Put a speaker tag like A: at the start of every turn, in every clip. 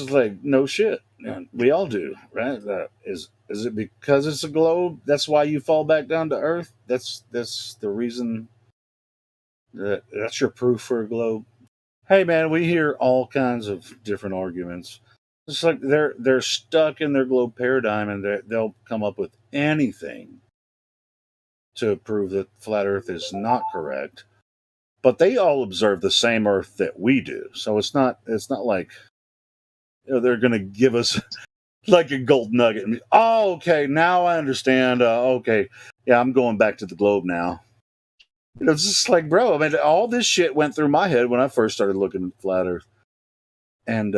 A: It's like no shit. Yeah, we all do, right? Is it because it's a globe? That's why you fall back down to Earth. That's the reason. That's your proof for a globe. Hey man, we hear all kinds of different arguments. It's like they're stuck in their globe paradigm, and they'll come up with anything to prove that flat Earth is not correct. But they all observe the same Earth that we do, so it's not like they're going to give us like a gold nugget. Oh, okay, now I understand. Okay, yeah, I'm going back to the globe now. It's just like, bro, I mean, all this shit went through my head when I first started looking at flat Earth, and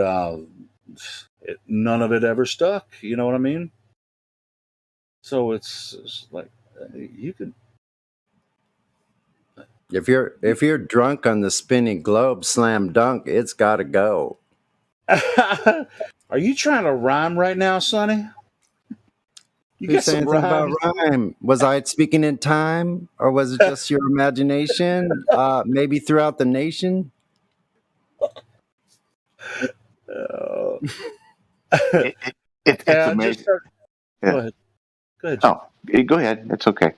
A: none of it ever stuck. You know what I mean? So it's like you can.
B: If you're drunk on the spinning globe, slam dunk, it's got to go.
A: Are you trying to rhyme right now, Sonny? You
B: Who's
A: got some
B: saying something about
A: rhymes?
B: rhyme? Was I speaking in time, or was it just your imagination? Maybe throughout the nation.
A: Uh,
C: It's
A: I just
C: amazing.
A: started.
C: Yeah.
A: Go ahead. Go ahead. Jim.
C: Oh, go ahead. It's okay.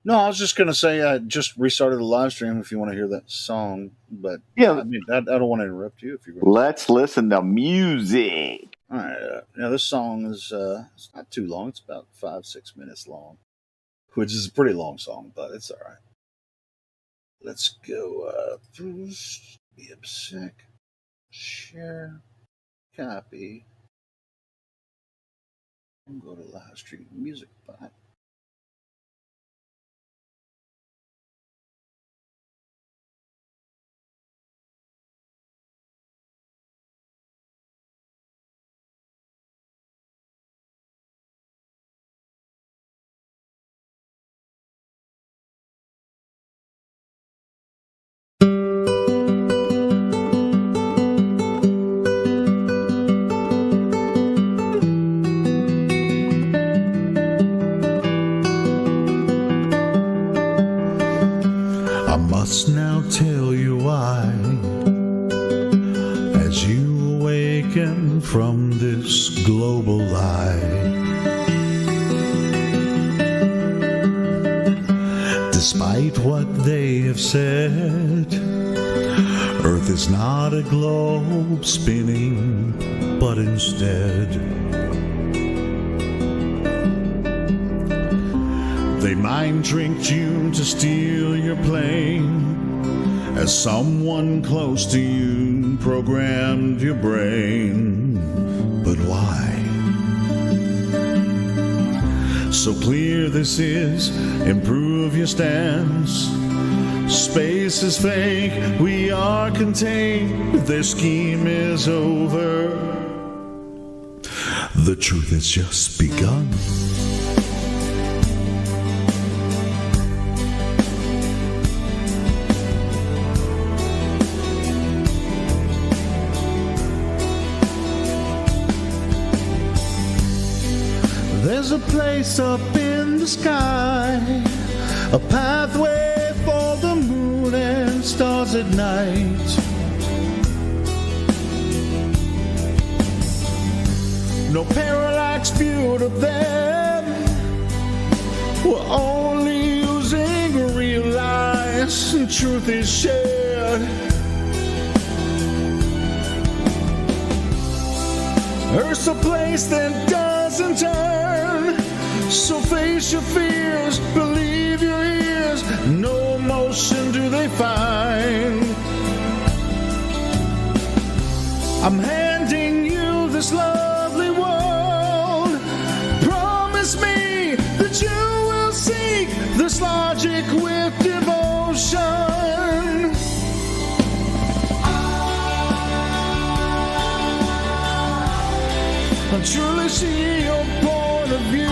A: No, I was just gonna say I just restarted the live stream. If you want to hear that song, but
C: Yeah,
A: I mean I don't want to interrupt you if you're.
C: let's listen to music.
A: All right. Now this song is it's not too long. It's about 5-6 minutes long, which is a pretty long song, but it's all right. Let's go. Be a sec. Share. Copy. And go to live stream music bot.
D: I must now tell you why, as you awaken from this global lie. Despite what they have said, Earth is not a globe spinning, but instead they mind tricked you to steal your plane, as someone close to you programmed your brain. But why? So clear this is, improve your stance. Space is fake, we are contained, their scheme is over. The truth has just begun. There's a place up in the sky, a pathway for the moon and stars at night. No parallax viewed of them, we're only using real lies, and truth is shared. Earth's a place that doesn't turn, so face your fears, believe your ears, no motion do they find. I'm handing you this lovely world, promise me that you will seek this logic with devotion. I truly see your point of view.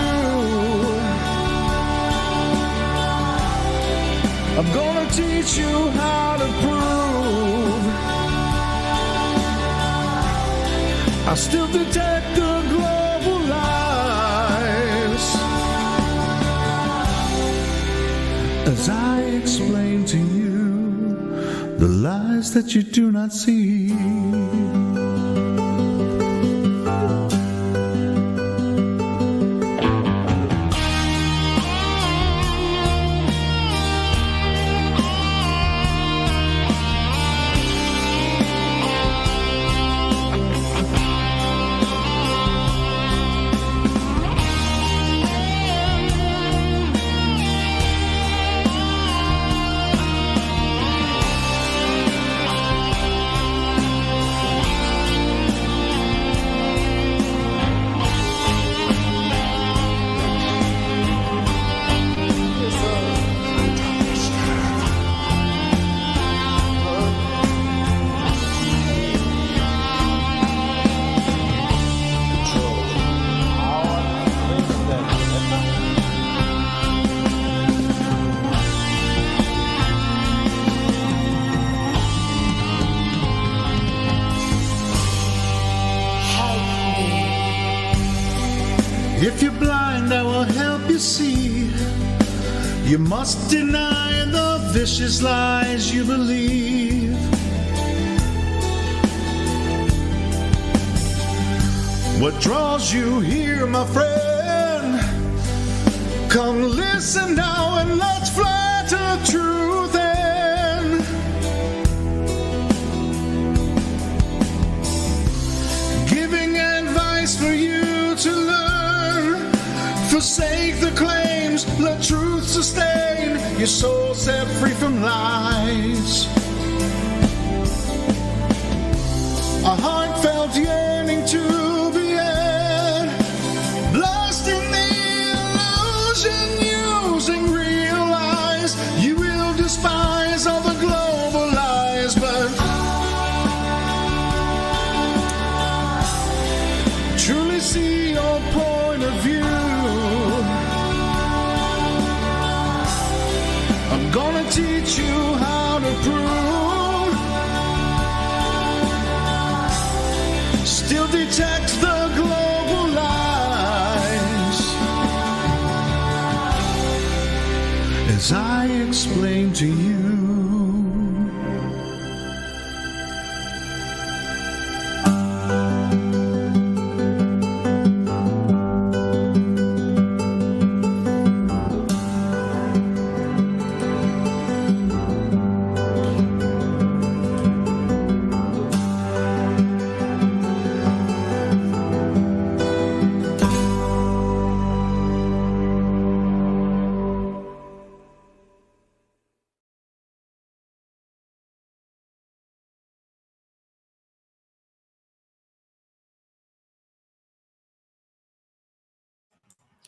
D: I'm gonna teach you how to prove. I still detect the global lies, as I explain to you the lies that you do not see. If you're blind, I will help you see. You must deny the vicious lies you believe. What draws you here, my friend? Come listen now and let's fly to the truth end. Giving advice for you to learn. Forsake the claims, let truth sustain your soul set free from lies. A heartfelt yearning to be in, lost in the illusion using real lies. You will despise all the global lies, but truly see your point of view. I'm gonna teach you how to prove. Still detect the global lies as I explain to you.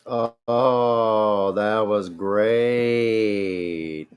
B: Oh, that was great.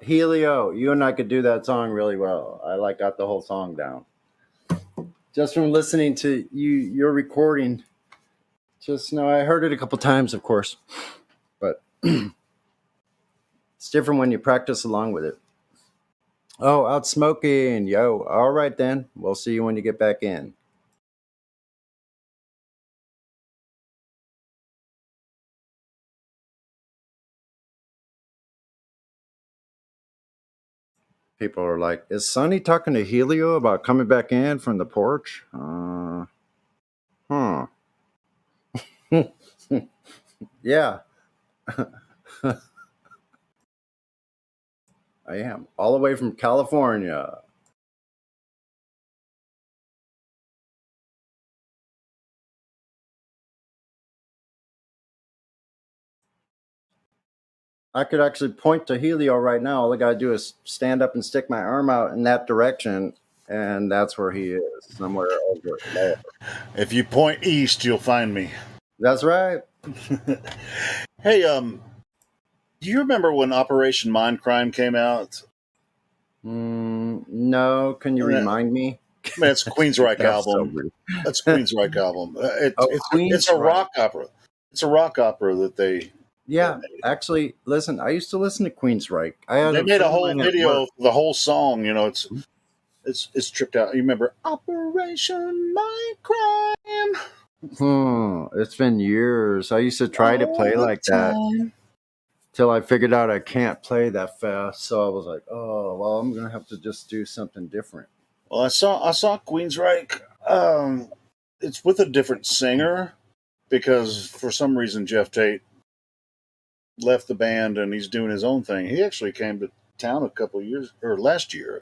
B: Helio, you and I could do that song really well. I got the whole song down. Just from listening to your recording. Just I heard it a couple times, of course, but it's different when you practice along with it. Oh, out smoking, yo. All right then. We'll see you when you get back in. people are like, is Sonny talking to Helio about coming back in from the porch? Yeah, I am. All the way from California. I could actually point to Helio right now. All I got to do is stand up and stick my arm out in that direction, and that's where he is, somewhere over there.
A: If you point east, you'll find me.
B: That's right.
A: Hey, do you remember when Operation Mindcrime came out?
B: No, can you remind me?
A: I mean, it's a Queensryche
B: That's so
A: album.
B: rude.
A: That's a Queensryche album. It's a
B: Queensryche.
A: rock opera. It's a rock opera that they.
B: Yeah, actually, listen. I used to listen to Queensryche.
A: They made a whole video of the whole song. You know, it's tripped out. You remember Operation Mindcrime?
B: It's been years. I used to try to play like that till I figured out I can't play that fast. So I was like, oh well, I'm gonna have to just do something different.
A: Well, I saw Queensryche. It's with a different singer because for some reason Jeff Tate left the band and he's doing his own thing. He actually came to town a couple of years or last year,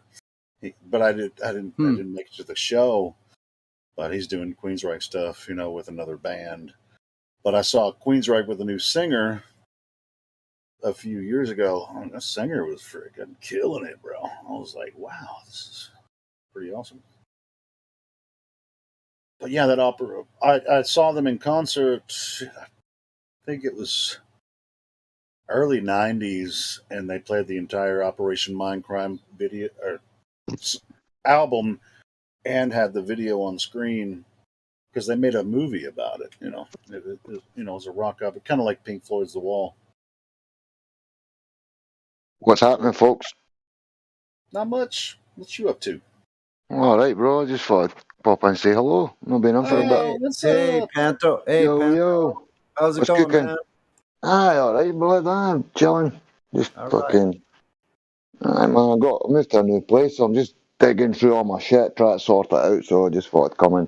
A: but I didn't make it to the show. But he's doing Queensryche stuff, you know, with another band. But I saw Queensryche with a new singer a few years ago. Oh, that singer was freaking killing it, bro. I was like, wow, this is pretty awesome. But yeah, that opera, I saw them in concert. I think it was early 90s, and they played the entire Operation Mindcrime video or album and had the video on screen because they made a movie about it. You know, it was a rock opera, kind of like Pink Floyd's The Wall.
E: What's happening, folks?
A: Not much. What you up to?
E: All right, bro. I just thought I'd pop and say hello. Not been on for a bit.
B: Hey, Panto. Hey,
E: Yo,
B: Panto.
E: yo.
B: How's it
E: What's
B: going,
E: cooking?
B: man?
E: Aye, all right, blood. I'm chilling. Just
B: All
E: fucking. Aye, man. I moved to a new place, so I'm just digging through all my shit, trying to sort it out. So I just thought I'd come and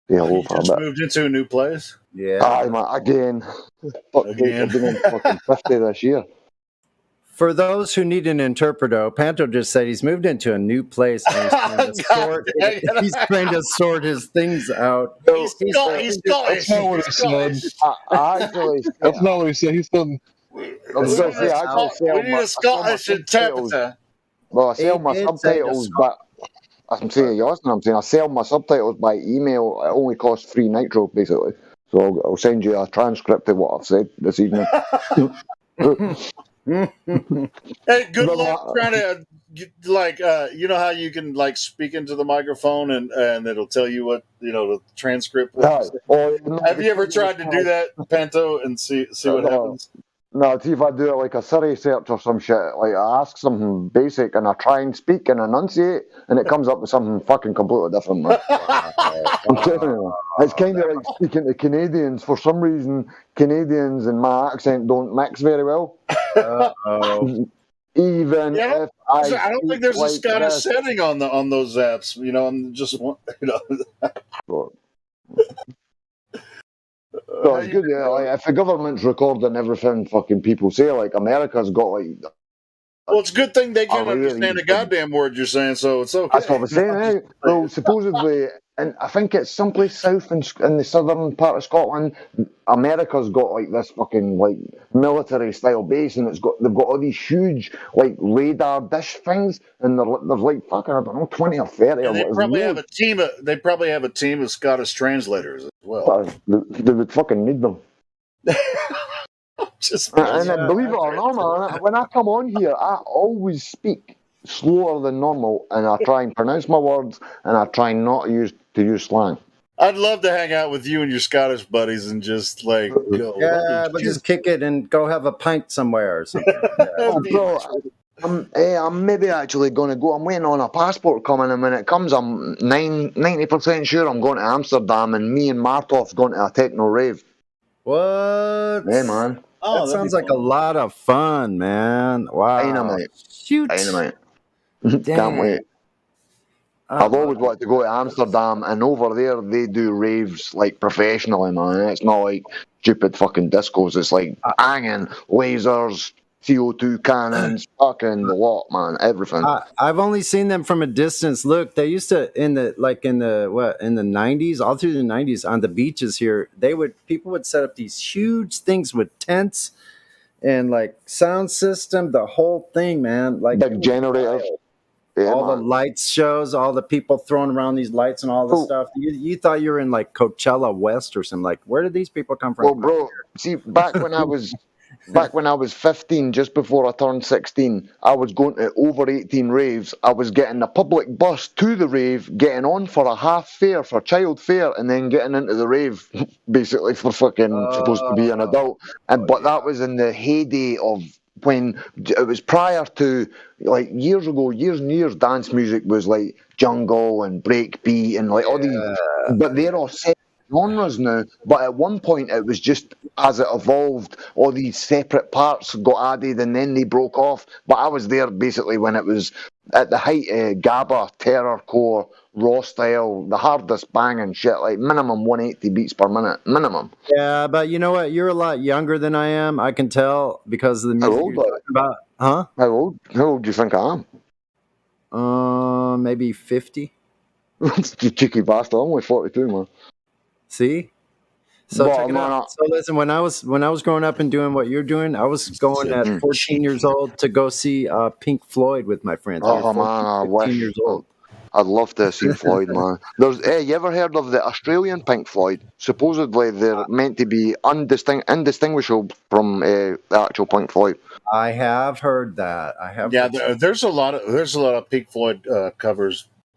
E: say hello
A: You
E: for a
A: just
E: bit.
A: moved into a new place?
B: Yeah.
E: Aye, man. Again. Fuck sake,
A: Again.
E: I've been on fucking 50 this year.
B: For those who need an interpreter, Panto just said he's moved into a new place and he's trying to sort his things out.
A: He's Scottish.
D: That's not what he said.
E: I actually.
D: That's not what he said. He said,
E: I was going to say, I actually sell
A: We need
E: my
A: a Scottish
E: subtitles.
A: interpreter.
E: Well, I sell
B: He
E: my
B: did say
E: subtitles,
B: the
E: but I'm saying, you listen, I'm saying I sell my subtitles by email. It only costs free nitro, basically. So I'll send you a transcript of what I've said this evening.
A: Hey, good luck trying to you know how you can like speak into the microphone and it'll tell you what the transcript was. Have you ever tried to do that, Panto, and see what happens?
E: No, see if I do it like a Siri search or some shit. Like I ask something basic and I try and speak and enunciate, and it comes up with something fucking completely different, man. I'm telling you, it's kind of like speaking to Canadians. For some reason, Canadians and my accent don't mix very well. Even if
A: I don't think there's a Scottish setting on those apps. You know, I'm just
E: So it's good, yeah. Like if the government's recording everything fucking people say, like America's got like.
A: Well, it's a good thing they can't understand a goddamn word you're saying, so it's okay.
E: That's what I'm saying. Eh? Well, supposedly, and I think it's someplace south in the southern part of Scotland. America's got like this fucking like military style base, and they've got all these huge like radar dish things, and there's like fucking I don't know 20 or 30.
A: And they probably have a team. They probably have a team of Scottish translators as well.
E: They would fucking need them. And believe it or not, man, when I come on here, I always speak slower than normal, and I try and pronounce my words, and I try not to use slang.
A: I'd love to hang out with you and your Scottish buddies and just like go.
B: Yeah, but just kick it and go have a pint somewhere or something.
E: Bro, I'm maybe actually going to go. I'm waiting on a passport coming, and when it comes, I'm 90% sure I'm going to Amsterdam, and me and Martov going to a techno rave.
B: What?
E: Yeah, man.
B: That sounds like a lot of fun, man. Wow.
E: Dynamite.
B: Shoot.
E: Dynamite. Can't wait. I've always wanted to go to Amsterdam, and over there they do raves like professionally, man. It's not like stupid fucking discos. It's like banging lasers, CO2 cannons, fucking the lot, man. Everything.
B: I've only seen them from a distance. Look, they used to in the 90s, all through the 90s on the beaches here. People would set up these huge things with tents and like sound system, the whole thing, man. Like
E: Big generators. Yeah,
B: all
E: man.
B: the lights shows, all the people throwing around these lights and all this stuff. You thought you were in like Coachella West or something. Like, where did these people come from?
E: Well, bro, see, back when I was 15, just before I turned 16, I was going to over 18 raves. I was getting a public bus to the rave, getting on for a half fare for child fare, and then getting into the rave, basically for fucking supposed to be an adult. But that was in the heyday of when it was prior to, like, years ago, years and years, dance music was like jungle and breakbeat and like all these, but they're all set genres now, but at one point it was just as it evolved, all these separate parts got added and then they broke off. But I was there basically when it was at the height of GABA, terrorcore, raw style, the hardest banging shit, like minimum 180 beats per minute, minimum.
B: Yeah, but you know what? You're a lot younger than I am. I can tell because of the music you're talking about. Huh?
E: How old do you think I am?
B: Maybe 50.
E: You cheeky bastard, I'm only 42, man.
B: See? So check it out. So listen, when I was growing up and doing what you're doing, I was going at 14 years old to go see Pink Floyd with my friends.
E: Oh man, I wish.
B: Years old.
E: I'd love to see Floyd, man. You ever heard of the Australian Pink Floyd? Supposedly they're meant to be indistinguishable from the actual Pink Floyd.
B: I have heard that.
A: There's a lot of Pink Floyd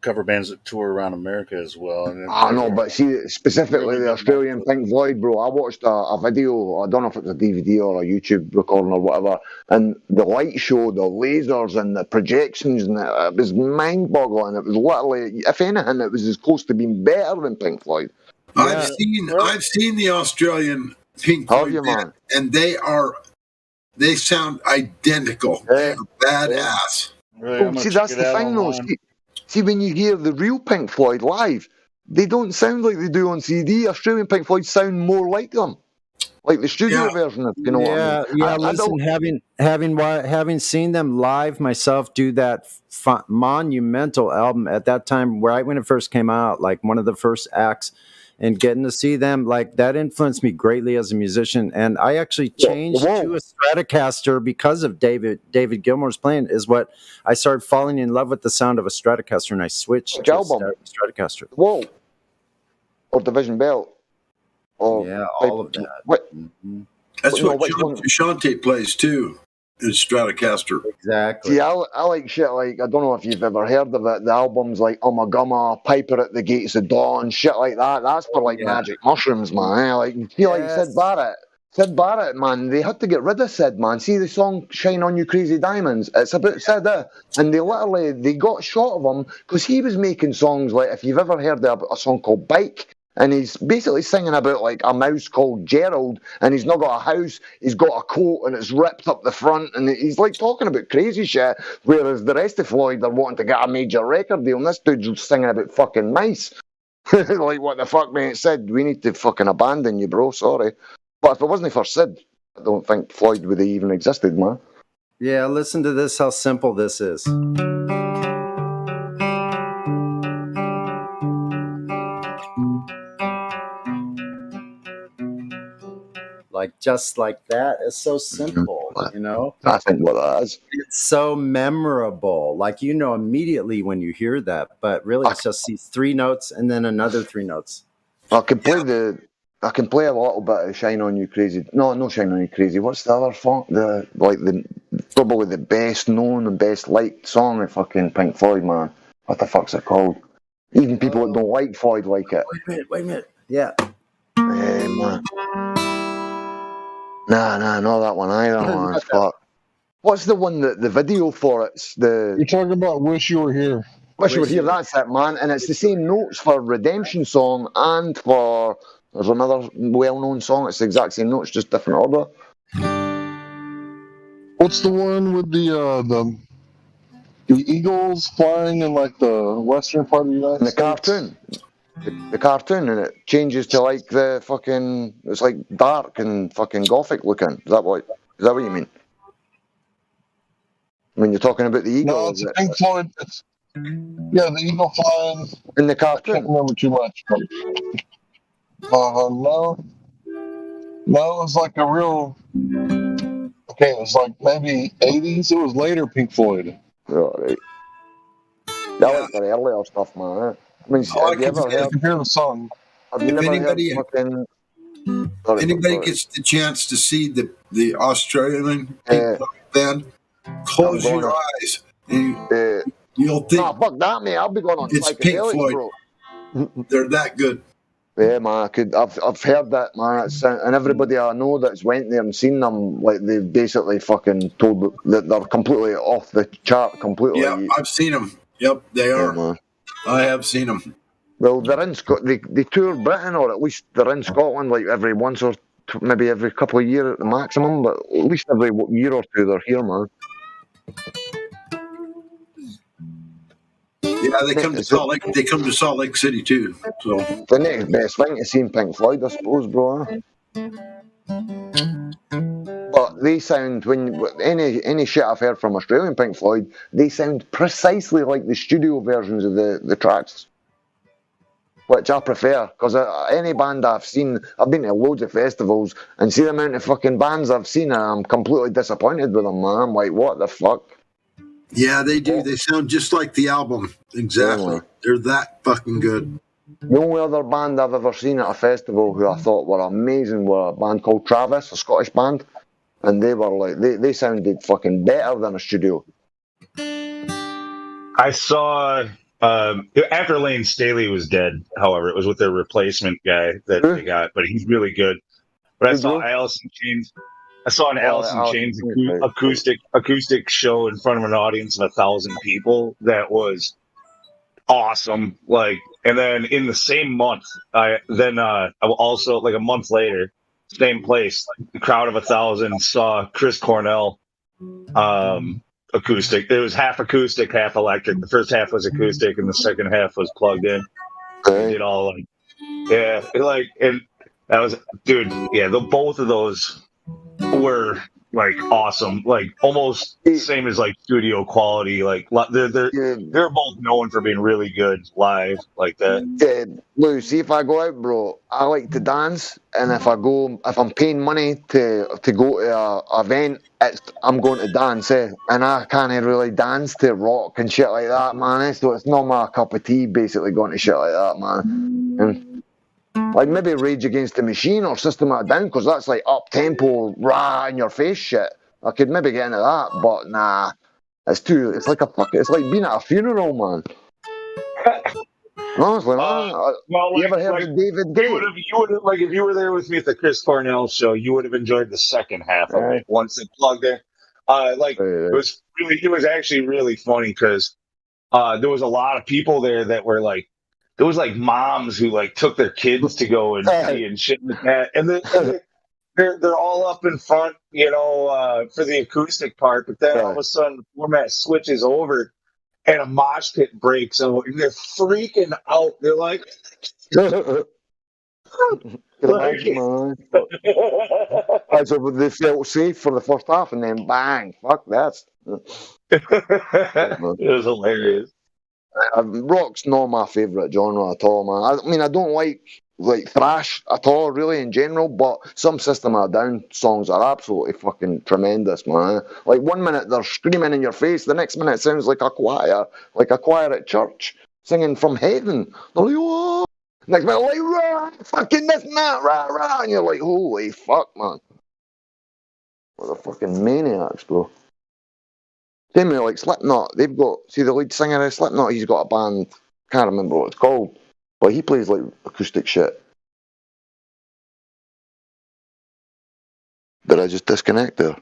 A: cover bands that tour around America as well. And
E: I know, but see, specifically the Australian Pink Floyd, bro, I watched a video, I don't know if it's a DVD or a YouTube recording or whatever, and the light show, the lasers and the projections, and it was mind-boggling. It was literally, if anything, it was as close to being better than Pink Floyd.
F: I've seen the Australian Pink Floyd band, and they sound identical. They're badass.
E: Really, see, that's the thing, though. See, when you hear the real Pink Floyd live, they don't sound like they do on CD. Australian Pink Floyd sound more like them, like the studio version. If you know what I mean?
B: Yeah. Listen, having seen them live myself do that monumental album at that time, right when it first came out, like one of the first acts, and getting to see them, like that influenced me greatly as a musician. And I actually changed to a Stratocaster because of David Gilmour's playing. Is what I started falling in love with the sound of a Stratocaster, and I switched to a Stratocaster.
E: Whoa, or Division Belt,
B: all of that.
F: That's what Shante plays too. Is Stratocaster.
B: Exactly.
E: See, I like shit like, I don't know if you've ever heard of it, the albums like Ummagumma, Piper at the Gates of Dawn, shit like that. That's for like magic mushrooms, man. Like Sid Barrett, man, they had to get rid of Sid, man. See the song Shine On You Crazy Diamonds? It's about Sid, and they got shot of him because he was making songs like, if you've ever heard of a song called Bike, and he's basically singing about like a mouse called Gerald, and he's not got a house, he's got a coat and it's ripped up the front, and he's like talking about crazy shit, whereas the rest of Floyd are wanting to get a major record deal, and this dude's singing about fucking mice. Like, what the fuck, mate? Sid, we need to fucking abandon you, bro, sorry. But if it wasn't for Sid, I don't think Floyd would have even existed, man.
B: Yeah, listen to this, how simple this is. Like, just like that. It's so simple, you know?
E: I think what that is.
B: It's so memorable. Like, you know immediately when you hear that, but really it's just these 3 notes and then another 3 notes.
E: I can play a little bit of Shine On You Crazy. No Shine On You Crazy. What's the other song? Probably the best known and best liked song of fucking Pink Floyd, man. What the fuck's it called? Even people that don't like Floyd like it.
B: Wait a minute. Yeah.
E: Hey, man. Nah, not that one either, man. Fuck. What's the one that the video for it's the...
G: You're talking about Wish You Were Here.
E: Wish You Were Here, that's it, man. And it's the same notes for Redemption Song and for... There's another well-known song, it's the exact same notes, just different order.
G: What's the one with the the eagles flying in like the western part of the United
E: In the
G: States.
E: cartoon. The cartoon, and it changes to like the fucking. It's like dark and fucking gothic looking. Is that what you mean? When you're talking about the eagle,
G: No, it's a Pink Floyd. Yeah, the eagle flying.
E: in the
G: I can't
E: cartoon.
G: remember too much. But, no, it was like a real. Okay, it was like maybe 80s. It was later Pink Floyd.
E: Right. I like the earlier stuff, man. I mean, have you ever heard?
G: You can hear the song.
E: Have you never heard fucking?
F: Anybody gets the chance to see the Australian Pink Floyd band, close your eyes and you'll think.
E: Nah, fuck that, mate. I'll be going on
F: it's Pink Floyd,
E: bro.
F: They're that good.
E: Yeah, man. I've heard that, man. And everybody I know that's went there and seen them, like they've basically fucking told that they're completely off the chart. Completely.
F: Yeah, I've seen them. Yep, they are.
E: Man.
F: I have seen them.
E: Well, they're in they tour Britain, or at least they're in Scotland like every once or maybe every couple of years at the maximum, but at least every year or two they're here, man.
F: Yeah, they come to Salt Lake. They come to Salt Lake City too. So
E: the next best thing to see Pink Floyd, I suppose, bro. But they sound any shit I've heard from Australian Pink Floyd, they sound precisely like the studio versions of the tracks. Which I prefer, because any band I've seen, I've been to loads of festivals, and see the amount of fucking bands I've seen, and I'm completely disappointed with them, man. I'm like, what the fuck?
F: Yeah, they do. They sound just like the album. Exactly. They're that fucking good.
E: The only other band I've ever seen at a festival who I thought were amazing were a band called Travis, a Scottish band, and they were like, they sounded fucking better than a studio.
H: I saw... after Lane Staley was dead, however, it was with their replacement guy that they got, but he's really good. But I saw Alice in Chains. I saw an Alice in Chains acoustic show in front of an audience of 1,000 people. That was awesome. Like, and then in the same month, I also like a month later, same place, like the crowd of 1,000 saw Chris Cornell. Acoustic. It was half acoustic, half electric. The first half was acoustic, and the second half was plugged in. They did all and that was, dude. Yeah, both of those were like awesome, like almost same as like studio quality. Like they're both known for being really good live, like that.
E: Yeah, Lou, see if I go out, bro, I like to dance, and if I'm paying money to go to a event, I'm going to dance, and I can't really dance to rock and shit like that, man. So it's not my cup of tea, basically, going to shit like that, man. And like maybe Rage Against the Machine or System of a Down, because that's like up tempo, rah in your face shit. I could maybe get into that, but nah, it's like being at a funeral, man. Honestly, man. You ever heard of David Gay?
H: You would have, like, if you were there with me at the Chris Cornell show, you would have enjoyed the second half of it once it plugged in. It was actually really funny because there was a lot of people there that were like, there was like moms who like took their kids to go and see and shit like that, and they're all up in front, for the acoustic part, but then all of a sudden the format switches over. And a mosh pit breaks, and they're freaking out. They're like,
E: so they felt safe for the first half, and then bang, fuck that.
H: It was hilarious.
E: Rock's not my favourite genre at all, man. I mean, I don't like thrash at all, really, in general, but some System of a Down songs are absolutely fucking tremendous, man. Like, 1 minute they're screaming in your face, the next minute it sounds like a choir at church, singing from heaven. They're like, whoa! Next minute, like, rah, fucking this and that, rah, rah, and you're like, holy fuck, man. What the fucking maniacs, bro. Same with, like, Slipknot, they've got, see the lead singer of Slipknot, he's got a band, can't remember what it's called, but he plays like acoustic shit. Did I just disconnect there?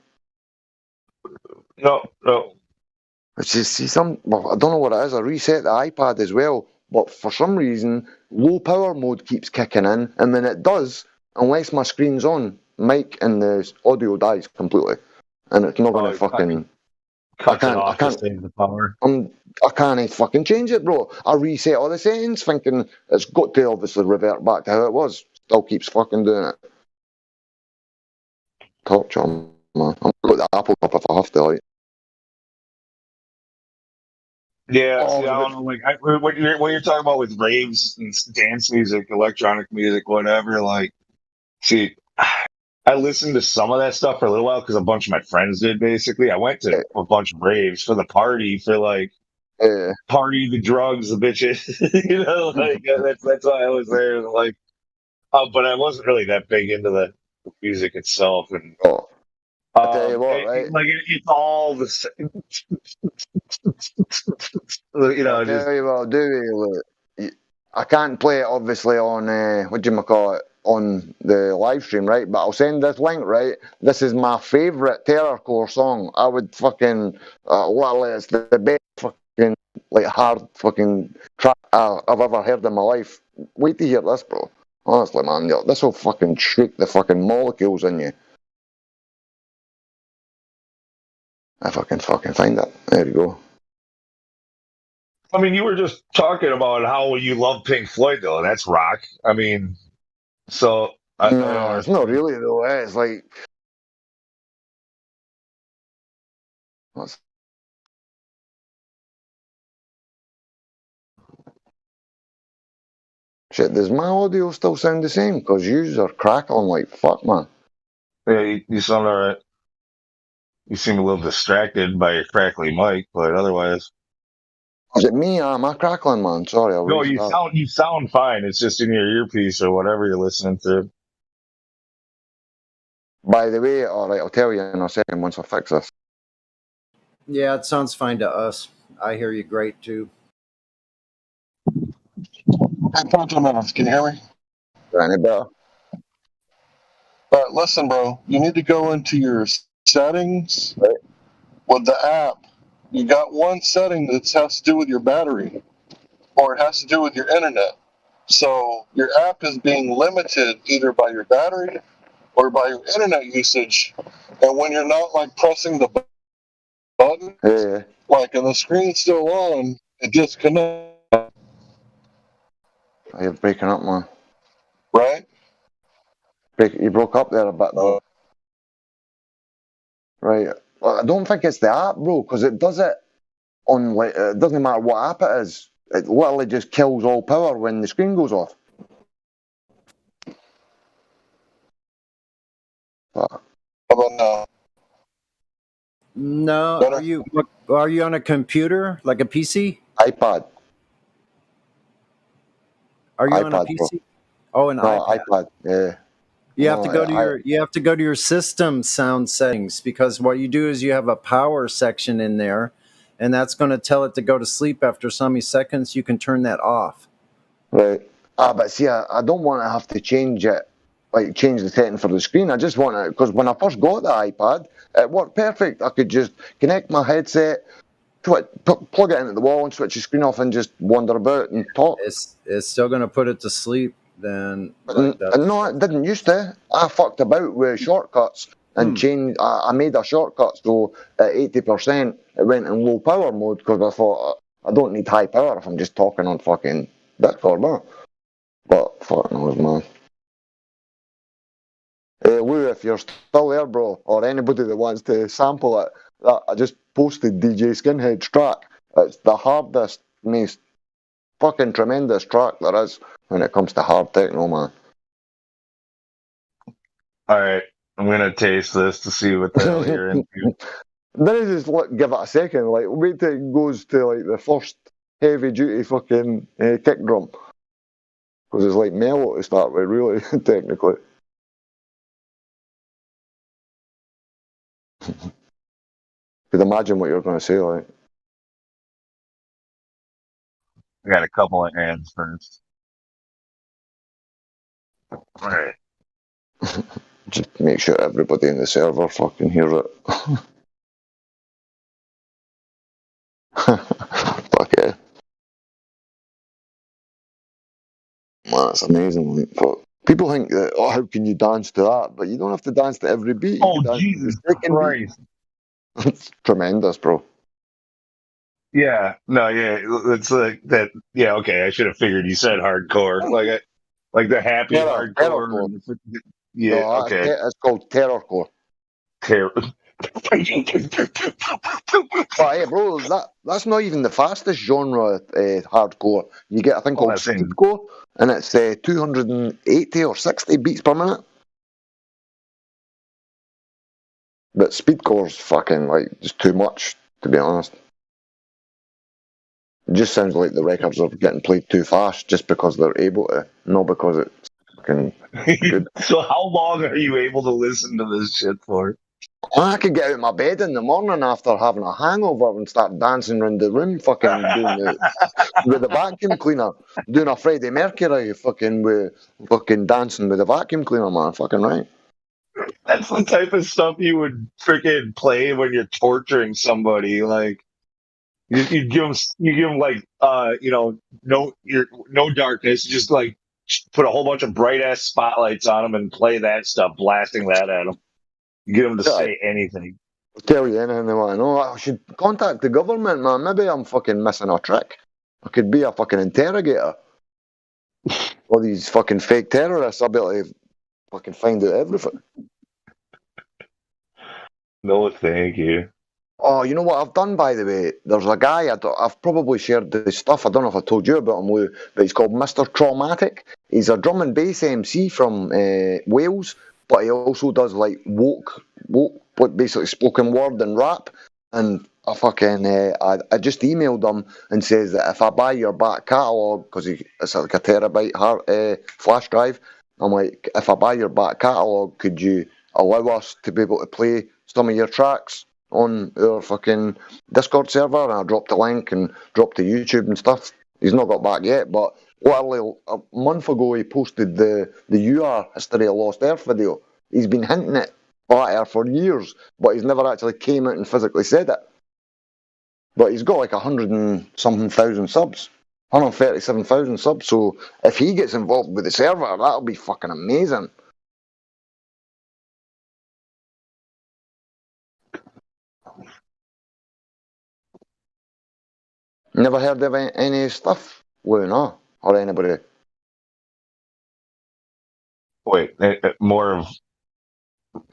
H: No.
E: It's just I don't know what it is. I reset the iPad as well, but for some reason, low power mode keeps kicking in, and when it does, unless my screen's on, mic and the audio dies completely, and it's not going to fucking.
H: cuts it off to save the power.
E: I can't fucking change it, bro. I reset all the settings, thinking it's got to obviously revert back to how it was. Still keeps fucking doing it. Torture, man. I'm gonna go to the Apple up if I have to, like.
H: Yeah, see, I don't know. Like, what you're talking about with raves and dance music, electronic music, whatever. Like, see, I listened to some of that stuff for a little while because a bunch of my friends did. Basically, I went to a bunch of raves for the party, for like party, the drugs, the bitches. You know, like that's why I was there. Like, but I wasn't really that big into the music itself, and
E: I tell you what, right?
H: it's all the same. You know,
E: I'll tell you what I'll do. I can't play it obviously on what do you call it, on the live stream, right? But I'll send this link, right? This is my favourite Terrorcore song. I would fucking literally, it's the best fucking like hard fucking track I've ever heard in my life. Wait to hear this, bro. Honestly, man, this will fucking shake the fucking molecules in you. If I can fucking find it. There you go.
H: I mean, you were just talking about how you love Pink Floyd, though, and that's rock. I mean, so
E: no, it's not really though. It's like shit. Does my audio still sound the same? Because yous are crackling like fuck, man.
H: Yeah, you sound all right. You seem a little distracted by your crackly mic, but otherwise.
E: Is it me? Am I crackling, man? Sorry, I'll
H: No, you sound fine. It's just in your earpiece or whatever you're listening to.
E: By the way, all right, I'll tell you in a second once I fix this.
B: Yeah, it sounds fine to us. I hear you great too.
G: Hey, Pontomanos, can you hear me?
E: Any better?
G: All right, listen, bro. You need to go into your settings with the app. You got one setting that has to do with your battery, or it has to do with your internet. So your app is being limited either by your battery or by your internet usage. And when you're not like pressing the button, like and the screen's still on, it disconnects.
E: You're breaking up, man.
G: Right?
E: You broke up there a bit, though. Right. Well, I don't think it's the app, bro, because it does it on like it doesn't matter what app it is. It literally just kills all power when the screen goes off.
G: How about now?
B: No, are you on a computer, like a PC?
E: iPad.
B: Are you on a PC?
E: Bro.
B: Oh, an iPad.
E: iPad. Yeah.
B: You have to go to your system sound settings, because what you do is you have a power section in there, and that's going to tell it to go to sleep after so many seconds. You can turn that off.
E: Right. But see, I don't want to have to change it, like change the setting for the screen. I just want to, because when I first got the iPad, it worked perfect. I could just connect my headset, plug it into the wall and switch the screen off and just wander about and talk.
B: It's still going to put it to sleep then.
E: No, it didn't used to. I fucked about with shortcuts and changed. I made a shortcut so at 80% it went in low power mode because I thought I don't need high power if I'm just talking on fucking Discord, man. But fuck knows, man. Hey Lou, if you're still there, bro, or anybody that wants to sample it, I just posted DJ Skinhead's track. It's the hardest, most fucking tremendous track there is when it comes to hard techno, man.
H: Alright, I'm gonna taste this to see what the hell you're into.
E: Then just give it a second, like wait till it goes to like the first heavy duty fucking kick drum. Because it's like mellow to start with, really, technically. Could imagine what you're going to say, like.
H: I got a couple of hands first. Alright.
E: Just make sure everybody in the server fucking hears it. Fuck yeah. Man, that's amazing. Like, fuck. People think that, oh, how can you dance to that? But you don't have to dance to every beat.
H: Oh, Jesus Christ.
E: It's tremendous, bro.
H: Yeah, no, yeah, it's like that. Yeah, okay, I should have figured you said hardcore, like the happy hardcore.
E: Terrorcore.
H: Yeah,
E: No,
H: okay.
E: it's called terrorcore. But hey, bro, that's not even the fastest genre hardcore. You get a thing
H: Oh,
E: called
H: that's saying
E: speedcore, and it's 280 or 60 beats per minute. But speedcore's fucking like just too much, to be honest. It just sounds like the records are getting played too fast just because they're able to, not because it's fucking good.
H: So how long are you able to listen to this shit for?
E: I could get out of my bed in the morning after having a hangover and start dancing around the room, fucking doing with a vacuum cleaner, doing a Freddie Mercury, fucking dancing with a vacuum cleaner, man, fucking right.
H: That's the type of stuff you would freaking play when you're torturing somebody. Like you give them like no darkness, just like put a whole bunch of bright ass spotlights on them and play that stuff, blasting that at them. You get them to
E: Yeah,
H: say anything.
E: I'll tell you anything they want to know. I should contact the government, man. Maybe I'm fucking missing a trick. I could be a fucking interrogator. All these fucking fake terrorists, I'll be able to fucking find out everything.
H: No, thank you.
E: Oh, you know what I've done, by the way? There's a guy, I've probably shared this stuff, I don't know if I told you about him, Lou, but he's called Mr. Traumatic. He's a drum and bass MC from Wales, but he also does like woke, what basically spoken word and rap. And I fucking, I just emailed him and says that if I buy your back catalogue, because it's like a terabyte flash drive, I'm like, if I buy your back catalogue, could you allow us to be able to play some of your tracks on our fucking Discord server? And I dropped the link and dropped the YouTube and stuff. He's not got back yet, but literally a month ago he posted the UR History of Lost Earth video. He's been hinting at Flat Earth for years, but he's never actually came out and physically said it. But he's got like 100 and something thousand subs. 137,000 subs, so if he gets involved with the server, that'll be fucking amazing. Never heard of any stuff, Lou, no? Or anybody?
H: Wait, more of.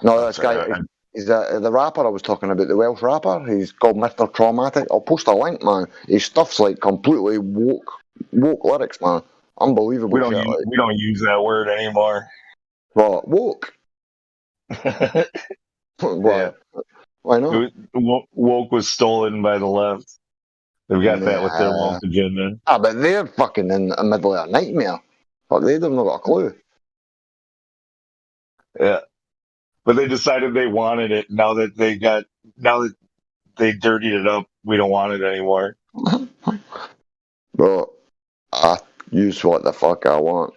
E: No, this
H: Sorry,
E: guy, he's the rapper I was talking about, the Welsh rapper. He's called Mr. Traumatic. I'll post a link, man. His stuff's like completely woke lyrics, man. Unbelievable
H: we don't
E: shit.
H: we don't use that word anymore.
E: What? Woke?
H: Yeah.
E: Why not?
H: Woke was stolen by the left. They've got that with their woke agenda.
E: But they're fucking in the middle of a nightmare. Fuck, they've not got a clue.
H: Yeah. But they decided they wanted it now that they dirtied it up. We don't want it anymore.
E: But I use what the fuck I want.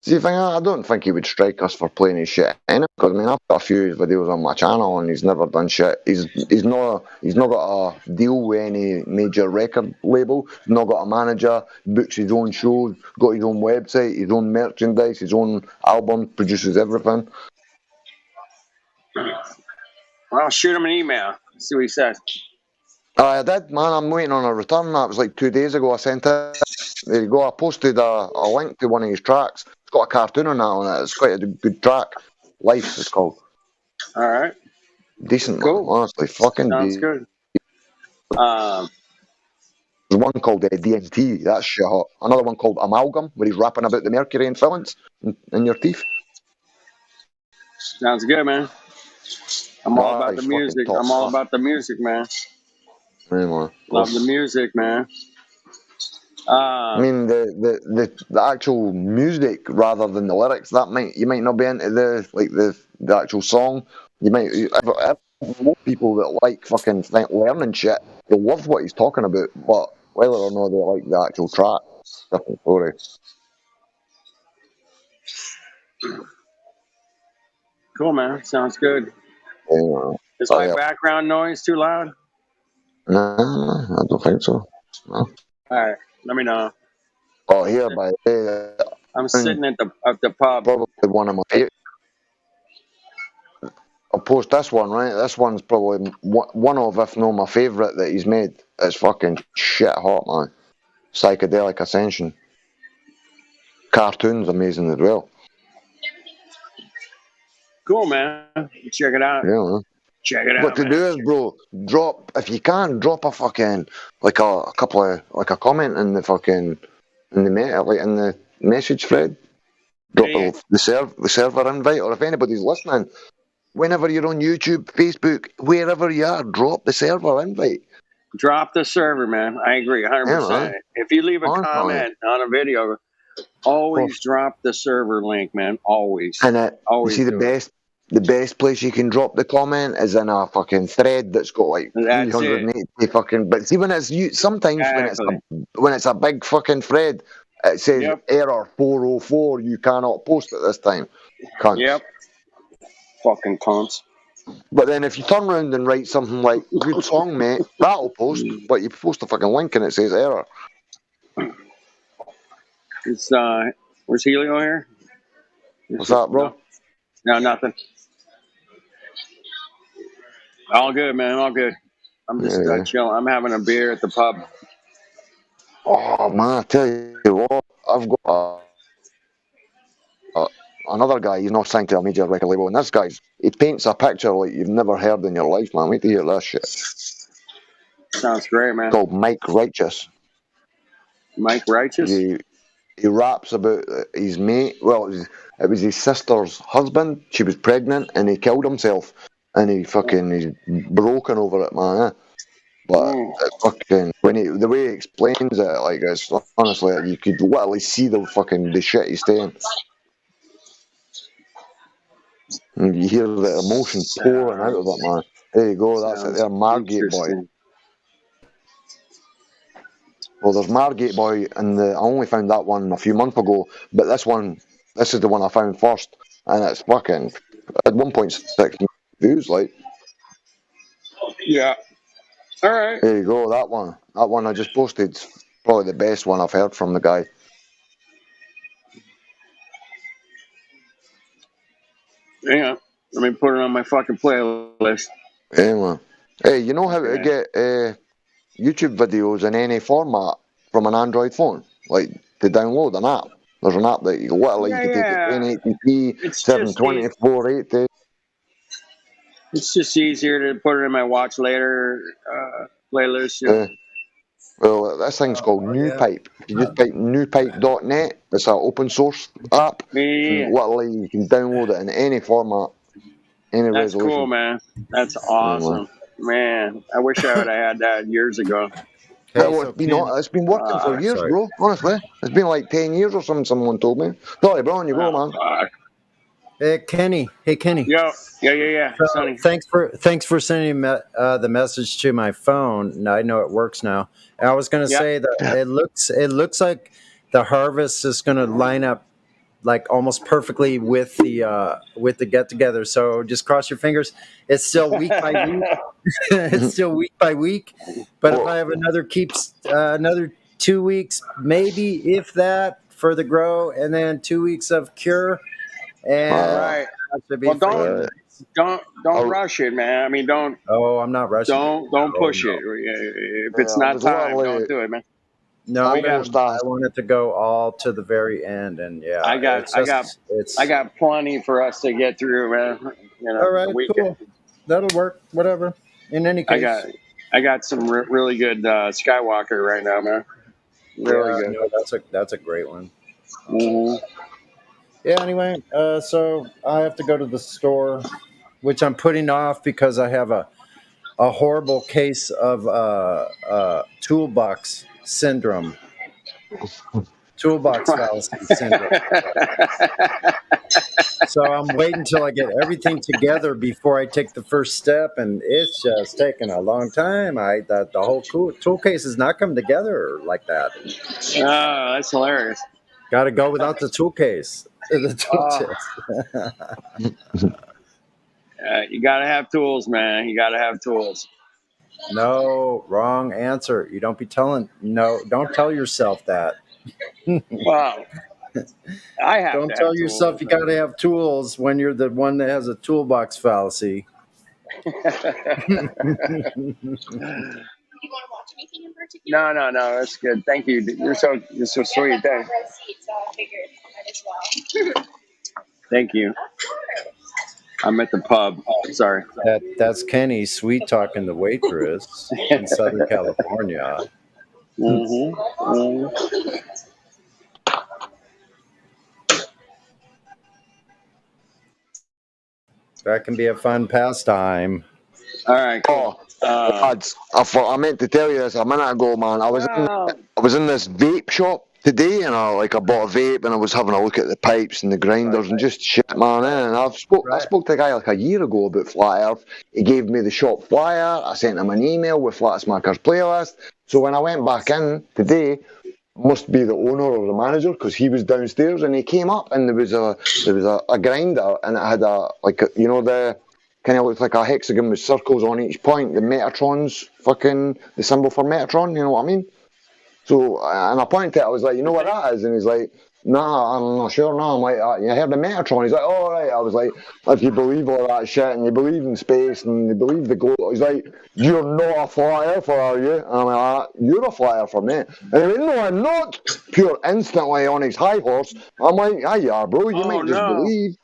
E: See, I don't think he would strike us for playing his shit anyway. Because I mean, I've got a few videos on my channel, and he's never done shit. He's not got a deal with any major record label. He's not got a manager. Books his own shows. Got his own website, his own merchandise, his own album. Produces everything.
I: Well, I'll shoot him an email. See what he says.
E: I did, man. I'm waiting on a return. That was like 2 days ago. I sent it. There you go. I posted a link to one of his tracks. It's got a cartoon on that on it. It's quite a good track. Life is called.
I: All right.
E: Decent,
I: Cool.
E: man. Honestly, fucking
I: sounds good.
E: There's one called DNT. That's shit hot. Another one called Amalgam, where he's rapping about the mercury and fillings in your teeth.
I: Sounds good, man. I'm all about the music. I'm all about the music, man.
E: Anyway,
I: Love the music, man.
E: I mean the actual music rather than the lyrics. You might not be into the actual song. You might most people that like fucking learning shit, they love what he's talking about. But whether or not they like the actual track, different story.
I: Cool, man. Sounds good.
E: Anyway,
I: Is my background noise too loud?
E: Nah, I don't think so. No.
I: All right, let me know.
E: Oh, here by
I: I'm sitting at the pub.
E: Probably one of my favorite. I'll post this one, right? This one's probably one of, if not my favourite that he's made. It's fucking shit hot, man. Psychedelic Ascension. Cartoon's amazing as well.
I: Cool, man. Check it out.
E: Yeah, man.
I: Check it out.
E: What to do is, bro, if you can, drop a fucking, like a couple of, like a comment in the fucking, in the message thread. Drop the server invite, or if anybody's listening, whenever you're on YouTube, Facebook, wherever you are, drop the server invite.
I: Drop the server, man. I agree, 100%. If you leave a comment on a video, always drop the server link, man. Always.
E: And
I: always
E: you see the best place you can drop the comment is in a fucking thread that's got like 380 fucking. But see, when it's sometimes when it's a big fucking thread, it says error 404. You cannot post at this time. Cunts.
I: Yep. Fucking cunts.
E: But then if you turn around and write something like "good song, mate," that'll post. But you post a fucking link and it says error.
I: It's where's Helio here?
E: What's that, bro?
I: No, nothing. All good, man. All good. I'm just chilling. I'm having a beer at the pub.
E: Oh man, I tell you what, I've got another guy. He's not signed to a major record label, and this he paints a picture like you've never heard in your life, man. Wait to hear this shit.
I: Sounds great, man.
E: Called Mike Righteous.
I: Mike Righteous.
E: He raps about his mate. Well, it was his sister's husband. She was pregnant, and he killed himself. And he's broken over it, man. But it's fucking the way he explains it, like it's honestly, you could literally see the shit he's saying. And you hear the emotion pouring out of it, man. There you go. That's it. There, Margate Boy. Well, there's Margate Boy, and I only found that one a few months ago. But this is the one I found first, and it's fucking at 1.6 views, like.
I: Yeah. All right.
E: There you go. That one I just posted. It's probably the best one I've heard from the guy.
I: Yeah. Let me put it on my fucking playlist.
E: Yeah, man. Hey, you know how to get YouTube videos in any format from an Android phone? Like, to download an app. There's an app that you can take it 1080p, 720, 480.
I: It's just easier to put it in my watch later playlist. Yeah.
E: Well, this thing's called NewPipe. If you just type newpipe.net, it's an open source app. Literally, you can download it in any format, any resolution.
I: That's cool, man. That's awesome. Man, I wish I would have had that years ago.
E: It's been working for years, bro. Honestly, it's been like 10 years or something. Someone told me. Sorry, bro. On you go, man.
B: Hey, Kenny.
I: Yeah.
B: So, thanks for sending the message to my phone. I know it works now. And I was going to say that it looks like the harvest is going to line up like almost perfectly with the get together. So just cross your fingers. It's still week by week. It's still week by week. But if I have another 2 weeks, maybe if that for the grow, and then 2 weeks of cure. And
I: don't rush it, man. I mean, don't.
B: Oh, I'm not rushing.
I: Don't push it. If it's not time, don't do it, man.
B: No, I want it to go all to the very end, and
I: I got plenty for us to get through, man.
B: All right, cool. That'll work. Whatever. In any case,
I: I got some really good Skywalker right now, man. Really good.
B: No, that's a great one.
I: Mm-hmm.
B: Yeah. Anyway, so I have to go to the store, which I'm putting off because I have a horrible case of toolbox syndrome. Toolbox fallacy syndrome. So I'm waiting until I get everything together before I take the first step, and it's just taking a long time. The whole tool case is not coming together like that.
I: Oh, that's hilarious.
B: Got to go without the tool case. The tool chest.
I: You got to have tools, man. You got to have tools.
B: No, wrong answer. You don't tell yourself that.
I: Wow. I have
B: Don't
I: to
B: tell
I: have
B: yourself
I: tools.
B: you got to have tools when you're the one that has a toolbox fallacy.
I: You want to watch anything in particular? No, that's good. Thank you. You're so sweet. Thanks. So I figured I might as well. Thank you. I'm at the pub. Sorry.
B: That's Kenny sweet talking the waitress in Southern California. That can be a fun pastime.
I: All right, cool.
E: Lads, I meant to tell you this a minute ago, man. I was in this vape shop today, and I bought a vape, and I was having a look at the pipes and the grinders and just shit, man. And I spoke to a guy like a year ago about Flat Earth. He gave me the shop flyer. I sent him an email with Flat Smackers playlist. So when I went back in today, must be the owner or the manager, because he was downstairs, and he came up, and there was a grinder, and it had the kind of looks like a hexagon with circles on each point. The Metatron's the symbol for Metatron, you know what I mean? So, and I pointed to it, I was like, you know what that is? And he's like, nah, I'm not sure. No, I'm like, you heard the Metatron? He's like, oh, right. I was like, if you believe all that shit, and you believe in space, and you believe the globe, he's like, you're not a flat earther, are you? And I'm like, you're a flat earther, mate. And he went, no, I'm not. Pure instantly on his high horse. I'm like, yeah, you are, bro. You might just believe.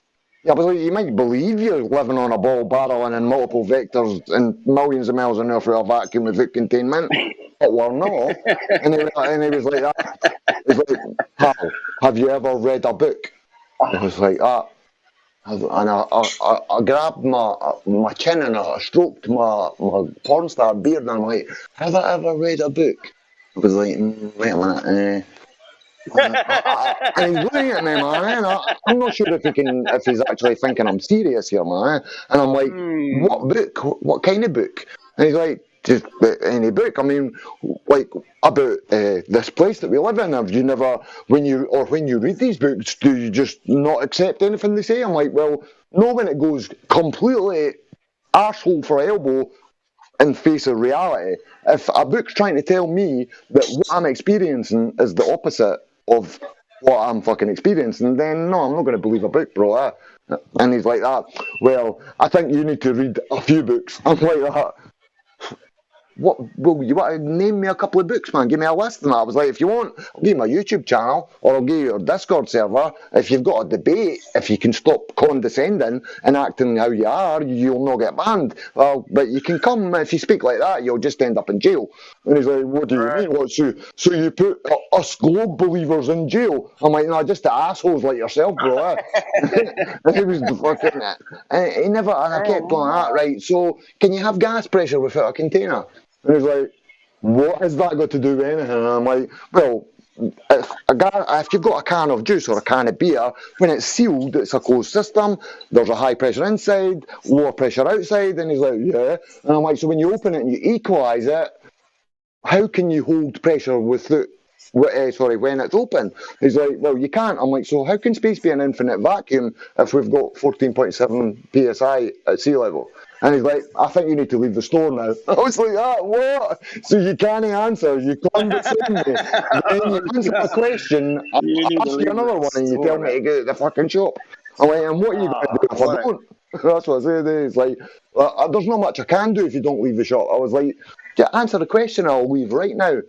E: Yeah, but you might believe you're living on a ball barreling in multiple vectors and millions of miles an hour through a vacuum without containment, but we're not. And he was like that. He's like, Pal, have you ever read a book? I was like that. And I grabbed my chin and I stroked my porn star beard, and I'm like, have I ever read a book? I was like, wait a minute, and he's looking at me, man. I'm not sure if he's actually thinking I'm serious here, man. And I'm like, what book? What kind of book? And he's like, just any book. I mean, like about this place that we live in. Have you never, when you read these books, do you just not accept anything they say? I'm like, well, no, when it goes completely arsehole for elbow in face of reality. If a book's trying to tell me that what I'm experiencing is the opposite of what I'm fucking experiencing, then no, I'm not going to believe a book, bro. And he's like that. Well, I think you need to read a few books. I'm like that. What? Well, you want to name me a couple of books, man? Give me a list. And I was like, if you want, I'll give you my YouTube channel, or I'll give you your Discord server. If you've got a debate, if you can stop condescending and acting how you are, you'll not get banned. Well, but you can come, if you speak like that, you'll just end up in jail. And he's like, what do you mean? What, so you put us globe believers in jail? I'm like, no, just the assholes like yourself, bro. And he was fucking it. And he never, and I kept going, right, so can you have gas pressure without a container? And he's like, what has that got to do with anything? And I'm like, well, if you've got a can of juice or a can of beer, when it's sealed, it's a closed system. There's a high pressure inside, lower pressure outside. And he's like, yeah. And I'm like, so when you open it and you equalise it, how can you hold pressure without, when it's open? He's like, well, you can't. I'm like, so how can space be an infinite vacuum if we've got 14.7 psi at sea level? And he's like, I think you need to leave the store now. I was like, what? So you can't answer. You condescend me. Then you answer the question. I ask you another one, and you tell me to go to the fucking shop. I'm like, and what are you going to do if I don't? That's what I said. It's like, there's not much I can do if you don't leave the shop. I was like, yeah, answer the question, I'll leave right now.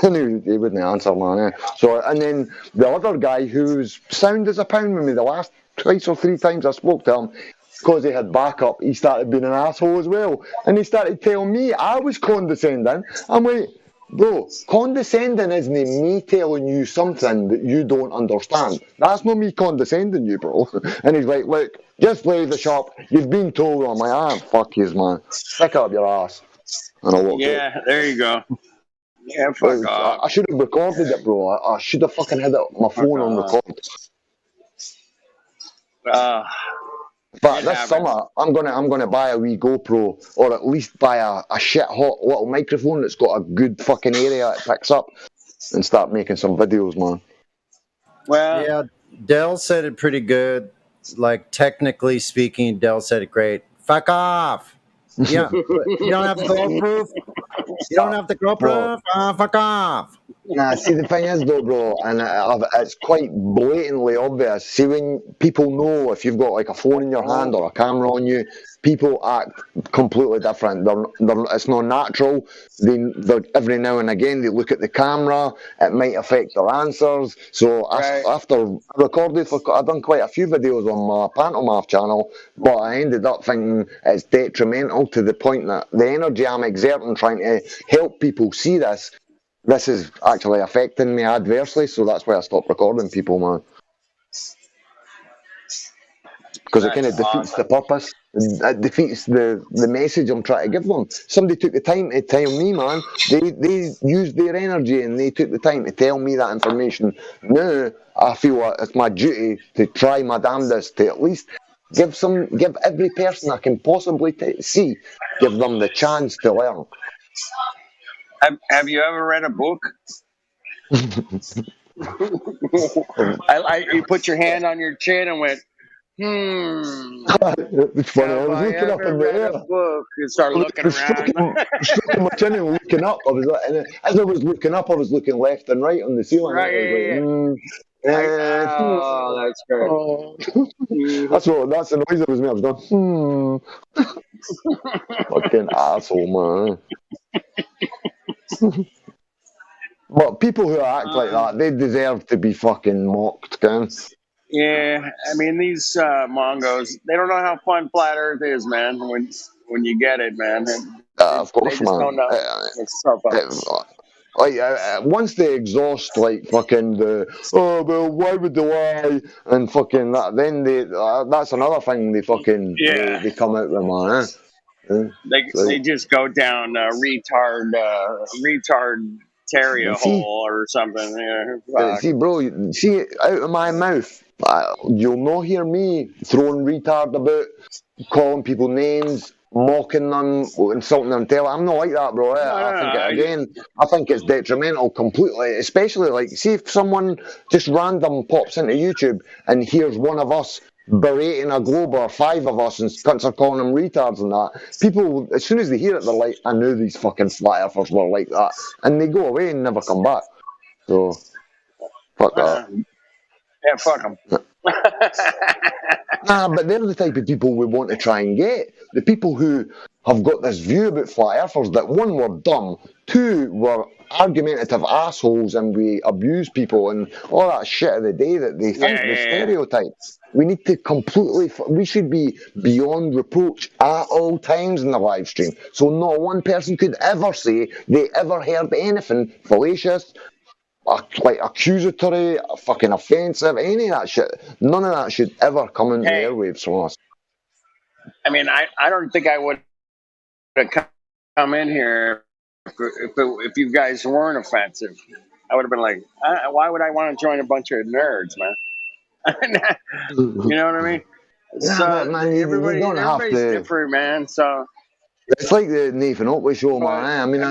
E: And he wouldn't answer, man. So, and then the other guy who's sound as a pound with me the last twice or three times I spoke to him, because he had backup, he started being an asshole as well. And he started telling me I was condescending. I'm like, bro, condescending isn't me telling you something that you don't understand. That's not me condescending you, bro. And he's like, look, just leave the shop. You've been told. I'm like, fuck yous, man. Stick up your ass. And I walked out.
I: There you go. Yeah, fuck off.
E: I should have recorded it, bro. I should have fucking had my phone on record. But this summer, I'm gonna buy a wee GoPro, or at least buy a shit hot little microphone that's got a good fucking area it picks up, and start making some videos, man.
I: Well,
B: yeah, Dell said it pretty good. Like, technically speaking, Dell said it great. Fuck off. Yeah, you don't have the GoPro. You don't have the GoPro. Fuck off.
E: Nah, see, the thing is, though, bro, and it's quite blatantly obvious. See, when people know if you've got like a phone in your hand or a camera on you, people act completely different. It's not natural. Every now and again, they look at the camera. It might affect their answers. So after I recorded, I've done quite a few videos on my Pantomath channel, but I ended up thinking it's detrimental to the point that the energy I'm exerting trying to help people see this is actually affecting me adversely, so that's why I stopped recording people, man. Because it kind of defeats the purpose. It defeats the message I'm trying to give them. Somebody took the time to tell me, man. They used their energy and they took the time to tell me that information. Now I feel it's my duty to try my damnedest to at least give every person I can possibly see, give them the chance to learn.
I: Have you ever read a book? You put your hand on your chin and went,
E: It's funny. I was looking up in the air.
I: A book and start looking around.
E: Stroking my chin and looking up. I was like, and as I was looking up, I was looking left and right on the ceiling.
I: Right, oh, that's great.
E: That's the noise that was me. I was going, fucking asshole, man. But people who act like that, they deserve to be fucking mocked, Ken.
I: Yeah, I mean, these Mongos, they don't know how fun flat Earth is, man, when you get it, man.
E: Of course,
I: they just
E: man.
I: Don't know. It's so fun.
E: Once they exhaust, like, fucking well, why would they lie? And fucking that, then that's another thing they fucking, they come out with, man.
I: They just go down retard Terrio hole or something.
E: See, bro, out of my mouth, you'll not hear me throwing retard about, calling people names, mocking them, insulting them. I'm not like that, bro. I think it's detrimental completely, especially like, see if someone just random pops into YouTube and hears one of us berating a glober, 5 of us, and cunts are calling them retards and that. People, as soon as they hear it, they're like, I knew these fucking flat earthers were like that. And they go away and never come back. So, fuck that.
I: Yeah, fuck them.
E: Nah, but they're the type of people we want to try and get. The people who have got this view about flat earthers that 1, were dumb, 2, were argumentative assholes and we abuse people and all that shit of the day that they think the stereotypes. We need to we should be beyond reproach at all times in the live stream. So not one person could ever say they ever heard anything fallacious, like accusatory, fucking offensive, any of that shit. None of that should ever come into the airwaves from us.
I: I mean, I don't think I would come in here if you guys weren't offensive. I would have been like, why would I want to join a bunch of nerds, man? You know what I mean? So
E: man, everybody's
I: different, man. So
E: it's like the Nathan Oakley show, man. I mean,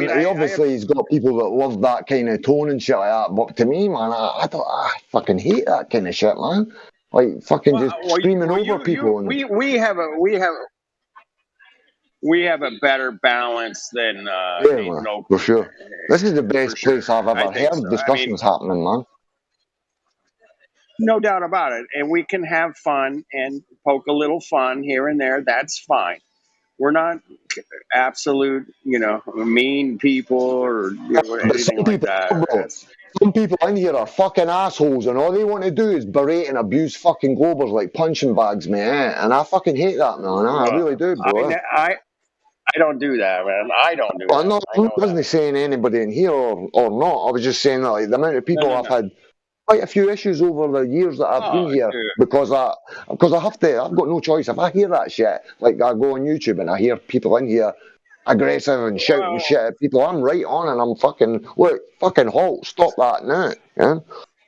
E: he's got people that love that kind of tone and shit like that. But to me, man, I fucking hate that kind of shit, man. Like fucking just screaming over people.
I: We have a better balance than
E: man, for sure. This is the best place I've ever heard discussions happening, man.
I: No doubt about it. And we can have fun and poke a little fun here and there. That's fine. We're not absolute, mean people or anything like that.
E: Some people in here are fucking assholes and all they want to do is berate and abuse fucking globers like punching bags, man. And I fucking hate that, man. I really do, bro.
I: I don't do that, man. I don't do that.
E: I wasn't saying anybody in here or not. I was just saying that like, the amount of people I've had quite a few issues over the years that I've been here because I have to. I've got no choice. If I hear that shit, like I go on YouTube and I hear people in here aggressive and shouting shit at people, I'm right on and I'm fucking halt, stop that now, yeah?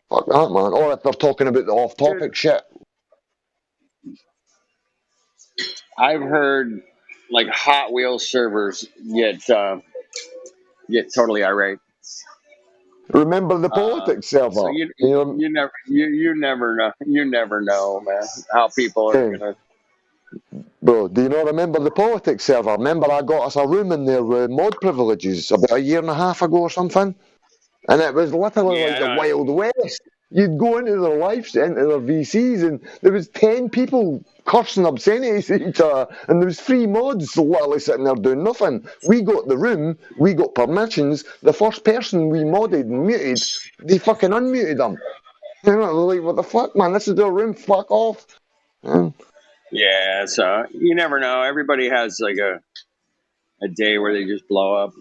E: Fuck that, man. Or if they're talking about the off-topic shit.
I: I've heard like Hot Wheels servers get totally irate.
E: Remember the politics server?
I: So you never know, man, how people are gonna.
E: Bro, do you not remember the politics server? Remember I got us a room in there with mod privileges about a year and a half ago or something? And it was literally like the Wild West. You'd go into their lives, into their VCs, and there was 10 people cursing obscenities at each other, and there was 3 mods literally sitting there doing nothing. We got the room, we got permissions. The first person we modded and muted, they fucking unmuted them. You know, they're like, what the fuck, man? This is their room. Fuck off.
I: Yeah, so you never know. Everybody has like a day where they just blow up.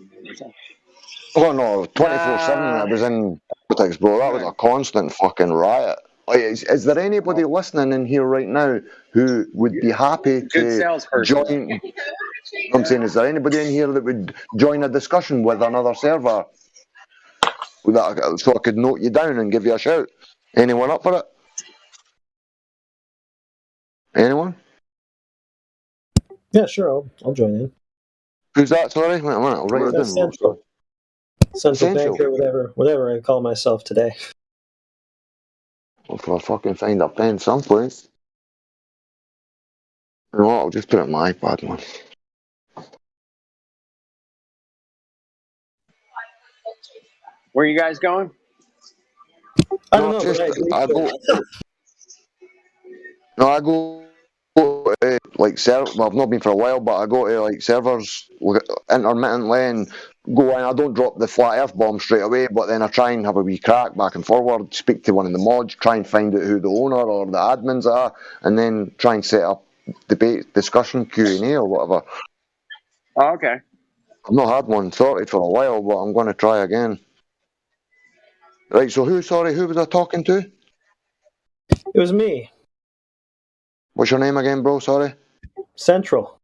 E: Oh no, 24/7 I was in politics, bro. That was a constant fucking riot. Like, is there anybody listening in here right now who would be happy to join? I'm saying, is there anybody in here that would join a discussion with another server so I could note you down and give you a shout? Anyone up for it? Anyone?
J: Yeah, sure. I'll join in.
E: Who's that? Sorry, wait a minute. I'll write it down.
J: Central banker, whatever I call myself today.
E: Well, if I fucking find a pen someplace. You know what? I'll just put it on my iPad, man.
I: Where are you guys going?
J: I don't know.
E: I go like well, I've not been for a while, but I go to like servers intermittently and go in. I don't drop the flat earth bomb straight away, but then I try and have a wee crack back and forward, speak to one of the mods, try and find out who the owner or the admins are, and then try and set up debate, discussion, Q&A or whatever.
I: Oh, okay.
E: I've not had one sorted for a while, but I'm going to try again. Right, so who was I talking to?
J: It was me.
E: What's your name again, bro? Sorry?
J: Central.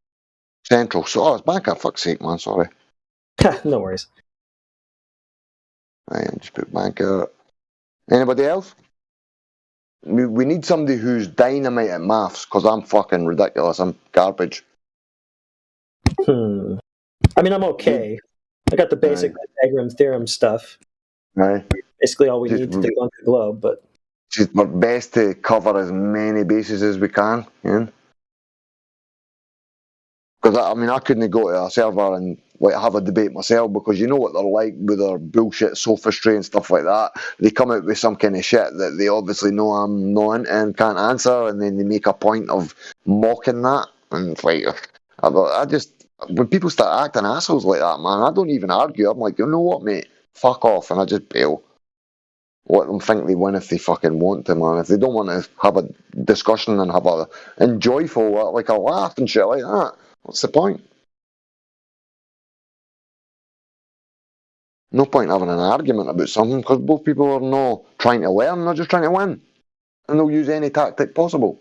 E: So, it's Banker. Fuck's sake, man. Sorry.
J: No worries.
E: Right, just put Banker. Anybody else? We need somebody who's dynamite at maths, because I'm fucking ridiculous. I'm garbage.
J: I mean, I'm okay. I got the basic Pythagorean theorem stuff.
E: Right.
J: Basically all we need to debunk the globe, but...
E: It's our best to cover as many bases as we can, you know? Because, I mean, I couldn't go to a server and like have a debate myself, because you know what they're like with their bullshit sophistry and stuff like that. They come out with some kind of shit that they obviously know I'm not into and can't answer, and then they make a point of mocking that. And it's like, I just, when people start acting assholes like that, man, I don't even argue. I'm like, you know what, mate? Fuck off, and I just bail. Let them think they win if they fucking want to, man. If they don't want to have a discussion and have a enjoyable, like a laugh and shit like that, what's the point? No point having an argument about something, because both people are not trying to learn, they're just trying to win. And they'll use any tactic possible.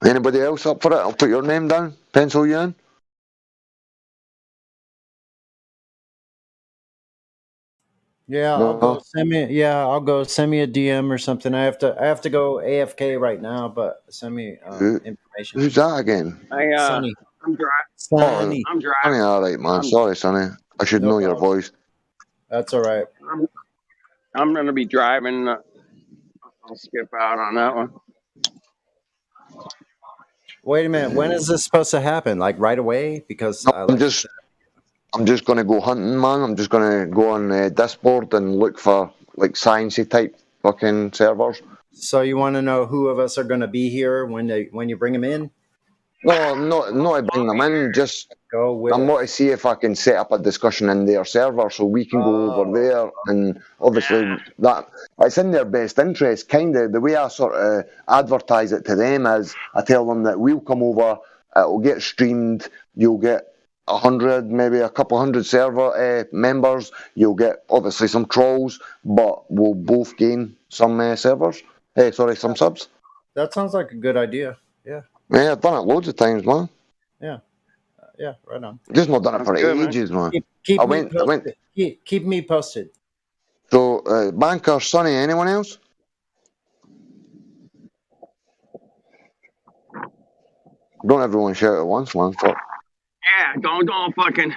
E: Anybody else up for it? I'll put your name down. Pencil you in.
B: Yeah, I'll go send me a DM or something. I have to go AFK right now, but send me information.
E: Who's that again?
B: Sonny.
I: I'm driving.
B: Sonny.
I: I'm driving.
E: Sonny, all right, man. Sorry, Sonny. I should know your voice.
B: That's all right.
I: I'm going to be driving. I'll skip out on that one.
B: Wait a minute. When is this supposed to happen? Like right away? Because
E: I'm just going to go hunting, man. I'm just going to go on Discord and look for like sciencey type fucking servers.
B: So you want to know who of us are going to be here when you bring them in?
E: No, not to bring them in. Just I want to see if I can set up a discussion in their server so we can go over there. And obviously that it's in their best interest. Kind of the way I sort of advertise it to them is I tell them that we'll come over. It'll get streamed. You'll get 100, maybe a couple hundred server members. You'll get obviously some trolls, but we'll both gain some servers. Some subs.
B: That sounds like a good idea. Yeah.
E: Yeah, I've done it loads of times, man.
B: Yeah. Yeah, right on.
E: Just not done it for ages, man.
B: Keep me posted.
E: So, Banker, Sonny, anyone else? Don't everyone shout at once, man. Fuck.
I: Yeah, don't fucking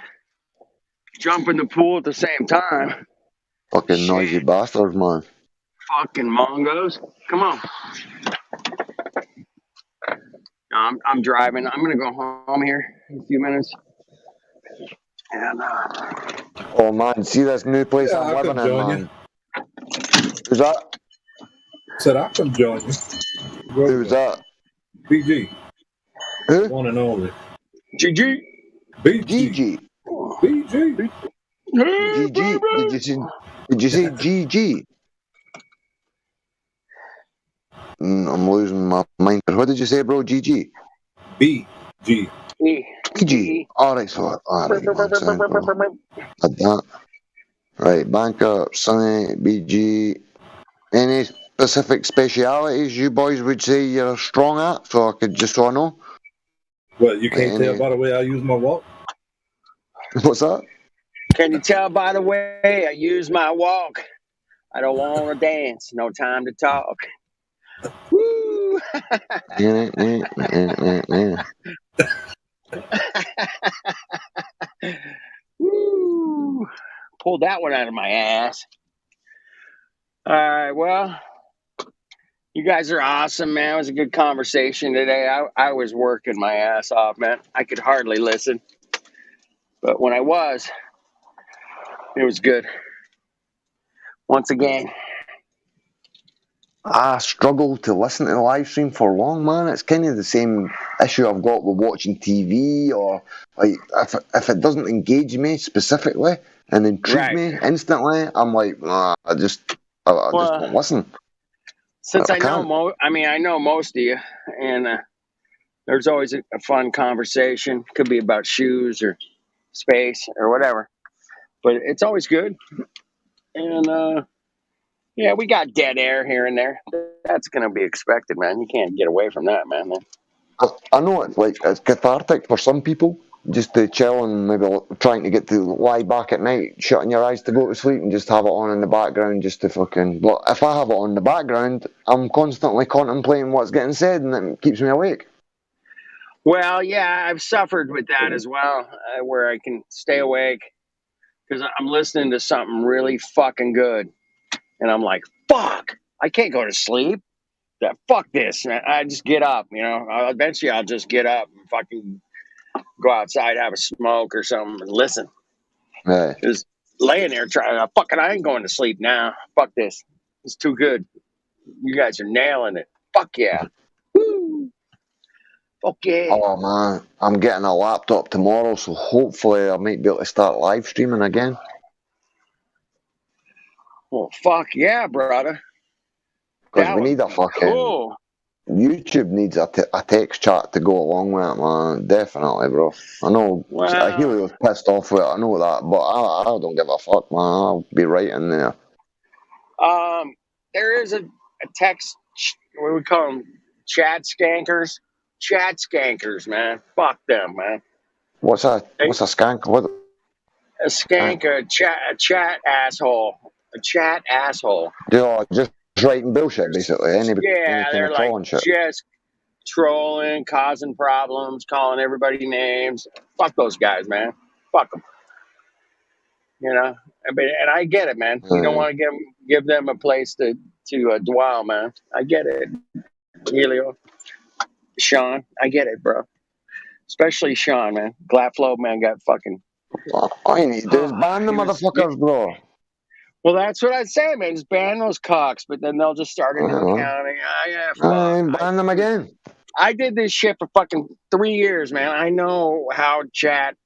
I: jump in the pool at the same time.
E: Fucking noisy bastards, man.
I: Fucking Mongos. Come on. No, I'm driving. I'm going to go home here in a few minutes. And,
E: oh, man, see this new place I'm living in, man. Who's that?
K: Said I can join you.
E: Who's that?
K: BG.
E: Who?
K: One and only.
I: GG.
E: BG.
K: BG.
E: GG. Did you say GG? I'm losing my mind. What did you say, bro? GG.
K: BG.
E: BG. Alright, so alright, 1 second, bro. Add that. Right, Banker, Sunny, BG. Any specific specialities you boys would say you're strong at, so I could just so I know?
K: Well, you can't tell by the way I use my walk?
E: What's that?
I: Can you tell by the way I use my walk? I don't want to dance, no time to talk. Woo! Woo! Pulled that one out of my ass. All right, well, you guys are awesome, man. It was a good conversation today. I was working my ass off, man. I could hardly listen. But when I was, it was good. Once again.
E: I struggle to listen to the live stream for long, man. It's kind of the same issue I've got with watching TV, or like if it doesn't engage me specifically and intrigue me instantly, I'm like, nah, I just don't listen.
I: Since I know most of you, and there's always a fun conversation. Could be about shoes or space or whatever, but it's always good. And yeah, we got dead air here and there. That's gonna be expected, man. You can't get away from that, man.
E: I know it's cathartic for some people just to chill and maybe trying to get to lie back at night, shutting your eyes to go to sleep and just have it on in the background just to fucking. But if I have it on in the background, I'm constantly contemplating what's getting said and it keeps me awake.
I: Well, yeah, I've suffered with that as well, where I can stay awake because I'm listening to something really fucking good, and I'm like, fuck, I can't go to sleep. Fuck this. And I just get up, eventually I'll just get up and fucking go outside, have a smoke or something and listen.
E: Right.
I: Just laying there trying to, I ain't going to sleep now. Fuck this. It's too good. You guys are nailing it. Fuck yeah. Woo. Fuck yeah.
E: Oh man, I'm getting a laptop tomorrow, so hopefully I might be able to start live streaming again.
I: Well, fuck yeah, brother.
E: Because we need a fucking
I: cool.
E: YouTube needs a text chat to go along with it, man. Definitely, bro. I know Helio's pissed off with it. I know that, but I don't give a fuck, man. I'll be right in there.
I: There is a text. What do we call them? Chat skankers. Chat skankers, man. Fuck them, man.
E: What's a skank? What?
I: A skank, a chat asshole. A chat asshole.
E: Just writing bullshit, basically.
I: Yeah, they're like just trolling, causing problems, calling everybody names. Fuck those guys, man. Fuck them. And I get it, man. You don't want to give them a place to dwell, man. I get it, Helio, Sean. I get it, bro. Especially Sean, man. Glapflow, man, got fucking.
E: All you need to do is ban the motherfuckers, bro.
I: Well, that's what I'd say, man. Just ban those cocks, but then they'll just start a new account.
E: Ban them again.
I: I did this shit for fucking 3 years, man. I know how chat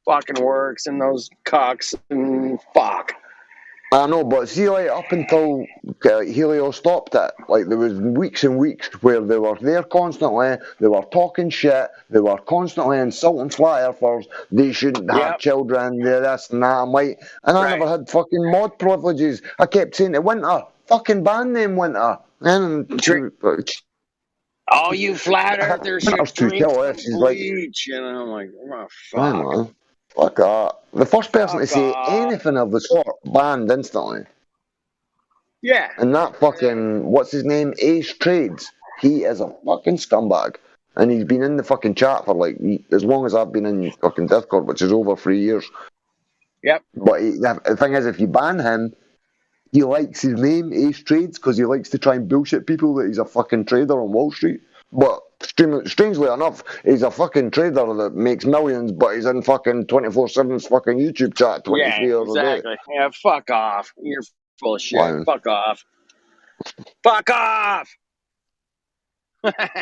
I: fucking works and those cocks and fuck.
E: I know, but see, like, up until Helio stopped it, like, there was weeks and weeks where they were there constantly, they were talking shit, they were constantly insulting flat earthers, they shouldn't have children, this and that, and I never had fucking mod privileges. I kept saying to Winter, fucking ban them, Winter.
I: All you flat earthers should drink bleach. And I'm like, oh, fuck.
E: Man, fuck that. The first person to say anything of the sort, banned instantly.
I: Yeah.
E: And that fucking, what's his name? Ace Trades. He is a fucking scumbag. And he's been in the fucking chat for like, as long as I've been in fucking Discord, which is over 3 years.
I: Yep.
E: But the thing is, if you ban him, he likes his name, Ace Trades, because he likes to try and bullshit people that he's a fucking trader on Wall Street. But strangely enough, he's a fucking trader that makes millions, but he's in fucking 24/7's fucking YouTube chat 23 hours a day.
I: Exactly. Yeah, fuck off. You're full of shit.
E: Lying.
I: Fuck off. Fuck off.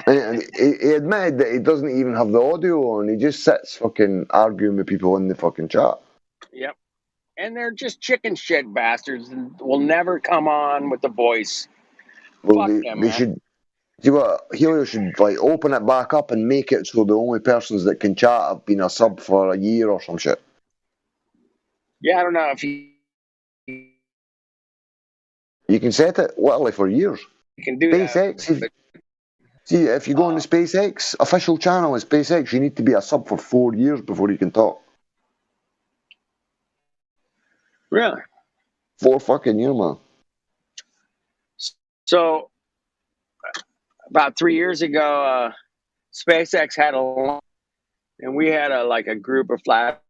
E: And he admitted that he doesn't even have the audio on. He just sits fucking arguing with people in the fucking chat.
I: Yep. And they're just chicken shit bastards and will never come on with the voice.
E: Well,
I: Fuck them,
E: they
I: man.
E: should. See what Helio should like open it back up and make it so the only persons that can chat have been a sub for a year or some shit.
I: Yeah, I don't know if you
E: can set it literally for years.
I: You can do
E: SpaceX.
I: that.
E: See, if you go on the SpaceX official channel of SpaceX, you need to be a sub for 4 years before you can talk.
I: Really?
E: 4 fucking years, man.
I: So, about 3 years ago, SpaceX had and we had a group of flat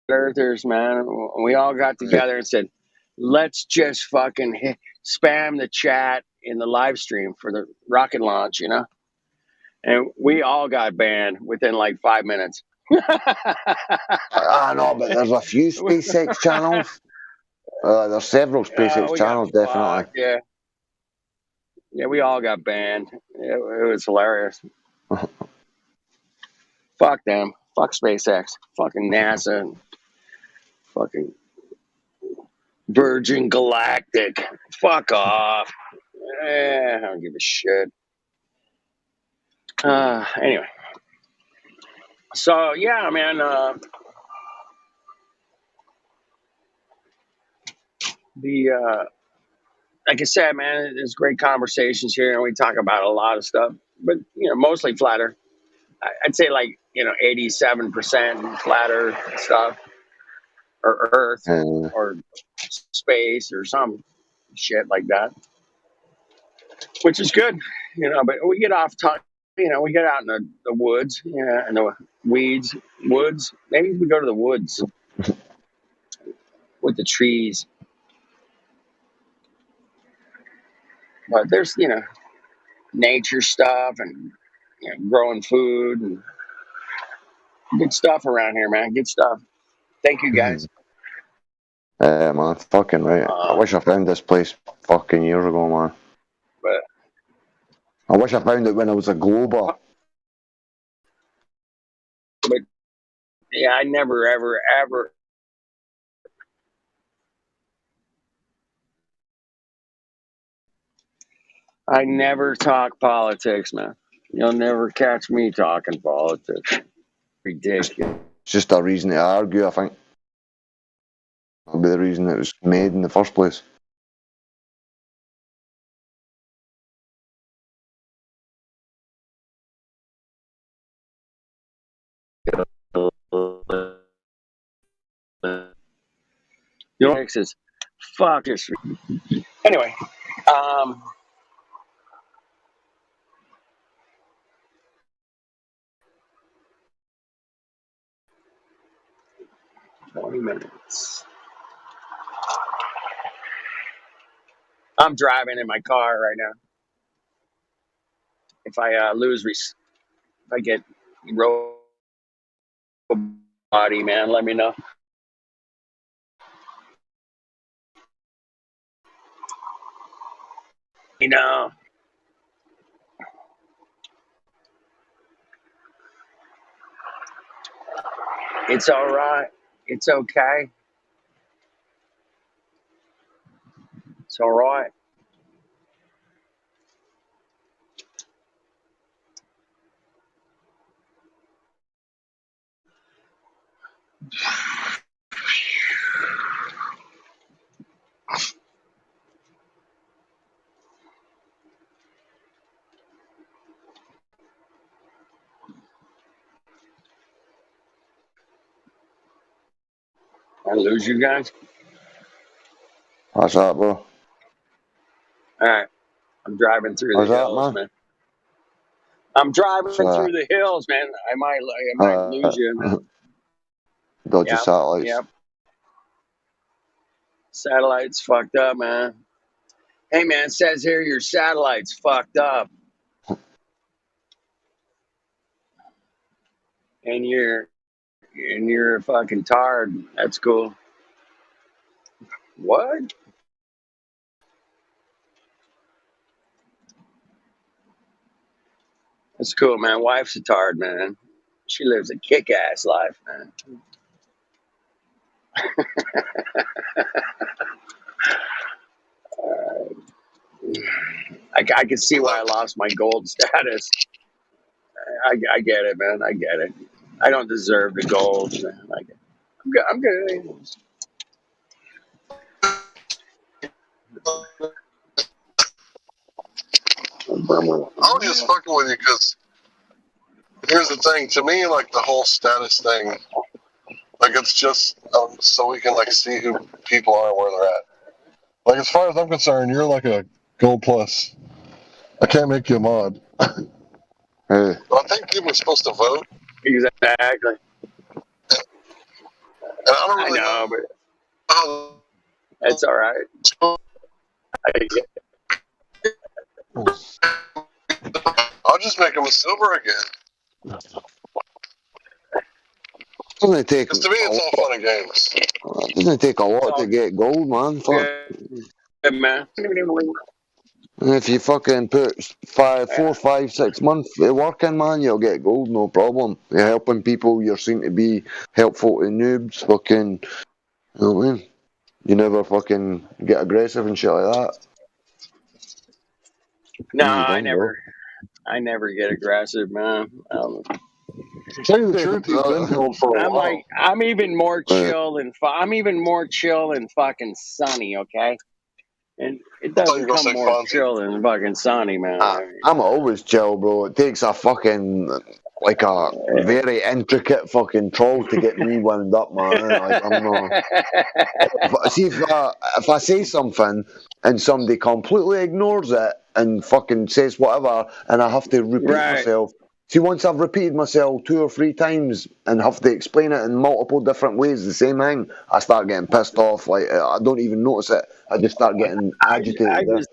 I: earthers, man. We all got together and said, let's just fucking spam the chat in the live stream for the rocket launch, you know? And we all got banned within like 5 minutes.
E: I know, but there's a few SpaceX channels. There's several SpaceX channels, definitely.
I: Yeah. Yeah, we all got banned. It was hilarious. Fuck them. Fuck SpaceX. Fucking NASA. And fucking Virgin Galactic. Fuck off. I don't give a shit. Anyway. So, yeah, man. Like I said, man, there's great conversations here, and we talk about a lot of stuff, but, mostly flat Earth. I'd say 87% flat Earth stuff, or Earth, or space, or some shit like that, which is good, but we get off talk, we get out in the woods, in the woods. Maybe we go to the woods with the trees. But there's, nature stuff and growing food and good stuff around here, man. Good stuff. Thank you, guys.
E: Yeah, man, fucking right. I wish I found this place fucking years ago, man.
I: But
E: I wish I found it when I was a glober.
I: But yeah, I never, ever. I never talk politics, man. You'll never catch me talking politics. Ridiculous.
E: It's just a reason to argue, I think. That'll be the reason it was made in the first place.
I: Says, fuck this. Anyway, 20 minutes. I'm driving in my car right now. If I if I get road body, man, let me know. It's all right. It's okay. It's all right. I lose you guys?
E: What's that, bro?
I: All right. I'm driving through the hills, man. I'm driving through the hills, man. I might lose you.
E: Dodgy satellites.
I: Yep. Satellite's fucked up, man. Hey, man, it says here your satellite's fucked up. And you're fucking tired. That's cool. What? That's cool, man. Wife's a tard, man. She lives a kick-ass life, man. I can see why I lost my gold status. I get it, man. I get it. I don't deserve the gold, man. I'm good.
G: I'm just fucking with you because here's the thing. To me, like the whole status thing, like it's just so we can like see who people are and where they're at. Like as far as I'm concerned, you're like a gold plus. I can't make you a mod. I think people are supposed to vote.
I: Exactly.
G: And I don't really
I: know, but it's all right.
G: I'll just make them a silver again.
E: Doesn't it take?
G: Because to me, it's all fun and games.
E: Doesn't it take a lot to get gold, man? Fuck.
I: Yeah, man.
E: If you fucking put 4, 5, 6 months of work in, man, you'll get gold, no problem. You're helping people, you're seen to be helpful to noobs, fucking, you know what I mean? You never fucking get aggressive and shit like that.
I: No, I never get aggressive, man.
G: To tell you the truth, he's been gold for a while.
I: I'm even more chill than fucking Sunny, okay? And it doesn't come more chill than fucking Sunny, man.
E: I'm always chill, bro. It takes a fucking, like a very intricate fucking troll to get me wound up, man. Like, I'm not. See, if I say something and somebody completely ignores it and fucking says whatever, and I have to repeat myself. See, once I've repeated myself 2 or 3 times and have to explain it in multiple different ways, the same thing, I start getting pissed off. Like, I don't even notice it. I just start getting agitated.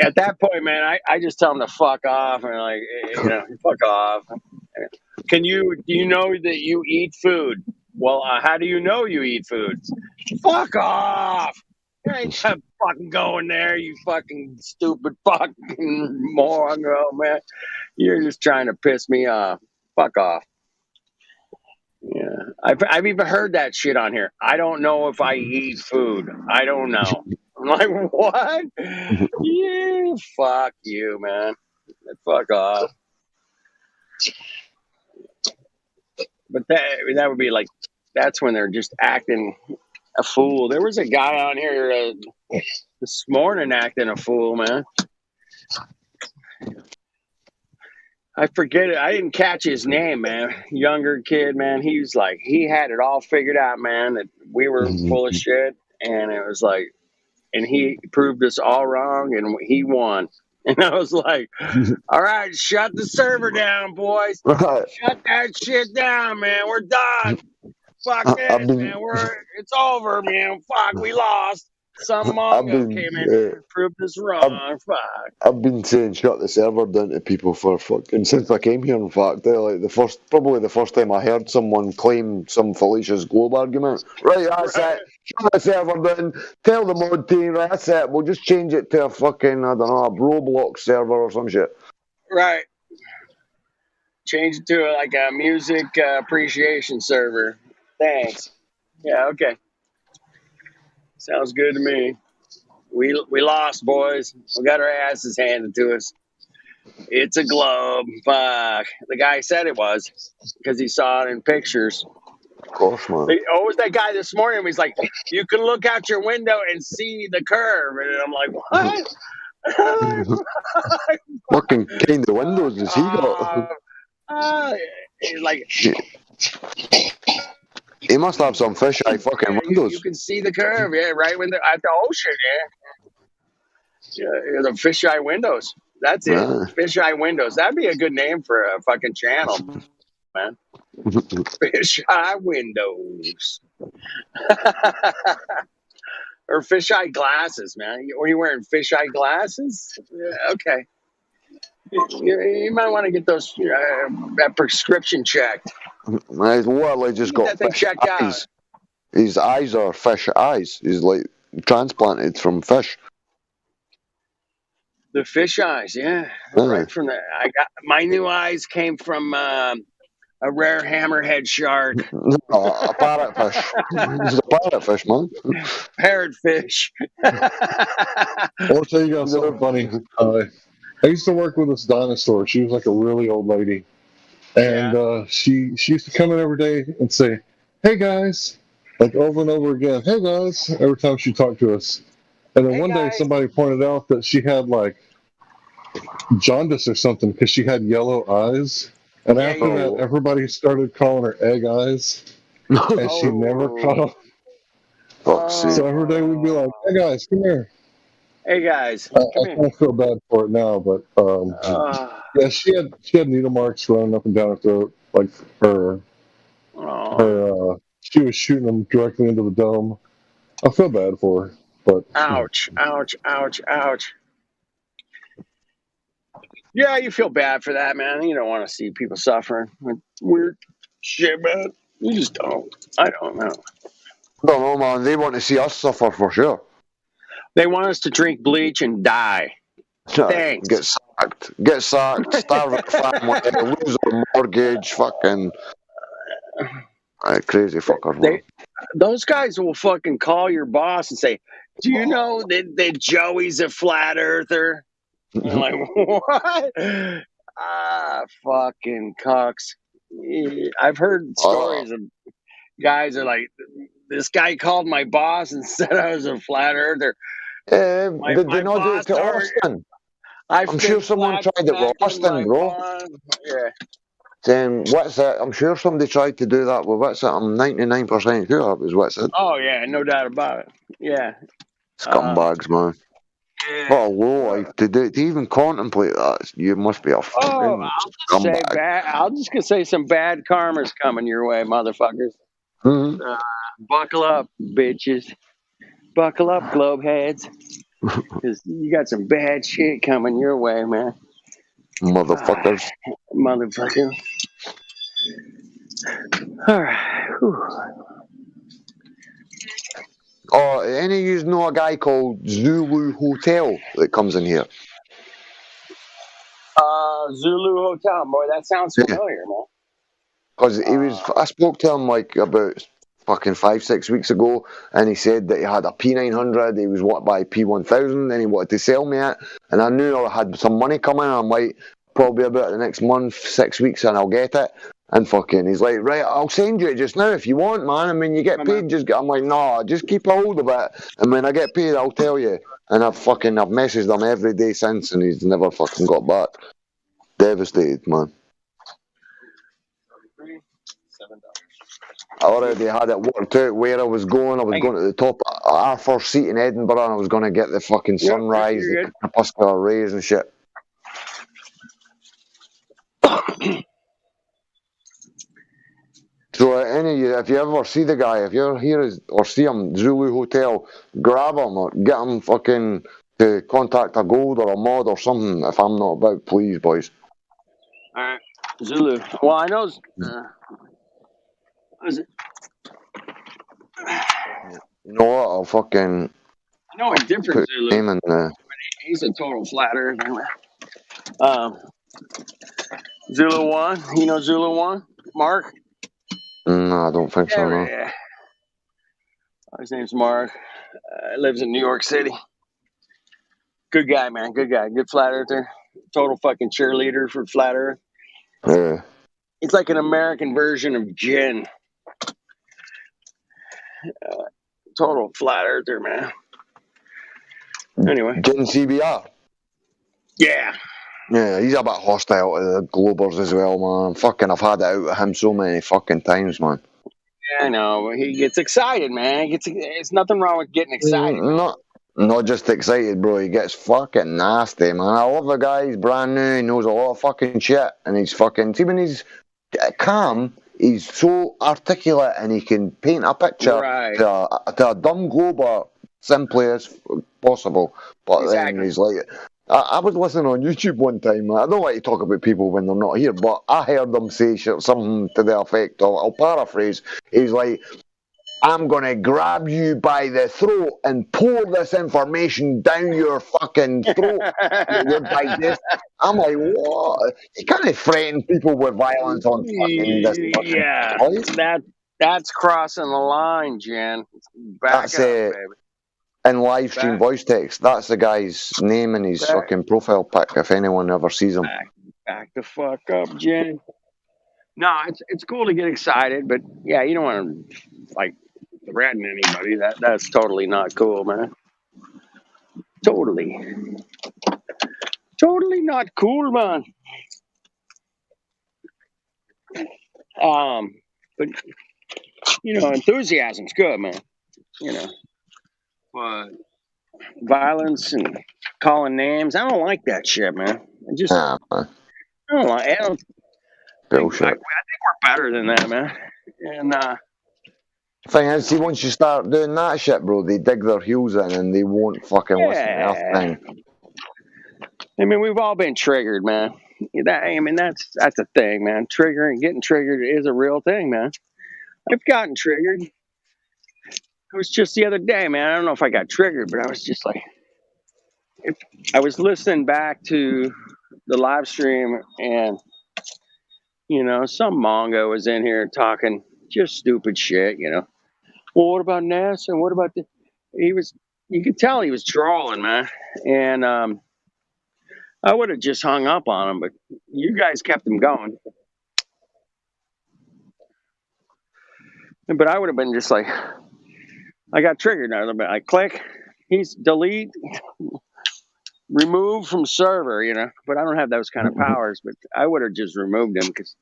I: At that point, man, I just tell them to fuck off and like, fuck off. Do you know that you eat food? Well, how do you know you eat food? Fuck off. You ain't fucking going there, you fucking stupid fucking moron, man. You're just trying to piss me off. Fuck off. Yeah, I've even heard that shit on here. I don't know if I eat food. I don't know. I'm like, what? Yeah, fuck you, man. Fuck off. But that would be like, that's when they're just acting a fool. There was a guy on here this morning acting a fool, man. I forget it. I didn't catch his name, man. Younger kid, man. He was like, he had it all figured out, man, that we were full of shit. And it was like, and he proved us all wrong and he won. And I was like, all right, shut the server down, boys. Shut that shit down, man. We're done. Fuck this, man. It's over, man. Fuck, we lost. Some Mongo came in and proved us wrong. Fuck.
E: I've been saying shut the server down to people for fucking since I came here. In fact, like probably the first time I heard someone claim some fallacious globe argument. Right, that's it. Shut the server down. Tell the mod team, right, that's it. We'll just change it to a fucking, I don't know, a Roblox server or some shit.
I: Right. Change it to like a music appreciation server. Thanks. Yeah, okay. Sounds good to me. We lost, boys. We got our asses handed to us. It's a globe. Fuck. The guy said it was because he saw it in pictures.
E: Of course, man.
I: Oh, was that guy this morning? He's like, you can look out your window and see the curve. And I'm like, what?
E: Fucking kind of windows does he got?
I: Like,
E: he must have some fisheye fucking windows.
I: You can see the curve, yeah, right when at the ocean, yeah, the fisheye windows. That's it, fisheye windows. That'd be a good name for a fucking channel, man. Fisheye windows. Or fisheye glasses, man. Are you wearing fisheye glasses? Yeah, okay. You might want to get those that prescription checked.
E: He's literally just
I: Get
E: got
I: that thing
E: fish
I: checked out.
E: eyes. His eyes are fish eyes. He's like transplanted from fish.
I: The fish eyes, yeah. Right from the I got my new eyes came from a rare hammerhead shark.
E: No, a parrotfish. He's a parrotfish, man.
I: Parrotfish.
G: I'll tell you guys something funny. I used to work with this dinosaur. She was like a really old lady. And she used to come in every day and say, "Hey guys," like over and over again. "Hey guys," every time she talked to us. And then one day somebody pointed out that she had like jaundice or something because she had yellow eyes. And after that, everybody started calling her Egg Eyes. And she never caught on. So every day we'd be like, "Hey guys, come here."
I: Hey guys,
G: I kind of feel bad for it now, but yeah, she had needle marks running up and down her throat, like her. She was shooting them directly into the dome. I feel bad for her, but
I: ouch, ouch, ouch, ouch. Yeah, you feel bad for that, man. You don't want to see people suffering with weird shit, man. You just don't. I don't know.
E: I don't know, man. They want to see us suffer for sure.
I: They want us to drink bleach and die. Thanks.
E: Get sacked, starve our family, lose our mortgage, fucking crazy fuckers, man.
I: Those guys will fucking call your boss and say, "Do you know that Joey's a flat earther?" I'm like, what? Fucking cucks. I've heard stories of guys are like, this guy called my boss and said I was a flat earther.
E: Did they not do it to Austin? I'm sure someone tried it with Austin, bro.
I: Yeah.
E: Then what's that? I'm sure somebody tried to do that with what's it? I'm 99% sure that was what's it.
I: Oh yeah, no doubt about it. Yeah.
E: Scumbags, man. What a low life to even contemplate that. You must be a fucking scumbag.
I: I'll just gonna say some bad karma's coming your way, motherfuckers. Buckle up, bitches. Buckle up, globe heads. Because you got some bad shit coming your way, man.
E: Motherfuckers.
I: Motherfucker. All right.
E: Oh, any of you know a guy called Zulu Hotel that comes in here?
I: Zulu Hotel, boy, that sounds familiar, man.
E: Because I spoke to him like about fucking 5-6 weeks ago, and he said that he had a P900, he was wanted by P1000, and he wanted to sell me it, and I knew I had some money coming, and I'm like, probably about the next month, 6 weeks, and I'll get it. And fucking, he's like, right, I'll send you it just now if you want, man. I mean, you get paid, I'm like, nah, just keep a hold of it, and when I get paid, I'll tell you. And I've messaged him every day since, and he's never fucking got back. Devastated, man. I already had it worked out where I was going. I was going to the top our first seat in Edinburgh, and I was going to get the fucking sunrise, the crepuscular rays and shit. So any of you, if you ever see the guy, if you're here or see him, Zulu Hotel, grab him or get him fucking to contact a gold or a mod or something. If I'm not about, please, boys.
I: All right, Zulu. Well, I know. What is it?
E: You know what? I'll fucking.
I: I know a different Zulu.
E: Name in the...
I: He's a total flat earther. Zulu 1. You know Zulu 1? Mark?
E: No, I don't think so, no.
I: Yeah. His name's Mark. Lives in New York City. Good guy, man. Good guy. Good flat earther. Total fucking cheerleader for flat earth.
E: Yeah.
I: It's like an American version of Jen. Total flat earther, man. Anyway.
E: Jen CBR.
I: Yeah.
E: Yeah, he's a bit hostile to the Globers as well, man. I've had it out with him so many fucking times, man.
I: Yeah, I know. He gets excited, man. It's nothing wrong with getting excited.
E: Not just excited, bro. He gets fucking nasty, man. I love the guy. He's brand new. He knows a lot of fucking shit. And he's fucking... See, when he's calm, he's so articulate and he can paint a picture to a dumb Glober simply as possible. But
I: Exactly.
E: then he's like, I was listening on YouTube one time. I don't like to talk about people when they're not here, but I heard them say something to the effect of, I'll paraphrase, he's like, I'm going to grab you by the throat and pour this information down your fucking throat. Your digest. I'm like, what? You can't threaten people with violence on fucking this fucking live.
I: That's crossing the line, Jen. Back
E: That's
I: up, baby.
E: in live stream voice text. That's the guy's name in his fucking profile pic, if anyone ever sees him.
I: Back the fuck up, Jen. No, it's cool to get excited, but yeah, you don't want to like threaten anybody. That's totally not cool, man. Totally not cool, man. But you know, enthusiasm's good, man. You know, but violence and calling names, I don't like that shit, man. I don't like. I don't.
E: Bullshit.
I: I think we're better than that, man. And
E: thing is, see, once you start doing that shit, bro, they dig their heels in and they won't fucking listen to nothing.
I: I mean, we've all been triggered, man. That's a thing, man. Getting triggered is a real thing, man. I've gotten triggered. It was just the other day, man. I don't know if I got triggered, but I was just like, I was listening back to the live stream, and you know, some Mongo was in here talking just stupid shit, you know. Well, what about NASA? And what about the? You could tell he was trolling, man. And I would have just hung up on him, but you guys kept him going. But I would have been just like, I got triggered now. I click, he's delete, remove from server, you know. But I don't have those kind of powers. But I would have just removed him because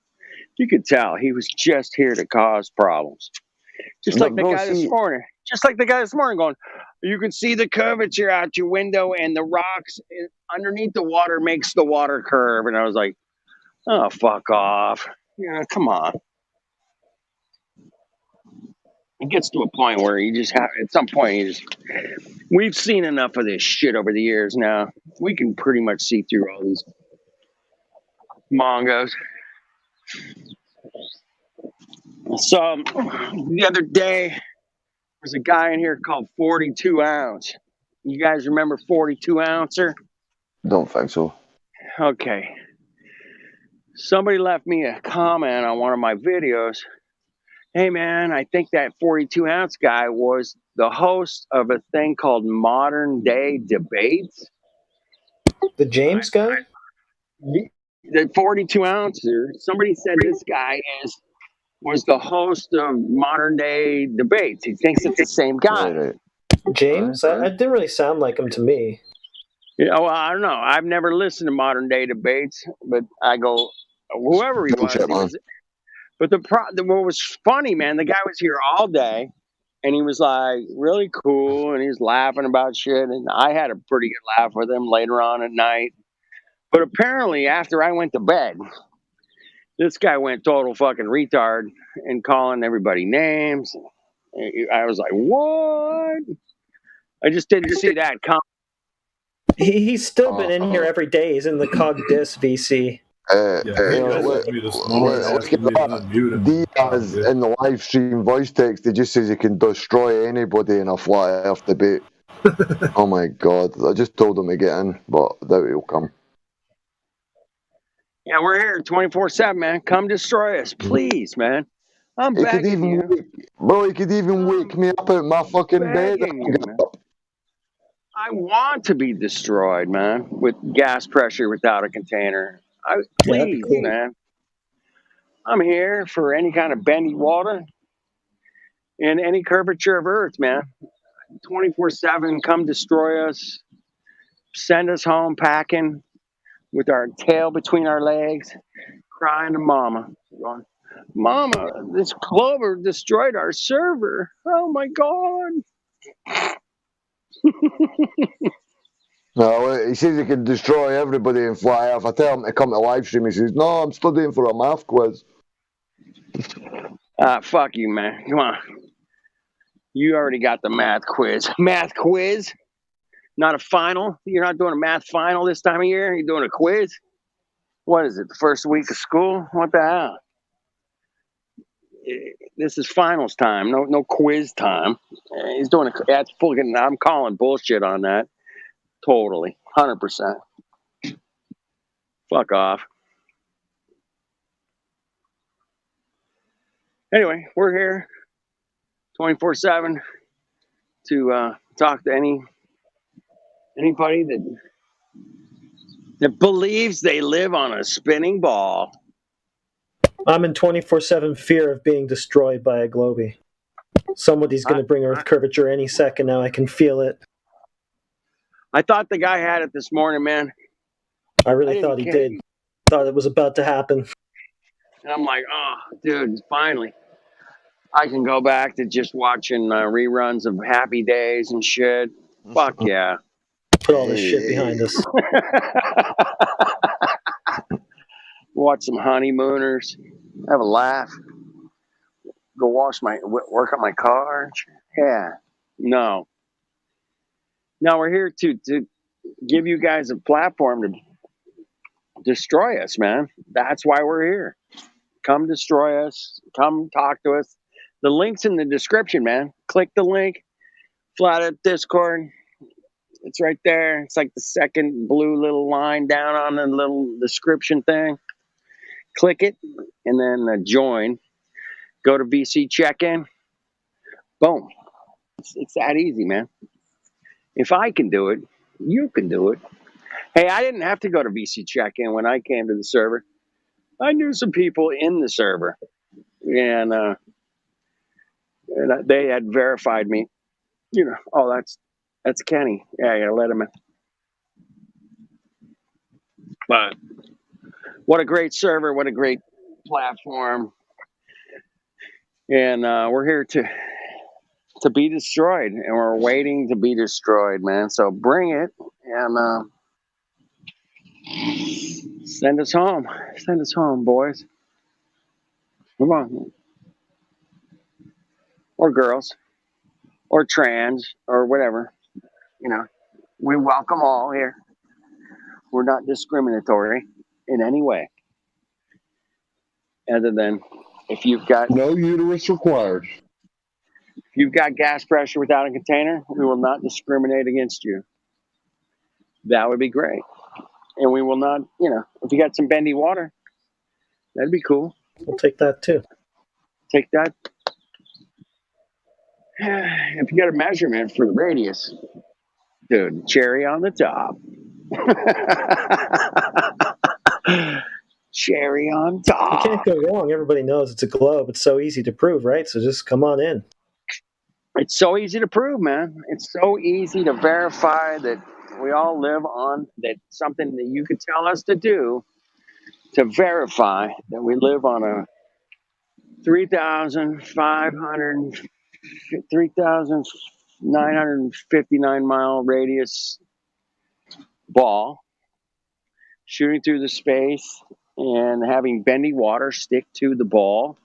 I: you could tell he was just here to cause problems. Just like the guy this morning. Just like the guy this morning going, you can see the curvature out your window and the rocks underneath the water makes the water curve. And I was like, oh, fuck off. Yeah, come on. It gets to a point where you just have, at some point, we've seen enough of this shit over the years now. We can pretty much see through all these Mongos. So the other day, there's a guy in here called 42 Ounce. You guys remember 42 Ouncer?
E: Don't think so.
I: Okay. Somebody left me a comment on one of my videos. Hey, man, I think that 42 Ounce guy was the host of a thing called Modern Day Debates.
J: The James guy?
I: The 42 Ouncer. Somebody said this guy was the host of Modern Day Debates. He thinks it's the same guy.
E: Right.
J: James? It didn't really sound like him to me.
I: Yeah, well, I don't know. I've never listened to Modern Day Debates, but I go, whoever he was. But what was funny, man, the guy was here all day, and he was like really cool, and he was laughing about shit, and I had a pretty good laugh with him later on at night. But apparently, after I went to bed, this guy went total fucking retard and calling everybody names. I was like, what? I just didn't see that coming.
J: He's still been in here every day. He's in the Cog Dis VC.
E: Diaz in the live stream voice text, he just says he can destroy anybody in a flat earth debate. Oh my god, I just told him to get in, but I doubt he'll come.
I: Yeah, we're here 24/7, man. Come destroy us, please, man. I'm begging you.
E: Bro, he could even wake me up out my fucking bed.
I: I want to be destroyed, man, with gas pressure without a container. Please, man. I'm here for any kind of bendy water and any curvature of earth, man. 24/7, come destroy us. Send us home packing with our tail between our legs, crying to mama. Going, Mama, this clover destroyed our server. Oh, my God.
E: No, he says he can destroy everybody in fly off. I tell him to come to live stream. He says, no, I'm studying for a math quiz.
I: Fuck you, man. Come on. You already got the math quiz. Math quiz? Not a final? You're not doing a math final this time of year? You're doing a quiz? What is it, the first week of school? What the hell? This is finals time, no quiz time. He's doing that's fucking. I'm calling bullshit on that. Totally, 100%. Fuck off. Anyway, we're here 24/7 to talk to anybody that believes they live on a spinning ball.
J: I'm in 24/7 fear of being destroyed by a Globie. Somebody's going to bring Earth curvature any second now. I can feel it.
I: I thought the guy had it this morning, man.
J: I really thought he did. Thought it was about to happen.
I: And I'm like, oh, dude, finally. I can go back to just watching reruns of Happy Days and shit. Fuck yeah.
J: Put all this shit behind us.
I: Watch some Honeymooners. Have a laugh. Go work on my car. Yeah. No. Now we're here to give you guys a platform to destroy us, man. That's why we're here. Come destroy us. Come talk to us. The link's in the description, man. Click the link. Flat Earth Discord. It's right there. It's like the second blue little line down on the little description thing. Click it and then join. Go to VC check-in. Boom. It's that easy, man. If I can do it, you can do it. Hey, I didn't have to go to VC check-in when I came to the server. I knew some people in the server, and they had verified me. You know, oh, that's Kenny. Yeah, I gotta let him in. But what a great server! What a great platform! And we're here to be destroyed, and we're waiting to be destroyed, man. So bring it and send us home. Send us home, boys. Come on. Or girls. Or trans. Or whatever. You know. We welcome all here. We're not discriminatory in any way. Other than if you've got...
G: No uterus required.
I: If you've got gas pressure without a container, we will not discriminate against you. That would be great. And we will not, you know, if you got some bendy water, that'd be cool.
J: We'll take that too.
I: Take that. If you got a measurement for the radius, dude, cherry on the top. Cherry on top.
J: You can't go wrong. Everybody knows it's a globe. It's so easy to prove, right? So just come on in.
I: It's so easy to prove, man. It's so easy to verify that we all live on that something that you could tell us to do to verify that we live on a 3,959 mile radius ball shooting through the space and having bendy water stick to the ball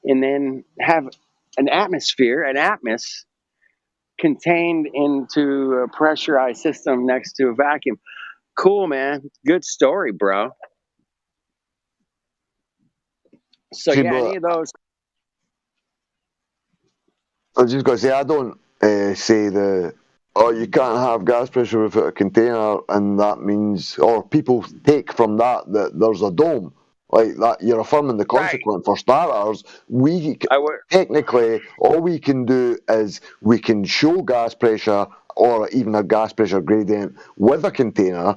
I: and then have an atmosphere, contained into a pressurized system next to a vacuum. Cool, man. Good story, bro. So
E: See,
I: yeah, any of those.
E: I was just going to say, I don't say you can't have gas pressure without a container, and that means, or people take from that there's a dome. Like that, you're affirming the consequence. Right. For starters, technically, all we can do is we can show gas pressure or even a gas pressure gradient with a container.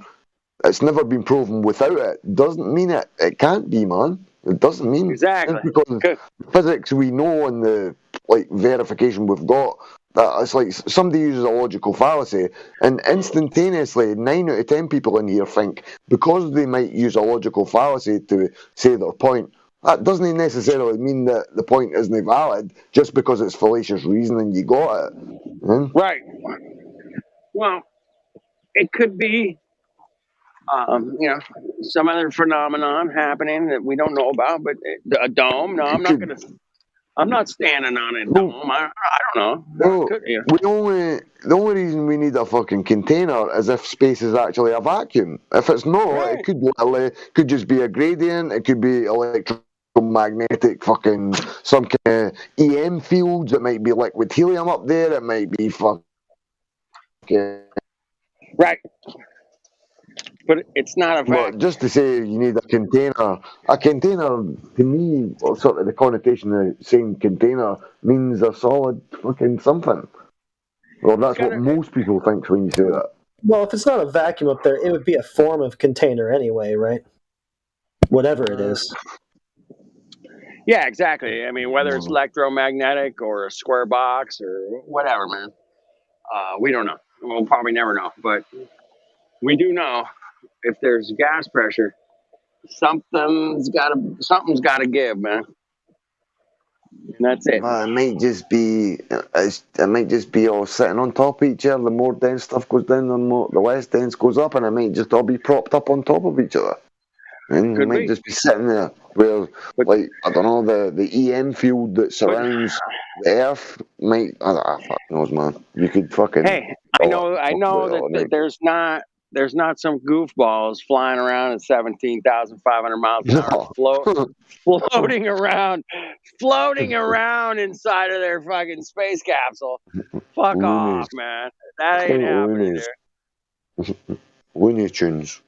E: It's never been proven without it. Doesn't mean it can't be, man. It doesn't mean
I: exactly
E: because physics we know and the verification we've got. It's like somebody uses a logical fallacy, and instantaneously 9 out of 10 people in here think because they might use a logical fallacy to say their point, that doesn't necessarily mean that the point isn't valid just because it's fallacious reasoning you got it.
I: Right. Well, it could be some other phenomenon happening that we don't know about, but a dome. No, I'm not going to. I'm not standing on a
E: No,
I: dome. I don't know.
E: no.
I: Could you?
E: The only reason we need a fucking container is if space is actually a vacuum. If it's not,
I: Right.
E: it could just be a gradient. It could be electromagnetic fucking some kind of EM fields. It might be liquid helium up there. It might be fucking.
I: Right. But it's not a
E: But
I: vacuum.
E: just to say you need a container to me, or sort of the connotation of saying container means a solid fucking something. Well, that's what most people think when you say that.
J: Well, if it's not a vacuum up there, it would be a form of container anyway, right? Whatever it is.
I: Yeah, exactly. I mean, whether it's electromagnetic or a square box or whatever, man. We don't know. We'll probably never know. But we do know if there's gas pressure, something's got to give, man. And that's it.
E: Well, it might just be all sitting on top of each other. The more dense stuff goes down, the less dense goes up, and it might just all be propped up on top of each other. And it might just be sitting there where, like, I don't know, the EM field that surrounds the Earth might. I fuck knows, man. You could fucking.
I: Hey, I know that there's not some goofballs flying around at 17,500 miles an hour, floating around inside of their fucking space capsule. Fuck off, man. That ain't happening, dude.
E: Looney Tunes.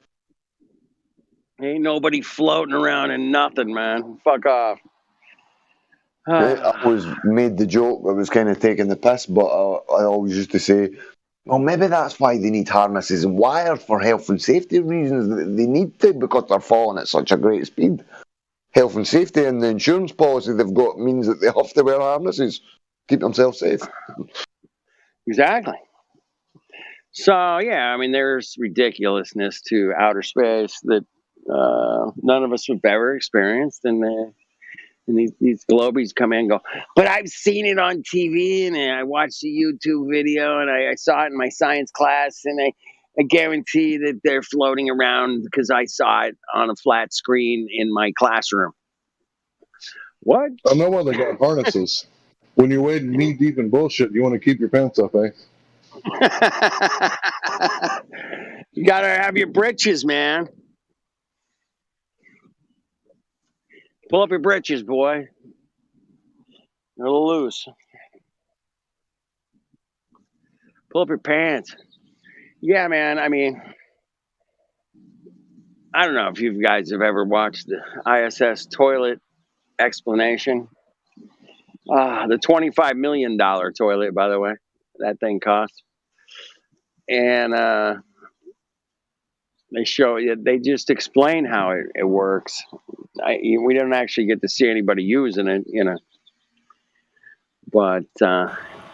I: Ain't nobody floating around in nothing, man. Fuck off.
E: I always made the joke. I was kind of taking the piss, but I always used to say, well, maybe that's why they need harnesses and wires for health and safety reasons. They need to because they're falling at such a great speed. Health and safety and the insurance policy they've got means that they have to wear harnesses, keep themselves safe.
I: Exactly. So, yeah, I mean, there's ridiculousness to outer space that none of us have ever experienced. And these globies come in and go, but I've seen it on TV and I watched a YouTube video and I saw it in my science class and I guarantee that they're floating around because I saw it on a flat screen in my classroom. What?
G: I know why they got harnesses. When you're wading knee deep in bullshit, you want to keep your pants up, eh?
I: You gotta have your britches, man. Pull up your britches, boy. They're a little loose. Pull up your pants. Yeah, man. I mean, I don't know if you guys have ever watched the ISS toilet explanation. The $25 million toilet, by the way, that thing cost. And they just explain how it works. We don't actually get to see anybody using it, you know. But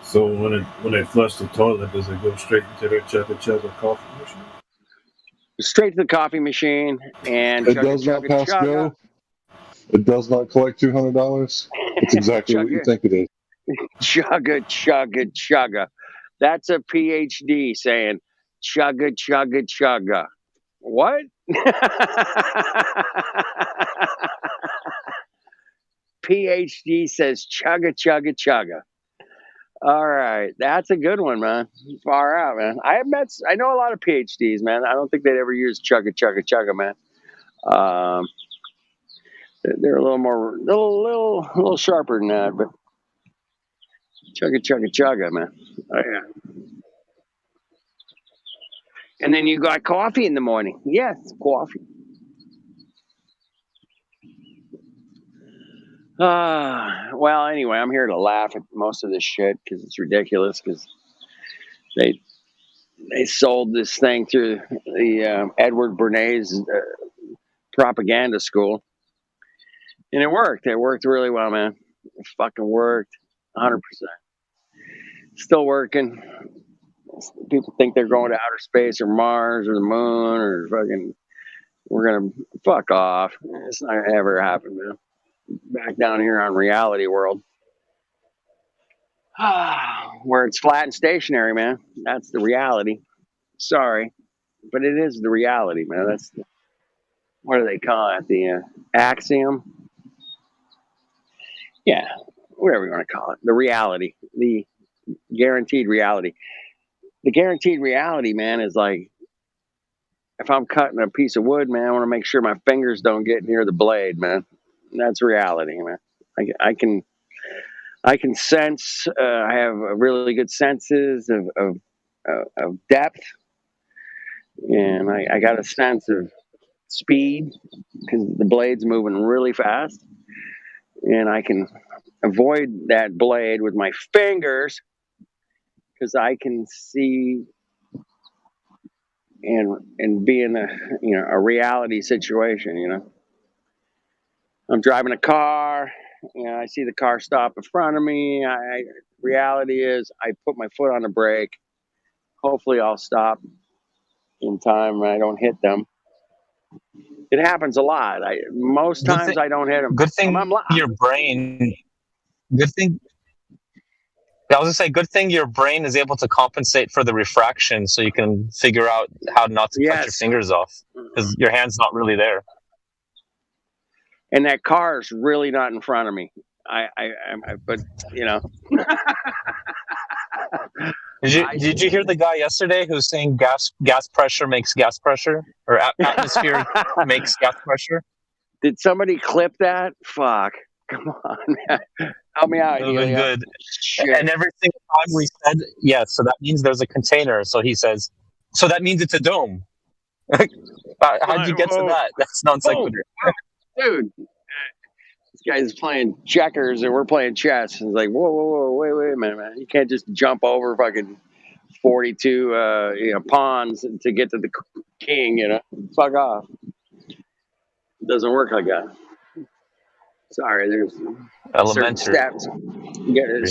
K: so when they flush the toilet, does it go straight into their chugga coffee machine?
I: Straight to the coffee machine, and
G: it does not pass go. It does not collect $200. It's exactly what you think it is.
I: Chugga. That's a PhD saying chugga. What? PhD says chugga. All right, that's a good one, man. Far out, man. I know a lot of PhDs, man. I don't think they'd ever use chugga, man. They're a little sharper than that, but chugga, man. Oh, yeah. And then you got coffee in the morning. Yes, coffee. Well, anyway, I'm here to laugh at most of this shit because it's ridiculous. Because they sold this thing through the Edward Bernays propaganda school, and it worked. It worked really well, man. It fucking worked, 100%. Still working. People think they're going to outer space or Mars or the moon or fucking. We're gonna fuck off. It's not gonna ever happen, man. Back down here on reality world. Where it's flat and stationary, man. That's the reality. Sorry, but it is the reality, man. That's what do they call it? The axiom. Yeah, whatever you want to call it, the reality, the guaranteed reality. The guaranteed reality, man, is like if I'm cutting a piece of wood, man, I want to make sure my fingers don't get near the blade, man. That's reality, man. I can sense. I have really good senses of depth, and I got a sense of speed because the blade's moving really fast, and I can avoid that blade with my fingers because I can see and be in a reality situation. I'm driving a car. I see the car stop in front of me. Reality is I put my foot on the brake. Hopefully I'll stop in time and I don't hit them. It happens a lot. Most times I don't hit them.
L: Good thing your brain. Good thing. I was gonna say, good thing your brain is able to compensate for the refraction, so you can figure out how not to cut your fingers off because your hand's not really there.
I: And that car is really not in front of me. But
L: Did you hear the guy yesterday who's saying gas pressure makes gas pressure, or atmosphere makes gas pressure?
I: Did somebody clip that? Fuck. Come on, man. Help me out, Helio.
L: Good. And every single time we said, yes, so that means there's a container. So he says, so that means it's a dome. How'd you get to that? That's non sequitur.
I: Dude, this guy's playing checkers and we're playing chess. It's like, whoa, wait a minute, man. You can't just jump over fucking 42 pawns to get to the king, Fuck off. It doesn't work like that. Sorry, there's certain steps.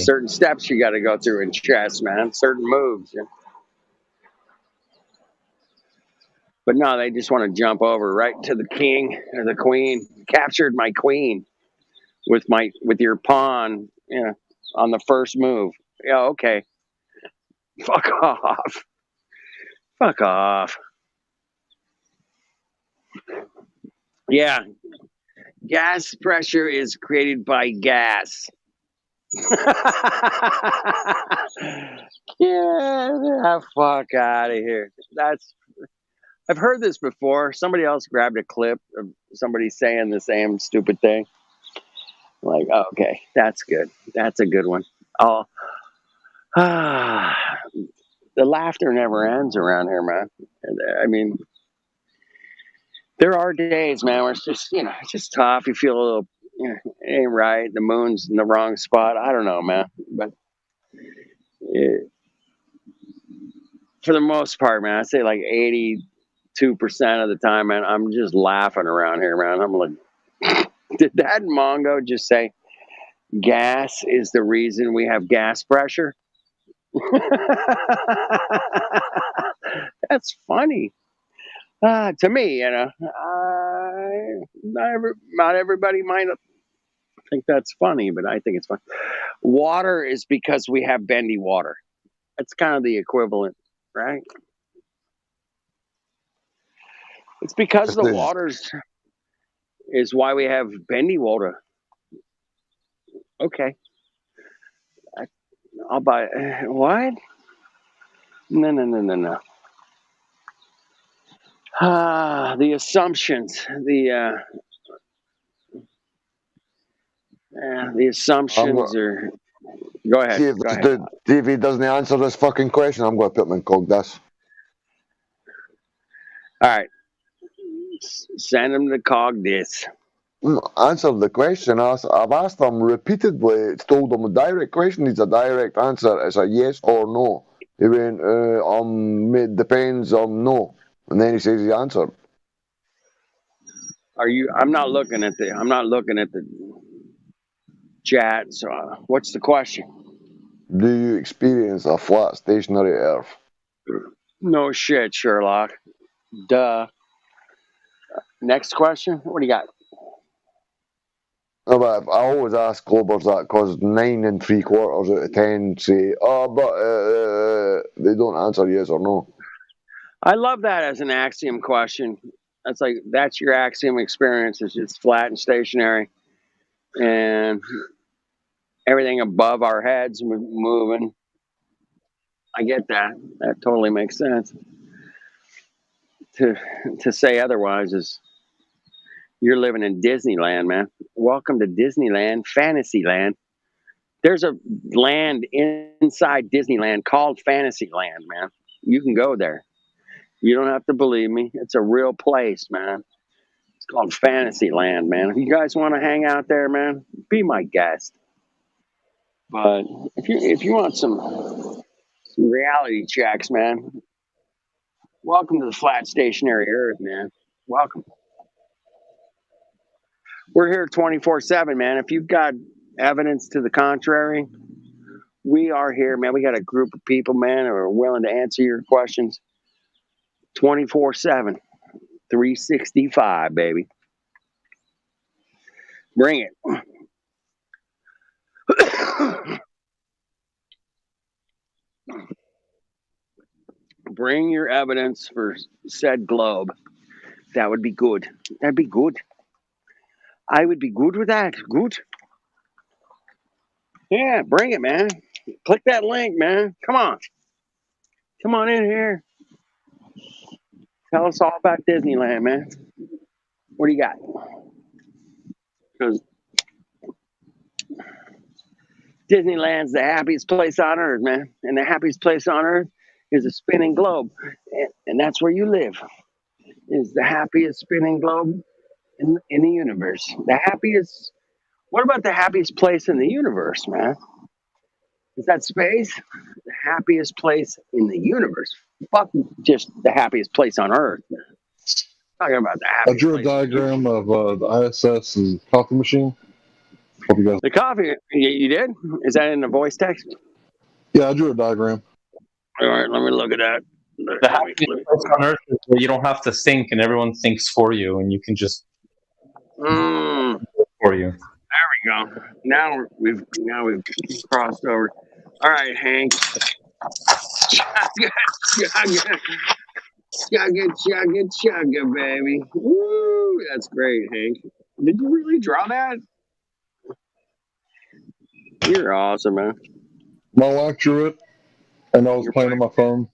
I: Certain steps you got to go through in chess, man. Certain moves. But no, they just want to jump over right to the king or the queen. Captured my queen with your pawn, on the first move. Yeah, okay. Fuck off. Fuck off. Yeah. Gas pressure is created by gas. Yeah, fuck out of here. I've heard this before. Somebody else grabbed a clip of somebody saying the same stupid thing. Like, oh, okay, that's good. That's a good one. The laughter never ends around here, man. I mean, there are days, man, where it's just, it's just tough. You feel a little, it ain't right. The moon's in the wrong spot. I don't know, man. But for the most part, man, I say like 82% of the time, man, I'm just laughing around here, man. I'm like, did that Mongo just say gas is the reason we have gas pressure? That's funny. To me, not everybody might think that's funny, but I think it's fun. Water is because we have bendy water. That's kind of the equivalent, right? It's because the waters is why we have bendy water. Okay. I'll buy it. What? No. The assumptions. The assumptions are. Go ahead.
E: See if he doesn't answer this fucking question, I'm going to put him in cog this.
I: All right. Send him to cog this.
E: Answer the question. I've asked him repeatedly. It's told him a direct question needs a direct answer. It's a yes or no. He went, it depends on no. And then he says he answered.
I: I'm not looking at the chat. So what's the question?
E: Do you experience a flat stationary Earth?
I: No shit, Sherlock. Duh. Next question. What do you got?
E: No, but I always ask Globers that because 9 3/4 out of 10 say, but they don't answer yes or no.
I: I love that as an axiom question. That's your axiom experience. It's just flat and stationary. And everything above our heads moving. I get that. That totally makes sense. To say otherwise is you're living in Disneyland, man. Welcome to Disneyland, Fantasyland. There's a land inside Disneyland called Fantasyland, man. You can go there. You don't have to believe me. It's a real place, man. It's called Fantasyland, man. If you guys want to hang out there, man, be my guest. But if you want some reality checks, man, welcome to the flat stationary Earth, man. Welcome. We're here 24/7, man. If you've got evidence to the contrary, we are here, man. We got a group of people, man, who are willing to answer your questions 24/7, 365, baby. Bring it. Bring your evidence for said globe. That would be good. That'd be good. I would be good with that. Good. Yeah, bring it, man. Click that link, man. Come on. Come on in here. Tell us all about Disneyland, man. What do you got? Because Disneyland's the happiest place on earth, man. And the happiest place on earth is a spinning globe. And that's where you live. Is the happiest spinning globe in the universe. The happiest. What about the happiest place in the universe, man? Is that space? The happiest place in the universe. Fuck just the happiest place on earth. Talking about the
G: I
I: happiest
G: drew a
I: place.
G: diagram of the ISS and coffee machine. Hope you guys.
I: The coffee, you did? Is that in the voice text?
G: Yeah, I drew a diagram.
I: All right, let me look at that.
L: The happiest place on earth is where you don't have to think and everyone thinks for you, and you can just for you.
I: There we go. Now we've crossed over. All right, Hank. Chugga, baby. Woo, that's great, Hank. Did you really draw that? You're awesome, man.
G: My wife drew it, and I was playing on my phone,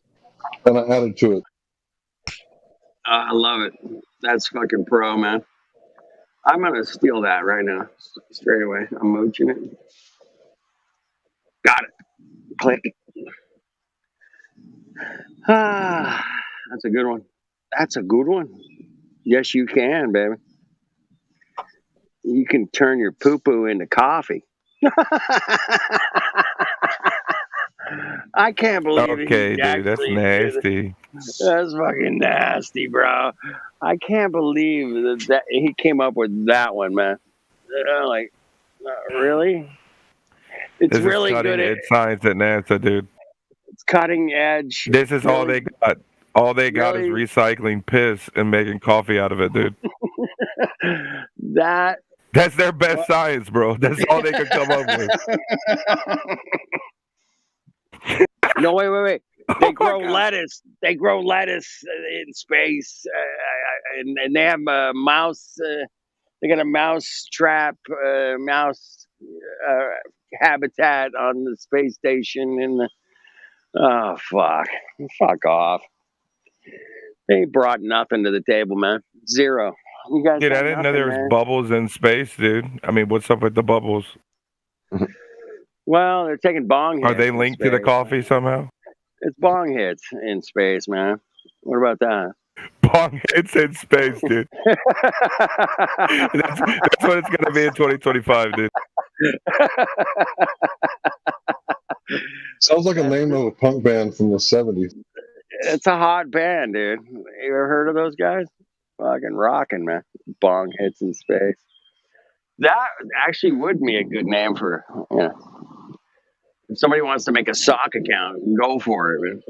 G: and I added to it.
I: I love it. That's fucking pro, man. I'm gonna steal that right now, straight away. I'm mooching it. Got it. Click. Ah, that's a good one. That's a good one. Yes, you can, baby. You can turn your poo-poo into coffee. I can't believe it.
M: Okay, dude, that's nasty.
I: That's fucking nasty, bro. I can't believe that he came up with that one, man. Like, really? It's
M: This
I: really
M: is
I: good.
M: cutting edge science at NASA, dude.
I: It's cutting edge.
M: This is all they got. All they got is
I: Really?
M: recycling piss and making coffee out of it, dude.
I: That's
M: their best science, bro. That's all they could come up with.
I: No, wait. They grow lettuce. They grow lettuce in space, and they have a mouse. They got a mouse trap, mouse habitat on the space station. And oh fuck off! They brought nothing to the table, man. Zero. You guys,
M: Dude, I didn't know there was bubbles in space, dude. I mean, what's up with the bubbles?
I: Well, they're taking bong hits.
M: Are they linked to the coffee somehow?
I: It's bong hits in space, man. What about that?
M: Bong hits in space, dude. that's what it's gonna be in 2025, dude.
G: Sounds like a name of a punk band from the 70s.
I: It's a hot band, dude. You ever heard of those guys? Fucking rocking, man. Bong hits in space. That actually would be a good name for, if somebody wants to make a sock account, go for it, man.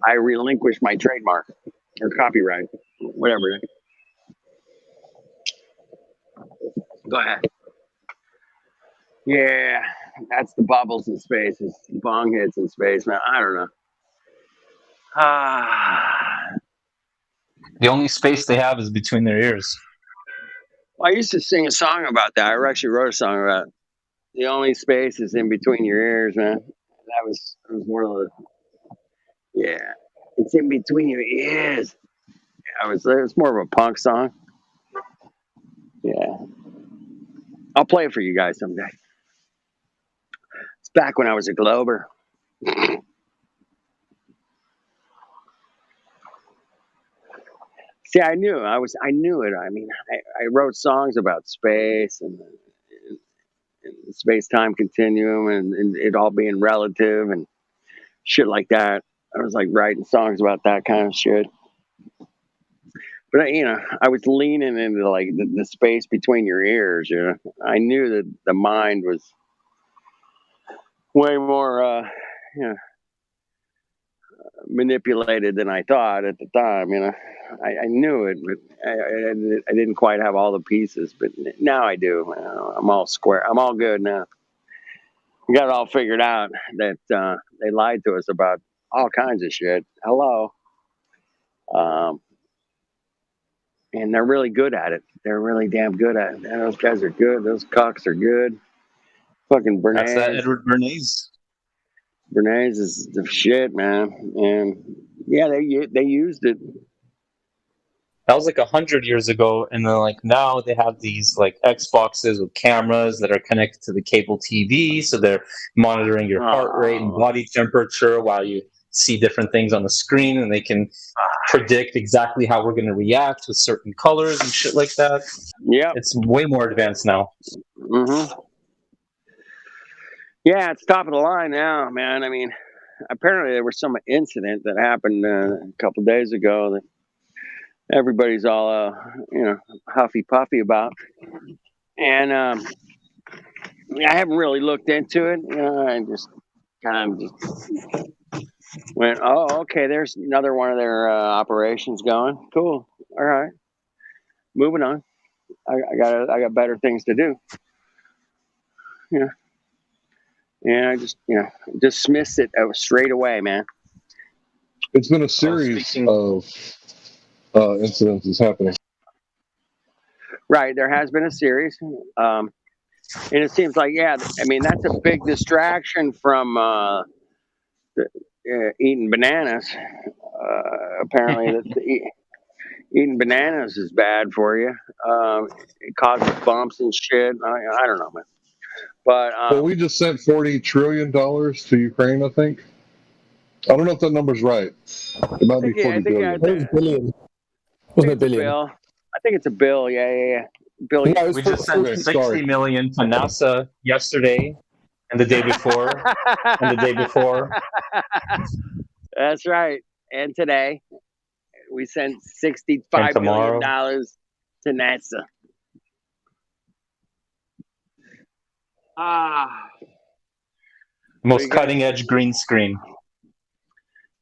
I: I relinquish my trademark or copyright, whatever. Go ahead. Yeah, that's the bubbles in space. It's bong hits in space, man. I don't know.
L: The only space they have is between their ears.
I: I used to sing a song about that. I actually wrote a song about it. The only space is in between your ears, man. That was one of the, yeah. It's in between your ears. It was more of a punk song. Yeah. I'll play it for you guys someday. It's back when I was a Glober. See, I knew it. I mean, I wrote songs about space and the space-time continuum and it all being relative and shit like that. I was like writing songs about that kind of shit. But I was leaning into like the space between your ears. I knew that the mind was way more, manipulated than I thought at the time. I knew it, but I didn't quite have all the pieces. But now I do. I'm all square. I'm all good now. We got it all figured out. That they lied to us about all kinds of shit. Hello. And they're really good at it. They're really damn good at it. Those guys are good. Those cocks are good. Fucking Bernays.
L: That's that Edward Bernays.
I: Bernays is the shit, man. And yeah, they used it.
L: That was like 100 years ago, and then like now they have these like Xboxes with cameras that are connected to the cable TV, so they're monitoring your heart rate and body temperature while you see different things on the screen, and they can predict exactly how we're going to react with certain colors and shit like that.
I: Yeah,
L: it's way more advanced now.
I: Mm-hmm. Yeah, it's top of the line now, man. I mean, apparently there was some incident that happened a couple days ago that everybody's all huffy puffy about, and I haven't really looked into it. I just kind of went, oh, okay, there's another one of their operations going. Cool. All right, moving on. I got better things to do. Yeah. And I just dismissed it straight away, man.
G: It's been a series of incidents happening.
I: Right, there has been a series, and it seems like I mean that's a big distraction from eating bananas. Apparently, eating bananas is bad for you. It causes bumps and shit. I don't know, man. But
G: well, we just sent $40 trillion to Ukraine, I think. I don't know if that number's right. It might be 40 billion.
N: Billion. Wasn't it billion?
I: I think it's a bill. Yeah. Billion.
L: Yeah, we just sent 60 million to NASA yesterday, and the day before, and the day before.
I: That's right. And today, we sent $65 million to NASA.
L: Most cutting edge green screen.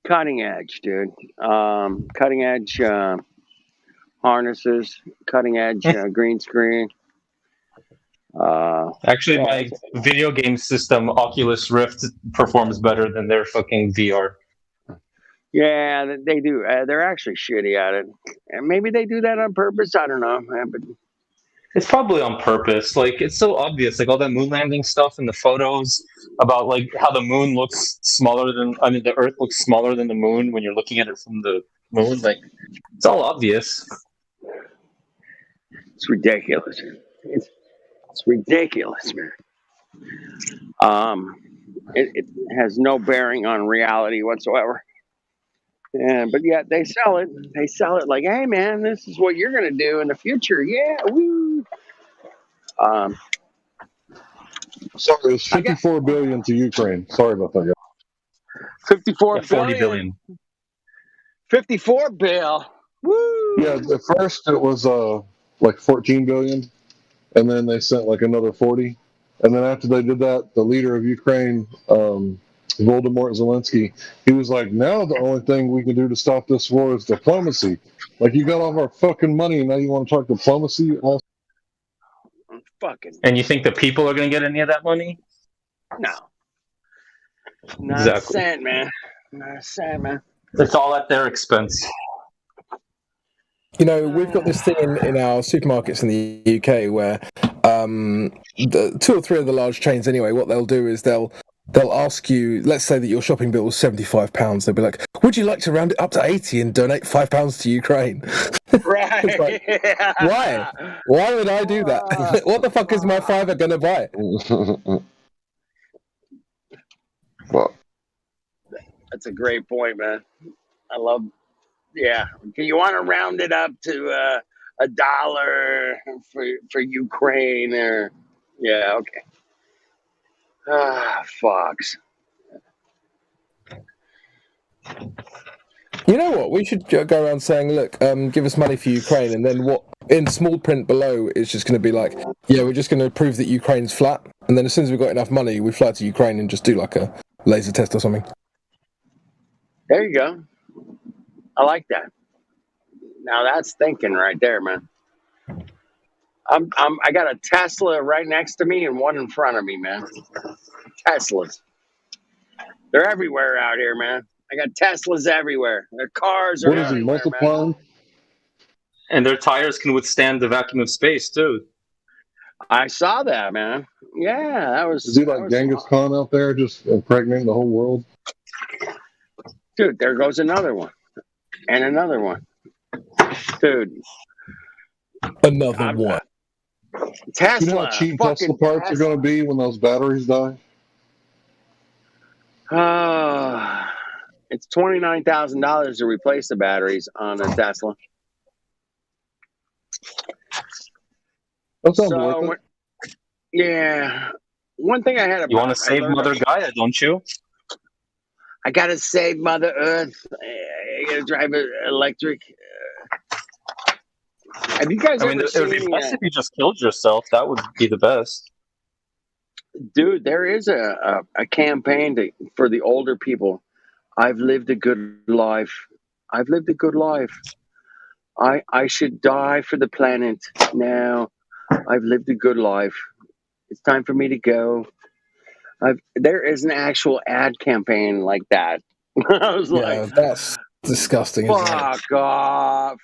I: Cutting edge, dude. Cutting edge harnesses, cutting edge green screen.
L: Actually, my video game system, Oculus Rift, performs better than their fucking VR.
I: Yeah, they do. They're actually shitty at it. And maybe they do that on purpose. I don't know. But
L: it's probably on purpose. Like, it's so obvious. Like, all that moon landing stuff in the photos about, like, how the moon looks smaller than... I mean, the Earth looks smaller than the moon when you're looking at it from the moon. Like, it's all obvious.
I: It's ridiculous. It's ridiculous, man. It has no bearing on reality whatsoever. But yet they sell it. They sell it like, hey, man, this is what you're going to do in the future. Yeah, woo.
G: Sorry, it was 54 billion to Ukraine. Sorry about that, guys.
I: 54
L: 40 billion.
I: 54 bill. Woo.
G: Yeah, at first it was like 14 billion, and then they sent like another 40. And then after they did that, the leader of Ukraine, Volodymyr Zelensky, he was like, now the only thing we can do to stop this war is diplomacy. Like, you got all of our fucking money, and now you want to talk diplomacy?
L: And you think the people are going to get any of that money?
I: No. Not a cent, man. Not a cent, man.
L: It's all at their expense.
N: You know, we've got this thing in our supermarkets in the UK where 2 or 3 of the large chains anyway, what they'll do is they'll ask you, let's say that your shopping bill was £75, they'll be like, would you like to round it up to 80 and donate £5 to Ukraine?
I: Right.
N: It's like, why? Why would I do that? What the fuck is my fiver going to buy?
E: What?
I: That's a great point, man. I love. Yeah, you want to round it up to $1 for Ukraine, or yeah, okay. Fox.
N: You know what? We should go around saying, look, give us money for Ukraine, and then what? In small print below, it's just going to be like, yeah, we're just going to prove that Ukraine's flat, and then as soon as we've got enough money, we fly to Ukraine and just do like a laser test or something.
I: There you go. I like that. Now that's thinking right there, man. I got a Tesla right next to me and one in front of me, man. Teslas. They're everywhere out here, man. I got Teslas everywhere. Their cars are
G: What is he
I: everywhere, man.
G: multiplying?
L: And their tires can withstand the vacuum of space too.
I: I saw that, man. Yeah, that was.
G: Is he like Genghis Khan out there, just impregnating the whole world?
I: Dude, there goes another one, and another one. Dude,
N: another one.
I: Tesla.
G: You know how cheap Tesla parts are going to be when those batteries die?
I: It's $29,000 to replace the batteries on a Tesla.
G: That sounds worth it.
I: Yeah. One thing I had
L: You want to save Mother Gaia, don't you?
I: I got to save Mother Earth. I got to drive it electric. Have you guys ever seen...
L: it would be best if you just killed yourself. That would be the best.
I: Dude, there is a campaign for the older people. I've lived a good life. I've lived a good life. I should die for the planet now. I've lived a good life. It's time for me to go. There is an actual ad campaign like that. I was like,
N: that's disgusting.
I: Fuck off,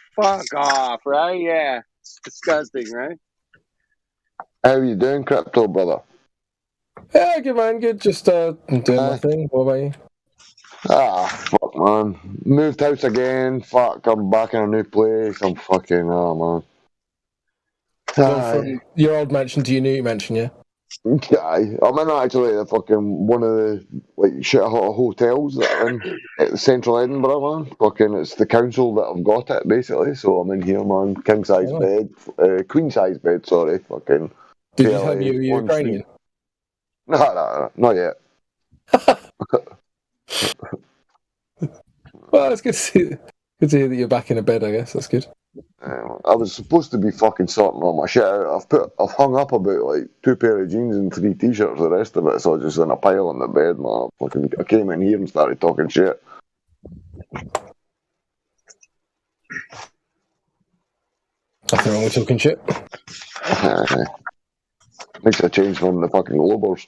I: right? Yeah, it's disgusting, right?
E: How are you doing, Crypto brother?
N: Yeah, good man, good. Just doing my thing. What about you?
E: Fuck man. Moved house again. Fuck, I'm back in a new place. I'm fucking man.
N: From your old mansion to your new mansion, yeah?
E: Aye. I'm in actually the fucking one of the shit hot hotels that are in at central Edinburgh, man. Fucking it's the council that have got it basically, so I'm in here, man. King size bed, queen size bed, sorry. Fucking
N: Did you tell me you were Ukrainian?
E: No, not yet.
N: Well, it's good to hear that you're back in a bed, I guess. That's good.
E: I was supposed to be fucking sorting all my shit out. I've hung up about like 2 pair of jeans and 3 t-shirts. The rest of it's all just in a pile on the bed, man. I came in here and started talking shit.
N: Nothing wrong with talking shit.
E: Makes a change from the fucking Globers.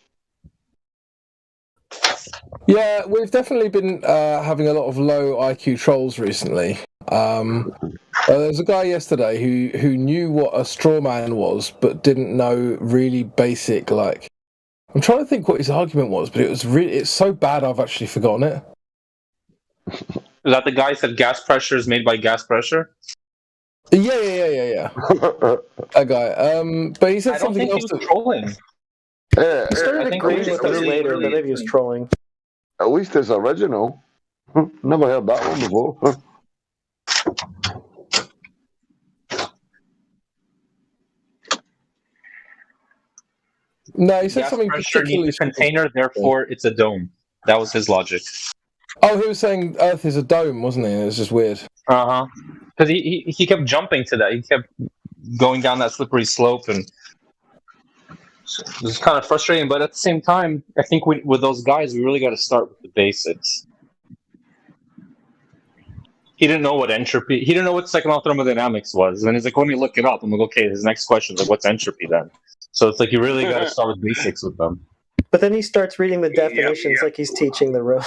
N: Yeah, we've definitely been having a lot of low IQ trolls recently. There's a guy yesterday who knew what a straw man was, but didn't know really basic, like... I'm trying to think what his argument was, but it's so bad I've actually forgotten it.
L: Is that the guy who said gas pressure is made by gas pressure?
N: Yeah. That guy. But he said something else.
L: He was trolling.
N: Yeah,
J: He started agreeing with us later, but maybe he was trolling.
E: At least it's original. Never heard that one before.
N: No, he said
L: gas
N: something
L: pressure
N: particularly...
L: needs a container, therefore it's a dome. That was his logic.
N: Oh, he was saying Earth is a dome, wasn't he? It was just weird.
L: Uh-huh. Because he kept jumping to that. He kept going down that slippery slope, and it was kind of frustrating. But at the same time, I think with those guys, we really got to start with the basics. He didn't know what entropy... He didn't know what second law thermodynamics was. And he's like, let me look it up. I'm like, okay, his next question is like, what's entropy then? So it's like you really got to start with basics with them.
J: But then he starts reading the definitions like he's teaching the room.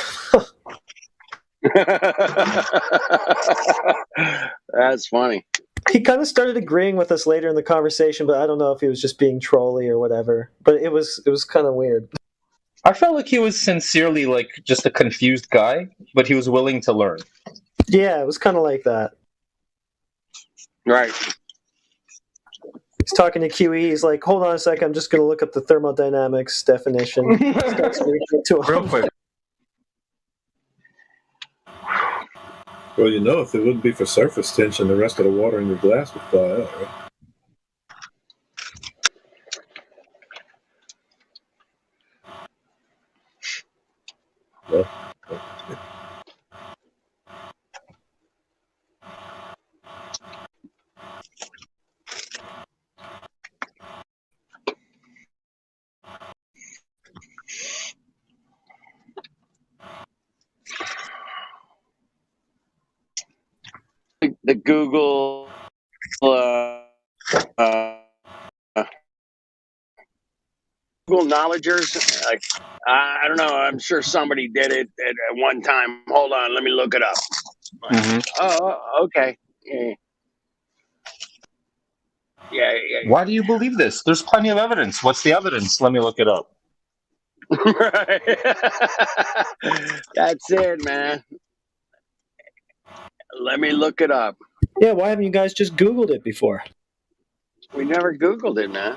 I: That's funny.
J: He kind of started agreeing with us later in the conversation, but I don't know if he was just being trolly or whatever. But it was kind of weird.
L: I felt like he was sincerely like just a confused guy, but he was willing to learn.
J: Yeah, it was kind of like that.
I: Right.
J: He's talking to QE. He's like, "Hold on a second. I'm just going to look up the thermodynamics definition."
L: Real quick.
K: Well, if it wouldn't be for surface tension, the rest of the water in your glass would thaw out, right? Well,
I: the Google Google knowledgers. Like, I don't know. I'm sure somebody did it at one time. Hold on, let me look it up. Like, oh, okay. Yeah.
L: Why do you believe this? There's plenty of evidence. What's the evidence? Let me look it up.
I: Right. That's it, man. Let me look it up.
J: Yeah, why haven't you guys just Googled it before?
I: We never Googled it, man.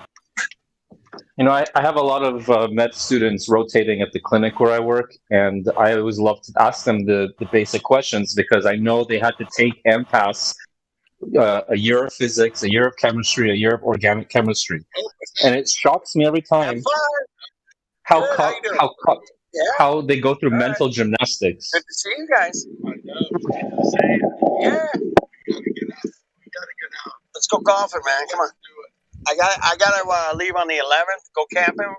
L: I have a lot of med students rotating at the clinic where I work, and I always love to ask them the basic questions because I know they had to take and pass a year of physics, a year of chemistry, a year of organic chemistry, and it shocks me every time how they go through mental gymnastics.
I: Good to see you guys. Yeah. Let's go golfing, man. Come on. I gotta leave on the 11th. Go camping.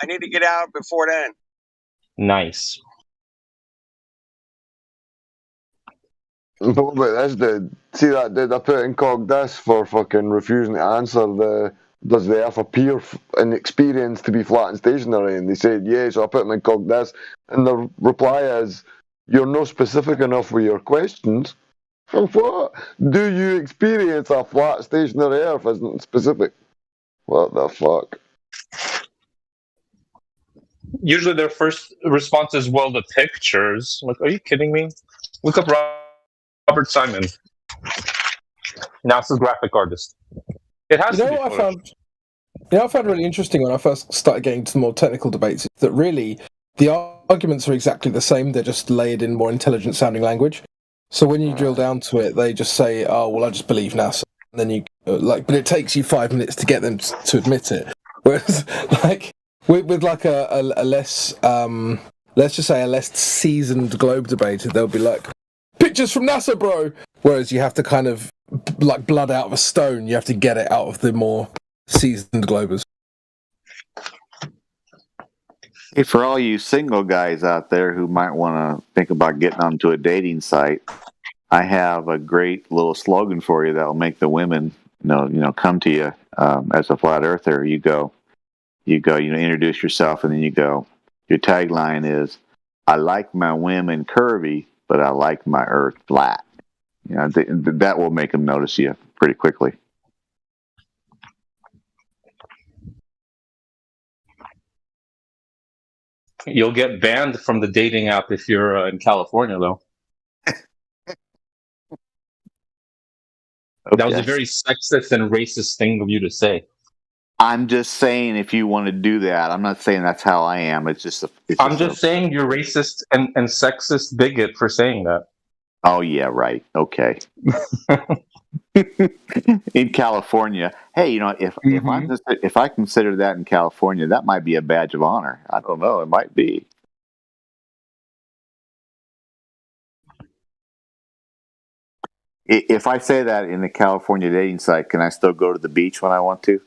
I: I need to get out before then.
L: Nice.
E: What about this dude? See that dude I put in cog this for fucking refusing to answer does the Earth appear in experience to be flat and stationary? And they said, yeah, so I put him in cog this. And the reply is, you're not specific enough with your questions. What? Do you experience a flat stationary Earth isn't specific? What the fuck?
L: Usually their first response is, well, the pictures. Like, are you kidding me? Look up Robert Simon, NASA's graphic artist. It has to be
N: what I found really interesting when I first started getting to the more technical debates is that really the arguments are exactly the same. They're just layered in more intelligent sounding language. So when you drill down to it, they just say, "Oh, well, I just believe NASA." And then you but it takes you 5 minutes to get them to admit it. Whereas, like with like a less, let's just say a less seasoned globe debater, they'll be like, "Pictures from NASA, bro." Whereas you have to kind of like blood out of a stone. You have to get it out of the more seasoned globers.
C: Hey, for all you single guys out there who might want to think about getting onto a dating site, I have a great little slogan for you that will make the women, come to you as a flat earther. You introduce yourself, and then you go. Your tagline is, "I like my women curvy, but I like my Earth flat." That will make them notice you pretty quickly.
L: You'll get banned from the dating app if you're in California, though. Okay. That was a very sexist and racist thing of you to say.
C: I'm just saying if you want to do that. I'm not saying that's how I am.
L: I'm just saying you're racist and sexist bigot for saying that.
C: Oh, yeah, right. Okay. In California, hey, if I consider that in California, that might be a badge of honor. I don't know. It might be. If I say that in the California dating site, can I still go to the beach when I want to?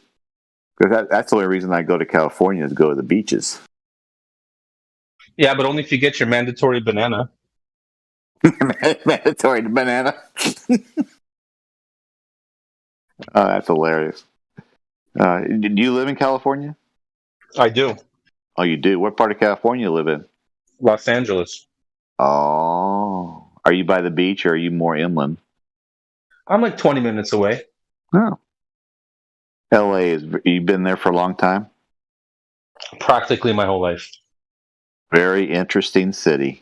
C: Because that's the only reason I go to California is to go to the beaches.
L: Yeah, but only if you get your mandatory banana.
C: Mandatory banana. Oh, that's hilarious. Do you live in California?
L: I do.
C: Oh, you do? What part of California you live in?
L: Los Angeles.
C: Oh, are you by the beach or are you more inland?
L: I'm like 20 minutes away.
C: Oh, L.A. is. You've been there for a long time.
L: Practically my whole life.
C: Very interesting city.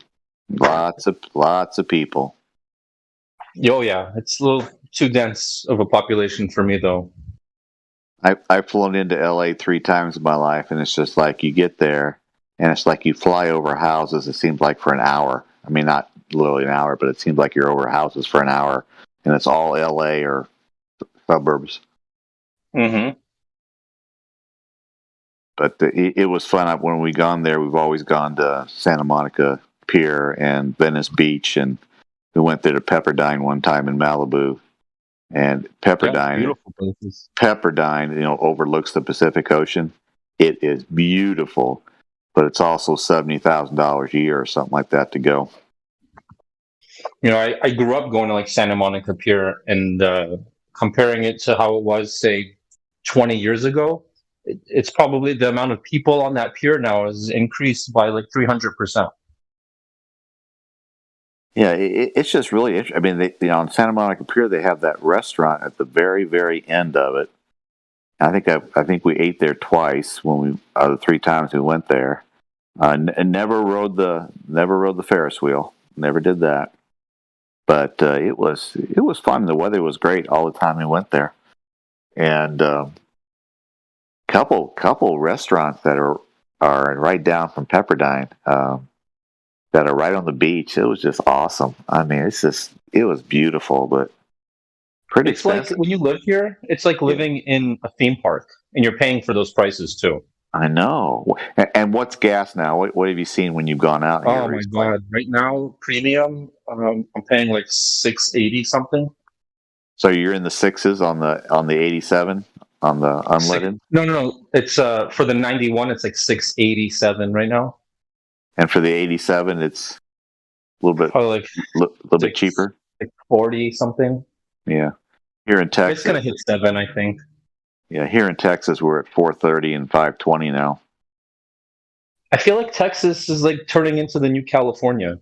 C: Lots of people.
L: Oh yeah, it's a little too dense of a population for me though.
C: I've flown into LA 3 times in my life, and it's just like you get there, and it's like you fly over houses. It seems like for an hour. I mean, not literally an hour, but it seems like you're over houses for an hour, and it's all LA or suburbs.
L: Mm-hmm.
C: But it was fun when we gone there. We've always gone to Santa Monica Pier and Venice Beach, and we went there to Pepperdine one time in Malibu. And Pepperdine,
L: beautiful places.
C: Pepperdine, overlooks the Pacific Ocean. It is beautiful, but it's also $70,000 a year or something like that to go.
L: I grew up going to like Santa Monica Pier, and comparing it to how it was, say, 20 years ago, it's probably the amount of people on that pier now has increased by like 300%.
C: Yeah, it's just really interesting. I mean, on Santa Monica Pier, they have that restaurant at the very, very end of it. I think we ate there twice the 3 times we went there. And never rode the Ferris wheel. Never did that. But it was fun. The weather was great all the time we went there, and couple restaurants that are right down from Pepperdine. That are right on the beach. It was just awesome. I mean, it was beautiful, but pretty expensive.
L: Like when you live here, it's like living in a theme park, and you're paying for those prices too.
C: I know. And what's gas now? What have you seen when you've gone out here?
L: Oh my god! Right now, premium. I'm paying like $6.80 something.
C: So you're in the sixes on the 87 on the unleaded.
L: No. It's for the 91. It's like $6.87 right now.
C: And for the 87, it's a little bit,
L: probably like
C: little bit cheaper.
L: Like 40 something.
C: Yeah, here in Texas,
L: it's gonna hit 7, I think.
C: Yeah, here in Texas, we're at 4.30 and 5.20 now.
L: I feel like Texas is like turning into the new California.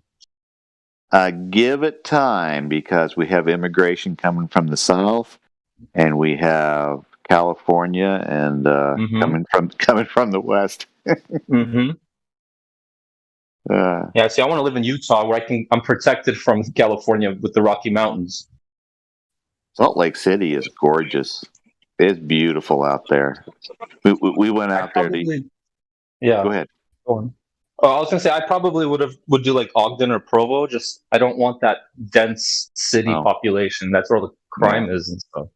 C: Give it time, because we have immigration coming from the south, and we have California and coming from the west.
L: Mm-hmm. Yeah, see, I want to live in Utah where I'm protected from California with the Rocky Mountains.
C: Salt Lake City is gorgeous. It's beautiful out there. We went out there to.
L: Yeah.
C: Go ahead.
L: Go on. Oh, I was gonna say I probably would do like Ogden or Provo. Just I don't want that dense city population. That's where all the crime is and stuff.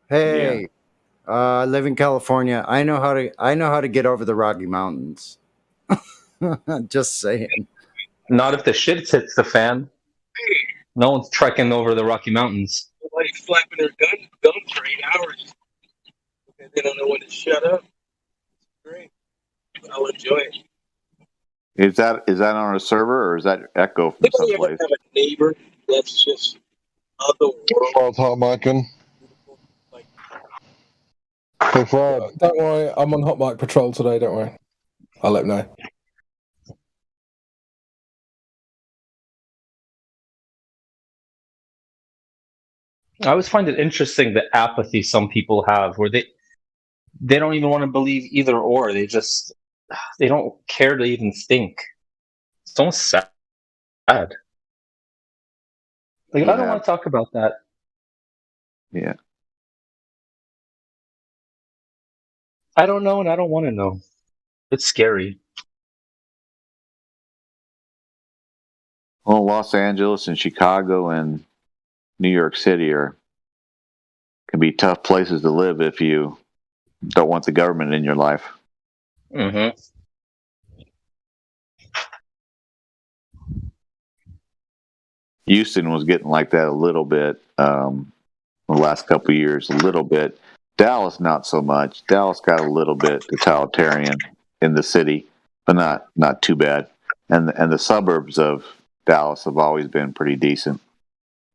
B: Hey, I live in California. I know how to get over the Rocky Mountains. Just saying.
L: Not if the shit hits the fan. No one's trekking over the Rocky Mountains.
O: Nobody's flapping their gums for 8 hours. And they don't know when to shut up. Great. I'll enjoy it.
C: Is that on a server or is that echo from someplace?
O: Have a neighbor that's just
G: Floyd's hot micing. Hey, Floyd.
N: Don't worry, I'm on hot mic patrol today. Don't worry, I'll let him know.
L: I always find it interesting the apathy some people have, where they don't even want to believe either or. They don't care to even think. It's almost sad. Like I don't want to talk about that.
C: Yeah.
L: I don't know, and I don't want to know. It's scary.
C: Well, Los Angeles and Chicago and New York City can be tough places to live if you don't want the government in your life.
L: Mm-hmm.
C: Houston was getting like that a little bit the last couple of years, a little bit. Dallas, not so much. Dallas got a little bit totalitarian in the city, but not too bad. And the suburbs of Dallas have always been pretty decent.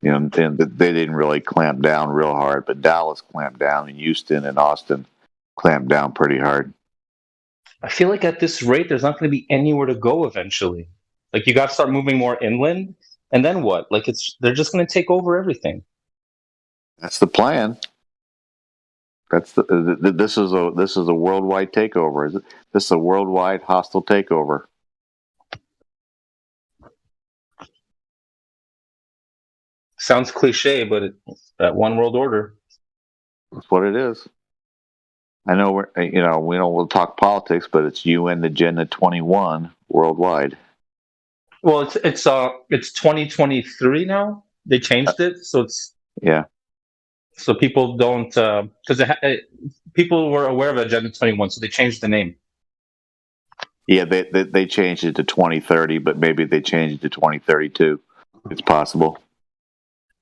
C: And they didn't really clamp down real hard, but Dallas clamped down, and Houston and Austin clamped down pretty hard.
L: I feel like at this rate, there's not going to be anywhere to go eventually. Like you got to start moving more inland, and then what? Like they're just going to take over everything.
C: That's the plan. This is a worldwide takeover. This is a worldwide hostile takeover.
L: Sounds cliche, but it's that one world order.
C: That's what it is. I know we'll talk politics, but it's UN Agenda 21 worldwide.
L: Well, it's 2023 now. They changed it, so it's so people don't because people were aware of Agenda 21, so they changed the name.
C: Yeah, they changed it to 2030, but maybe they changed it to 2032. It's possible.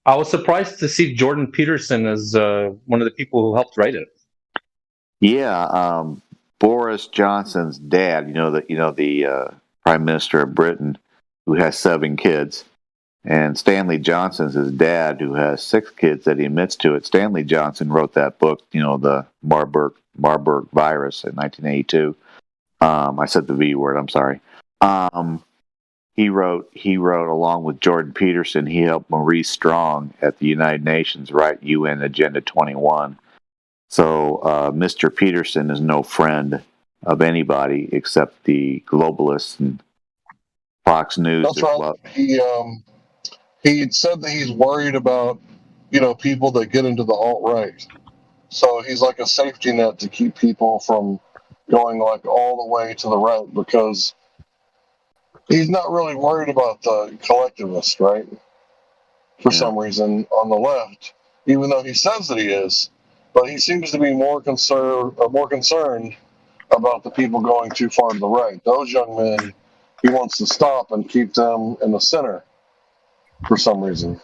L: I was surprised to see Jordan Peterson as one of the people who helped write it.
C: Yeah, Boris Johnson's dad, the Prime Minister of Britain, who has 7 kids, and Stanley Johnson's his dad, who has 6 kids that he admits to it. Stanley Johnson wrote that book, the Marburg virus in 1982. I said the V word. I'm sorry. He wrote along with Jordan Peterson. He helped Maurice Strong at the United Nations write UN Agenda 21. So Mr. Peterson is no friend of anybody except the globalists and Fox News.
G: That's right.
C: Well.
G: He said that he's worried about people that get into the alt-right. So he's like a safety net to keep people from going like all the way to the right, because he's not really worried about the collectivists, right? For some reason on the left, even though he says that he is, but he seems to be more concerned about the people going too far to the right. Those young men, he wants to stop and keep them in the center for some reason.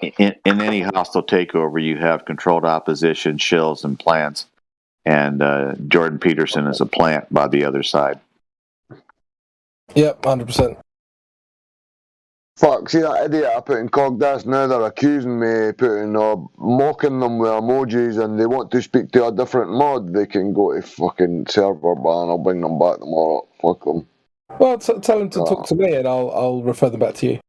C: In any hostile takeover, you have controlled opposition, shills, and plants. And Jordan Peterson is a plant by the other side.
N: Yep, 100%.
E: Fuck, see that idiot I put in Cogdas now? They're accusing me mocking them with emojis, and they want to speak to a different mod. They can go to fucking server ban. I'll bring them back tomorrow. Fuck them.
N: Well, tell them to talk to me, and I'll refer them back to you.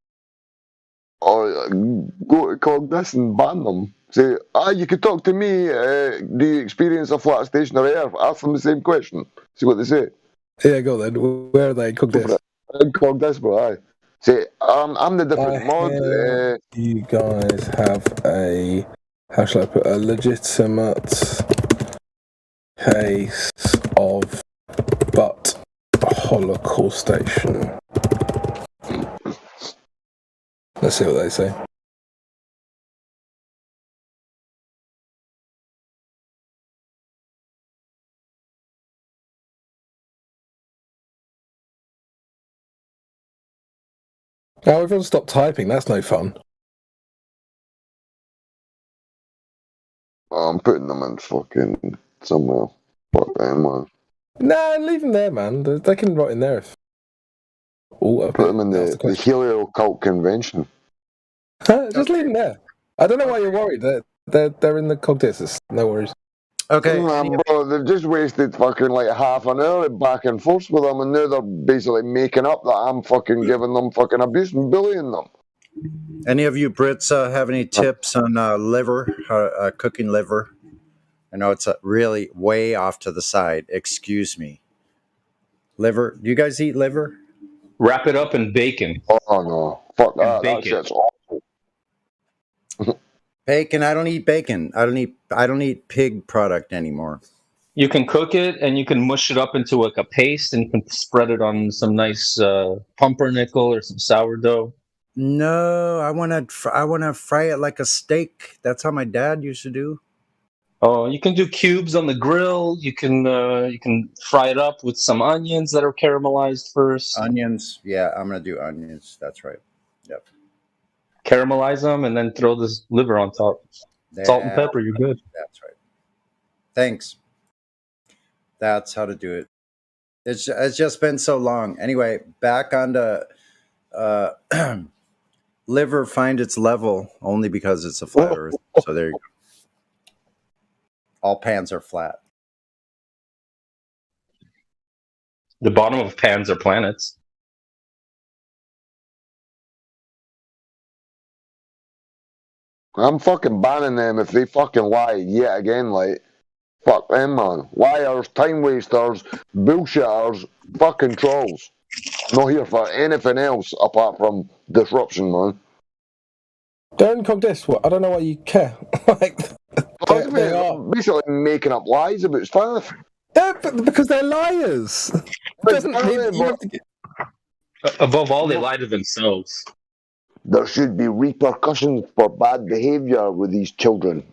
E: Or go to Cogdas and ban them. Say, you could talk to me. Do you experience a flat stationary Earth? Ask them the same question. See what they say.
N: Yeah, go then. Where are they? Cogdas.
E: Cogdas, bro. Aye. Say, I'm the different mod.
N: You guys have how shall I put, a legitimate case of butt holocaustation. Let's see what they say. Now everyone stop typing, that's no fun.
E: I'm putting them in fucking somewhere. Fuck them, man.
N: Nah, leave them there, man. They can write in there if...
E: Put them in the Helio Cult Convention.
N: Just leave them there. I don't know why you're worried. They're in the Cogdis. No worries.
B: Okay.
E: Bro, they've just wasted fucking like half an hour back and forth with them, and now they're basically making up that I'm fucking giving them fucking abuse and bullying them.
B: Any of you Brits have any tips on liver, cooking liver? I know it's really way off to the side. Excuse me. Liver. Do you guys eat liver?
L: Wrap it up in bacon.
E: Oh no. Fuck that. That shit's awful.
B: Bacon. I don't eat bacon. I don't eat pig product anymore.
L: You can cook it and you can mush it up into like a paste, and you can spread it on some nice pumpernickel or some sourdough.
B: No, I want to fry it like a steak. That's how my dad used to do.
L: Oh, you can do cubes on the grill. You can fry it up with some onions that are caramelized first.
B: Onions, yeah, I'm gonna do onions. That's right. Yep.
L: Caramelize them and then throw this liver on top. Salt and pepper, you're good.
B: That's right. Thanks. That's how to do it. It's just been so long. Anyway, back on the liver find its level only because it's a flat Earth. So there you go. All pans are flat.
L: The bottom of pans are planets.
E: I'm fucking banning them if they fucking lie yet again. Like, fuck them, man. Liars, time wasters, bullshitters, fucking trolls. Not here for anything else apart from disruption, man.
N: They're incognito. I don't know why you care. Like, they are
E: basically making up lies about stuff.
N: Yeah, because they're liars.
L: Above all, they lie to themselves.
E: There should be repercussions for bad behaviour with these children.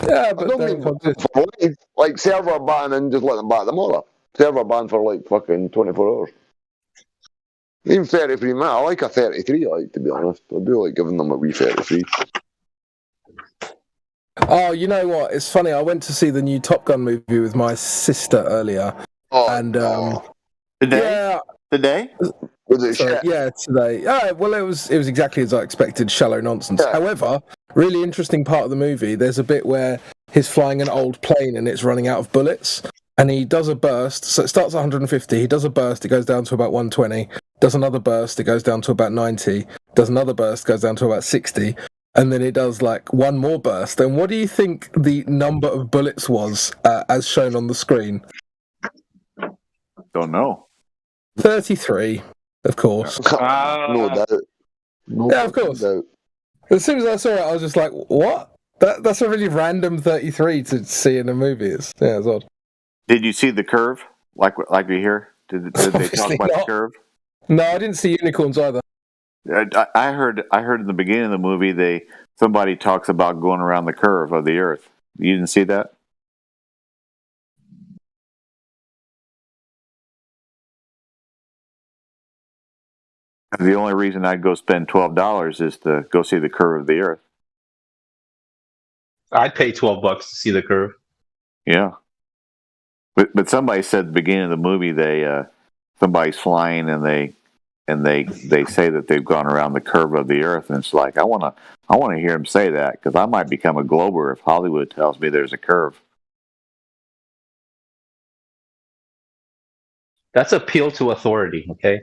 N: Yeah,
E: but I don't mean for life. Like server ban and just let them back tomorrow. Server ban for like fucking 24 hours. Even 33 minutes. I like a 33, like, to be honest. I do like giving them a wee 33.
N: Oh, you know what? It's funny. I went to see the new Top Gun movie with my sister earlier.
C: Today?
N: Yeah.
C: Today?
E: Was it shit?
N: Yeah, today. Well, it was exactly as I expected, shallow nonsense. Yeah. However, really interesting part of the movie, there's a bit where he's flying an old plane and it's running out of bullets, and he does a burst. So it starts at 150, he does a burst, it goes down to about 120, does another burst, it goes down to about 90, does another burst, goes down to about 60, and then it does like one more burst. And what do you think the number of bullets was as shown on the screen?
C: Don't know.
N: 33. Of course.
E: No doubt.
N: Yeah, of course. As soon as I saw it, I was just like, what? That's a really random 33 to see in a movie. It's odd.
C: Did you see the curve? Like we hear? Did they talk about the curve?
N: No, I didn't see unicorns either.
C: I heard in the beginning of the movie somebody talks about going around the curve of the Earth. You didn't see that? The only reason I'd go spend $12 is to go see the curve of the Earth.
L: I'd pay $12 to see the curve.
C: Yeah, but somebody said at the beginning of the movie somebody's flying and they say that they've gone around the curve of the Earth, and it's like I want to hear them say that, because I might become a glober if Hollywood tells me there's a curve.
L: That's appeal to authority, okay?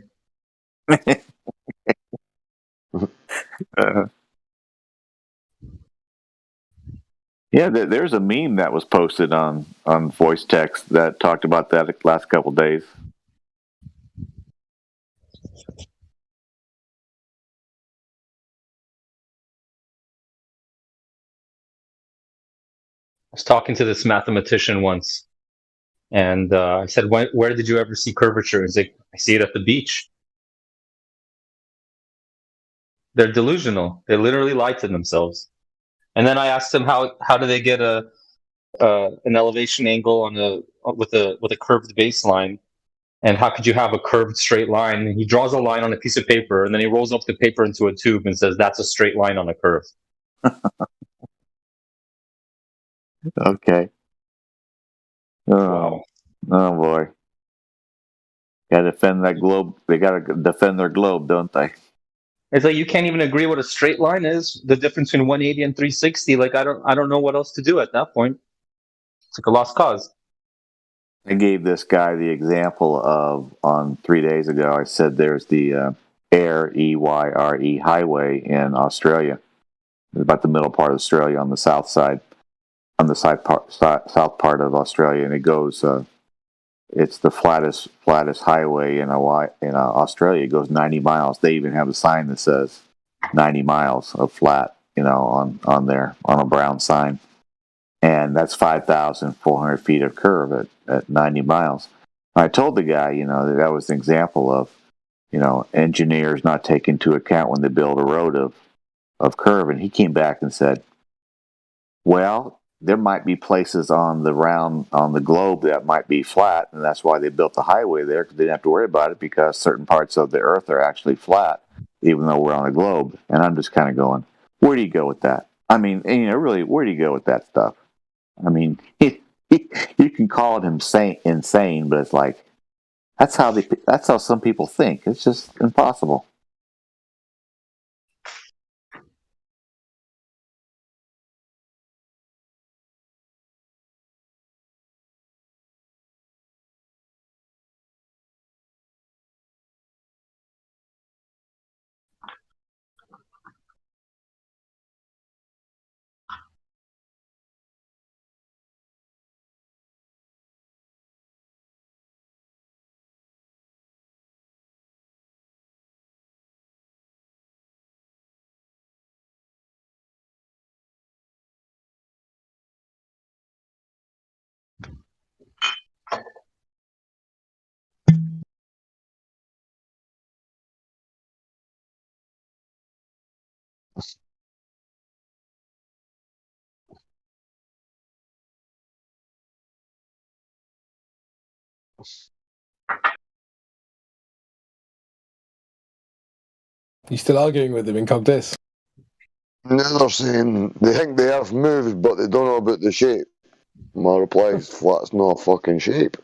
C: Yeah, there's a meme that was posted on voice text that talked about that the last couple of days.
L: I was talking to this mathematician once, and I said, where did you ever see curvature? He's like, I see it at the beach. They're delusional. They literally lie to themselves. And then I asked him how do they get an elevation angle with a curved baseline, and how could you have a curved straight line? And he draws a line on a piece of paper, and then he rolls up the paper into a tube and says, that's a straight line on a curve.
C: Okay. Oh boy. Gotta defend that globe. They gotta defend their globe, don't they?
L: It's like you can't even agree what a straight line is. The difference between 180 and 360. Like I don't know what else to do at that point. It's like a lost cause.
C: I gave this guy the example of, on 3 days ago, I said there's the Eyre, EYRE highway in Australia. It's about the middle part of Australia on the south side, on the south part of Australia, and it goes. It's the flattest highway in Australia. It goes 90 miles. They even have a sign that says 90 miles of flat, on there, on a brown sign. And that's 5,400 feet of curve at 90 miles. And I told the guy, that was an example of, engineers not taking into account when they build a road of curve. And he came back and said, well, there might be places on the globe that might be flat, and that's why they built the highway there, because they didn't have to worry about it, because certain parts of the Earth are actually flat, even though we're on a globe. And I'm just kind of going, where do you go with that? I mean, really, where do you go with that stuff? I mean, you can call it insane, but it's like that's how some people think. It's just impossible.
N: You still arguing with them in Cogdis?
E: No, they're saying they think the Earth moves, but they don't know about the shape. My reply is, flat's not a fucking shape.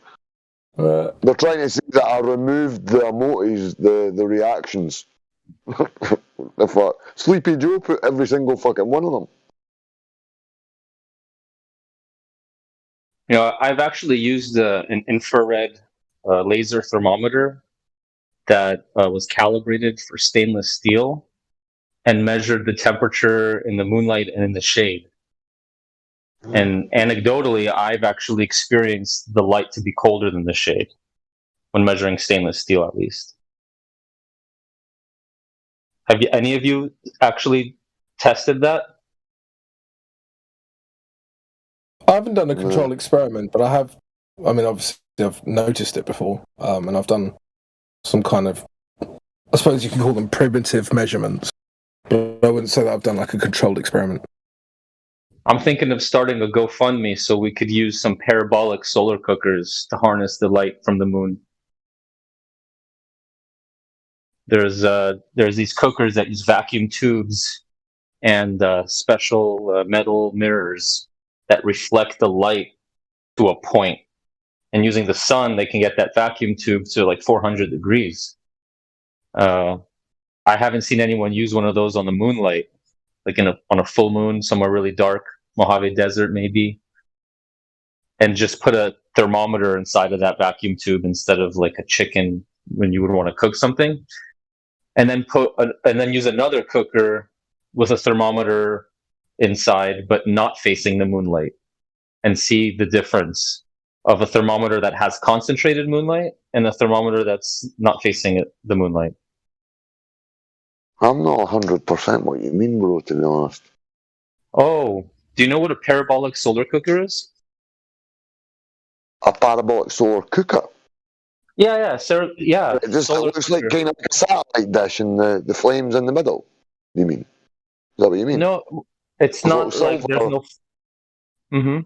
E: They're trying to say that I removed the emojis, the reactions. If Sleepy Joe put every single fucking one of them.
L: You know, I've actually used an infrared laser thermometer that was calibrated for stainless steel and measured the temperature in the moonlight and in the shade. And anecdotally, I've actually experienced the light to be colder than the shade when measuring stainless steel, at least. Have any of you actually tested that?
N: I haven't done a controlled experiment, but I have. I mean, obviously, I've noticed it before, and I've done some kind of, I suppose you can call them primitive measurements, but I wouldn't say that I've done like a controlled experiment.
L: I'm thinking of starting a GoFundMe so we could use some parabolic solar cookers to harness the light from the moon. There's these cookers that use vacuum tubes and special metal mirrors that reflect the light to a point. And using the sun, they can get that vacuum tube to like 400 degrees. I haven't seen anyone use one of those on the moonlight, like on a full moon, somewhere really dark, Mojave Desert maybe, and just put a thermometer inside of that vacuum tube instead of like a chicken when you would want to cook something, and then use another cooker with a thermometer inside, but not facing the moonlight, and see the difference of a thermometer that has concentrated moonlight and a thermometer that's not facing the moonlight.
E: I'm not 100% what you mean, bro, to be honest.
L: Oh, do you know what a parabolic solar cooker is?
E: A parabolic solar cooker?
L: Yeah.
E: It just looks like kind of like a satellite dish and the flames in the middle. You mean? Is that what you mean?
L: No, it's not like there's no. Mm-hmm.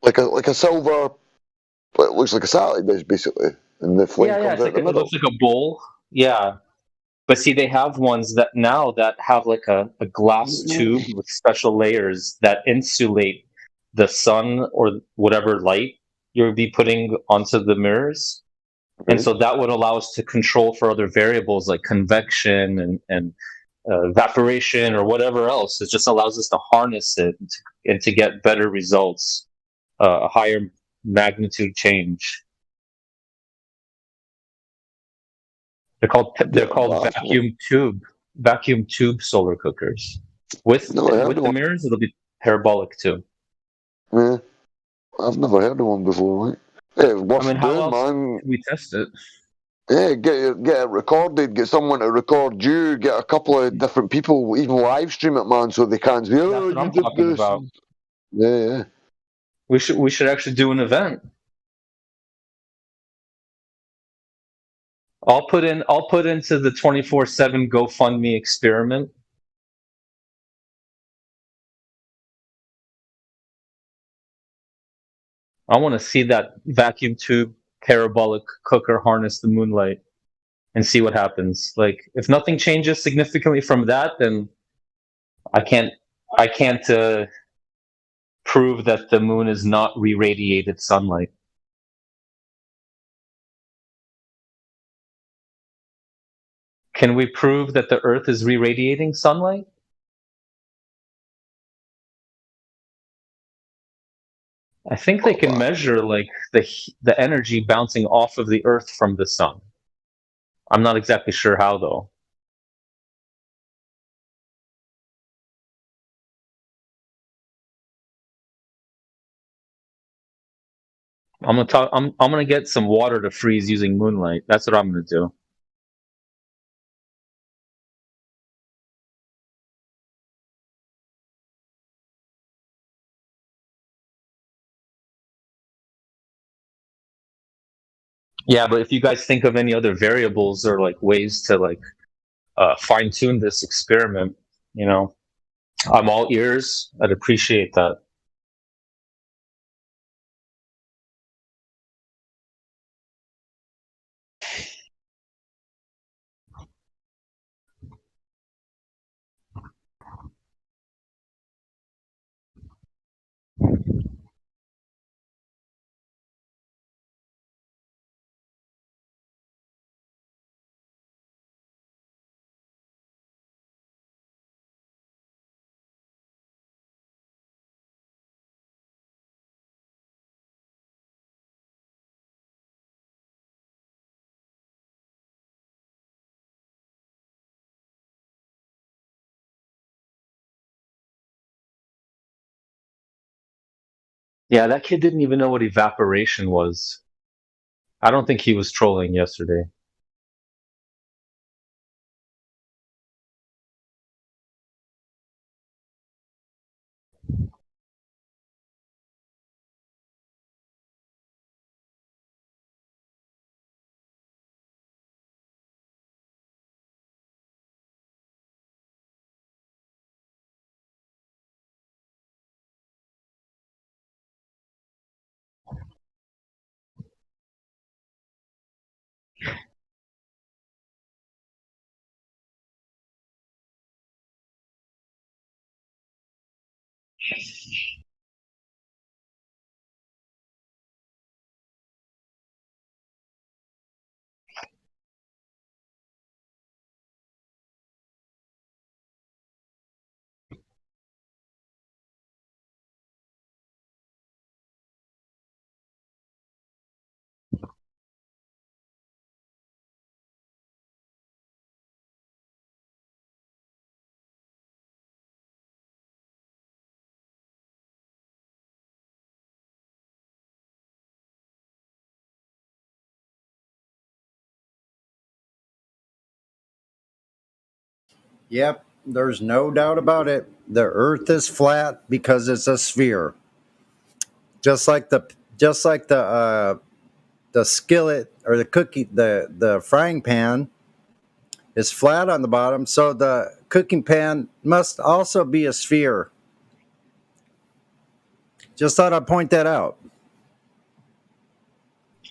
E: Like a silver, but it looks like a satellite dish basically, and the flame comes out the middle.
L: It looks like a bowl. Yeah, but see, they have ones that have like a glass tube with special layers that insulate the sun or whatever light you'll be putting onto the mirrors. And so that would allow us to control for other variables like convection and evaporation or whatever else. It just allows us to harness it and to get better results, a higher magnitude change. They're called vacuum tube solar cookers. With the mirrors, it'll be parabolic too.
E: Yeah, I've never heard of one before. Right? Yeah,
L: how else can we test it?
E: Yeah, get it recorded, get someone to record you, get a couple of different people, even live stream it, man, so they can't say,
L: "Oh, you did this." About.
E: Yeah.
L: We should actually do an event. I'll put into the 24/7 GoFundMe experiment. I want to see that vacuum tube parabolic cooker harness the moonlight and see what happens. Like, if nothing changes significantly from that, then I can't prove that the moon is not re-radiated sunlight. Can we prove that the Earth is re-radiating sunlight? I think they can measure like the energy bouncing off of the Earth from the sun. I'm not exactly sure how though. I'm gonna get some water to freeze using moonlight. That's what I'm gonna do. Yeah, but if you guys think of any other variables or like ways to like fine tune this experiment, I'm all ears. I'd appreciate that. Yeah, that kid didn't even know what evaporation was. I don't think he was trolling yesterday.
B: Yep, there's no doubt about it. The Earth is flat because it's a sphere. Just like the skillet or the cookie the frying pan is flat on the bottom, so the cooking pan must also be a sphere. Just thought I'd point that out.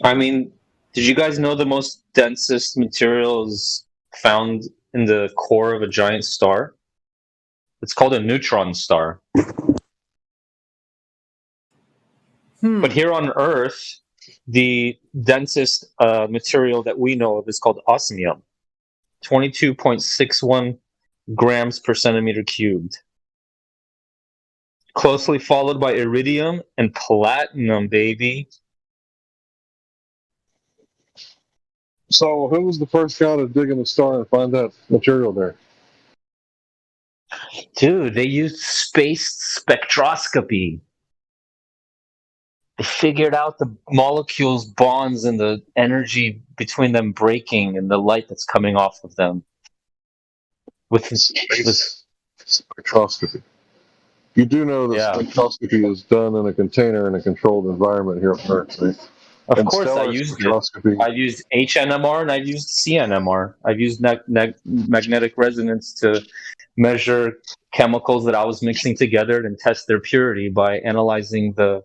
L: I mean, did you guys know the most densest material is found in the core of a giant star? It's called a neutron star. But here on Earth, the densest material that we know of is called osmium, 22.61 grams per centimeter cubed. Closely followed by iridium and platinum, baby.
G: So, who was the first guy to dig in the star and find that material there?
L: Dude, they used space spectroscopy. They figured out the molecules' bonds and the energy between them breaking and the light that's coming off of them. With
G: space spectroscopy. You do know that spectroscopy is done in a container in a controlled environment here on Earth, right?
L: Of course, I used it. I've used HNMR and I've used CNMR. I've used magnetic resonance to measure chemicals that I was mixing together and test their purity by analyzing the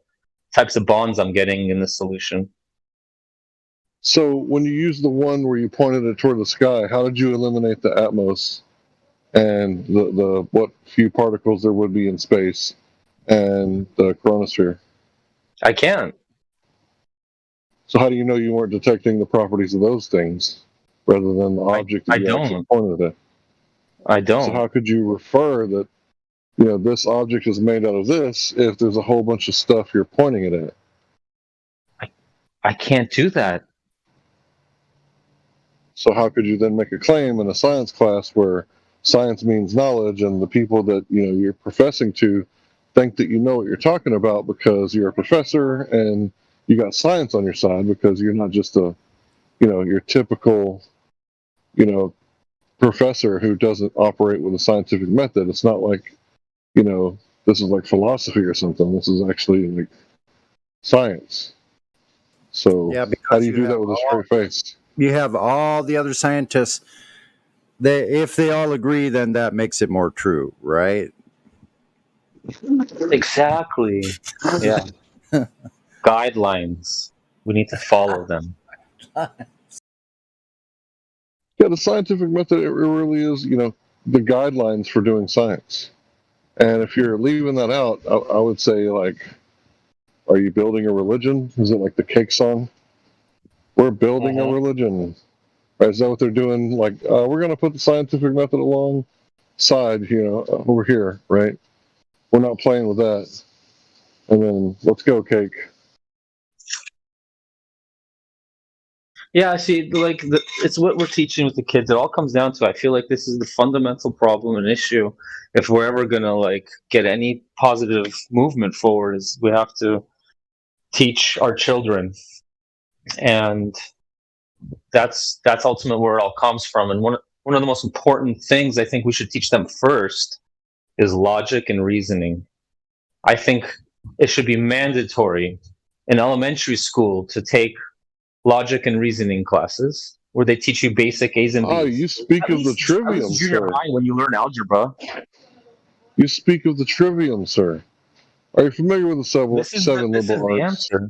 L: types of bonds I'm getting in the solution.
G: So when you use the one where you pointed it toward the sky, how did you eliminate the atmos and the what few particles there would be in space and the chromosphere?
L: I can't.
G: So how do you know you weren't detecting the properties of those things rather than the object that you actually pointed at?
L: I don't.
G: So how could you refer that, you know, this object is made out of this if there's a whole bunch of stuff you're pointing it at?
L: I can't do that.
G: So how could you then make a claim in a science class where science means knowledge and the people that, you know, you're professing to think that you know what you're talking about because you're a professor and you got science on your side because you're not just a, you know, your typical, you know, professor who doesn't operate with a scientific method. It's not like, you know, this is like philosophy or something. This is actually like science. So how do you do that with a straight face?
B: You have all the other scientists. If they all agree, then that makes it more true, right?
L: Exactly. Yeah. Guidelines. We need to follow them.
G: Yeah, the scientific method, it really is, you know, the guidelines for doing science. And if you're leaving that out, I would say, like, are you building a religion? Is it like the Cake song? We're building a religion. Right, is that what they're doing? Like, we're going to put the scientific method alongside, you know, over here, right? We're not playing with that. And then let's go, Cake.
L: Yeah, see, like it's what we're teaching with the kids. It all comes down to, I feel like this is the fundamental problem and issue. If we're ever gonna like get any positive movement forward, is we have to teach our children, and that's ultimately where it all comes from. And one of the most important things I think we should teach them first is logic and reasoning. I think it should be mandatory in elementary school to take logic and reasoning classes where they teach you basic A's and B's.
G: Oh, you speak of the trivium,
L: junior
G: sir.
L: high when you learn algebra.
G: You speak of the trivium, sir. Are you familiar with the seven liberal arts?
L: Answer.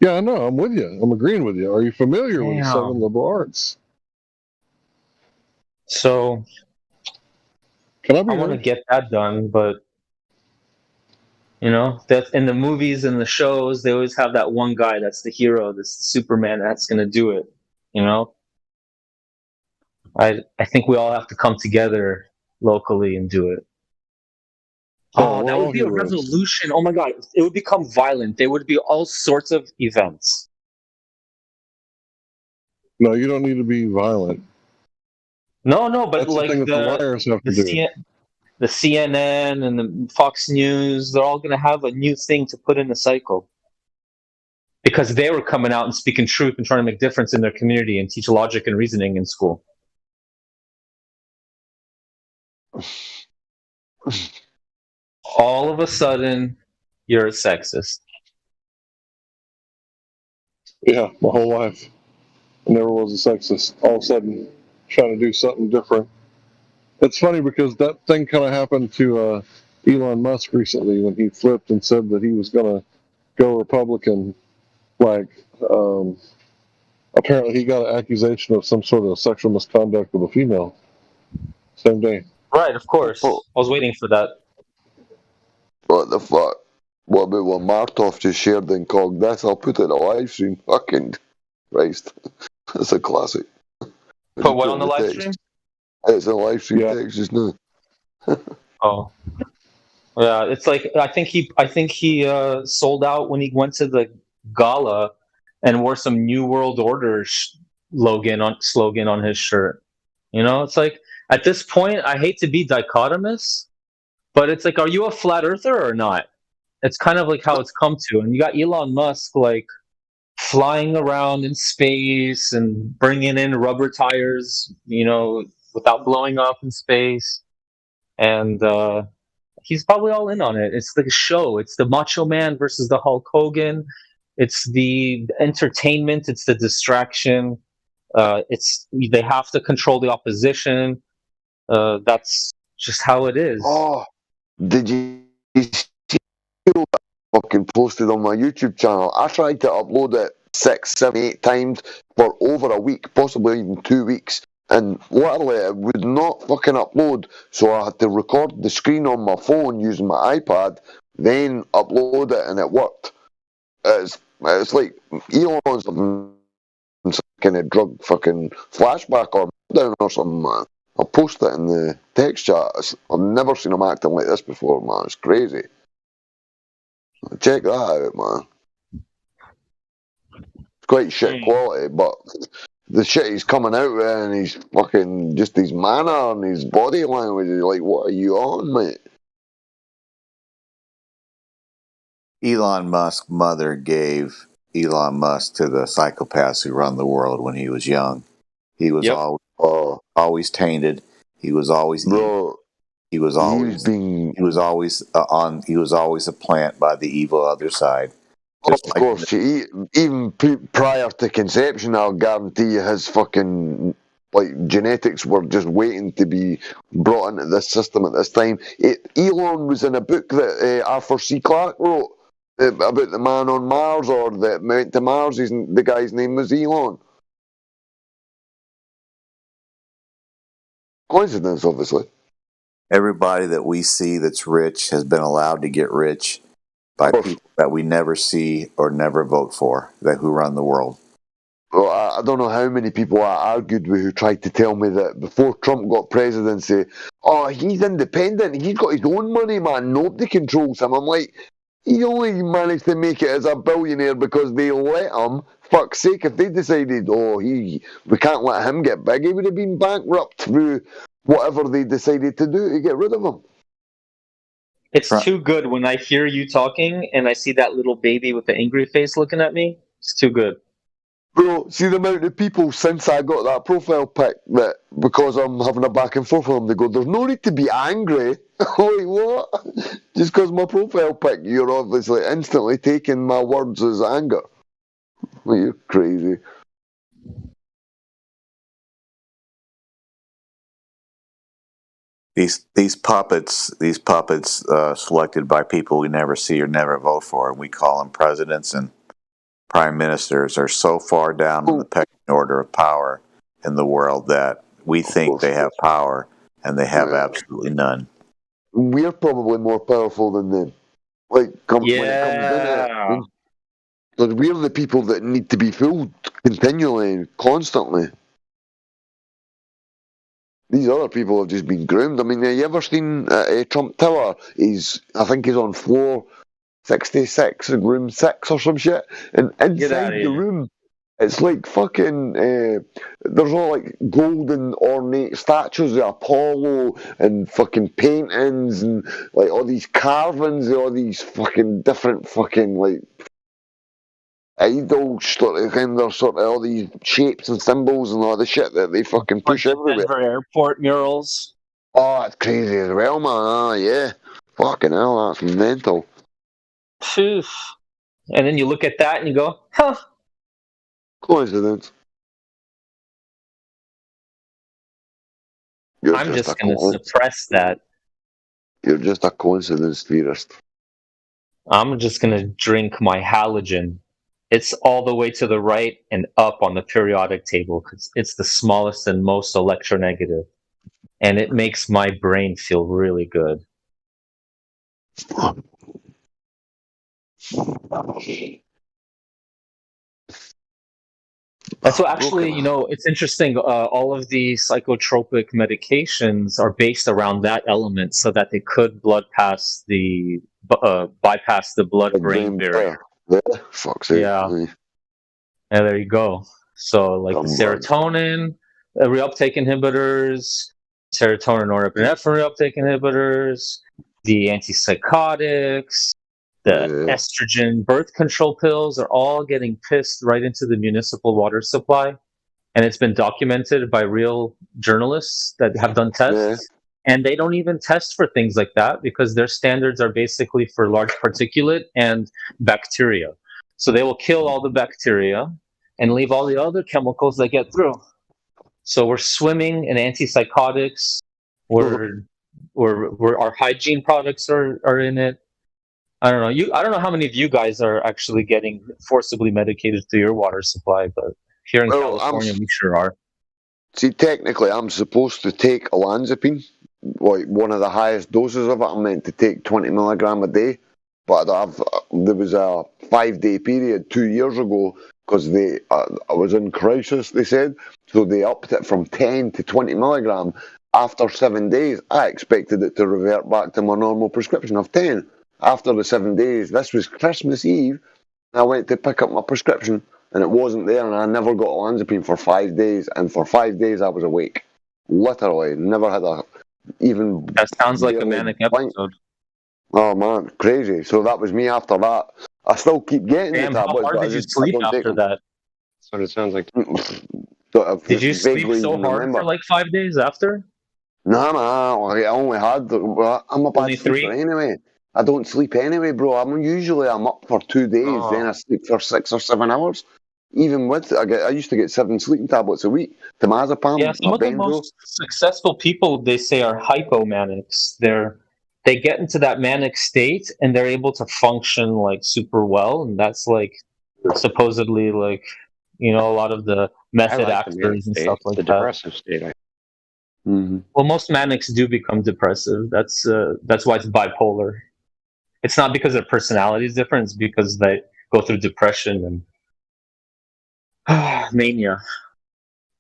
G: Yeah, I know. I'm with you. I'm agreeing with you. Are you familiar with the seven liberal arts?
L: So, I want to get that done, but that in the movies and the shows, they always have that one guy that's the hero, that's the Superman, that's going to do it. I think we all have to come together locally and do it. Oh, that would be a revolution. Oh my God, it would become violent. There would be all sorts of events.
G: No, you don't need to be violent.
L: No, but
G: that's
L: like
G: the thing that the liars have to do.
L: The CNN and the Fox News, they're all going to have a new thing to put in the cycle. Because they were coming out and speaking truth and trying to make difference in their community and teach logic and reasoning in school. All of a sudden, you're a sexist.
G: Yeah, my whole life. I never was a sexist. All of a sudden, trying to do something different. It's funny because that thing kind of happened to Elon Musk recently when he flipped and said that he was going to go Republican. Apparently he got an accusation of some sort of sexual misconduct with a female. Same day.
L: Right, of course. I was waiting for that.
E: What the fuck? What about what Martov just shared in Cog this? I'll put it in a live stream. Fucking Christ. That's a classic.
L: Put what on the live stream?
E: It's a live stream text just now.
L: Oh. Yeah, it's like I think he sold out when he went to the gala and wore some New World Order slogan on his shirt. It's like at this point I hate to be dichotomous, but it's like, are you a flat earther or not? It's kind of like how it's come to. And you got Elon Musk like flying around in space and bringing in rubber tires, without blowing up in space. And he's probably all in on it. It's the show. It's the Macho Man versus the Hulk Hogan. It's the entertainment. It's the distraction. They have to control the opposition. That's just how it is.
E: Oh, did you see that fucking posted on my YouTube channel? I tried to upload it 6, 7, 8 times for over a week, possibly even 2 weeks, and literally it would not fucking upload. So I had to record the screen on my phone using my iPad, then upload it, and it worked. It's like Elon's some kind of drug fucking flashback or down or something, man. I'll post it in the text chat. I've never seen him acting like this before, man. It's crazy. Check that out, man. It's quite shit quality, but the shit he's coming out with and he's fucking just his manner and his body language is like, what are you on, mate?
C: Elon Musk's mother gave Elon Musk to the psychopaths who run the world when he was young. He was always tainted. He was always evil. He was always a plant by the evil other side.
E: Of course, even prior to conception, I'll guarantee you his fucking genetics were just waiting to be brought into this system at this time. Elon was in a book that Arthur C. Clarke wrote about the man on Mars, or that went to Mars. The guy's name was Elon. Coincidence, obviously.
C: Everybody that we see that's rich has been allowed to get rich by people that we never see or never vote for, who run the world.
E: Well, I don't know how many people I argued with who tried to tell me that before Trump got presidency, he's independent, he's got his own money, man, nobody controls him. I'm like, he only managed to make it as a billionaire because they let him. Fuck's sake, if they decided, we can't let him get big, he would have been bankrupt through whatever they decided to do to get rid of him.
L: It's too good when I hear you talking and I see that little baby with the angry face looking at me. It's too good.
E: Bro, see the amount of people since I got that profile pic that because I'm having a back and forth with them, they go, "There's no need to be angry." Like, what? Just because my profile pic, you're obviously instantly taking my words as anger. Like, you're crazy.
C: These puppets selected by people we never see or never vote for, and we call them presidents and prime ministers, are so far down in the pecking order of power in the world that we think they have power, and they have absolutely none.
E: We're probably more powerful than them. Like, when it comes down to it, because we're the people that need to be fooled continually and constantly. These other people have just been groomed. I mean, have you ever seen Trump Tower? I think he's on floor 66, room 6 or some shit. And inside the room, it's like fucking, there's all like golden ornate statues of Apollo and fucking paintings and like all these carvings of all these fucking different fucking like idols, sort of all these shapes and symbols and all the shit that they fucking push everywhere.
L: Denver airport murals.
E: Oh, it's crazy as well, man. Yeah. Fucking hell, that's mental.
L: Phew. And then you look at that and you go, huh.
E: Coincidence.
L: I'm just going to suppress that.
E: You're just a coincidence theorist.
L: I'm just going to drink my halogen. It's all the way to the right and up on the periodic table because it's the smallest and most electronegative. And it makes my brain feel really good. That's what actually, it's interesting. All of the psychotropic medications are based around that element so that they could bypass the blood-brain barrier.
E: Yeah, fuck's sake.
L: Yeah. And there you go. So, like the serotonin reuptake inhibitors, serotonin norepinephrine reuptake inhibitors, the antipsychotics, the estrogen birth control pills are all getting pissed right into the municipal water supply. And it's been documented by real journalists that have done tests. And they don't even test for things like that because their standards are basically for large particulate and bacteria. So they will kill all the bacteria and leave all the other chemicals that get through. So we're swimming in antipsychotics. Our hygiene products are in it. I don't know. I don't know how many of you guys are actually getting forcibly medicated through your water supply, but here in California, we sure are.
E: See, technically, I'm supposed to take olanzapine, like one of the highest doses of it. I'm meant to take 20 milligram a day, but there was a 5-day period 2 years ago because I was in crisis. They said so they upped it from 10 to 20 milligram. After 7 days, I expected it to revert back to my normal prescription of 10. After the 7 days, this was Christmas Eve, I went to pick up my prescription and it wasn't there, and I never got olanzapine for 5 days, and for 5 days I was awake. Literally, never had even...
L: That sounds like a manic episode.
E: Oh man, crazy. So that was me after that. I still keep getting the tablets.
L: How hard did you sleep after that?
P: That's what it sounds like.
L: Did you sleep so hard for like 5 days after?
E: No, I only had... I'm a bad sleeper anyway. I don't sleep anyway, bro. I'm up for 2 days, then I sleep for 6 or 7 hours. Even with I used to get 7 sleeping tablets a week. Temazepam,
L: yeah, some of the most successful people, they say, are hypomanics. They get into that manic state and they're able to function like super well, and that's like supposedly like a lot of the method actors and stuff like that.
P: The depressive state.
L: Well, most manics do become depressive. That's why it's bipolar. It's not because their personality is different. It's because they go through depression and mania.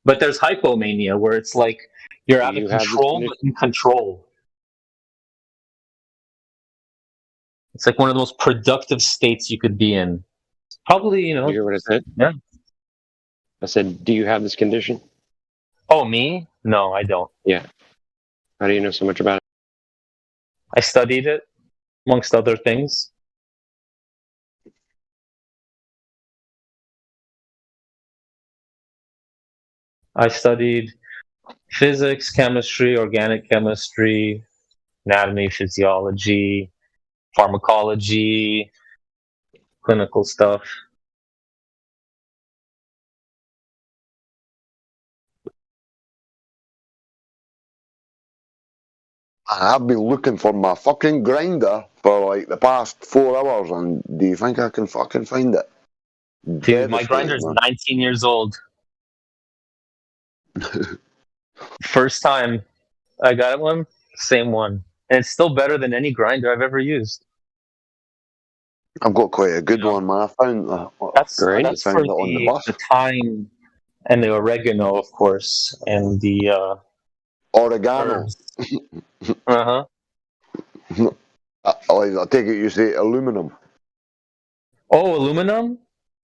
L: But there's hypomania, where it's like you're out of control, but in control. It's like one of the most productive states you could be in. Probably,
P: You hear what I said?
L: Yeah.
P: I said, do you have this condition?
L: Oh, me? No, I don't.
P: Yeah. How do you know so much about it?
L: I studied it. amongst other things. I studied physics, chemistry, organic chemistry, anatomy, physiology, pharmacology, clinical stuff.
E: I've been looking for my fucking grinder for like the past 4 hours, and do you think I can fucking find it?
L: Dude, my grinder's 19 years old. First time I got one, same one. And it's still better than any grinder I've ever used.
E: I've got quite a good one, man. I found
L: that's
E: for
L: on
E: the bus.
L: The thyme and the oregano, of course, and the
E: oregano.
L: Uh-huh.
E: I take it you say aluminum.
L: Oh, aluminum?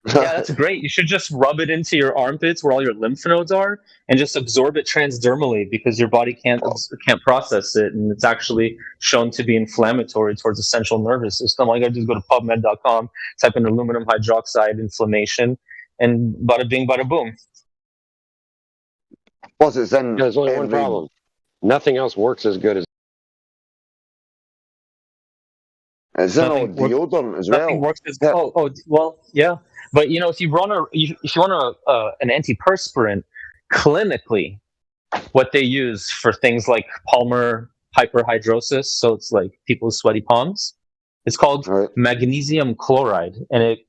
L: Yeah, that's great. You should just rub it into your armpits where all your lymph nodes are and just absorb it transdermally because your body can't process it, and it's actually shown to be inflammatory towards the central nervous system. All you gotta do is go to PubMed.com, type in aluminum hydroxide inflammation, and bada bing, bada boom.
E: Plus, it's in.
P: There's only one problem. Nothing else works as good as.
E: It's in all deodorant as well.
L: Nothing works as well, yeah. But you know, if you want an antiperspirant, clinically, what they use for things like palmar hyperhidrosis, so it's like people's sweaty palms, it's called magnesium chloride, and it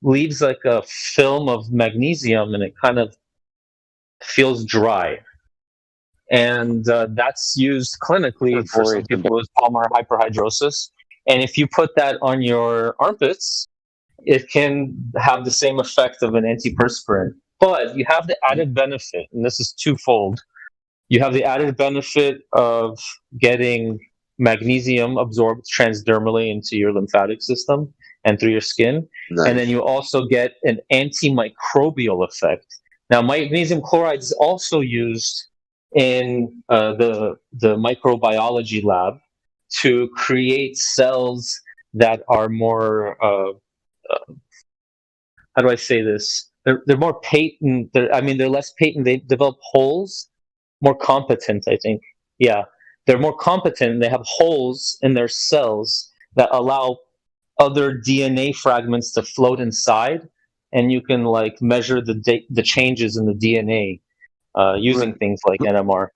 L: leaves like a film of magnesium, and it kind of feels dry. And that's used clinically for some people with palmar hyperhidrosis. And if you put that on your armpits, it can have the same effect of an antiperspirant. But you have the added benefit, and this is twofold. You have the added benefit of getting magnesium absorbed transdermally into your lymphatic system and through your skin. Nice. And then you also get an antimicrobial effect. Now, magnesium chloride is also used in the microbiology lab to create cells that are more how do I say this? They're more patent. They're less patent. They develop holes, more competent, I think. Yeah, they're more competent. They have holes in their cells that allow other DNA fragments to float inside, and you can like measure the changes in the DNA using things like NMR.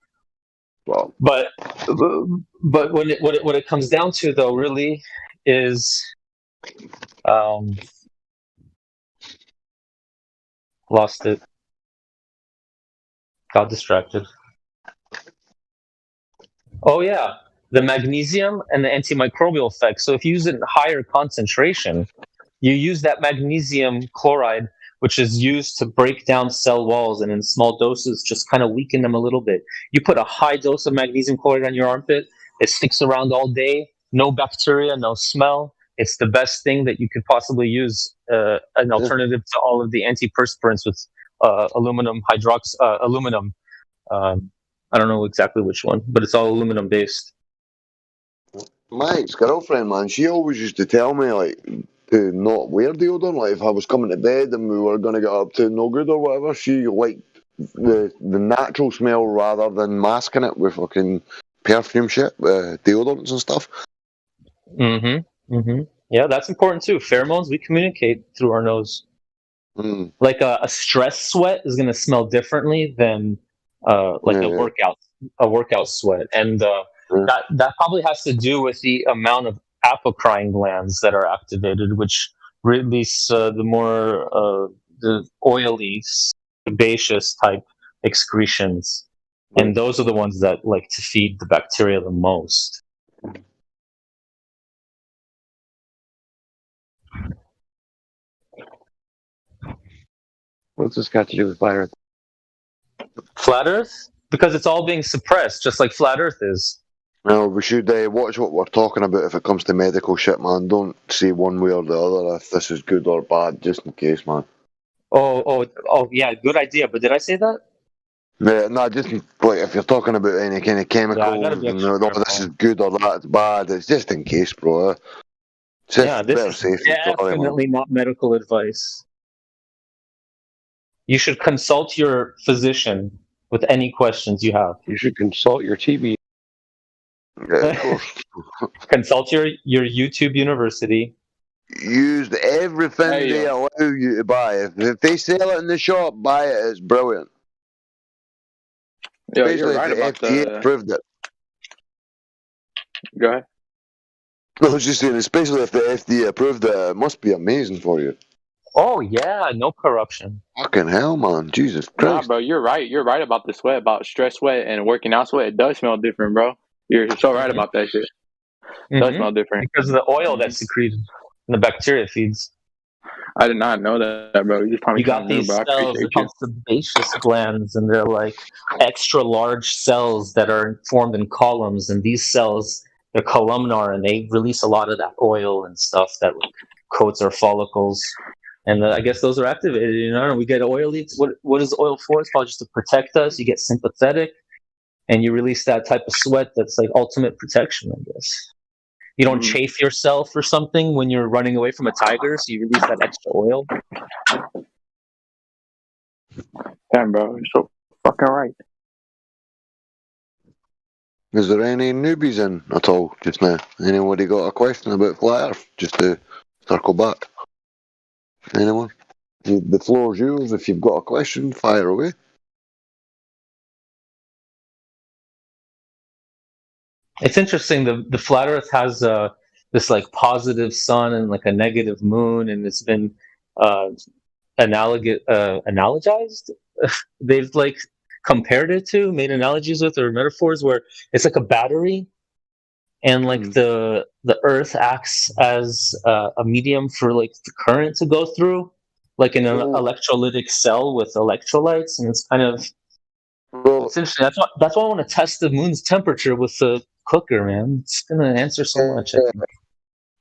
E: Well,
L: but what it comes down to, though, really is lost it. Got distracted. Oh yeah, the magnesium and the antimicrobial effect. So if you use it in higher concentration, you use that magnesium chloride, which is used to break down cell walls, and in small doses just kind of weaken them a little bit. You put a high dose of magnesium chloride on your armpit, it sticks around all day, no bacteria, no smell. It's the best thing that you could possibly use, an alternative to all of the antiperspirants with aluminum. I don't know exactly which one, but it's all aluminum based.
E: My ex-girlfriend, man, she always used to tell me like to not wear deodorant. Like if I was coming to bed and we were going to get up to no good or whatever, she liked the natural smell rather than masking it with fucking perfume shit, deodorants and stuff.
L: Yeah, that's important too. Pheromones, we communicate through our nose. Like a stress sweat is going to smell differently than a workout sweat, and that probably has to do with the amount of apocrine glands that are activated, which release the more the oily, sebaceous type excretions, and those are the ones that like to feed the bacteria the most.
P: What's this got to do with flat Earth?
L: Flat Earth? Because it's all being suppressed, just like Flat Earth is.
E: No, we should watch what we're talking about if it comes to medical shit, man. Don't say one way or the other if this is good or bad, just in case, man.
L: Oh, yeah, good idea. But did I say that?
E: Yeah, no, just like if you're talking about any kind of chemicals, this is good or that's bad. It's just in case, bro.
L: Yeah, this is definitely not medical advice. You should consult your physician with any questions you have.
P: You should consult your TV.
E: Yeah, of course.
L: Consult your YouTube University.
E: Use everything they allow you to buy. If they sell it in the shop, buy it. It's brilliant.
I: Yeah,
E: Especially
I: you're right
E: if the
I: about
E: FDA approved it.
I: Go ahead.
E: I was just saying, especially if the FDA approved it, it must be amazing for you.
L: Oh yeah, no corruption.
E: Fucking hell, man. Jesus Christ.
I: Nah, bro, you're right. You're right about the sweat, about stress sweat and working out sweat. It does smell different, bro. You're so right about that shit. It does smell different.
L: Because of the oil that's secreted and the bacteria feeds.
I: I did not know that, bro. You just probably
L: You got these cells, they're called sebaceous glands, and they're like extra large cells that are formed in columns. And these cells, they're columnar, and they release a lot of that oil and stuff that coats our follicles. And I guess those are activated, you know. And we get oily. What is oil for? It's probably just to protect us. You get sympathetic, and you release that type of sweat that's like ultimate protection, I guess. You don't chafe yourself or something when you're running away from a tiger, so you release that extra oil.
I: Damn, bro, you're so fucking right.
E: Is there any newbies in at all just now? Anybody got a question about flat Earth? Just to circle back. Anyone? The floor is yours. If you've got a question, fire away.
L: It's interesting. The flat Earth has this like positive sun and like a negative moon, and it's been analogized. They've like compared it to, made analogies with, or metaphors where it's like a battery, and like the Earth acts as a medium for like the current to go through, like in an electrolytic cell with electrolytes, and it's kind of it's interesting. That's why I want to test the moon's temperature with the cooker, man. It's gonna answer so much.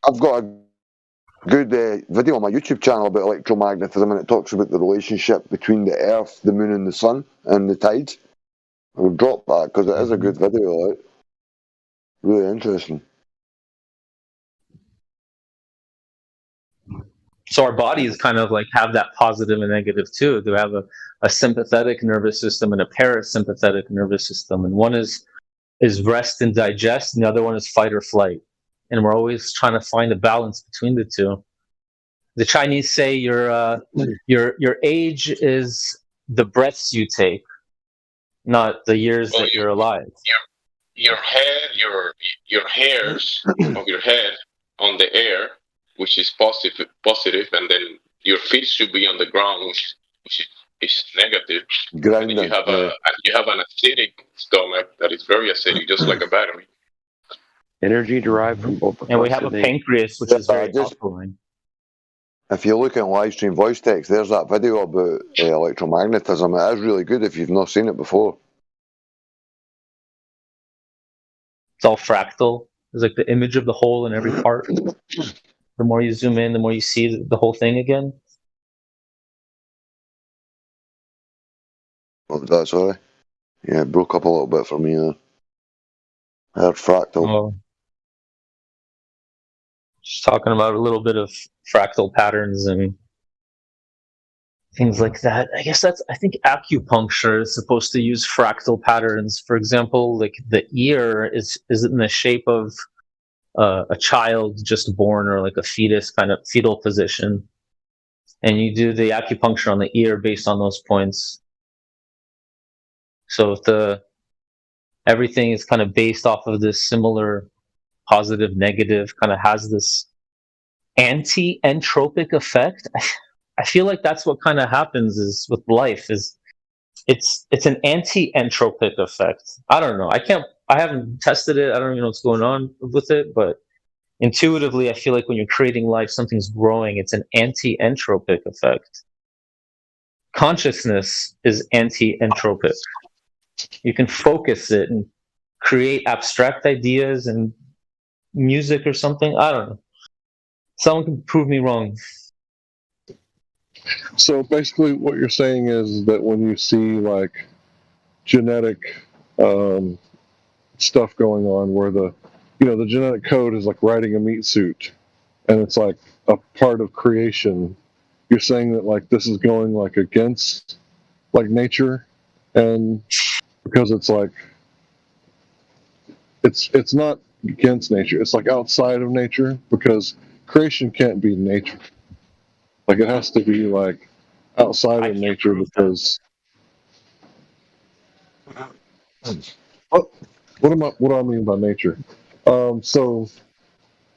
E: I've got a good video on my YouTube channel about electromagnetism, and it talks about the relationship between the Earth, the Moon, and the Sun, and the tides. I'll drop that because it is a good video, like. Really interesting.
L: So our bodies kind of like have that positive and negative too. They have a sympathetic nervous system and a parasympathetic nervous system, and one is rest and digest, and the other one is fight or flight. And we're always trying to find a balance between the two. The Chinese say your age is the breaths you take, not the years that you're alive.
Q: Your head, your hairs of your head on the air, which is positive, and then your feet should be on the ground, which is negative.
E: Ground,
Q: and you have an acidic stomach that is very acidic, just like a battery.
P: Energy derived from both.
L: And we have a pancreas, which is very alkaline.
E: If you look at live stream voice text, there's that video about electromagnetism. It is really good if you've not seen it before.
L: It's all fractal. There's like the image of the whole in every part. The more you zoom in, the more you see the whole thing again.
E: What was that, sorry? Yeah, it broke up a little bit for me there. I heard fractal.
L: Oh. Just talking about a little bit of fractal patterns and things like that. I think acupuncture is supposed to use fractal patterns. For example, like the ear is in the shape of a child just born, or like a fetus, kind of fetal position. And you do the acupuncture on the ear based on those points. So if everything is kind of based off of this similar positive, negative, kind of has this anti-entropic effect. I feel like that's what kind of happens is with life is it's an anti-entropic effect. I don't know. I haven't tested it. I don't even know what's going on with it, but intuitively I feel like when you're creating life, something's growing. It's an anti-entropic effect. Consciousness is anti-entropic. You can focus it and create abstract ideas and music or something. I don't know. Someone can prove me wrong.
G: So basically what you're saying is that when you see like genetic stuff going on where the genetic code is like riding a meat suit, and it's like a part of creation, you're saying that like this is going like against like nature, and because it's like it's not against nature, it's like outside of nature, because creation can't be nature. Like it has to be like outside of nature, because what do I mean by nature? So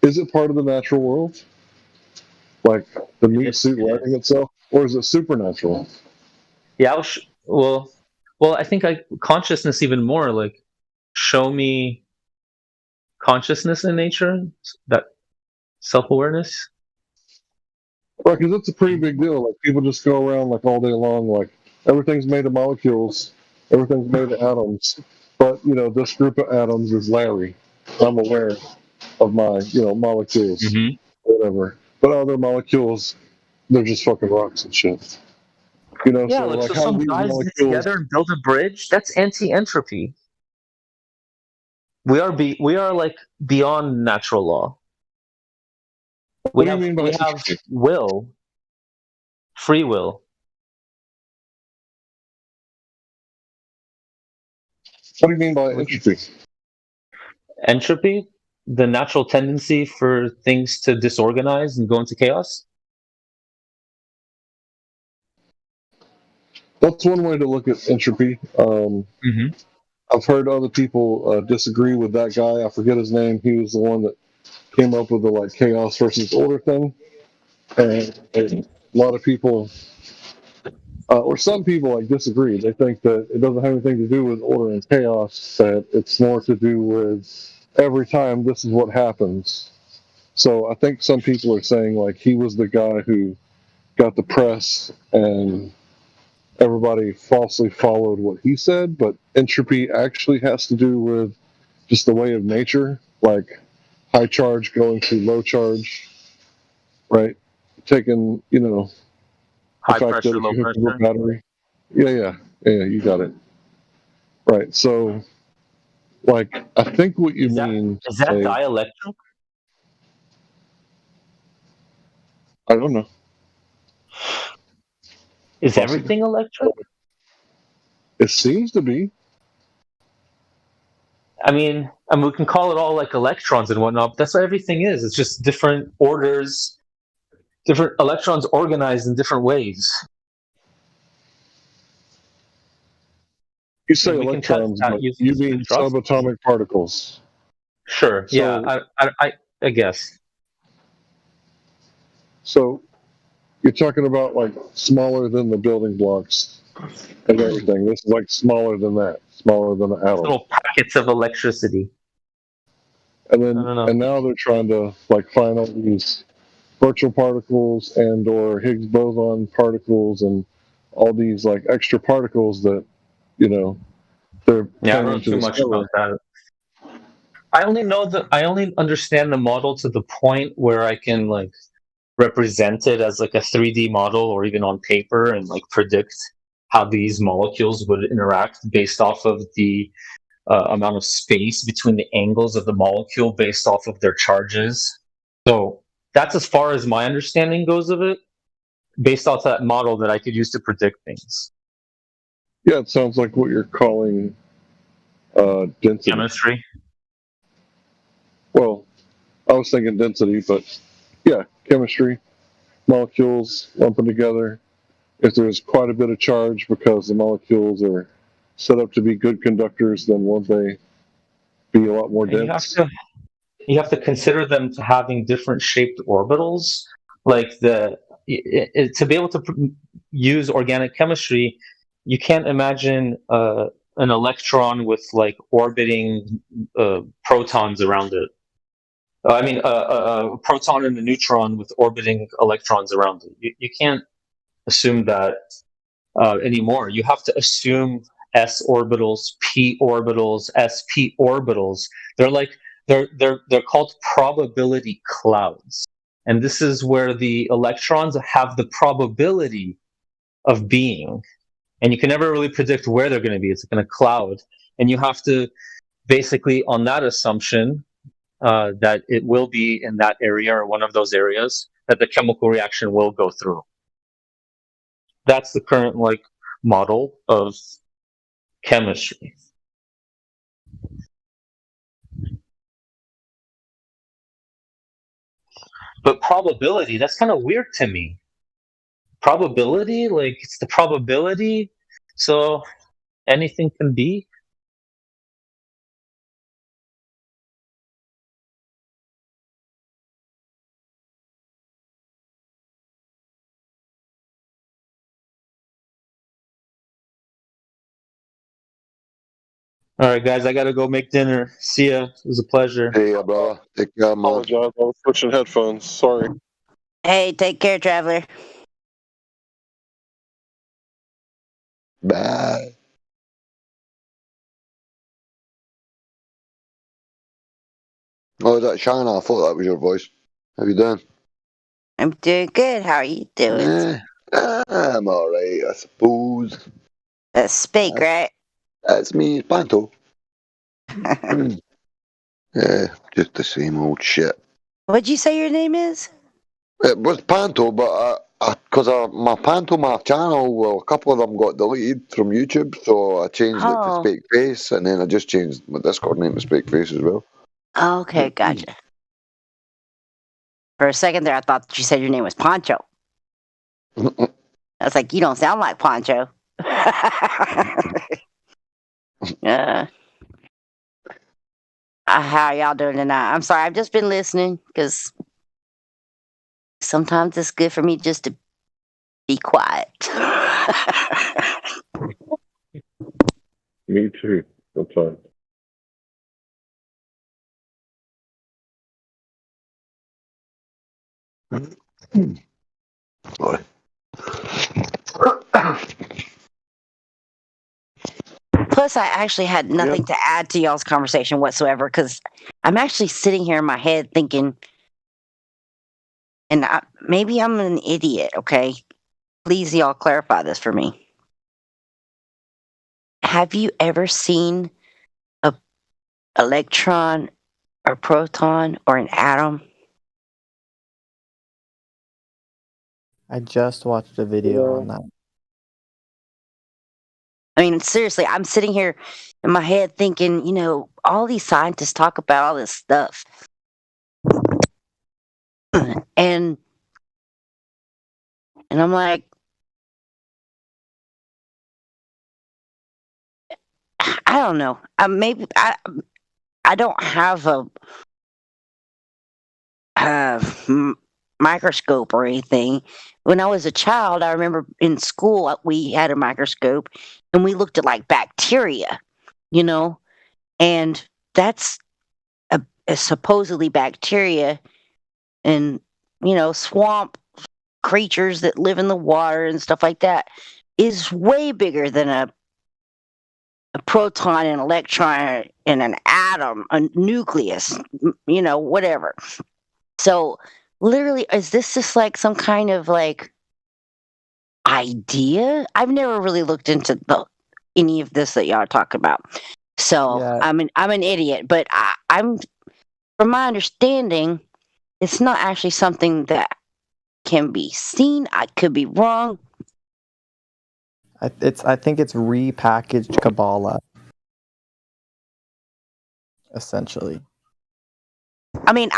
G: is it part of the natural world, like the meat suit wearing itself, or is it supernatural?
L: Yeah, well, I think consciousness even more. Like, show me consciousness in nature, that self-awareness.
G: Right, because it's a pretty big deal. Like people just go around like all day long, like everything's made of molecules, everything's made of atoms. But you know, this group of atoms is Larry. I'm aware of my, molecules, whatever. But other molecules, they're just fucking rocks and shit. You know,
L: Yeah,
G: so
L: like
G: like
L: so
G: how
L: some
G: these
L: guys get
G: molecules.
L: together and build a bridge. That's anti-entropy. We are like beyond natural law.
G: What do you mean by
L: we have will, free will.
G: What do you mean by entropy?
L: Entropy, the natural tendency for things to disorganize and go into chaos.
G: That's one way to look at entropy. I've heard other people disagree with that guy. I forget his name. He was the one that came up with the like chaos versus order thing, and a lot of people, or some people, like disagree. They think that it doesn't have anything to do with order and chaos. That it's more to do with every time this is what happens. So I think some people are saying like he was the guy who got the press and everybody falsely followed what he said, but entropy actually has to do with just the way of nature, like high charge going to low charge, right? Taking, the
L: High
G: fact
L: pressure,
G: that if
L: low
G: you hook up a
L: pressure.
G: battery, yeah, you got it, right? So, like, I think what you mean
L: Is that dielectric?
G: I don't know.
L: Is everything electric?
G: It seems to be.
L: I mean, we can call it all like electrons and whatnot, but that's what everything is. It's just different orders, different electrons organized in different ways.
G: You say electrons, but you mean subatomic particles.
L: Sure. So, yeah, I guess.
G: So you're talking about like smaller than the building blocks and everything. This is like smaller than that, smaller than the atom.
L: Little packets of electricity.
G: And then, and now they're trying to like find all these virtual particles and or Higgs boson particles and all these like extra particles that, they're
L: I
G: planning
L: don't
G: to
L: know too much
G: discover.
L: about that. I only understand the model to the point where I can like represent it as like a 3D model or even on paper and like predict how these molecules would interact based off of the amount of space between the angles of the molecule based off of their charges. So that's as far as my understanding goes of it, based off that model that I could use to predict things.
G: Yeah, it sounds like what you're calling density.
L: Chemistry.
G: Well, I was thinking density, but yeah, chemistry, molecules lumping together. If there's quite a bit of charge because the molecules are set up to be good conductors, then won't they be a lot more dense?
L: You have to consider them to having different shaped orbitals. Like to be able to use organic chemistry, you can't imagine an electron with like orbiting protons around it. I mean, a proton and a neutron with orbiting electrons around it. You can't assume that anymore. You have to assume s orbitals, p orbitals, sp orbitals. They're called probability clouds, and this is where the electrons have the probability of being, and you can never really predict where they're going to be. It's like in a cloud, and you have to basically, on that assumption, that it will be in that area or one of those areas that the chemical reaction will go through. That's the current model of chemistry. But probability, that's kind of weird to me. Probability, it's the probability, so anything can be. All right, guys, I gotta go make dinner. See ya. It was a pleasure.
E: Hey, brother. Take care, man.
G: Apologize. I was switching headphones. Sorry.
R: Hey, take care, traveler.
E: Bye. Oh, is that Shanna? I thought that was your voice. How you doing?
R: I'm doing good. How are you doing?
E: I'm alright, I suppose.
R: That's Spake, right?
E: That's me, Panto. Yeah, just the same old shit.
R: What'd you say your name is?
E: It was Panto, but because my Panto, my channel, well, a couple of them got deleted from YouTube, so I changed it to Spake Face, and then I just changed my Discord name to Spake Face as well.
R: Okay, gotcha. For a second there, I thought that you said your name was Poncho. I was like, you don't sound like Poncho. How y'all doing tonight? I'm sorry, I've just been listening because sometimes it's good for me just to be quiet.
G: Me too. Sometimes.
R: Plus, I actually had nothing to add to y'all's conversation whatsoever because I'm actually sitting here in my head thinking, and maybe I'm an idiot, okay? Please, y'all clarify this for me. Have you ever seen a electron or proton or an atom?
S: I just watched a video on that.
R: I mean, seriously, I'm sitting here in my head thinking, all these scientists talk about all this stuff. And I'm like, I don't know. Maybe I don't have a microscope or anything. When I was a child, I remember in school we had a microscope and we looked at bacteria, and that's a supposedly bacteria and swamp creatures that live in the water and stuff like that is way bigger than a proton, an electron, and an atom, a nucleus, whatever. So literally, is this just some kind of idea? I've never really looked into any of this that y'all are talking about. So I'm an idiot, but I'm from my understanding, it's not actually something that can be seen. I could be wrong.
S: I think it's repackaged Kabbalah, essentially.
R: I mean,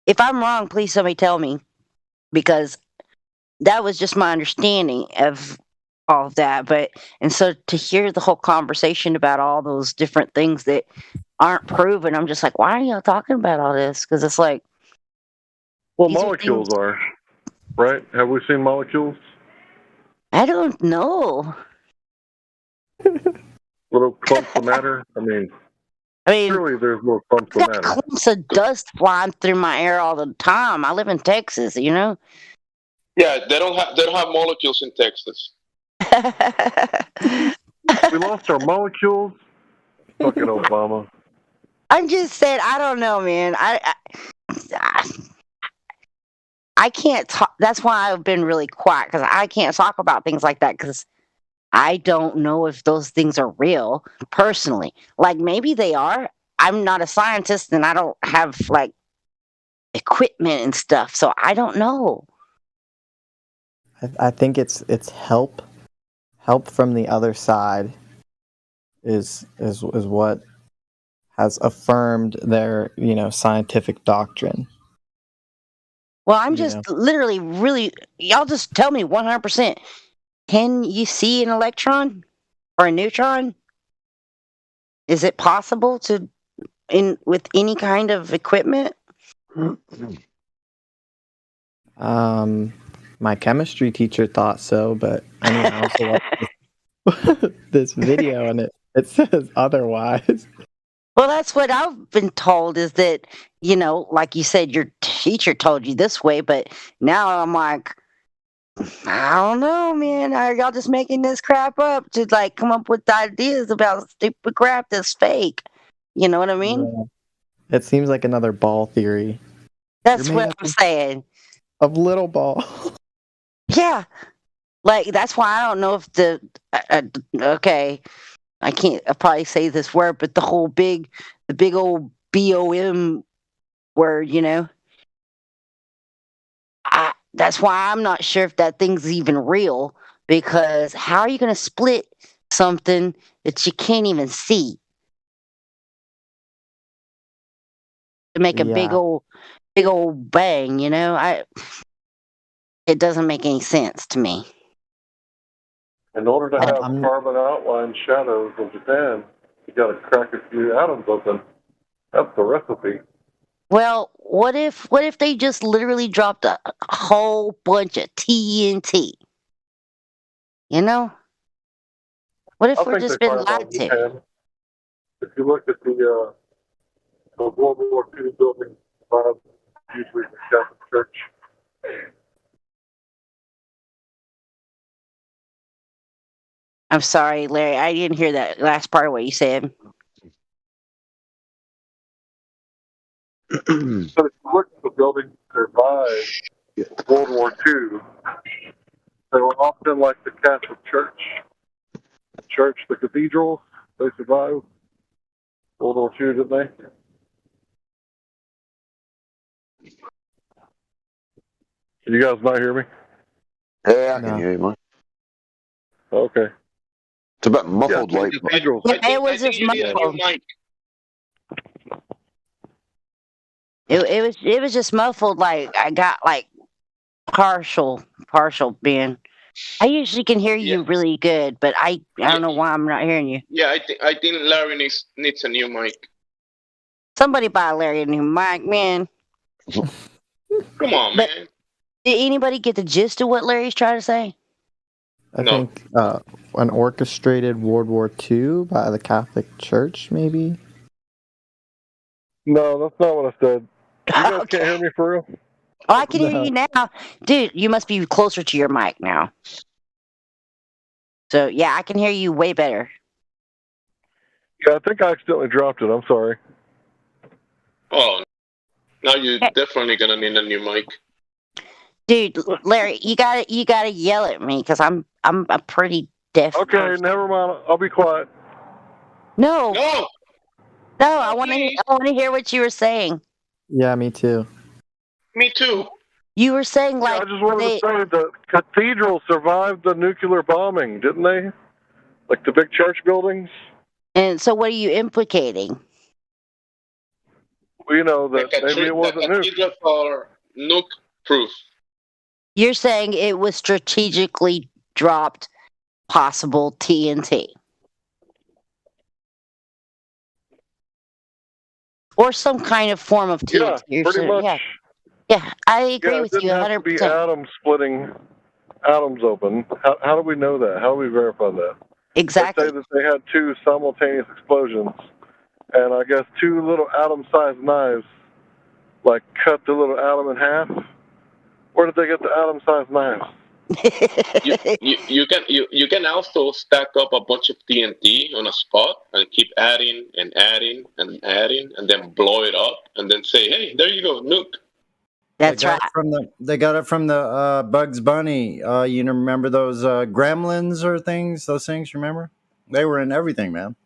R: if I'm wrong, please somebody tell me, because that was just my understanding of all of that. And so to hear the whole conversation about all those different things that aren't proven, I'm just like, why are y'all talking about all this? Because it's like,
G: well, molecules are, right? Have we seen molecules?
R: I don't know.
G: Little clumps of matter? I mean, surely there's little clumps of matter.
R: Clumps of dust flying through my air all the time. I live in Texas,
Q: Yeah, they don't have molecules in Texas.
G: We lost our molecules. Fucking Obama.
R: I'm just saying, I don't know, man. I can't talk. That's why I've been really quiet, because I can't talk about things like that because I don't know if those things are real personally. Maybe they are. I'm not a scientist and I don't have like equipment and stuff, so I don't know.
S: I think it's help from the other side is what has affirmed their scientific doctrine.
R: Well, I'm just literally really, y'all just tell me 100%. Can you see an electron or a neutron? Is it possible to with any kind of equipment?
S: My chemistry teacher thought so, but I mean, I also watched this video and it says otherwise.
R: Well, that's what I've been told is that, like you said, your teacher told you this way, but now I'm like, I don't know, man. Are y'all just making this crap up to like come up with ideas about stupid crap that's fake? You know what I mean?
S: Yeah. It seems like another ball theory.
R: That's what I'm saying.
S: Of little ball.
R: Yeah. Like, that's why I don't know if okay, I can't probably say this word, but the big old BOM word, that's why I'm not sure if that thing's even real, because how are you going to split something that you can't even see to make a big old bang, it doesn't make any sense to me.
G: In order to have carbon outline shadows in Japan, you got to crack a few atoms open. That's the recipe.
R: Well, what if they just literally dropped a whole bunch of TNT? What if we're just been lied to?
G: Japan. If you look at the World War II building, usually the Catholic Church.
R: I'm sorry, Larry. I didn't hear that last part of what you said.
G: So if you look at the buildings that survived World War II, they were often like the Catholic Church. The cathedrals, they survived World War II, didn't they? Can you guys not hear me?
E: Yeah, I can hear you, man.
G: Okay.
E: It's a bit muffled, like.
R: It was just muffled. It was just muffled. Like I got like partial being. I usually can hear you really good, but I don't know why I'm not hearing you.
Q: Yeah, I think Larry needs a new mic.
R: Somebody buy Larry a new mic, man.
Q: Come on, man.
R: Did anybody get the gist of what Larry's trying to say?
S: I think an orchestrated World War II by the Catholic Church, maybe?
G: No, that's not what I said. You guys can't hear me for real?
R: Oh, I can hear you now. Dude, you must be closer to your mic now. So, yeah, I can hear you way better.
G: Yeah, I think I accidentally dropped it. I'm sorry.
Q: Oh, now you're definitely gonna need a new mic.
R: Dude, Larry, you gotta yell at me because I'm a pretty deaf.
G: Okay, never mind. I'll be quiet.
R: No, I want to hear what you were saying.
S: Yeah, me too.
Q: Me too.
R: You were saying like
G: I just wanted to say the cathedral survived the nuclear bombing, didn't they? Like the big church buildings.
R: And so, what are you implicating?
G: Well, that maybe it wasn't nuke.
Q: Cathedrals are nuke proof.
R: You're saying it was strategically dropped possible TNT. Or some kind of form of TNT.
G: Yeah, pretty much.
R: Yeah, I agree with you 100%.
G: It didn't have to be atoms splitting atoms open. How do we know that? How do we verify that?
R: Exactly.
G: They say that they had two simultaneous explosions, and I guess two little atom-sized knives, like cut the little atom in half. Where did they get the atom-sized knives?
Q: You can also stack up a bunch of TNT on a spot and keep adding and adding and adding, and then blow it up, and then say, "Hey, there you go, nuke."
R: That's right.
B: They got it from the Bugs Bunny. You remember those gremlins or things? Those things, remember? They were in everything, man.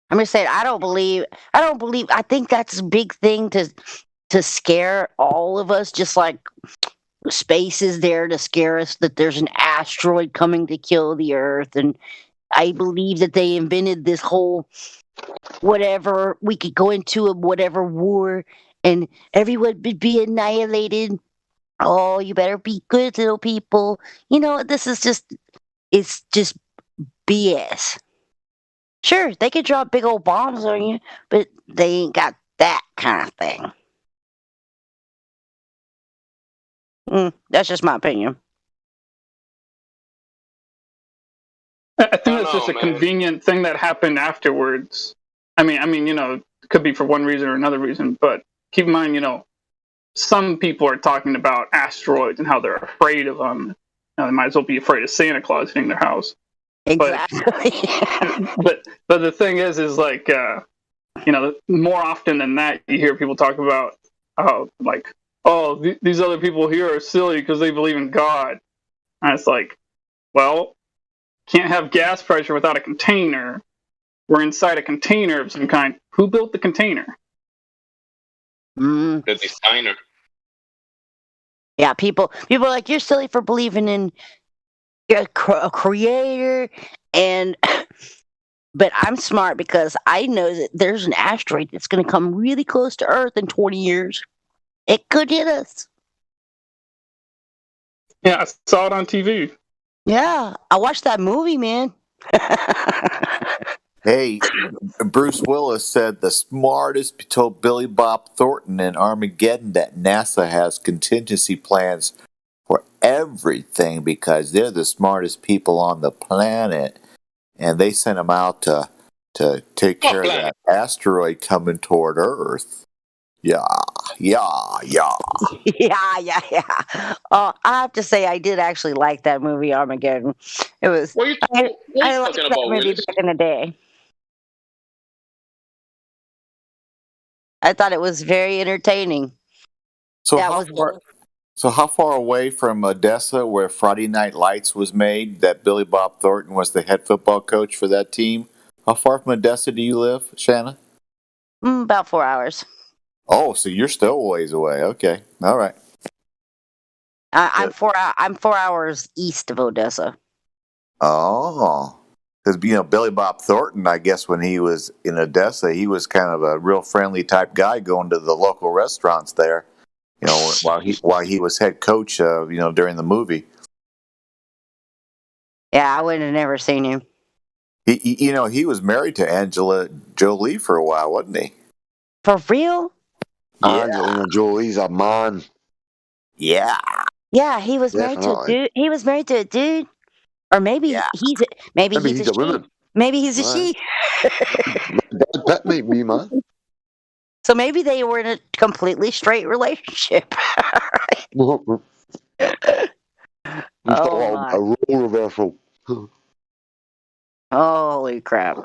R: I'm just saying, I don't believe. I think that's a big thing to scare all of us. Just like space is there to scare us that there's an asteroid coming to kill the Earth, and I believe that they invented this whole whatever we could go into a whatever war, and everyone would be annihilated. Oh, you better be good, little people. This is it's just BS. Sure, they could drop big old bombs on you, but they ain't got that kind of thing. That's just my opinion.
T: I think that's just a convenient thing that happened afterwards. I mean, it could be for one reason or another reason, but keep in mind, some people are talking about asteroids and how they're afraid of them. Now, they might as well be afraid of Santa Claus hitting their house.
R: Exactly.
T: But the thing is like, more often than that, you hear people talk about, these other people here are silly because they believe in God. And it's like, well, can't have gas pressure without a container. We're inside a container of some kind. Who built the container?
Q: The designer.
R: Yeah, people are like, you're silly for believing in a creator, and but I'm smart because I know that there's an asteroid that's going to come really close to Earth in 20 years. It could hit us.
T: Yeah, I saw it on TV.
R: Yeah, I watched that movie, man.
C: Hey, Bruce Willis said the smartest told Billy Bob Thornton in Armageddon that NASA has contingency plans for everything because they're the smartest people on the planet, and they sent them out to take care of that asteroid coming toward Earth. Yeah.
R: Yeah. I have to say, I did actually like that movie, Armageddon. It was. I liked that movie back in the day. I thought it was very entertaining.
C: So how far away from Odessa, where Friday Night Lights was made, that Billy Bob Thornton was the head football coach for that team? How far from Odessa do you live, Shanna?
R: About 4 hours.
C: Oh, so you're still a ways away. Okay, all right.
R: I'm 4 hours east of Odessa.
C: Oh, because Billy Bob Thornton, I guess when he was in Odessa, he was kind of a real friendly type guy, going to the local restaurants there. While he was head coach, during the movie.
R: Yeah, I would have never seen him.
C: He was married to Angela Jolie for a while, wasn't he?
R: For real?
C: Yeah.
E: Angelina Jolie's a man.
C: Yeah.
R: Yeah, he was married to a dude. He was married to a dude, or maybe he's a she.
E: Woman.
R: Maybe he's a she.
E: That might be, man.
R: So maybe they were in a completely straight relationship.
E: Oh my! A role reversal.
R: Holy crap!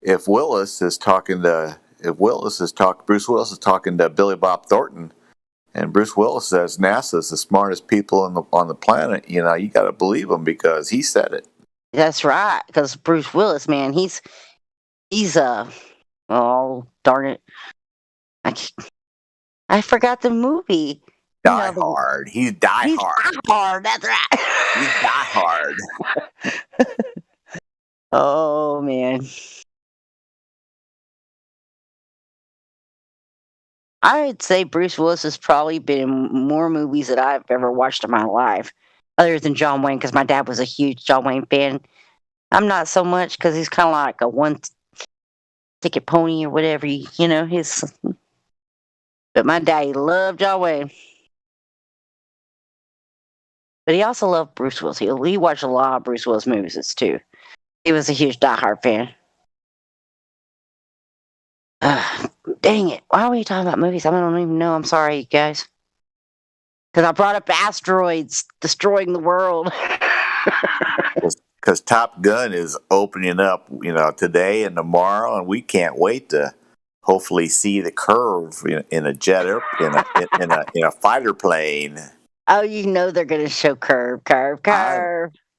C: If Willis is talking to Bruce Willis is talking to Billy Bob Thornton, and Bruce Willis says NASA's the smartest people on the planet, you got to believe him because he said it.
R: That's right, because Bruce Willis, man, he's oh darn it, I forgot the movie.
C: Die Hard. He's Die Hard.
R: Die Hard. That's right.
C: He's Die Hard.
R: Oh man. I would say Bruce Willis has probably been in more movies that I've ever watched in my life, other than John Wayne, because my dad was a huge John Wayne fan. I'm not so much because he's kind of like a one-ticket pony or whatever, But my daddy loved John Wayne. But he also loved Bruce Willis. He watched a lot of Bruce Willis movies too. He was a huge Die Hard fan. Dang it. Why are we talking about movies? I don't even know. I'm sorry, guys. Because I brought up asteroids destroying the world.
C: Because Top Gun is opening up, today and tomorrow, and we can't wait to hopefully see the curve in a jet in a fighter plane.
R: Oh, they're going to show curve.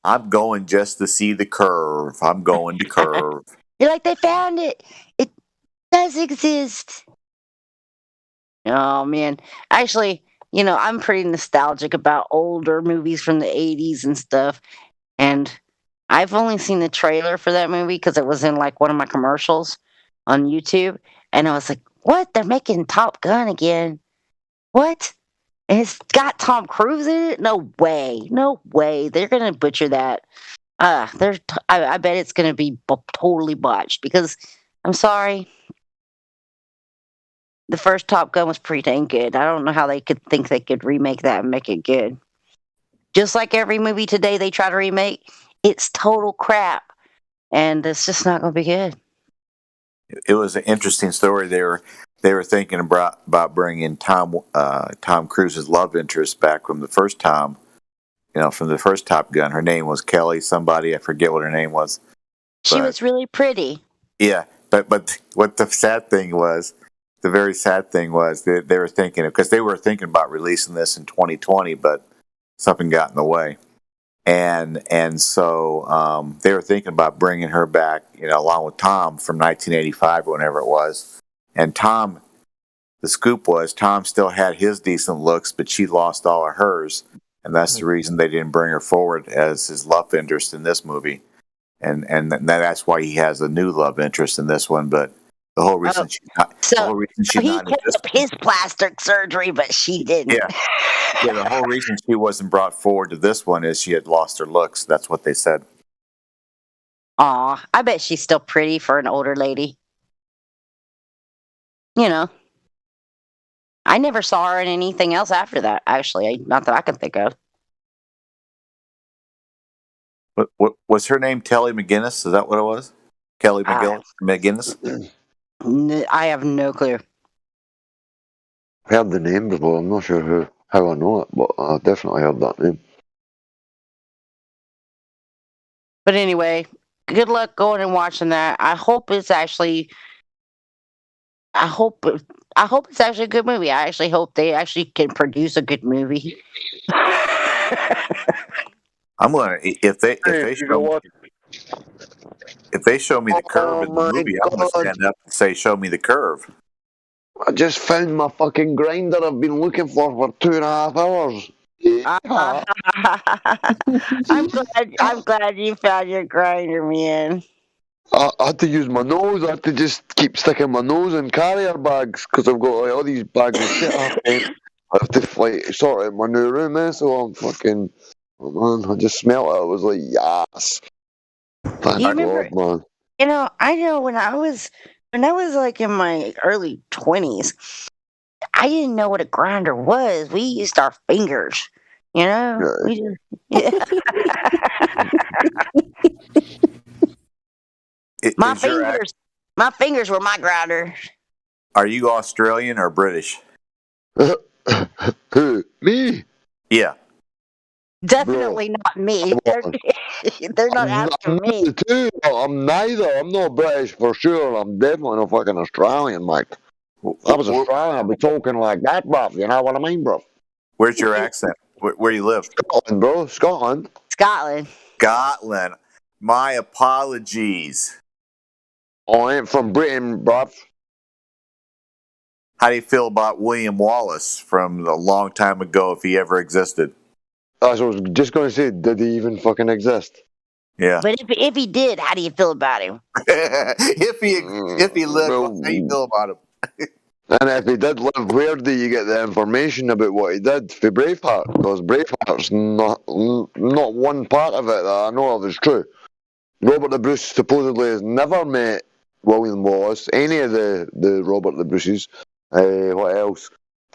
C: I'm going just to see the curve. I'm going to curve.
R: You're like, they found it. It does exist. Oh man, actually, I'm pretty nostalgic about older movies from the '80s and stuff, and I've only seen the trailer for that movie because it was in like one of my commercials on YouTube, and I was like, "What? They're making Top Gun again? What? And it's got Tom Cruise in it? No way! No way! They're gonna butcher that. I bet it's gonna be totally botched because I'm sorry." The first Top Gun was pretty dang good. I don't know how they could think they could remake that and make it good. Just like every movie today they try to remake, it's total crap. And it's just not going to be good.
C: It was an interesting story. They were thinking about bringing Tom Cruise's love interest back from the first Tom, from the first Top Gun. Her name was Kelly somebody. I forget what her name was.
R: She was really pretty.
C: Yeah, but what the sad thing was, the very sad thing was that they were thinking, because they were thinking about releasing this in 2020, but something got in the way. And so they were thinking about bringing her back, along with Tom from 1985 or whenever it was. And Tom, the scoop was Tom still had his decent looks, but she lost all of hers. And that's the reason they didn't bring her forward as his love interest in this movie. And that's why he has a new love interest in this one. But the whole reason she's not in this
R: up his plastic surgery, but she didn't.
C: Yeah, the whole reason she wasn't brought forward to this one is she had lost her looks. That's what they said.
R: Aw, I bet she's still pretty for an older lady. I never saw her in anything else after that, actually. Not that I can think of.
C: What was her name? Kelly McGinnis? Is that what it was? Kelly McGinnis?
R: I have no clue.
E: I heard the name before. I'm not sure how I know it, but I definitely heard that name.
R: But anyway, good luck going and watching that. I hope it's actually a good movie. I actually hope they actually can produce a good movie.
C: I'm gonna if they show me the curve in the movie, I'm gonna stand up and say, "Show me the curve."
E: I just found my fucking grinder I've been looking for 2.5 hours.
R: I'm glad you found your grinder, man.
E: I had to use my nose. I had to just keep sticking my nose in carrier bags because I've got all these bags of shit. I have to sort out my new room, so I'm fucking. Oh man, I just smelled it. I was like, yes. Thank God, man.
R: I know when I was like in my early 20s, I didn't know what a grinder was. We used our fingers, We just, my fingers were my grinder.
C: Are you Australian or British?
E: Who? Me?
C: Yeah.
R: Definitely not me. They're not asking me.
E: I'm neither. I'm not British for sure. I'm definitely not fucking Australian, mate. If I was Australian, I'd be talking like that, bruv. You know what I mean, bruv?
C: Where's your accent? Where you live?
E: Scotland, bro. Scotland.
C: Scotland. My apologies.
E: I ain't from Britain, bruv.
C: How do you feel about William Wallace from a long time ago, if he ever existed?
E: I was just going to say, did he even fucking exist?
C: Yeah.
R: But if he did, how do you feel about him?
C: if he lived, how do you feel about him?
E: And if he did live, where do you get the information about what he did for Braveheart? Because Braveheart's not one part of it that I know of is true. Robert the Bruce supposedly has never met William Wallace, any of the Robert the Bruces. What else?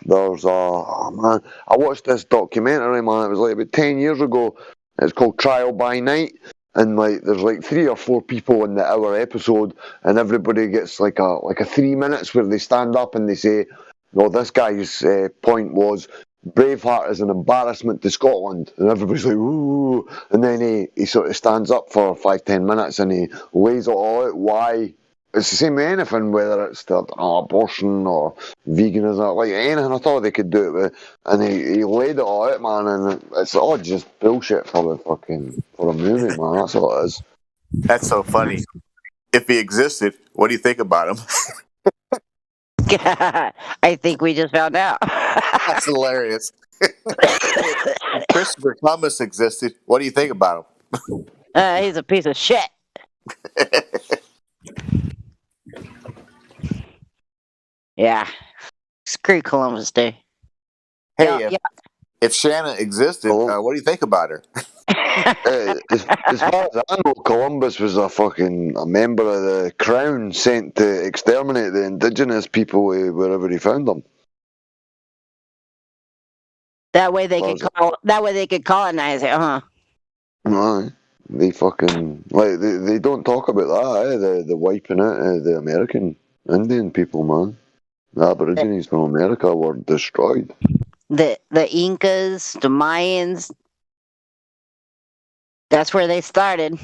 E: There's man, I watched this documentary, man. It was like about 10 years ago. It's called Trial by Night, and like there's like 3 or 4 people in the hour episode, and everybody gets like a 3 minutes where they stand up and they say, "Well, this guy's point was Braveheart is an embarrassment to Scotland," and everybody's like, "Ooh!" And then he sort of stands up for 5-10 minutes and he lays it all out why It's the same with anything, whether it's abortion or veganism, like anything at all they could do it with. And he laid it all out, man, and it's all just bullshit for a movie, man. That's all it is.
C: That's so funny. If he existed, what do you think about him?
R: I think we just found out.
C: That's hilarious. If Christopher Columbus existed, what do you think about him?
R: He's a piece of shit. Yeah. Screw Columbus Day.
C: Hey, if Shanna existed, what do you think about her?
E: As far as I know, Columbus was a member of the crown sent to exterminate the indigenous people wherever he found them.
R: That way they could colonize it, huh?
E: No, they they don't talk about that. The wiping out of the American Indian people, man. The Aborigines from America were destroyed.
R: The Incas, the Mayans. That's where they started.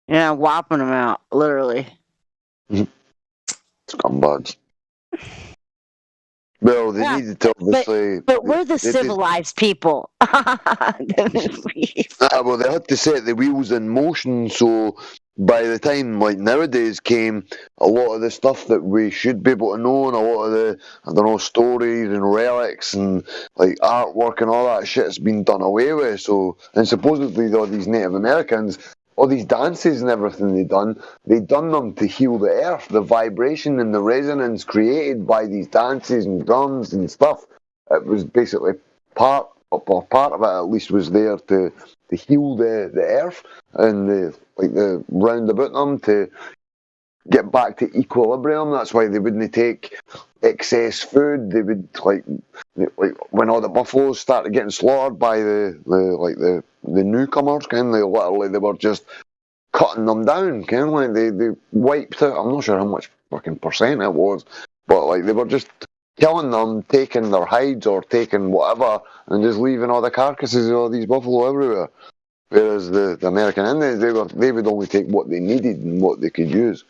R: Whopping them out, literally.
E: Scumbags. Well, they needed to obviously.
R: But we're the civilized people.
E: Well, they had to set the wheels in motion, so by the time nowadays came, a lot of the stuff that we should be able to know, and a lot of the stories and relics and artwork and all that shit has been done away with. So, and supposedly all these Native Americans, all these dances and everything they done them to heal the earth, the vibration and the resonance created by these dances and drums and stuff. It was basically part of it, at least, was there to heal the earth and the round about them to get back to equilibrium. That's why they wouldn't take excess food. They would when all the buffaloes started getting slaughtered by the newcomers, they were just cutting them down, they wiped out. I'm not sure how much fucking percent it was, but they were just killing them, taking their hides or taking whatever, and just leaving all the carcasses of all these buffalo everywhere. Whereas the American Indians, they would only take what they needed and what they could use.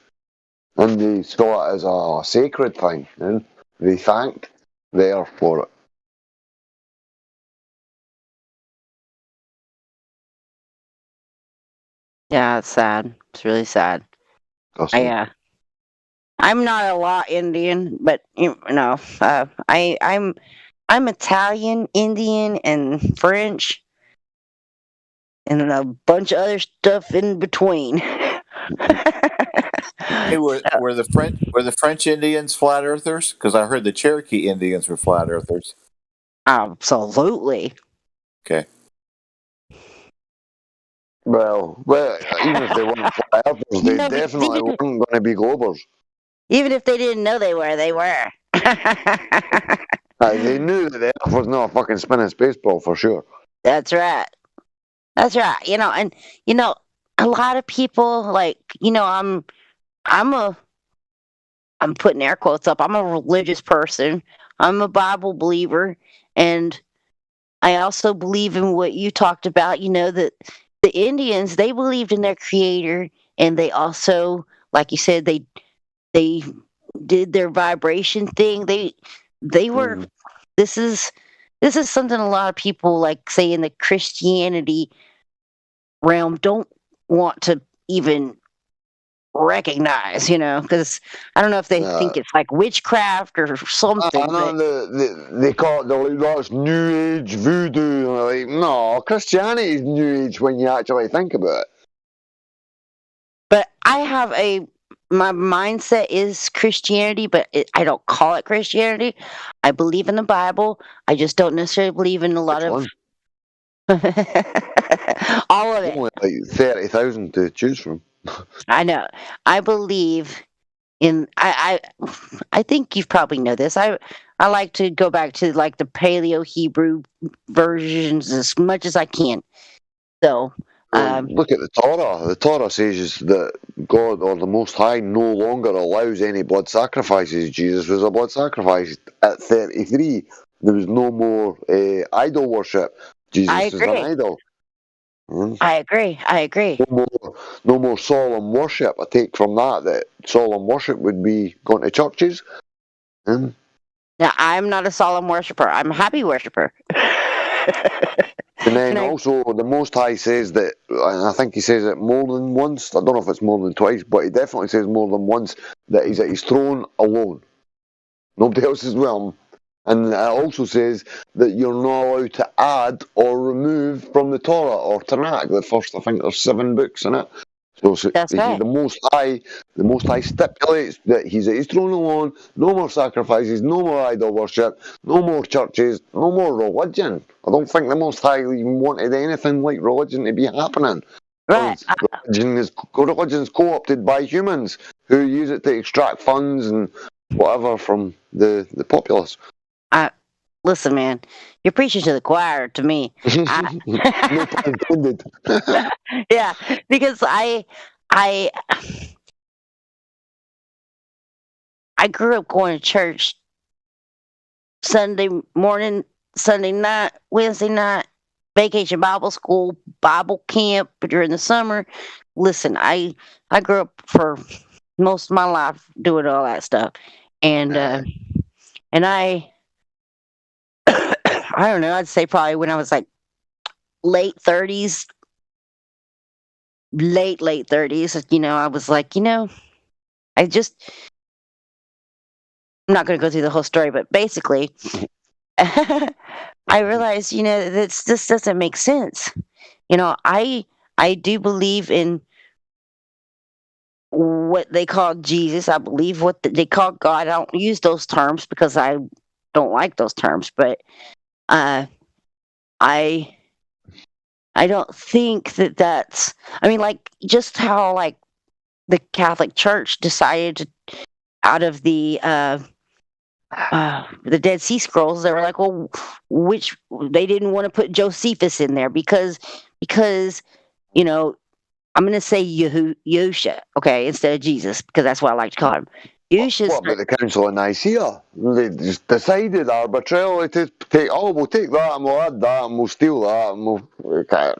E: And they saw it as a sacred thing, and they thanked the earth for it.
R: Yeah, it's sad. It's really sad. I'm not a lot Indian, but I'm Italian, Indian, and French, and a bunch of other stuff in between.
C: Hey, were the French Indians flat earthers? Because I heard the Cherokee Indians were flat earthers.
R: Absolutely.
C: Okay.
E: Well, even if they weren't flat earthers, they definitely weren't going to be globers.
R: Even if they didn't know they were, they were.
E: They knew that the earth was not a fucking spinning space ball for sure.
R: That's right. That's right. And a lot of people I'm putting air quotes up. I'm a religious person. I'm a Bible believer, and I also believe in what you talked about. That the Indians, they believed in their creator, and they also, like you said, they did their vibration thing. They were. This is something a lot of people, say, in the Christianity realm, don't want to even recognize, because I don't know if they think it's like witchcraft or something.
E: They call it that's New Age voodoo. No, Christianity is New Age when you actually think about it.
R: But I have my mindset is Christianity, but I don't call it Christianity. I believe in the Bible. I just don't necessarily believe in a lot of all of it.
E: Only 30,000 to choose from.
R: I know. I believe in. I think you probably know this. I like to go back to the Paleo Hebrew versions as much as I can. So.
E: Look at the Torah. The Torah says that God, or the Most High, no longer allows any blood sacrifices. Jesus was a blood sacrifice at 33. There was no more idol worship. Jesus is an idol.
R: I agree.
E: No more solemn worship. I take from that solemn worship would be going to churches.
R: Now, I'm not a solemn worshiper. I'm a happy worshiper.
E: And then also, the Most High says that, and I think he says it more than once. I don't know if it's more than twice, but he definitely says more than once that he's at his throne alone. Nobody else is with him. And it also says that you're not allowed to add or remove from the Torah or Tanakh. The first, I think there's 7 books in it. So
R: That's right.
E: the Most High stipulates that he's at his throne alone. No more sacrifices, no more idol worship, no more churches, no more religion. I don't think the Most High even wanted anything like religion to be happening.
R: Right.
E: Religion's co-opted by humans who use it to extract funds and whatever from the populace.
R: Listen, man, you're preaching to the choir to me.
E: No pun intended.
R: Yeah, because I grew up going to church Sunday morning, Sunday night, Wednesday night, vacation Bible school, Bible camp during the summer. Listen, I grew up for most of my life doing all that stuff, and I I don't know. I'd say probably when I was like late 30s, late 30s. I was like, I just. I'm not going to go through the whole story, but basically, I realized, that this doesn't make sense. I do believe in what they call Jesus. I believe what they call God. I don't use those terms because I don't like those terms, but I don't think that that's. I mean, like just how like the Catholic Church decided to, out of the Dead Sea Scrolls, they were like, well, they didn't want to put Josephus in there because I'm going to say Yahusha, okay, instead of Jesus, because that's what I like to call him.
E: What about the Council of Nicaea? They just decided arbitrarily to we'll take that and we'll add that and we'll steal that and we'll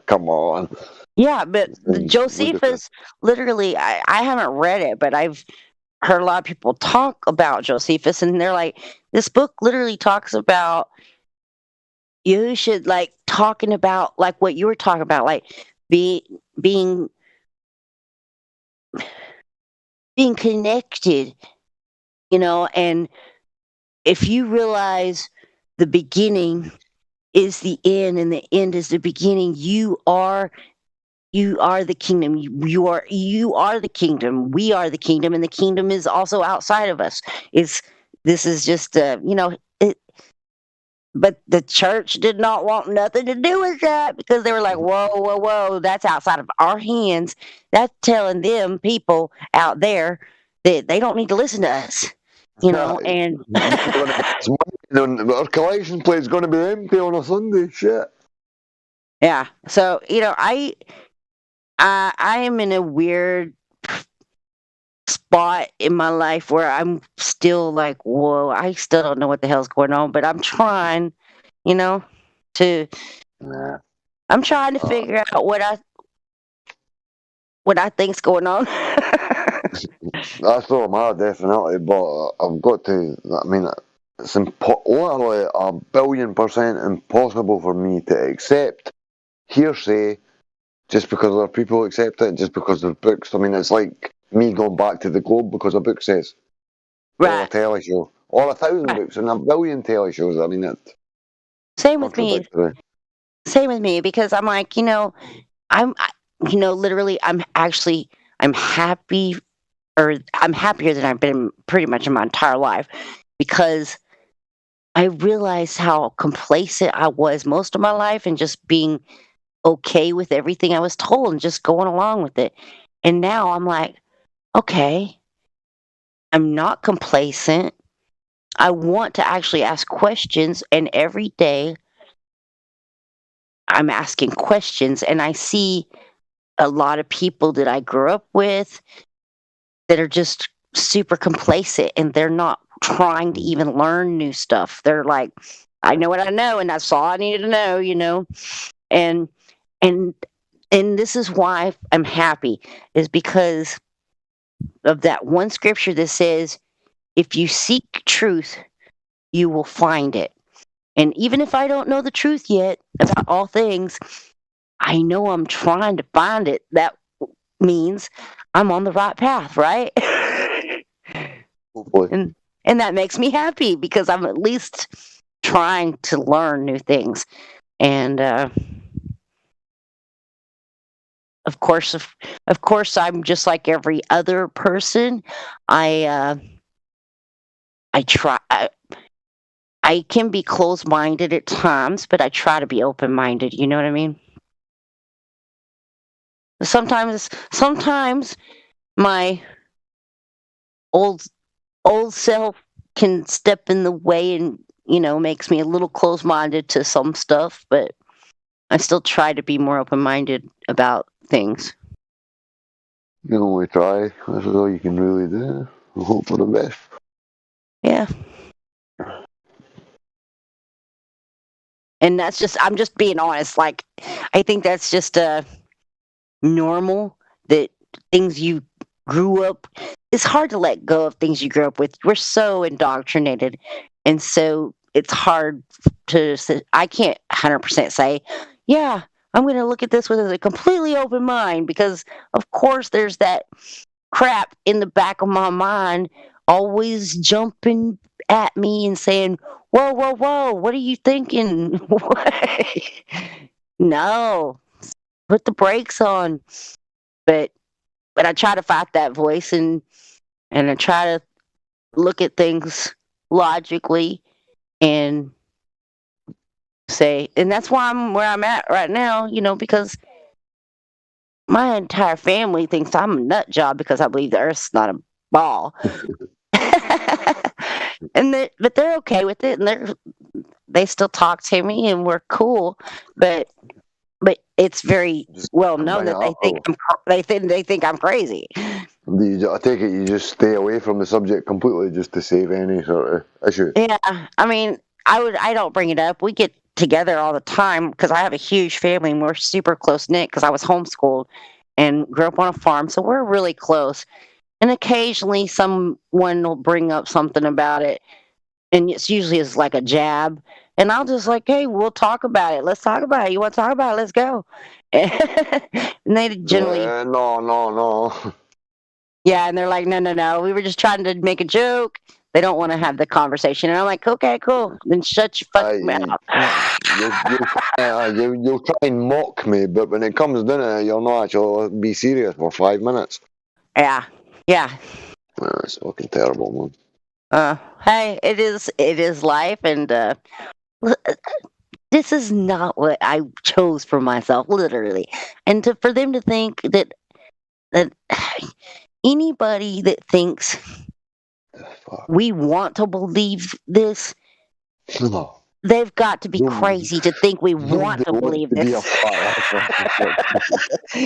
E: come on.
R: Yeah, but Josephus, literally, I haven't read it, but I've heard a lot of people talk about Josephus, and they're like, this book literally talks about like talking about like what you were talking about, like being connected, and if you realize the beginning is the end and the end is the beginning, you are the kingdom. You are the kingdom. We are the kingdom, and the kingdom is also outside of us. This is just but the church did not want nothing to do with that because they were like, whoa, that's outside of our hands. That's telling them people out there that they don't need to listen to us. And
E: our collection plate is going to be empty on a Sunday. Shit.
R: Yeah. So I am in a weird spot in my life where I'm still like, whoa, I still don't know what the hell's going on, but I'm trying, I'm trying to figure out what I think's going on.
E: That's all mad, definitely, but I've got to. I mean, it's literally 1,000,000,000% impossible for me to accept hearsay just because other people accept it, just because there's books. I mean, it's like me going back to the Globe because a book says, or a telly show, or 1,000 books and 1,000,000,000 telly shows. I mean, it's
R: same with me. Same with me, because I'm like, literally, I'm happy, or I'm happier than I've been pretty much in my entire life, because I realized how complacent I was most of my life and just being okay with everything I was told and just going along with it. And now I'm like, okay, I'm not complacent. I want to actually ask questions, and every day I'm asking questions, and I see a lot of people that I grew up with that are just super complacent, and they're not trying to even learn new stuff. They're like, I know what I know, and that's all I needed to know, and And this is why I'm happy, is because of that one scripture that says, if you seek truth, you will find it. And even if I don't know the truth yet about all things, I know I'm trying to find it. That means I'm on the right path, right?
E: Hopefully.
R: And that makes me happy because I'm at least trying to learn new things. And of course, I'm just like every other person. I try. I can be closed-minded at times, but I try to be open-minded. You know what I mean? Sometimes my old self can step in the way and makes me a little closed-minded to some stuff, but I still try to be more open-minded about things.
E: You can only try. That's all you can really do. Hope for the best.
R: Yeah. And I'm just being honest. Like, I think that's just normal, that things you grew up, it's hard to let go of things you grew up with. We're so indoctrinated. And so it's hard to say, I can't 100% say, yeah, I'm going to look at this with a completely open mind, because of course there's that crap in the back of my mind always jumping at me and saying, whoa, whoa, whoa, what are you thinking? No, put the brakes on. But I try to fight that voice, and I try to look at things logically and say, and that's why I'm where I'm at right now, because my entire family thinks I'm a nut job because I believe the Earth's not a ball. But they're okay with it, and they still talk to me, and we're cool. But it's very well known that they think I'm crazy.
E: I take it you just stay away from the subject completely just to save any sort of issue.
R: Yeah, I mean, I don't bring it up. We get together all the time because I have a huge family and we're super close knit because I was homeschooled and grew up on a farm, so we're really close. And occasionally someone will bring up something about it, and it's usually as like a jab, and I'll just like, hey, we'll talk about it. Let's talk about it. You want to talk about it? Let's go. And they generally,
E: no.
R: yeah, and they're like, no. We were just trying to make a joke. They don't want to have the conversation, and I'm like, okay, cool. Then shut your fucking mouth.
E: You'll try and mock me, but when it comes down to it, you'll not actually be serious for 5 minutes.
R: Yeah.
E: It's fucking terrible, man.
R: Hey, it is life, and this is not what I chose for myself, literally. And for them to think that anybody that thinks we want to believe this, they've got to be crazy to think we want to believe this.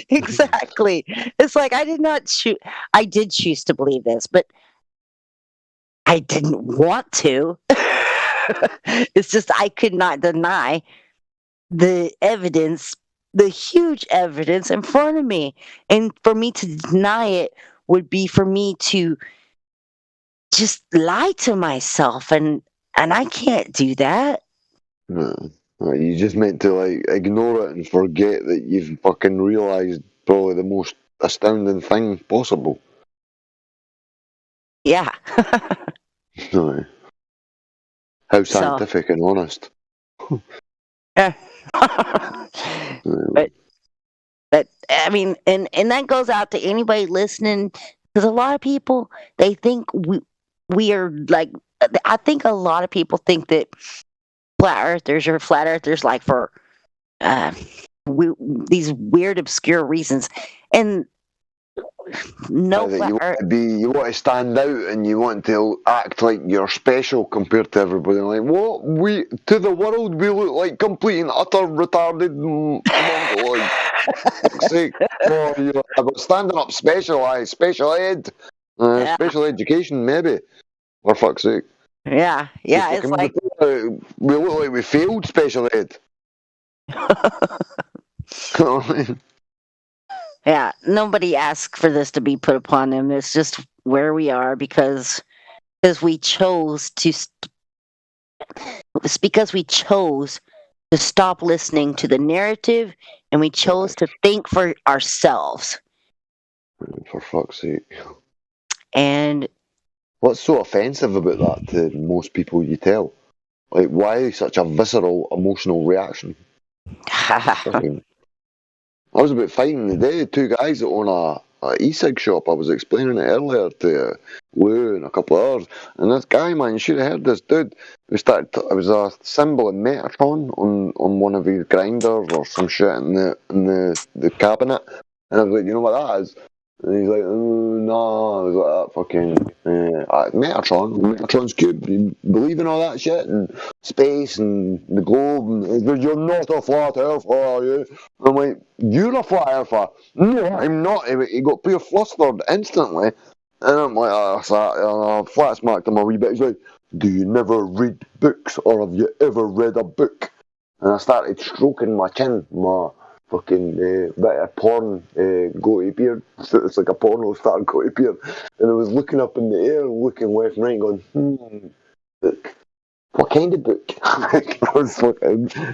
R: Exactly. It's like I did choose to believe this, but I didn't want to. It's just I could not deny the evidence, the huge evidence in front of me. And for me to deny it would be for me to just lie to myself, and I can't do that.
E: No. You just meant to ignore it and forget that you've fucking realised probably the most astounding thing possible.
R: Yeah.
E: No. How scientific and honest.
R: But I mean, and that goes out to anybody listening, because a lot of people, they think we are like, I think a lot of people think that flat earthers like for these weird obscure reasons, and no flat
E: you want to stand out and you want to act like you're special compared to everybody. Like, what? To the world we look like complete and utter retarded mongols. Fuck's sake. Oh, you're about standing up special ed, special education maybe. For fuck's sake.
R: Yeah, it's like
E: we look like we failed special ed.
R: Yeah, nobody asked for this to be put upon them. It's just where we are because we chose to. It's because we chose to stop listening to the narrative, and we chose to think for ourselves.
E: For fuck's sake.
R: And
E: what's so offensive about that to most people you tell? Like, why such a visceral, emotional reaction? I was about fighting the day. Two guys that own a e-cig shop. I was explaining it earlier to Lou and a couple of others. And this guy, man, you should have heard this dude. It was a symbol in Metatron on one of his grinders or some shit in the cabinet. And I was like, you know what that is? And he's like, no. I was like, that fucking Metatron's cube. You believe in all that shit and space and the globe. And he goes, you're not a flat earther, are you? I'm like, you're a flat earther. No, I'm not. He got pure flustered instantly. And I'm like, flat smacked him a wee bit. He's like, do you never read books or have you ever read a book? And I started stroking my chin, my fucking bit of porn goatee beard. It's like a porno star goatee beard. And I was looking up in the air, looking left and right, going, book. What kind of book?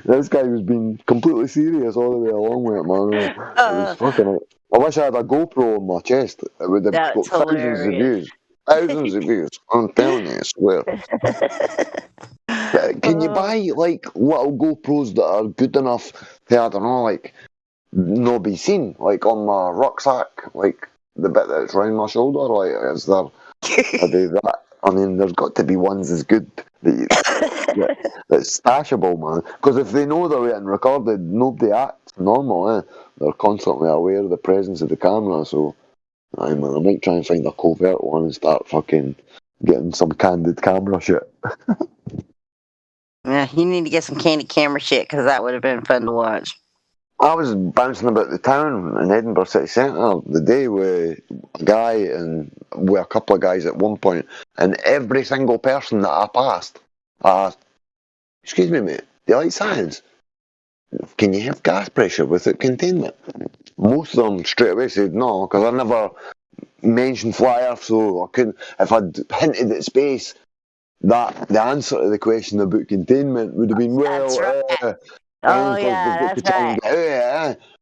E: This guy was being completely serious all the way along with it, man. It was fucking. I wish I had a GoPro on my chest. It would have got thousands of views. Thousands of views. I'm telling you, I swear. Can you buy like little GoPros that are good enough to, I don't know, like not be seen, like on my rucksack, like the bit that's round my shoulder? Like, is there? Are they that? I mean, there's got to be ones as good that's stashable, man. Because if they know they're getting recorded, nobody acts normal. They're constantly aware of the presence of the camera. So, I might try and find a covert one and start fucking getting some candid camera shit.
R: Yeah, you need to get some candid camera shit because that would have been fun to watch.
E: I was bouncing about the town in Edinburgh City Centre the day with a guy and with a couple of guys at one point, and every single person that I passed, excuse me, mate, do you like science? Can you have gas pressure without containment? Most of them straight away said no, because I never mentioned flat earth, so I couldn't. If I'd hinted at space, that the answer to the question about containment would have been, well, that's right.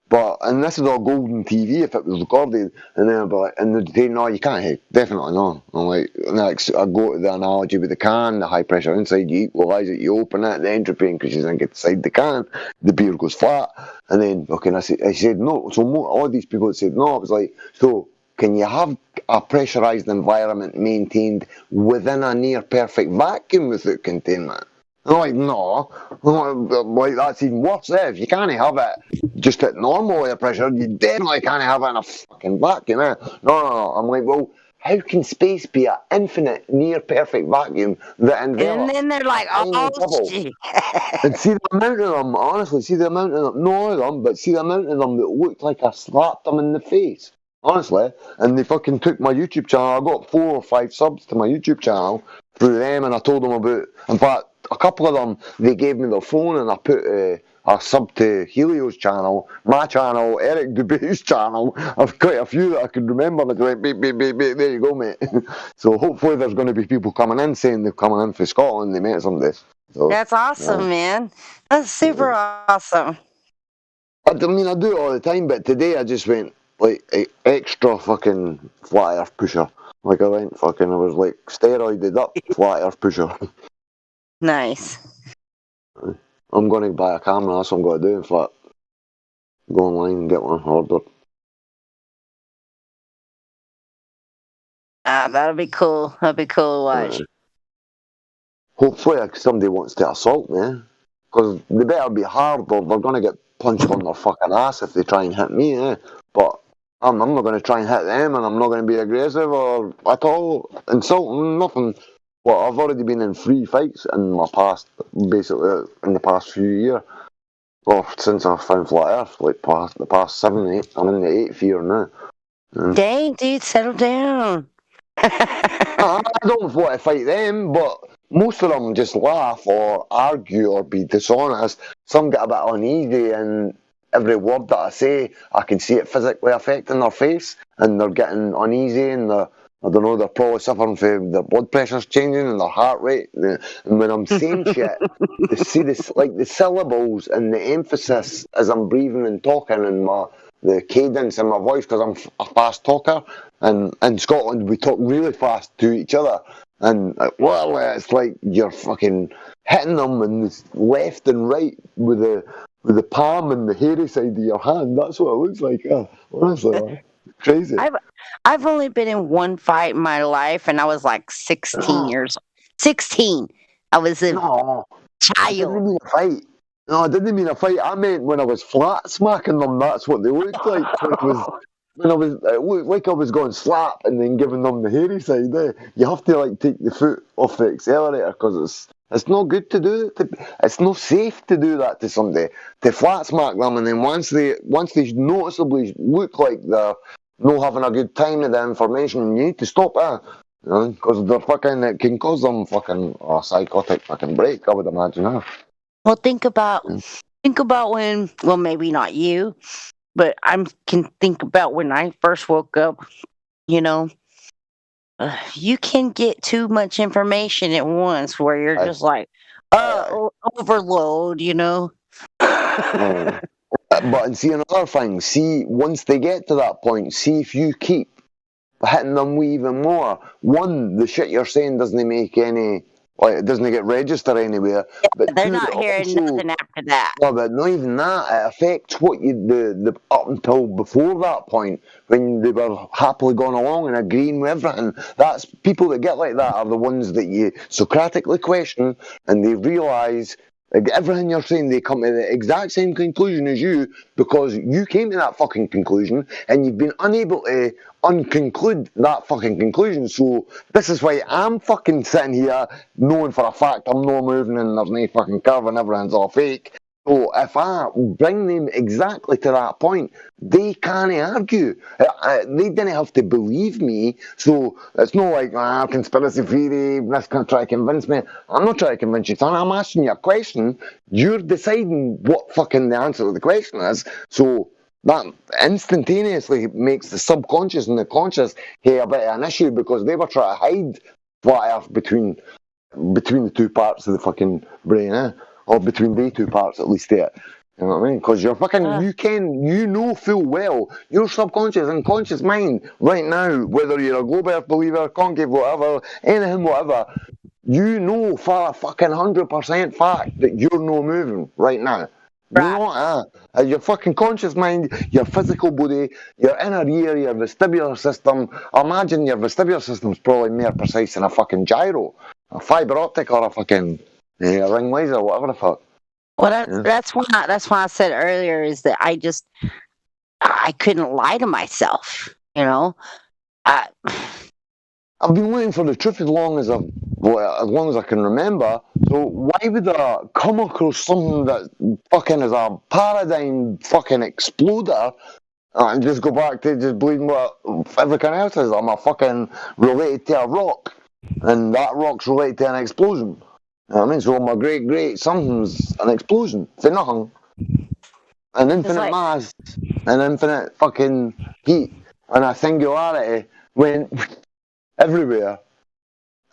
E: But, and this is all golden TV if it was recorded, and then I'd be like, and they'd say, no, you can't have, definitely not. I'm like, I go to the analogy with the can, the high pressure inside, you equalise it, you open it, the entropy increases inside the can, the beer goes flat, and then, I said no, so all these people that said no, I was like, so, can you have a pressurised environment maintained within a near perfect vacuum without containment? I'm like, no. Like, that's even worse. If you can't have it just at normal air pressure, you definitely can't have it in a fucking vacuum. No. I'm like, well, how can space be an infinite, near perfect vacuum that envelops?
R: And then they're like, oh, shit.
E: And see the amount of them, honestly, not all of them, but see the amount of them that looked like I slapped them in the face. Honestly, and they fucking took my YouTube channel. I got 4 or 5 subs to my YouTube channel through them, and I told them about. In fact, a couple of them, they gave me their phone, and I put a sub to Helio's channel, my channel, Eric Dubé's channel. I've quite a few that I can remember. And it's like, beep, there you go, mate. So hopefully there's going to be people coming in saying they're coming in from Scotland. They met somebody. So,
R: that's awesome, man. That's super awesome.
E: I mean, I do it all the time, but today I just went like extra fucking flat earth pusher. Like I went fucking, I was like steroided up flat earth pusher.
R: Nice.
E: I'm going to buy a camera, that's what I'm going to do. In fact, go online and get one ordered.
R: That'll be cool. That'll be cool to watch.
E: Hopefully somebody wants to assault me, because they better be hard or they're going to get punched on their fucking ass if they try and hit me, But I'm not going to try and hit them, and I'm not going to be aggressive or at all insulting, nothing. Well, I've already been in 3 fights in my past, basically in the past few years. Or since I found flat earth, like the past 7, 8. I'm in the 8th year now.
R: Dang, dude, settle down.
E: I don't want to fight them, but most of them just laugh or argue or be dishonest. Some get a bit uneasy, and every word that I say, I can see it physically affecting their face, and they're getting uneasy, and I don't know, they're probably suffering from their blood pressure's changing and their heart rate. And when I'm saying shit, to see this, like the syllables and the emphasis as I'm breathing and talking, and the cadence in my voice, because I'm a fast talker, and in Scotland we talk really fast to each other, and well, it's like you're fucking hitting them in the left and right with the palm and the hairy side of your hand. That's what it looks like. Honestly, crazy.
R: I've only been in one fight in my life, and I was like 16 years old. 16. I was a
E: child. I didn't mean a fight. No, I didn't mean a fight. I meant when I was flat smacking them. That's what they looked like. When I was, it looked like I was going slap and then giving them the hairy side. You have to like take the foot off the accelerator, because it's not good to do it. It's not safe to do that to somebody. To flat smack them, and then once they noticeably look like they're not having a good time with the information, you need to stop it. Because they're fucking, it can cause them fucking a psychotic fucking break, I would imagine.
R: Well, think about when, well, maybe not you, but I can think about when I first woke up. You know, you can get too much information at once, where you're just like, overload. You know.
E: But see, another thing. See, once they get to that point, see if you keep hitting them even more. One, the shit you're saying doesn't make any, like, it doesn't get registered anywhere.
R: Yeah,
E: but
R: they're
E: two,
R: not hearing nothing after that.
E: No, but not even that. It affects what the up until before that point, when they were happily going along and agreeing with everything. That's people that get like that are the ones that you Socratically question, and they realise everything you're saying, they come to the exact same conclusion as you, because you came to that fucking conclusion and you've been unable to unconclude that fucking conclusion. So this is why I'm fucking sitting here knowing for a fact I'm not moving and there's no fucking curve and everything's all fake. So if I bring them exactly to that point, they can't argue. They didn't have to believe me. So it's not like, conspiracy theory, this can try to convince me. I'm not trying to convince you, son. I'm asking you a question. You're deciding what fucking the answer to the question is. So that instantaneously makes the subconscious and the conscious have a bit of an issue, because they were trying to hide flat earth between the two parts of the fucking brain, or between the two parts at least there. You know what I mean? Because you're fucking, you know full well, your subconscious and conscious mind right now, whether you're a globe earth believer, concave, whatever, anything, whatever, you know for a fucking 100% fact that you're no moving right now. You know what? Your fucking conscious mind, your physical body, your inner ear, your vestibular system. I imagine your vestibular system's probably more precise than a fucking gyro, a fibre optic, or a fucking ring laser, whatever the fuck.
R: Well, that's why I said earlier is that I couldn't lie to myself. You know,
E: I've been waiting for the truth as long as I can remember. So why would I come across something that fucking is a paradigm fucking exploder and just go back to just believing what everything else is? I'm a fucking related to a rock, and that rock's related to an explosion. You know what I mean? So my great something's an explosion for nothing. An infinite mass, an infinite fucking heat, and a singularity went everywhere.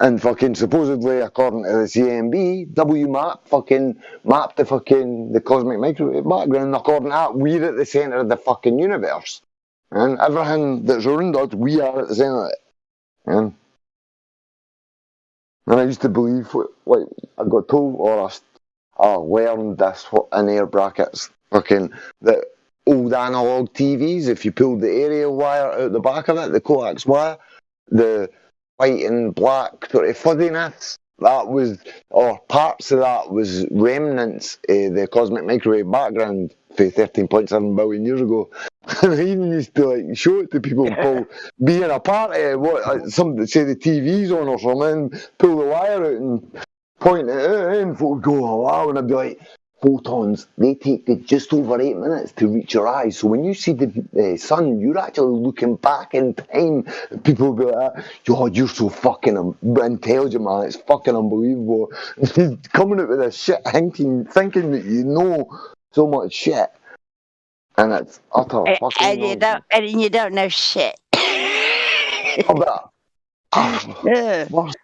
E: And fucking supposedly, according to the CMB, WMAP fucking mapped the cosmic microwave background. According to that, we're at the centre of the fucking universe. And everything that's around us, we are at the centre of it. And I used to believe, like, I got told, or I learned this in air brackets, fucking, that old analog TVs, if you pulled the aerial wire out the back of it, the coax wire, the white and black sort of fuzzyness, that was, or parts of that was remnants of the cosmic microwave background for 13.7 billion years ago. And I even used to like show it to people, being a part of what some say the TV's on or something, pull the wire out and point it out, and folk go, oh wow, and I'd be like, photons, they take just over 8 minutes to reach your eyes. So when you see the sun, you're actually looking back in time. People will be like, yo, you're so fucking intelligent, man. It's fucking unbelievable. Coming out with this shit thinking that you know so much shit. And it's utter fucking nonsense.
R: And you don't know shit.
E: But
R: Yeah.
E: first,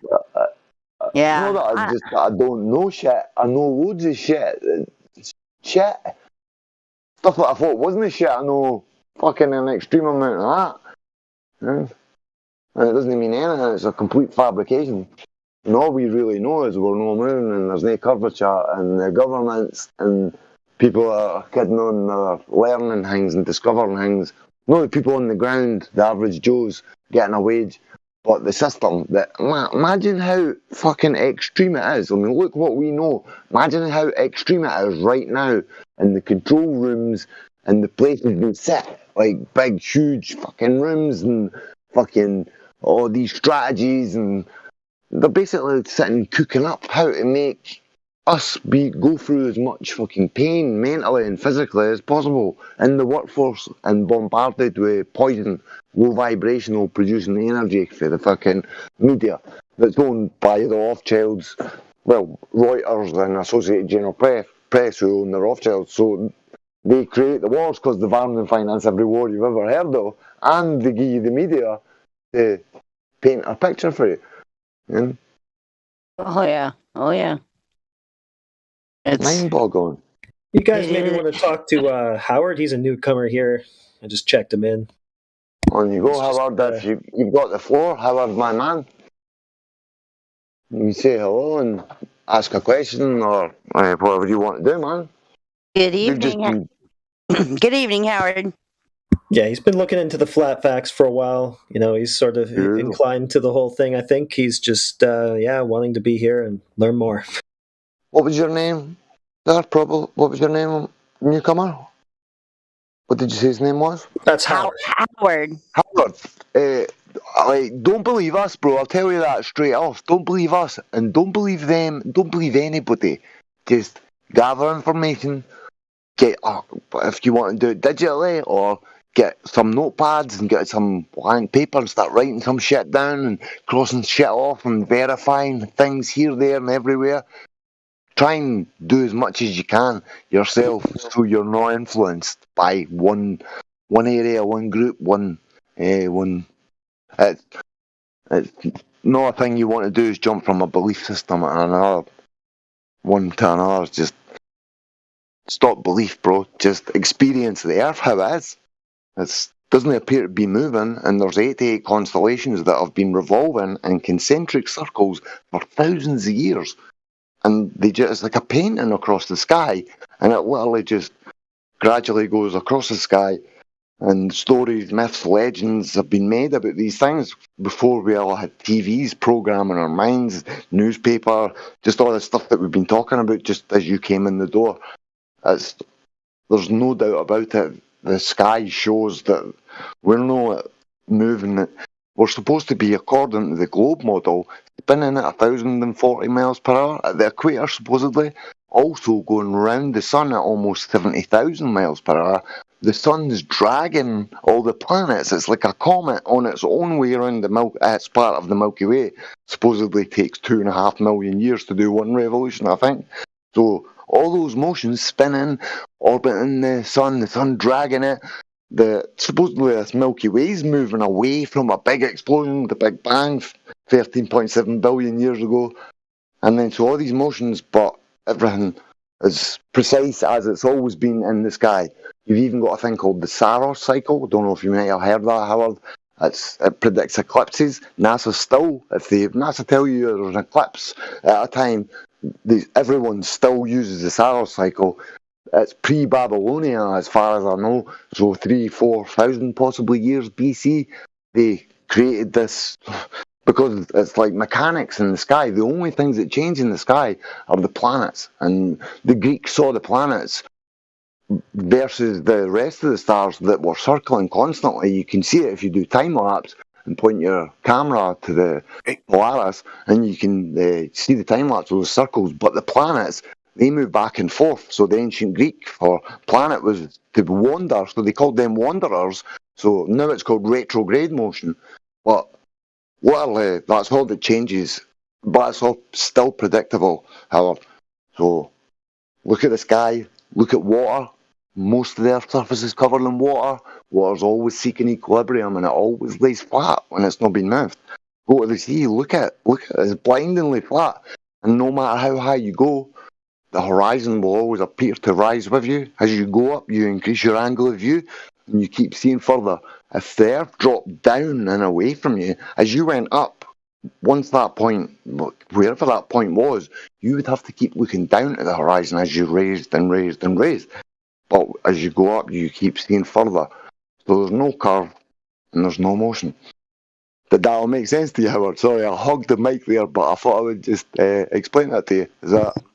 R: Yeah.
E: not that I don't know shit. I know loads of shit. Shit. Stuff that I thought wasn't shit. I know fucking an extreme amount of that. Yeah. And it doesn't mean anything. It's a complete fabrication. And all we really know is we're no moon and there's no curvature and the governments and people are kidding on learning things and discovering things. Not the people on the ground, the average Joes, getting a wage, but the system. That imagine how fucking extreme it is. I mean, look what we know. Imagine how extreme it is right now in the control rooms and the places we sit, like big, huge fucking rooms and fucking all these strategies, and they're basically sitting cooking up how to make us go through as much fucking pain mentally and physically as possible in the workforce and bombarded with poison, low vibrational producing energy for the fucking media that's owned by the Rothschilds, well, Reuters and Associated General Press who own the Rothschilds. So they create the wars because they've armed and financed every war you've ever heard of, and they give you the media to paint a picture for you. Yeah.
R: Oh yeah. It's
E: mind-boggling.
J: You guys maybe want to talk to Howard. He's a newcomer here. I just checked him in.
E: On you go, Howard. If you've got the floor, Howard, my man. You say hello and ask a question or whatever you want to do, man.
R: Good evening. Good evening, Howard.
J: Yeah, he's been looking into the flat facts for a while. You know, he's sort of inclined to the whole thing. I think he's just, wanting to be here and learn more.
E: What was your name? What was your name, newcomer? What did you say his name was?
J: That's Howard.
R: Howard.
E: Howard. Don't believe us, bro. I'll tell you that straight off. Don't believe us and don't believe them. Don't believe anybody. Just gather information. If you want to do it digitally, or get some notepads and get some blank paper and start writing some shit down and crossing shit off and verifying things here, there, and everywhere. Try and do as much as you can yourself so you're not influenced by one area, one group, one. It's not a thing you want to do is jump from a belief system and another one to another. Just stop belief, bro. Just experience the Earth how it is. It doesn't appear to be moving, and there's 88 constellations that have been revolving in concentric circles for thousands of years. And it's like a painting across the sky, and it literally just gradually goes across the sky. And stories, myths, legends have been made about these things before we all had TVs programming our minds, newspaper, just all the stuff that we've been talking about just as you came in the door. There's no doubt about it. The sky shows that we're not moving. We're supposed to be, according to the globe model, spinning at 1,040 miles per hour at the equator, supposedly. Also going round the sun at almost 70,000 miles per hour. The sun's dragging all the planets. It's like a comet on its own way around it's part of the Milky Way. Supposedly takes 2.5 million years to do one revolution, I think. So all those motions spinning, orbiting the sun dragging it. Supposedly this Milky Way's moving away from a big explosion, the Big Bang, 13.7 billion years ago. And then so all these motions, but everything is precise as it's always been in the sky. You've even got a thing called the Saros cycle. Don't know if you might have heard that, Howard. It predicts eclipses. If NASA tell you there's an eclipse at a time, everyone still uses the Saros cycle. It's pre-Babylonia, as far as I know. So 3,000-4,000 possibly years BC, they created this because it's like mechanics in the sky. The only things that change in the sky are the planets, and the Greeks saw the planets versus the rest of the stars that were circling constantly. You can see it if you do time lapse and point your camera to the Polaris, and you can see the time lapse of those circles. But the planets, they move back and forth. So the ancient Greek for planet was to wander, so they called them wanderers. So now it's called retrograde motion. But literally, that's all that changes. But it's all still predictable, however. So look at the sky, look at water. most of the Earth's surface is covered in water. Water's always seeking equilibrium, and it always lays flat when it's not being moved. Go to the sea, look at it. It's blindingly flat. And no matter how high you go, the horizon will always appear to rise with you. As you go up, you increase your angle of view, and you keep seeing further. If the Earth dropped down and away from you, as you went up, once that point, wherever that point was, you would have to keep looking down at the horizon as you raised and raised and raised. But as you go up, you keep seeing further. So there's no curve and there's no motion. Did that all make sense to you, Howard? Sorry, I hugged the mic there, but I thought I would just explain that to you.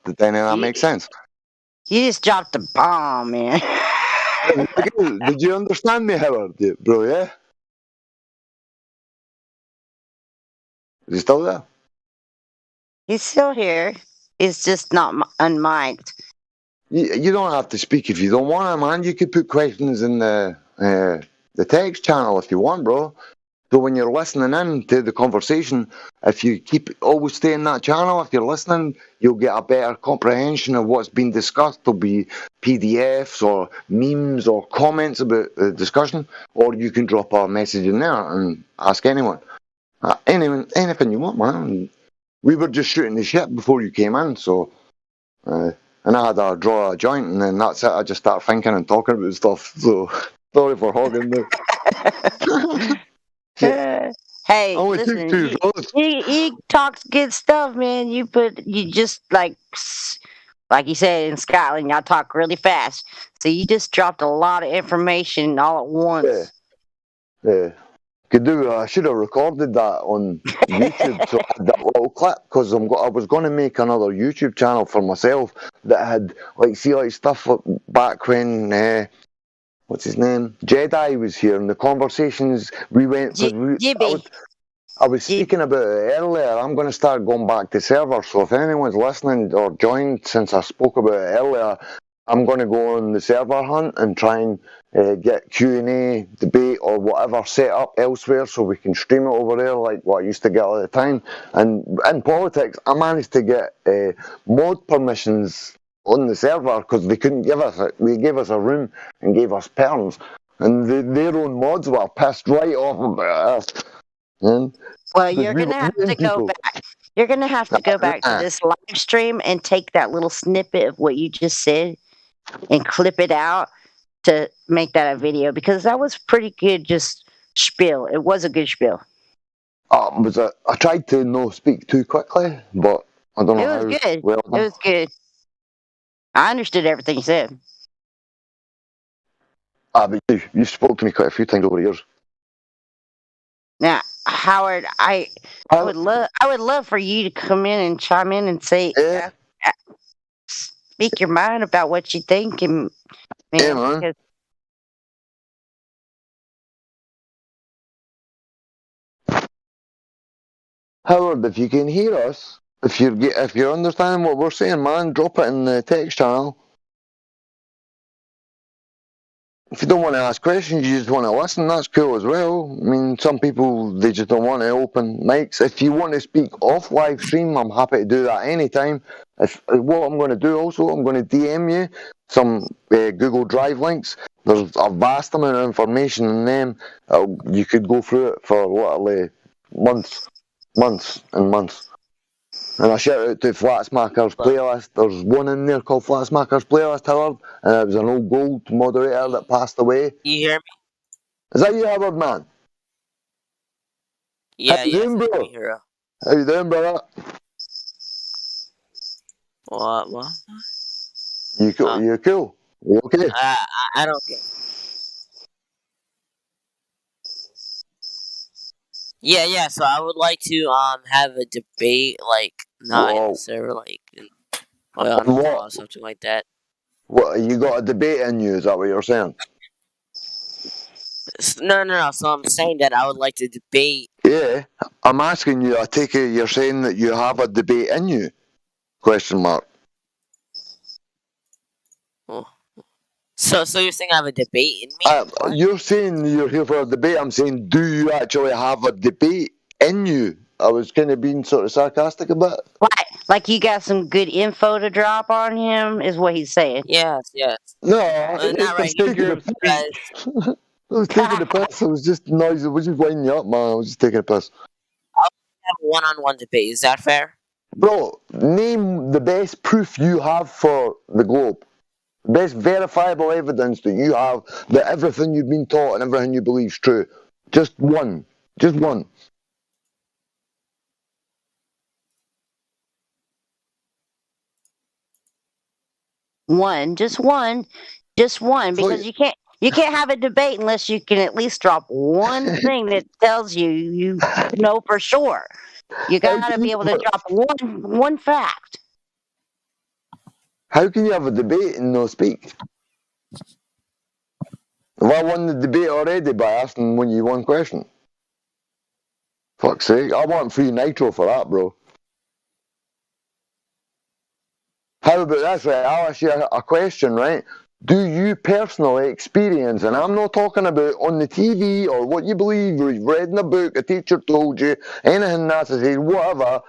E: Did any of that make sense?
R: You just dropped the bomb, man.
E: Did you understand me, Howard, bro, yeah? Is he still there?
R: He's still here. He's just not unmiked.
E: You don't have to speak if you don't want to, man. You could put questions in the text channel if you want, bro. So when you're listening in to the conversation, if you always stay in that channel, if you're listening, you'll get a better comprehension of what's been discussed. There'll be PDFs or memes or comments about the discussion, or you can drop a message in there and ask anyone. Anything you want, man. We were just shooting the shit before you came in, so... and I had to draw a joint, and then that's it. I just start thinking and talking about stuff. So sorry for hogging the.
R: Hey, listen, he talks good stuff, man. You just like you said in Scotland, y'all talk really fast. So you just dropped a lot of information all at once.
E: Yeah. I should have recorded that on YouTube, so I had that little clip, because I was going to make another YouTube channel for myself that had stuff back when what's his name, Jedi was here, and the conversations we went through. I was speaking about it earlier. I'm going to start going back to servers, so if anyone's listening or joined since I spoke about it earlier, I'm going to go on the server hunt and try and get Q&A, debate, or whatever set up elsewhere so we can stream it over there like what I used to get all the time. And in politics, I managed to get mod permissions on the server because they couldn't give us it. They gave us a room and gave us perms, and their own mods were pissed right off about us.
R: Well, you're gonna have to go back. You're gonna have to go back to this live stream and take that little snippet of what you just said and clip it out to make that a video, because that was pretty good. Just spiel. It was a good spiel.
E: I tried to not speak too quickly, but I don't know.
R: It was good. Well done. It was good. I understood everything you said.
E: But you spoke to me quite a few times over the years.
R: Now, Howard, I would love for you to come in and chime in and say, speak your mind about what you think, and man.
E: Howard, if you can hear us, if you're understanding what we're saying, man, drop it in the text channel. If you don't want to ask questions, you just want to listen, that's cool as well. I mean, some people, they just don't want to open mics. If you want to speak off live stream, I'm happy to do that anytime. What I'm going to do also, I'm going to DM you some Google Drive links. There's a vast amount of information in them. You could go through it for literally months and months. And I shout out to Flatsmacker's playlist. There's one in there called Flatsmacker's playlist, Howard, and it was an old gold moderator that passed away.
U: You hear me?
E: Is that you, Howard, man?
U: Yeah,
E: How you doing, bro?
U: Hero.
E: How you doing, brother?
U: What?
E: You cool? You cool? You okay?
U: I don't care. Yeah. So I would like to have a debate, like not in the server, like on the call or something like that.
E: What, you got a debate in you? Is that what you're saying?
U: No. So I'm saying that I would like to debate.
E: Yeah, I'm asking you. I take it you're saying that you have a debate in you? Question mark.
U: Oh. So you're saying I have a debate in me?
E: You're saying you're here for a debate. I'm saying, do you actually have a debate in you? I was kind of being sort of sarcastic a bit.
R: Like you got some good info to drop on him, is what he's saying.
U: Yes, yes.
E: No,
U: Not right now, guys.
E: I was taking a piss. I was just noisy. I was just winding you up, man. I was just taking a piss.
U: I'll have a one-on-one debate. Is that fair?
E: Bro, name the best proof you have for the globe. Best verifiable evidence that you have that everything you've been taught and everything you believe is true. Just one. Just one.
R: Just one, because you can't have a debate unless you can at least drop one thing that tells you know for sure. You gotta be able to drop one fact.
E: How can you have a debate and no speak? Have I won the debate already by asking you one question? Fuck's sake, I want free nitro for that, bro. How about this, right? I'll ask you a question, right? Do you personally experience, and I'm not talking about on the TV or what you believe or you've read in a book, a teacher told you, anything that's said, whatever,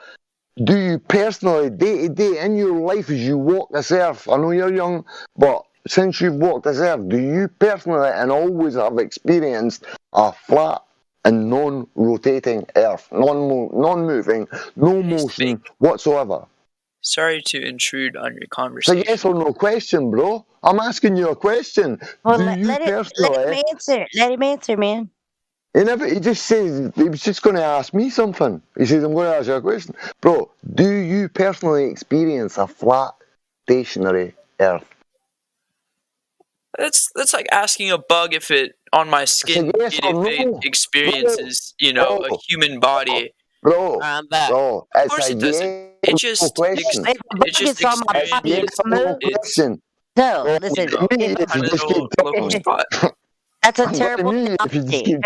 E: do you personally, day to day, in your life as you walk this earth, I know you're young, but since you've walked this earth, do you personally and always have experienced a flat and non-rotating earth, non-moving, no motion whatsoever?
D: Sorry to intrude on your conversation.
E: It's a yes or no question, bro. I'm asking you a question.
R: Well,
E: do
R: let
E: you personally...
R: him answer. Let him answer, man.
E: He just says, he was just going to ask me something. He says, I'm going to ask you a question. Bro, do you personally experience a flat, stationary earth?
D: That's like asking a bug if it on my skin
E: yes or
D: it
E: no.
D: experiences, a human body.
E: Bro,
D: Of
E: it's
D: course
E: a
D: it doesn't. It just
E: question.
R: question. No, listen. That's a terrible analogy.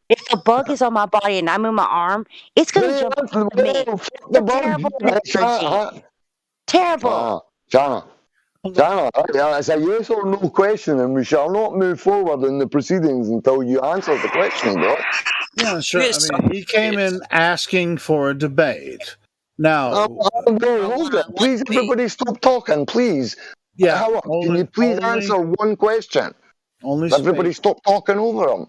R: If the bug is on my body and I move my arm, it's going to jump to me. It's a terrible analogy. Terrible.
E: Jana, it's a yes or no question, and we shall not move forward in the proceedings until you answer the question, bro.
A: Yeah, sure. I mean, he came in asking for a debate. Now,
E: hold it. Please, everybody, stop talking, please.
A: Yeah.
E: Howard, can you please answer one question? Everybody, stop talking over him.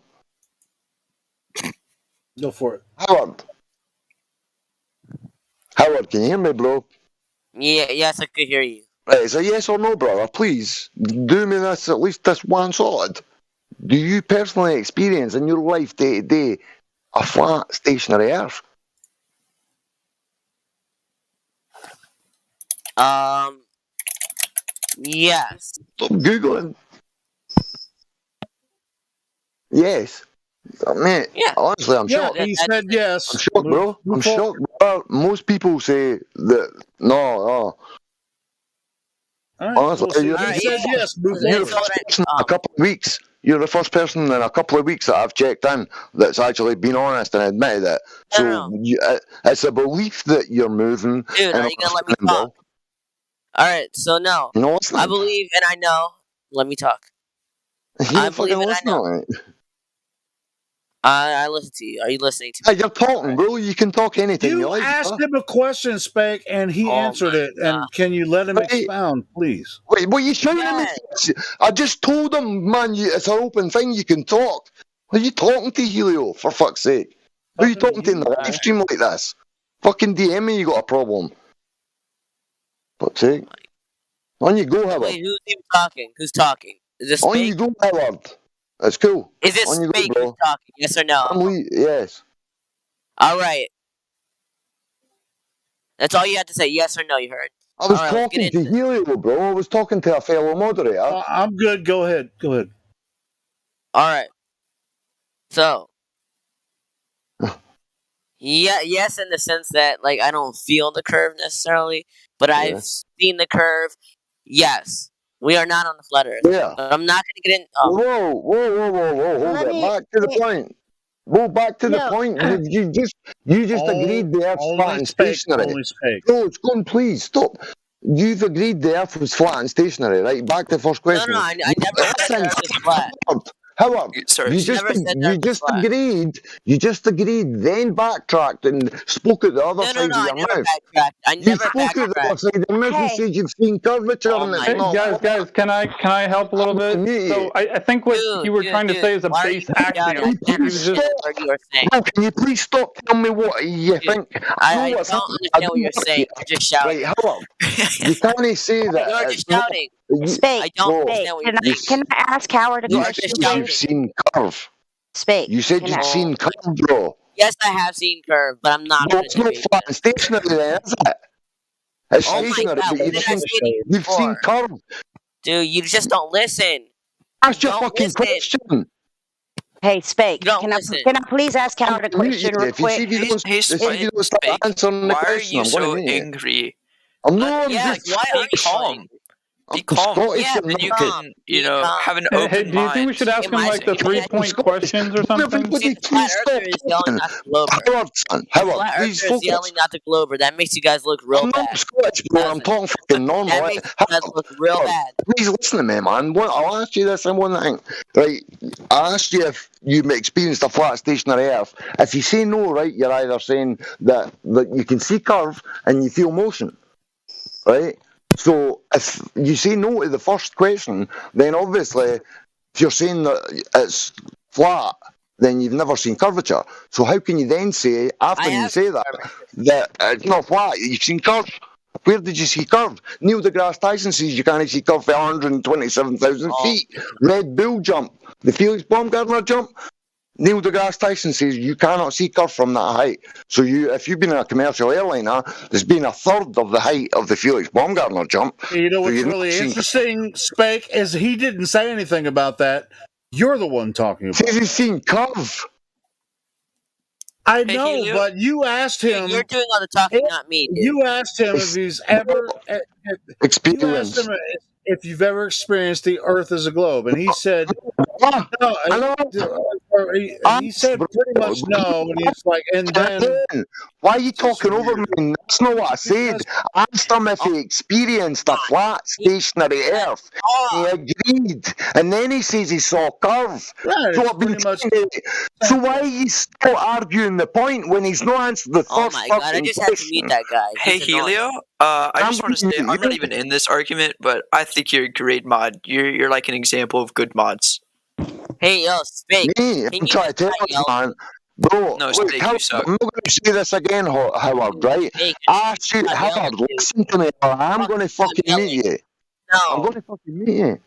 A: Go for it,
E: Howard. Howard, can you hear me, bro?
U: Yeah, yes, I could hear you.
E: Right, it's a yes or no, brother. Please do me this, at least this one solid. Do you personally experience in your life day to day a flat, stationary earth?
U: Yes.
E: Stop Googling. Yes. Mate, honestly, I'm shocked.
A: He said yes.
E: I'm shocked, bro. I'm shocked, bro. Most people say that, no.
A: All right,
E: honestly,
A: he said yes.
E: You're the first person in a couple of weeks. You're the first person in a couple of weeks that I've checked in that's actually been honest and admitted it. So it's a belief that you're moving.
U: Dude, are you gonna let me talk? All right, so no, I believe and I know. Let me talk. I believe and I know. I listen to you. Are you listening to me?
E: Hey, you're talking, bro. You can talk anything you like.
A: You asked him a question, Spake, and he answered it. And can you let him expound, please?
E: Wait, what are you shouting at me? I just told him, man, it's an open thing. You can talk. Who are you talking to, Helio, for fuck's sake? Who are you talking to in the live stream like this? Fucking DM me, you got a problem. Fuck's sake. On you go, Howard.
U: Wait, who's even talking? Who's talking? Is this
E: On
U: Spake?
E: you go, Howard. That's cool.
U: Is this Spake who's talking? Yes or no?
E: Yes.
U: All right. That's all you had to say. Yes or no, you heard?
E: I was talking to Helio, bro. I was talking to a fellow moderator.
A: I'm good. Go ahead.
U: All right. So. Yes, in the sense that, like, I don't feel the curve necessarily, but I've seen the curve. Yes. We are not on the flat earth.
E: Yeah.
U: But I'm not going to get in.
E: Whoa. Hold it. Back to the point. Go back to the point. You just agreed the Earth's flat and stationary. No, it's going, please, stop. You've agreed the Earth was flat and stationary, right? Back to the first question.
U: No, I never said the Earth is flat.
E: Howard,
D: Sorry.
E: you just agreed, then backtracked and spoke at the other side of your mouth. You spoke at the other side of your mouth. You said you've seen curvature and it's not.
T: Guys, can I help a little bit? So I think what you were trying to say is a base axiom.
E: Can you please stop telling me what you think?
U: I don't understand what you're saying. You're just shouting.
E: Right, Howard, you can't say that.
U: You're just shouting.
R: Spake,
U: I don't understand what you're saying.
R: can I ask Howard a
E: You
R: question?
E: said you've seen curve.
R: Spake.
E: You said you've seen curve, bro.
U: Yes, I have seen curve, but I'm not.
E: No, it's not flat and stationary then, is it? It's
U: Oh my
E: stationary,
U: God,
E: but
U: what did I say to you
E: you've seen curve.
U: Dude, you just don't listen.
E: Ask your fucking question.
R: Hey, Spake,
U: You don't
R: can
U: listen.
R: I please ask Howard a question real
E: If you see
R: quick?
E: if you don't start answering the
D: Why are
E: question,
D: you
E: I'm
D: so
E: going to mute
D: angry?
E: I'm not.
U: Yeah,
E: I'm just
U: why are
D: Be
U: you
D: calm. Be
E: I'm
D: calm.
E: Scottish
U: Yeah,
E: and
D: Then you
E: not
D: can, have an open
T: Hey, do you think we should ask him like the 3-point questions or something?
E: Everybody,
U: the flat
E: please
U: earther
E: stop
U: is yelling not the glober.
E: Howard, son,
U: The
E: Howard,
U: flat
E: please
U: earther is
E: focus.
U: yelling not the glober. That makes you guys look real
E: I'm
U: bad.
E: not Scottish, bro. I'm talking fucking normal.
U: That makes you guys look real bad.
E: Please listen to me, man. I'll ask you this in one thing. Right, I asked you if you've experienced a flat stationary Earth. If you say no, right, you're either saying that you can see curve and you feel motion, right? So if you say no to the first question, then obviously if you're saying that it's flat, then you've never seen curvature. So how can you then say, after you say that it's not flat, you've seen curve? Where did you see curve? Neil deGrasse Tyson says you can't see curve for 127,000 feet. Red Bull jump, the Felix Baumgartner jump. Neil deGrasse Tyson says you cannot see curve from that height. So if you've been in a commercial airliner, there's been a third of the height of the Felix Baumgartner jump.
A: You know
E: So
A: what's
E: you've
A: really
E: not seen
A: interesting, Spake, is he didn't say anything about that. You're the one talking about
E: it. He's seen curve.
A: I know, but you asked him.
U: You're doing all the talking, not me, dude.
A: You asked him if he's ever
E: experienced.
A: You asked him if you've ever experienced the Earth as a globe, and he said no. He said pretty much no, and he's like, and then
E: why are you talking over me? That's not what I said. I asked him if he experienced a flat stationary Earth. He agreed, and then he says he saw curve.
A: Right,
E: so I've been so why are you still arguing the point when he's not answered the first
U: Oh my God, I
E: fucking
U: just had to
E: question?
U: mute that guy.
D: Hey, Helio, I just want to say, I'm not even in this argument, but I think you're a great mod. You're like an example of good mods.
U: Hey, yo, Spake.
E: Me, I'm trying to tell you, man. Bro,
D: No,
E: look,
D: Spake,
E: Howard,
D: you suck.
E: I'm not going to say this again, Howard, right? Ask you, Howard, listen to me, or I'm going to fucking meet you.
U: No.
E: I'm going to fucking meet you.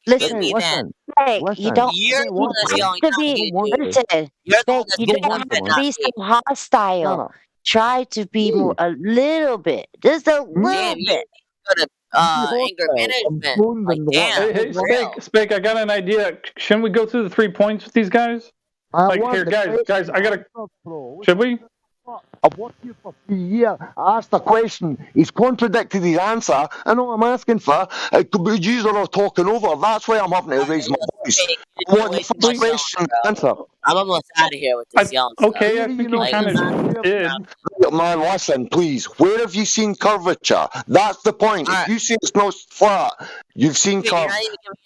R: Listen,
E: listen.
R: Hey, you don't.
U: You're the one that's yelling,
R: to
U: not
R: be,
U: me, dude.
R: listen,
U: You're the one that's
R: you
U: getting
R: don't have
U: upset,
R: to
U: not
R: be
U: me.
R: so hostile. Try to be more a little bit, just a little
U: Damn, you
R: bit.
U: go to anger management. Like, damn,
T: Hey,
U: real.
T: Spake, I got an idea. Shouldn't we go through the 3 points with these guys? Like, here, guys, I gotta. Should we?
E: I've worked here for 3 years. I asked a question. He's contradicted his answer. I know what I'm asking for. You are all talking over. That's why I'm having to raise my voice. I want the first question answer.
U: I'm almost out of here with this yelling
T: Okay,
U: stuff.
T: I think you kind of did.
E: Man, listen, please. Where have you seen curvature? That's the point. If you say it's not flat, you've seen
U: You're
E: curve.
U: not even giving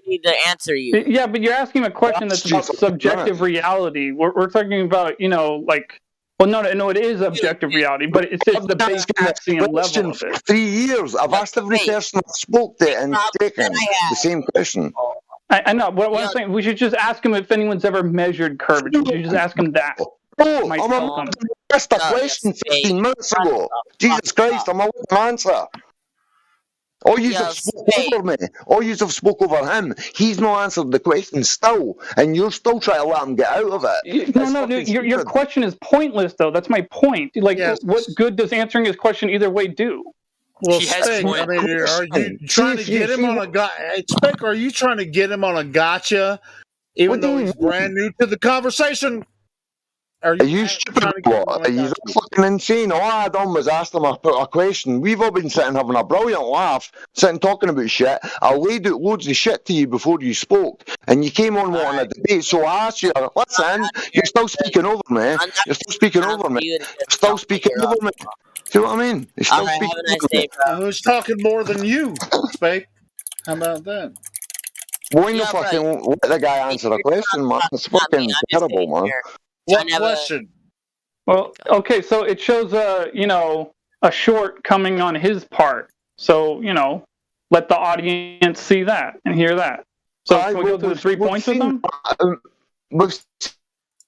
U: me the opportunity to answer you.
T: Yeah, but you're asking a question that's about subjective reality. We're talking about, like. Well, no, it is objective reality, but it's the base axiom level of it.
E: 3 years. I've asked every person I've spoke to and taken the same question.
T: I know, but what I'm saying, we should just ask him if anyone's ever measured curvature. We should just ask him that.
E: Oh, I asked a question 15 minutes ago. Jesus Christ, I'm allowed to answer. All you have spoke over me. All you have spoke over him. He's not answered the question still, and you're still trying to let him get out of it.
T: No, your question is pointless, though. That's my point. Like, what good does answering his question either way do?
A: Well, Spake, I mean, are you trying to get him on a Spake, are you trying to get him on a gotcha, even though he's brand new to the conversation?
E: Are you stupid? Are you fucking insane? All I done was ask them a question. We've all been sitting having a brilliant laugh, sitting talking about shit. I laid out loads of shit to you before you spoke, and you came on wanting a debate. So I asked you, listen, you're still speaking over me. You're still speaking over me. You're still speaking over me. See what I mean? You're still speaking over me.
A: Who's talking more than you, Spake? How about that?
E: Why the fucking let the guy answer the question, man? It's fucking terrible, man.
A: What question?
T: Well, okay, so it shows a shortcoming on his part. So, let the audience see that and hear that. So can we go through the 3 points with them?
E: We've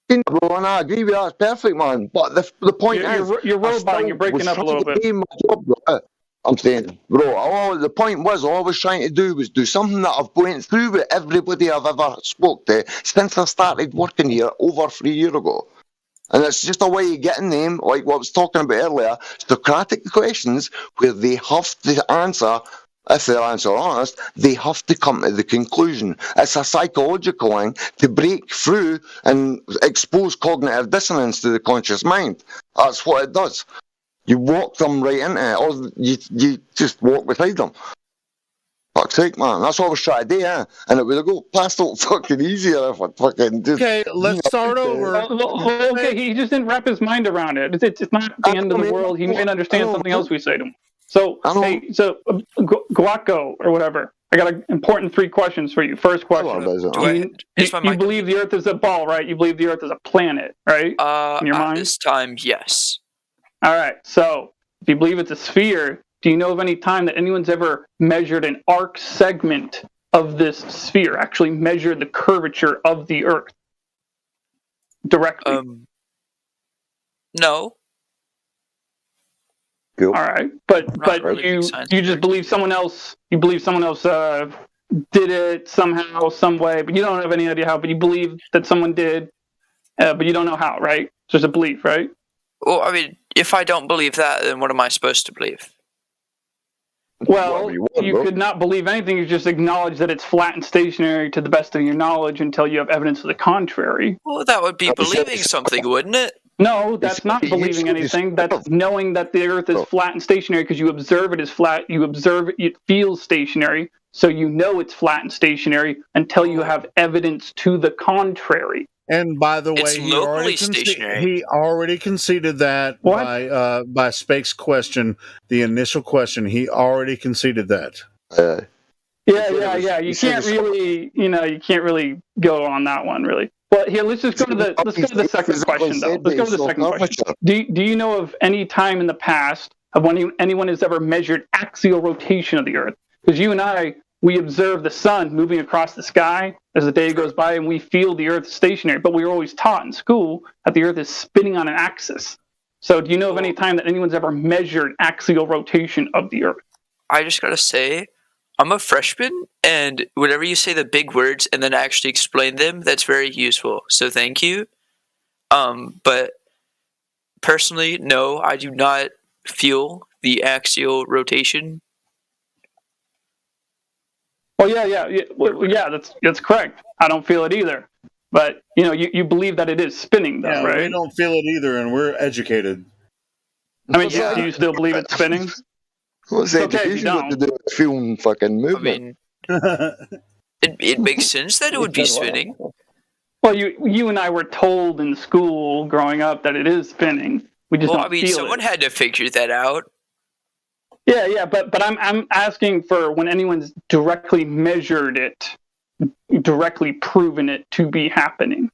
E: seen, bro, and I agree with that. It's perfect, man. But the point is,
T: you're roboting. You're breaking up a little bit.
E: My job, bro. I'm saying, bro, the point was all I was trying to do was do something that I've went through with everybody I've ever spoke to since I started working here over 3 years ago. And it's just a way of getting them, like what I was talking about earlier, Socratic questions where they have to answer, if they're answer honest, they have to come to the conclusion. It's a psychological thing to break through and expose cognitive dissonance to the conscious mind. That's what it does. You walk them right into it, or you just walk beside them. Fuck's sake, man. That's what I was trying to do, yeah. And it would have go past all fucking easier if I fucking just...
A: Okay, let's start over.
T: Okay, he just didn't wrap his mind around it. It's not the end of the world. He might understand something else we say to him. So, Guaco, or whatever, I got an important 3 questions for you. First question. You believe the Earth is a ball, right? You believe the Earth is a planet, right? In your mind?
D: This time, yes.
T: All right, so if you believe it's a sphere, do you know of any time that anyone's ever measured an arc segment of this sphere, actually measured the curvature of the Earth directly?
D: No.
T: All right, but you just believe someone else. You believe someone else did it somehow, some way, but you don't have any idea how. But you believe that someone did, but you don't know how, right? It's just a belief, right?
D: Well, I mean, if I don't believe that, then what am I supposed to believe?
T: Well, you could not believe anything. You just acknowledge that it's flat and stationary to the best of your knowledge until you have evidence to the contrary.
D: Well, that would be believing something, wouldn't it?
T: No, that's not believing anything. That's knowing that the Earth is flat and stationary because you observe it as flat. You observe it feels stationary, so you know it's flat and stationary until you have evidence to the contrary.
A: And by the way,
D: it's locally stationary.
A: He already conceded that by Spake's question, the initial question. He already conceded that.
T: Yeah. You can't really go on that one, really. But here, let's go to the second question, though. Let's go to the second question. Do you know of any time in the past of when anyone has ever measured axial rotation of the Earth? Because you and I, we observe the sun moving across the sky as the day goes by, and we feel the Earth stationary. But we were always taught in school that the Earth is spinning on an axis. So do you know of any time that anyone's ever measured axial rotation of the Earth?
D: I just got to say, I'm a freshman, and whenever you say the big words and then actually explain them, that's very useful. So thank you. But personally, no, I do not feel the axial rotation.
T: Well, yeah, that's correct. I don't feel it either. But you believe that it is spinning, though, right?
A: We don't feel it either, and we're educated.
T: I mean, do you still believe it's spinning?
E: What's education got to do with feeling fucking movement?
D: I mean, it makes sense that it would be spinning.
T: Well, you and I were told in school growing up that it is spinning. We just don't feel
D: someone had to figure that out.
T: Yeah, but I'm asking for when anyone's directly measured it, directly proven it to be happening.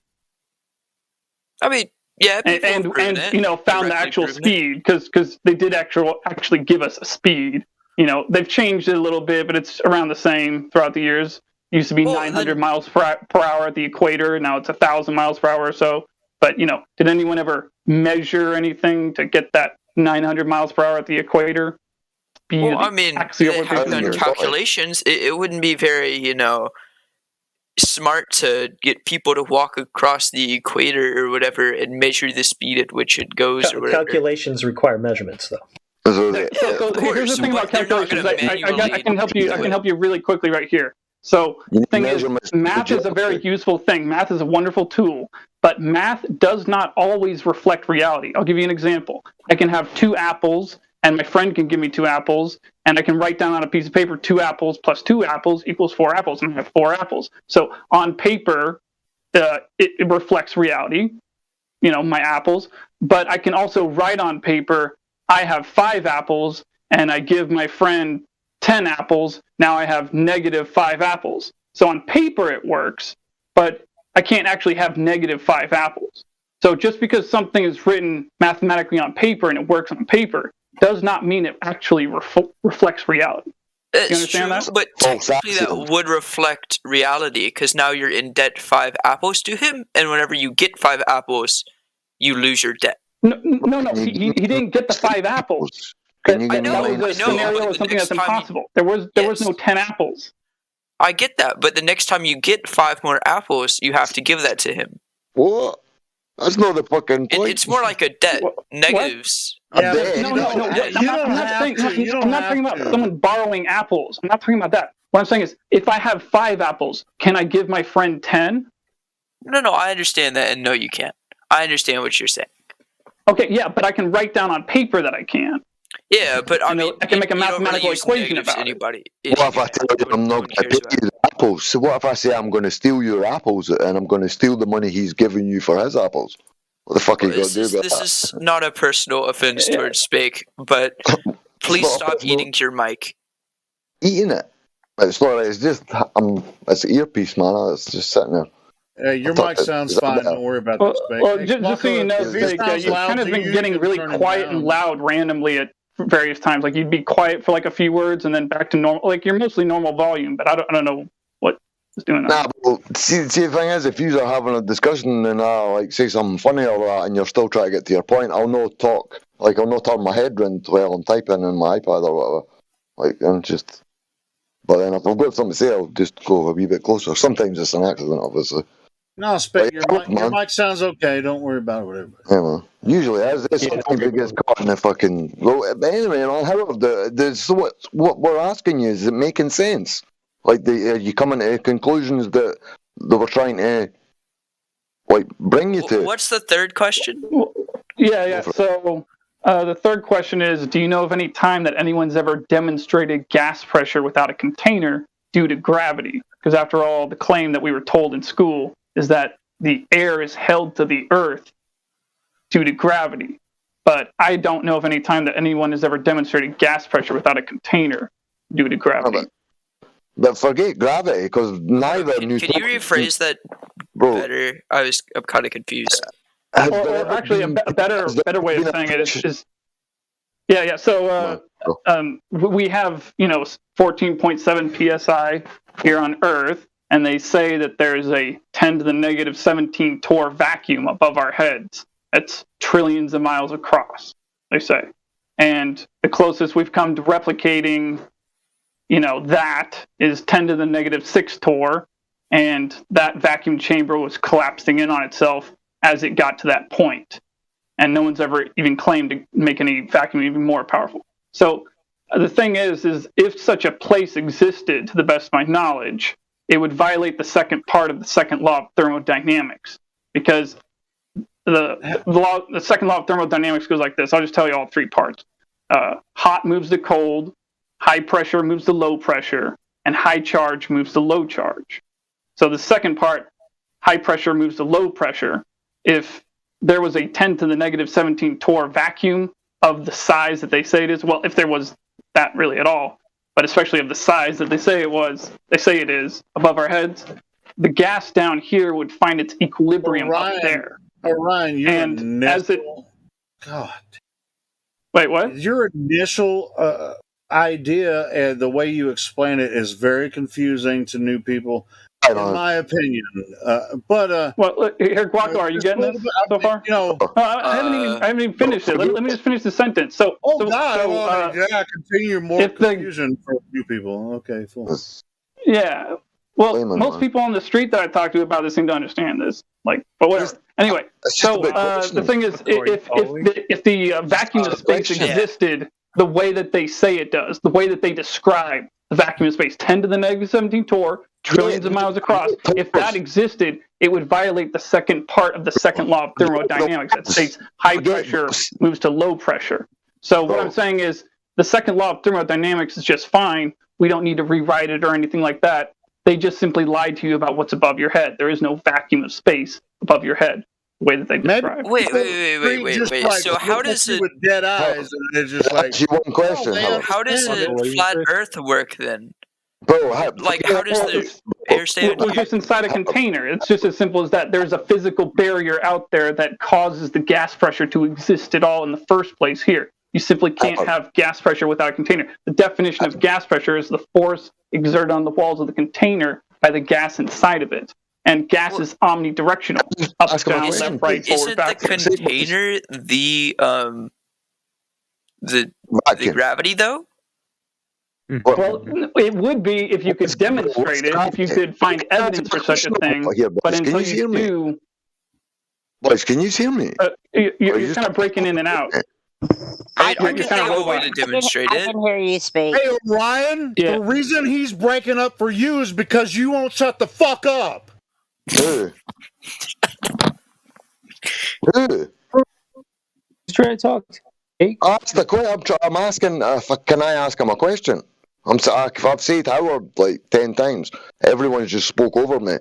D: I mean, yeah,
T: and found the actual speed because they did actually give us a speed. They've changed it a little bit, but it's around the same throughout the years. It used to be 900 miles per hour at the equator. Now it's 1,000 miles per hour or so. But did anyone ever measure anything to get that 900 miles per hour at the equator?
D: Well, I mean, they have done calculations. It wouldn't be very, smart to get people to walk across the equator or whatever and measure the speed at which it goes or whatever.
J: Calculations require measurements, though.
T: So here's the thing about calculations. I can help you. I can help you really quickly right here. So the thing is, math is a very useful thing. Math is a wonderful tool, but math does not always reflect reality. I'll give you an example. I can have 2 apples, and my friend can give me 2 apples, and I can write down on a piece of paper 2 apples plus 2 apples equals 4 apples, and I have 4 apples. So on paper, it reflects reality, my apples, but I can also write on paper, I have 5 apples, and I give my friend 10 apples, now I have -5 apples. So on paper it works, but I can't actually have -5 apples. So just because something is written mathematically on paper and it works on paper does not mean it actually reflects reality. You understand that?
D: But technically that would reflect reality, because now you're in debt 5 apples to him, and whenever you get 5 apples, you lose your debt.
T: No. He didn't get the 5 apples. That was a scenario of something that's impossible. There was no 10 apples.
D: I get that, but the next time you get 5 more apples, you have to give that to him.
E: What? That's not the fucking point.
D: It's more like a debt. Negatives.
T: Yeah, I'm not talking about someone borrowing apples. I'm not talking about that. What I'm saying is, if I have 5 apples, can I give my friend 10?
D: No, I understand that, and no, you can't. I understand what you're saying.
T: Okay, yeah, but I can write down on paper that I can.
D: Yeah, but I mean,
T: I can make a mathematical equation about
D: anybody.
E: What if I tell you I'm not going to take you the apples? So what if I say I'm going to steal your apples and I'm going to steal the money he's giving you for his apples? What the fuck are you going to do about that?
D: This is not a personal offense towards Spake, but please stop eating your mic.
E: Eating it? It's not. It's just. It's an earpiece, man. It's just sitting there.
A: Your mic sounds fine. Don't worry about this.
T: Well, just so you know, Spake, you've kind of been getting really quiet and loud randomly at various times. Like you'd be quiet for like a few words and then back to normal. Like you're mostly normal volume, but I don't know what is doing that.
E: Nah, well, see, the thing is, if you are having a discussion and like say something funny or that, and you're still trying to get to your point, I'll not talk. Like I'll not turn my head round while I'm typing in my iPad or whatever. Like I'm just. But then if I've got something to say, I'll just go a wee bit closer. Sometimes it's an accident, obviously.
A: No, Spake, your mic sounds okay. Don't worry about it, whatever.
E: Yeah, man. Usually, sometimes it gets caught in the fucking. Well, anyway, man, however, so what we're asking you is it making sense? Like, you coming to conclusions that they were trying to, like, bring you to.
D: What's the third question?
T: Yeah. So the third question is, do you know of any time that anyone's ever demonstrated gas pressure without a container due to gravity? Because after all, the claim that we were told in school is that the air is held to the earth due to gravity. But I don't know of any time that anyone has ever demonstrated gas pressure without a container due to gravity.
E: But forget gravity, because neither
D: Can you rephrase that better? I'm kind of confused.
T: Or actually, a better way of saying it is yeah. So we have 14.7 psi here on Earth, and they say that there's a 10 to the negative 17 torr vacuum above our heads. That's trillions of miles across, they say. And the closest we've come to replicating, that is 10 to the negative 6 torr, and that vacuum chamber was collapsing in on itself as it got to that point. And no one's ever even claimed to make any vacuum even more powerful. So the thing is if such a place existed, to the best of my knowledge, it would violate the second part of the second law of thermodynamics, because the second law of thermodynamics goes like this. I'll just tell you all 3 parts. Hot moves to cold, high pressure moves to low pressure, and high charge moves to low charge. So the second part, high pressure moves to low pressure. If there was a 10 to the negative 17 torr vacuum of the size that they say it is, well, if there was that really at all, but especially of the size that they say it is above our heads, the gas down here would find its equilibrium up there.
A: Orion, God.
T: Wait, what?
A: Your initial idea and the way you explain it is very confusing to new people, in my opinion. Well,
T: look, here, Guaco, are you getting this so far? I haven't even finished it. Let me just finish the sentence.
A: Continue more confusion for new people. Okay, cool.
T: Yeah. Well, most people on the street that I talk to about this seem to understand this. But whatever. Anyway, so the thing is, if the vacuum of space existed the way that they say it does, the way that they describe the vacuum of space, 10 to the negative 17 torr, trillions of miles across, if that existed, it would violate the second part of the second law of thermodynamics that states high pressure moves to low pressure. So what I'm saying is the second law of thermodynamics is just fine. We don't need to rewrite it or anything like that. They just simply lied to you about what's above your head. There is no vacuum of space above your head, the way that they describe.
D: Wait. So how does it
A: with dead eyes? And it's just like
E: one question.
D: How does a flat Earth work then?
E: Bro,
D: how does air stay on
T: We're just inside a container. It's just as simple as that. There's a physical barrier out there that causes the gas pressure to exist at all in the first place here. You simply can't have gas pressure without a container. The definition of gas pressure is the force exerted on the walls of the container by the gas inside of it. And gas is omnidirectional. Up, down, left, right, forward, backwards.
D: Isn't the container the gravity, though?
T: Well, it would be if you could demonstrate it, if you could find evidence for such a thing. But until you do...
E: Boys, can you hear me?
T: You're kind of breaking in and out.
D: I can think of a way to demonstrate it.
R: I can hear you speak.
A: Hey, Orion, the reason he's breaking up for you is because you won't shut the fuck up.
E: He's
F: trying to talk.
E: I'm asking, can I ask him a question? I've said Howard like 10 times. Everyone's just spoke over me.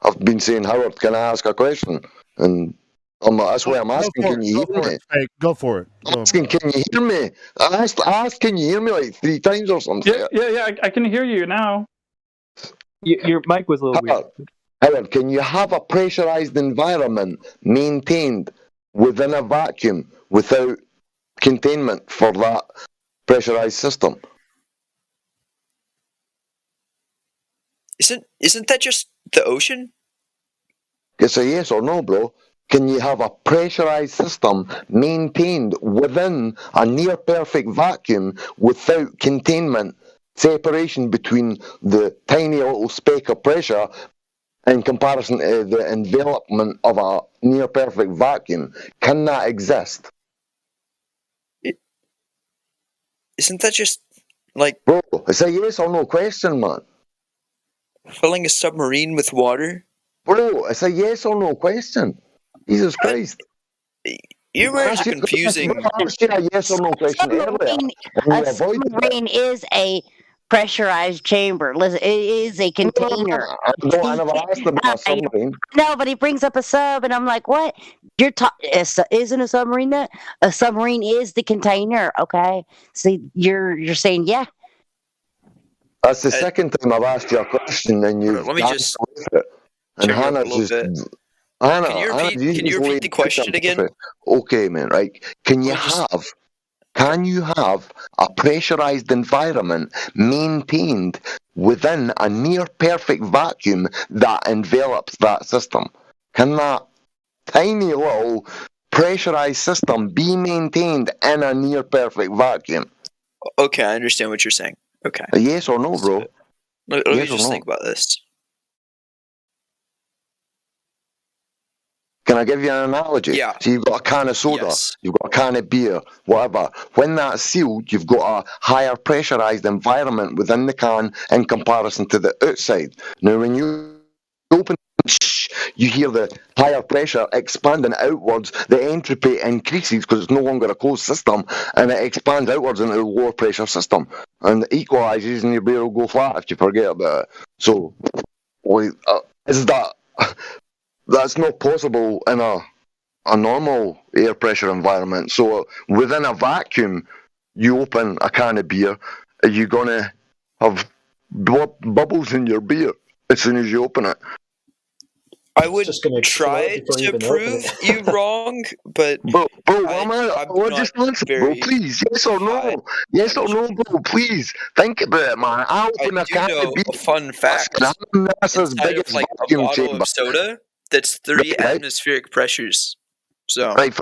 E: I've been saying, Howard, can I ask a question? And that's why I'm asking, can you hear me?
A: Hey, go for it.
E: I'm asking, can you hear me? I asked, can you hear me like 3 times or something?
T: Yeah, I can hear you now.
F: Your mic was a little weird.
E: Howard, can you have a pressurized environment maintained within a vacuum without containment for that pressurized system?
D: Isn't that just the ocean?
E: It's a yes or no, bro. Can you have a pressurized system maintained within a near perfect vacuum without containment, separation between the tiny little speck of pressure in comparison to the envelopment of a near perfect vacuum? Can that exist?
D: Isn't that just like...
E: Bro, it's a yes or no question, man.
D: Filling a submarine with water?
E: Bro, it's a yes or no question. Jesus Christ.
D: Your words are confusing.
E: I asked you a yes or no question earlier.
R: A submarine is a pressurized chamber. Listen, it is a container.
E: I never asked about a submarine.
R: No, but he brings up a sub, and I'm like, what? You're isn't a submarine that? A submarine is the container, okay? See, you're saying, yeah.
E: That's the second time I've asked you a question, and you've
D: let me just
E: and Hannah just... Hannah,
D: can you repeat the question again?
E: Okay, man, right? Can you have a pressurized environment maintained within a near perfect vacuum that envelops that system? Can that tiny little pressurized system be maintained in a near perfect vacuum?
D: Okay, I understand what you're saying. Okay.
E: A yes or no, bro?
D: Let me just think about this.
E: Can I give you an analogy?
D: Yeah.
E: So you've got a can of soda, you've got a can of beer, whatever. When that's sealed, you've got a higher pressurized environment within the can in comparison to the outside. Now, when you open, you hear the higher pressure expanding outwards, the entropy increases because it's no longer a closed system, and it expands outwards into a lower pressure system. And it equalizes, and your beer will go flat if you forget about it. So, is that... That's not possible in a normal air pressure environment. So within a vacuum, you open a can of beer, are you going to have bubbles in your beer as soon as you open it?
D: I would try to prove you wrong, but...
E: Bro, just answer, bro, please. Yes or no? Yes or no, bro, please. Think about it, man. I open a can of beer.
D: A fun fact.
E: NASA's biggest vacuum
D: a bottle
E: chamber.
D: Of soda, that's 3 atmospheric pressures. So
E: right,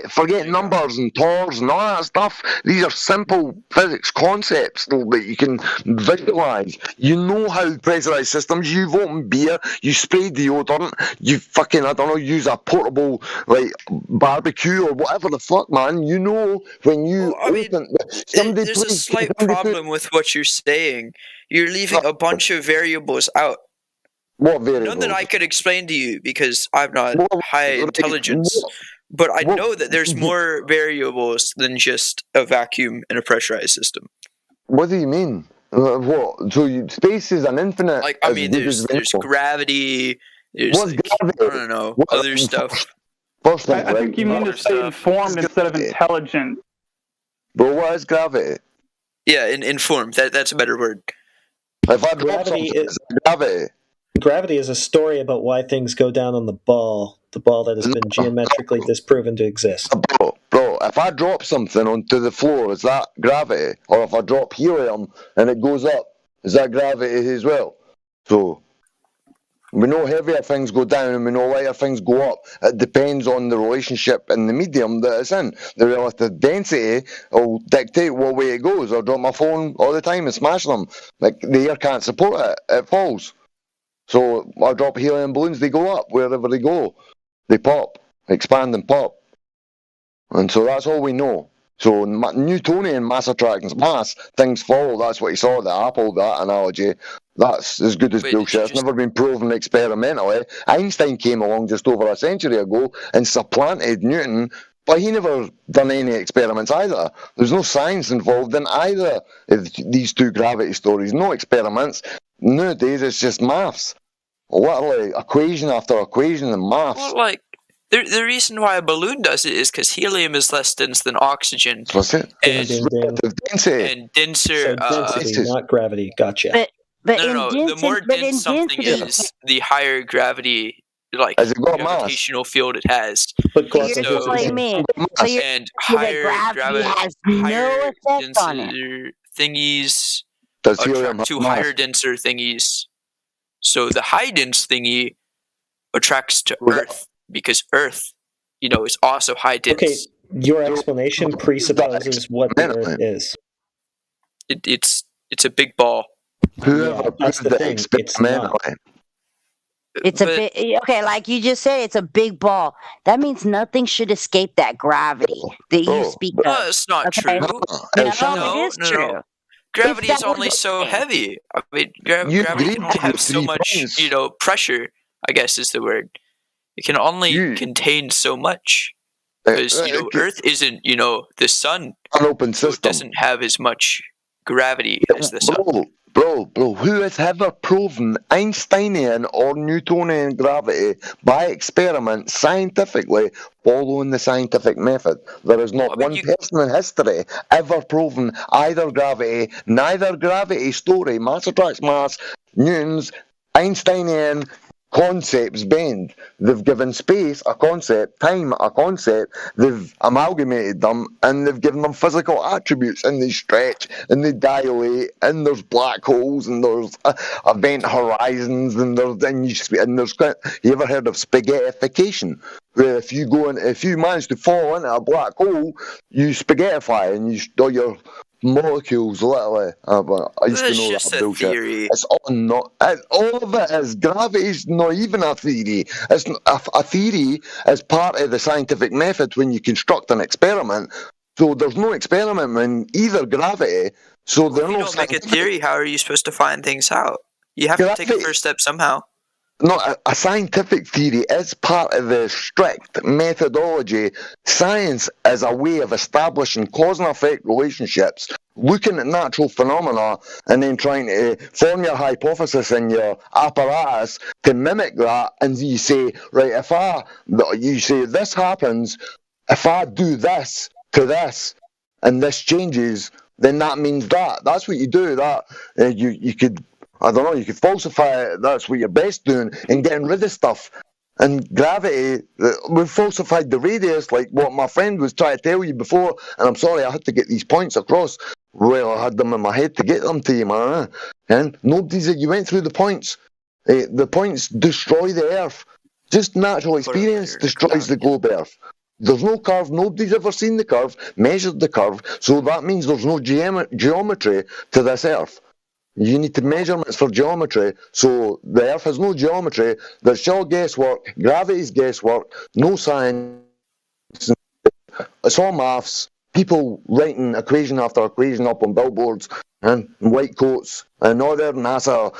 E: forget numbers and tors and all that stuff. These are simple physics concepts that you can visualize. You know how pressurized systems. You've opened beer, you spray deodorant, you fucking, I don't know, use a portable like barbecue or whatever the fuck, man. You know when you
D: there's a slight problem with what you're saying. You're leaving a bunch of variables out.
E: What variables?
D: None that I could explain to you because I'm not high intelligence. But I know that there's more variables than just a vacuum and a pressurized system.
E: What do you mean? What? So space is an infinite...
D: Like, I mean, there's gravity, there's
E: gravity?
D: I don't know, other stuff.
T: I think you mean to say informed instead of intelligent.
E: But what is gravity?
D: Yeah, informed. That's a better word.
E: If I drop something, is gravity.
J: gravity is a story about why things go down on the ball that has been geometrically disproven to exist.
E: Bro, if I drop something onto the floor, is that gravity? Or if I drop helium and it goes up, is that gravity as well? So, we know heavier things go down and we know lighter things go up. It depends on the relationship in the medium that it's in. The relative density will dictate what way it goes. I drop my phone all the time and smash them. Like, the air can't support it. It falls. So, I drop helium balloons, they go up wherever they go. They pop, expand and pop. And so that's all we know. So Newtonian mass attracts mass, things fall. That's what he saw, the apple, that analogy. That's as good as bullshit. It's never been proven experimentally. Einstein came along just over a century ago and supplanted Newton, but he never done any experiments either. There's no science involved in either of these two gravity stories. No experiments. Nowadays it's just maths. Literally equation after equation and maths.
D: Well, like, the reason why a balloon does it is because helium is less dense than oxygen.
E: What's it?
D: And,
E: density.
D: And denser.
J: So density, not gravity. Gotcha.
R: But
D: no. The more dense something is, the higher gravity, like, gravitational field it has.
R: But so, like me. So
D: and higher
R: gravity has no effect on it.
D: Thingies attract to higher, denser thingies. So the high dense thingy attracts to Earth because Earth, is also high dense.
J: Okay, your explanation presupposes what the Earth is.
D: It's a big ball.
J: That's the thing. It's not.
R: It's a big, okay, like you just said, it's a big ball. That means nothing should escape that gravity that you speak of.
D: No, it's not true.
R: No, it is true.
D: Gravity is only so heavy. I mean, gravity can only have so much, pressure, I guess is the word. It can only contain so much. Because, Earth isn't, the sun.
E: An open system.
D: So it doesn't have as much gravity as the sun.
E: Bro, who has ever proven Einsteinian or Newtonian gravity by experiment scientifically following the scientific method? There is not one person in history ever proven either gravity, neither gravity story, mass attracts mass, Newton's, Einsteinian concepts bend. They've given space a concept, time a concept, they've amalgamated them, and they've given them physical attributes, and they stretch, and they dilate, and there's black holes, and there's event horizons, and there's you ever heard of spaghettification? Where if you manage to fall into a black hole, you spaghettify, and all your molecules literally. I used to know that bullshit.
D: Theory.
E: It's all of it is. Gravity's not even a theory. It's a theory as part of the scientific method when you construct an experiment. So there's no experiment in either gravity. So
D: if you don't make a theory, how are you supposed to find things out? You have to take a first step somehow.
E: No, a scientific theory is part of the strict methodology. Science is a way of establishing cause and effect relationships, looking at natural phenomena, and then trying to form your hypothesis in your apparatus to mimic that. And you say, right, you say this happens, if I do this to this, and this changes, then that means that. That's what you do. That you could. I don't know, you could falsify it, that's what you're best doing, and getting rid of stuff. And gravity, we've falsified the radius, like what my friend was trying to tell you before, and I'm sorry, I had to get these points across. Well, I had them in my head to get them to you, man. And you went through the points. The points destroy the Earth. Just natural experience destroys the globe Earth. There's no curve, nobody's ever seen the curve, measured the curve, so that means there's no geometry to this Earth. You need to measurements for geometry, so the Earth has no geometry. There's still guesswork. Gravity's guesswork. No science. It's all maths. People writing equation after equation up on billboards and white coats. And all their NASA,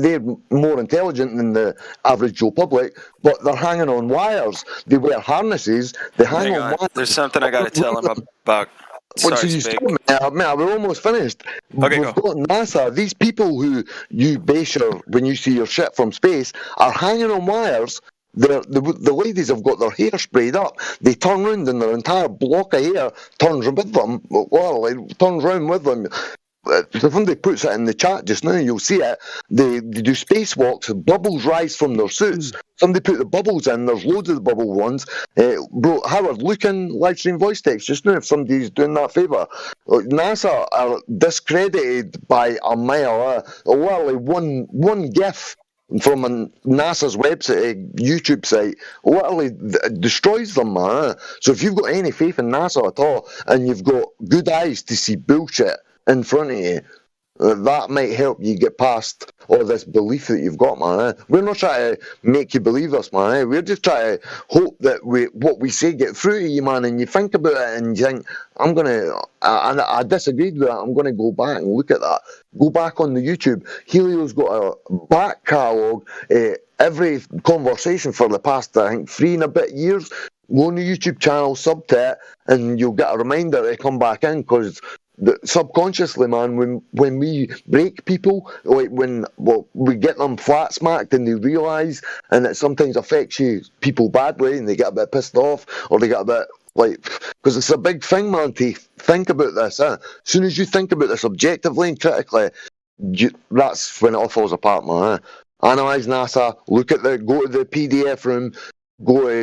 E: they're more intelligent than the average Joe public, but they're hanging on wires. They wear harnesses. They hang on wires.
H: There's something I got to tell him about.
E: We're almost finished.
H: Okay,
E: We've got NASA. These people who you base when you see your shit from space are hanging on wires. The ladies have got their hair sprayed up. They turn round and their entire block of hair turns with them. Well, it turns round with them. somebody puts it in the chat just now, you'll see it. They do spacewalks, bubbles rise from their suits. Somebody put the bubbles in, there's loads of the bubble ones. Bro, Howard, look in live stream voice text just now if somebody's doing that favour. NASA are discredited by a mile. Literally one GIF from NASA's website, YouTube site, literally destroys them, man. So if you've got any faith in NASA at all, and you've got good eyes to see bullshit in front of you, that might help you get past all this belief that you've got, man. We're not trying to make you believe us, man. We're just trying to hope that what we say get through to you, man, and you think about it and you think, I disagreed with that, I'm going to go back and look at that. Go back on the YouTube. Helio's got a back catalogue, every conversation for the past, I think, 3 and a bit years. Go on the YouTube channel, sub to it, and you'll get a reminder to come back in, because subconsciously, man, when we break people, like when we get them flat smacked and they realise, and it sometimes affects people badly, and they get a bit pissed off, or they get a bit because it's a big thing, man, to think about this. As soon as you think about this objectively and critically, that's when it all falls apart, man. Analyse NASA, go to the PDF room,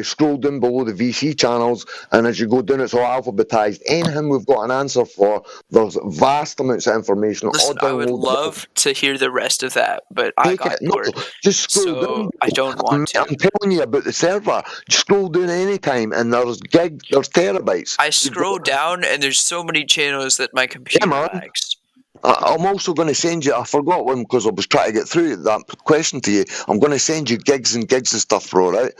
E: scroll down below the VC channels, and as you go down, it's all alphabetized. Anything we've got an answer for, there's vast amounts of information.
D: Listen, I would love to hear the rest of that, but I got bored.
E: Just scroll down.
D: I don't want to.
E: I'm telling you about the server. Just scroll down any time, and there's terabytes.
D: I scroll down, and there's so many channels that my computer lags.
E: I'm also going to send you, I forgot one because I was trying to get through that question to you. I'm going to send you gigs and stuff, bro, right?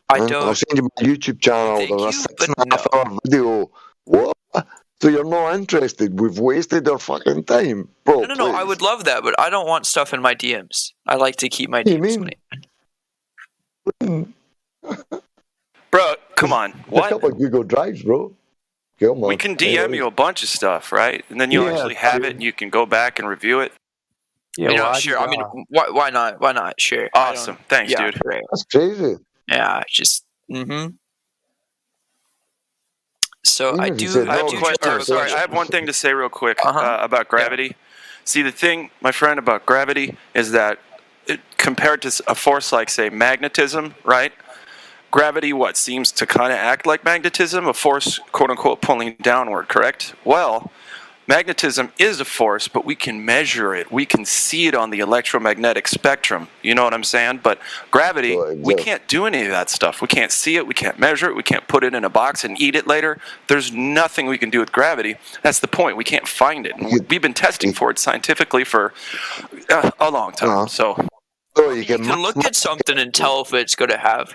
E: I'll send you my YouTube channel. There's a 6.5 hour video. What? So you're not interested? We've wasted our fucking time, bro.
D: No. I would love that, but I don't want stuff in my DMs. I like to keep my DMs clean.
H: Bro, come on. What?
E: A couple of Google Drives, bro. Come on.
H: We can DM you a bunch of stuff, right? And then you'll actually have it, and you can go back and review it.
D: Yeah, sure. I mean, why not? Why not? Sure.
H: Awesome. Thanks, dude.
D: Great.
E: That's crazy.
D: Yeah, just So I do.
H: Sorry, I have one thing to say real quick about gravity. Yeah. See, the thing, my friend, about gravity is that compared to a force like, say, magnetism, right? Gravity, seems to kind of act like magnetism, a force, quote unquote, pulling downward, correct? Well, magnetism is a force, but we can measure it. We can see it on the electromagnetic spectrum. You know what I'm saying? But gravity, we can't do any of that stuff. We can't see it. We can't measure it. We can't put it in a box and eat it later. There's nothing we can do with gravity. That's the point. We can't find it. And we've been testing for it scientifically for a long time. So
D: you can look at something and tell if it's going to have,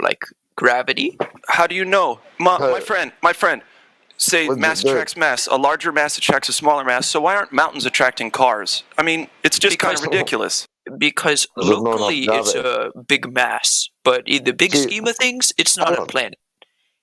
D: gravity.
H: How do you know? My friend. Say mass attracts mass. A larger mass attracts a smaller mass. So why aren't mountains attracting cars? I mean, it's just kind of ridiculous.
D: Because locally it's a big mass, but in the big scheme of things, it's not a planet.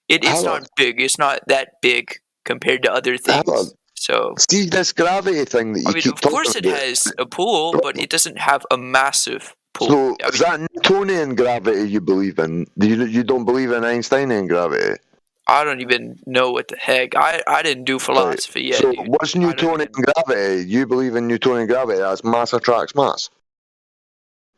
D: It's not big. It's not that big compared to other things. So
E: see this gravity thing that you keep talking about.
D: Of course, it has a pull, but it doesn't have a massive pull.
E: So is that Newtonian gravity you believe in? You don't believe in Einsteinian gravity?
D: I don't even know what the heck. I didn't do philosophy yet.
E: So what's Newtonian gravity? You believe in Newtonian gravity as mass attracts mass?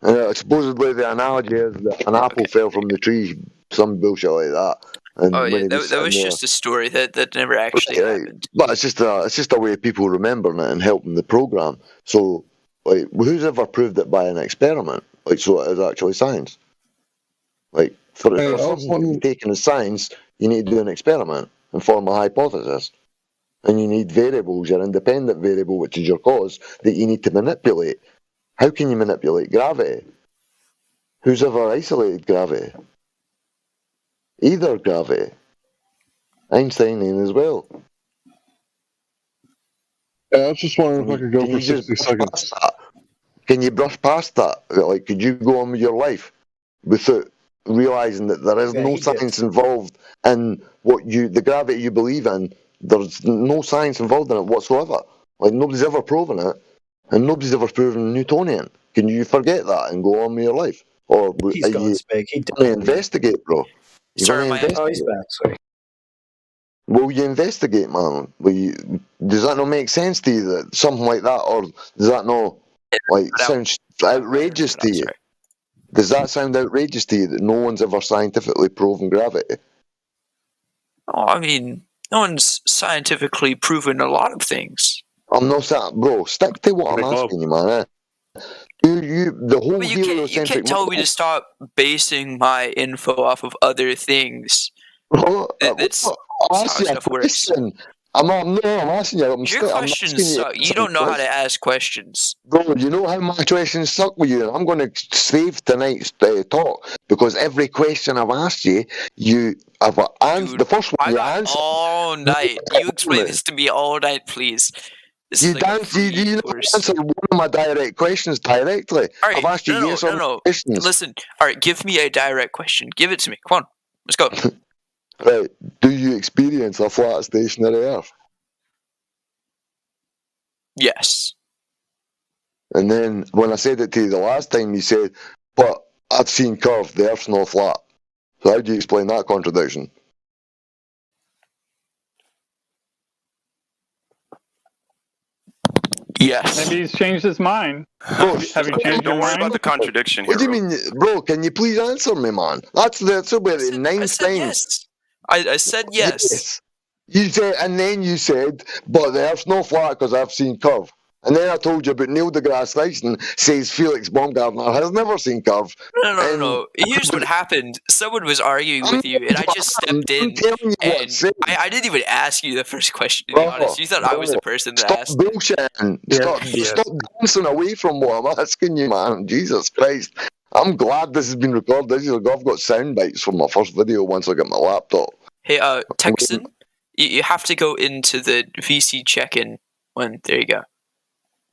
E: Supposedly the analogy is that an apple fell from the tree, some bullshit like that. And
D: that was just a story that never actually happened.
E: But it's just a way people remembering it and helping the program. So who's ever proved it by an experiment? So it is actually science. For something to be taken as science, you need to do an experiment and form a hypothesis. And you need variables, your independent variable, which is your cause, that you need to manipulate. How can you manipulate gravity? Who's ever isolated gravity? Either gravity. Einsteinian as well.
G: Yeah, I was just wondering if I could go for 60 seconds.
E: Can you brush past that? Could you go on with your life without realising that there is no science involved in the gravity you believe in? There's no science involved in it whatsoever. Nobody's ever proven it, and nobody's ever proven Newtonian. Can you forget that and go on with your life? Or
J: he's gone, Spig.
E: He investigate, bro.
J: Sorry, he's back. Sorry.
E: Will you investigate, man? Does that not make sense to you that something like that, or does that not sound outrageous to you? Does that sound outrageous to you that no one's ever scientifically proven gravity?
D: Oh, I mean, no one's scientifically proven a lot of things.
E: I'm not saying, bro. Stick to what I'm asking you, man. The whole
D: You can't tell me to stop basing my info off of other things. That's how stuff works.
E: I'm asking you.
D: Your questions suck. You don't know how to ask questions.
E: Bro, you know how my questions suck with you. I'm going to save tonight's talk because every question I've asked you, you have answered. The first one you answered.
D: All night. You explain this to me all night, please.
E: You answer one of my direct questions directly.
D: All right,
E: I've asked you yes or no questions.
D: Listen, all right, give me a direct question. Give it to me. Come on, let's go.
E: Right. Do you experience a flat stationary Earth?
D: Yes.
E: And then when I said it to you the last time, you said, but I've seen curved, the Earth's not flat. So how do you explain that contradiction?
D: Yes.
T: Maybe he's changed his mind. Have you changed your mind?
H: Don't worry about the contradiction here.
E: What do you mean, bro? Can you please answer me, man? That's about it 9 times.
D: Yes. I said yes.
E: You said, and then you said, but the Earth's not flat because I've seen curve. And then I told you about Neil deGrasse Tyson says Felix Baumgartner has never seen curve.
D: No. Here's what happened. Someone was arguing with you, and I just stepped in, and I didn't even ask you the first question, to be honest. You thought I was the person that asked.
E: Stop bullshitting. Stop dancing away from what I'm asking you, man. Jesus Christ. I'm glad this has been recorded. I've got sound bites from my first video once I get my laptop.
D: Hey, Texan, you have to go into the VC check-in one. There you go.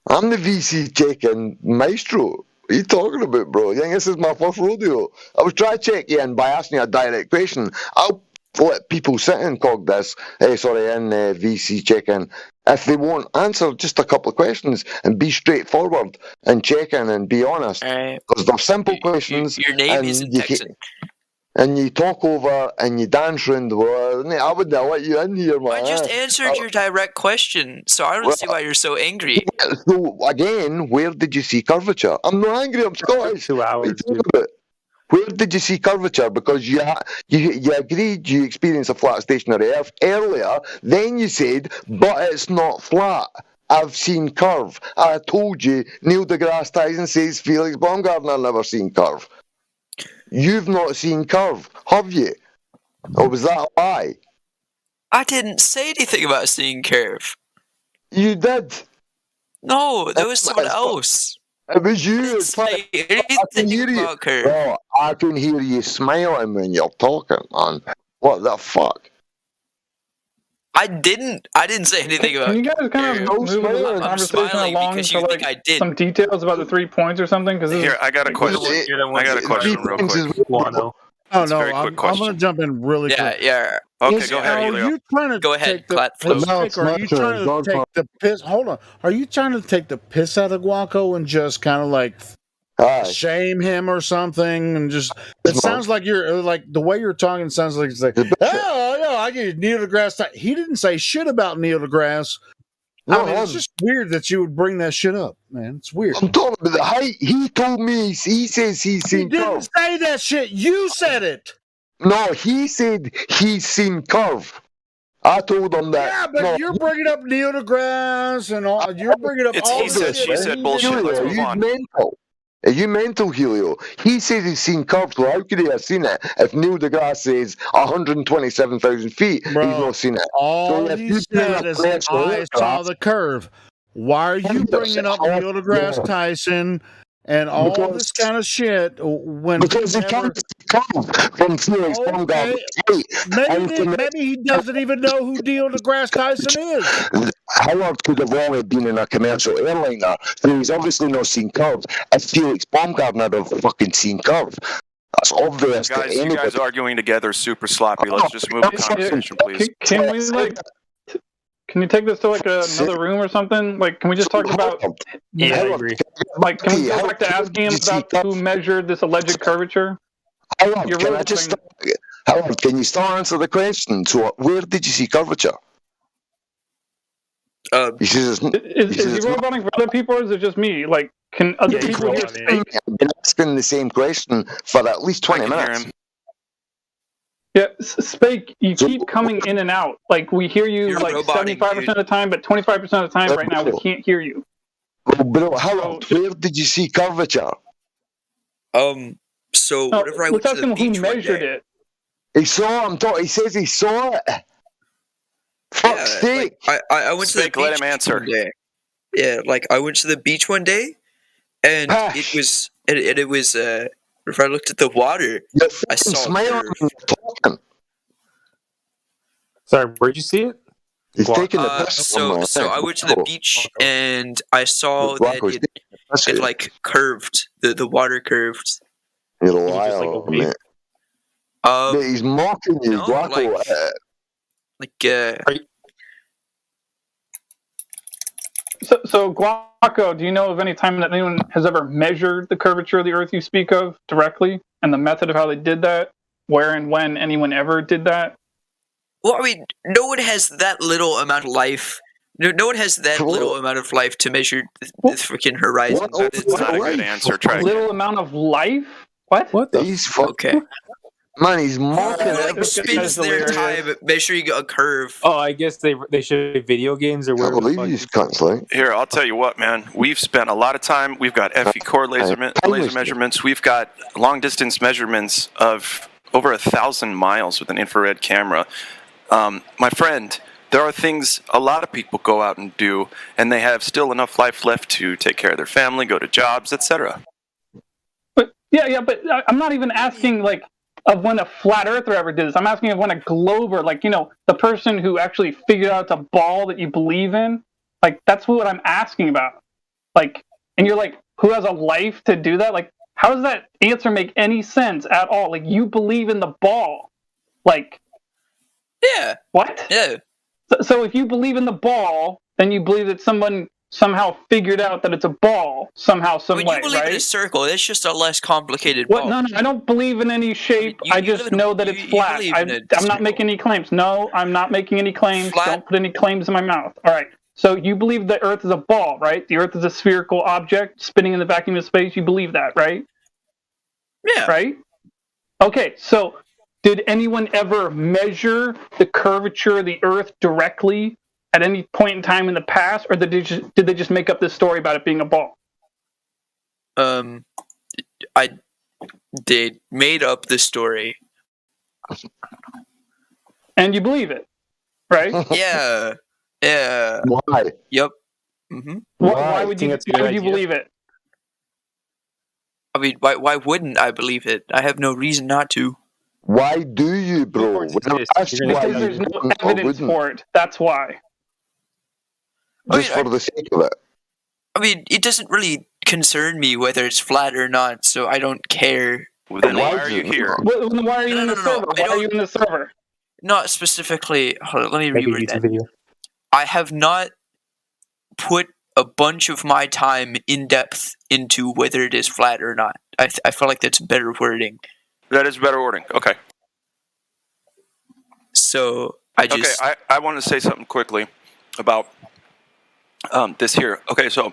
E: I'm the VC check-in maestro. What are you talking about, bro? You think this is my first rodeo? I was trying to check you in by asking you a direct question. I'll let people sit in VC check-in. If they won't answer just a couple of questions and be straightforward and check in and be honest. Because they're simple questions.
D: Your name isn't Texan.
E: And you talk over and you dance around the world. I wouldn't let you in here, man.
D: I just answered your direct question, so I don't see why you're so angry.
E: So, again, where did you see curvature? I'm not angry, I'm Scottish.
F: 2 hours.
E: Where did you see curvature? Because you agreed you experienced a flat stationary Earth earlier, then you said, but it's not flat. I've seen curve. I told you Neil deGrasse Tyson says Felix Baumgartner never seen curve. You've not seen curve, have you? Or was that a lie?
D: I didn't say anything about seeing curve.
E: You did.
D: No, there was someone else.
E: It was you.
D: I can hear you.
E: Oh, I can hear you smiling when you're talking, man. What the fuck?
D: I didn't say anything about.
T: Can you guys kind of move the conversation along to like some details about the 3 points or something? Because
H: here, I got a question. I got a question real quick.
K: Oh no, I'm going to jump in really quick.
D: Yeah.
H: Okay, go ahead.
K: Are you trying to
D: go ahead,
K: are you trying to take the piss? Hold on. Are you trying to take the piss out of Guaco and just kind of like shame him or something? And just it sounds like you're like the way you're talking sounds like it's like, oh yeah, I get Neil deGrasse. He didn't say shit about Neil deGrasse. I mean, it's just weird that you would bring that shit up, man. It's weird.
E: I'm talking about the height. He told me, he says he's seen curve. He
K: didn't say that shit. You said it.
E: No, he said he's seen curve. I told him that.
K: Yeah, but you're bringing up Neil deGrasse and all. You're bringing up all
H: he said, she said bullshit. Let's move on.
E: Are you mental, Helio? He says he's seen curves, so how could he have seen it if Neil deGrasse says 127,000 feet?
K: Bro,
E: he's not seen it.
K: All he said is I saw the curve. Why are you bringing up Neil deGrasse Tyson and all this kind of shit when
E: because he can't come from Felix Baumgartner?
K: Maybe he doesn't even know who Neil deGrasse Tyson is.
E: Howard could have only been in a commercial airliner, so he's obviously not seen curves. If Felix Baumgartner had fucking seen curves, that's obvious.
H: Guys, you guys arguing together is super sloppy. Let's just move the conversation, please.
T: Can we can you take this to like another room or something? Like, can we just talk about?
F: Yeah, I agree.
T: Like, can we go back to asking him about who measured this alleged curvature?
E: Can I just
M: Howard, can you still answer the question? So, where did you see curvature? He says
T: is he roboting for other people, or is it just me? Like, can other people hear Spake?
M: I've been asking the same question for at least 20 minutes.
T: Yeah, Spake, you keep coming in and out. Like, we hear you like 75% of the time, but 25% of the time right now we can't hear you.
M: Well, bro, Howard, where did you see curvature?
D: So whenever I went to the beach one day,
M: he saw him. He says he saw it. Fuck's sake!
D: Like, I went to the beach.
H: Let him answer.
D: One day. Yeah, like I went to the beach one day, and it was if I looked at the water, I saw a curve.
F: Sorry, where'd you see it?
M: He's taking the piss.
D: So I went to the beach and I saw that it like curved. The water curved.
M: You're a liar, man. He's mocking you, Guaco.
T: So Guaco, do you know of any time that anyone has ever measured the curvature of the Earth you speak of directly, and the method of how they did that? Where and when anyone ever did that?
D: Well, I mean, no one has that little amount of life. No one has that little amount of life to measure the freaking horizon.
H: That's not a good answer. Try again.
T: Little amount of life? What?
M: He's
D: okay.
M: Man, he's mocking
D: it. Spends their time measuring a curve.
F: Oh, I guess they should have video games or whatever.
M: I believe you cunts like.
H: Here, I'll tell you what, man. We've spent a lot of time. We've got FE core laser measurements. We've got long distance measurements of over 1,000 miles with an infrared camera. My friend, there are things a lot of people go out and do, and they have still enough life left to take care of their family, go to jobs, etc.
T: But I'm not even asking like of when a flat earther ever did this. I'm asking of when a glober, like, you know, the person who actually figured out it's a ball that you believe in. Like, that's what I'm asking about. Like, and you're like, who has a life to do that? Like, how does that answer make any sense at all? Like, you believe in the ball. Like,
D: yeah.
T: What?
D: Yeah.
T: So if you believe in the ball, then you believe that someone somehow figured out that it's a ball somehow, some way,
D: you believe in a circle. It's just a less complicated
T: ball.
D: ball.
T: No, I don't believe in any shape. I just know that it's flat. I'm not making any claims. No, I'm not making any claims. Don't put any claims in my mouth. All right. So you believe the Earth is a ball, right? The Earth is a spherical object spinning in the vacuum of space. You believe that, right?
D: Yeah.
T: Right? Okay, so did anyone ever measure the curvature of the Earth directly at any point in time in the past, or did they just make up this story about it being a ball?
D: They made up the story.
T: And you believe it, right?
D: Yeah. Yeah.
M: Why?
D: Yep. Mm-hmm.
T: Why would you believe it?
D: I mean, why wouldn't I believe it? I have no reason not to.
M: Why do you, bro?
T: Because there's no evidence for it. That's why.
M: Just for the sake of it.
D: I mean, it doesn't really concern me whether it's flat or not, so I don't care.
H: Well, then why are you here?
T: Well, then why are you in the server? Why are you in the server?
D: Not specifically. Hold on, let me reword that. I have not put a bunch of my time in depth into whether it is flat or not. I feel like that's better wording.
H: That is better wording. Okay.
D: So I just...
H: Okay, I want to say something quickly about this here. Okay, so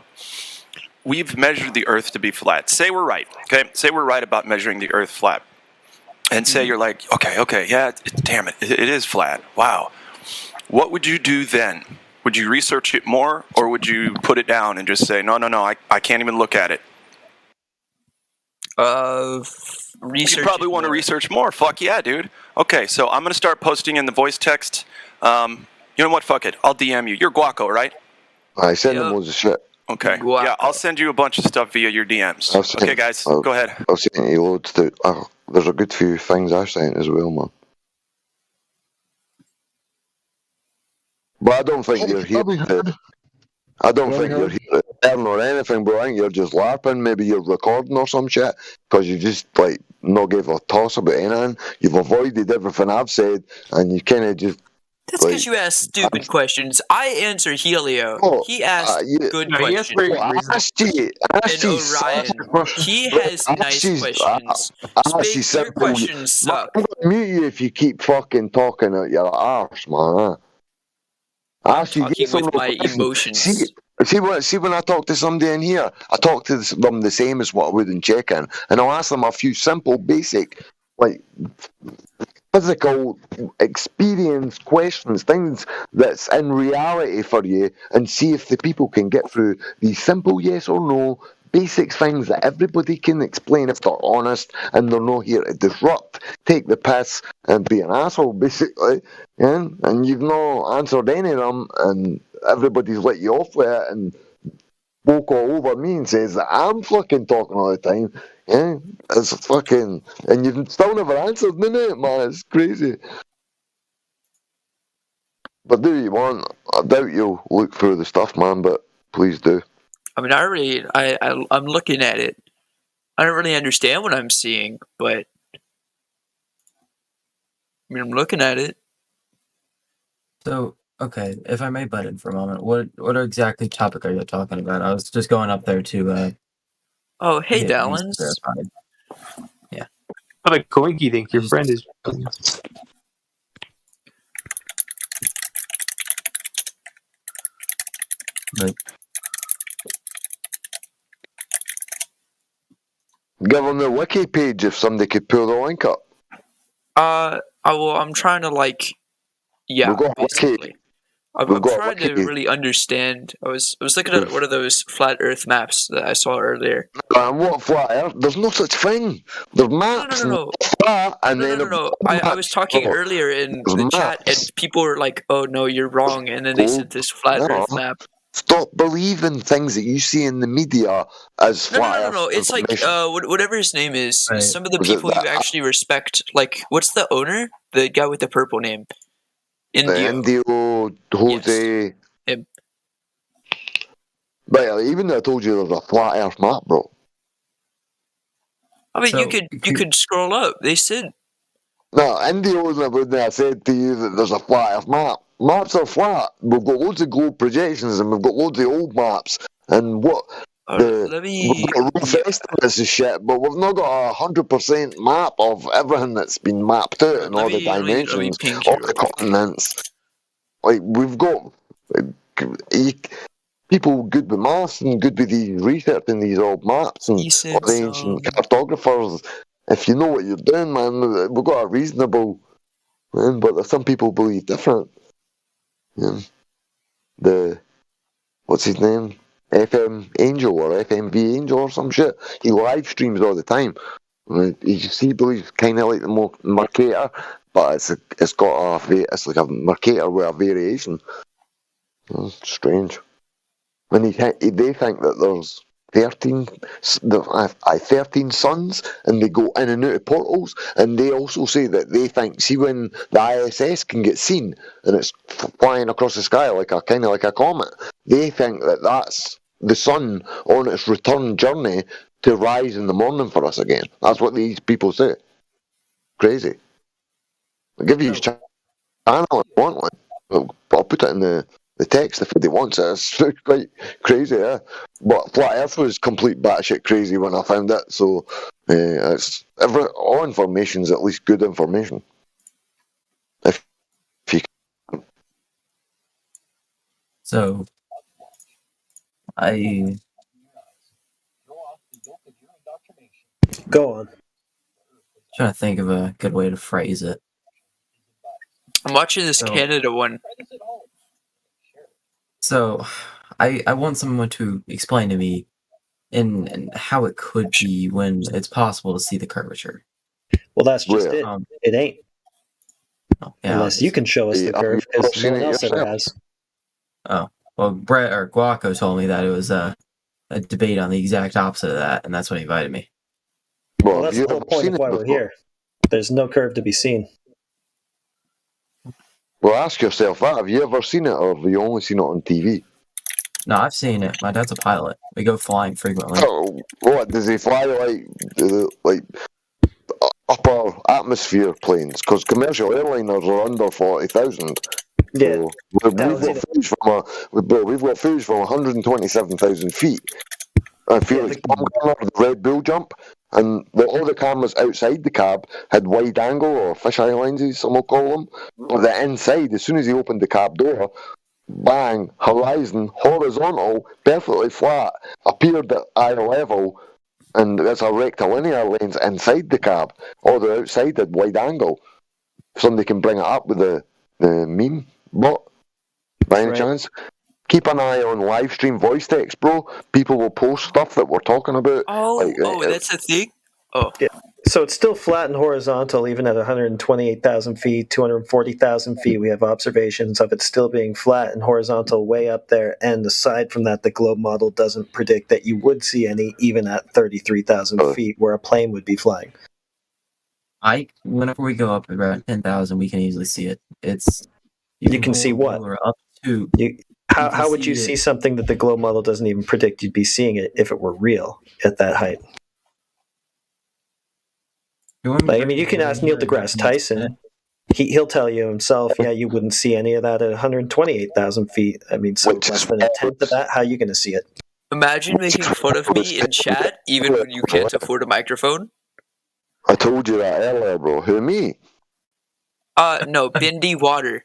H: we've measured the Earth to be flat. Say we're right. Okay, say we're right about measuring the Earth flat. And say you're like, okay, yeah, damn it, it is flat. Wow. What would you do then? Would you research it more, or would you put it down and just say, no, I can't even look at it?
D: Research.
H: You probably want to research more. Fuck yeah, dude. Okay, so I'm going to start posting in the voice text. You know what? Fuck it. I'll DM you. You're Guaco, right?
M: I send him loads of shit.
H: Okay. Guaco. Yeah, I'll send you a bunch of stuff via your DMs. Okay, guys, go ahead.
M: I'll send you loads. There's a good few things I sent as well, man. But I don't think you're here. I don't think you're here to learn or anything, bro. I think you're just LARPing. Maybe you're recording or some shit because you just not gave a toss about anything. You've avoided everything I've said, and you kind of just
D: That's because you ask stupid questions. I answer Helio. He asks good questions. And Orion, he has nice questions. Space, your questions suck.
M: I'm gonna mute you if you keep fucking talking out your arse, man.
D: I'm talking with my emotions.
M: See when I talk to somebody in here, I talk to them the same as what I would in check-in, and I'll ask them a few simple, basic, like physical experience questions, things that's in reality for you, and see if the people can get through these simple yes or no basic things that everybody can explain if they're honest and they're not here to disrupt, take the piss, and be an asshole, basically. Yeah? And you've not answered any of them, and everybody's let you off with it, and walk all over me and says that I'm fucking talking all the time. Yeah? It's fucking... And you've still never answered me, man. It's crazy. But do you want? I doubt you'll look through the stuff, man, but please do.
D: I mean, I'm looking at it. I don't really understand what I'm seeing, but I mean, I'm looking at it.
O: So, okay, if I may butt in for a moment, what exactly topic are you talking about? I was just going up there to.
D: Oh, hey, Dallins.
O: Yeah.
F: What a coinky think your friend is.
O: But
M: give them the wiki page if somebody could pull the link up.
D: I'm trying to basically. I'm trying to really understand. I was looking at one of those flat Earth maps that I saw earlier.
M: What flat Earth? There's no such thing. There's maps.
D: No.
M: Flat, and
D: No. I was talking earlier in the chat, and people were like, "Oh no, you're wrong," and then they sent this flat Earth map.
M: Stop believing things that you see in the media as flat Earth.
D: No. It's like whatever his name is. Right. Some of the people you actually respect. Like, what's the owner? The guy with the purple name.
M: Indio, Jose.
D: Yes. Him.
M: But even though I told you there's a flat Earth map, bro.
D: I mean, you could scroll up. They said.
M: No, Indio wasn't when I said to you that there's a flat Earth map. Maps are flat. We've got loads of globe projections, and we've got loads of old maps. And what we've got rough estimates of shit, but we've not got 100% map of everything that's been mapped out and all the dimensions, all the continents. Like we've got people good with maths and good with the researching these old maps and all the ancient cartographers. If you know what you're doing, man, we've got a reasonable. Man, but some people believe different. Yeah. What's his name? FM Angel or FMV Angel or some shit. He live streams all the time. He believes kind of like the Mercator, but it's got it's like a Mercator with a variation. Strange. And they think that there's 13 suns, and they go in and out of portals, and they also say that they think, see when the ISS can get seen and it's flying across the sky like a kind of like a comet, they think that that's the sun on its return journey to rise in the morning for us again. That's what these people say. Crazy. I'll give you his channel if you want one. I'll put it in the text if they want it. It's quite crazy, yeah. But flat Earth was complete batshit crazy when I found it. So it's all information is at least good information. If you can.
O: So
J: Go on.
O: Trying to think of a good way to phrase it.
D: I'm watching this Canada one.
O: So, I want someone to explain to me and how it could be when it's possible to see the curvature.
J: Well, that's just it. It ain't.
O: Oh, yeah,
J: unless you can show us the curve, because no one else ever has.
O: Oh, well, Brett or Guaco told me that it was a debate on the exact opposite of that, and that's what he invited me.
J: Well, that's the whole point of why we're here. There's no curve to be seen.
M: Well, ask yourself that. Have you ever seen it, or have you only seen it on TV?
O: No, I've seen it. My dad's a pilot. We go flying frequently.
M: Oh, what? Does he fly like upper atmosphere planes, because commercial airliners are under 40,000.
J: Yeah,
M: so we've got footage from 127,000 feet. Felix Baumgartner, the Red Bull jump, and all the cameras outside the cab had wide angle or fisheye lenses, some will call them. But the inside, as soon as he opened the cab door, bang, horizon, horizontal, perfectly flat, appeared at eye level, and it's a rectilinear lens inside the cab. All the outside had wide angle. Somebody can bring it up with the meme bot, by any chance. Keep an eye on live stream voice text, bro. People will post stuff that we're talking about.
D: That's a thing? Oh.
J: Yeah. So it's still flat and horizontal, even at 128,000 feet, 240,000 feet. We have observations of it still being flat and horizontal way up there. And aside from that, the globe model doesn't predict that you would see any, even at 33,000 feet, where a plane would be flying.
O: Whenever we go up around 10,000, we can easily see it.
J: You can see what?
O: Up to.
J: How would you see something that the globe model doesn't even predict you'd be seeing it if it were real at that height? You can ask Neil deGrasse Tyson. He'll tell you himself, you wouldn't see any of that at 128,000 feet. So less than a tenth of that, how are you going to see it?
D: Imagine making fun of me in chat, even when you can't afford a microphone.
M: I told you that earlier, bro. Who, me?
D: No, Bindi Water.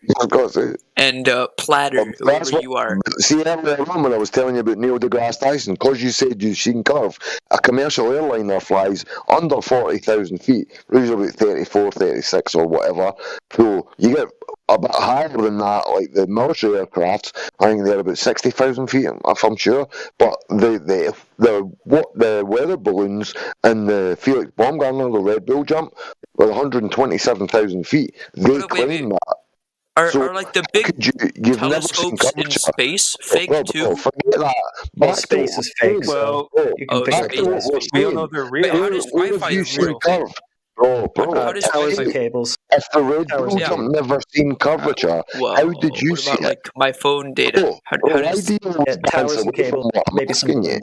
D: And Platter, wherever you are.
M: See, earlier on when I was telling you about Neil deGrasse Tyson, because you said you've seen curve, a commercial airliner flies under 40,000 feet, usually about 34, 36 or whatever. So you get a bit higher than that, like the military aircrafts. I think they're about 60,000 feet, if I'm sure. But the weather balloons and the Felix Baumgartner, the Red Bull jump, with 127,000 feet, they claim that.
D: Are like the big telescopes in space fake too?
M: Forget that.
J: Well, space is fake.
F: Well,
J: you can pick
F: space. We don't know they're real.
D: How does Wi-Fi is real?
M: Bro,
J: towers and cables.
M: If the Red Bull jump never seen curvature, how did you see it?
D: Like my phone data?
M: Why do you always
J: towers and cables? Maybe
M: asking you?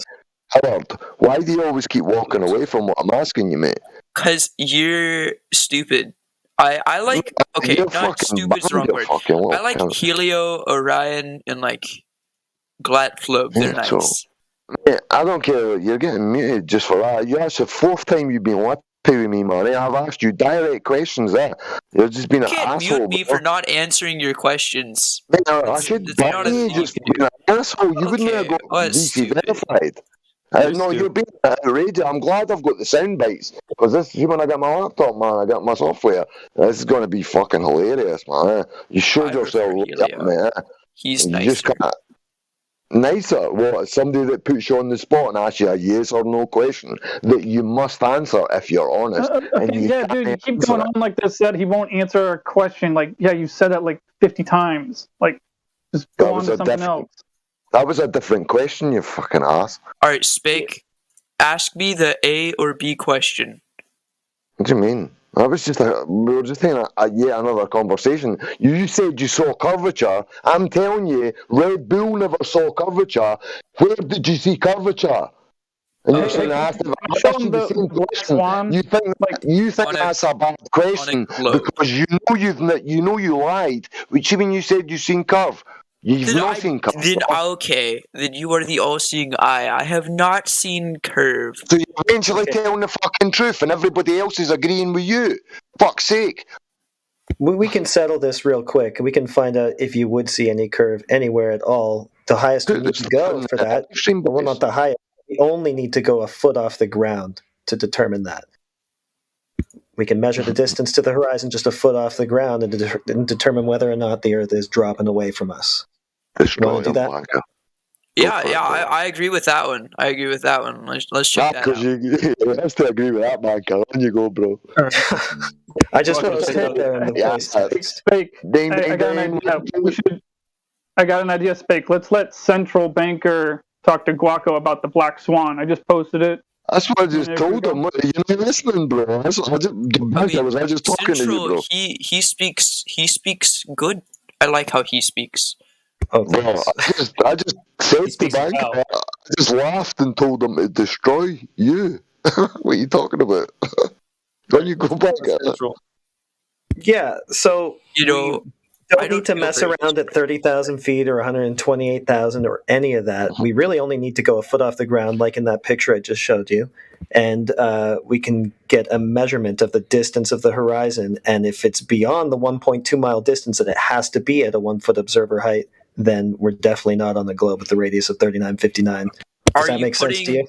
M: Howard, why do you always keep walking away from what I'm asking you, mate?
D: Because you're stupid. I like, okay, not stupid's the wrong word. I like Helio, Orion, and like Glatflobe. They're nice.
M: Mate, I don't care. You're getting muted just for that. That's the fourth time you've been lippy with me, man. I've asked you direct questions there. You're just being an asshole.
D: You can't mute me for not answering your questions.
M: Mate, I should ban you just for being an asshole. You wouldn't have got DC verified. No, you're being outrageous. I'm glad I've got the sound bites, because this, when I get my laptop, man, I got my software. This is going to be fucking hilarious, man. You showed yourself up, man.
D: He's nicer.
M: Just kinda, nicer? What? Somebody that puts you on the spot and asks you a yes or no question that you must answer if you're honest.
T: Dude, you keep going on like this, that he won't answer a question. Like, you said that like 50 times. Like, just go on to something else.
M: That was a different question, you fucking ass.
D: Alright, Spake, ask me the A or B question.
M: What do you mean? We were just having yet another conversation. You said you saw curvature. I'm telling you, Red Bull never saw curvature. Where did you see curvature? And you're saying I asked the same question. You think that's a bad question because you know you lied. Which even you said you seen curve. You've not seen curve.
D: Then you are the all-seeing eye. I have not seen curve.
M: So you're eventually telling the fucking truth and everybody else is agreeing with you. Fuck's sake.
J: We can settle this real quick. We can find out if you would see any curve anywhere at all. The highest we need to go for that. Well, not the highest. We only need to go a foot off the ground to determine that. We can measure the distance to the horizon just a foot off the ground and determine whether or not the Earth is dropping away from us. You want to do that?
D: I agree with that one. Let's check that out.
M: You have to agree with that, Michael. On you go, bro.
J: I just want to sit there in the place.
T: Spake, I got an idea. I got an idea, Spake. Let's let Central Banker talk to Guaco about the Black Swan. I just posted it.
M: That's what I just told him. You're not listening, bro. I was just talking to you, bro.
D: He speaks good. I like how he speaks.
J: Oh,
M: bro, I just said to Bank, I just laughed and told him to destroy you. What are you talking about? When you go back at it.
J: Yeah, so
D: you know,
J: don't need to mess around at 30,000 feet or 128,000 or any of that. We really only need to go a foot off the ground, like in that picture I just showed you, and we can get a measurement of the distance of the horizon. And if it's beyond the 1.2 mile distance and it has to be at a 1 foot observer height, then we're definitely not on the globe with the radius of 3959. Does that make sense to you?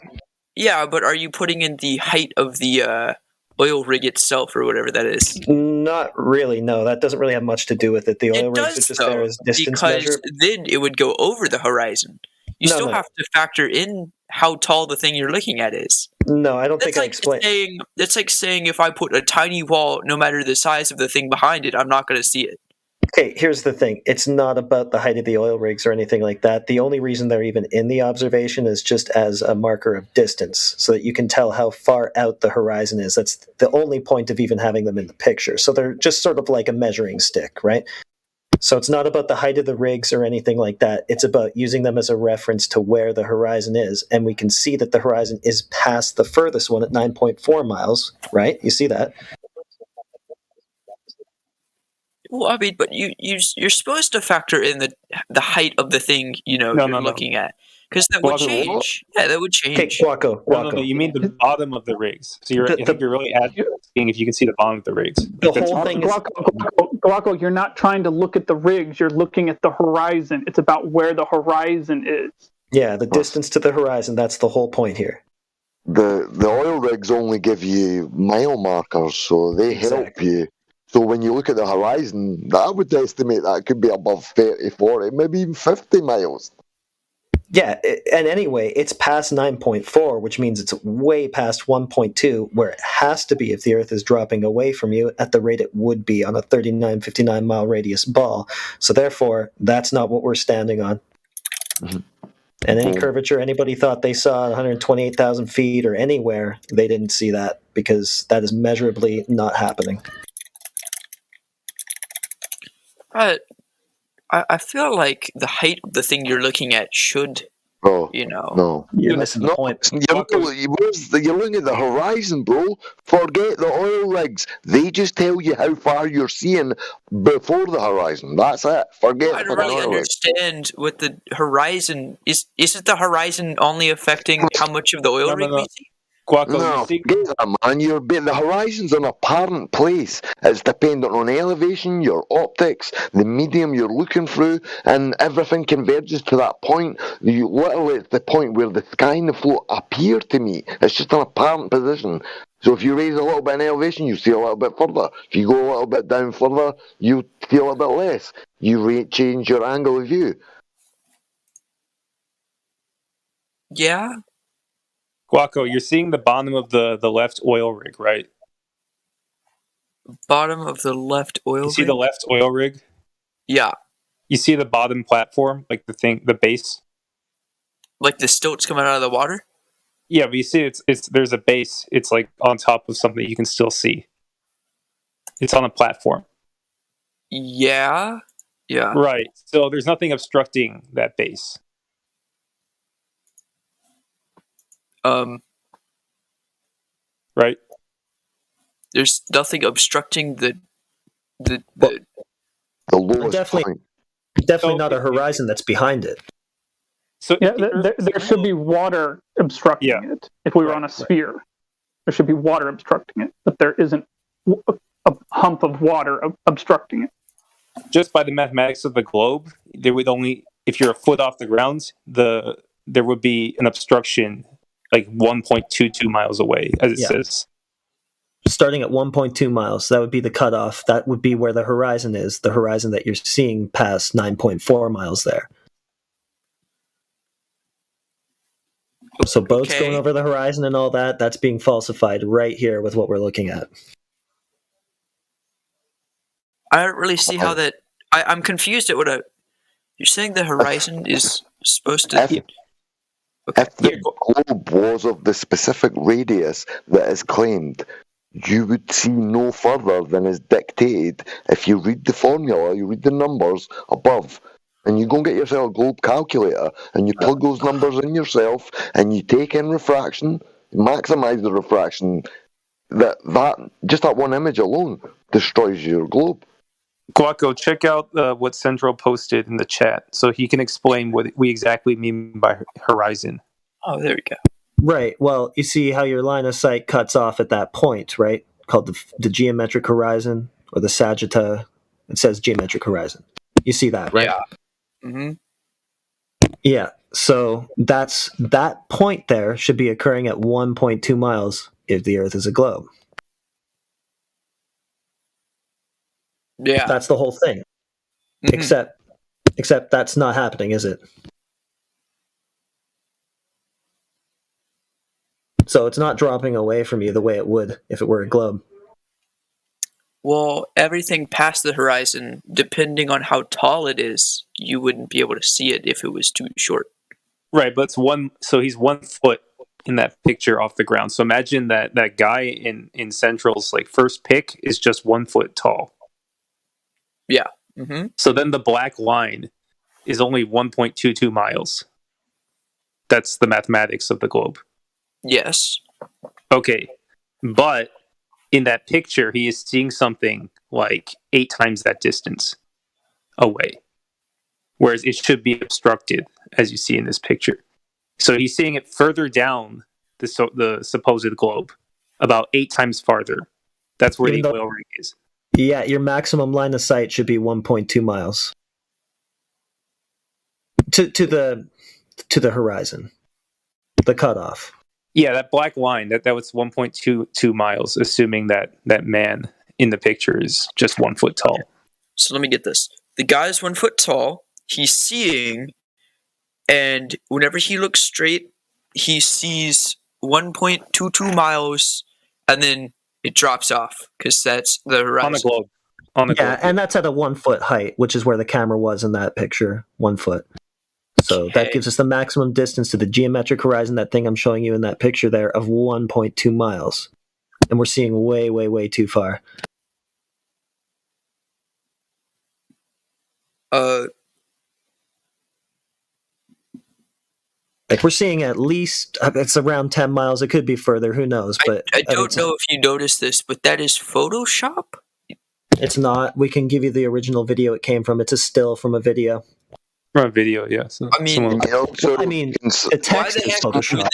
D: Yeah, but are you putting in the height of the oil rig itself or whatever that is?
J: Not really, no. That doesn't really have much to do with it. The oil rigs are just there as distance measure.
D: Then it would go over the horizon. You still have to factor in how tall the thing you're looking at is.
J: No, I don't think I explained.
D: That's like saying if I put a tiny wall, no matter the size of the thing behind it, I'm not going to see it.
J: Okay, here's the thing. It's not about the height of the oil rigs or anything like that. The only reason they're even in the observation is just as a marker of distance, so that you can tell how far out the horizon is. That's the only point of even having them in the picture. So they're just sort of like a measuring stick, right? So it's not about the height of the rigs or anything like that. It's about using them as a reference to where the horizon is. And we can see that the horizon is past the furthest one at 9.4 miles, right? You see that?
D: Well, I mean, but you're supposed to factor in the height of the thing you're looking at, because that would change. Yeah, that would change.
J: Okay, Guaco.
F: No, you mean the bottom of the rigs. So you're really asking if you can see the bottom of the rigs.
J: The whole thing is...
T: Guaco, you're not trying to look at the rigs. You're looking at the horizon. It's about where the horizon is.
J: Yeah, the distance to the horizon. That's the whole point here.
M: The oil rigs only give you mile markers, so they help you. So when you look at the horizon, I would estimate that it could be above 30, 40, maybe even 50 miles.
J: Yeah, and anyway, it's past 9.4, which means it's way past 1.2, where it has to be if the Earth is dropping away from you at the rate it would be on a 3959 mile radius ball. So therefore, that's not what we're standing on. Mm-hmm. And any curvature anybody thought they saw at 128,000 feet or anywhere, they didn't see that, because that is measurably not happening.
D: I feel like the height of the thing you're looking at should,
M: No.
J: You're missing the point.
M: You're looking at the horizon, bro. Forget the oil rigs. They just tell you how far you're seeing before the horizon. That's it. Forget.
D: I don't really understand what the horizon is. Isn't the horizon only affecting how much of the oil rig we see?
M: No, get that, man. The horizon's an apparent place. It's dependent on elevation, your optics, the medium you're looking through, and everything converges to that point. Literally, it's the point where the sky and the floor appear to meet. It's just an apparent position. So if you raise a little bit in elevation, you see a little bit further. If you go a little bit down further, you see a little bit less. You change your angle of view.
D: Yeah.
F: Guaco, you're seeing the bottom of the left oil rig, right?
D: Bottom of the left oil rig?
F: You see the left oil rig?
D: Yeah.
F: You see the bottom platform, like the base?
D: Like the stilts coming out of the water?
F: Yeah, but you see there's a base. It's like on top of something you can still see. It's on a platform.
D: Yeah. Yeah.
F: Right. So there's nothing obstructing that base. Right.
D: There's nothing obstructing the
M: lowest point.
J: Definitely not a horizon that's behind it.
T: So yeah, there should be water obstructing it. If we were on a sphere, there should be water obstructing it, but there isn't a hump of water obstructing it.
F: Just by the mathematics of the globe, there would only, if you're a foot off the ground, there would be an obstruction like 1.22 miles away, as it says.
J: Starting at 1.2 miles, that would be the cutoff. That would be where the horizon is, the horizon that you're seeing past 9.4 miles there. So boats going over the horizon and all that, that's being falsified right here with what we're looking at.
D: I don't really see how that... I'm confused at what you're saying the horizon is supposed to...
M: If the globe was of the specific radius that is claimed, you would see no further than is dictated if you read the formula, you read the numbers above, and you go and get yourself a globe calculator, and you plug those numbers in yourself, and you take in refraction, maximize the refraction, just that one image alone destroys your globe.
F: Guaco, check out what Central posted in the chat, so he can explain what we exactly mean by horizon.
D: Oh, there we go.
J: Right. Well, you see how your line of sight cuts off at that point, right? Called the geometric horizon or the sagitta. It says geometric horizon. You see that, right?
D: Yeah. Mm-hmm.
J: Yeah. So that point there should be occurring at 1.2 miles if the Earth is a globe.
D: Yeah.
J: That's the whole thing. Mm-hmm. Except that's not happening, is it? So it's not dropping away from you the way it would if it were a globe.
D: Well, everything past the horizon, depending on how tall it is, you wouldn't be able to see it if it was too short.
F: Right, but so he's 1 foot in that picture off the ground. So imagine that guy in Central's like first pick is just 1 foot tall.
D: Yeah. Mm-hmm.
F: So then the black line is only 1.22 miles. That's the mathematics of the globe.
D: Yes.
F: Okay, but in that picture, he is seeing something like 8 times that distance away, whereas it should be obstructed, as you see in this picture. So he's seeing it further down the supposed globe, about 8 times farther. That's where the oil rig is.
J: Yeah, your maximum line of sight should be 1.2 miles to the horizon, the cutoff.
F: Yeah, that black line that was 1.22 miles, assuming that man in the picture is just 1 foot tall.
D: So let me get this: the guy's 1 foot tall. He's seeing, and whenever he looks straight, he sees 1.22 miles, and then it drops off because that's the horizon.
F: On the globe.
J: Yeah, and that's at a 1 foot height, which is where the camera was in that picture, 1 foot. So that gives us the maximum distance to the geometric horizon, that thing I'm showing you in that picture there, of 1.2 miles. And we're seeing way, way, way too far. Like we're seeing at least, it's around 10 miles. It could be further. Who knows? But
D: I don't know if you noticed this, but that is Photoshop?
J: It's not. We can give you the original video it came from. It's a still from a video.
F: From a video, yeah. So
D: I mean,
J: the text is Photoshop.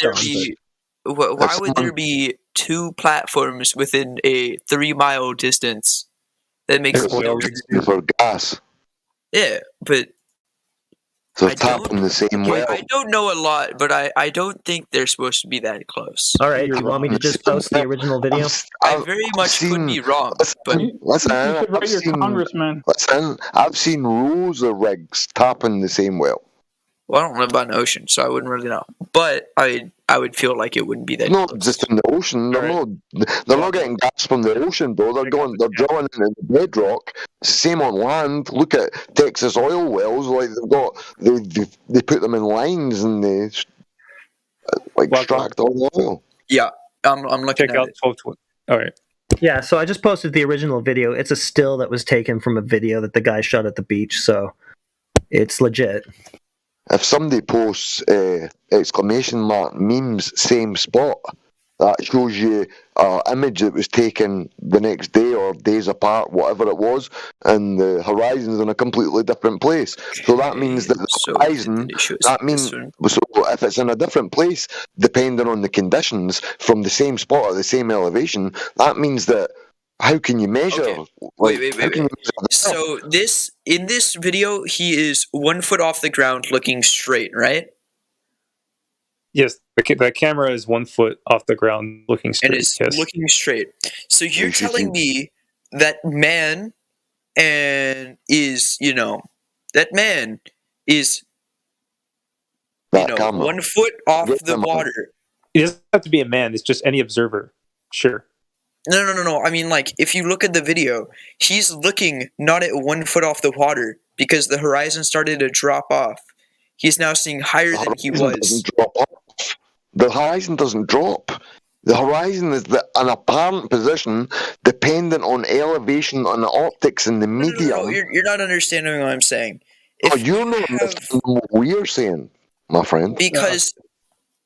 D: Why would there be 2 platforms within a 3 mile distance? That makes no sense.
M: For gas.
D: Yeah, but
M: so tapping the same way.
D: I don't know a lot, but I don't think they're supposed to be that close.
J: All right, do you want me to just post the original video?
D: I very much could be wrong, but
M: listen, I've seen rows of rigs tapping the same well.
D: Well, I don't live by an ocean, so I wouldn't really know. But I would feel like it wouldn't be that.
M: Not just in the ocean. They're not getting gas from the ocean, though. They're drilling into the bedrock. Same on land. Look at Texas oil wells. Like they put them in lines and they extract all the oil.
D: Yeah, I'm looking at it.
F: All right.
J: Yeah, so I just posted the original video. It's a still that was taken from a video that the guy shot at the beach, so it's legit.
M: If somebody posts exclamation mark memes same spot, that shows you an image that was taken the next day or days apart, whatever it was, and the horizon's in a completely different place. So that means that the horizon, so if it's in a different place, depending on the conditions, from the same spot at the same elevation, that means that how can you measure?
D: Okay. Wait. So in this video, he is 1 foot off the ground, looking straight, right?
F: Yes, the camera is 1 foot off the ground, looking straight.
D: And it's looking straight. So you're telling me that man is 1 foot off the water.
F: It doesn't have to be a man. It's just any observer. Sure.
D: No. I mean, like, if you look at the video, he's looking not at 1 foot off the water because the horizon started to drop off. He's now seeing higher than he was.
M: The horizon doesn't drop. The horizon is an apparent position dependent on elevation, on the optics and the medium.
D: No, you're not understanding what I'm saying.
M: You're not understanding what we're saying, my friend.
D: Because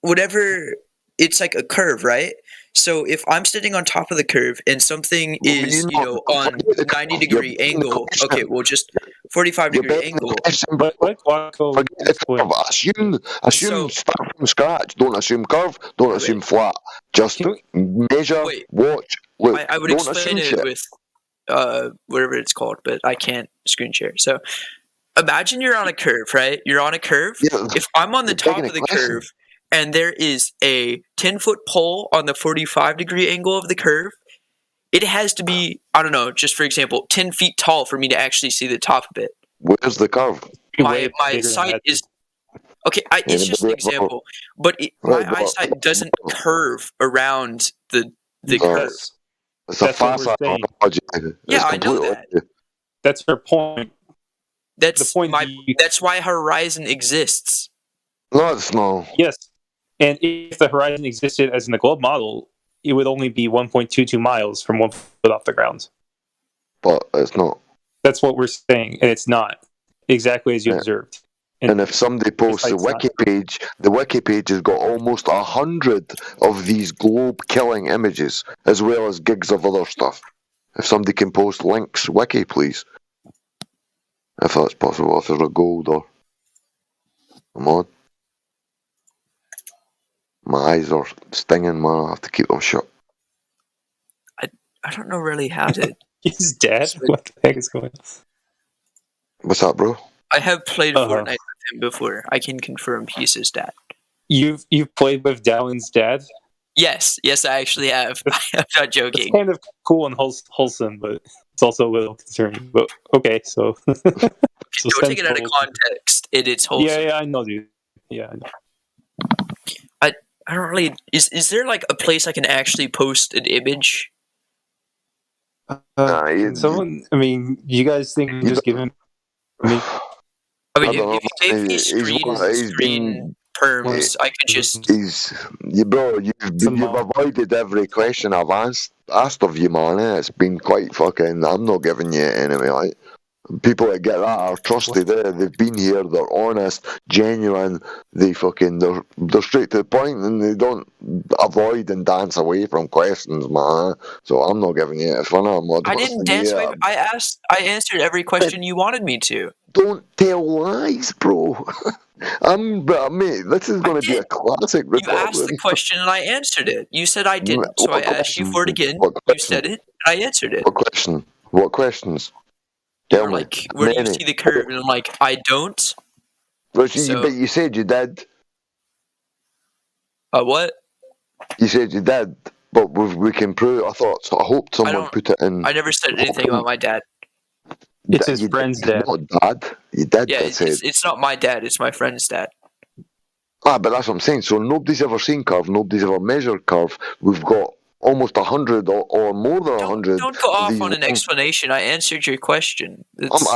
D: whatever, it's like a curve, right? So if I'm sitting on top of the curve and something is, on 90-degree angle, okay, well, just 45-degree angle.
M: Assume start from scratch. Don't assume curve. Don't assume flat. Just measure, watch. Look,
D: I would
M: don't
D: explain
M: assume
D: it
M: shit.
D: with whatever it's called, but I can't screen share. So imagine you're on a curve, right? You're on a curve. If I'm on the top of the curve and there is a 10-foot pole on the 45-degree angle of the curve, it has to be, I don't know, just for example, 10 feet tall for me to actually see the top of it.
M: Where's the curve?
D: My sight is... Okay, it's just an example. But my eyesight doesn't curve around the curve.
M: It's a facile analogy.
D: Yeah, I know that.
F: That's her point.
D: That's why horizon exists.
M: No, it's not.
F: Yes. And if the horizon existed as in the globe model, it would only be 1.22 miles from 1 foot off the ground.
M: But it's not.
F: That's what we're saying, and it's not exactly as you observed.
M: And if somebody posts the wiki page has got almost 100 of these globe-killing images, as well as gigs of other stuff. If somebody can post links, wiki, please. If that's possible, if there's a gold or... I'm on. My eyes are stinging, man. I have to keep them shut.
D: I don't know really how to...
F: He's dead? What the heck is going on?
M: What's that, bro?
D: I have played Fortnite with him before. I can confirm he's his dad.
F: You've played with Dallon's dad?
D: Yes, I actually have. I'm not joking.
F: It's kind of cool and wholesome, but it's also a little concerning. But okay, so...
D: Don't take it out of context. It's wholesome.
F: Yeah, I know, dude. Yeah, I know.
D: I don't really... Is there like a place I can actually post an image?
F: Someone... I mean, you guys think I'm just giving...
D: I mean, if you gave me screen perms, I could just...
M: You've avoided every question I've asked of you, man. It's been quite fucking... I'm not giving you it anyway, like... People that get that are trusted. They've been here. They're honest, genuine. They're straight to the point, and they don't avoid and dance away from questions, man. So I'm not giving you it.
D: I didn't dance away. I answered every question you wanted me to.
M: Don't tell lies, bro. Mate, this is going to be a classic recording.
D: You asked the question and I answered it. You said I didn't, so I asked you for it again. You said it, and I answered it.
M: What question? What questions? Tell me.
D: Like, where do you see the curve? And I'm like, I don't.
M: But you said you did.
D: What?
M: You said you did, but we can prove it. I hope someone put it in.
D: I never said anything about my dad.
F: It's his friend's dad.
M: Not dad. You did.
D: Yeah, it's not my dad. It's my friend's dad.
M: But that's what I'm saying. So nobody's ever seen curve. Nobody's ever measured curve. We've got almost 100 or more than 100.
D: Don't go off on an explanation. I answered your question.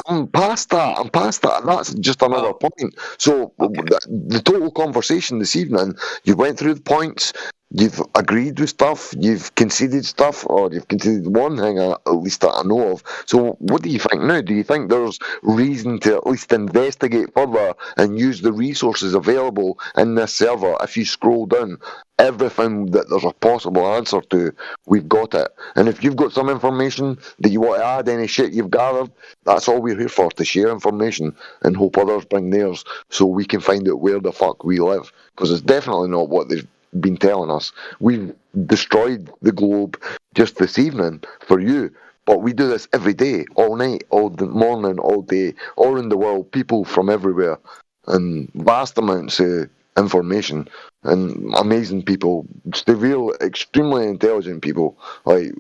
M: I'm past that. That's just another point. So the total conversation this evening, you went through the points. You've agreed with stuff, you've conceded stuff, or you've conceded one thing at least that I know of. So what do you think now? Do you think there's reason to at least investigate further and use the resources available in this server? If you scroll down, everything that there's a possible answer to, we've got it. And if you've got some information that you want to add, any shit you've gathered, that's all we're here for, to share information and hope others bring theirs so we can find out where the fuck we live. Because it's definitely not what they've been telling us. We've destroyed the globe just this evening for you, but we do this every day, all night, all the morning, all day, all in the world, people from everywhere, and vast amounts of information, and amazing people, real, extremely intelligent people. Like,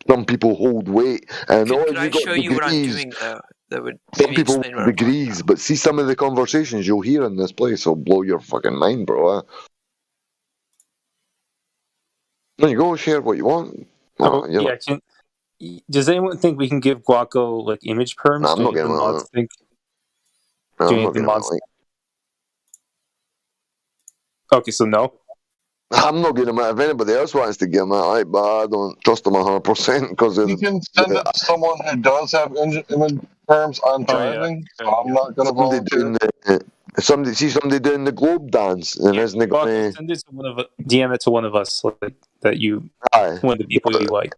M: some people hold weight, and
D: could I show you what I'm doing, though? That would
M: some people hold degrees, but see some of the conversations you'll hear in this place will blow your fucking mind, bro. There you go, share what you want.
F: Does anyone think we can give Guaco like image perms?
M: No, I'm not getting that.
F: Okay, so no.
M: I'm not getting them. If anybody else wants to get them, but I don't trust them 100% because
G: you can send it to someone who does have image perms. I'm driving, so I'm not going to volunteer.
M: somebody doing the globe dance, and isn't he going to
F: Send it to one of DM it to one of us, like, that you, one of the people you like.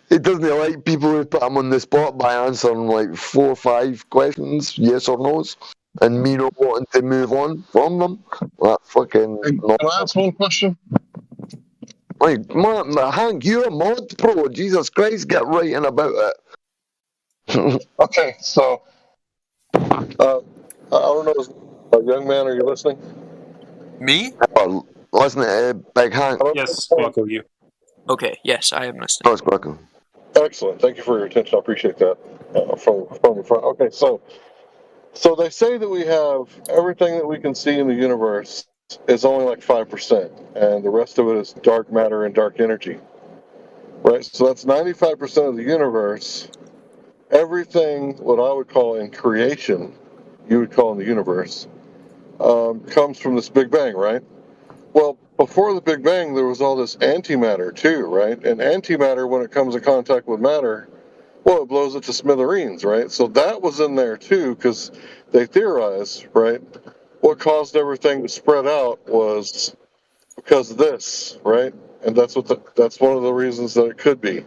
M: He doesn't like people who put him on the spot by answering like 4 or 5 questions, yes or no's, and me not wanting to move on from them. That fucking.
G: Can I ask one question?
M: Like, man, Hank, you're a mod pro. Jesus Christ, get writing about it.
G: Okay, so I don't know, young man, are you listening?
D: Me?
M: Listen to Big Hank.
F: Yes, Buckle, you.
D: Okay, yes, I am listening.
M: No, it's Buckle.
G: Excellent. Thank you for your attention. I appreciate that from the front. Okay, so they say that we have everything that we can see in the universe is only like 5%, and the rest of it is dark matter and dark energy. Right? So that's 95% of the universe. Everything, what I would call in creation, you would call in the universe, comes from this Big Bang, right? Well, before the Big Bang, there was all this antimatter too, right? And antimatter, when it comes in contact with matter, well, it blows it to smithereens, right? So that was in there too, because they theorize, right? What caused everything to spread out was because of this, right? And that's one of the reasons that it could be.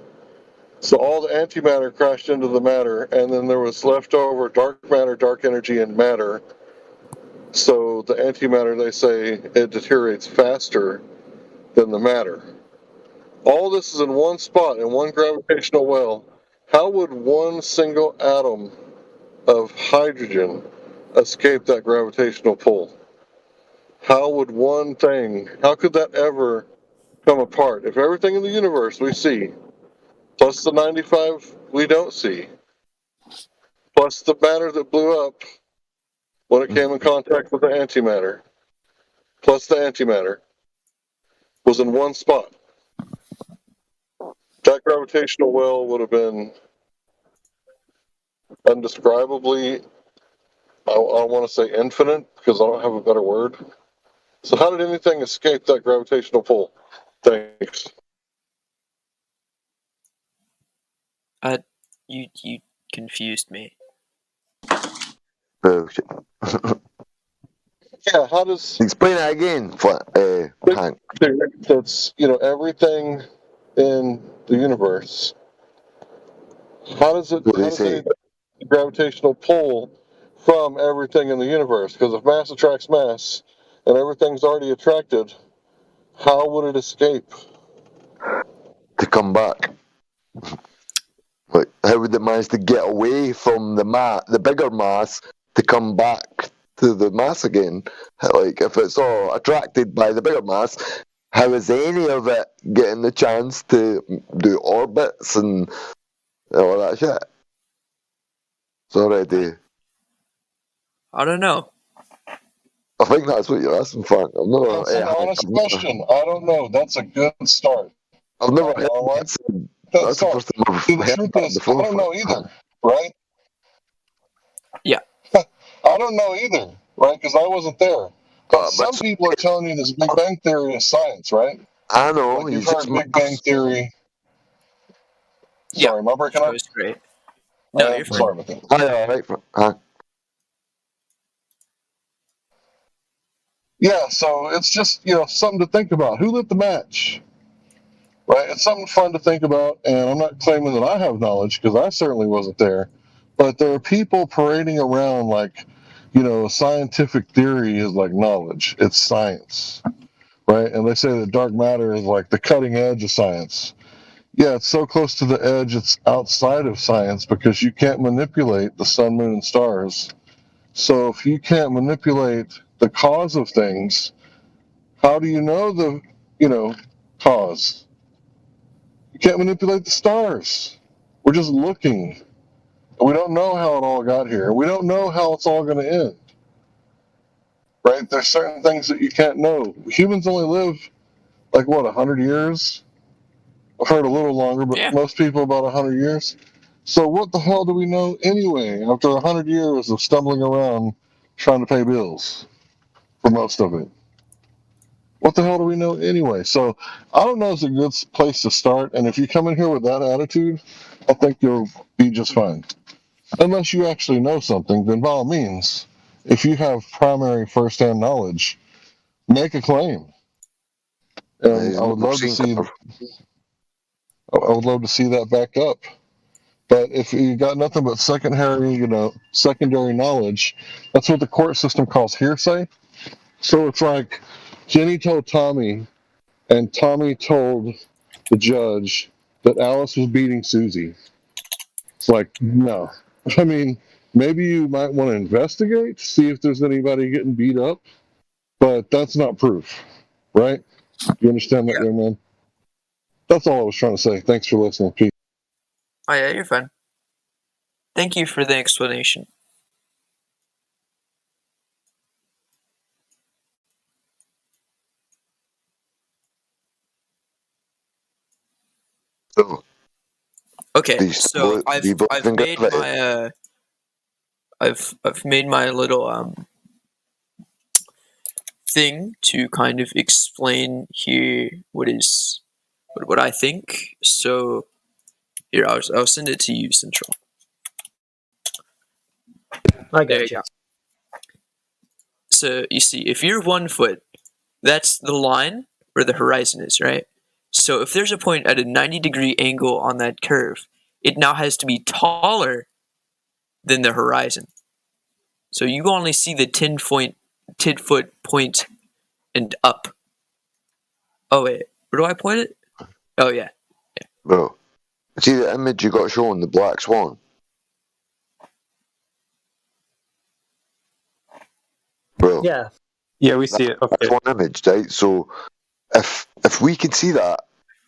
G: So all the antimatter crashed into the matter, and then there was leftover dark matter, dark energy, and matter. So the antimatter, they say, it deteriorates faster than the matter. All this is in one spot, in one gravitational well. How would one single atom of hydrogen escape that gravitational pull? How would how could that ever come apart? If everything in the universe we see, plus the 95 we don't see, plus the matter that blew up when it came in contact with the antimatter, plus the antimatter, was in one spot, that gravitational well would have been undescribably, I want to say infinite, because I don't have a better word. So how did anything escape that gravitational pull? Thanks.
D: You confused me.
M: Bullshit.
G: Yeah, how does...
M: Explain that again, Hank.
G: That's, everything in the universe. How does anything gravitational pull from everything in the universe? Because if mass attracts mass, and everything's already attracted, how would it escape?
M: To come back. Like, how would it manage to get away from the bigger mass, to come back to the mass again? Like, if it's all attracted by the bigger mass, how is any of it getting the chance to do orbits and all that shit? It's already...
D: I don't know.
M: I think that's what you're asking for.
G: That's an honest question. I don't know. That's a good start.
M: I've never heard that. That's the first time I've heard
G: truth
M: that
G: is,
M: before.
G: I don't know either, right?
D: Yeah.
G: I don't know either, right? Because I wasn't there. But some people are telling you this Big Bang Theory is science, right?
M: I know.
G: Like you've heard Big Bang Theory. Sorry, am I breaking up?
D: It's great. No, you're
G: sorry
D: fine.
G: about that.
M: All right.
G: Yeah, so it's just, something to think about. Who lit the match? Right? It's something fun to think about, and I'm not claiming that I have knowledge, because I certainly wasn't there. But there are people parading around like, scientific theory is like knowledge. It's science, right? And they say that dark matter is like the cutting edge of science. Yeah, it's so close to the edge, it's outside of science, because you can't manipulate the sun, moon, and stars. So if you can't manipulate the cause of things, how do you know the, cause? You can't manipulate the stars. We're just looking. We don't know how it all got here. We don't know how it's all going to end. Right? There's certain things that you can't know. Humans only live, 100 years? I've heard a little longer, but most people about 100 years. So what the hell do we know anyway after 100 years of stumbling around trying to pay bills for most of it? What the hell do we know anyway? So I don't know, it's a good place to start. And if you come in here with that attitude, I think you'll be just fine. Unless you actually know something, then by all means, if you have primary first-hand knowledge, make a claim. And I would love to see. I would love to see that backed up. But if you got nothing but secondary knowledge, that's what the court system calls hearsay. So it's like Jenny told Tommy, and Tommy told the judge that Alice was beating Susie. It's like, no. I mean, maybe you might want to investigate, see if there's anybody getting beat up, but that's not proof, right? You understand that, young man? That's all I was trying to say. Thanks for listening, Pete.
D: Oh yeah, you're fine. Thank you for the explanation. Okay, so I've made my I've made my little thing to kind of explain here what I think. So here I'll send it to you, Central.
J: I got you.
D: So you see, if you're 1 foot, that's the line where the horizon is, right? So if there's a point at a 90-degree angle on that curve, it now has to be taller than the horizon. So you only see the 10-foot point and up. Oh wait, where do I point it? Oh yeah.
M: Bro, see the image you got shown, the black swan? Bro.
J: Yeah.
F: Yeah, we see it. Okay.
M: That's one image, right? So if we can see that,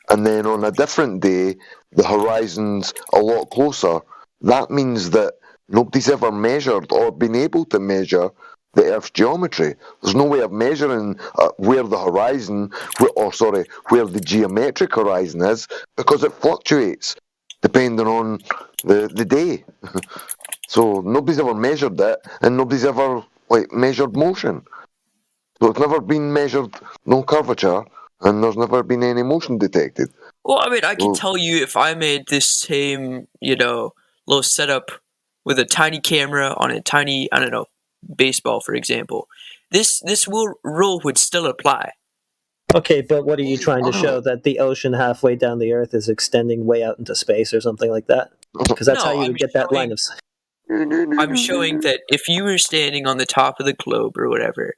M: and then on a different day, the horizon's a lot closer, that means that nobody's ever measured or been able to measure the Earth's geometry. There's no way of measuring where the horizon, where the geometric horizon is, because it fluctuates depending on the day. So nobody's ever measured that, and nobody's ever measured motion. So it's never been measured, no curvature, and there's never been any motion detected.
D: Well, I mean, I can tell you if I made this same, little setup with a tiny camera on a tiny, I don't know, baseball, for example, this rule would still apply.
J: Okay, but what are you trying to show? That the ocean halfway down the Earth is extending way out into space or something like that? Because that's how you would get that line of sight.
D: I'm showing that if you were standing on the top of the globe or whatever,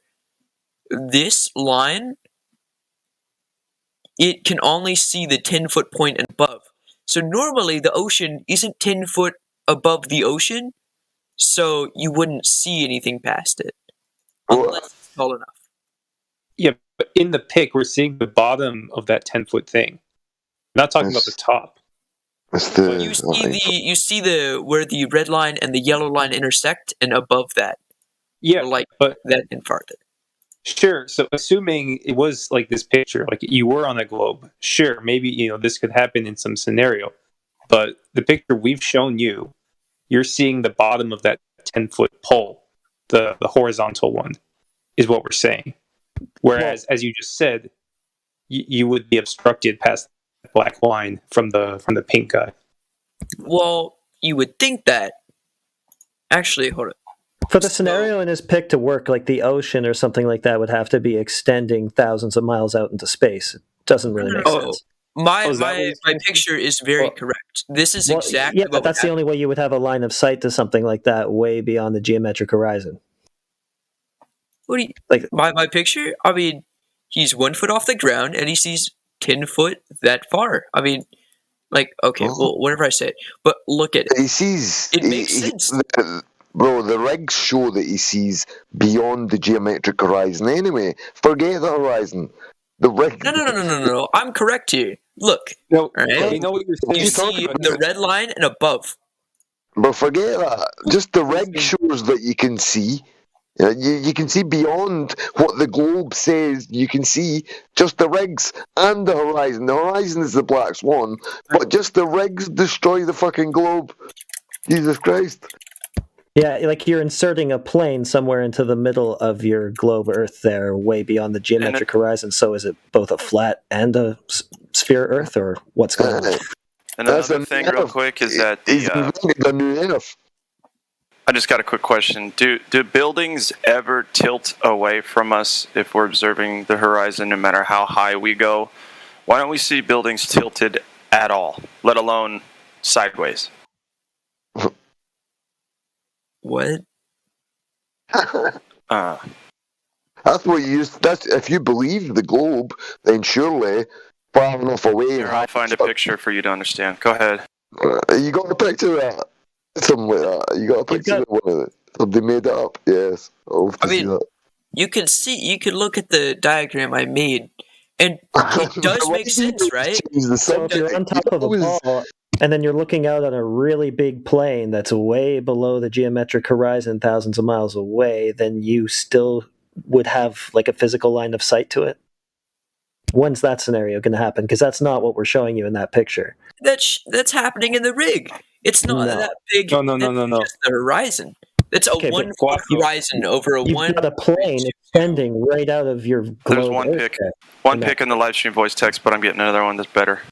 D: this line, it can only see the 10-foot point and above. So normally the ocean isn't 10 foot above the ocean, so you wouldn't see anything past it. Unless it's tall enough.
F: Yeah, but in the pic, we're seeing the bottom of that 10-foot thing. We're not talking about the top.
D: You see where the red line and the yellow line intersect, and above that.
F: Yeah,
D: but that and farther.
F: Sure. So assuming it was like this picture, like you were on a globe, sure, maybe this could happen in some scenario. But the picture we've shown you, you're seeing the bottom of that 10-foot pole, the horizontal one, is what we're saying. Whereas, as you just said, you would be obstructed past the black line from the pink guy.
D: Well, you would think that. Actually, hold on.
J: For the scenario in his pic to work, like the ocean or something like that would have to be extending thousands of miles out into space. It doesn't really make sense.
D: My picture is very correct. This is exactly
J: what but that's the only way you would have a line of sight to something like that way beyond the geometric horizon.
D: What do you my picture? I mean, he's 1 foot off the ground and he sees 10 foot that far. I mean, well, whatever I say, but look at it.
M: He sees.
D: It makes sense.
M: Bro, the rigs show that he sees beyond the geometric horizon anyway. Forget the horizon. The rig.
D: No. I'm correct here. Look.
F: No,
D: right?
F: I know what you're saying.
D: You see the red line and above.
M: But forget that. Just the rig shows that you can see. You can see beyond what the globe says. You can see just the rigs and the horizon. The horizon is the black swan, but just the rigs destroy the fucking globe. Jesus Christ.
J: Yeah, like you're inserting a plane somewhere into the middle of your globe Earth there, way beyond the geometric horizon. So is it both a flat and a sphere Earth, or what's going on?
H: Another thing real quick is that
M: the new Earth.
H: I just got a quick question. Do buildings ever tilt away from us if we're observing the horizon, no matter how high we go? Why don't we see buildings tilted at all, let alone sideways?
D: What?
M: That's what you use. That's if you believe the globe, then surely far enough away.
H: Here, I'll find a picture for you to understand. Go ahead.
M: You got a picture of that? Something like that. You got a picture of one of it. Somebody made it up. Yes.
D: I mean, you could look at the diagram I made, and it does make sense, right?
J: So if you're on top of a ball, and then you're looking out on a really big plane that's way below the geometric horizon, thousands of miles away, then you still would have like a physical line of sight to it. When's that scenario going to happen? Because that's not what we're showing you in that picture.
D: That's happening in the rig. It's not that big.
F: No.
D: Just the horizon. It's a 1 foot horizon over a
J: You've
D: one.
J: got a plane extending right out of your globe.
H: There's one pic. One pic in the live stream voice text, but I'm getting another one that's better.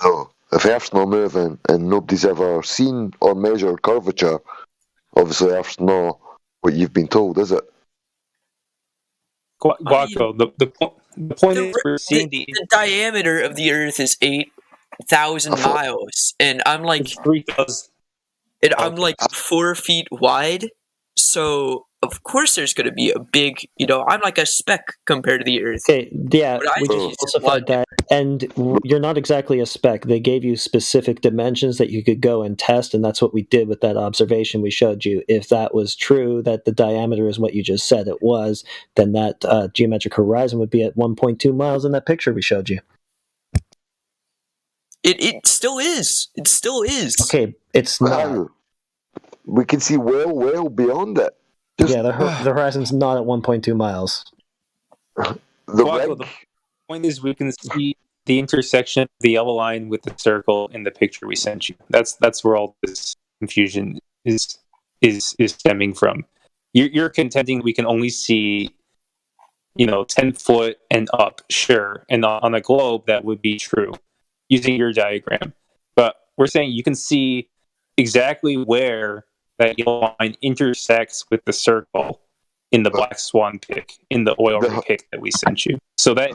M: So, if Earth's not moving and nobody's ever seen or measured curvature, obviously Earth's not what you've been told, is it?
F: Guaco, the point is we're seeing
D: the diameter of the Earth is 8,000 miles, and I'm like
F: 3,000.
D: And I'm like 4 feet wide, so of course there's going to be a big, I'm like a speck compared to the Earth.
J: Okay, yeah, we just specified that, and you're not exactly a speck. They gave you specific dimensions that you could go and test, and that's what we did with that observation we showed you. If that was true, that the diameter is what you just said it was, then that geometric horizon would be at 1.2 miles in that picture we showed you.
D: It still is. It still is.
J: Okay, it's not.
M: We can see well beyond it.
J: Yeah, the horizon's not at 1.2 miles.
F: The point is we can see the intersection of the yellow line with the circle in the picture we sent you. That's where all this confusion is stemming from. You're contending we can only see 10 foot and up, sure, and on a globe that would be true using your diagram. But we're saying you can see exactly where that yellow line intersects with the circle in the Black Swan pic, in the oil rig pic that we sent you. So that,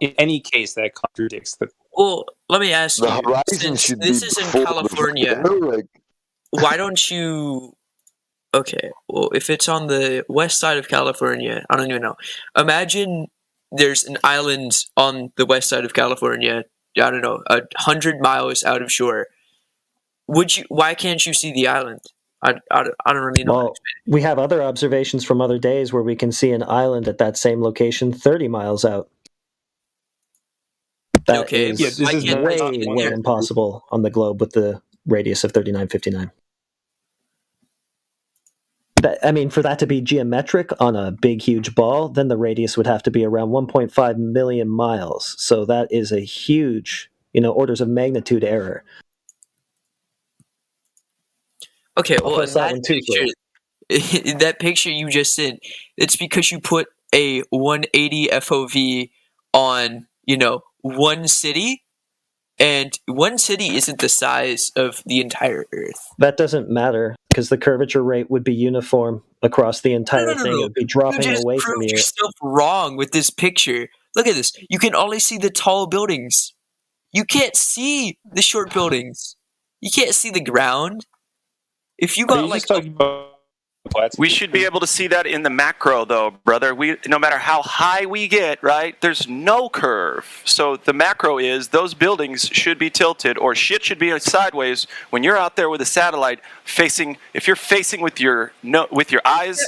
F: in any case, that contradicts the...
D: Well, let me ask you, since this is in California, why don't you... Okay, well, if it's on the west side of California, I don't even know. Imagine there's an island on the west side of California, I don't know, 100 miles out of shore. Why can't you see the island? I don't really know.
J: Well, we have other observations from other days where we can see an island at that same location 30 miles out. That is
F: this is
J: way impossible on the globe with the radius of 3959. For that to be geometric on a big, huge ball, then the radius would have to be around 1.5 million miles. So that is a huge, orders of magnitude error.
D: Okay, well, in that picture you just sent, it's because you put a 180 FOV on, one city, and one city isn't the size of the entire Earth.
J: That doesn't matter, because the curvature rate would be uniform across the entire thing. It would be dropping away from you.
D: You're still wrong with this picture. Look at this. You can only see the tall buildings. You can't see the short buildings. You can't see the ground. If you got
H: we should be able to see that in the macro, though, brother. No matter how high we get, right? There's no curve. So the macro is those buildings should be tilted, or shit should be sideways. When you're out there with a satellite facing, if you're facing with your eyes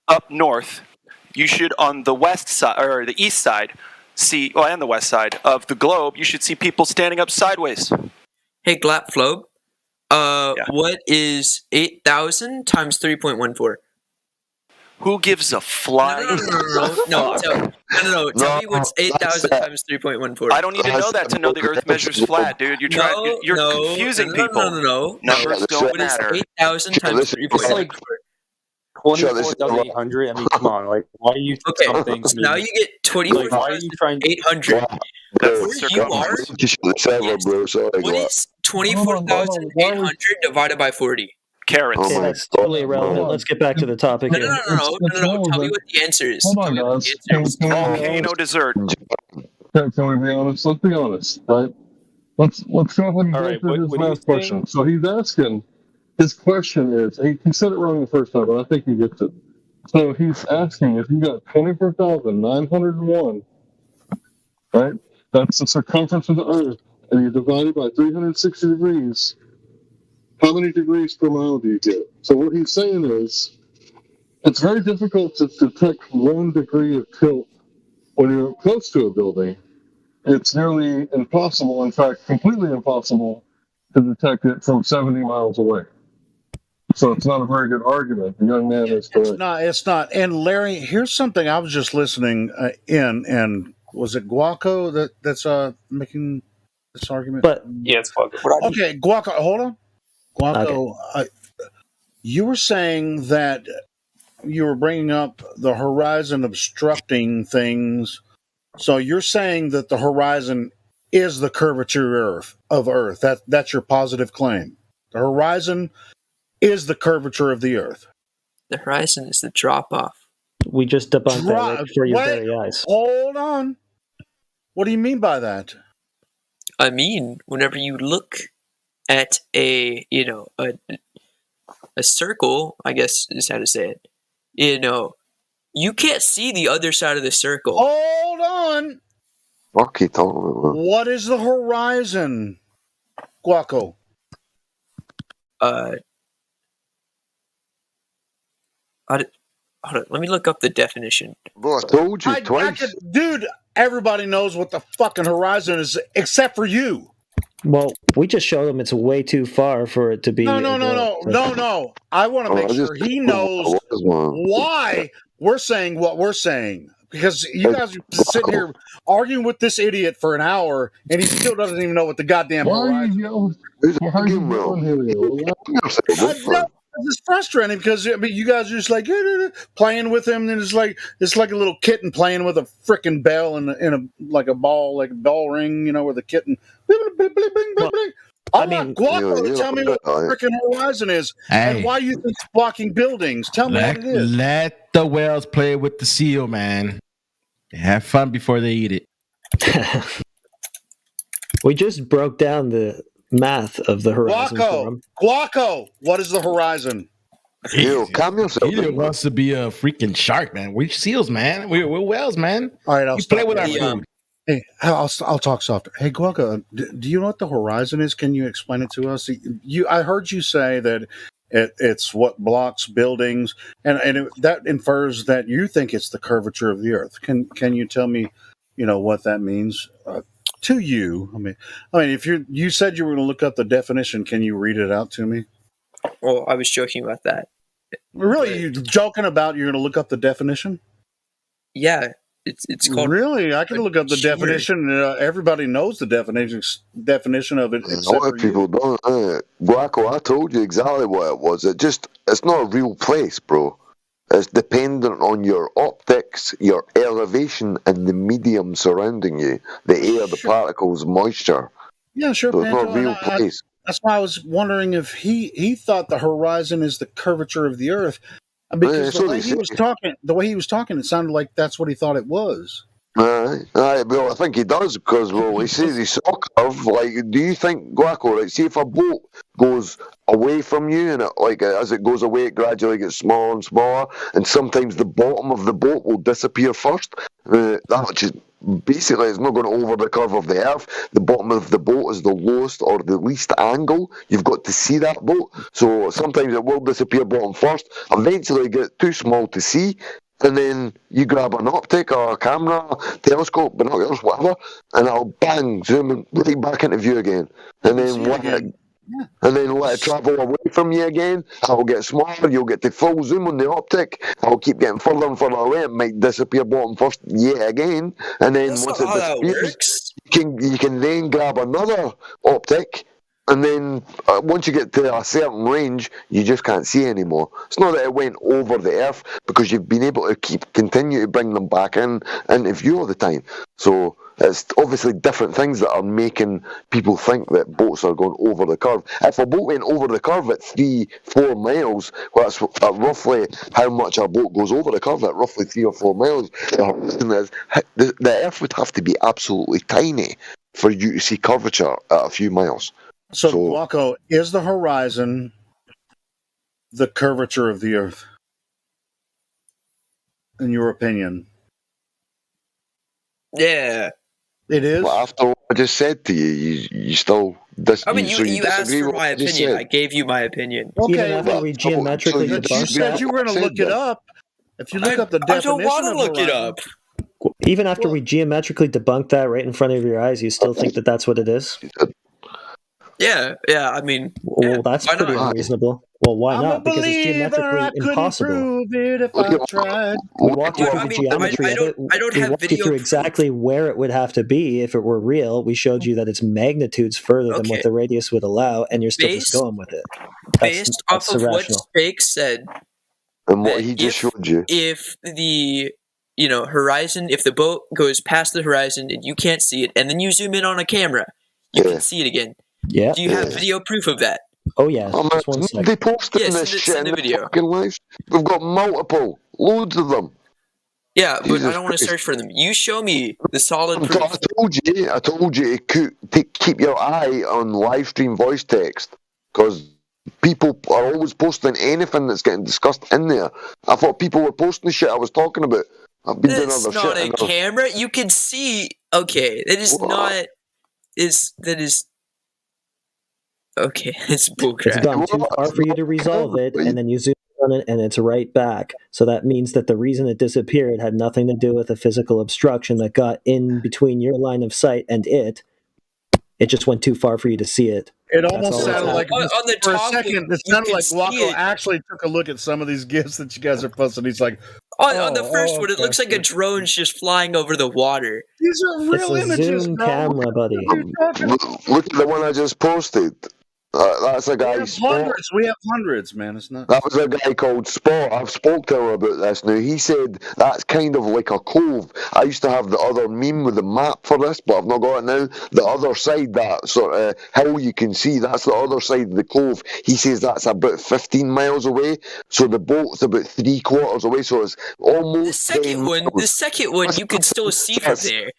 H: up north, you should on the west side or the east side see, and the west side of the globe, you should see people standing up sideways.
D: Hey, Glapflobe. What is 8,000 times 3.14?
H: Who gives a flying?
D: No. Tell me what's 8,000 times 3.14.
H: I don't need to know that to know the Earth measures flat, dude. You're confusing people.
D: No.
H: Numbers don't matter.
D: 8,000 times 3.14.
F: 24,800. I mean, come on. Like, why are you
D: something? So now you get 24,800.
H: That's
M: Bro,
H: the circumference.
D: What is 24,800 divided by 40?
H: Carrots.
J: Okay, that's totally irrelevant. Let's get back to the topic
D: No,
J: here.
D: no. Tell me what the answer is.
G: Hold on, guys.
H: Volcano dessert.
G: Can we be honest? Let's be honest, right? Let's go ahead and go through his math question. So he's asking, his question is, he said it wrong the first time, but I think he gets it. So he's asking, if you got 24,901, right? That's the circumference of the Earth, and you divide it by 360 degrees, how many degrees per mile do you get? So what he's saying is, it's very difficult to detect 1 degree of tilt when you're close to a building. It's nearly impossible, in fact, completely impossible to detect it from 70 miles away. So it's not a very good argument. The young man is correct.
K: It's not. And Larry, here's something I was just listening and was it Guaco that's making this argument?
F: But yeah, it's Guaco.
K: Okay, Guaco, hold on. Guaco, okay. You were saying that you were bringing up the horizon obstructing things. So you're saying that the horizon is the curvature of Earth. That's your positive claim. The horizon is the curvature of the Earth.
D: The horizon is the drop off.
J: We just debunked that right before your very eyes.
K: Hold on. What do you mean by that?
D: I mean, whenever you look at a circle, I guess is how to say it. You can't see the other side of the circle.
K: Hold on. What is the horizon, Guaco?
D: Hold on, let me look up the definition.
M: Bro, I told you twice.
K: Dude, everybody knows what the fucking horizon is, except for you.
J: Well, we just showed him it's way too far for it to be.
K: No. I want to make sure he knows why we're saying what we're saying. Because you guys are sitting here arguing with this idiot for an hour, and he still doesn't even know what the goddamn horizon is. It's frustrating because you guys are just like playing with him, and it's like a little kitten playing with a freaking bell in a like a ball ring, where the kitten. I want Guapo to tell me what the freaking horizon is and why you think it's blocking buildings. Tell me what it is.
N: Let the whales play with the seal, man. Have fun before they eat it.
J: We just broke down the math of the horizon.
K: Guaco, what is the horizon?
N: He wants to be a freaking shark, man. We're seals, man. We're whales, man.
K: All right, I'll
N: play with our food.
K: Hey, I'll talk softer. Hey, Guaco, do you know what the horizon is? Can you explain it to us? I heard you say that it's what blocks buildings, and that infers that you think it's the curvature of the Earth. Can you tell me, what that means to you? I mean, if you said you were going to look up the definition, can you read it out to me?
D: Well, I was joking about that.
K: Really, you joking about you're going to look up the definition?
D: Yeah. It's called.
K: Really, I can look up the definition. Everybody knows the definition of it.
M: A lot of people don't. Guaco, I told you exactly what it was. It's not a real place, bro. It's dependent on your optics, your elevation, and the medium surrounding you, the air, the particles, moisture.
K: Yeah, sure.
M: So it's not a real place.
K: That's why I was wondering if he thought the horizon is the curvature of the Earth. Because the way he was talking, it sounded like that's what he thought it was.
M: Well, I think he does because, he says he's so curved. Like, do you think, Guaco, see if a boat goes away from you and as it goes away, it gradually gets smaller and smaller, and sometimes the bottom of the boat will disappear first. Basically, it's not going over the curve of the Earth. The bottom of the boat is the lowest or the least angle. You've got to see that boat. So sometimes it will disappear bottom first. Eventually, get too small to see. And then you grab an optic or a camera, telescope, binoculars, whatever, and it'll bang, zoom right back into view again. And then let it travel away from you again. It'll get smaller. You'll get the full zoom on the optic. It'll keep getting further and further away. It might disappear bottom first yet again. And then once it disappears, you can then grab another optic. And then once you get to a certain range, you just can't see anymore. It's not that it went over the Earth because you've been able to continue to bring them back into view all the time. So It's obviously different things that are making people think that boats are going over the curve. If a boat went over the curve at 3-4 miles, well, that's roughly how much a boat goes over the curve at roughly 3 or 4 miles. The Earth would have to be absolutely tiny for you to see curvature at a few miles.
K: So Guaco, is the horizon the curvature of the Earth, in your opinion?
D: Yeah.
K: It is?
M: Well, after what I just said to you, you still
D: you asked for my opinion. I
M: said?
D: gave you my opinion.
K: Okay,
S: Even after we geometrically
K: but you said you were going to look it up. If you look up the definition
D: I don't want to
K: of
D: look
K: horizon,
D: it up.
J: Even after we geometrically debunk that right in front of your eyes, you still think that that's what it is?
D: Yeah, I mean...
J: Well, that's pretty unreasonable. Well, why
K: I'm
J: not?
K: a
J: Because it's
K: believer.
J: geometrically
K: I couldn't
J: impossible.
K: prove it if I tried.
J: We walked you through the geometry of it.
D: I don't
J: we
D: have
J: walked you
D: video
J: through
D: proof.
J: exactly where it would have to be if it were real. We showed you that it's magnitudes further than what the radius would allow, and you're still just going with it.
D: Based off of what Spake said,
M: and what he just showed you,
D: if the horizon, if the boat goes past the horizon and you can't see it, and then you zoom in on a camera, you can see it again.
J: Yeah.
D: Do you have video proof of that?
J: Oh yeah. Just one second.
M: they posted this shit in the fucking live. We've got multiple, loads of them.
D: Yeah, but I don't want to search for them. You show me the solid proof.
M: I told you to keep your eye on live stream voice text, because people are always posting anything that's getting discussed in there. I thought people were posting the shit I was talking about. I've been doing other shit.
D: It's not a camera. You can see. Okay, that is not. That is. Okay, it's bullcrap.
J: It's gone too far for you to resolve it, and then you zoom on it, and it's right back. So that means that the reason it disappeared had nothing to do with a physical obstruction that got in between your line of sight and it. It just went too far for you to see it.
K: It almost sounded like,
D: on the
K: for a
D: top,
K: second, it sounded like Guaco actually took a look at some of these gifs that you guys are posting. He's like,
D: on the first one, it looks like a drone's just flying over the water.
K: These are real
J: it's a
K: images,
J: zoom
K: bro.
J: camera, buddy.
M: Look at the one I just posted. That's a guy.
K: We have hundreds, man. It's not.
M: That was a guy called Spot. I've spoke to him about this now. He said that's kind of like a cove. I used to have the other meme with the map for this, but I've not got it now. The other side, that sort of hill you can see, that's the other side of the cove. He says that's about 15 miles away. So the boat's about 3/4 away. So it's almost
D: the second one, you can still see from there.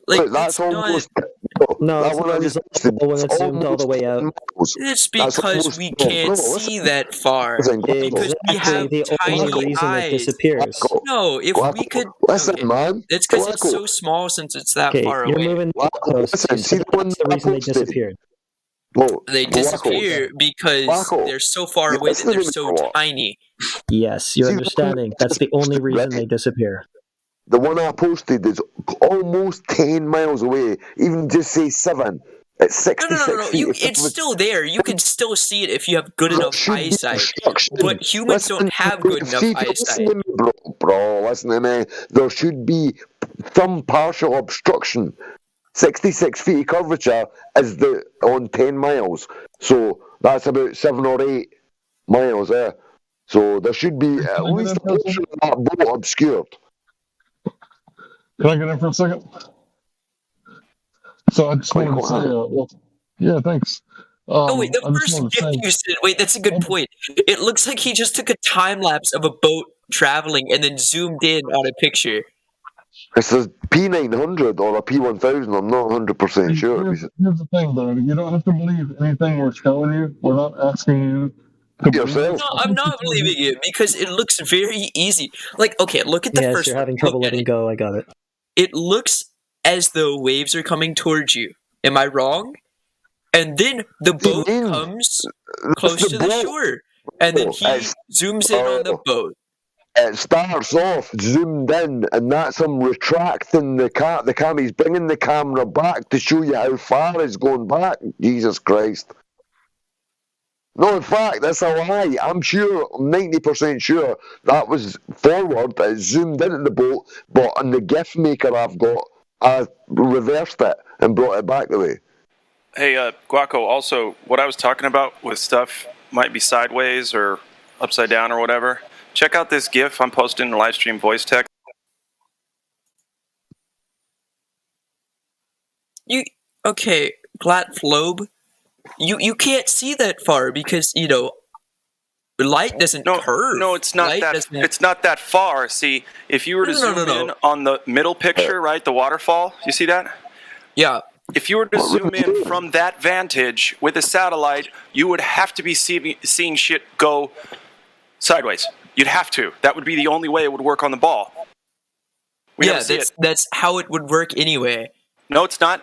D: Like,
M: that's almost.
J: No, it's not resolvable when it's zoomed all the way out.
D: It's because we can't see that far. Because we have
J: the only
D: tiny
J: reason
D: eyes.
J: it disappears.
D: No, if we could...
M: Listen, man.
D: It's because it's so small since it's that far away.
J: You're moving close.
M: Listen, see
J: that's the reason they disappeared.
D: They disappear because they're so far away that they're so tiny.
J: Yes, you're understanding. That's the only reason they disappear.
M: The one I posted is almost 10 miles away. Even just say 7. It's 66 feet.
D: It's still there. You can still see it if you have good enough eyesight. But humans don't have good enough eyesight.
M: Listen to me, bro, listen to me. There should be some partial obstruction. 66 feet of curvature is on 10 miles. So that's about 7 or 8 miles there. So there should be at least a portion of that boat obscured.
G: Can I get in for a second? So I just wanted to say, yeah, thanks.
D: Wait, the first gift you said, wait, that's a good point. It looks like he just took a time lapse of a boat traveling and then zoomed in on a picture.
M: It's a P900 or a P1000, I'm not 100% sure.
G: Here's the thing, though. You don't have to believe anything we're showing you. We're not asking you to
M: yourself.
D: No, I'm not believing it because it looks very easy. Like, okay, look at the first
J: you're having trouble letting go. I got it.
D: It looks as though waves are coming towards you. Am I wrong? And then the boat comes close to the shore. And then he zooms in on the boat.
M: It starts off zoomed in, and that's him retracting the camera. He's bringing the camera back to show you how far it's going back. Jesus Christ. No, in fact, that's a lie. I'm sure, 90% sure, that was forward. It zoomed into the boat, but on the GIF maker I've got, I reversed it and brought it back the way.
H: Hey, Guaco, also, what I was talking about with stuff might be sideways or upside down or whatever. Check out this GIF I'm posting in the live stream voice text.
D: Okay, Glatflobe, you can't see that far because light doesn't curve.
H: No, it's not
D: light
H: that. It's not that far. See, if you were to zoom in on the middle picture, right, the waterfall, you see that?
D: Yeah.
H: If you were to zoom in from that vantage with a satellite, you would have to be seeing shit go sideways. You'd have to. That would be the only way it would work on the ball.
D: That's how it would work anyway.
H: No, it's not.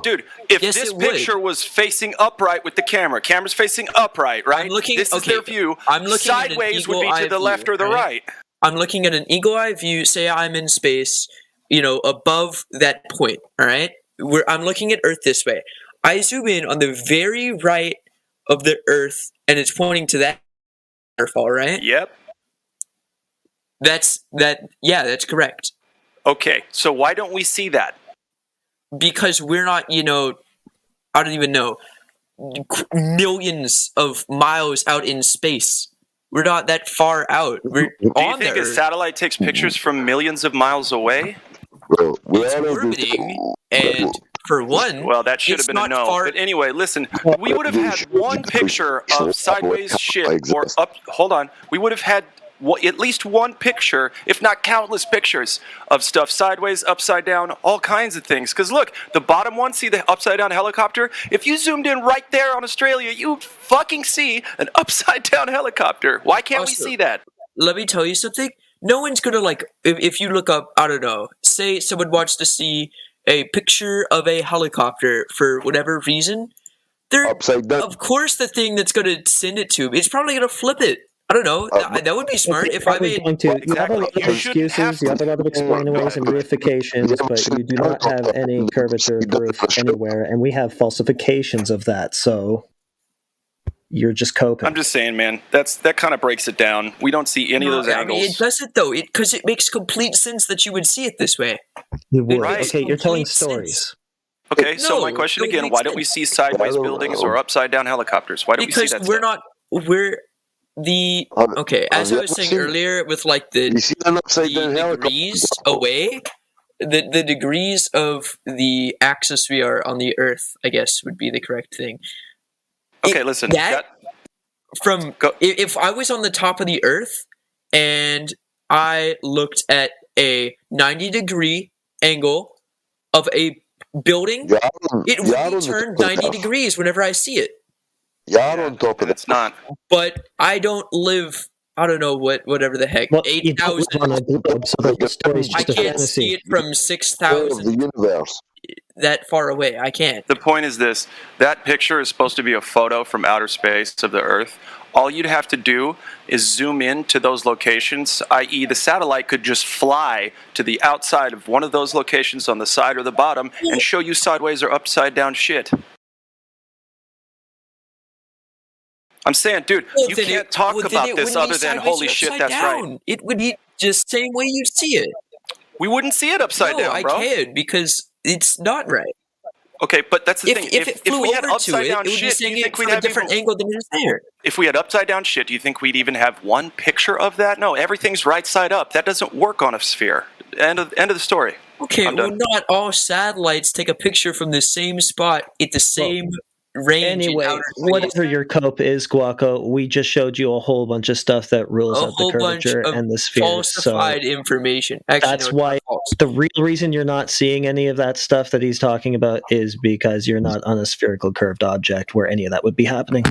H: Dude? If this picture was facing upright with the camera's facing upright, right? This is their view.
D: I'm looking
H: sideways would be to the left or the right.
D: I'm looking at an eagle eye view. Say I'm in space, above that point. All right, I'm looking at Earth this way. I zoom in on the very right of the Earth, and it's pointing to that waterfall, right?
H: Yep.
D: That's correct.
H: Okay, so why don't we see that?
D: Because we're not, I don't even know, millions of miles out in space. We're not that far out. We're
H: Do you
D: on
H: think
D: the
H: a
D: Earth.
H: satellite takes pictures from millions of miles away?
D: It's orbiting, and for one,
H: well, that should have been a no. But anyway, listen, we would have had one picture of sideways shit or up. Hold on, we would have had at least one picture, if not countless pictures, of stuff sideways, upside down, all kinds of things. Because look, the bottom one, see the upside down helicopter? If you zoomed in right there on Australia, you fucking see an upside down helicopter. Why can't we see that?
D: Let me tell you something. No one's gonna if you look up, I don't know, say someone wants to see a picture of a helicopter for whatever reason, of course the thing that's gonna send it to, it's probably gonna flip it. I don't know. That would be smart if I made.
J: You have a lot of excuses, you have a lot of explainaways and reifications, but you do not have any curvature proof anywhere, and we have falsifications of that, so you're just coping.
H: I'm just saying, man, that kind of breaks it down. We don't see any of those angles.
D: It doesn't, though, because it makes complete sense that you would see it this way.
J: You would. Right. Okay, you're telling stories.
H: Okay, so my question again, why don't we see sideways buildings or upside down helicopters? Why don't we see that stuff? As I was saying earlier, with the degrees away, the degrees of the axis we are on the Earth, I guess, would be the correct thing. Okay, listen. If I was on the top of the Earth and I looked at a 90-degree angle of a building, it would be turned 90 degrees whenever I see it.
M: On top of it.
H: It's not.
D: But I don't live, I don't know whatever the heck, 8,000. I can't see it from 6,000 that far away. I can't.
H: The point is this. That picture is supposed to be a photo from outer space of the Earth. All you'd have to do is zoom in to those locations, i.e. the satellite could just fly to the outside of one of those locations on the side or the bottom and show you sideways or upside down shit. I'm saying, dude, you can't talk about this other than holy shit, that's right.
D: It would be just the same way you see it.
H: We wouldn't see it upside down, bro.
D: I can, because it's not right.
H: Okay, but that's the thing.
D: If
H: we had upside down
D: it would be
H: shit,
D: seeing
H: do you think
D: it
H: we'd
D: from a
H: have
D: different angle than it is there?
H: If we had upside down shit, do you think we'd even have one picture of that? No, everything's right side up. That doesn't work on a sphere. End of the story.
D: Okay, well, not all satellites take a picture from the same spot at the same range.
J: Anyway, whatever your cope is, Guaco, we just showed you a whole bunch of stuff that rules out the curvature and the sphere.
D: Falsified information. Actually,
J: that's why the real reason you're not seeing any of that stuff that he's talking about is because you're not on a spherical curved object where any of that would be happening.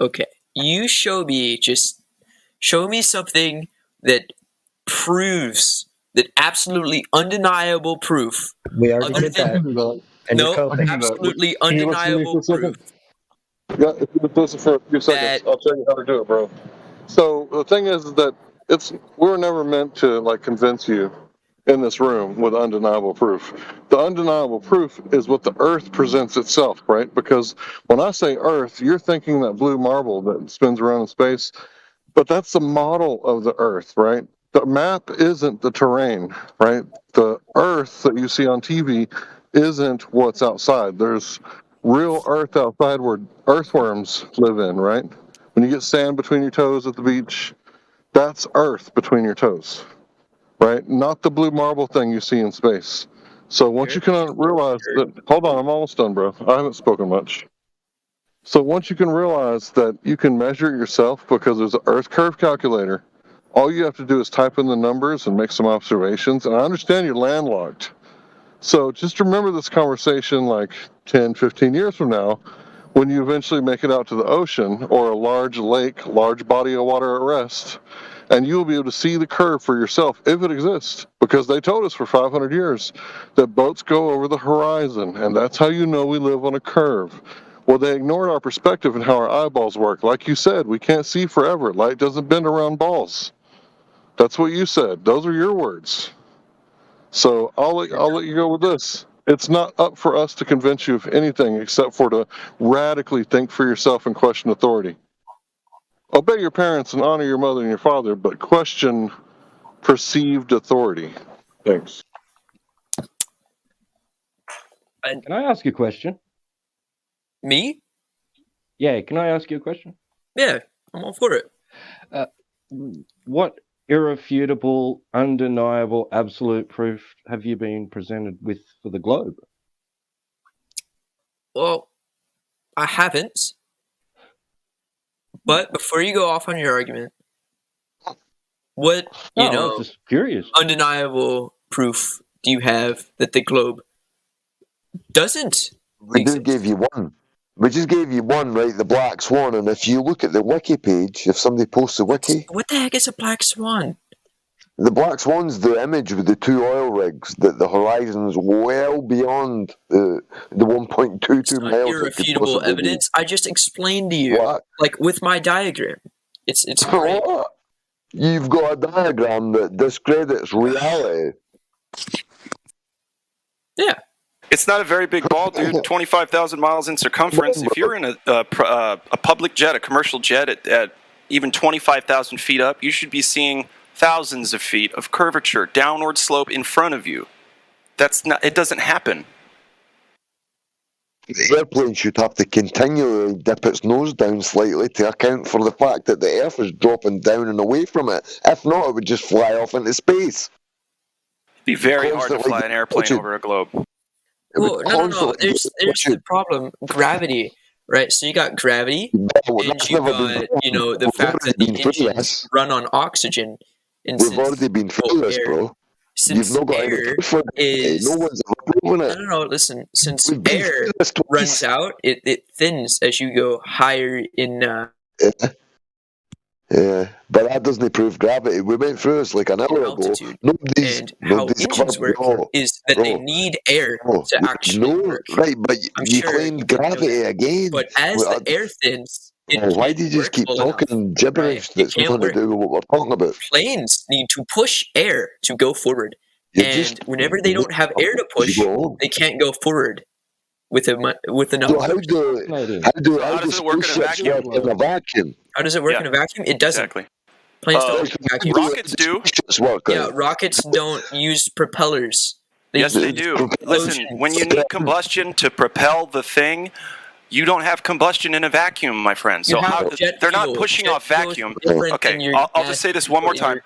D: Okay, you show me something that proves that absolutely undeniable proof.
J: We already did that.
D: No, absolutely undeniable proof.
G: Yeah, if you listen for a few seconds, I'll tell you how to do it, bro. So the thing is that we're never meant to convince you in this room with undeniable proof. The undeniable proof is what the Earth presents itself, right? Because when I say Earth, you're thinking that blue marble that spins around in space, but that's the model of the Earth, right? The map isn't the terrain, right? The Earth that you see on TV isn't what's outside. There's real Earth outside where earthworms live in, right? When you get sand between your toes at the beach, that's Earth between your toes, right? Not the blue marble thing you see in space. So once you can realize that, hold on, I'm almost done, bro. I haven't spoken much. So once you can realize that you can measure it yourself because there's an Earth curve calculator, all you have to do is type in the numbers and make some observations. And I understand you're landlocked. So just remember this conversation like 10, 15 years from now, when you eventually make it out to the ocean or a large lake, large body of water at rest, and you'll be able to see the curve for yourself if it exists, because they told us for 500 years that boats go over the horizon, and that's how you know we live on a curve. Well, they ignored our perspective and how our eyeballs work. Like you said, we can't see forever. Light doesn't bend around balls. That's what you said. Those are your words. So I'll let you go with this. It's not up for us to convince you of anything except for to radically think for yourself and question authority. Obey your parents and honor your mother and your father, but question perceived authority. Thanks.
P: Can I ask you a question?
D: Me?
P: Yeah, can I ask you a question?
D: Yeah, I'm all for it.
P: What irrefutable, undeniable, absolute proof have you been presented with for the globe?
D: Well, I haven't. But before you go off on your argument, what,
P: I was just curious.
D: Undeniable proof do you have that the globe doesn't
M: We did give you one. We just gave you one, right? The black swan. And if you look at the wiki page, if somebody posts a wiki,
D: What the heck is a black swan?
M: the black swan's the image with the two oil rigs that the horizon's well beyond the 1.22 miles.
D: Irrefutable evidence. I just explained to you, like with my diagram. It's great.
M: What? You've got a diagram that discredits reality.
D: Yeah.
H: It's not a very big ball, dude. 25,000 miles in circumference. If you're in a public jet, a commercial jet at even 25,000 feet up, you should be seeing thousands of feet of curvature, downward slope in front of you. That's not. It doesn't happen.
M: The airplane should have to continually dip its nose down slightly to account for the fact that the Earth is dropping down and away from it. If not, it would just fly off into space.
H: It'd be very hard to fly an airplane over a globe.
D: Well, no. There's the problem. Gravity, right? So you got gravity, and you got, the fact that the engines run on oxygen.
M: We've already been through this, bro.
D: Since
M: You've not got
D: air
M: any proof
D: is...
M: No one's ever proven it.
D: No, listen. Since air runs out, it thins as you go higher in...
M: Yeah, but that doesn't prove gravity. We went through this like an hour ago.
D: And how engines work is that they need air to actually work.
M: Right, but you claimed gravity again.
D: But as the air thins,
M: why do you just keep talking gibberish that's nothing to do with what we're talking about?
D: Planes need to push air to go forward. And whenever they don't have air to push, they can't go forward with enough.
M: So how does it work in a vacuum?
D: How does it work in a vacuum? It doesn't.
H: Exactly.
D: Planes don't work in vacuum.
H: Rockets do.
D: Yeah, rockets don't use propellers.
H: Yes, they do. Listen, when you need combustion to propel the thing, you don't have combustion in a vacuum, my friend. So they're not pushing off vacuum. Okay, I'll just say this one more time.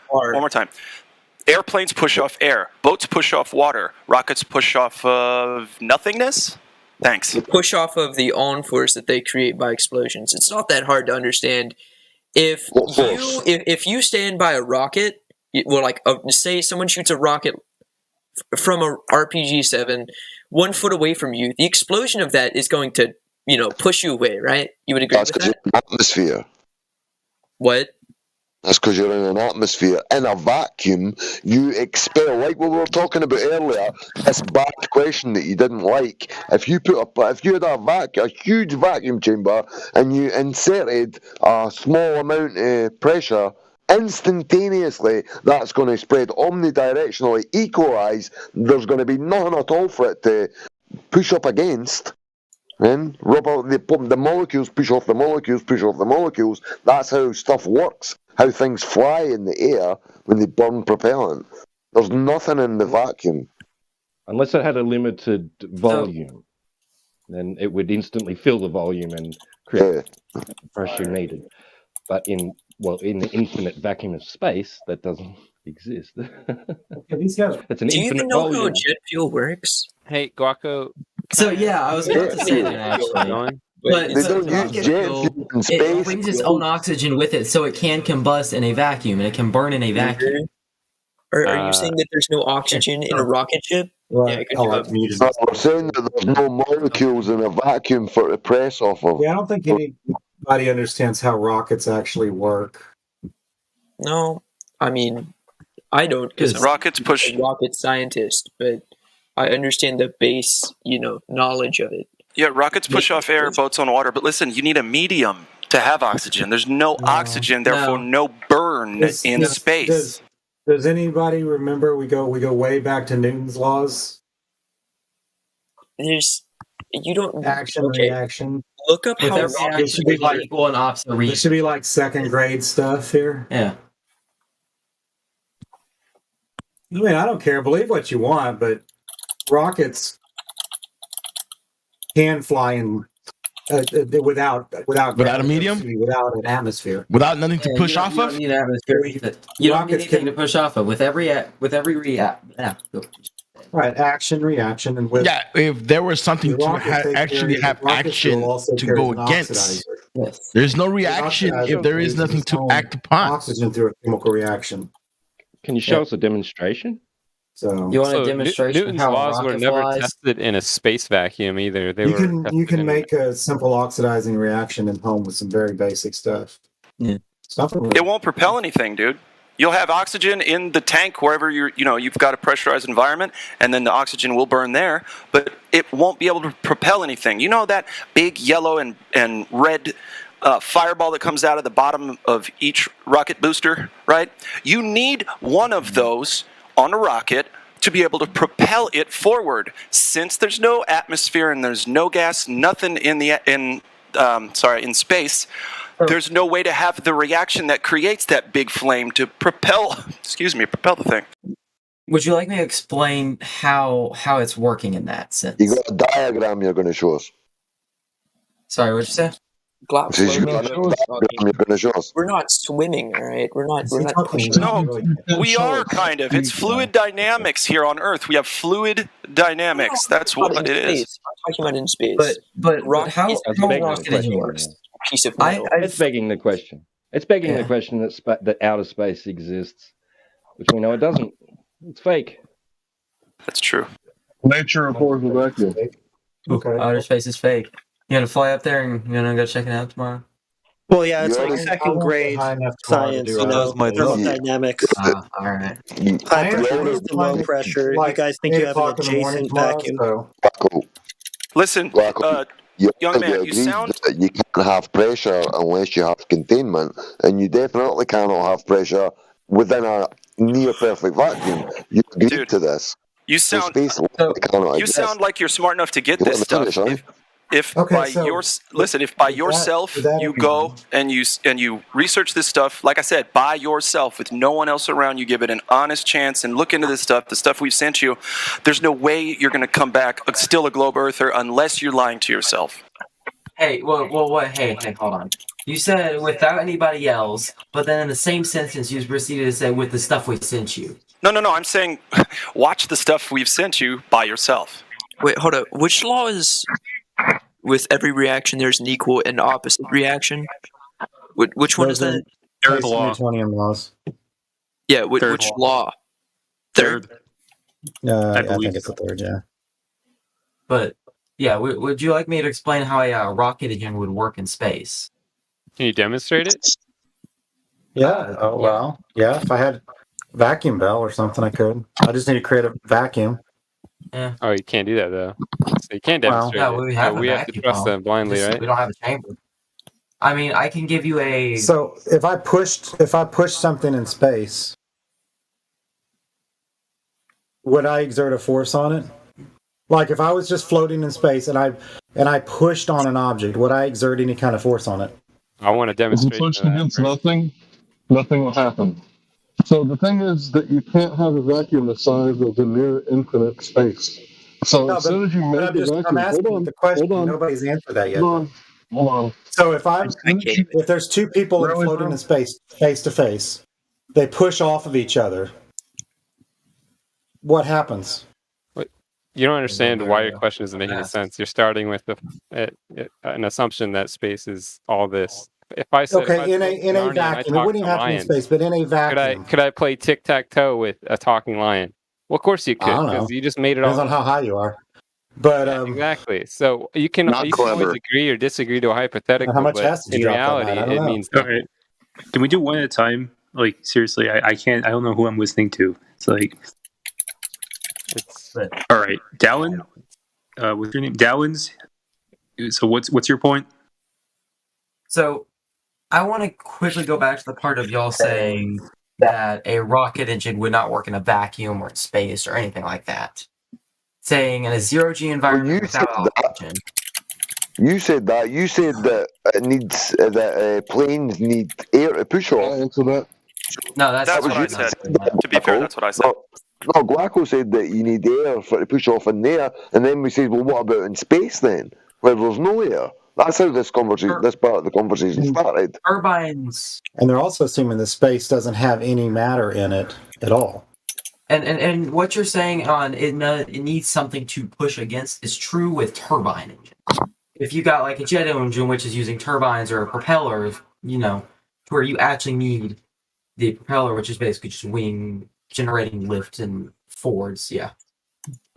H: Airplanes push off air. Boats push off water. Rockets push off of nothingness. Thanks.
D: They push off of the own force that they create by explosions. It's not that hard to understand. If you stand by a rocket, say someone shoots a rocket from a RPG-7 1 foot away from you, the explosion of that is going to, push you away, right? You would agree with that?
M: Atmosphere.
D: What?
M: That's because you're in an atmosphere. In a vacuum, you expel, like what we were talking about earlier, this bad question that you didn't like. If you had a huge vacuum chamber and you inserted a small amount of pressure, instantaneously that's going to spread omnidirectionally, equalize. There's going to be nothing at all for it to push up against. Then the molecules push off the molecules, push off the molecules. That's how stuff works. How things fly in the air when they burn propellant. There's nothing in the vacuum.
P: Unless it had a limited volume, then it would instantly fill the volume and create the pressure needed. But in the infinite vacuum of space, that doesn't exist.
I: These guys.
P: It's an
D: Do you
P: infinite
D: even know how
P: volume.
D: jet fuel works?
F: Hey, Guaco.
O: So yeah, I was about to say that actually. But
M: They don't use
O: rocket
M: jet
O: fuel,
M: fuel in
O: it
M: space.
O: brings its own oxygen with it, so it can combust in a vacuum, and it can burn in a vacuum.
D: Are you saying that there's no oxygen in a rocket ship?
I: Right.
D: Yeah, good
I: Oh,
D: job.
M: No, we're saying that there's no molecules in a vacuum for to press off of.
I: Yeah, I don't think anybody understands how rockets actually work.
D: No, I mean, I don't because
H: rockets push
D: a rocket scientist, but I understand the base, knowledge of it.
H: Yeah, rockets push off air, boats on water. But listen, you need a medium to have oxygen. There's no oxygen, therefore no burn in space.
I: Does anybody remember we go way back to Newton's laws?
D: You don't
I: action reaction.
D: Look up
O: With
D: how
O: every
D: rockets
O: action,
I: should be like
O: equal and opposite
I: This
O: reaction.
I: should be like second grade stuff here.
O: Yeah.
I: I mean, I don't care. Believe what you want, but rockets can fly in without
N: a medium,
I: without an atmosphere,
N: without nothing to push
O: you don't,
N: off
O: you
N: of.
O: don't need atmosphere. You don't need anything to push off of. With every
I: right, action, reaction, and with
N: if there was something to actually have action to go against, there's no reaction if there is nothing to act upon.
I: Oxygen through a chemical reaction.
P: Can you show us a demonstration?
I: So
O: you want a demonstration
F: Newton's
O: how a
F: laws were
O: rocket
F: never
O: flies?
F: tested in a space vacuum either. They
I: you can make a simple oxidizing reaction at home with some very basic stuff.
O: Yeah.
H: It won't propel anything, dude. You'll have oxygen in the tank wherever you've got a pressurized environment, and then the oxygen will burn there, but it won't be able to propel anything. You know that big yellow and red fireball that comes out of the bottom of each rocket booster, right? You need one of those on a rocket to be able to propel it forward. Since there's no atmosphere and there's no gas, nothing in space, there's no way to have the reaction that creates that big flame to propel the thing.
O: Would you like me to explain how it's working in that sense?
M: You got a diagram you're going to show us.
O: Sorry, what'd you say?
H: We're not swimming, all right? We're not pushing. No, we are kind of. It's fluid dynamics here on Earth. We have fluid dynamics. That's what it is.
D: I'm talking about in space.
O: But how rocket engine works?
D: Piece of metal.
P: It's begging the question. It's begging the question that outer space exists, which we know it doesn't. It's fake.
H: That's true.
G: Nature abhors the vacuum.
O: Okay. Outer space is fake. You gonna fly up there and you're gonna go check it out tomorrow?
J: Well, yeah, it's like second grade science, thermodynamics.
O: All right.
J: High pressure is the low pressure. You guys think you have an adjacent vacuum?
H: Listen, young man, you sound...
M: You can't have pressure unless you have containment, and you definitely cannot have pressure within a near perfect vacuum. You agreed to this.
H: You sound like you're smart enough to get this stuff. If by yourself you go and you research this stuff, like I said, by yourself with no one else around, you give it an honest chance and look into this stuff, the stuff we've sent you, there's no way you're going to come back still a globe earther unless you're lying to yourself.
O: Hey, what? Hey, hold on. You said without anybody else, but then in the same sentence you proceeded to say with the stuff we sent you.
H: No, I'm saying watch the stuff we've sent you by yourself.
D: Wait, hold up. Which law is... With every reaction, there's an equal and opposite reaction. Which one is that?
I: Third law. Newtonian laws.
D: Yeah, which law? Third.
I: I think it's the third. Yeah.
O: But yeah, would you like me to explain how a rocket engine would work in space?
F: Can you demonstrate it?
I: Yeah. Oh well. Yeah. If I had a vacuum bell or something, I could. I just need to create a vacuum.
F: Yeah. Oh, you can't do that though. So you can't demonstrate it.
O: we have
F: to trust them blindly, right?
O: We don't have a chamber. I mean, I can give you a.
I: So if I pushed something in space, would I exert a force on it? Like if I was just floating in space and I pushed on an object, would I exert any kind of force on it?
F: I want to demonstrate.
G: If you pushed against nothing will happen. So the thing is that you can't have a vacuum the size of the near infinite space. So as soon as you make a vacuum,
I: I'm asking the question. Nobody's answered that yet.
G: Hold on.
I: So if there's two people floating in space, face to face, they push off of each other, what happens?
L: You don't understand why your question isn't making any sense. You're starting with an assumption that space is all this. If I said,
I: Okay, in a vacuum, it wouldn't even have to be in space, but in a vacuum.
L: Could I play tic-tac-toe with a talking lion? Well, of course you could,
I: I don't know.
L: because you just made it
I: Depends
L: all
I: on how high you are. But
L: exactly. So you can always agree or disagree to a hypothetical,
I: how much
L: but
I: acid
L: in
I: you drop that
L: reality,
I: night? I don't
L: it
I: know.
L: means
F: All right. Can we do one at a time? Like, seriously, I can't. I don't know who I'm listening to. It's like, all right, Dallin. What's your name? Dallins. So what's your point?
O: So I want to quickly go back to the part of y'all saying that a rocket engine would not work in a vacuum or in space or anything like that. Saying in a zero-G environment without oxygen.
M: You said that. You said that it needs that planes need air to push off.
O: No, that's
H: what I said. To be fair, that's what I said.
M: No, Guaco said that you need air to push off in there, and then we said, well, what about in space then, where there's no air? That's how this part of the conversation started.
O: Turbines.
I: And they're also assuming the space doesn't have any matter in it at all.
O: And what you're saying on it needs something to push against is true with turbine engines. If you got like a jet engine which is using turbines or a propeller, to where you actually need the propeller, which is basically just wing generating lift and forwards, yeah.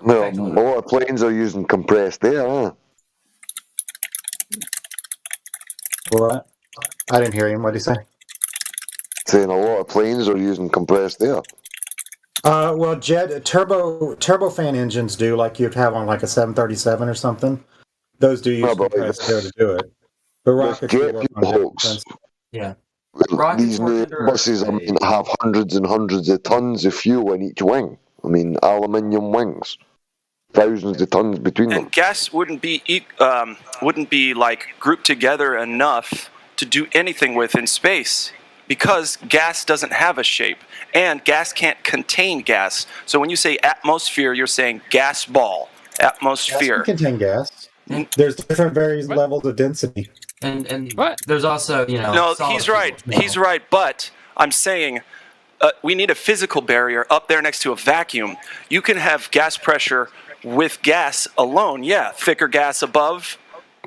M: Well, a lot of planes are using compressed air, huh?
I: What? I didn't hear him. What did he say?
M: Saying a lot of planes are using compressed air.
I: Well, turbofan engines do, like you'd have on like a 737 or something. Those do use compressed air to do it. But rockets do work on different.
O: Yeah.
M: These new buses have hundreds and hundreds of tons of fuel in each wing. I mean, aluminium wings, thousands of tons between them.
H: And gas wouldn't be like grouped together enough to do anything with in space, because gas doesn't have a shape, and gas can't contain gas. So when you say atmosphere, you're saying gas ball. Atmosphere.
I: Gas can contain gas. There's different various levels of density.
O: And there's also,
H: No, he's right. He's right. But I'm saying we need a physical barrier up there next to a vacuum. You can have gas pressure with gas alone. Yeah, thicker gas above,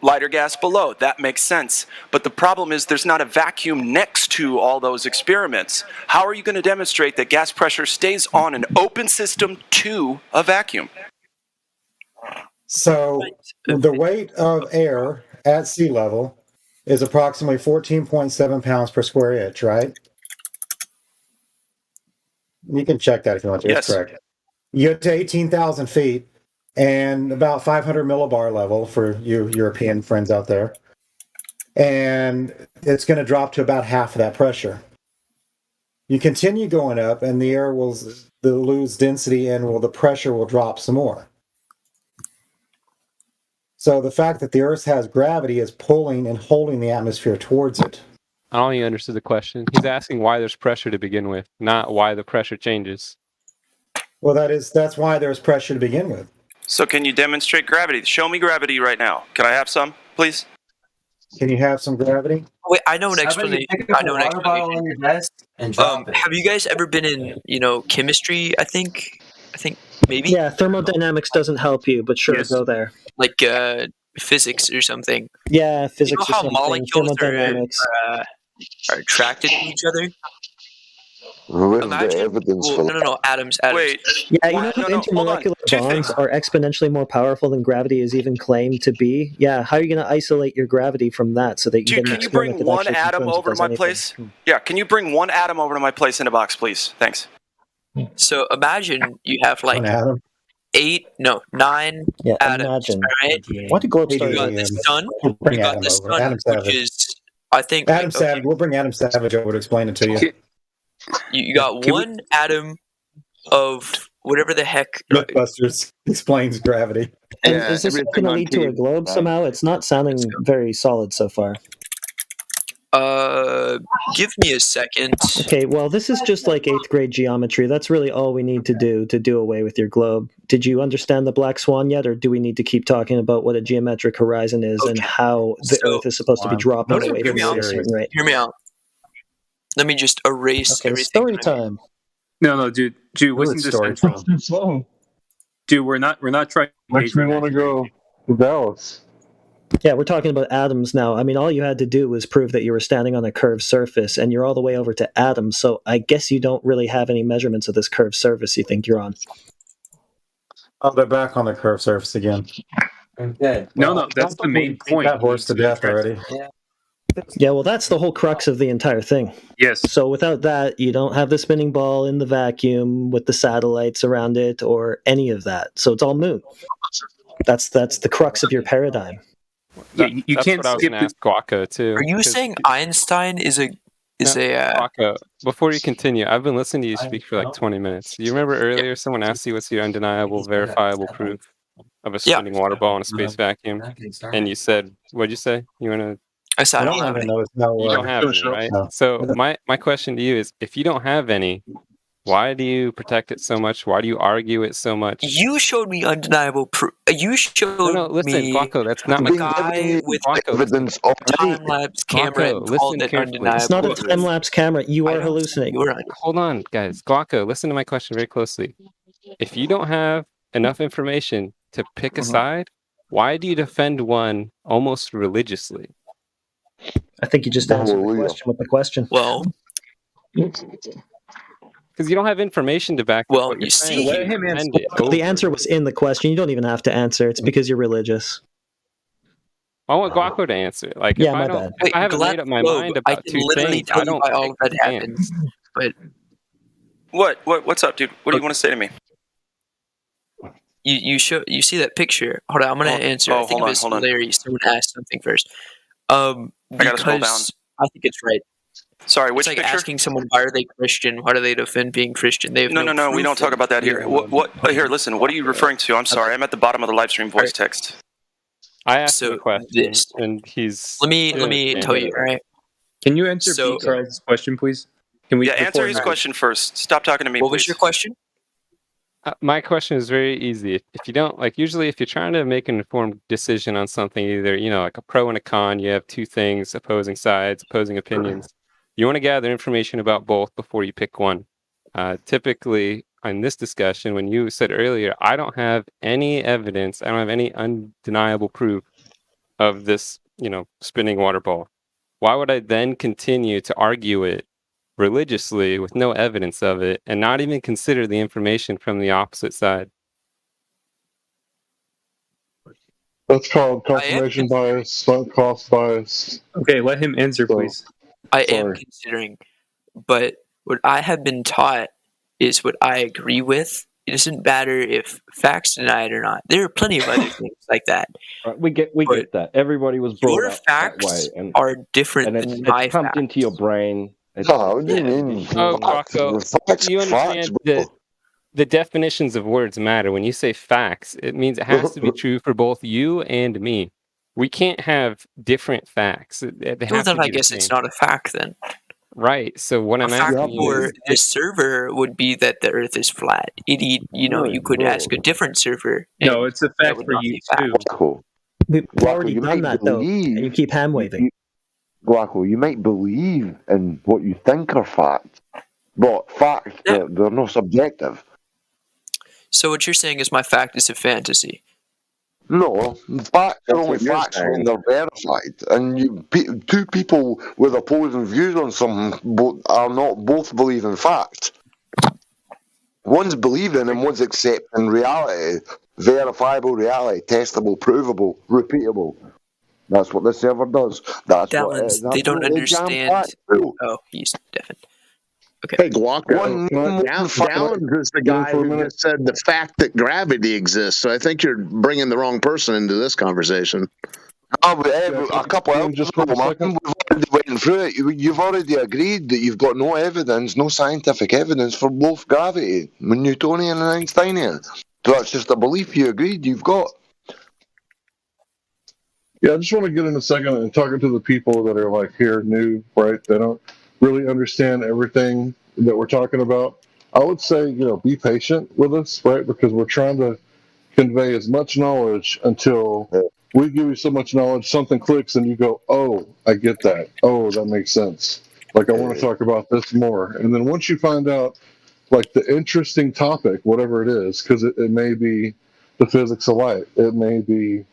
H: lighter gas below. That makes sense. But the problem is there's not a vacuum next to all those experiments. How are you going to demonstrate that gas pressure stays on an open system to a vacuum?
I: So the weight of air at sea level is approximately 14.7 pounds per square inch, right? You can check that if you want to.
H: Yes.
I: It's correct. You get to 18,000 feet and about 500 millibar level for you European friends out there. And it's going to drop to about half of that pressure. You continue going up and the air will lose density and the pressure will drop some more. So the fact that the Earth has gravity is pulling and holding the atmosphere towards it.
L: I don't think you understood the question. He's asking why there's pressure to begin with, not why the pressure changes.
I: Well, that's why there's pressure to begin with.
H: So can you demonstrate gravity? Show me gravity right now. Can I have some, please?
I: Can you have some gravity?
D: Wait, I know an explanation. I know an explanation.
O: On your desk and drop it.
D: Have you guys ever been in, chemistry? I think maybe.
J: Yeah, thermodynamics doesn't help you, but sure, go there.
D: Like physics or something.
J: Yeah, physics.
D: You know
J: or
D: how
J: something.
D: molecules
J: Thermodynamics
D: are attracted to each other?
M: Where's the evidence for that?
D: No, atoms.
H: Wait.
J: Yeah, you know how intermolecular bonds are exponentially more powerful than gravity is even claimed to be? Yeah, how are you going to isolate your gravity from that so that you
H: Dude,
J: get an
H: can you bring
J: experiment that
H: one
J: actually
H: atom
J: confirms
H: over to
J: it does
H: my
J: anything?
H: place? Yeah, can you bring one atom over to my place in a box, please? Thanks.
D: So imagine you have like 9 atoms.
J: Imagine.
D: Right?
J: What did globe
D: You
J: start?
D: got the sun.
I: Bring
D: You got
I: Adam
D: the
I: over.
D: sun,
I: Adam Savage.
D: which is, I think,
I: Adam Savage. We'll bring Adam Savage over to explain it to you.
D: You got one atom of whatever the heck.
I: Mythbusters explains gravity.
J: And is this going to lead to a globe somehow? It's not sounding very solid so far.
D: Give me a second.
J: Okay, well, this is just like 8th grade geometry. That's really all we need to do away with your globe. Did you understand the black swan yet, or do we need to keep talking about what a geometric horizon is and how the Earth is supposed to be dropping away from the certain rate?
D: Hear me out. Let me just erase
J: Okay,
D: everything.
J: story time.
F: No, dude, listen to
I: story
F: Central. Dude, we're not trying.
G: Makes me want to go to Dallas.
J: Yeah, we're talking about atoms now. I mean, all you had to do was prove that you were standing on a curved surface, and you're all the way over to atoms, so I guess you don't really have any measurements of this curved surface you think you're on.
I: Oh, they're back on the curved surface again.
F: Okay. No, that's the main point.
I: That horse to death already.
J: Yeah, well, that's the whole crux of the entire thing.
F: Yes.
J: So without that, you don't have the spinning ball in the vacuum with the satellites around it or any of that. So it's all moot. That's the crux of your paradigm.
F: You can't
L: what I was
F: skip
L: going to ask Guaco too.
D: Are you saying Einstein is a
L: Guaco, before you continue, I've been listening to you speak for like 20 minutes. You remember earlier someone asked you what's your undeniable, verifiable proof of a spinning water ball in a space vacuum, and you said, what'd you say? You want to?
D: I said I don't have any.
L: You don't have any, right?
I: No.
L: So my question to you is, if you don't have any, why do you protect it so much? Why do you argue it so much?
D: You showed me undeniable proof. You showed
L: No, listen,
D: me
L: Guaco, that's not
D: a guy with
M: evidence
D: a time-lapse camera and called it undeniable.
J: It's not a time-lapse camera. You are hallucinating.
L: Hold on, guys. Guaco, listen to my question very closely. If you don't have enough information to pick a side, why do you defend one almost religiously?
J: I think you just answered the question with the question.
D: Well,
L: because you don't have information to back up what you're saying.
J: Let him answer. The answer was in the question. You don't even have to answer. It's because you're religious.
L: I want Guaco to answer. Like,
J: Yeah,
L: if
J: my
L: I don't,
J: bad.
L: if I haven't made up my mind
D: I
L: about
D: can
L: two
D: literally
L: things,
D: tell
L: I don't
D: you why all of that
L: pick a
D: happens. But
H: What's up, dude? What do you want to say to me?
D: you see that picture? Hold on, I'm gonna answer. I think it was Larry. Someone asked something first.
H: I gotta scroll down.
D: Because I think it's right.
H: Sorry, which
D: it's like
H: picture?
D: asking someone why are they Christian? Why do they defend being Christian? They have
H: No. We
D: proof
H: don't talk about that here. What? Here, listen. What are you referring to? I'm sorry. I'm at the bottom of the live stream voice text.
L: I asked him a question, and he's.
D: Let me tell you. All right.
F: Can you answer Pete Price's question, please? Can we?
H: Answer his question first. Stop talking to me.
D: What was your question?
L: My question is very easy. If you don't usually if you're trying to make an informed decision on something, either like a pro and a con, you have two things, opposing sides, opposing opinions. You want to gather information about both before you pick one. Typically, in this discussion, when you said earlier, I don't have any evidence, I don't have any undeniable proof of this, spinning water ball. Why would I then continue to argue it religiously with no evidence of it and not even consider the information from the opposite side?
G: That's called confirmation bias, sunk cost bias.
F: Okay, let him answer, please.
D: I am considering, but what I have been taught is what I agree with. It doesn't matter if facts deny it or not. There are plenty of other things like that.
P: Right, we get that. Everybody was brought
D: your
P: up
D: facts
P: that way, and
D: are different than my
P: it's pumped
D: facts.
P: into your brain.
M: What do you mean?
L: Guaco, you understand that the definitions of words matter. When you say facts, it means it has to be true for both you and me. We can't have different facts. They have
D: Well, then
L: to
D: I
L: be
D: guess
L: the
D: it's
L: same.
D: not a fact then.
L: Right. So what I'm asking you
D: for
L: is,
D: this server would be that the Earth is flat. You could ask a different server.
F: No, it's a fact for you too.
M: Guaco.
J: We've already done that though, and you keep hand waving.
M: Guaco, you might believe in what you think are facts, but facts they're not subjective.
D: So what you're saying is my fact is a fantasy.
M: No, facts are only facts when they're verified, and two people with opposing views on something are not both believing fact. One's believing and one's accepting reality, verifiable reality, testable, provable, repeatable. That's what the server does. That's
D: Dallins,
M: what
D: they don't understand. Oh, he's deafened. Okay.
K: Hey, Guaco. Dallins is the guy who just said the fact that gravity exists. So I think you're bringing the wrong person into this conversation.
M: A couple of hours ago, man, we've already went through it. You've already agreed that you've got no evidence, no scientific evidence for both gravity, Newtonian and Einsteinian. So that's just a belief you agreed you've got.
G: Yeah, I just want to get in a second and talking to the people that are like here new, right? They don't really understand everything that we're talking about. I would say, be patient with us, right? Because we're trying to convey as much knowledge until we give you so much knowledge, something clicks and you go, oh, I get that. Oh, that makes sense. Like, I want to talk about this more. And then once you find out, like, the interesting topic, whatever it is, because it may be the physics of light, it may be,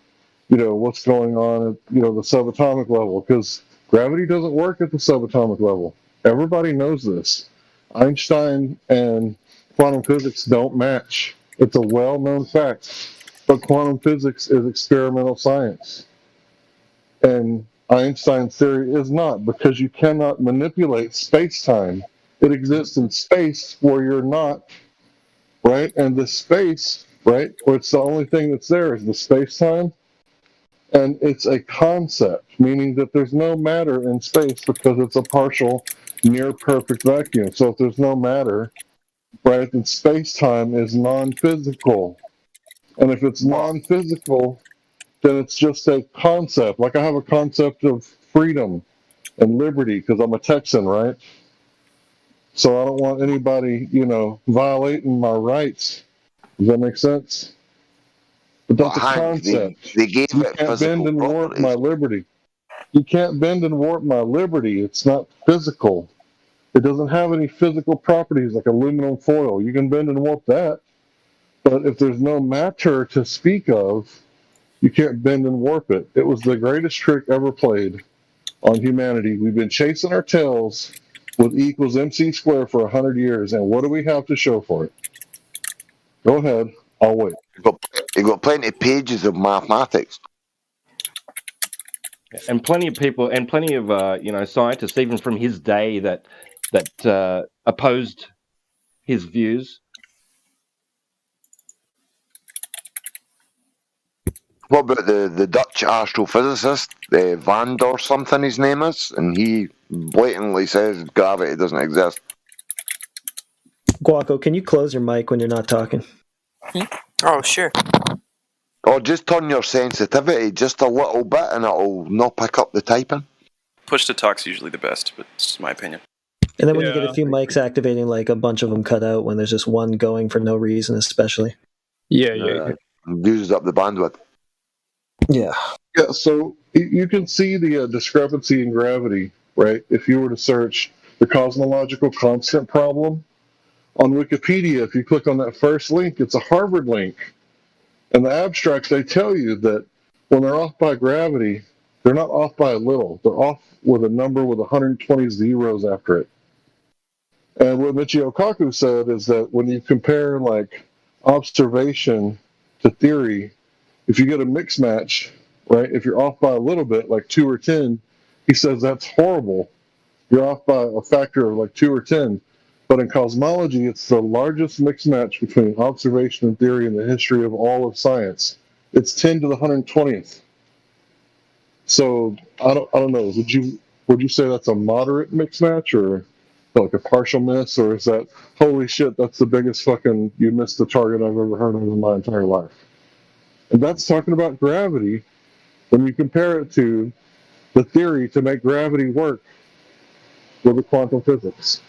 G: what's going on at, the subatomic level, because gravity doesn't work at the subatomic level. Everybody knows this. Einstein and quantum physics don't match. It's a well-known fact. But quantum physics is experimental science. And Einstein's theory is not, because you cannot manipulate space-time. It exists in space where you're not, right? And the space, right, where it's the only thing that's there is the space-time. And it's a concept, meaning that there's no matter in space because it's a partial, near-perfect vacuum. So if there's no matter, right, then space-time is non-physical. And if it's non-physical, then it's just a concept. Like I have a concept of freedom and liberty because I'm a Texan, right? So I don't want anybody, violating my rights. Does that make sense? But that's a concept.
M: They gave
G: You
M: it
G: can't bend
M: physical
G: and warp
M: properties.
G: my liberty. You can't bend and warp my liberty. It's not physical. It doesn't have any physical properties like aluminum foil. You can bend and warp that. But if there's no matter to speak of, you can't bend and warp it. It was the greatest trick ever played on humanity. We've been chasing our tails with E equals MC squared for 100 years, and what do we have to show for it? Go ahead. I'll wait.
M: You've got plenty of pages of mathematics.
P: And plenty of people, and plenty of scientists, even from his day, that opposed his views.
M: What about the Dutch astrophysicist, Van or something his name is, and he blatantly says gravity doesn't exist.
J: Guaco, can you close your mic when you're not talking?
D: Oh, sure.
M: Or just turn your sensitivity just a little bit and it'll not pick up the typing.
H: Push to talk's usually the best, but it's my opinion.
J: And then when you get a few mics activating, like a bunch of them cut out when there's just one going for no reason, especially.
P: Yeah.
M: Uses up the bandwidth.
J: Yeah.
G: Yeah, so you can see the discrepancy in gravity, right? If you were to search the cosmological constant problem on Wikipedia, if you click on that first link, it's a Harvard link. And the abstracts, they tell you that when they're off by gravity, they're not off by a little. They're off with a number with 120 zeros after it. And what Michio Kaku said is that when you compare like observation to theory, if you get a mix match, right, if you're off by a little bit, like 2 or 10, he says that's horrible. You're off by a factor of like 2 or 10. But in cosmology, it's the largest mix match between observation and theory in the history of all of science. It's 10 to the 120th. So I don't know. Would you say that's a moderate mix match or like a partial miss, or is that holy shit? That's the biggest fucking you missed the target I've ever heard of in my entire life. And that's talking about gravity when you compare it to the theory to make gravity work with the quantum physics.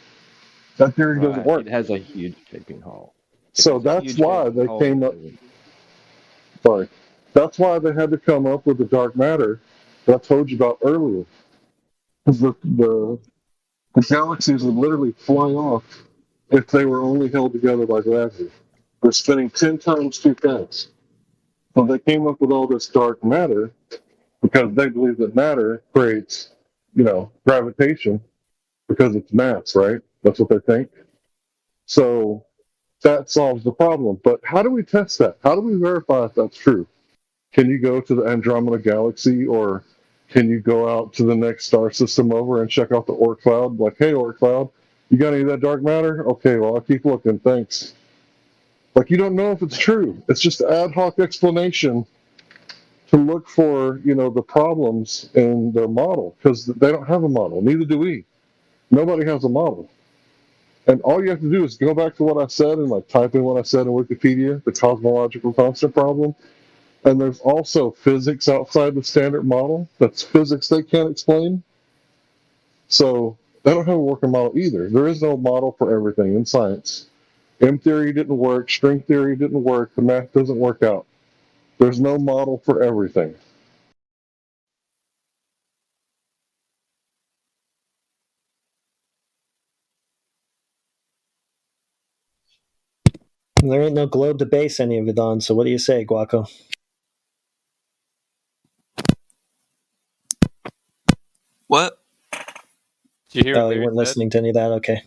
G: That theory doesn't work.
P: It has a huge gaping hole.
G: So that's why they came up. Sorry. That's why they had to come up with the dark matter that I told you about earlier. Because the galaxies would literally fly off if they were only held together by gravity. They're spinning 10 times too fast. So they came up with all this dark matter because they believe that matter creates, gravitation because it's mass, right? That's what they think. So that solves the problem. But how do we test that? How do we verify if that's true? Can you go to the Andromeda Galaxy, or can you go out to the next star system over and check out the Oort cloud? Like, hey, Oort cloud, you got any of that dark matter? Okay, well, I'll keep looking. Thanks. Like, you don't know if it's true. It's just an ad hoc explanation to look for, the problems in their model, because they don't have a model. Neither do we. Nobody has a model. And all you have to do is go back to what I said and like type in what I said in Wikipedia, the cosmological constant problem. And there's also physics outside the standard model. That's physics they can't explain. So they don't have a working model either. There is no model for everything in science. M theory didn't work. String theory didn't work. The math doesn't work out. There's no model for everything.
J: There ain't no globe to base any of it on, so what do you say, Guaco?
D: What?
L: Did you hear what
J: Oh,
L: Larry
J: you weren't
L: said?
J: listening to any of that? Okay.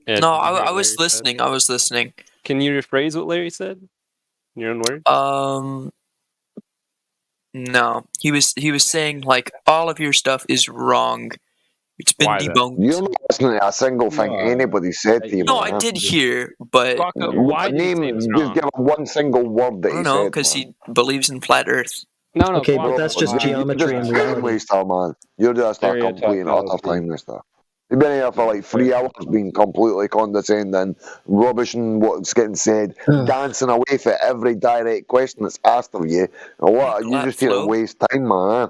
L: Yeah,
D: No,
L: did you hear
D: I
L: what
D: was
L: Larry
D: listening.
L: said?
D: I was listening.
L: Can you rephrase what Larry said in your own words?
D: No. He was saying like all of your stuff is wrong. It's been
L: Why then?
D: debunked.
M: You're not listening to a single thing anybody said to you,
D: No,
M: man.
D: I did hear, but
L: Guaco, why did he say it was
M: Just
L: wrong?
M: give him one single word that
D: I
M: he
D: don't know,
M: said,
D: because
M: man.
D: he believes in flat Earth.
L: No,
J: Okay, but
L: Guaco,
J: that's just geometry and
M: You're
J: reality.
M: just a man. You're just a complete and utter time waster. You've been here for like 3 hours being completely condescending, rubbishing what's getting said, dancing away for every direct question that's asked of you. And what? You just here to waste time, man.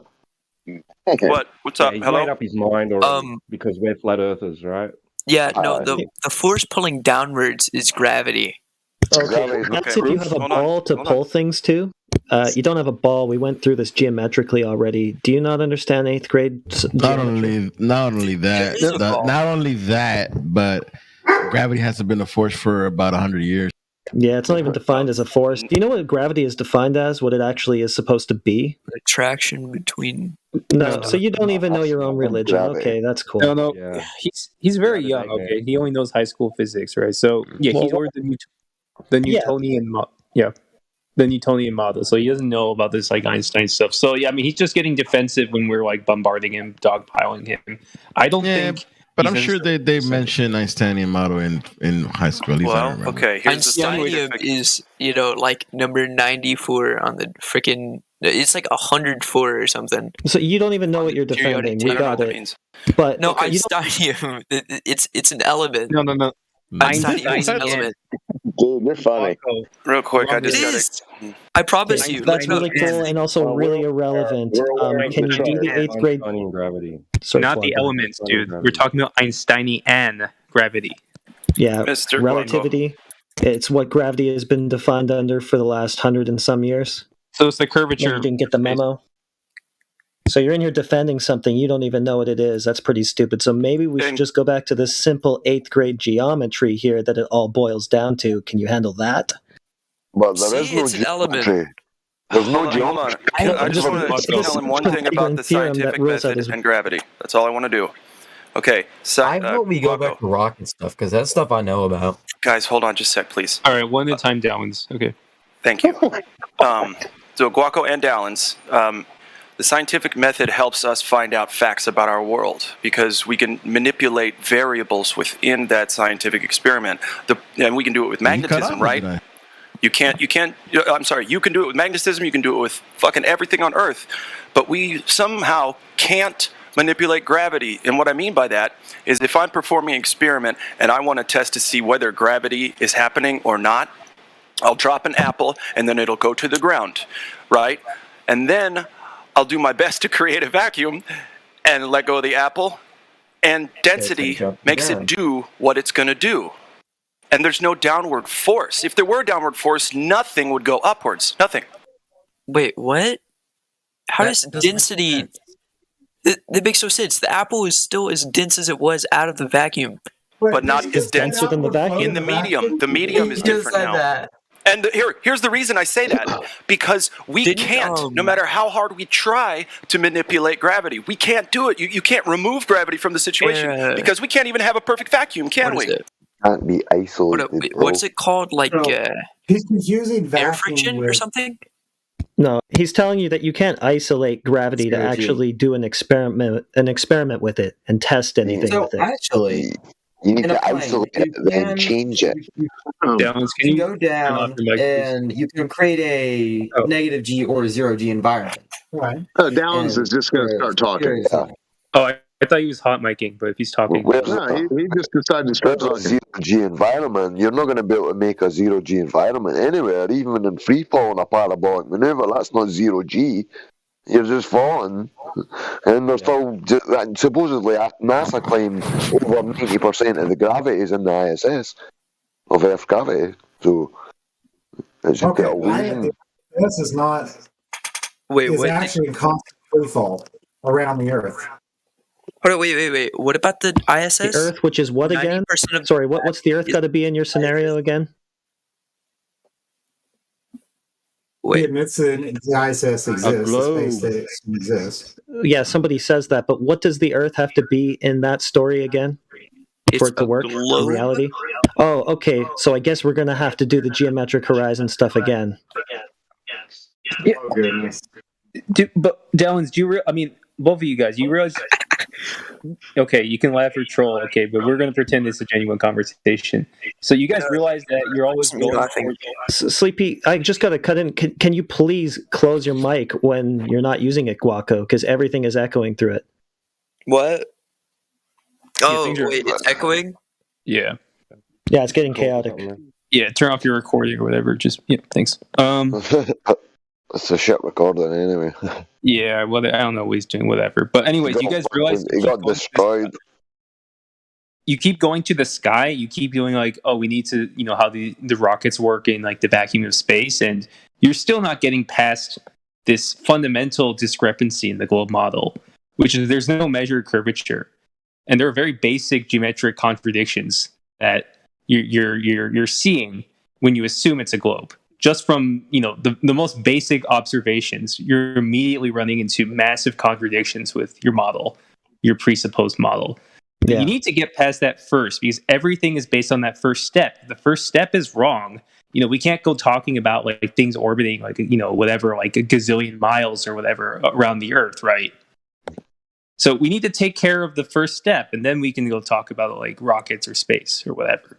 H: What? What's up?
P: He's
H: Hello?
P: made up his mind already because we're flat earthers, right?
D: Yeah, no, the force pulling downwards is gravity.
J: Okay, that's if you have a ball to pull things to. You don't have a ball. We went through this geometrically already. Do you not understand 8th grade geometry?
N: Not only that, but gravity hasn't been a force for about 100 years.
J: Yeah, it's not even defined as a force. Do you know what gravity is defined as? What it actually is supposed to be?
D: Attraction between.
J: No, so you don't even know your own religion. Okay, that's cool.
F: No. He's very young. Okay, he only knows high school physics, right? So yeah, he's ordered the Newtonian the Newtonian model. So he doesn't know about this like Einstein stuff. So yeah, I mean, he's just getting defensive when we're like bombarding him, dogpiling him. I don't think.
N: But I'm sure they mentioned Einsteinian model in high school. At least I remember.
H: Okay, here's the
D: Einsteinium is, like number 94 on the freaking. It's like 104 or something.
J: So you don't even know what you're defending. We got it. But
D: no, Einsteinium. It's an element.
F: No.
D: Einsteinium is an element.
M: Dude, you're funny.
H: Real quick, I just got
D: I promise you.
J: That's really cool and also really irrelevant. Can you do the 8th grade?
P: Gravity.
J: Sorry,
F: not
J: Floyd,
F: the elements, dude. We're talking about Einsteinian gravity.
J: Yeah, relativity. It's what gravity has been defined under for the last 100 and some years.
F: So it's the curvature.
J: No, you didn't get the memo. So you're in here defending something you don't even know what it is. That's pretty stupid. So maybe we should just go back to this simple 8th grade geometry here that it all boils down to. Can you handle that?
M: Well, there is no geometry. There's no geometry.
H: Hold on. I just want to tell him one thing about the scientific method and gravity. That's all I want to do. Okay. So,
O: I vote we go back to rocket stuff because that's stuff I know about.
H: Guys, hold on just a sec, please.
F: All right, one at a time, Downs. Okay.
H: Thank you. So Guaco and Dallins, the scientific method helps us find out facts about our world because we can manipulate variables within that scientific experiment. And we can do it with magnetism, right? You can't, I'm sorry, you can do it with magnetism, you can do it with fucking everything on Earth, but we somehow can't manipulate gravity. And what I mean by that is if I'm performing an experiment and I want to test to see whether gravity is happening or not, I'll drop an apple and then it'll go to the ground, right? And then I'll do my best to create a vacuum and let go of the apple, and density makes it do what it's going to do. And there's no downward force. If there were downward force, nothing would go upwards. Nothing.
D: Wait, what? How does density... That makes no sense. The apple is still as dense as it was out of the vacuum.
H: But not as dense
J: than the vacuum.
H: in the medium. The medium is different now.
O: That.
H: And here's the reason I say that. Because we can't, no matter how hard we try to manipulate gravity, we can't do it. You can't remove gravity from the situation because we can't even have a perfect vacuum, can we?
M: Can't be isolated.
D: What's it called? Like
I: he's confusing
D: air friction or something?
J: No, he's telling you that you can't isolate gravity to actually do an experiment with it and test anything with it.
O: Actually,
M: you need to isolate it and then change it.
O: You can go down and you can create a negative G or a 0G environment.
I: Right.
M: Downs is just going to start talking.
F: Oh, I thought he was hot micing, but if he's talking,
M: he just decided to start talking. Zero G environment. You're not going to be able to make a 0G environment anywhere, even in free fall in a parabolic maneuver. That's not 0G. You're just falling, and they're still supposedly NASA claimed over 90% of the gravity is in the ISS of Earth's gravity. So it's
I: this is not.
D: Wait,
I: it's
D: what?
I: Actually, constant free fall around the Earth.
D: Hold on, wait. What about the ISS?
J: The Earth, which is what again? Sorry, what's the Earth got to be in your scenario again?
I: He admits that the ISS exists, the space station exists.
J: Yeah, somebody says that, but what does the Earth have to be in that story again for it to work in reality? Oh, okay. So I guess we're going to have to do the geometric horizon stuff again.
F: Yeah. Oh, goodness. But Dallins, I mean, both of you guys, you realize? Okay, you can laugh or troll, okay, but we're going to pretend it's a genuine conversation. So you guys realize that you're always going
J: Sleepy, I just got to cut in. Can you please close your mic when you're not using it, Guaco? Because everything is echoing through it.
D: What? Oh, wait, it's echoing?
F: Yeah.
J: Yeah, it's getting chaotic.
F: Yeah, turn off your recording or whatever. Just, yeah, thanks.
M: It's a shit recording anyway.
F: Yeah, well, I don't know what he's doing, whatever. But anyways, you guys realize
M: he got destroyed.
F: You keep going to the sky. You keep doing like, oh, we need to, how the rockets work in like the vacuum of space, and you're still not getting past this fundamental discrepancy in the globe model, which is there's no measured curvature, and there are very basic geometric contradictions that you're seeing when you assume it's a globe. Just from the most basic observations, you're immediately running into massive contradictions with your model, your presupposed model. Yeah. You need to get past that first, because everything is based on that first step. If the first step is wrong, we can't go talking about like things orbiting like whatever, like a gazillion miles or whatever around the Earth, right? So we need to take care of the first step, and then we can go talk about like rockets or space or whatever.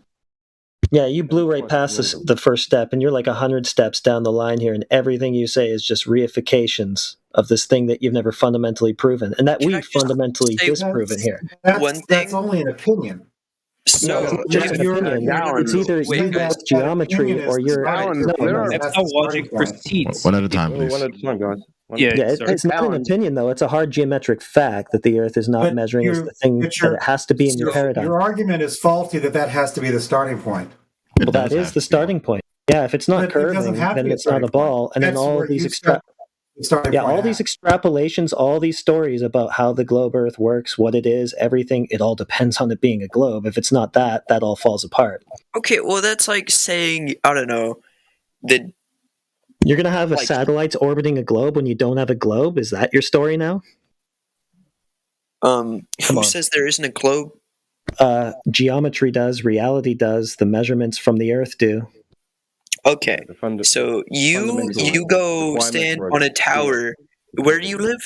J: Yeah, you blew right past the first step, and you're like 100 steps down the line here, and everything you say is just reifications of this thing that you've never fundamentally proven, and that we've fundamentally disproven here.
I: That's only an opinion.
J: So just an opinion. It's either you got geometry or you're.
F: That's how logic proceeds.
N: One at a time, please.
P: One at a time, guys.
J: It's not an opinion, though. It's a hard geometric fact that the Earth is not measuring as the thing that it has to be in your paradigm.
I: Your argument is faulty that has to be the starting point.
J: Well, that is the starting point. Yeah, if it's not curving, then it's not a ball. And then all these extrapolations, all these stories about how the globe Earth works, what it is, everything, it all depends on it being a globe. If it's not that all falls apart.
D: Okay, well, that's like saying, I don't know, that
J: you're going to have a satellite orbiting a globe when you don't have a globe? Is that your story now?
D: Who says there isn't a globe?
J: Geometry does, reality does, the measurements from the Earth do.
D: Okay, so you go stand on a tower. Where do you live?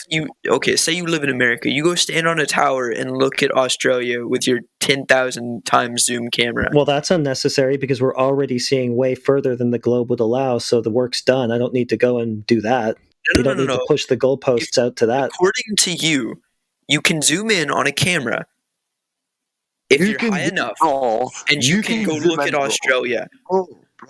D: Say you live in America. You go stand on a tower and look at Australia with your 10,000 times zoom camera.
J: Well, that's unnecessary because we're already seeing way further than the globe would allow, so the work's done. I don't need to go and do that. You don't need to push the goalposts out to that.
D: According to you, you can zoom in on a camera if you're high enough, and you can go look at Australia.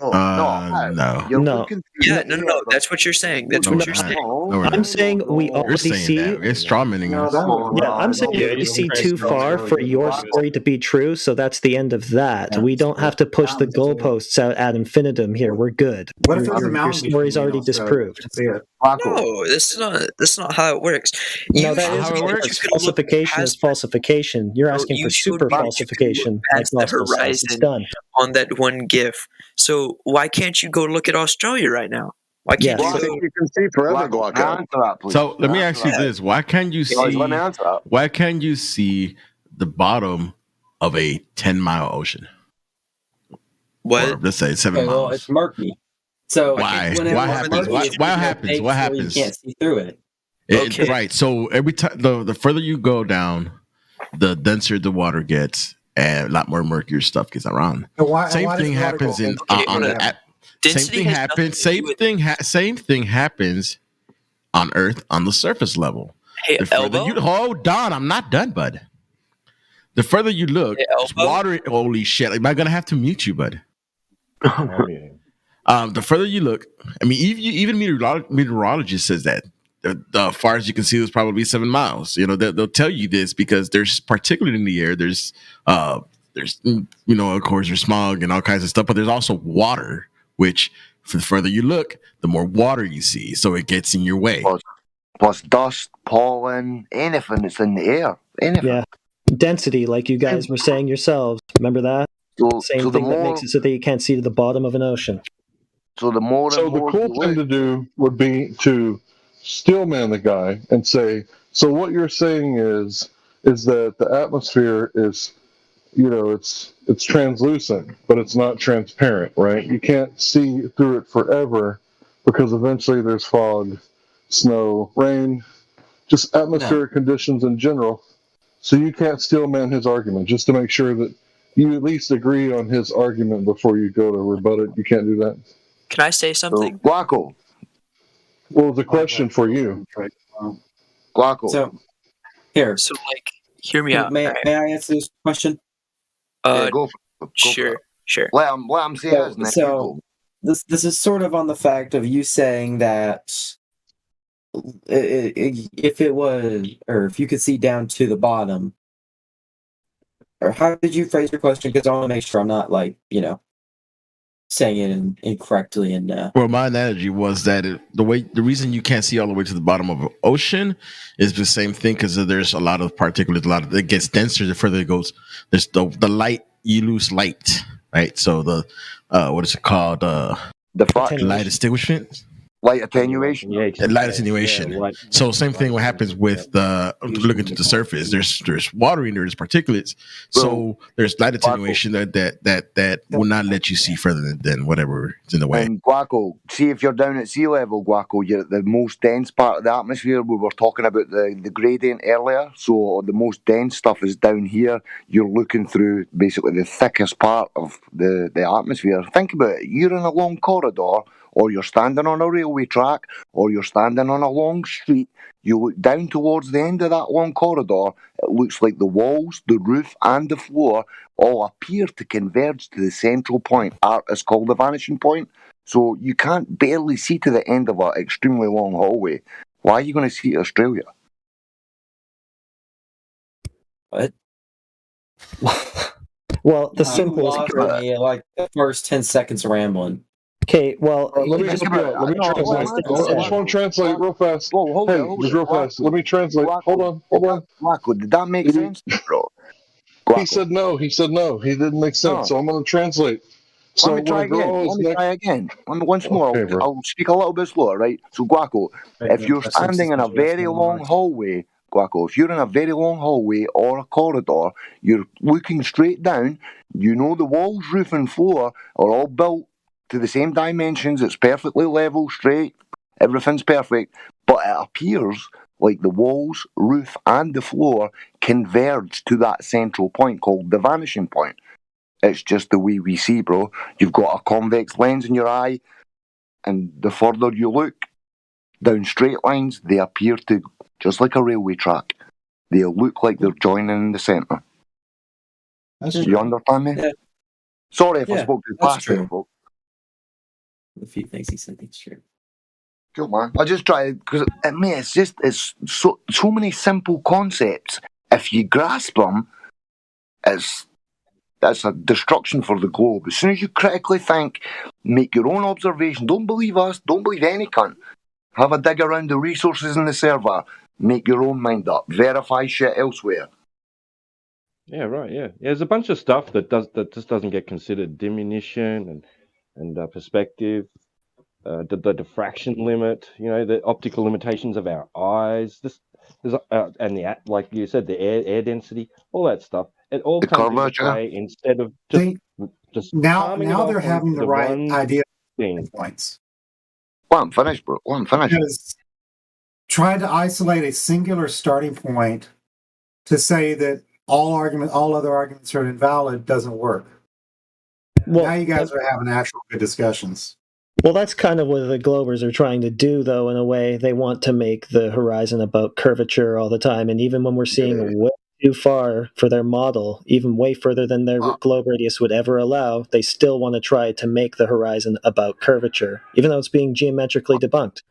N: No.
D: Yeah, no. That's what you're saying. That's what you're saying.
J: I'm saying we already see.
N: It's strawmanning us.
J: Yeah, I'm saying we see too far for your story to be true, so that's the end of that. We don't have to push the goalposts out ad infinitum here. We're good.
I: What if
J: your story's already disproved?
D: No, that's not how it works.
J: No, that is how it works. Falsification is falsification. You're asking for super falsification.
D: Like the horizon it's done on that one GIF. So why can't you go look at Australia right now? Why can't you?
M: You can see forever.
N: So let me ask you this: why can't you see? Why can't you see the bottom of a 10-mile ocean?
D: What?
N: Or let's say 7 miles.
B: Well, it's murky. So
N: why? What happens? What happens? What happens?
B: You can't see through it.
N: Right. So every time, the further you go down, the denser the water gets, and a lot more murkier stuff gets around. Same thing happens in on the. Same thing happens. Same thing happens on Earth on the surface level.
D: Hey,
N: hold on, I'm not done, bud. The further you look, water. Holy shit! Am I gonna have to mute you, bud? The further you look, I mean, even meteorologist says that the farthest you can see is probably 7 miles. They'll tell you this because there's particulate in the air. There's of course, there's smog and all kinds of stuff, but there's also water, which the further you look, the more water you see, so it gets in your way.
M: Plus dust, pollen, anything that's in the air. Anything.
J: Yeah, density, like you guys were saying yourselves. Remember that? Same thing that makes it so that you can't see to the bottom of an ocean.
M: So the more
G: So
M: and
G: the
M: more
G: cool
M: you
G: thing to do would be to steelman the guy and say, so what you're saying is that the atmosphere is, it's translucent, but it's not transparent, right? You can't see through it forever because eventually there's fog, snow, rain, just atmospheric conditions in general. So you can't steelman his argument, just to make sure that you at least agree on his argument before you go to rebut it. You can't do that.
D: Can I say something?
M: Guaco.
G: Well, the question for you.
M: Guaco.
O: So, here.
D: So, like, hear me out.
O: May
D: right?
O: I answer this question?
M: Yeah, go for it.
D: Sure.
M: Let him say his, and then you go.
O: This is sort of on the fact of you saying that if it was, or if you could see down to the bottom, or how did you phrase your question? Because I want to make sure I'm not saying it incorrectly. And
N: Well, my analogy was that the reason you can't see all the way to the bottom of an ocean is the same thing because there's a lot of particulates. It gets denser the further it goes. There's the light, you lose light, right? So the what is it called? Light extinguishment.
M: Light attenuation.
N: Light attenuation. So same thing. What happens with looking to the surface? There's water in there. There's particulates. So there's light attenuation that will not let you see further than whatever is in the way.
M: And Guaco, see if you're down at sea level, Guaco, you're at the most dense part of the atmosphere. We were talking about the gradient earlier. So the most dense stuff is down here. You're looking through basically the thickest part of the atmosphere. Think about it. You're in a long corridor, or you're standing on a railway track, or you're standing on a long street. You look down towards the end of that long corridor, it looks like the walls, the roof, and the floor all appear to converge to the central point. Art is called the vanishing point. So you can't barely see to the end of an extremely long hallway. Why are you going to see Australia?
O: What?
J: Well, the simplest.
O: You lost me like the first 10 seconds rambling.
J: Okay, well,
G: Let me just translate. I just want to translate real fast.
M: Hold it.
G: Just real fast. Let me translate. Hold on.
M: Guaco, did that make sense, bro?
G: He said no. He didn't make sense. So I'm going to translate. So
M: Let me try again. Once more.
G: Okay,
M: I'll speak a little bit slower, right? So, Guaco, if you're standing in a very long hallway, if you're in a very long hallway or a corridor, you're looking straight down, you know the walls, roof, and floor are all built to the same dimensions. It's perfectly level, straight, everything's perfect, but it appears like the walls, roof, and the floor converge to that central point called the vanishing point. It's just the way we see, bro. You've got a convex lens in your eye, and the further you look down straight lines, they appear to, just like a railway track, they look like they're joining in the centre. You understand me?
O: Yeah.
M: Sorry if I spoke too fast there, folks.
O: A few things he said, it's true.
M: Cool, man. I just try, because, it's so many simple concepts. If you grasp them, that's a destruction for the globe. As soon as you critically think, make your own observation, don't believe us, don't believe any cunt. Have a dig around the resources in the server, make your own mind up, verify shit elsewhere.
P: Yeah, right. Yeah, there's a bunch of stuff that just doesn't get considered. Diminution and perspective, the diffraction limit. The optical limitations of our eyes. And like you said, the air density, all that stuff. It all comes into play instead of just
I: now they're having the right idea points.
M: Well, I'm finished, bro.
I: Because trying to isolate a singular starting point to say that all other arguments are invalid doesn't work. Well, now you guys are having actual good discussions.
J: Well, that's kind of what the Globers are trying to do, though, in a way. They want to make the horizon about curvature all the time. And even when we're seeing way too far for their model, even way further than their globe radius would ever allow, they still want to try to make the horizon about curvature, even though it's being geometrically debunked.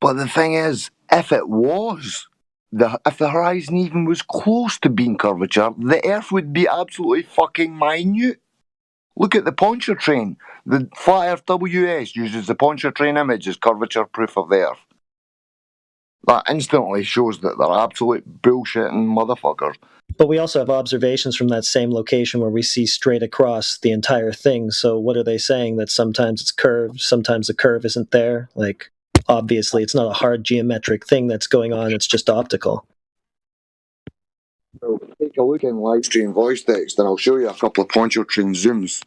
M: But the thing is, if it was, if the horizon even was close to being curvature, the Earth would be absolutely fucking minute. Look at the Pontchartrain. The Flat Earth WS uses the Pontchartrain image as curvature proof of the Earth. that instantly shows that they're absolute bullshitting motherfuckers.
J: But we also have observations from that same location where we see straight across the entire thing. So what are they saying? That sometimes it's curved, sometimes the curve isn't there? Like, obviously, it's not a hard geometric thing that's going on. It's just optical.
M: So take a look in live stream voice text, and I'll show you a couple of Pontchartrain zooms.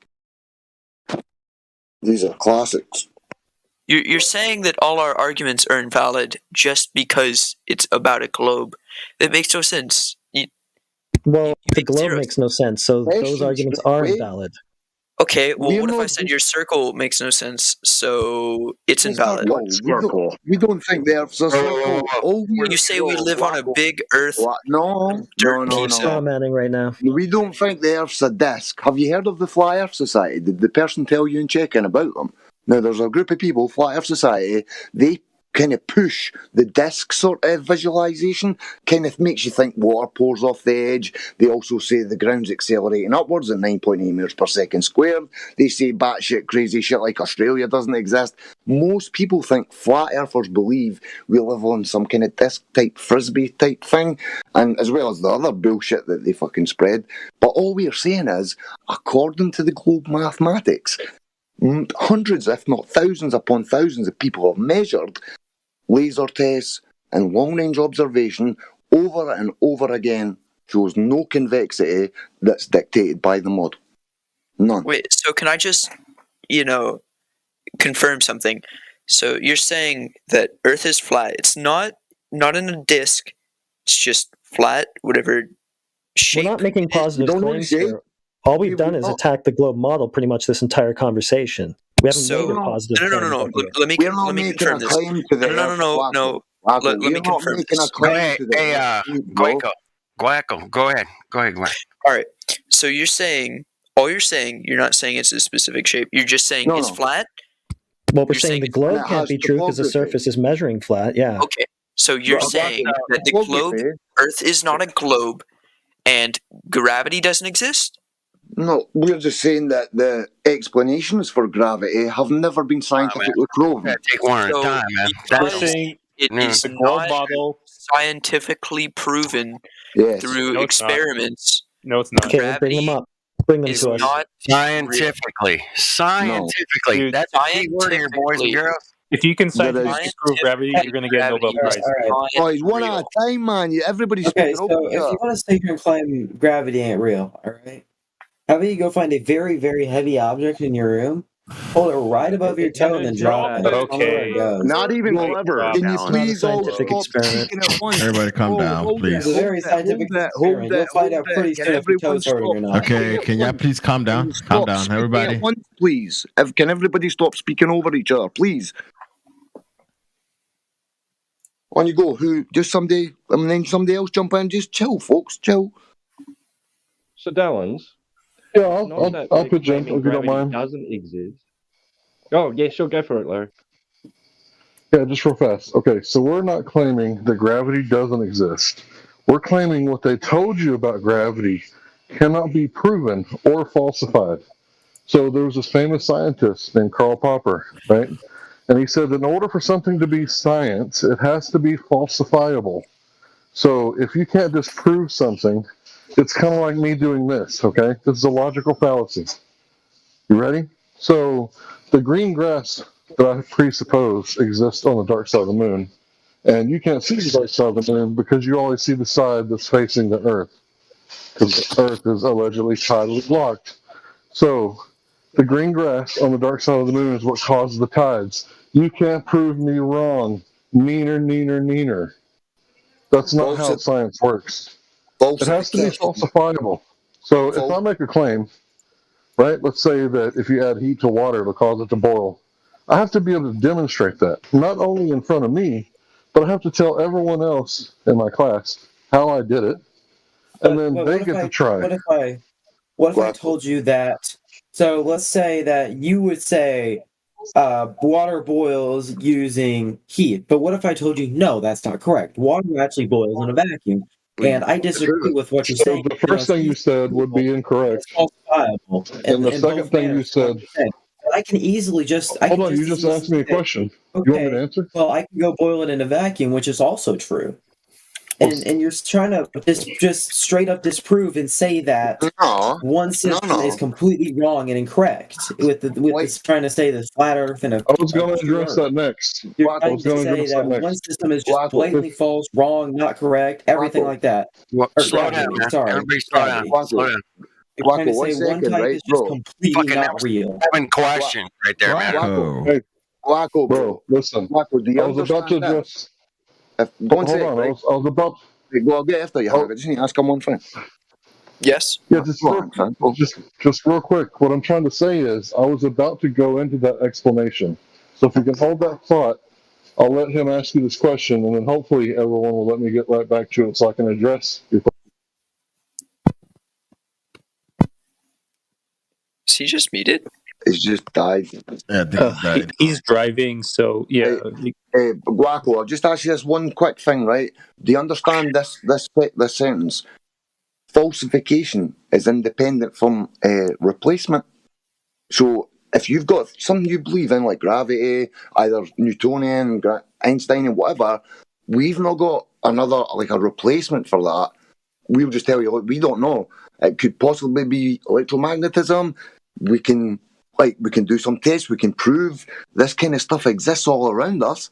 M: These are classics.
D: You're saying that all our arguments are invalid just because it's about a globe. That makes no sense.
J: Well, the globe makes no sense, so those arguments are invalid.
D: Okay, well, what if I said your circle makes no sense, so it's invalid?
M: We don't think the Earth's a circle.
D: You say we live on a big Earth.
M: No.
J: Commenting right now.
M: We don't think the Earth's a disc. Have you heard of the Flat Earth Society? Did the person tell you in check-in about them? Now, there's a group of people, Flat Earth Society, they kind of push the disc sort of visualization, kind of makes you think water pours off the edge. They also say the ground's accelerating upwards at 9.8 metres per second squared. They say batshit crazy shit like Australia doesn't exist. Most people think flat earthers believe we live on some kind of disc type frisbee type thing, and as well as the other bullshit that they fucking spread. But all we're saying is, according to the globe mathematics, hundreds, if not thousands upon thousands of people have measured laser tests and long-range observation over and over again shows no convexity that's dictated by the model. None.
D: Wait, so can I just, confirm something? So you're saying that Earth is flat. It's not in a disk. It's just flat, whatever shape.
J: We're not making positive claims here. All we've done is attack the globe model pretty much this entire conversation. We haven't made a positive claim.
D: No. Let me confirm this. No. Let me confirm this.
Q: Go ahead. Hey, Guaco, go ahead.
D: All right. So you're saying, you're not saying it's a specific shape. You're just saying it's flat?
J: Well, we're saying the globe can't be true because the surface is measuring flat, yeah.
D: Okay. So you're saying that the globe, Earth is not a globe, and gravity doesn't exist?
M: No, we're just saying that the explanations for gravity have never been scientifically proven.
Q: Take one at a time, man.
D: It is not scientifically proven through experiments.
F: No, it's not.
J: Okay, bring them up. Bring them to us.
D: Not
Q: Scientifically.
D: Dude,
Q: that's a key word here, boys and girls.
F: If you can scientifically prove gravity, you're going to get a Nobel Prize.
M: Boys, one at a time, man. Everybody's
V: okay,
M: speaking
V: so
M: up.
V: if you want to sit here and claim gravity ain't real, all right? How about you go find a very, very heavy object in your room, hold it right above your toe, and then drop it.
F: Okay.
M: Not even clever. Can you please all stop speaking at once?
N: Everybody calm down, please.
V: It's a very scientific experiment. You'll find out pretty soon if your toes hurt or not.
N: Okay, can y'all please calm down? Calm down, everybody.
M: At once, please. Can everybody stop speaking over each other, please? On you go. Who? Just somebody, and then somebody else jump in. Just chill, folks. Chill.
P: So, Dallins.
G: Yeah, I'll pitch in if you don't mind.
P: Doesn't exist. Oh, yeah, sure, go for it, Larry.
G: Yeah, just real fast. Okay, so we're not claiming that gravity doesn't exist. We're claiming what they told you about gravity cannot be proven or falsified. So there was this famous scientist named Karl Popper, right? And he said that in order for something to be science, it has to be falsifiable. So if you can't disprove something, it's kind of like me doing this, okay? This is a logical fallacy. You ready? So the green grass that I presuppose exists on the dark side of the moon, and you can't see the dark side of the moon because you always see the side that's facing the Earth, because the Earth is allegedly tidally blocked. So the green grass on the dark side of the moon is what causes the tides. You can't prove me wrong. Neener. That's not how science works. It has to be falsifiable. So if I make a claim, right, let's say that if you add heat to water, it'll cause it to boil. I have to be able to demonstrate that, not only in front of me, but I have to tell everyone else in my class how I did it, and then they get to try.
V: What if I told you that? So let's say that you would say water boils using heat, but what if I told you no, that's not correct? Water actually boils in a vacuum. And I disagree with what you're saying.
G: The first thing you said would be incorrect.
V: It's falsifiable.
G: And the second thing you said...
V: I can easily just...
G: Hold on, you just asked me a question. You want me to answer?
V: Well, I can go boil it in a vacuum, which is also true. And you're trying to just straight up disprove and say that one system is completely wrong and incorrect with this trying to say this flat Earth and a.
G: I was going to address that next.
V: You're trying to say that one system is just blatantly false, wrong, not correct, everything like that.
Q: Slow down, man. Everybody slow down. Slow down.
V: You're trying to say one type is just completely not real.
Q: Having question right there, man.
G: Hey,
E: Wacko,
G: bro, listen.
E: Wacko, do you
G: I was about to address.
E: Don't say
G: hold on,
E: it,
G: I was about.
E: Go, I'll get after you, Hank. I just need to ask him one thing.
D: Yes.
G: Yeah, just real quick. What I'm trying to say is, I was about to go into that explanation. So if you can hold that thought, I'll let him ask you this question, and then hopefully everyone will let me get right back to it, so I can address your question.
D: Is he just muted?
E: He's just died.
N: Yeah, I think he's died.
F: He's driving, so yeah.
E: Hey, Guaco, I'll just ask you this one quick thing, right? Do you understand this sentence? Falsification is independent from replacement. So if you've got something you believe in, like gravity, either Newtonian, Einstein, and whatever, we've not got another, like a replacement for that. We'll just tell you, look, we don't know. It could possibly be electromagnetism. We can do some tests. We can prove this kind of stuff exists all around us,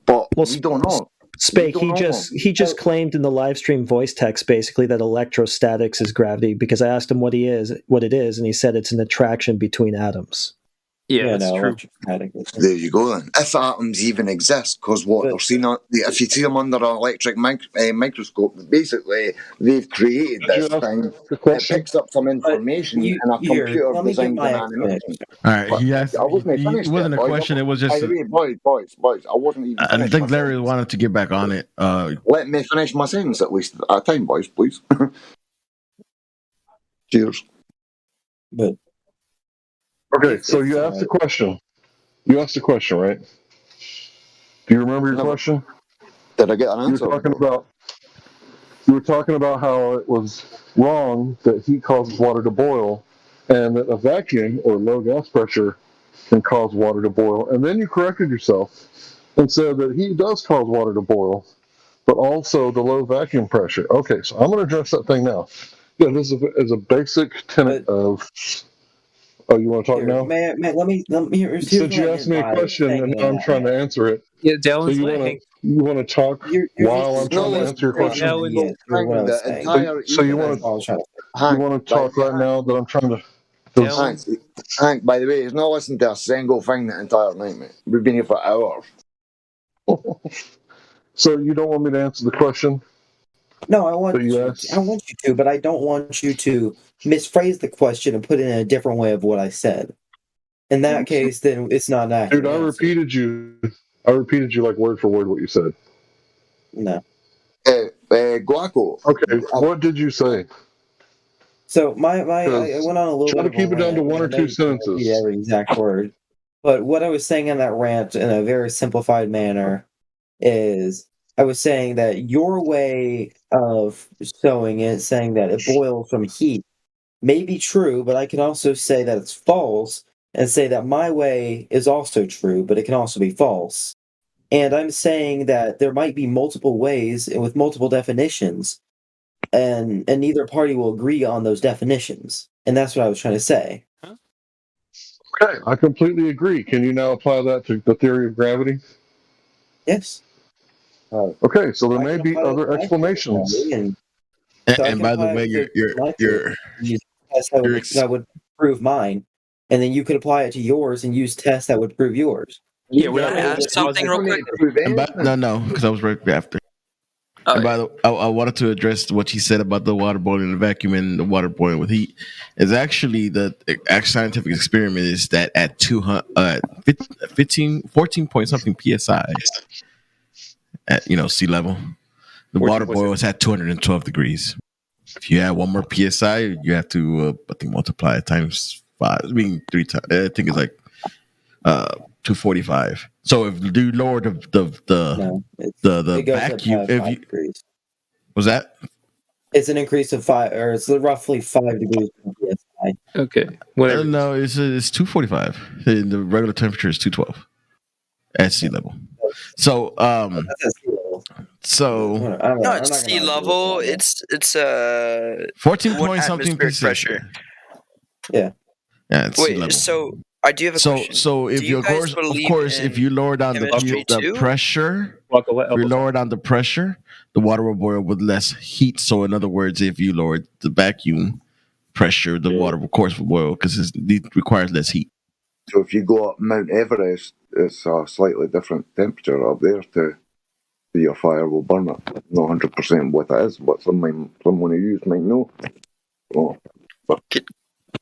E: but we don't know.
J: Spake, he just claimed in the live stream voice text basically that electrostatics is gravity, because I asked him what it is, and he said it's an attraction between atoms.
F: Yeah, that's true.
E: There you go then. If atoms even exist, because they're seen, if you see them under an electric microscope, basically they've created this thing that picks up some information in a computer designed in animation.
N: All right, he asked.
E: I wasn't
N: It wasn't a question. It was just.
E: By the way, boys, I wasn't even.
N: I think Larry wanted to get back on it.
E: Let me finish my sentence at least at a time, boys, please. Cheers.
V: But
G: okay, so you asked the question. You asked the question, right? Do you remember your question?
E: Did I get an answer?
G: You were talking about how it was wrong that heat causes water to boil, and that a vacuum or low gas pressure can cause water to boil. And then you corrected yourself and said that heat does cause water to boil, but also the low vacuum pressure. Okay, so I'm going to address that thing now. Yeah, this is a basic tenet of. Oh, you want to talk now?
V: Let me.
G: Since you asked me a question and now I'm trying to answer it.
F: Yeah,
G: so you want to talk while I'm trying to answer your question? So you want to talk right now that I'm trying to.
E: Hank, by the way, he's not listening to a single thing the entire night, mate. We've been here for hours.
G: So you don't want me to answer the question?
V: No, I want you to, but I don't want you to misphrase the question and put it in a different way of what I said. In that case, then it's not accurate.
G: Dude, I repeated you like word for word what you said.
V: No.
E: Guaco.
G: Okay, what did you say?
V: So I went on a little.
G: Try to keep it down to one or two sentences.
V: Every exact word. But what I was saying in that rant, in a very simplified manner, is I was saying that your way of showing it, saying that it boils from heat, may be true, but I can also say that it's false, and say that my way is also true, but it can also be false. And I'm saying that there might be multiple ways and with multiple definitions, and neither party will agree on those definitions. And that's what I was trying to say.
G: Okay, I completely agree. Can you now apply that to the theory of gravity?
V: Yes.
G: Okay, so there may be other explanations.
N: And by the way,
V: that would prove mine, and then you could apply it to yours and use tests that would prove yours.
D: Yeah, we're gonna ask something real quick.
N: No, because I was right after. And by the way, I wanted to address what he said about the water boiling in the vacuum and the water boiling with heat. Is actually the scientific experiment is that at 14 point something psi at sea level, the water boils at 212 degrees. If you add one more psi, you have to I think multiply it times 5. I mean 3 times. I think it's like 245. So if you lower the vacuum, if you was that?
V: It's an increase of 5, or it's roughly 5 degrees.
F: Okay, whatever.
N: No, it's 245. The regular temperature is 212. At sea level. So
D: No, it's sea level. It's
N: 14
D: one
N: point something
D: atmospheric pressure.
N: Yeah, it's sea
D: Wait,
N: level.
D: so I do have a question.
N: So if
D: do you guys
N: of
D: believe
N: course, if you lower down
D: chemistry
N: the
D: too?
N: pressure, if you lower down the pressure, the water will boil with less heat. So in other words, if you lower the vacuum pressure, the water of course will boil because it requires less heat.
M: So if you go up Mount Everest, it's a slightly different temperature up there to your fire will burn it. Not 100% what it is, but someone who used might know. Oh,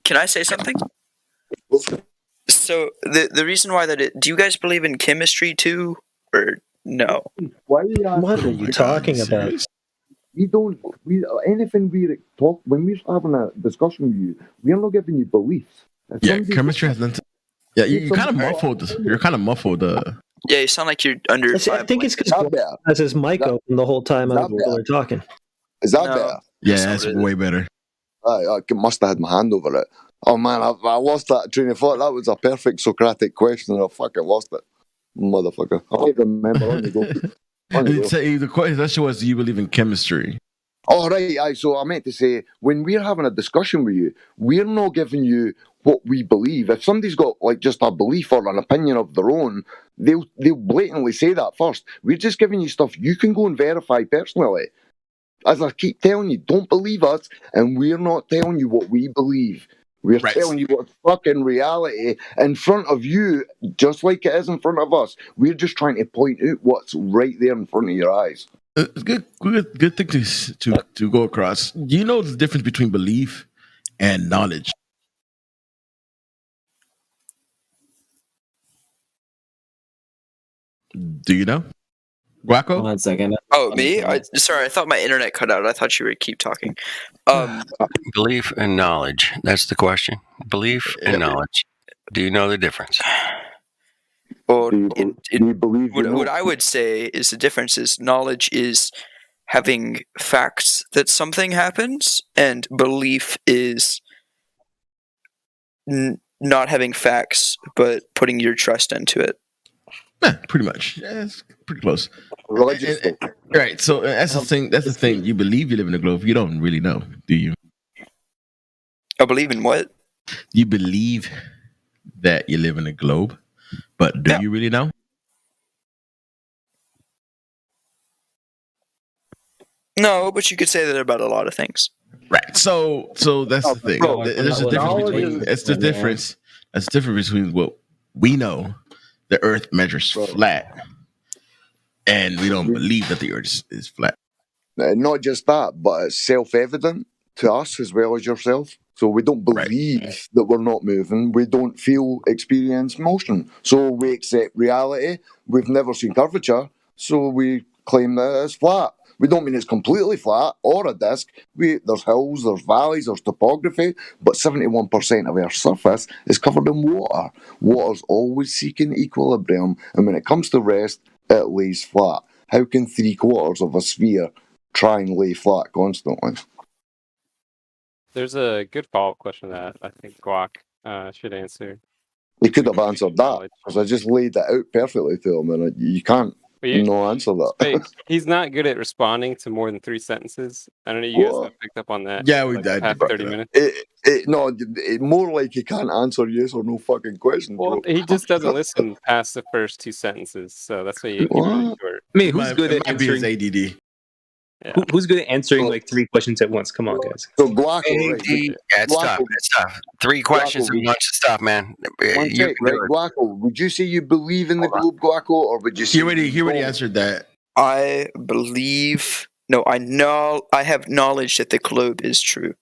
D: Can I say something? So the reason why do you guys believe in chemistry too, or no?
J: What are you talking about?
M: We don't. Anything we talk when we're having a discussion with you, we're not giving you beliefs.
N: Chemistry has nothing. Yeah, you kind of muffled. You're kind of muffled.
D: Yeah, you sound like you're under.
J: I think it's because Glenn has his mic open the whole time other people are talking.
M: Is that better?
N: Yeah, that's way better.
M: I must have had my hand over it. Oh man, I lost that train of thought. That was a perfect Socratic question, and I fucking lost it, motherfucker. I don't remember. On you go.
N: The question was, do you believe in chemistry?
M: Oh, right. So I meant to say, when we're having a discussion with you, we're not giving you what we believe. If somebody's got like just a belief or an opinion of their own, they'll blatantly say that first. We're just giving you stuff you can go and verify personally. As I keep telling you, don't believe us, and we're not telling you what we believe. We're telling you what's fucking reality in front of you, just like it is in front of us. We're just trying to point out what's right there in front of your eyes.
N: Good thing to go across. Do you know the difference between belief and knowledge? Do you know? Guaco?
V: 1 second.
D: Oh, me? Sorry, I thought my internet cut out. I thought you would keep talking.
Q: Belief and knowledge. That's the question. Belief and knowledge. Do you know the difference?
D: Well, what I would say is the difference is knowledge is having facts that something happens, and belief is not having facts but putting your trust into it.
N: Yeah, pretty much. Yeah, it's pretty close. Right. So that's the thing. That's the thing. You believe you live in a globe. You don't really know, do you?
D: I believe in what?
N: You believe that you live in a globe, but do you really know?
D: No, but you could say that about a lot of things.
N: Right. So that's the thing. There's a difference between. It's the difference. That's the difference between what we know. The Earth measures flat, and we don't believe that the Earth is flat.
M: Not just that, but it's self-evident to us as well as yourself. So we don't believe that we're not moving. We don't experience motion. So we accept reality. We've never seen curvature, so we claim that it's flat. We don't mean it's completely flat or a disc. There's hills, there's valleys, there's topography, but 71% of our surface is covered in water. Water's always seeking equilibrium, and when it comes to rest, it lays flat. How can 3/4 of a sphere try and lay flat constantly?
L: There's a good follow-up question that I think Guac should answer.
M: He could have answered that, because I just laid it out perfectly to him, and you can't answer that.
L: Wait, he's not good at responding to more than 3 sentences. I don't know. You guys have picked up on that.
N: Yeah, we did.
L: Past 30 minutes.
M: More like he can't answer yes or no fucking questions.
L: Well, he just doesn't listen past the first 2 sentences, so that's why you keep it short.
F: I mean, who's good at answering
N: ADD?
F: Yeah. Who's good at answering like 3 questions at once? Come on, guys.
M: So Guaco,
Q: it's tough. It's tough. 3 questions and a bunch of stuff, man.
M: Guaco, would you say you believe in the globe, Guaco, or would you say
N: he already answered that?
D: I believe. No, I know. I have knowledge that the globe is true.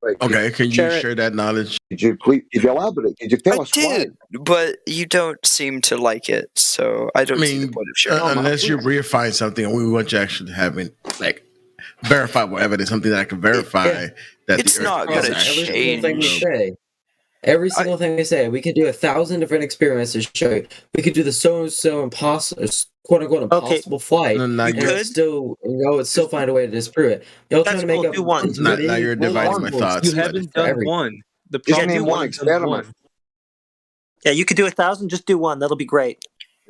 M: Right,
N: okay, can you share that knowledge?
M: Could you elaborate? Could you tell us why?
D: But you don't seem to like it, so I don't see the point of sharing.
N: Unless you reify something, and we want you actually having like verifiable evidence, something that I can verify that
D: it's not going to change.
V: Every single thing we say, we could do 1,000 different experiments to show you. We could do the so impossible, quote unquote, impossible flight. It's still find a way to disprove it. Y'all trying to make up
N: one. Now you're dividing my thoughts.
F: You haven't done one.
M: The problem one experiment.
C: Yeah, you could do 1,000. Just do one. That'll be great.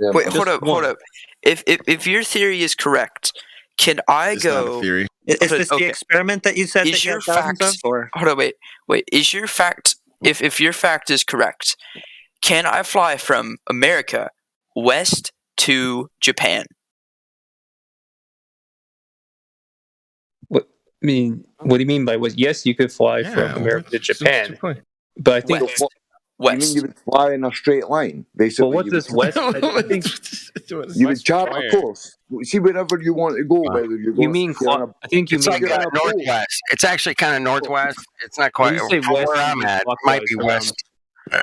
E: Yeah,
D: Wait,
E: man.
D: hold up. If your theory is correct, can I
N: It's not
D: go?
N: a theory.
J: Is this the
D: Okay.
J: experiment that you said
D: Is
J: that you
D: your
J: had thousands
D: fact?
J: of? Or
D: Hold on, wait. Is your fact? If your fact is correct, can I fly from America west to Japan?
F: What do you mean by what? Yes, you could fly from America to Japan, but I think
D: West.
E: You mean you would fly in a straight line, basically?
F: Well, what's this west? I think
E: you would chart a course. See wherever you want to go, whether you're going.
F: you mean.
E: I think
Q: It's like northwest. It's actually kind of northwest. It's not quite
F: When you say
Q: from
F: west,
Q: where
F: you
Q: I'm
F: mean
Q: at. Might be
F: clockwise
Q: west.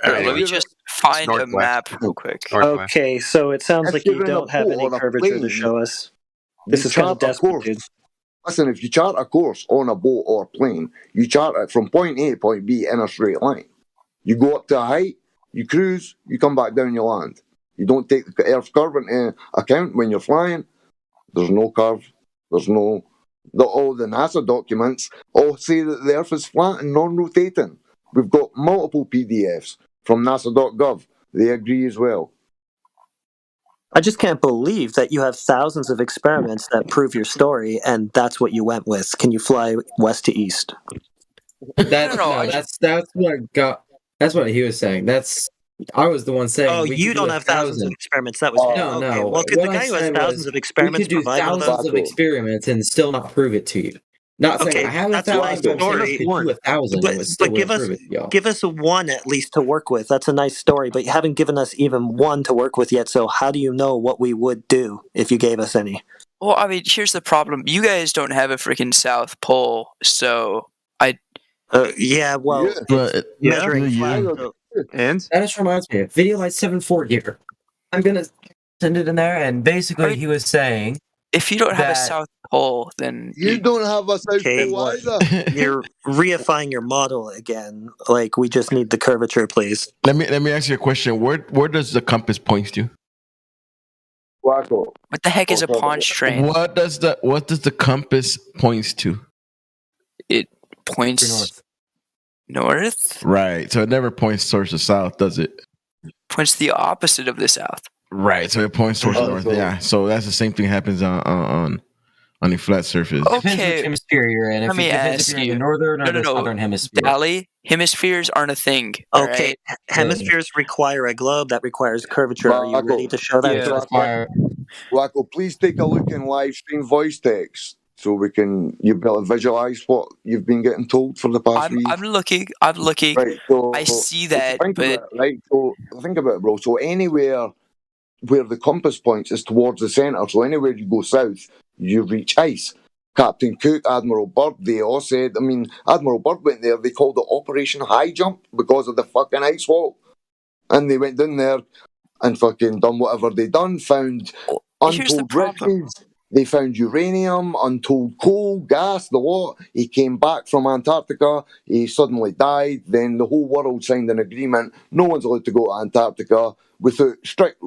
D: Let me just find a map real quick.
J: okay, so it sounds
E: If
J: like you
E: you're in a
J: don't have
E: boat
J: any
E: or a
J: curvature to
E: plane,
J: show us. This
E: you
J: is kind of
E: chart a
J: desperate,
E: course.
J: dude.
E: Listen, if you chart a course on a boat or a plane, you chart it from point A to point B in a straight line. You go up to a height, you cruise, you come back down, you land. You don't take the Earth's curve into account when you're flying. There's no curve. There's no... all the NASA documents all say that the Earth is flat and non-rotating. We've got multiple PDFs from NASA.gov. They agree as well.
J: I just can't believe that you have thousands of experiments that prove your story, and that's what you went with. Can you fly west to east?
V: That's what got. That's what he was saying. I was the one saying.
J: Oh,
V: we
J: you
V: could do
J: don't have thousands of
V: 1,000.
J: experiments. That was me.
V: No,
J: Okay.
V: no.
J: Well, could the
V: What I
J: guy who has
V: said
J: thousands
V: was
J: of experiments
V: we could do
J: provide one of
V: thousands
J: them?
V: of experiments and still not prove it to you. Not saying
J: Okay,
V: I have
J: that's a nice
V: 1,000, but
J: story.
V: I could do 1,000 and it still
J: But give
V: wouldn't
J: us
V: prove it to y'all.
J: give us one at least to work with. That's a nice story, but you haven't given us even one to work with yet. So how do you know what we would do if you gave us any?
D: Well, I mean, here's the problem. You guys don't have a freaking South Pole, so
J: yeah, well, it's measuring flat. So.
F: And
V: that just reminds me, Video Light 7.4 gear. I'm gonna send it in there, and basically he was saying,
D: if you don't have a
V: that-
D: South Pole, then
E: You don't have a South
J: Okay,
E: Pole either.
J: You're reifying your model again. Like, we just need the curvature, please.
N: Let me ask you a question. Where does the compass point to?
D: what the heck is a paunch train?
N: What does the compass points to?
D: It points north.
N: Right. So it never points towards the south, does it?
D: Points the opposite of the south.
N: Right. So it points towards the north. Yeah. So that's the same thing happens on a flat surface.
V: Depends which hemisphere you're in.
D: Let me ask
V: If you're in
D: you.
V: the northern or
D: No,
V: the southern hemisphere.
D: Dally, hemispheres aren't a thing.
J: Okay,
D: right?
J: hemispheres require a globe that requires curvature. Are you ready to show that?
E: Wacko, please take a look in live stream voice text so you'll be able to visualize what you've been getting told for the past week.
D: I'm looking.
E: Right, so
D: I see that,
E: think
D: but
E: about it, right? So think about it, bro. So anywhere where the compass points is towards the centre. So anywhere you go south, you reach ice. Captain Cook, Admiral Byrd, they all said, I mean, Admiral Byrd went there, they called it Operation High Jump because of the fucking ice wall. And they went down there and fucking done whatever they done, found untold riches. They found uranium, untold coal, gas, the lot. He came back from Antarctica. He suddenly died. Then the whole world signed an agreement. No one's allowed to go to Antarctica without strict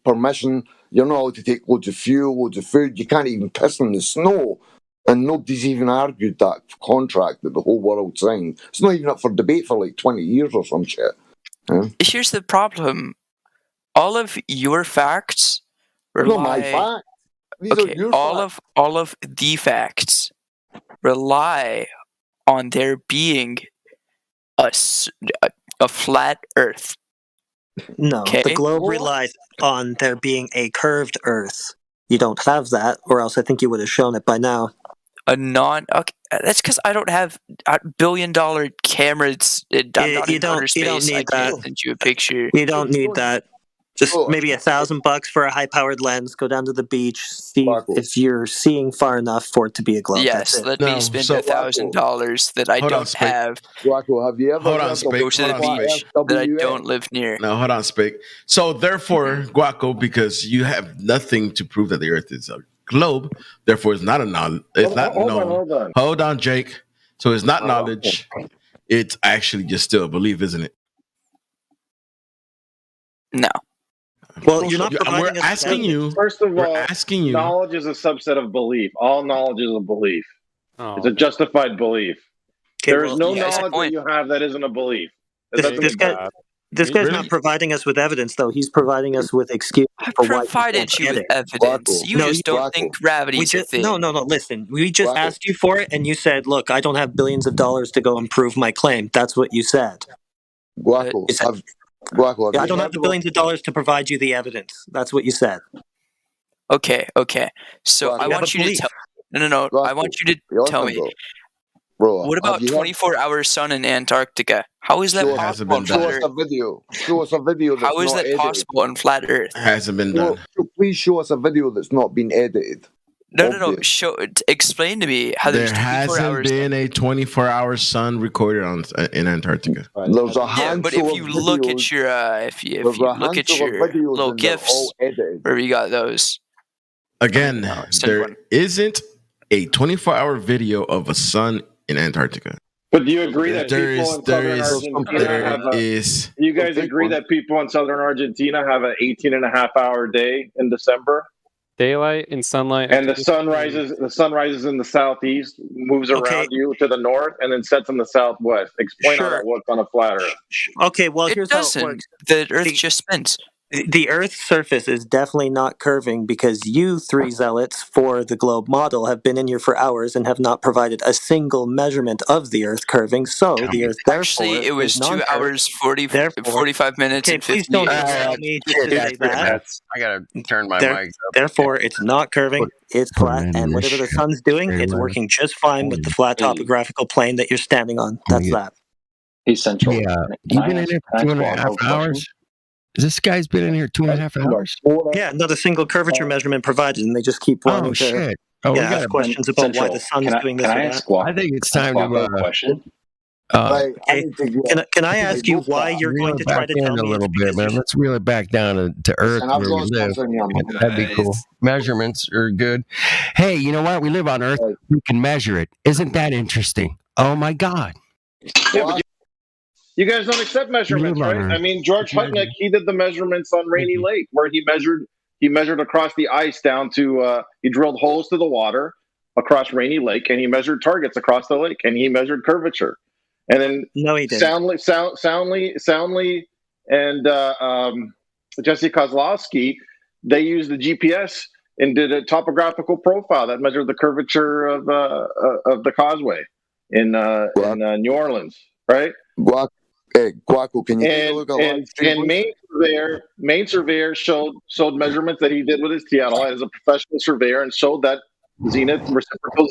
E: permission. You're not allowed to take loads of fuel, loads of food. You can't even piss in the snow. And nobody's even argued that contract that the whole world signed. It's not even up for debate for 20 years or some shit. Yeah?
D: Here's the problem. All of your facts
E: Not my fact. These are your facts.
D: all of the facts rely on there being a flat Earth.
J: No,
D: Okay.
J: the globe relies on there being a curved Earth. You don't have that, or else I think you would have shown it by now.
D: That's because I don't have $1 billion cameras. I'm not in outer space.
J: You don't need
D: I can't
J: that.
D: send you a picture.
J: You don't need that. Just maybe $1,000 for a high-powered lens. Go down to the beach, see if you're seeing far enough for it to be a globe.
D: Yes, let me spend $1,000 that I don't have.
E: Wacko, have you ever
N: Hold on,
E: heard
N: Spake.
D: Go to the beach that I don't live near.
N: No, hold on, Spake. So therefore, Guaco, because you have nothing to prove that the Earth is a globe, therefore it's not a knowledge. It's not known.
C: Hold on.
N: Hold on, Jake. So it's not knowledge. It's actually just still a belief, isn't it?
D: No.
J: Well, you're not
N: We're
J: providing us
N: asking you.
C: First of all,
N: asking you.
C: knowledge is a subset of belief. All knowledge is a belief. It's a justified belief. There is no knowledge that you have that isn't a belief. That doesn't exist.
J: This guy's not providing us with evidence, though. He's providing us with excuses for why he
D: Provided
J: can't
D: you
J: get
D: with
J: it.
D: evidence. You just don't think gravity's a thing.
J: No. Listen, we just asked you for it, and you said, "Look, I don't have billions of dollars to go and prove my claim." That's what you said.
M: Guaco,
J: I don't have the billions of dollars to provide you the evidence. That's what you said.
D: Okay. So I want you to tell. No. I want you to tell me.
M: Bro,
D: What about 24-hour sun in Antarctica? How is that possible on Flat Earth?
M: Show us a video.
D: How is that possible on Flat Earth?
N: Hasn't been done.
M: Please show us a video that's not been edited.
D: No. Explain to me how
N: There
D: there's 24
N: hasn't
D: hours.
N: been a 24-hour sun recorded in Antarctica.
M: There's a
D: Yeah, but if you look at your if you look at your little gifs, where you got those.
N: Again, there isn't a 24-hour video of a sun in Antarctica.
C: But do you agree that
N: There
C: people in southern Argentina you guys agree that people in southern Argentina have an 18-and-a-half-hour day in December?
L: Daylight and sunlight.
C: And the sun rises in the southeast, moves around you to the north, and then sets in the southwest. Explain how that works on a flat Earth.
J: Okay, well, here's how it works.
D: The Earth just spins.
J: The Earth's surface is definitely not curving because you three zealots for the globe model have been in here for hours and have not provided a single measurement of the Earth curving. So the Earth,
D: Actually, it was 2 hours, 45 minutes, and 50
J: please don't allow me to say that.
Q: I gotta turn my mic up.
J: Therefore, it's not curving, it's flat, and whatever the sun's doing, it's working just fine with the flat topographical plane that you're standing on. That's that.
A: He's central.
U: Yeah, you've been in here for 2.5 hours? This guy's been in here 2.5 hours?
J: Yeah, not a single curvature measurement provided, and they just keep wanting to
U: shit. We
J: ask
U: got
J: questions about why the sun's doing this or that.
U: I think it's time to
A: question.
J: Can I ask you why you're going to try to tell me
U: a little bit, man? Let's reel it back down to Earth where we live. That'd be cool. Measurements are good. Hey, you know what? We live on Earth. We can measure it. Isn't that interesting? Oh my God.
C: Yeah, but you guys don't accept measurements, right? I mean, George Hutnick, he did the measurements on Rainy Lake, where he measured across the ice down to he drilled holes to the water across Rainy Lake, and he measured targets across the lake, and he measured curvature. And then
J: he didn't.
C: Soundly, and Jesse Kozlowski, they used the GPS and did a topographical profile that measured the curvature of the causeway in New Orleans, right?
M: Guaco, can you take a look at live stream?
C: And Main Surveyor showed measurements that he did with his TLI as a professional surveyor, and showed that zenith reciprocal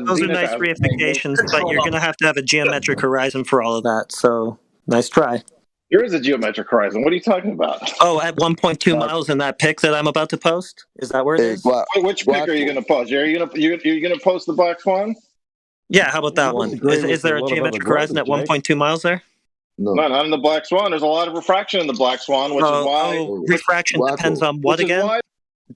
J: those are nice reifications, but you're going to have a geometric horizon for all of that. So nice try.
C: There is a geometric horizon. What are you talking about?
J: Oh, at 1.2 miles in that pic that I'm about to post? Is that where it is?
C: Which pic are you going to post? Are you going to post the Black Swan?
J: Yeah, how about that one? Is there a geometric horizon at 1.2 miles there?
C: No, not in the Black Swan. There's a lot of refraction in the Black Swan, which is why...
J: refraction depends on what again?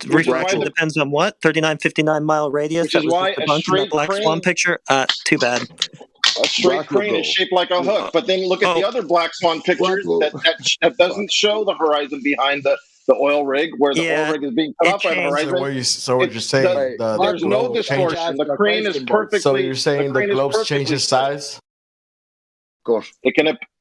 J: Refraction depends on what? 3959 mile radius?
C: Which is why a straight
J: Black Swan picture? Too bad.
C: A straight crane is shaped like a hook, but then look at the other Black Swan pictures that doesn't show the horizon behind the oil rig, where the oil rig is being cut off by the horizon.
N: So what you're saying,
C: there's no distortion. The crane is perfectly.
N: So you're saying the globes change its size?
C: Of course,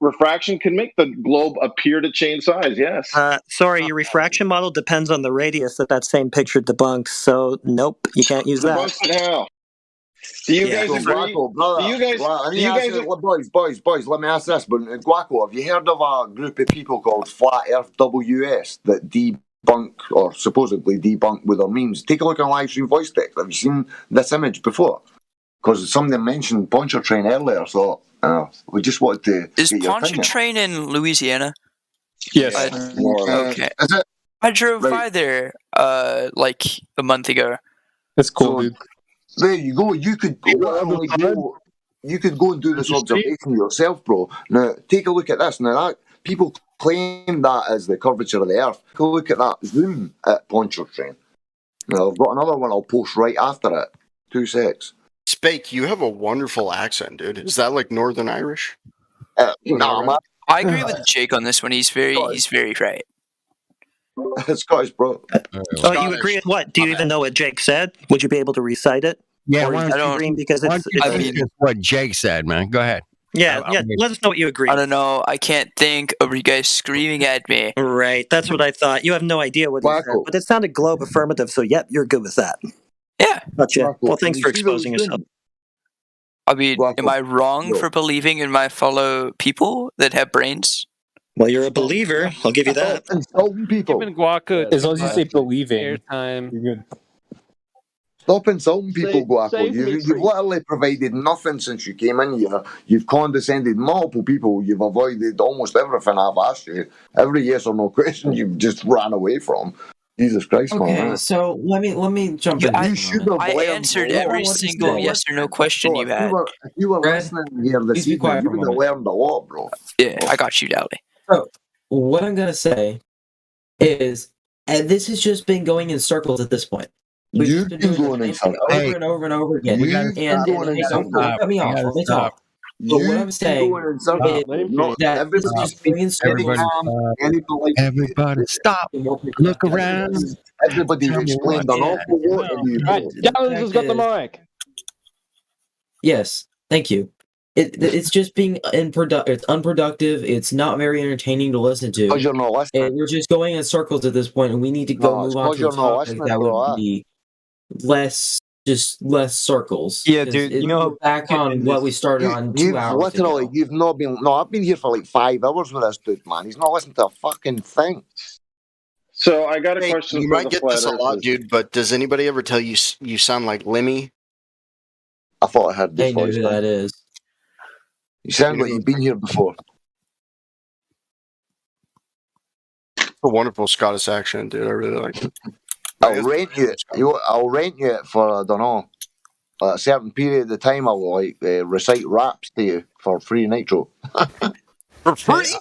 C: refraction can make the globe appear to change size. Yes.
J: Sorry, your refraction model depends on the radius that same picture debunks. So nope, you can't use that.
C: Debunks it how? Do you guys agree?
M: Boys, let me ask this. But Guaco, have you heard of a group of people called Flat Earth WS that debunk or supposedly debunk with their memes? Take a look on live stream voice text. Have you seen this image before? Because somebody mentioned Pontchartrain earlier, so we just wanted to.
D: Is Pontchartrain in Louisiana?
U: Yes.
D: Okay. I drove by there like a month ago.
U: That's cool, dude.
M: There you go. You could go and do this observation yourself, bro. Now, take a look at this. Now, people claim that as the curvature of the Earth. Take a look at that zoom at Pontchartrain. Now, I've got another one I'll post right after it. 2 secs.
W: Spake, you have a wonderful accent, dude. Is that like Northern Irish?
M: No,
D: I agree with Jake on this one. He's very right.
M: Scottish, bro.
J: Oh, you agree with what? Do you even know what Jake said? Would you be able to recite it?
U: Yeah,
J: or
U: why
J: you
U: don't
J: disagreeing because it's.
U: I mean, what Jake said, man. Go ahead.
J: Yeah. Let us know what you agree.
D: I don't know. I can't think of you guys screaming at me.
J: Right. That's what I thought. You have no idea what he said, but it sounded globe affirmative. So yep, you're good with that.
D: Yeah.
J: Gotcha. Well, thanks for exposing yourself.
D: I mean, am I wrong for believing in my fellow people that have brains?
J: Well, you're a believer. I'll give you that.
E: Insulting people.
L: Giving Guaco
F: As long as you say believing,
L: airtime.
F: you're good.
E: Stop insulting people, Guaco.
L: save me,
E: You've
L: please.
E: literally provided nothing since you came in here. You've condescended multiple people. You've avoided almost everything I've asked you. Every yes or no question you've just ran away from. Jesus Christ,
V: Okay,
E: man.
V: so let me jump in.
E: You should have
D: I
E: learned
D: answered
E: a lot.
D: every single yes or no question you had.
E: If you were listening here this
V: please be
E: evening,
V: quiet
E: you
V: for a
E: would have
V: moment.
E: learned a lot, bro.
D: Yeah, I got you, Dowdy.
V: So, what I'm gonna say is, and this has just been going in circles at this point. We've just been doing the same thing over and over and over again. And hey, don't cut me off. Let me talk. But what I'm saying is that this is just going in circles.
U: Everybody stop. Look around.
E: Everybody's explained an awful lot to you.
P: Jones has got the mic.
V: Yes, thank you. It's just being it's unproductive. It's not very entertaining to listen to.
E: Because you're not listening.
V: And we're just going in circles at this point, and we need to go move on to a topic that would be less circles.
F: Yeah, dude. You know,
V: back on what we started on 2 hours ago.
E: You've not been. No, I've been here for like 5 hours with this dude, man. He's not listening to a fucking thing.
C: So I got a question.
W: You
C: for
W: might
C: the
W: get
C: flat
W: this a lot,
C: earthers.
W: dude. But does anybody ever tell you you sound like Lemmy?
E: I thought I heard this
V: They know
E: voice.
V: who that is.
E: You sound like you've been here before.
W: A wonderful Scottish accent, dude. I really like it.
E: I'll rent you it. I'll rent you it for I don't know a certain period of time. I'll like recite raps to you for free nitro.
W: For free.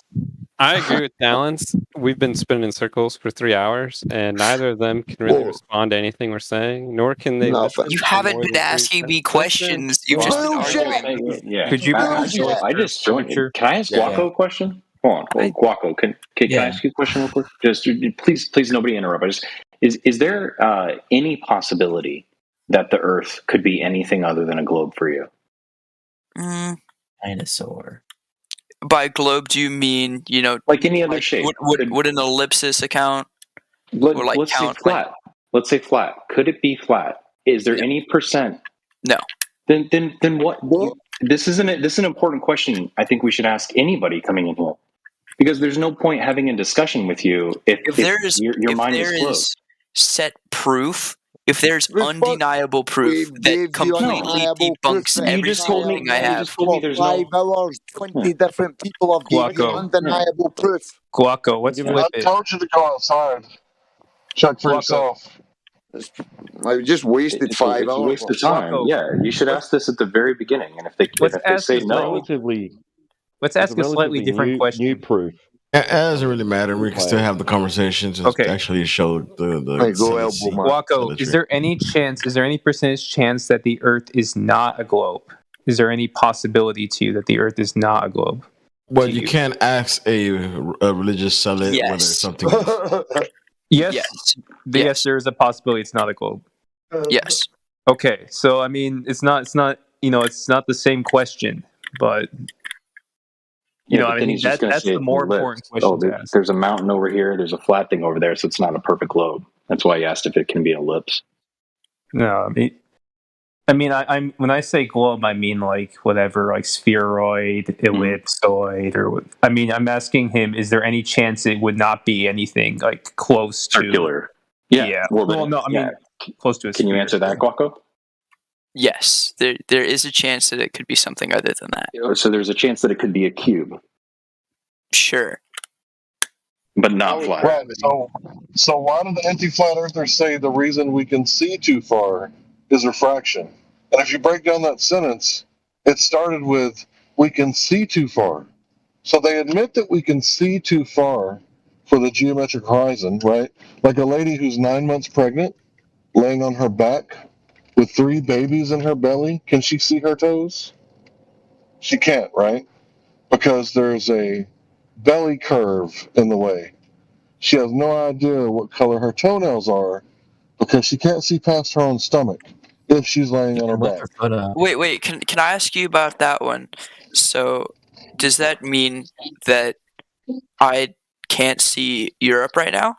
L: I agree with Talons. We've been spinning in circles for 3 hours, and neither of them can really respond to anything we're saying, nor can they listen.
D: You haven't been asking me questions. You've just been arguing.
A: Yeah.
F: Could you
A: I just joined. Can I ask Guaco a question? Hold on, Guaco. Can I ask you a question real quick? Just please, nobody interrupt. Is there any possibility that the Earth could be anything other than a globe for you?
V: Dinosaur.
D: By globe, do you mean
A: like any other shape?
D: Would an ellipsis account?
A: Let's say flat. Let's say flat. Could it be flat? Is there any percent?
D: No.
A: Then what? This is an important question. I think we should ask anybody coming in here, because there's no point having a discussion with you if your mind is closed.
D: Set proof. If there's undeniable proof that completely debunks every single thing I have.
E: For 5 hours, 20 different people have given you undeniable proof.
F: Guaco, what's flip
G: I
F: it?
G: told you to go outside. Check for yourself.
E: I just wasted 5 hours.
A: It's a waste of time. Yeah, you should ask this at the very beginning, and if they say no,
F: let's ask a slightly different question.
P: New proof.
N: It doesn't really matter. We can still have the conversation to actually show the
F: Guaco, is there any percentage chance that the Earth is not a globe? Is there any possibility to you that the Earth is not a globe?
N: Well, you can't ask a religious zealot whether something is.
F: Yes, there is a possibility it's not a globe.
D: Yes.
F: Okay, so I mean, it's not it's not the same question, but that's the more important question to ask.
A: There's a mountain over here. There's a flat thing over there, so it's not a perfect globe. That's why I asked if it can be an ellipse.
F: No, I mean, I'm when I say globe, I mean like whatever, like spheroid, ellipsoid, or I mean, I'm asking him: is there any chance it would not be anything like close to
A: circular?
F: Yeah. Well, no, I mean close to a.
A: Can you answer that, Guaco?
D: Yes, there is a chance that it could be something other than that.
A: So there's a chance that it could be a cube.
D: Sure.
A: But not flat.
G: Right. So why do the anti-flat earthers say the reason we can see too far is refraction? And if you break down that sentence, it started with we can see too far. So they admit that we can see too far for the geometric horizon, right? Like a lady who's 9 months pregnant, laying on her back with 3 babies in her belly, can she see her toes? She can't, right? Because there's a belly curve in the way. She has no idea what color her toenails are because she can't see past her own stomach. if she's laying on her back.
D: Wait. Can I ask you about that one? So, does that mean that I can't see Europe right now?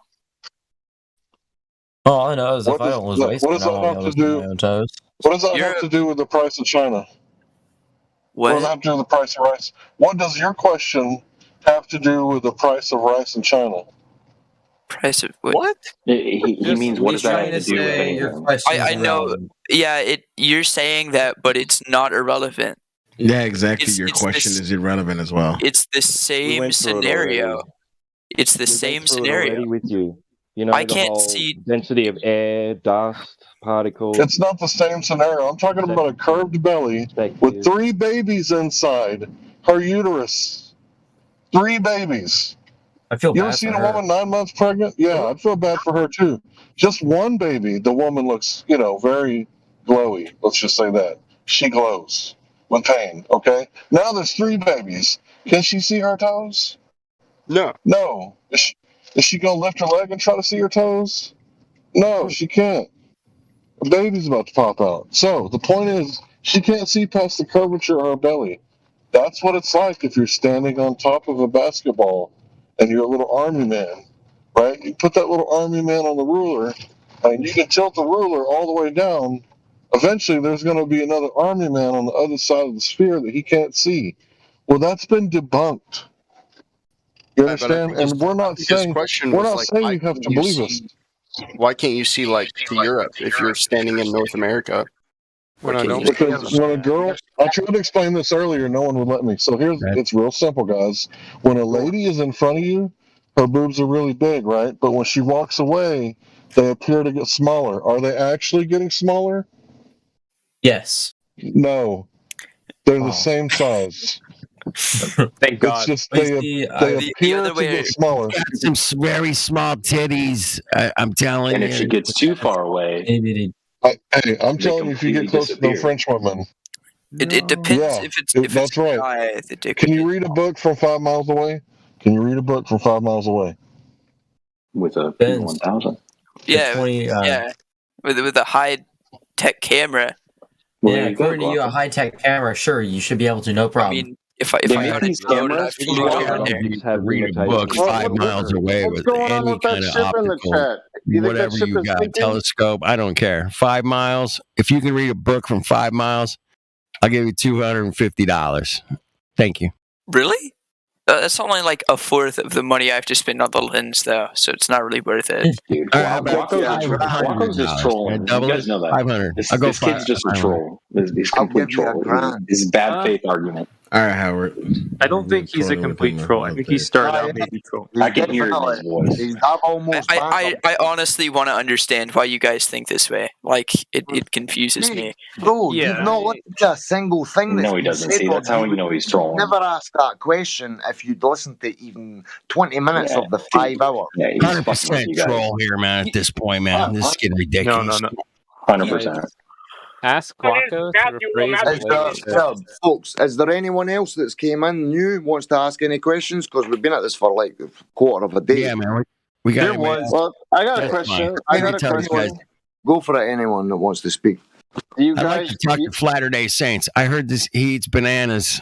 R: All I know is if I don't lose weight, I won't be able to see my own toes.
G: What does that have to do with the price of China? What does that have to do with the price of rice? What does your question have to do with the price of rice in China?
D: Price of
R: what?
A: He means what does that have to do with anything?
D: I know. Yeah, you're saying that, but it's not irrelevant.
N: Yeah, exactly. Your question is irrelevant as well.
D: It's the same
P: went through it
D: scenario.
P: already.
D: It's the
P: We
D: same
P: went through it
D: scenario.
P: already with you. You know,
D: I
P: the
D: can't
P: whole
D: see.
P: density of air, dust, particles.
G: It's not the same scenario. I'm talking about a curved belly with 3 babies inside her uterus. 3 babies.
R: I feel
G: You
R: bad
G: ever seen
R: for
G: a
R: her.
G: woman 9 months pregnant? Yeah, I'd feel bad for her too. Just one baby, the woman looks, very glowy. Let's just say that. She glows with pain, okay? Now there's 3 babies. Can she see her toes?
W: No.
G: No. Is she going to lift her leg and try to see her toes? No, she can't. A baby's about to pop out. So the point is, she can't see past the curvature of her belly. That's what it's like if you're standing on top of a basketball and you're a little army man, right? You put that little army man on the ruler, and you can tilt the ruler all the way down. Eventually, there's going to be another army man on the other side of the sphere that he can't see. Well, that's been debunked. You understand? And we're not saying you have to believe us.
W: Why can't you see like to Europe if you're standing in North America?
G: Because when a girl, I tried to explain this earlier, no one would let me. So it's real simple, guys. When a lady is in front of you, her boobs are really big, right? But when she walks away, they appear to get smaller. Are they actually getting smaller?
R: Yes.
G: No, they're the same size.
F: Thank God.
G: It's just they appear to get smaller.
U: Got some very small titties. I'm telling
A: And
U: you.
A: if she gets too far away,
G: Hey, I'm telling you, if you get close to the French woman,
D: It depends if it's
G: that's right.
D: guy, the dick
G: Can you read a book from 5 miles away? Can you read a book from 5 miles away?
A: With a 1000?
D: Yeah, yeah, with a high tech camera.
V: Yeah, according to you, a high tech camera, sure, you should be able to, no problem.
D: I mean, if I got it loaded, I flew down there.
U: Read a book 5 miles away with any kind of optical, whatever you got, telescope. I don't care. 5 miles. If you can read a book from 5 miles, I'll give you $250. Thank you.
D: Really? That's only like a fourth of the money I have to spend on the lens, though, so it's not really worth it.
A: Dude, Guaco's just trolling. You guys know that.
U: 500.
A: This kid's just a troll. He's complete troll. This is bad faith argument.
N: All right, Howard.
F: I don't think he's a complete troll. I think he started out maybe troll.
A: I can hear it in his voice.
D: I honestly want to understand why you guys think this way. Like, it confuses me.
S: Bro, you've not listened to a single thing that's
A: No, he doesn't. See, that's how you know he's trolling.
S: Never asked that question if you'd listened to even 20 minutes of the 5 hour.
U: Yeah, 100% troll here, man, at this point, man. This is getting ridiculous.
F: No.
A: 100%.
L: Ask Guaco to rephrase
S: folks, is there anyone else that's came in new wants to ask any questions? Because we've been at this for like a quarter of a day.
U: Yeah, man. We got it.
S: Well, I got a question. Go for it, anyone that wants to speak.
U: I'd like to talk to Flatter Day Saints. I heard this. He eats bananas.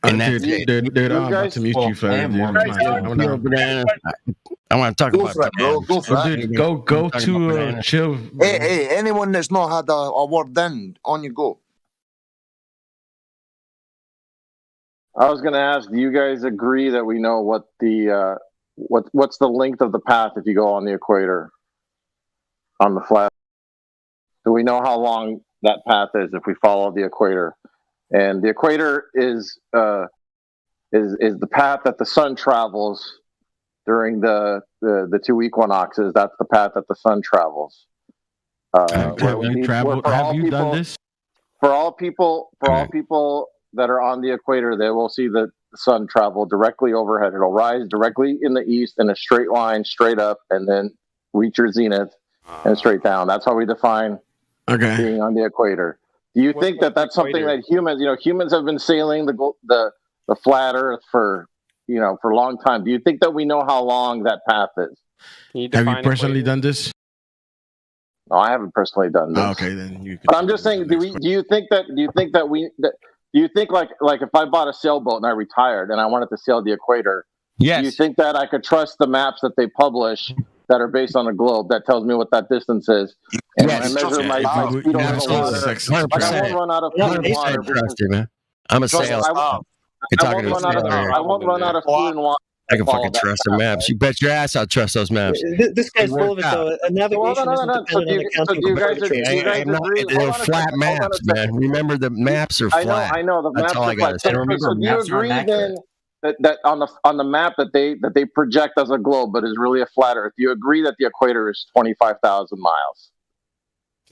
U: And
N: Dude, I'm about to mute you, Flatter.
U: I want to talk about
S: bananas. Go for it.
N: Dude, go to chill.
S: Hey, anyone that's not had a word in, on you go.
C: I was going to ask, do you guys agree that we know what the what's the length of the path if you go on the equator, on the flat? Do we know how long that path is if we follow the equator? And the equator is the path that the sun travels during the 2 equinoxes. That's the path that the sun travels.
N: Have you done this?
C: For all people that are on the equator, they will see the sun travel directly overhead. It'll rise directly in the east in a straight line, straight up, and then reach your zenith and straight down. That's how we define being on the equator. Do you think that that's something that humans have been sailing the flat Earth for a long time? Do you think that we know how long that path is?
N: Have you personally done this?
C: No, I haven't personally done this.
N: Okay, then you.
C: But I'm just saying, do you think that like if I bought a sailboat and I retired and I wanted to sail the equator, do you think that I could trust the maps that they publish that are based on a globe that tells me what that distance is and measure my speed over the water? Like I won't run out of food and water.
U: Trust you, man. I'm a sailor.
C: I won't run out of food and water.
U: I can fucking trust the maps. You bet your ass I'll trust those maps.
J: This guy's full of it, though. A navigation isn't dependent on accounting.
U: They're flat maps, man. Remember, the maps are flat.
C: I know the maps are flat.
U: So do
C: you agree then that on the map that they project as a globe, but is really a flat Earth? Do you agree that the equator is 25,000 miles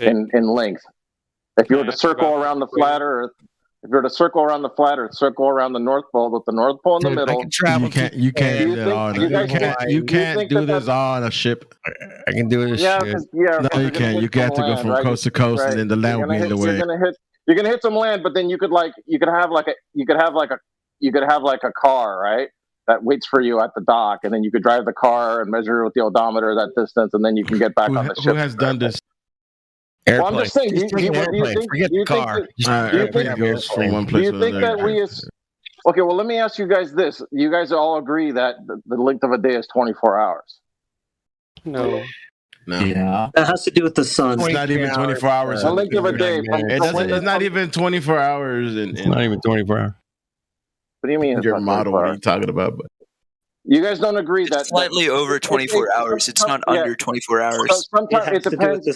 C: in length? If you were to circle around the flat Earth. If you were to circle around the flat Earth, circle around the North Pole with the North Pole in the middle.
N: You can't do this on a ship.
U: I can do this.
C: Yeah,
N: no, you can't. You have to go from coast to coast, and then the land will be in the way.
C: You're gonna hit some land, but then you could have a car, right? That waits for you at the dock, and then you could drive the car and measure with the odometer that distance, and then you can get back on the ship.
N: Who has done this?
C: Well, I'm just saying. Do you think Okay, well, let me ask you guys this: you guys all agree that the length of a day is 24 hours?
F: No.
J: Yeah. That has to do with the sun.
N: It's not even 24 hours.
C: The length of a day.
N: It's not even 24 hours.
U: It's not even 24 hours.
C: What do you mean?
N: Your model? What are you talking about? But
C: you guys don't agree that
D: slightly over 24 hours. It's not under 24 hours.
C: Sometimes it depends.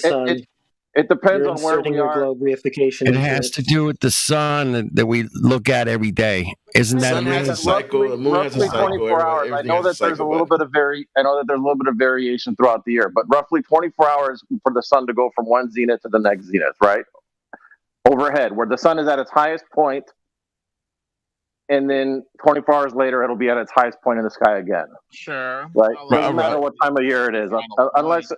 C: It depends on where we are.
U: It has to do with the sun that we look at every day. Isn't that amazing?
C: Roughly 24 hours. I know that there's a little bit of variation throughout the year, but roughly 24 hours for the sun to go from one zenith to the next zenith, right? Overhead, where the sun is at its highest point, and then 24 hours later, it'll be at its highest point in the sky again.
H: Sure.
C: Right. Doesn't matter what time of yeyear it is, unless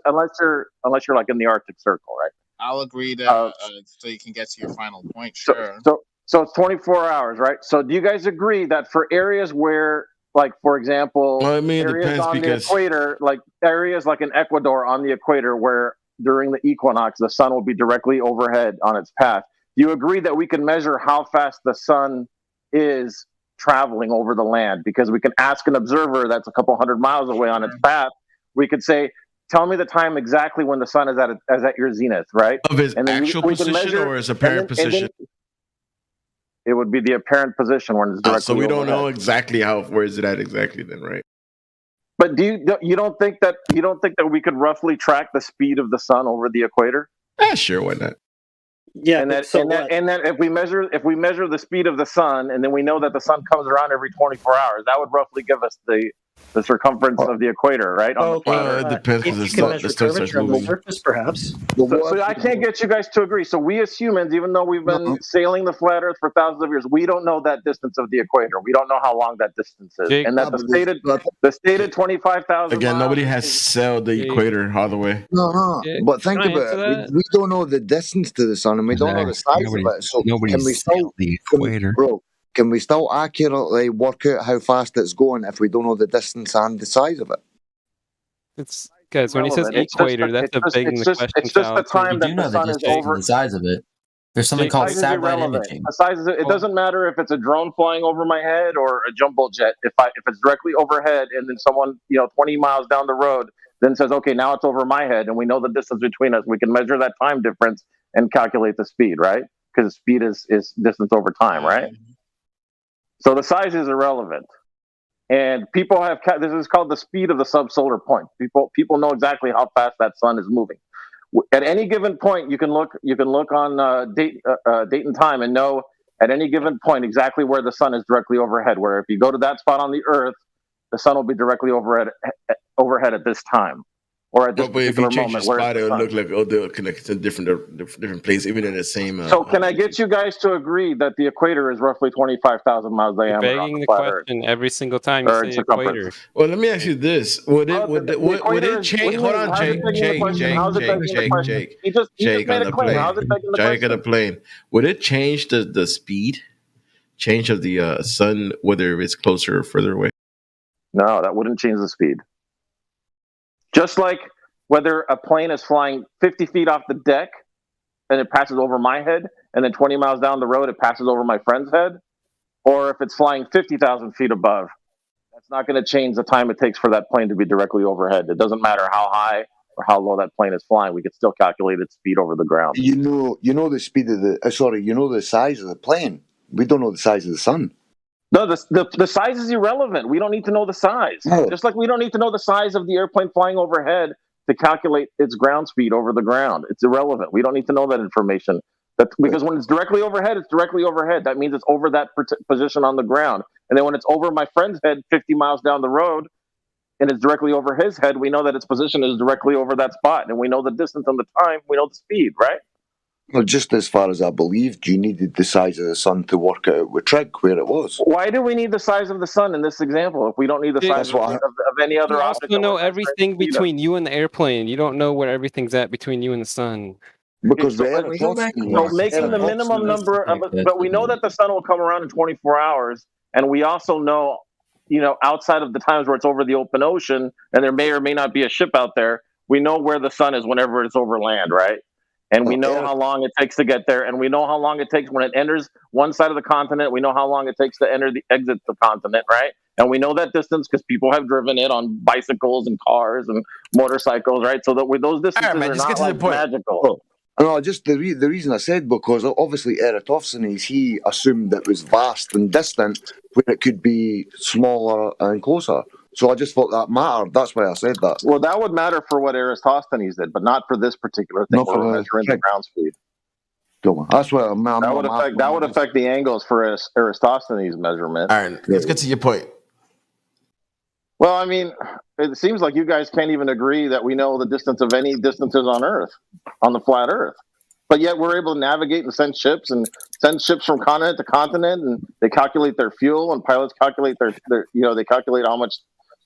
C: you're like in the Arctic Circle, right?
H: I'll agree that so you can get to your final point. Sure.
C: So it's 24 hours, right? So do you guys agree that for areas where, like, for example, areas on the equator, like areas like in Ecuador on the equator, where during the equinox the sun will be directly overhead on its path, do you agree that we can measure how fast the sun is traveling over the land? Because we can ask an observer that's a couple hundred miles away on its path. We could say, tell me the time exactly when the sun is at your zenith, right?
N: Of his actual position or his apparent position?
C: It would be the apparent position when it's directly
N: so we don't
C: overhead.
N: know exactly where is it at exactly then, right?
C: But you don't think that we could roughly track the speed of the sun over the equator?
N: Sure, why not?
J: Yeah,
C: and that if we measure the speed of the sun, and then we know that the sun comes around every 24 hours, that would roughly give us the circumference of the equator, right?
N: It depends because the stuff starts moving.
J: Surface, perhaps.
C: So I can't get you guys to agree. So we as humans, even though we've been sailing the flat Earth for thousands of years, we don't know that distance of the equator. We don't know how long that distance is, and that the stated 25,000.
N: Again, nobody has sailed the equator all the way.
S: No. But think about it. We don't know the distance to the sun, and we don't know the size of it. So can we still
U: the equator?
S: Can we still accurately work out how fast it's going if we don't know the distance and the size of it?
L: It's guys, when he says equator, that's begging the question.
C: It's just the time that
R: You know
C: the
R: the
C: sun is
R: distance
C: over.
R: and the size of it. There's something called
C: Size is
R: satellite
C: irrelevant.
R: imaging.
C: The size is, it doesn't matter if it's a drone flying over my head or a jumbo jet. If it's directly overhead, and then someone 20 miles down the road then says, okay, now it's over my head, and we know the distance between us, we can measure that time difference and calculate the speed, right? Because speed is distance over time, right? So the size is irrelevant. And people have this is called the speed of the subsolar point. People know exactly how fast that sun is moving. At any given point, you can look on date and time and know at any given point exactly where the sun is directly overhead. Where if you go to that spot on the Earth, the sun will be directly overhead at this time. Or at this
N: but if you change the
C: moment,
N: spot, it will look like they're connected to different place, even in the same.
C: So can I get you guys to agree that the equator is roughly 25,000 miles diameter?
L: Begging the question every single time you say equator.
N: Well, let me ask you this: Would it change? Hold on, Jake on the plane. Would it change the speed? Change of the sun, whether it's closer or further away?
C: No, that wouldn't change the speed. Just like whether a plane is flying 50 feet off the deck and it passes over my head, and then 20 miles down the road it passes over my friend's head, or if it's flying 50,000 feet above. That's not going to change the time it takes for that plane to be directly overhead. It doesn't matter how high or how low that plane is flying. We can still calculate its speed over the ground.
S: You know the speed of you know the size of the plane. We don't know the size of the sun.
C: No, the size is irrelevant. We don't need to know the size.
S: No.
C: Just like we don't need to know the size of the airplane flying overhead to calculate its ground speed over the ground. It's irrelevant. We don't need to know that information. Because when it's directly overhead, it's directly overhead. That means it's over that position on the ground. And then when it's over my friend's head 50 miles down the road and it's directly over his head, we know that its position is directly over that spot. And we know the distance and the time. We know the speed, right?
S: Well, just as far as I believed, you needed the size of the sun to work out with trig where it was.
C: Why do we need the size of the sun in this example if we don't need the size of any other object?
L: You know everything between you and the airplane. You don't know where everything's at between you and the sun.
S: Because
C: making the minimum number of, but we know that the sun will come around in 24 hours, and we also know, outside of the times where it's over the open ocean, and there may or may not be a ship out there, we know where the sun is whenever it's over land, right? And we know how long it takes to get there, and we know how long it takes when it enters one side of the continent. We know how long it takes to exit the continent, right? And we know that distance because people have driven it on bicycles and cars and motorcycles, right? So that those distances are not like magical.
S: No, just the reason I said, because obviously Eratosthenes, he assumed that it was vast and distant when it could be smaller and closer. So I just thought that mattered. That's why I said that.
C: Well, that would matter for what Eratosthenes did, but not for this particular thing.
S: Not for
C: measuring the ground speed.
S: That's what
C: that would affect the angles for Eratosthenes' measurement.
N: All right, let's get to your point.
C: Well, I mean, it seems like you guys can't even agree that we know the distance of any distances on Earth, on the flat Earth. But yet we're able to navigate and send ships from continent to continent, and they calculate their fuel, and pilots calculate their they calculate how much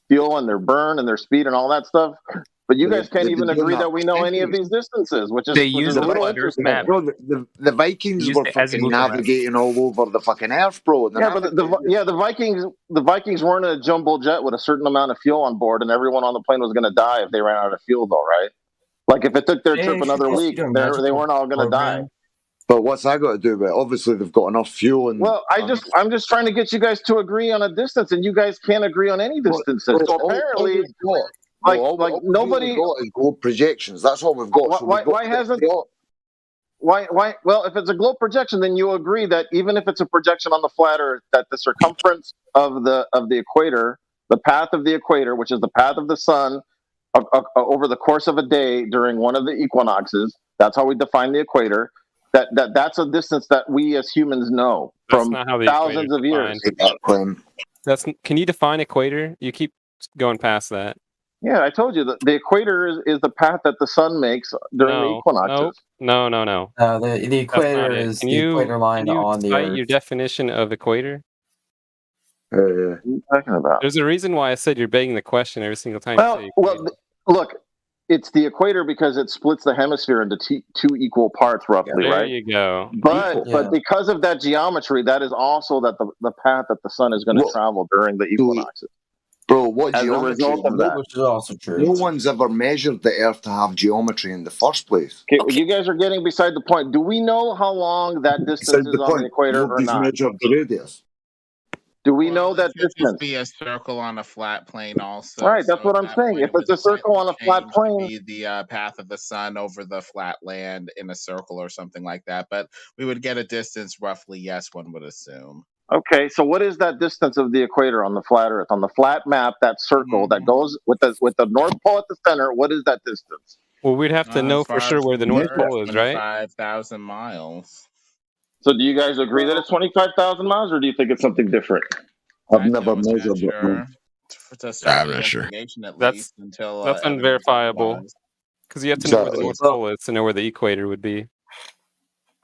C: fuel and their burn and their speed and all that stuff. But you guys can't even agree that we know any of these distances, which is a little interesting.
S: Bro, the Vikings were fucking navigating all over the fucking Earth, bro.
C: The Vikings weren't a jumbo jet with a certain amount of fuel on board, and everyone on the plane was going to die if they ran out of fuel, though, right? Like if it took their trip another week, they weren't all going to die.
S: But what's that got to do with it? Obviously, they've got enough fuel.
C: Well, I'm just trying to get you guys to agree on a distance, and you guys can't agree on any distances. So apparently. Nobody
S: got is globe projections. That's all we've got.
C: Why hasn't? Why? Well, if it's a globe projection, then you agree that even if it's a projection on the flat Earth, that the circumference of the equator, the path of the equator, which is the path of the sun, over the course of a day during one of the equinoxes, that's how we define the equator. That's a distance that we as humans know from thousands of years.
L: Can you define equator? You keep going past that.
C: Yeah, I told you that the equator is the path that the sun makes during the equinoxes.
L: No.
V: The equator is the equator line on the Earth.
L: Your definition of equator?
C: What are you talking about?
L: There's a reason why I said you're begging the question every single time.
C: Look, it's the equator because it splits the hemisphere into two equal parts, roughly, right?
L: There you go.
C: But because of that geometry, that is also the path that the sun is going to travel during the equinoxes.
S: Bro, what
C: as
S: geometry?
C: A result of that.
V: Which is also true.
S: No one's ever measured the Earth to have geometry in the first place.
C: Okay, you guys are getting beside the point. Do we know how long that distance is on the equator or not?
S: Measured the radius.
C: Do we know that distance?
H: It could be a circle on a flat plane also.
C: Right, that's what I'm saying. If it's a circle on a flat plane,
H: be the path of the sun over the flat land in a circle or something like that. But we would get a distance roughly, yes, one would assume.
C: Okay, so what is that distance of the equator on the flat Earth? On the flat map, that circle that goes with the North Pole at the center, what is that distance?
L: Well, we'd have to know for sure where the North Pole is, right?
H: 5,000 miles.
C: So do you guys agree that it's 25,000 miles, or do you think it's something different?
S: I've never measured it.
N: I'm not sure.
L: That's unverifiable. Because you have to know where the North Pole is to know where the equator would be.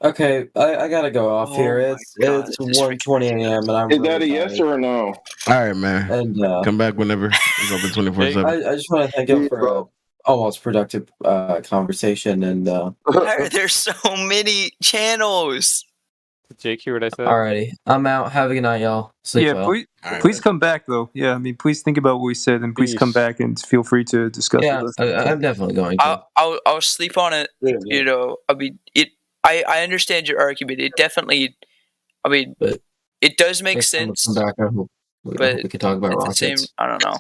V: Okay, I gotta go off here. It's 1:20 a.m. and I'm.
C: Is that a yes or a no?
N: All right, man.
V: And
N: come back whenever. It's open 24/7.
V: I just want to thank you for a almost productive conversation. And
D: why are there so many channels?
L: Jake, hear what I said?
V: Alrighty, I'm out. Have a good night, y'all. Sleep well.
B: Please come back though. Yeah, I mean, please think about what we said, and please come back and feel free to discuss with us.
V: I'm definitely going to.
D: I'll sleep on it. You know, I mean, I understand your argument. It definitely, I mean, it does make sense.
V: Come back. I hope we can talk about
D: at
V: rockets.
D: the same, I don't know.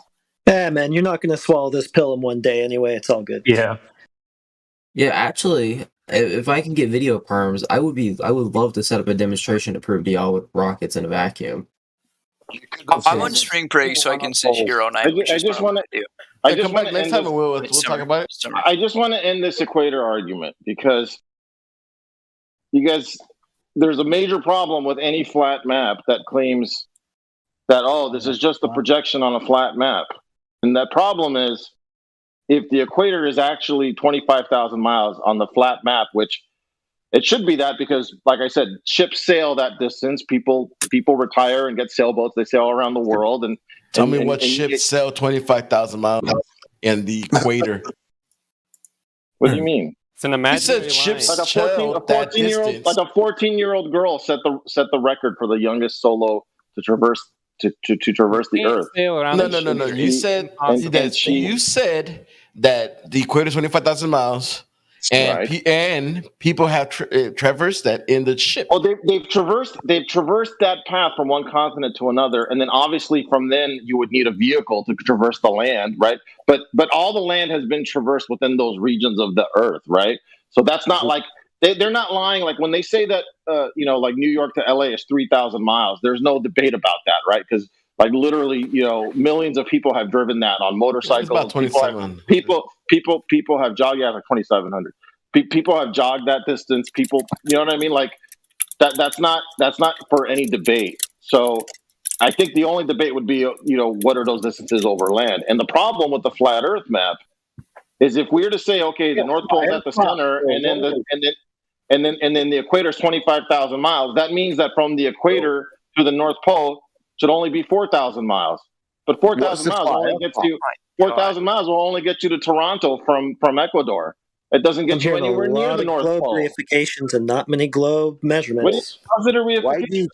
J: Yeah, man, you're not going to swallow this pill in one day anyway. It's all good.
B: Yeah.
V: Yeah, actually, if I can get video perms, I would love to set up a demonstration to prove to y'all with rockets in a vacuum.
D: I'm on spring break, so I can sit here all night.
C: I just want to. I just want to end this.
N: We'll talk about it.
C: I just want to end this equator argument because you guys, there's a major problem with any flat map that claims that this is just a projection on a flat map, and that problem is if the equator is actually 25,000 miles on the flat map, which it should be that because, like I said, ships sail that distance. People retire and get sailboats. They sail around the world. And
N: tell me what ships sail 25,000 miles in the equator.
C: What do you mean?
L: It's an imaginary
C: line. Ships like a 14-year-old girl set the record for the youngest solo to traverse to traverse the Earth.
N: No. You said that the equator is 25,000 miles. And people have traversed that in the ship.
C: Oh, they've traversed that path from one continent to another, and then obviously from then you would need a vehicle to traverse the land, right? But all the land has been traversed within those regions of the Earth, right? So that's not like they're not lying. Like when they say that, like New York to LA is 3,000 miles. There's no debate about that, right? Because like literally, millions of people have driven that on motorcycles.
N: About 27.
C: People have jogged. Yeah, like 2,700. People have jogged that distance. People, you know what I mean? Like that's not for any debate. So I think the only debate would be, what are those distances over land? And the problem with the flat Earth map is if we were to say, okay, the North Pole is at the center, and then the equator is 25,000 miles. That means that from the equator to the North Pole should only be 4,000 miles. But 4,000 miles only gets you 4,000 miles will only get you to Toronto from Ecuador. It doesn't get you anywhere near the North
J: globe
C: Pole.
J: Reifications and not many globe measurements.
C: How's it a reification?
S: Why do you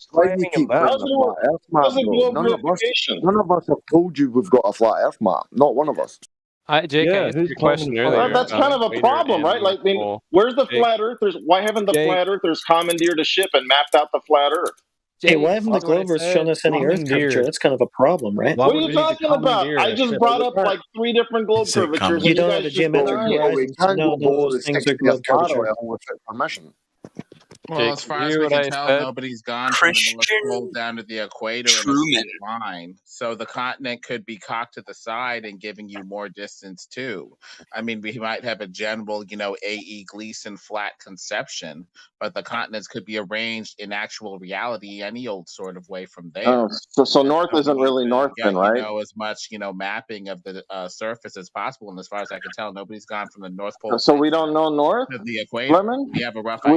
S: keep putting a flat Earth map? None of us have told you we've got a flat Earth map. Not one of us.
L: Jake, I answered your question earlier.
C: That's kind of a problem, right? Like, where's the flat Earthers? Why haven't the flat Earthers commandeered a ship and mapped out the flat Earth?
J: Hey, why haven't the Glovers shown us any Earth curvature? That's kind of a problem, right?
C: What are you talking about? I just brought up like 3 different globe curvatures.
J: You don't have a geometric horizon. No, those things are globe curvature.
H: Well, as far as we can tell, nobody's gone from the North Pole down to the equator in a straight line. So the continent could be cocked to the side and giving you more distance too. I mean, we might have a general, A.E. Gleason flat conception, but the continents could be arranged in actual reality any old sort of way from there.
C: Oh, so north isn't really north then, right?
H: As much, mapping of the surface as possible. And as far as I can tell, nobody's gone from the North Pole.
C: So we don't know north
H: to the equator.
C: Lemon?
H: We have a rough
C: idea.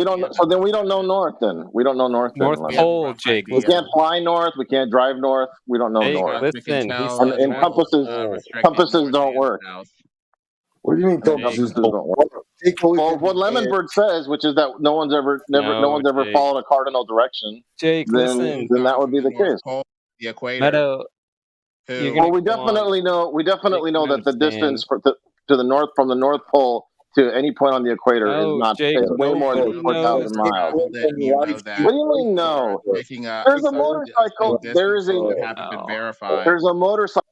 H: We
C: don't know north then. We don't know north.
L: North Pole, Jake.
C: We can't fly north. We can't drive north. We don't know north.
L: Listen,
C: and compasses don't work.
S: What do you mean compasses don't work?
C: Well, what Lemonbird says, which is that no one's ever followed a cardinal direction.
L: Jake,
C: then that would be the case.
H: The equator.
L: Meadow.
C: Well, we definitely know that the distance to the north from the North Pole to any point on the equator is not way more than 4,000 miles. What do you mean no? There's a motorcycle. There's a motorcycle.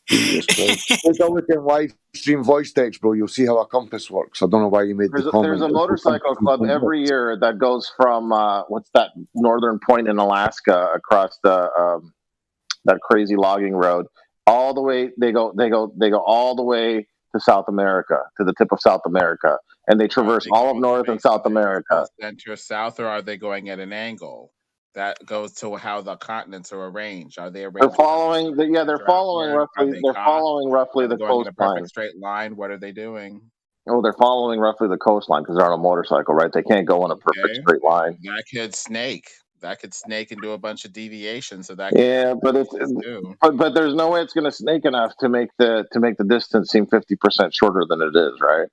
S: Take a look in live stream voice text, bro. You'll see how a compass works. I don't know why you made the comment.
C: There's a motorcycle club every year that goes from what's that northern point in Alaska across the that crazy logging road all the way. They go all the way to South America, to the tip of South America, and they traverse all of North and South America.
H: Center south, or are they going at an angle? That goes to how the continents are arranged. Are they arranged?
C: They're following. They're following roughly. They're following roughly the coastline.
H: In a perfect straight line. What are they doing?
C: Oh, they're following roughly the coastline because they're on a motorcycle, right? They can't go in a perfect straight line.
H: That could snake. And do a bunch of deviations. So
C: but there's no way it's going to snake enough to make the distance seem 50% shorter than it is, right?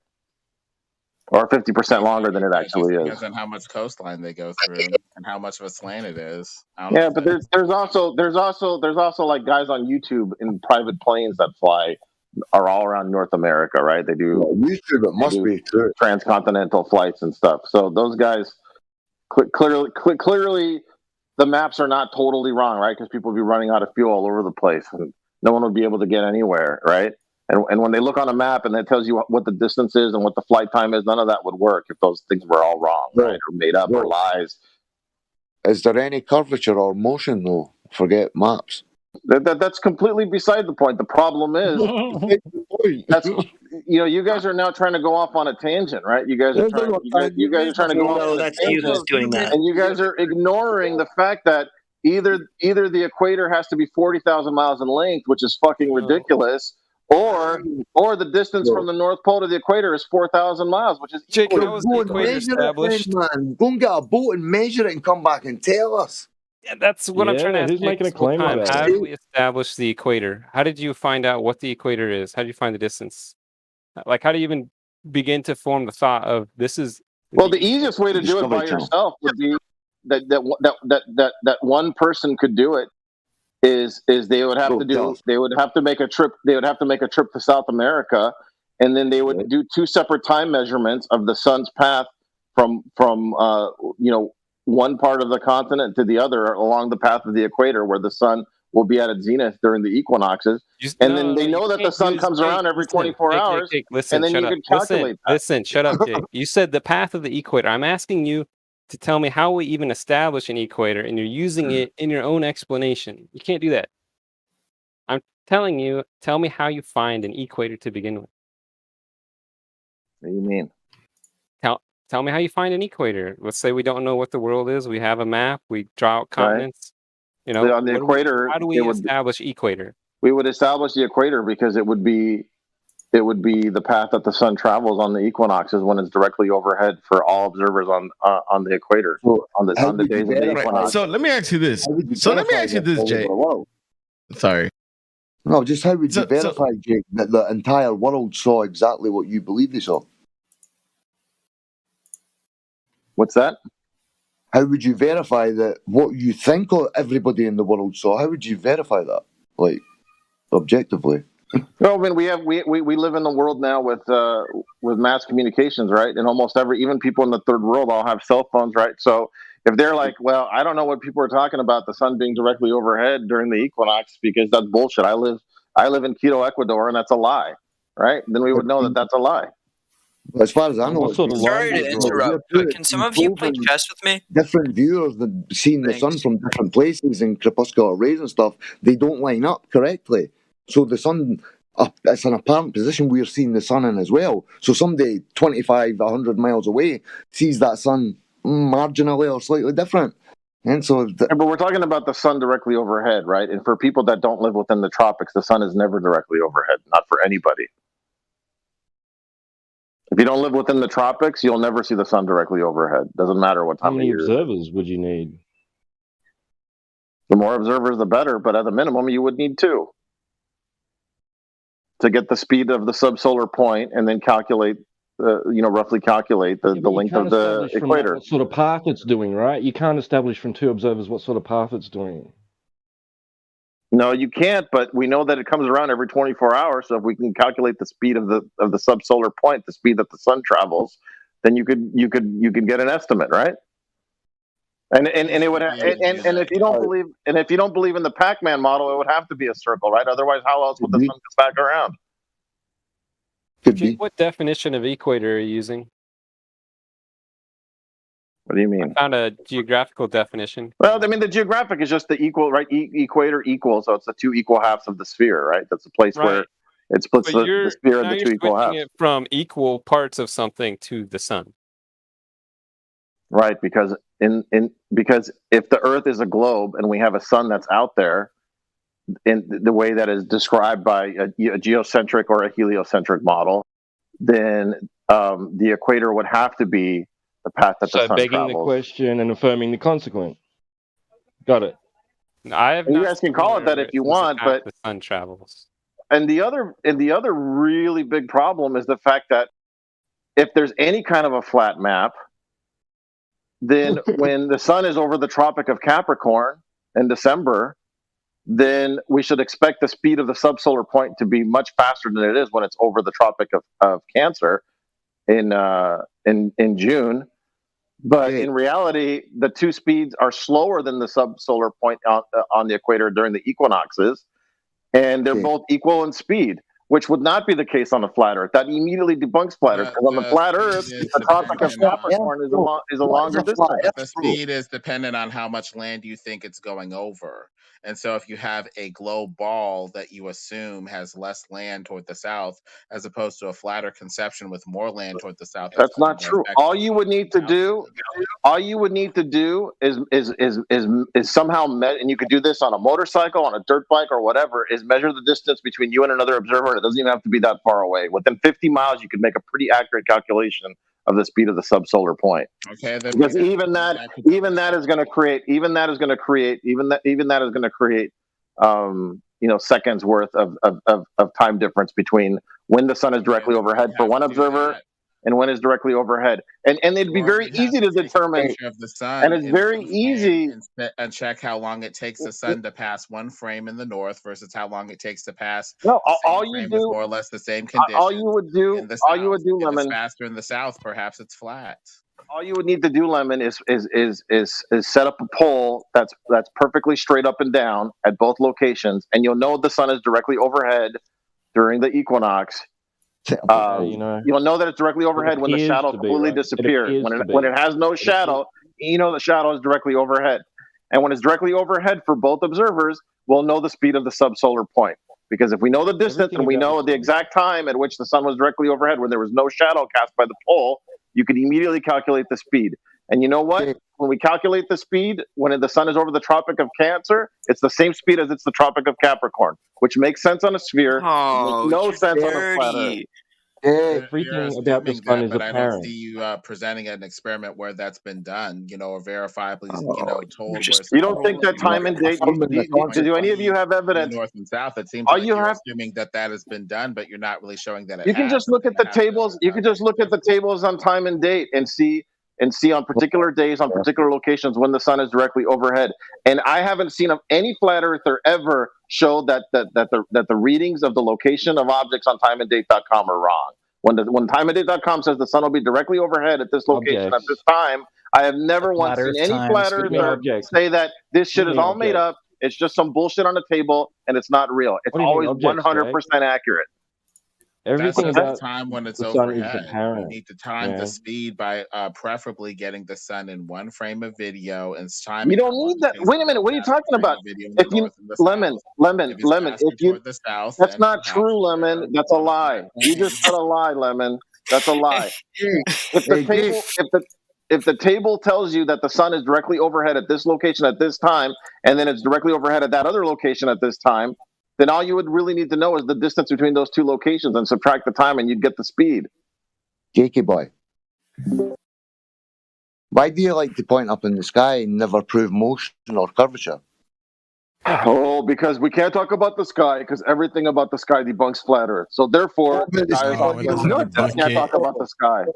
C: or 50% longer than it actually is.
H: Depends on how much coastline they go through and how much of a slant it is.
C: Yeah, but there's also like guys on YouTube in private planes that fly are all around North America, right? They do
S: YouTube. It must be true.
C: Transcontinental flights and stuff. So those guys clearly the maps are not totally wrong, right? Because people would be running out of fuel all over the place, and no one would be able to get anywhere, right? And when they look on a map and that tells you what the distance is and what the flight time is, none of that would work if those things were all wrong, right? Or made up or lies.
S: Is there any curvature or motion though? Forget maps.
C: That's completely beside the point. The problem is, you guys are now trying to go off on a tangent, right? You guys are trying to go off on a tangent, and you guys are ignoring the fact that either the equator has to be 40,000 miles in length, which is fucking ridiculous, or the distance from the North Pole to the equator is 4,000 miles, which is
L: Jake, how was the equator established?
S: Man, go and get a boat and measure it and come back and tell us.
L: Yeah, that's what I'm trying to ask.
P: Who's making a claim about
L: How
P: it?
L: do we establish the equator? How did you find out what the equator is? How do you find the distance? Like, how do you even begin to form the thought of this is?
C: Well, the easiest way to do it by yourself would be that one person could do it. Is they would have to make a trip. They would have to make a trip to South America, and then they would do two separate time measurements of the sun's path from one part of the continent to the other along the path of the equator, where the sun will be at its zenith during the equinoxes. And then they know that the sun comes around every 24 hours.
L: Jake, listen,
C: and then you can calculate that.
L: Listen, shut up, Jake. You said the path of the equator. I'm asking you to tell me how we even establish an equator, and you're using it in your own explanation. You can't do that. I'm telling you, tell me how you find an equator to begin with.
C: What do you mean?
L: Tell me how you find an equator. Let's say we don't know what the world is. We have a map. We draw out continents.
C: Right. On the equator,
L: how do we establish equator?
C: We would establish the equator because it would be the path that the sun travels on the equinoxes when it's directly overhead for all observers on the equator on the days of the equinox.
N: So let me ask you this. Jay. Sorry.
S: No, just how would you verify, Jake, that the entire world saw exactly what you believe they saw?
C: What's that?
S: How would you verify that what you think everybody in the world saw? How would you verify that, like, objectively?
C: No, I mean we live in the world now with mass communications, right? And almost even people in the third world all have cell phones, right? So if they're like, well, I don't know what people are talking about the sun being directly overhead during the equinox because that's bullshit. I live in Quito, Ecuador, and that's a lie, right? Then we would know that that's a lie.
S: As far as I know,
D: sorry to interrupt, but can some of you play chess with me?
S: Different viewers that seeing the sun from different places and crepuscular rays and stuff, they don't line up correctly. So the sun, it's an apparent position we're seeing the sun in as well. So somebody 25, 100 miles away sees that sun marginally or slightly different. And so,
C: but we're talking about the sun directly overhead, right? And for people that don't live within the tropics, the sun is never directly overhead, not for anybody. If you don't live within the tropics, you'll never see the sun directly overhead. Doesn't matter what time of year.
P: How many observers would you need?
C: The more observers, the better. But at the minimum, you would need 2 to get the speed of the subsolar point, and then calculate, roughly calculate the length of the equator.
P: What sort of path it's doing, right? You can't establish from 2 observers what sort of path it's doing.
C: No, you can't, but we know that it comes around every 24 hours. So if we can calculate the speed of the subsolar point, the speed that the sun travels, then you could get an estimate, right? And it would and if you don't believe in the Pac-Man model, it would have to be a circle, right? Otherwise, how else would the sun come back around?
L: What definition of equator are you using?
C: What do you mean?
L: I found a geographical definition.
C: Well, I mean, the geographic is just the equal, right? Equator equal, so it's the 2 equal halves of the sphere, right? That's the place where it splits the sphere into 2 equal halves.
L: It from equal parts of something to the sun.
C: Right, because because if the Earth is a globe and we have a sun that's out there, in the way that is described by a geocentric or a heliocentric model, then the equator would have to be the path that the sun travels. So
P: begging the question and affirming the consequent. Got it.
C: You guys can call it that if you want, but
L: the sun travels.
C: And the other really big problem is the fact that if there's any kind of a flat map, then when the sun is over the Tropic of Capricorn in December, then we should expect the speed of the subsolar point to be much faster than it is when it's over the Tropic of Cancer in June. But in reality, the two speeds are slower than the subsolar point on the equator during the equinoxes, and they're both equal in speed, which would not be the case on a flat Earth. That immediately debunks flat Earth, because on the flat Earth, the Tropic of Capricorn is a longer distance.
H: The speed is dependent on how much land you think it's going over. And so if you have a globe ball that you assume has less land toward the south, as opposed to a flatter conception with more land toward the south,
C: that's not true. All you would need to do is somehow and you could do this on a motorcycle, on a dirt bike, or whatever, is measure the distance between you and another observer, and it doesn't even have to be that far away. Within 50 miles, you could make a pretty accurate calculation of the speed of the subsolar point.
H: Okay,
C: because even that is going to create seconds worth of time difference between when the sun is directly overhead for one observer and when it's directly overhead, and it'd be very easy to determine.
H: Of the sun,
C: and it's very easy,
H: and check how long it takes the sun to pass one frame in the north versus how long it takes to pass.
C: All you do,
H: more or less the same condition.
C: All you would do, Lemon.
H: If it's faster in the south, perhaps it's flat.
C: All you would need to do, Lemon, is set up a pole that's perfectly straight up and down at both locations, and you'll know the sun is directly overhead during the equinox. You'll know that it's directly overhead when the shadow completely disappears. When it has no shadow, you know the shadow is directly overhead. And when it's directly overhead for both observers, we'll know the speed of the subsolar point. Because if we know the distance and we know the exact time at which the sun was directly overhead, when there was no shadow cast by the pole, you can immediately calculate the speed. And you know what? When we calculate the speed, when the sun is over the Tropic of Cancer, it's the same speed as it's the Tropic of Capricorn, which makes sense on a sphere, makes no sense on a flat Earth.
P: Everything about the sun is
H: but I don't
P: apparent.
H: see you presenting an experiment where that's been done, or verifiably, told.
C: You don't think that time and date? Do any of you have evidence?
H: North and south. It seems like you're assuming that has been done, but you're not really showing that it
C: You can just look at the tables. You can just look at the tables on time and date and see on particular days, on particular locations, when the sun is directly overhead. And I haven't seen any flat earther ever show that the readings of the location of objects on timeanddate.com are wrong. When timeanddate.com says the sun will be directly overhead at this location at this time, I have never once seen any flat earther say that this shit is all made up. It's just some bullshit on a table and it's not real. It's always 100% accurate.
P: Everything
H: that's
P: about
H: the time when it's
P: the sun
H: overhead.
P: is apparent.
H: You need to time the speed by preferably getting the sun in one frame of video and time.
C: You don't need that. Wait a minute. What are you talking about? If you Lemon. If you
H: the south,
C: that's not true, Lemon. That's a lie. You just said a lie, Lemon. That's a lie. If the table tells you that the sun is directly overhead at this location at this time, and then it's directly overhead at that other location at this time, then all you would really need to know is the distance between those two locations and subtract the time, and you'd get the speed.
S: Jakey boy, why do you like to point up in the sky and never prove motion or curvature?
C: Oh, because we can't talk about the sky, because everything about the sky debunks flat Earth. So therefore, we can't talk about the sky.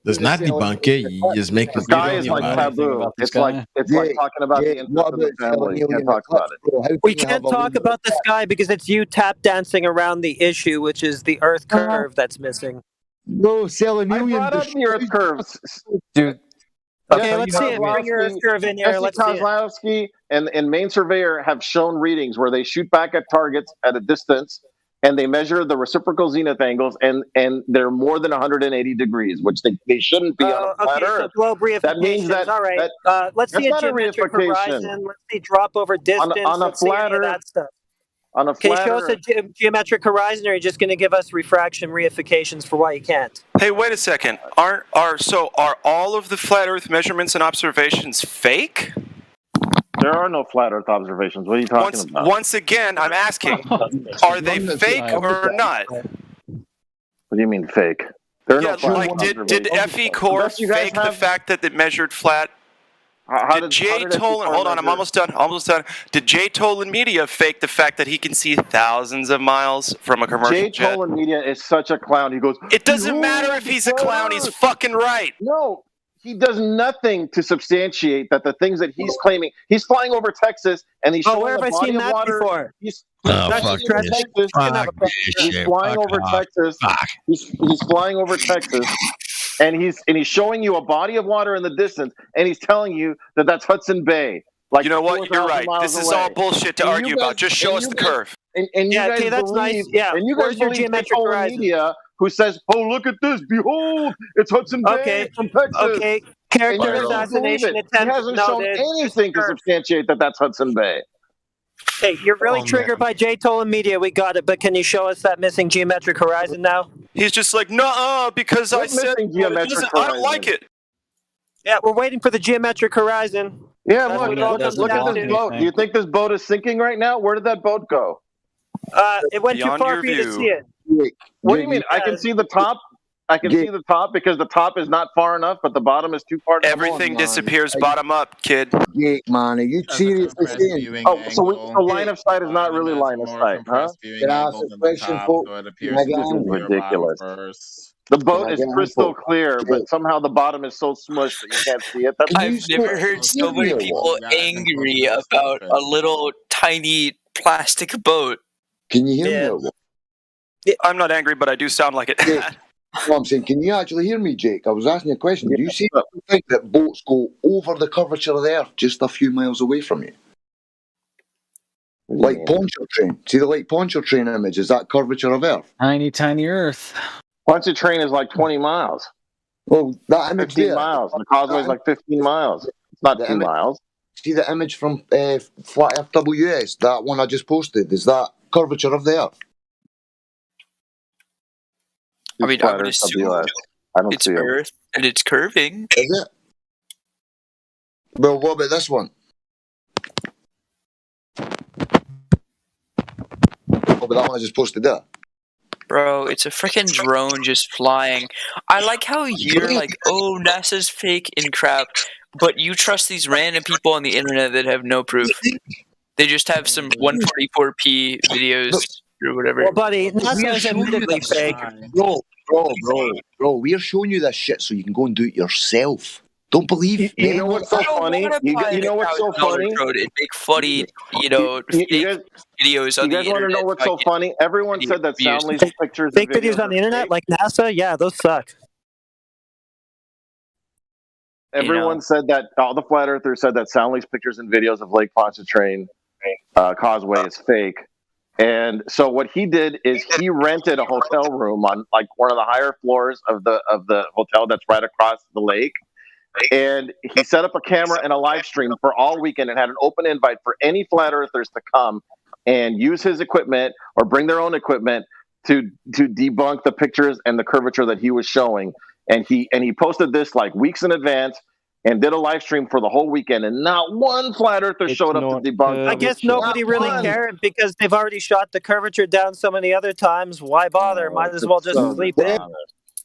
N: Does not debunk it. You just make
C: the sky is like taboo. It's like talking about the infant of the family. You can't talk about it.
K: We can't talk about the sky because it's you tap dancing around the issue, which is the Earth curve that's missing.
S: No, selling
C: I brought up the Earth curves,
B: dude.
K: Okay, let's see it. Bring your Earth curve in here. Let's see it.
C: Kozlowski and Main Surveyor have shown readings where they shoot back at targets at a distance, and they measure the reciprocal zenith angles, and they're more than 180 degrees, which they shouldn't be on a flat Earth.
K: So globe reifications.
C: That means that,
K: all right. Let's see a geometric horizon. Let's see drop over distance.
C: On a flat Earth.
K: That stuff.
C: On a flat
K: show us a geometric horizon, or are you just going to give us refraction reifications for why you can't?
O: Hey, wait a second. Are all of the flat Earth measurements and observations fake?
C: There are no flat Earth observations. What are you talking about?
O: Once again, I'm asking, are they fake or not?
C: What do you mean fake? There are no flat Earth
O: did FE Core fake the fact that it measured flat Did Jay Tolan? Hold on, I'm almost done. Almost done. Did Jay Tolan Media fake the fact that he can see thousands of miles from a commercial
C: Jay
O: jet?
C: Tolan Media is such a clown. He goes,
O: It doesn't matter if he's a clown. He's fucking right.
C: No, he does nothing to substantiate that the things that he's claiming. He's flying over Texas and he's showing
K: where have
C: a
K: I
C: body
K: seen
C: of
K: that
C: water.
K: before?
C: He's
K: That's
C: flying over
K: stressing.
C: Texas.
K: He's
C: flying over Texas. He's flying over Texas, and he's showing you a body of water in the distance, and he's telling you that that's Hudson Bay. Like,
O: you know what? You're right. This is all bullshit to argue about. Just show us the curve.
C: And you guys
K: okay, that's
C: believe,
K: nice. Yeah.
C: And you
K: Where's
C: guys
K: your
C: believe
K: geometric
C: Tolan
K: horizon?
C: Media, who says, "Oh, look at this! Behold, it's Hudson Bay from Texas."
K: Okay. Character
C: And
K: assassination
C: he
K: attempt.
C: hasn't
K: No,
C: shown
K: dude.
C: anything to substantiate that that's Hudson Bay.
K: Hey, you're really triggered by Jay Tolan Media. We got it, but can you show us that missing geometric horizon now?
O: He's just like, no, because I said I don't like it.
K: Yeah, we're waiting for the geometric horizon.
C: Yeah,
K: That's
C: look,
K: what it all comes
C: look at
K: down
C: this
K: to.
C: boat. Do you think this boat is sinking right now? Where did that boat go?
K: It went
O: Beyond
K: too far
O: your
K: for you to
O: view.
K: see it.
C: What do you mean? I can see the top. I can see the top because the top is not far enough, but the bottom is too far.
O: Everything disappears bottom up, kid.
S: Yeah, man, are you seriously saying?
C: Oh, so line of sight is not really line of sight, huh?
S: Can I ask a question, folks?
C: This is ridiculous. The boat is crystal clear, but somehow the bottom is so smushed that you can't see it.
D: I've never heard so many people angry about a little tiny plastic boat.
S: Can you hear me?
O: I'm not angry, but I do sound like it.
S: No, I'm saying, can you actually hear me, Jake? I was asking you a question. Do you see think that boats go over the curvature of the Earth just a few miles away from you? Like Poncho Train. See the Lake Poncho Train image? Is that curvature of Earth?
I: Tiny Earth.
C: Poncho Train is like 20 miles.
S: Well, that image
C: 15 miles. The causeway is like 15 miles. It's not 2 miles.
S: See the image from Flat Earth WS? That one I just posted. Is that curvature of the Earth?
D: I mean, I would assume it's Earth and it's curving.
S: Is it? Well, what about this one? What about that one I just posted there?
D: Bro, it's a freaking drone just flying. I like how you're like, oh, NASA's fake and crap, but you trust these random people on the internet that have no proof. They just have some 144p videos or whatever.
K: Well, buddy, NASA is admittedly fake.
S: Bro, we're showing you this shit so you can go and do it yourself. Don't believe.
C: You know what's so funny? You know what's so funny?
D: It'd make funny, videos on the internet.
C: You guys want to know what's so funny? Everyone said that Soundly's pictures
K: Fake videos on the internet, like NASA? Yeah, those suck.
C: Everyone said that, all the flat earthers said that Soundly's pictures and videos of Lake Pontchartrain causeway is fake. And so what he did is he rented a hotel room on like one of the higher floors of the hotel that's right across the lake. And he set up a camera and a live stream for all weekend and had an open invite for any flat earthers to come and use his equipment or bring their own equipment to debunk the pictures and the curvature that he was showing. And he posted this like weeks in advance and did a live stream for the whole weekend, and not one flat earther showed up to debunk.
K: I guess nobody really cared because they've already shot the curvature down so many other times. Why bother? Might as well just sleep in.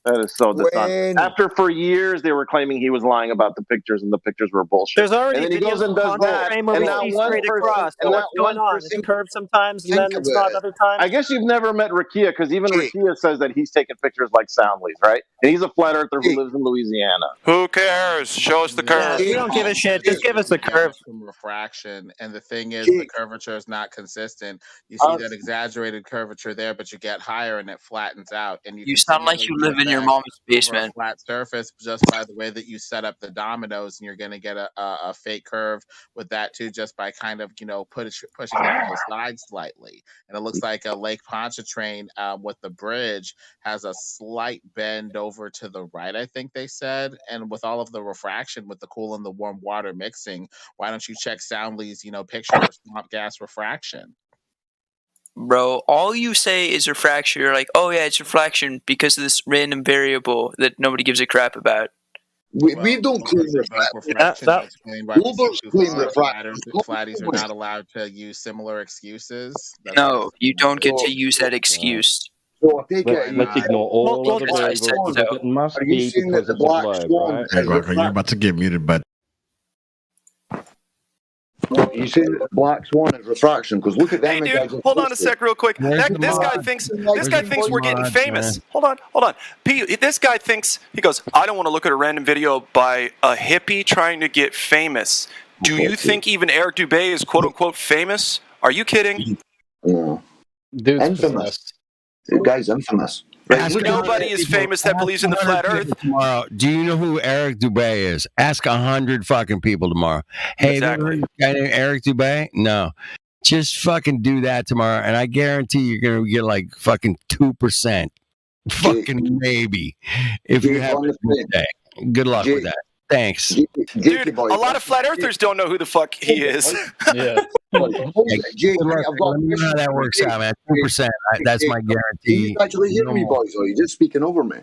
C: That is so dishonest. After for years they were claiming he was lying about the pictures and the pictures were bullshit.
K: There's already
C: and then he goes and does that.
K: And now we see straight across. So what's going on? It's curved sometimes and then it's not other times.
C: I guess you've never met Rakia because even Rakia says that he's taking pictures like Soundly's, right? And he's a flat earther who lives in Louisiana.
O: Who cares? Show us the curve.
K: We don't give a shit. Just give us the curve.
H: From refraction, and the thing is, the curvature is not consistent. You see that exaggerated curvature there, but you get higher and it flattens out. And
D: you sound like you live in your mom's basement.
H: Flat surface, just by the way that you set up the dominoes, and you're going to get a fake curve with that too, just by kind of pushing it to the side slightly. And it looks like a Lake Pontchartrain with the bridge has a slight bend over to the right, I think they said. And with all of the refraction, with the cool and the warm water mixing, why don't you check Soundly's picture of swamp gas refraction?
D: Bro, all you say is refraction. You're like, oh yeah, it's refraction because of this random variable that nobody gives a crap about.
S: We don't claim refraction.
H: Flatties are not allowed to use similar excuses.
D: No, you don't get to use that excuse.
S: So
P: let's ignore all of the variables. It must be because it's a globe, right?
N: Hey, Guaco, you're about to get muted, but
S: You say that black swan is refraction because look at them.
O: Hey, dude, hold on a sec, real quick. This guy thinks we're getting famous. Hold on. This guy thinks, he goes, I don't want to look at a random video by a hippie trying to get famous. Do you think even Eric Dubé is quote unquote famous? Are you kidding?
S: Yeah.
I: Dude's
S: infamous. The guy's infamous.
O: Nobody is famous that believes in the flat Earth.
U: Tomorrow, do you know who Eric Dubé is? Ask 100 fucking people tomorrow. Hey, exactly. Guy named Eric Dubé? No. Just fucking do that tomorrow, and I guarantee you're gonna get like fucking 2%. Fucking maybe. If you have a good day. Good luck with that. Thanks.
O: Dude, a lot of flat earthers don't know who the fuck he is.
U: Yeah. Jake, let me know how that works out, man. 2%. That's my guarantee.
S: Can you actually hear me, boys, or are you just speaking over me?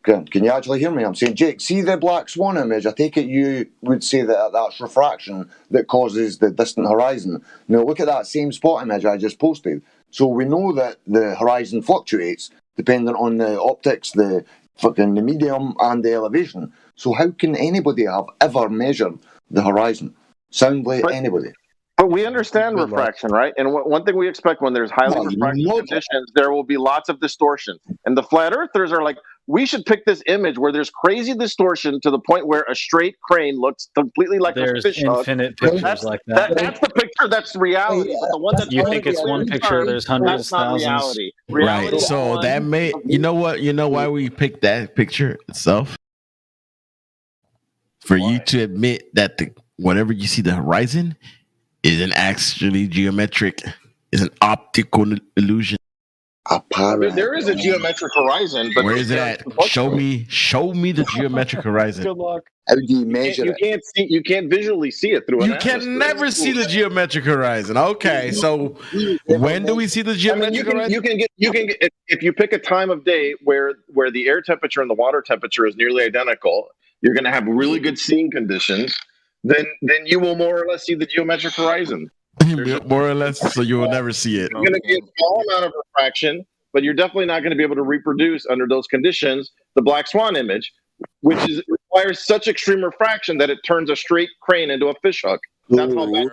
S: Can you actually hear me? I'm saying, Jake, see the black swan image? I take it you would say that that's refraction that causes the distant horizon. Now, look at that same spot image I just posted. So we know that the horizon fluctuates depending on the optics, the medium, and the elevation. So how can anybody have ever measured the horizon? Soundly, anybody.
C: But we understand refraction, right? And one thing we expect when there's highly refractive conditions, there will be lots of distortion. And the flat earthers are like, we should pick this image where there's crazy distortion to the point where a straight crane looks completely like a fish hook.
I: Infinite pictures like that.
C: That's the picture. That's reality. But the one that's
I: you think it's one picture? There's hundreds, thousands.
C: Reality.
N: Right. So that may, you know what? You know why we picked that picture itself? For you to admit that whatever you see the horizon isn't actually geometric, is an optical illusion.
C: There is a geometric horizon, but
N: where is it at? Show me the geometric horizon.
I: Good luck.
S: How do you measure
C: it? You can't visually see it through.
N: You can never see the geometric horizon. Okay, so when do we see the geometric horizon?
C: You can get if you pick a time of day where the air temperature and the water temperature is nearly identical. You're going to have really good seeing conditions. Then you will more or less see the geometric horizon.
N: More or less, so you will never see it.
C: You're going to get a small amount of refraction, but you're definitely not going to be able to reproduce under those conditions the black swan image, which requires such extreme refraction that it turns a straight crane into a fish hook. That's how bad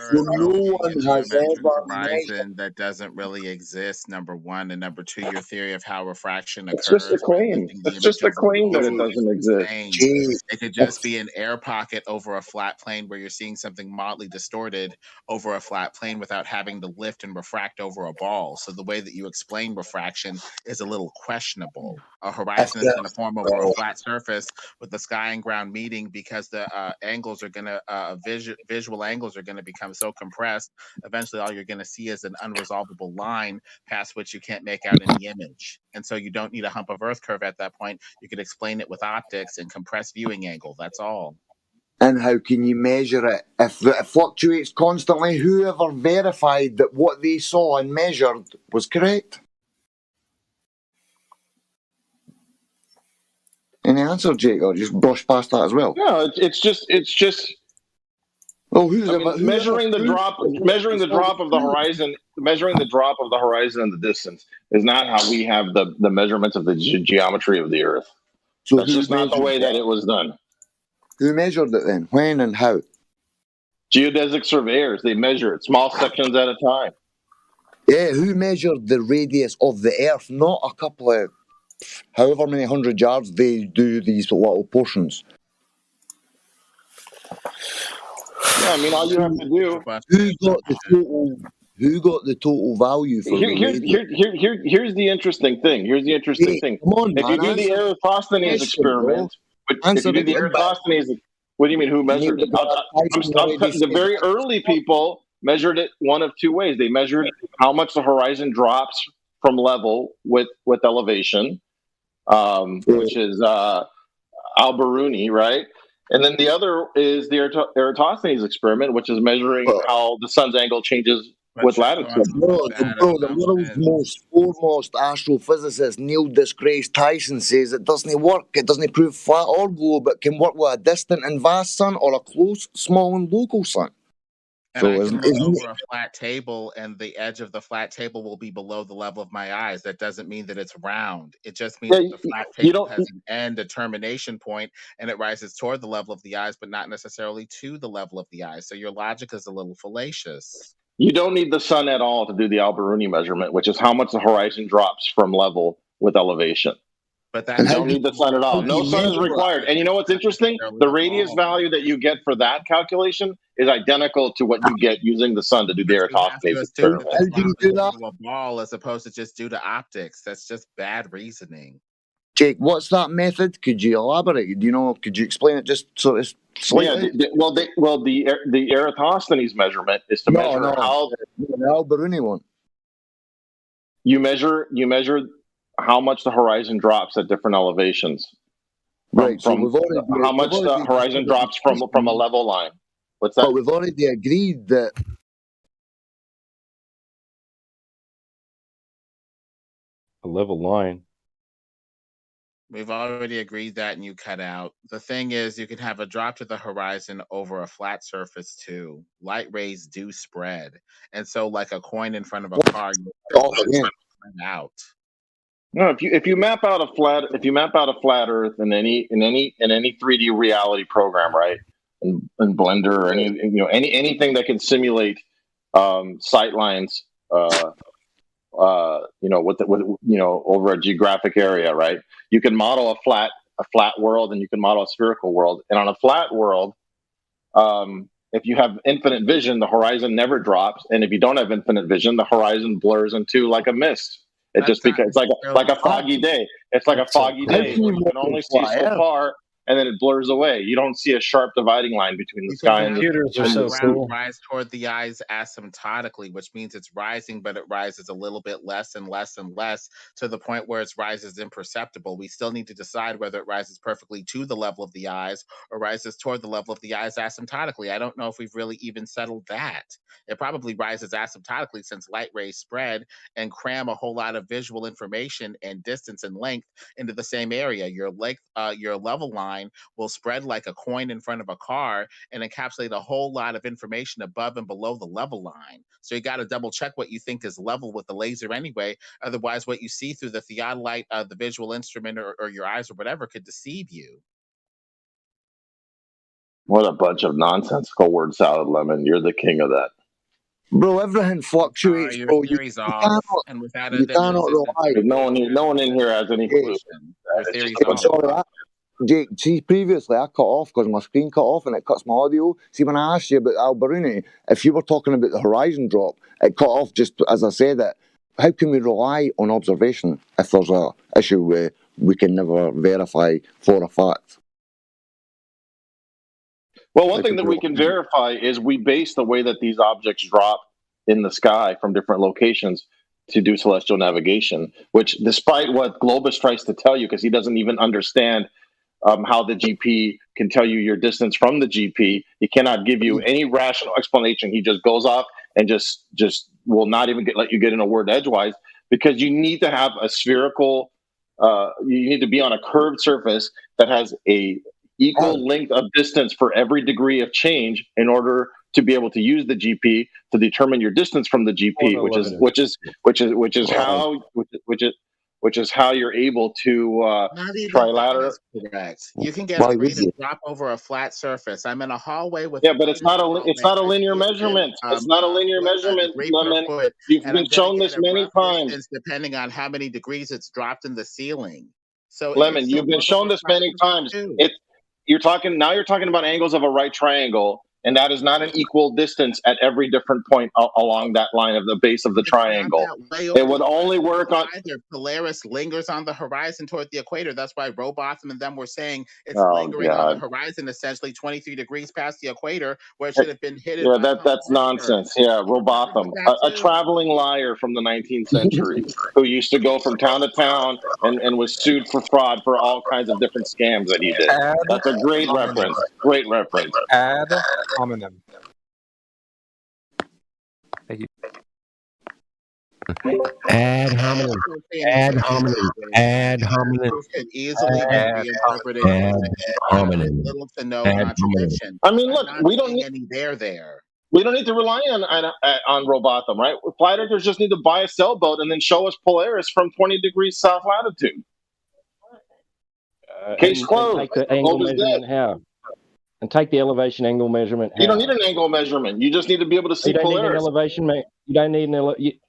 H: horizon that doesn't really exist. Number one, and number two, your theory of how refraction occurs.
C: It's just a claim. It's just a claim that it doesn't exist.
H: It could just be an air pocket over a flat plane where you're seeing something mildly distorted over a flat plane without having to lift and refract over a ball. So the way that you explain refraction is a little questionable. A horizon is going to form over a flat surface with the sky and ground meeting because the angles are going to visual angles are going to become so compressed. Eventually, all you're going to see is an unresolvable line past which you can't make out any image. And so you don't need a hump of Earth curve at that point. You could explain it with optics and compressed viewing angle. That's all.
S: And how can you measure it? If it fluctuates constantly, whoever verified that what they saw and measured was correct? Any answer, Jake, or just brush past that as well?
C: No, it's just.
S: Well,
C: measuring the drop of the horizon, measuring the drop of the horizon and the distance is not how we have the measurements of the geometry of the Earth. So that's just not the way that it was done.
S: Who measured it then? When and how?
C: Geodesic surveyors. They measure it small sections at a time.
S: Yeah, who measured the radius of the Earth? Not a couple of however many 100 yards they do these little portions.
C: Yeah, I mean, all you have to do.
S: Who got the total value for
C: here's the interesting thing. Here's the interesting thing.
S: Come on,
C: if you do the Eratosthenes experiment, what do you mean? Who measured it? The very early people measured it one of two ways. They measured how much the horizon drops from level with elevation, which is Al-Biruni, right? And then the other is the Eratosthenes experiment, which is measuring how the sun's angle changes with latitude.
S: The world's most foremost astrophysicist, Neil deGrasse Tyson, says it doesn't work. It doesn't prove flat or globe. It can work with a distant and vast sun or a close, small, and local sun.
H: And I can look over a flat table, and the edge of the flat table will be below the level of my eyes. That doesn't mean that it's round. It just means that the flat table has an end, a termination point, and it rises toward the level of the eyes, but not necessarily to the level of the eyes. So your logic is a little fallacious.
C: You don't need the sun at all to do the Alberuni measurement, which is how much the horizon drops from level with elevation.
H: But that
C: You don't need the sun at all. No sun is required. And you know what's interesting? The radius value that you get for that calculation is identical to what you get using the sun to do the Eratosthenes experiment.
H: How do you do that? A ball as opposed to just due to optics. That's just bad reasoning.
S: Jake, what's that method? Could you elaborate? Do you know? Could you explain it just sort of slightly?
C: The Eratosthenes measurement is to measure how
S: the Alberuni one.
C: You measure how much the horizon drops at different elevations. How much the horizon drops from a level line. What's that?
S: But we've already agreed that
P: a level line.
H: We've already agreed that, and you cut out. The thing is, you can have a drop to the horizon over a flat surface too. Light rays do spread, and so like a coin in front of a car, you out.
C: No, if you map out a flat Earth in any 3D reality program, right, in Blender or anything that can simulate sight lines, over a geographic area, right? You can model a flat world, and you can model a spherical world. And on a flat world, if you have infinite vision, the horizon never drops, and if you don't have infinite vision, the horizon blurs into like a mist. It just becomes like a foggy day. It's like a foggy day where you can only see so far, and then it blurs away. You don't see a sharp dividing line between the sky and the
H: ground. Rise toward the eyes asymptotically, which means it's rising, but it rises a little bit less and less and less to the point where its rise is imperceptible. We still need to decide whether it rises perfectly to the level of the eyes or rises toward the level of the eyes asymptotically. I don't know if we've really even settled that. It probably rises asymptotically since light rays spread and cram a whole lot of visual information and distance and length into the same area. Your level line will spread like a coin in front of a car and encapsulate a whole lot of information above and below the level line. So you got to double check what you think is level with the laser anyway. Otherwise, what you see through the theodolite, the visual instrument, or your eyes or whatever could deceive you.
C: What a bunch of nonsensical word salad, Lemon. You're the king of that.
S: Bro, everything fluctuates, bro. You cannot rely.
C: No one in here has any clue.
S: Jake, see, previously I cut off because my screen cut off and it cuts my audio. See, when I asked you about Alberuni, if you were talking about the horizon drop, it cut off just as I said it. How can we rely on observation if there's an issue where we can never verify for a fact?
C: Well, one thing that we can verify is we base the way that these objects drop in the sky from different locations to do celestial navigation, which despite what Globus tries to tell you, because he doesn't even understand how the GP can tell you your distance from the GP, he cannot give you any rational explanation. He just goes off and just will not even let you get in a word edgewise, because you need to have a spherical, you need to be on a curved surface that has a equal length of distance for every degree of change in order to be able to use the GP to determine your distance from the GP, which is how you're able to trilateral.
H: Correct. You can get a rate of drop over a flat surface. I'm in a hallway with.
C: Yeah, but it's not a linear measurement. It's not a linear measurement, Lemon. You've been shown this many times.
H: Depending on how many degrees it's dropped in the ceiling. So
C: Lemon, you've been shown this many times. You're talking about angles of a right triangle, and that is not an equal distance at every different point along that line of the base of the triangle. It would only work on.
H: Polaris lingers on the horizon toward the equator. That's why Robotham and them were saying it's lingering on the horizon, essentially 23 degrees past the equator, where it should have been hit.
C: Yeah, that's nonsense. Yeah, Robotham, a traveling liar from the 19th century who used to go from town to town and was sued for fraud for all kinds of different scams that he did. That's a great reference. Great reference.
B: Ad hominem. Thank you.
U: Ad hominem. Ad hominem. Ad hominem.
H: Could easily be interpreted
U: ad hominem.
H: little to no contradiction.
C: I mean, look, we don't
H: need any there.
C: We don't need to rely on Robotham, right? Flat earthers just need to buy a sailboat and then show us Polaris from 20 degrees south latitude. Case closed.
P: And take the angle measurement how? And take the elevation angle measurement how?
C: You don't need an angle measurement. You just need to be able to see Polaris.
P: You don't need an elevation. You don't need an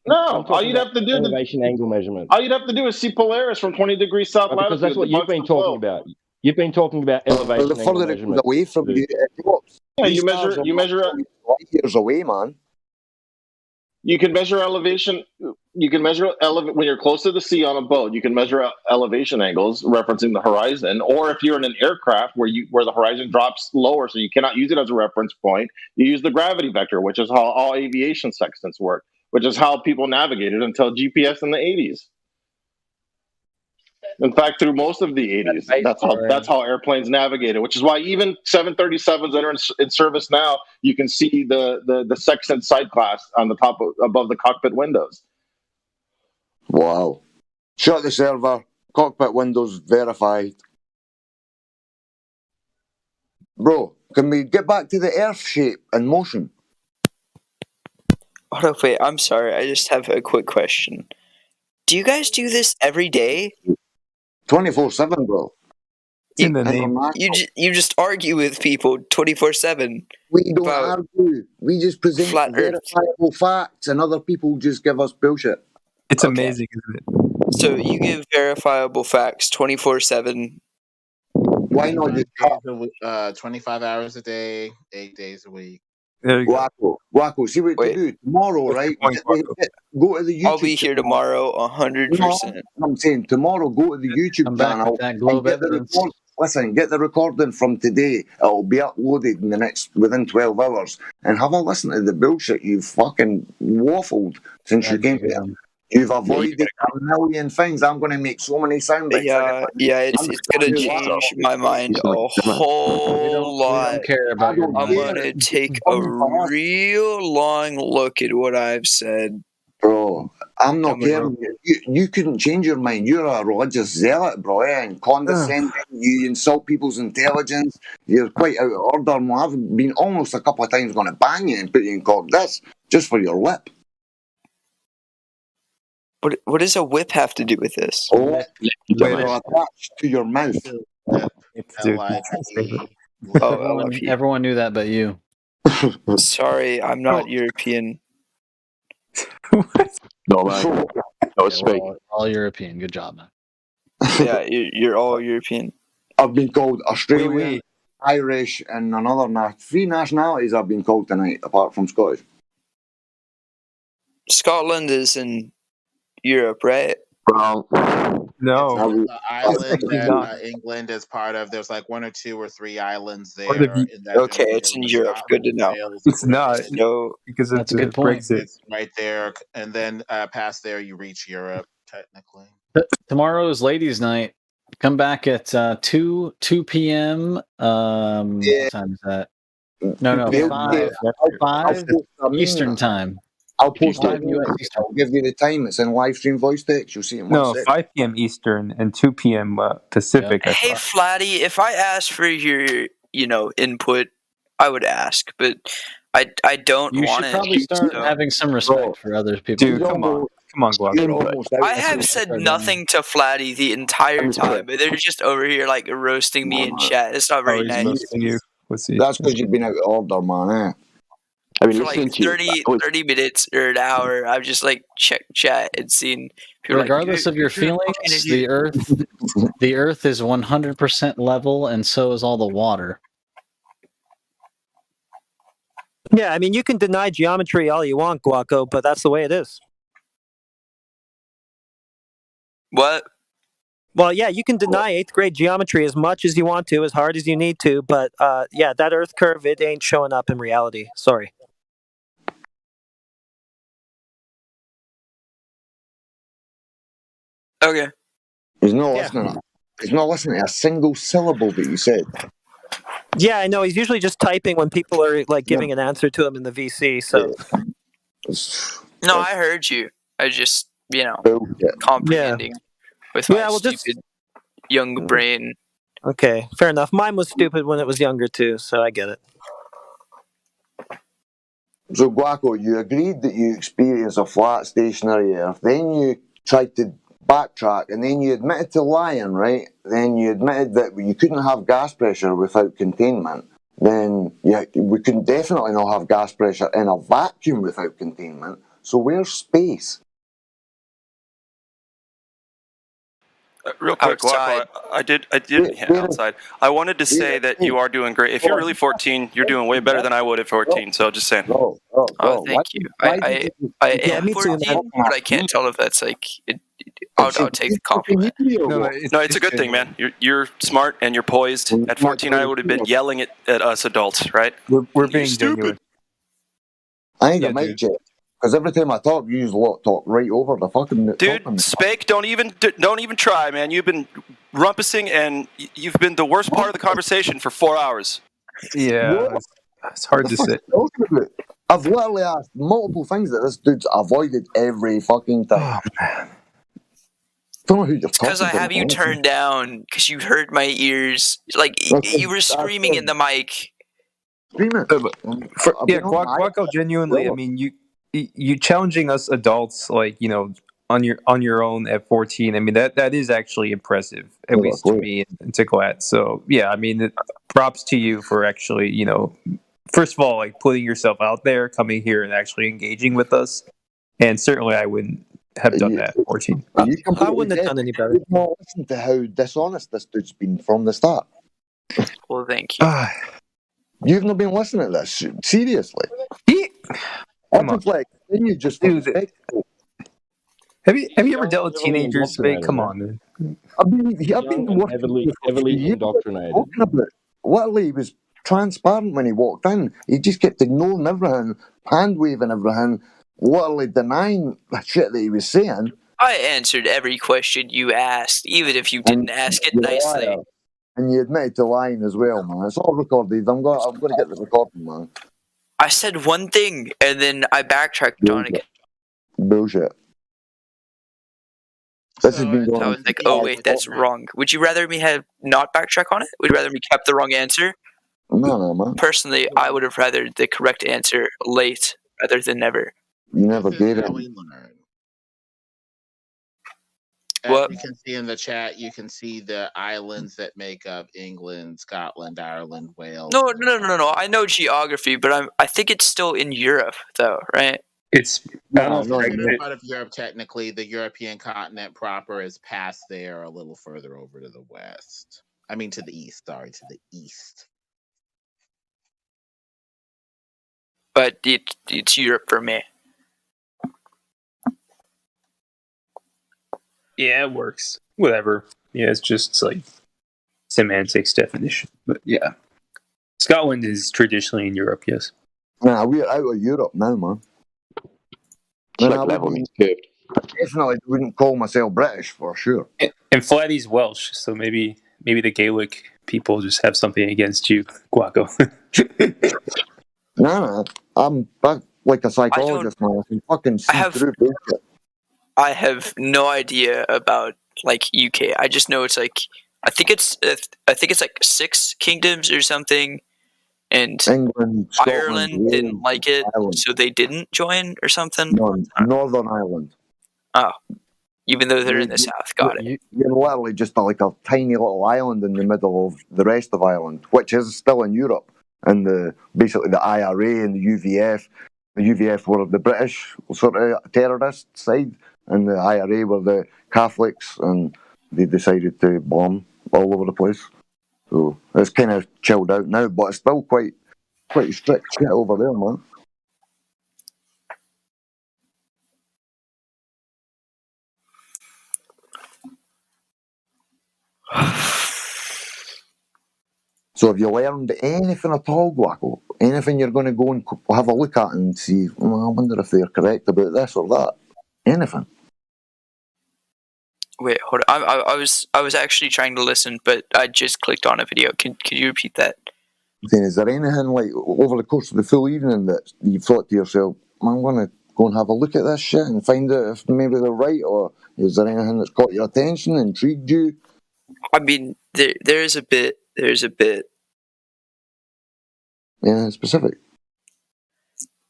C: No, all you'd have to do
P: elevation angle measurement.
C: All you'd have to do is see Polaris from 20 degrees south latitude.
P: Because that's what you've been talking about. You've been talking about elevation
S: the further it goes away from you, it drops.
C: Yeah, you measure
S: light years away, man.
C: You can measure elevation. You can measure when you're close to the sea on a boat. You can measure elevation angles referencing the horizon. Or if you're in an aircraft where the horizon drops lower, so you cannot use it as a reference point, you use the gravity vector, which is how all aviation sextants work, which is how people navigated until GPS in the 80s. In fact, through most of the 80s, that's how airplanes navigated. Which is why even 737s that are in service now, you can see the sextant side class on the top above the cockpit windows.
S: Wow! Shut the server. Cockpit windows verified. Bro, can we get back to the Earth shape and motion?
D: Oh, wait, I'm sorry. I just have a quick question. Do you guys do this every day?
S: 24/7, bro.
B: In the name.
D: You just argue with people 24/7.
S: We don't argue. We just present verifiable facts, and other people just give us bullshit.
B: It's amazing, isn't it?
D: So you give verifiable facts 24/7.
S: Why not just
H: 25 hours a day, 8 days a week.
B: There you go.
S: Wacko, see what to do tomorrow, right? Go to the YouTube.
D: I'll be here tomorrow, 100%.
S: No, I'm saying tomorrow. Go to the YouTube channel. Get the recording from today. It'll be uploaded within 12 hours, and have a listen to the bullshit you fucking waffled since you came here. You've avoided a million things. I'm going to make so many sound bites.
D: Yeah, it's going to change my mind a whole lot.
I: Don't care about your
D: I'm going to take a real long look at what I've said.
S: Bro, I'm not caring. You couldn't change your mind. You're a religious zealot, bro, and condescending. You insult people's intelligence. You're quite out of order. I've been almost a couple of times going to ban you and put you in court this just for your lip.
D: What does a whip have to do with this?
S: Oh, attached to your mouth.
I: Everyone knew that but you.
D: Sorry, I'm not European.
I: No, it's fake. All European. Good job, man.
D: Yeah, you're all European.
S: I've been called Australian, Irish, and another 3 nationalities I've been called tonight, apart from Scottish.
D: Scotland is in Europe, right?
B: No.
H: The island that England is part of, there's like 1 or 2 or 3 islands there.
D: Okay, it's in Europe. Good to know.
B: It's not. No, because
I: that's a good point.
B: Brexit.
H: It's right there, and then past there you reach Europe, technically.
I: Tomorrow is ladies' night. Come back at 2 p.m. What time is that? No, 5 Eastern time.
S: I'll post it. I'll give you the time. It's in live stream voice text. You'll see it in 1 second.
B: 5 p.m. Eastern and 2 p.m. Pacific.
D: Yeah. Hey, Flatty, if I asked for your, input, I would ask, but I don't want it.
I: You should probably start having some respect for other people.
B: Dude, come on, Glock.
D: I have said nothing to Flatty the entire time, but they're just over here like roasting me in chat. It's not very nice.
S: That's because you've been out of order, man.
D: I mean, for like 30 minutes or an hour, I've just like checked chat and seen people.
I: Regardless of your feelings, the Earth is 100% level, and so is all the water.
K: Yeah, I mean, you can deny geometry all you want, Guaco, but that's the way it is.
D: What?
K: Well, yeah, you can deny 8th grade geometry as much as you want to, as hard as you need to, but yeah, that Earth curve, it ain't showing up in reality. Sorry.
D: Okay.
S: He's not listening to a single syllable that you said.
K: Yeah, I know. He's usually just typing when people are like giving an answer to him in the VC. So.
D: No, I heard you. I just, comprehending with my stupid young brain.
K: Okay, fair enough. Mine was stupid when it was younger too, so I get it.
S: So, Guaco, you agreed that you experienced a flat stationary Earth, then you tried to backtrack, and then you admitted to lying, right? Then you admitted that you couldn't have gas pressure without containment. Then we can definitely not have gas pressure in a vacuum without containment. So where's space?
O: Real quick, Guaco, I did outside. I wanted to say that you are doing great. If you're really 14, you're doing way better than I would at 14. So just saying.
D: Oh, thank you. I am 14, but I can't tell if that's like. I'll take the compliment.
O: No, it's a good thing, man. You're smart and you're poised. At 14, I would have been yelling at us adults, right?
B: We're being stupid.
S: I ain't a mic check. Because every time I talk, you talk right over the fucking...
O: Dude, Spake, don't even try, man. You've been rumpusing, and you've been the worst part of the conversation for 4 hours.
B: Yeah, it's hard to say.
S: I've literally asked multiple things that this dude's avoided every fucking time.
B: Oh, man.
S: Don't know who you're talking
D: because I have you turned down because you hurt my ears. Like, you were screaming in the mic.
S: Screaming?
B: Guaco, genuinely, I mean, you challenging us adults, like, you know, on your own at 14. I mean, that is actually impressive, at least to me and to Glad. So yeah, I mean, props to you for actually, you know, first of all, like putting yourself out there, coming here and actually engaging with us. And certainly, I wouldn't have done that at 14.
J: I wouldn't have done any better.
S: You've not listened to how dishonest this dude's been from the start.
D: Well, thank you.
S: You've not been listening to this, seriously.
B: Come on.
S: Then you just
B: have you ever dealt with teenagers, Spake? Come on, man.
S: I've been
P: heavily indoctrinated.
S: Literally, he was transparent when he walked in. He just kept ignoring everything, hand waving everything, literally denying the shit that he was saying.
D: I answered every question you asked, even if you didn't ask it nicely.
S: And you admitted to lying as well, man. It's all recorded. I'm going to get the recording, man.
D: I said one thing, and then I backtracked on it.
S: Bullshit. This has been going
D: I was like, oh, wait, that's wrong. Would you rather me have not backtrack on it? Would you rather me kept the wrong answer?
S: No, man.
D: Personally, I would have rather the correct answer late rather than never.
S: You never gave it.
H: As you can see in the chat, you can see the islands that make up England, Scotland, Ireland, Wales.
D: No. I know geography, but I think it's still in Europe, though, right?
B: It's
H: part of Europe. Technically, the European continent proper is past there, a little further over to the west. I mean, to the east. Sorry, to the east.
D: But it's Europe for me.
B: Yeah, it works. Whatever. Yeah, it's just like semantics definition. But yeah, Scotland is traditionally in Europe. Yes.
S: Nah, we're out of Europe now, man. I definitely wouldn't call myself British for sure.
B: And Flatty's Welsh, so maybe the Gaelic people just have something against you, Guaco.
S: No, I'm like a psychologist, man. I can fucking see through bullshit.
D: I have no idea about like UK. I just know it's like I think it's like 6 kingdoms or something, and
S: England, Scotland,
D: Ireland didn't like it, so they didn't join or something.
S: No, Northern Ireland.
D: Oh, even though they're in the south, got it.
S: You're literally just like a tiny little island in the middle of the rest of Ireland, which is still in Europe. And basically the IRA and the UVF. The UVF were the British sort of terrorist side, and the IRA were the Catholics, and they decided to bomb all over the place. So it's kind of chilled out now, but it's still quite strict shit over there, man. So have you learned anything at all, Guaco? Anything you're going to go and have a look at and see, I wonder if they're correct about this or that? Anything?
D: Wait, hold on. I was actually trying to listen, but I just clicked on a video. Can you repeat that?
S: Then is there anything like over the course of the full evening that you thought to yourself, I'm going to go and have a look at this shit and find out if maybe they're right, or is there anything that's caught your attention, intrigued you?
D: I mean, there's a bit.
S: Yeah, specific.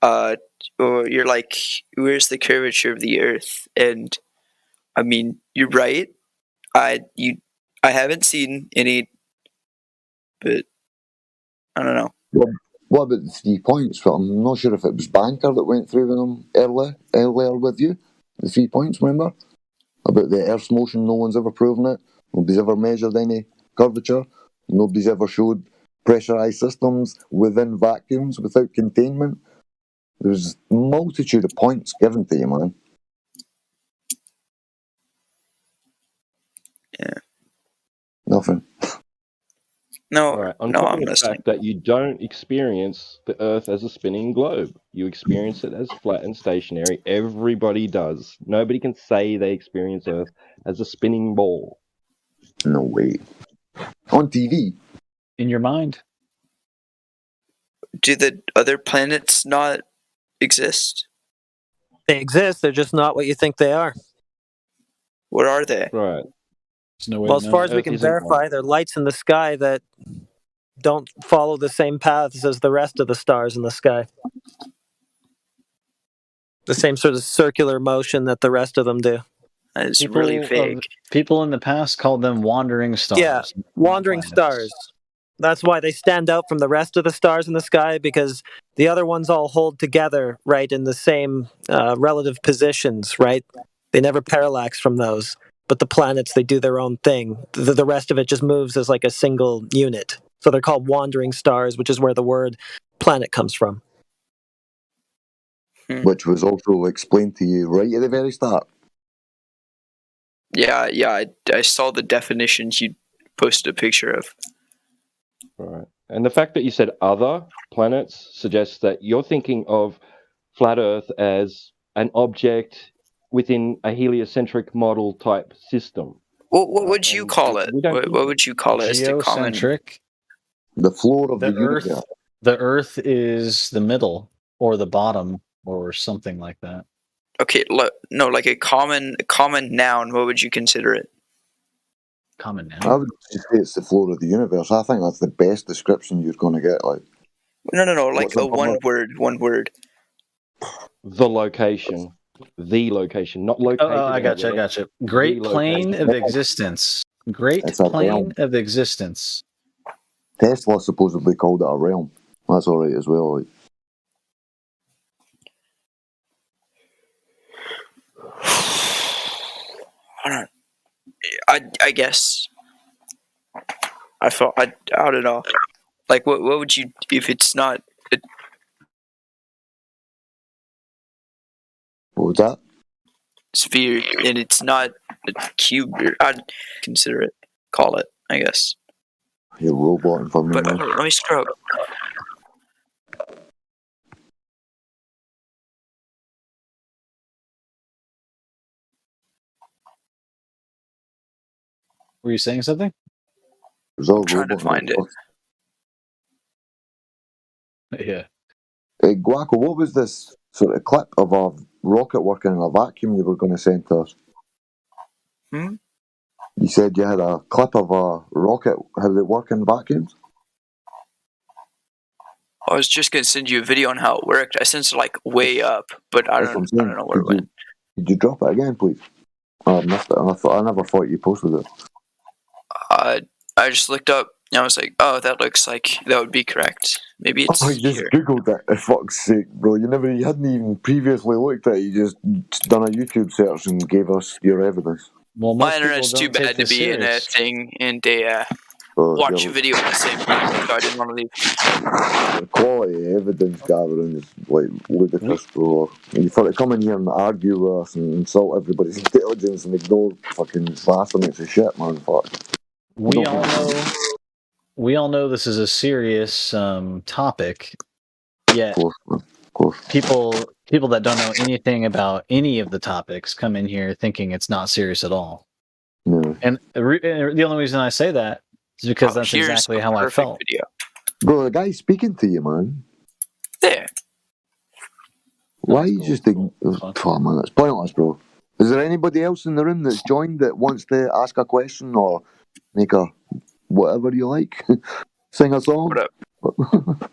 D: or you're like, where's the curvature of the Earth? And I mean, you're right. I haven't seen any, but I don't know.
S: What about the 3 points? Well, I'm not sure if it was Banker that went through with them earlier with you. The 3 points, remember? About the Earth's motion, no one's ever proven it. Nobody's ever measured any curvature. Nobody's ever showed pressurized systems within vacuums without containment. There's a multitude of points given to you, man.
D: Yeah.
S: Nothing.
P: No, right. On top of the fact that you don't experience the Earth as a spinning globe, you experience it as flat and stationary. Everybody does. Nobody can say they experience Earth as a spinning ball.
S: No way. On TV.
I: In your mind.
D: Do the other planets not exist?
K: They exist. They're just not what you think they are.
D: What are they?
P: Right.
I: No
K: well, as far as we can verify, they're lights in the sky that don't follow the same paths as the rest of the stars in the sky. The same sort of circular motion that the rest of them do.
D: It's really vague.
I: People in the past called them wandering stars.
K: Yeah, wandering stars. That's why they stand out from the rest of the stars in the sky, because the other ones all hold together, right, in the same relative positions, right? They never parallax from those. But the planets, they do their own thing. The rest of it just moves as like a single unit. So they're called wandering stars, which is where the word planet comes from.
S: Which was also explained to you right at the very start.
D: Yeah, I saw the definitions you posted a picture of.
P: Right. And the fact that you said other planets suggests that you're thinking of flat Earth as an object within a heliocentric model type system.
D: What would you call it? What would you call it?
I: Geocentric.
S: The floor of the
I: Earth.
S: universe.
I: The Earth is the middle or the bottom or something like that.
D: Okay, no, like a common noun. What would you consider it?
I: Common noun.
S: I would say it's the floor of the universe. I think that's the best description you're going to get. Like,
D: no, like a one word.
P: The location. The location, not located.
I: Oh, I gotcha. Great plane of existence. Great plane of existence.
S: Tesla supposedly called it a realm. That's all right as well. Like.
D: I guess. I don't know. Like, what would you, if it's not a
S: What was that?
D: sphere and it's not a cube, I'd consider it, call it, I guess.
S: You're roboting for me.
D: But let me scroll.
I: Were you saying something?
D: I'm trying to find it.
I: Yeah.
S: Hey, Guaco, what was this sort of clip of a rocket working in a vacuum you were going to send to us? You said you had a clip of a rocket, how they work in vacuums?
D: I was just going to send you a video on how it worked. I sent it like way up, but I don't know where it went.
S: Could you drop it again, please? I missed it. I never thought you posted it.
D: I just looked up and I was like, oh, that looks like that would be correct. Maybe it's
S: you just Googled it, for fuck's sake, bro. You hadn't even previously looked at it. You just done a YouTube search and gave us your evidence.
I: Well,
D: my internet's too bad to be in a thing and watch a video at the same time, so I didn't want to leave.
S: The quality evidence gathering is like ludicrous, bro. For to come in here and argue with us and insult everybody's intelligence and ignore fucking blasphemous as shit, man. Fuck.
I: We all know this is a serious topic. Yet,
S: of course.
I: People that don't know anything about any of the topics come in here thinking it's not serious at all.
S: No.
I: And the only reason I say that is because that's exactly how I felt.
D: Video.
S: Bro, the guy's speaking to you, man.
D: There.
S: Why you just think? Oh man, it's pointless, bro. Is there anybody else in the room that's joined that wants to ask a question or make a whatever you like? Sing a song?
D: What up?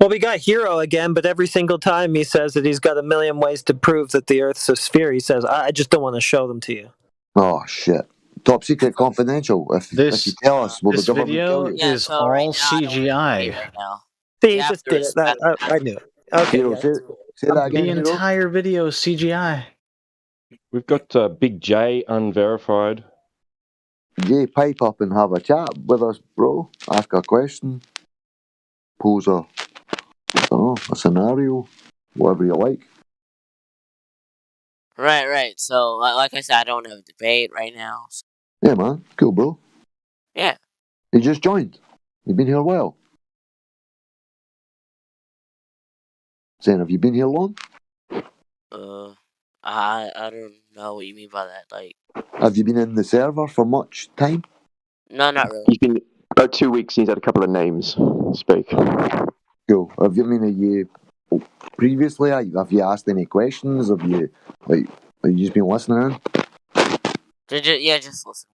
K: Well, we got Hero again, but every single time he says that he's got a million ways to prove that the Earth's a sphere, he says, I just don't want to show them to you.
S: Oh, shit. Top secret confidential. If you tell us, will the government kill you?
I: Is all CGI.
M: Right now.
K: See, he just did it. I knew it. Okay,
S: Hero, say that again,
I: The
S: Hero.
I: entire video is CGI.
P: We've got Big J unverified.
S: Jay, pipe up and have a chat with us, bro. Ask a question. Pose a scenario. Whatever you like.
M: Right. So, like I said, I don't have a debate right now. So.
S: Yeah, man. Cool, bro.
M: Yeah.
S: You just joined. You've been here a while. Saying, have you been here long?
M: I don't know what you mean by that. Like,
S: have you been in the server for much time?
M: No, not really.
Q: He's been about 2 weeks. He's had a couple of names speak.
S: Cool. Previously, have you asked any questions? Have you just been listening in?
M: Just listen.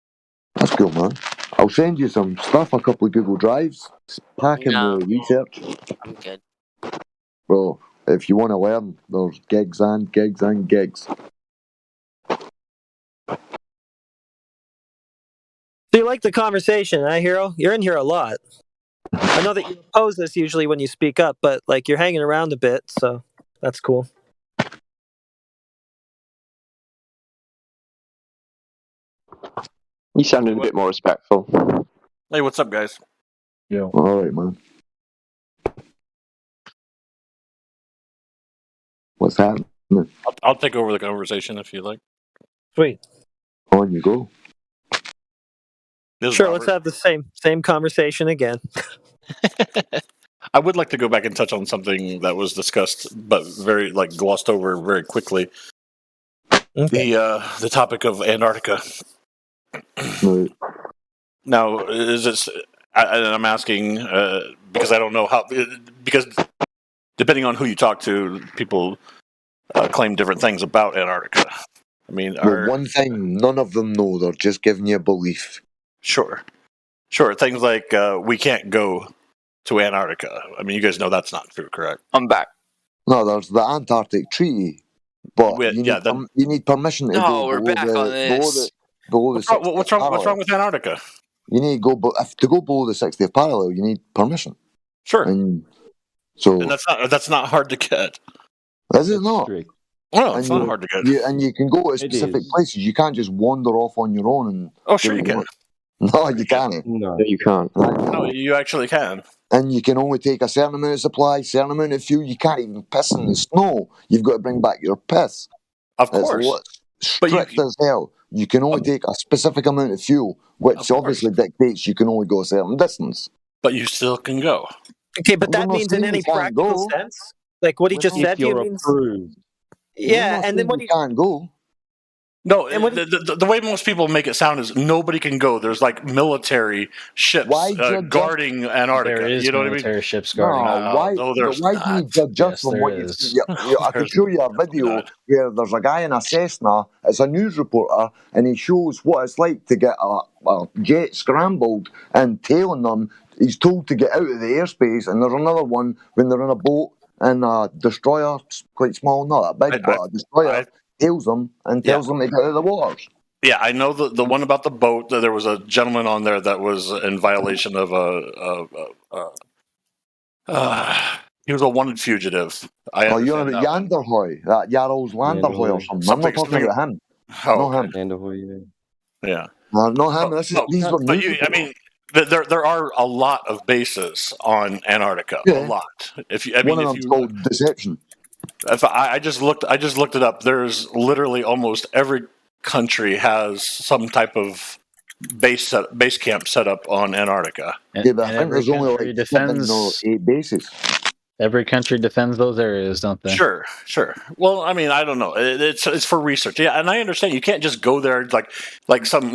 S: That's cool, man. I'll send you some stuff, a couple of Google Drives. Pack in the research.
M: I'm good.
S: Bro, if you want to learn, there's gigs and gigs and gigs.
K: So you like the conversation, huh, Hero? You're in here a lot. I know that you oppose this usually when you speak up, but like you're hanging around a bit, so that's cool.
Q: You sounded a bit more respectful.
O: Hey, what's up, guys?
P: Yeah.
S: All right, man. What's happening?
O: I'll take over the conversation if you like.
K: Sweet.
S: On you go.
K: Sure, let's have the same conversation again.
O: I would like to go back and touch on something that was discussed, but very glossed over very quickly.
K: Okay.
O: The topic of Antarctica.
S: Right.
O: Now, is this? And I'm asking because I don't know how. Because depending on who you talk to, people claim different things about Antarctica. I mean,
S: one thing none of them know, they're just giving you a belief.
O: Sure. Things like we can't go to Antarctica. I mean, you guys know that's not true, correct?
D: I'm back.
S: No, there's the Antarctic Treaty, but you need permission to go.
D: No, we're back on this.
S: Below the
O: What's wrong with Antarctica?
S: You need to go, to go below the 60th parallel. You need permission.
O: Sure.
S: And
O: that's not hard to get.
S: Is it not?
O: Well, it's not hard to get.
S: And you can go to specific places. You can't just wander off on your own. And
O: oh, sure you can.
S: No, you can't.
Q: No, you can't.
O: No, you actually can.
S: And you can only take a certain amount of supply, certain amount of fuel. You can't even piss in the snow. You've got to bring back your piss.
O: Of course.
S: It's strict as hell. You can only take a specific amount of fuel, which obviously dictates you can only go a certain distance.
O: But you still can go.
K: Okay, but that means in any practical sense, like what he just said, he means. Yeah, and then what he
S: can't go.
O: No, the way most people make it sound is nobody can go. There's military ships guarding Antarctica.
I: There is
O: you know what I
I: military
O: mean?
I: ships guarding.
S: Why do you judge us from what you see? I can show you a video where there's a guy in a Cessna. It's a news reporter, and he shows what it's like to get a jet scrambled and tailing them. He's told to get out of the airspace, and there's another one when they're in a boat and a destroyer, quite small, not that big, but a destroyer. Tails them and tells them to get out of the waters.
O: Yeah, I know the one about the boat. There was a gentleman on there that was in violation of he was a wanted fugitive.
S: You're on about Yanderhoy, that Jarl's Landerhoy or something. I'm not talking about him. Not him.
P: Yanderhoy,
O: yeah.
S: Not him. These were news.
O: I mean, there are a lot of bases on Antarctica. A lot.
S: One of them's called Deception.
O: I just looked it up. There's literally almost every country has some type of base camp set up on Antarctica.
S: But I think there's only 7 or 8 bases.
I: Every country defends those areas, don't they?
O: Sure. Well, I mean, I don't know. It's for research. Yeah, and I understand you can't just go there like some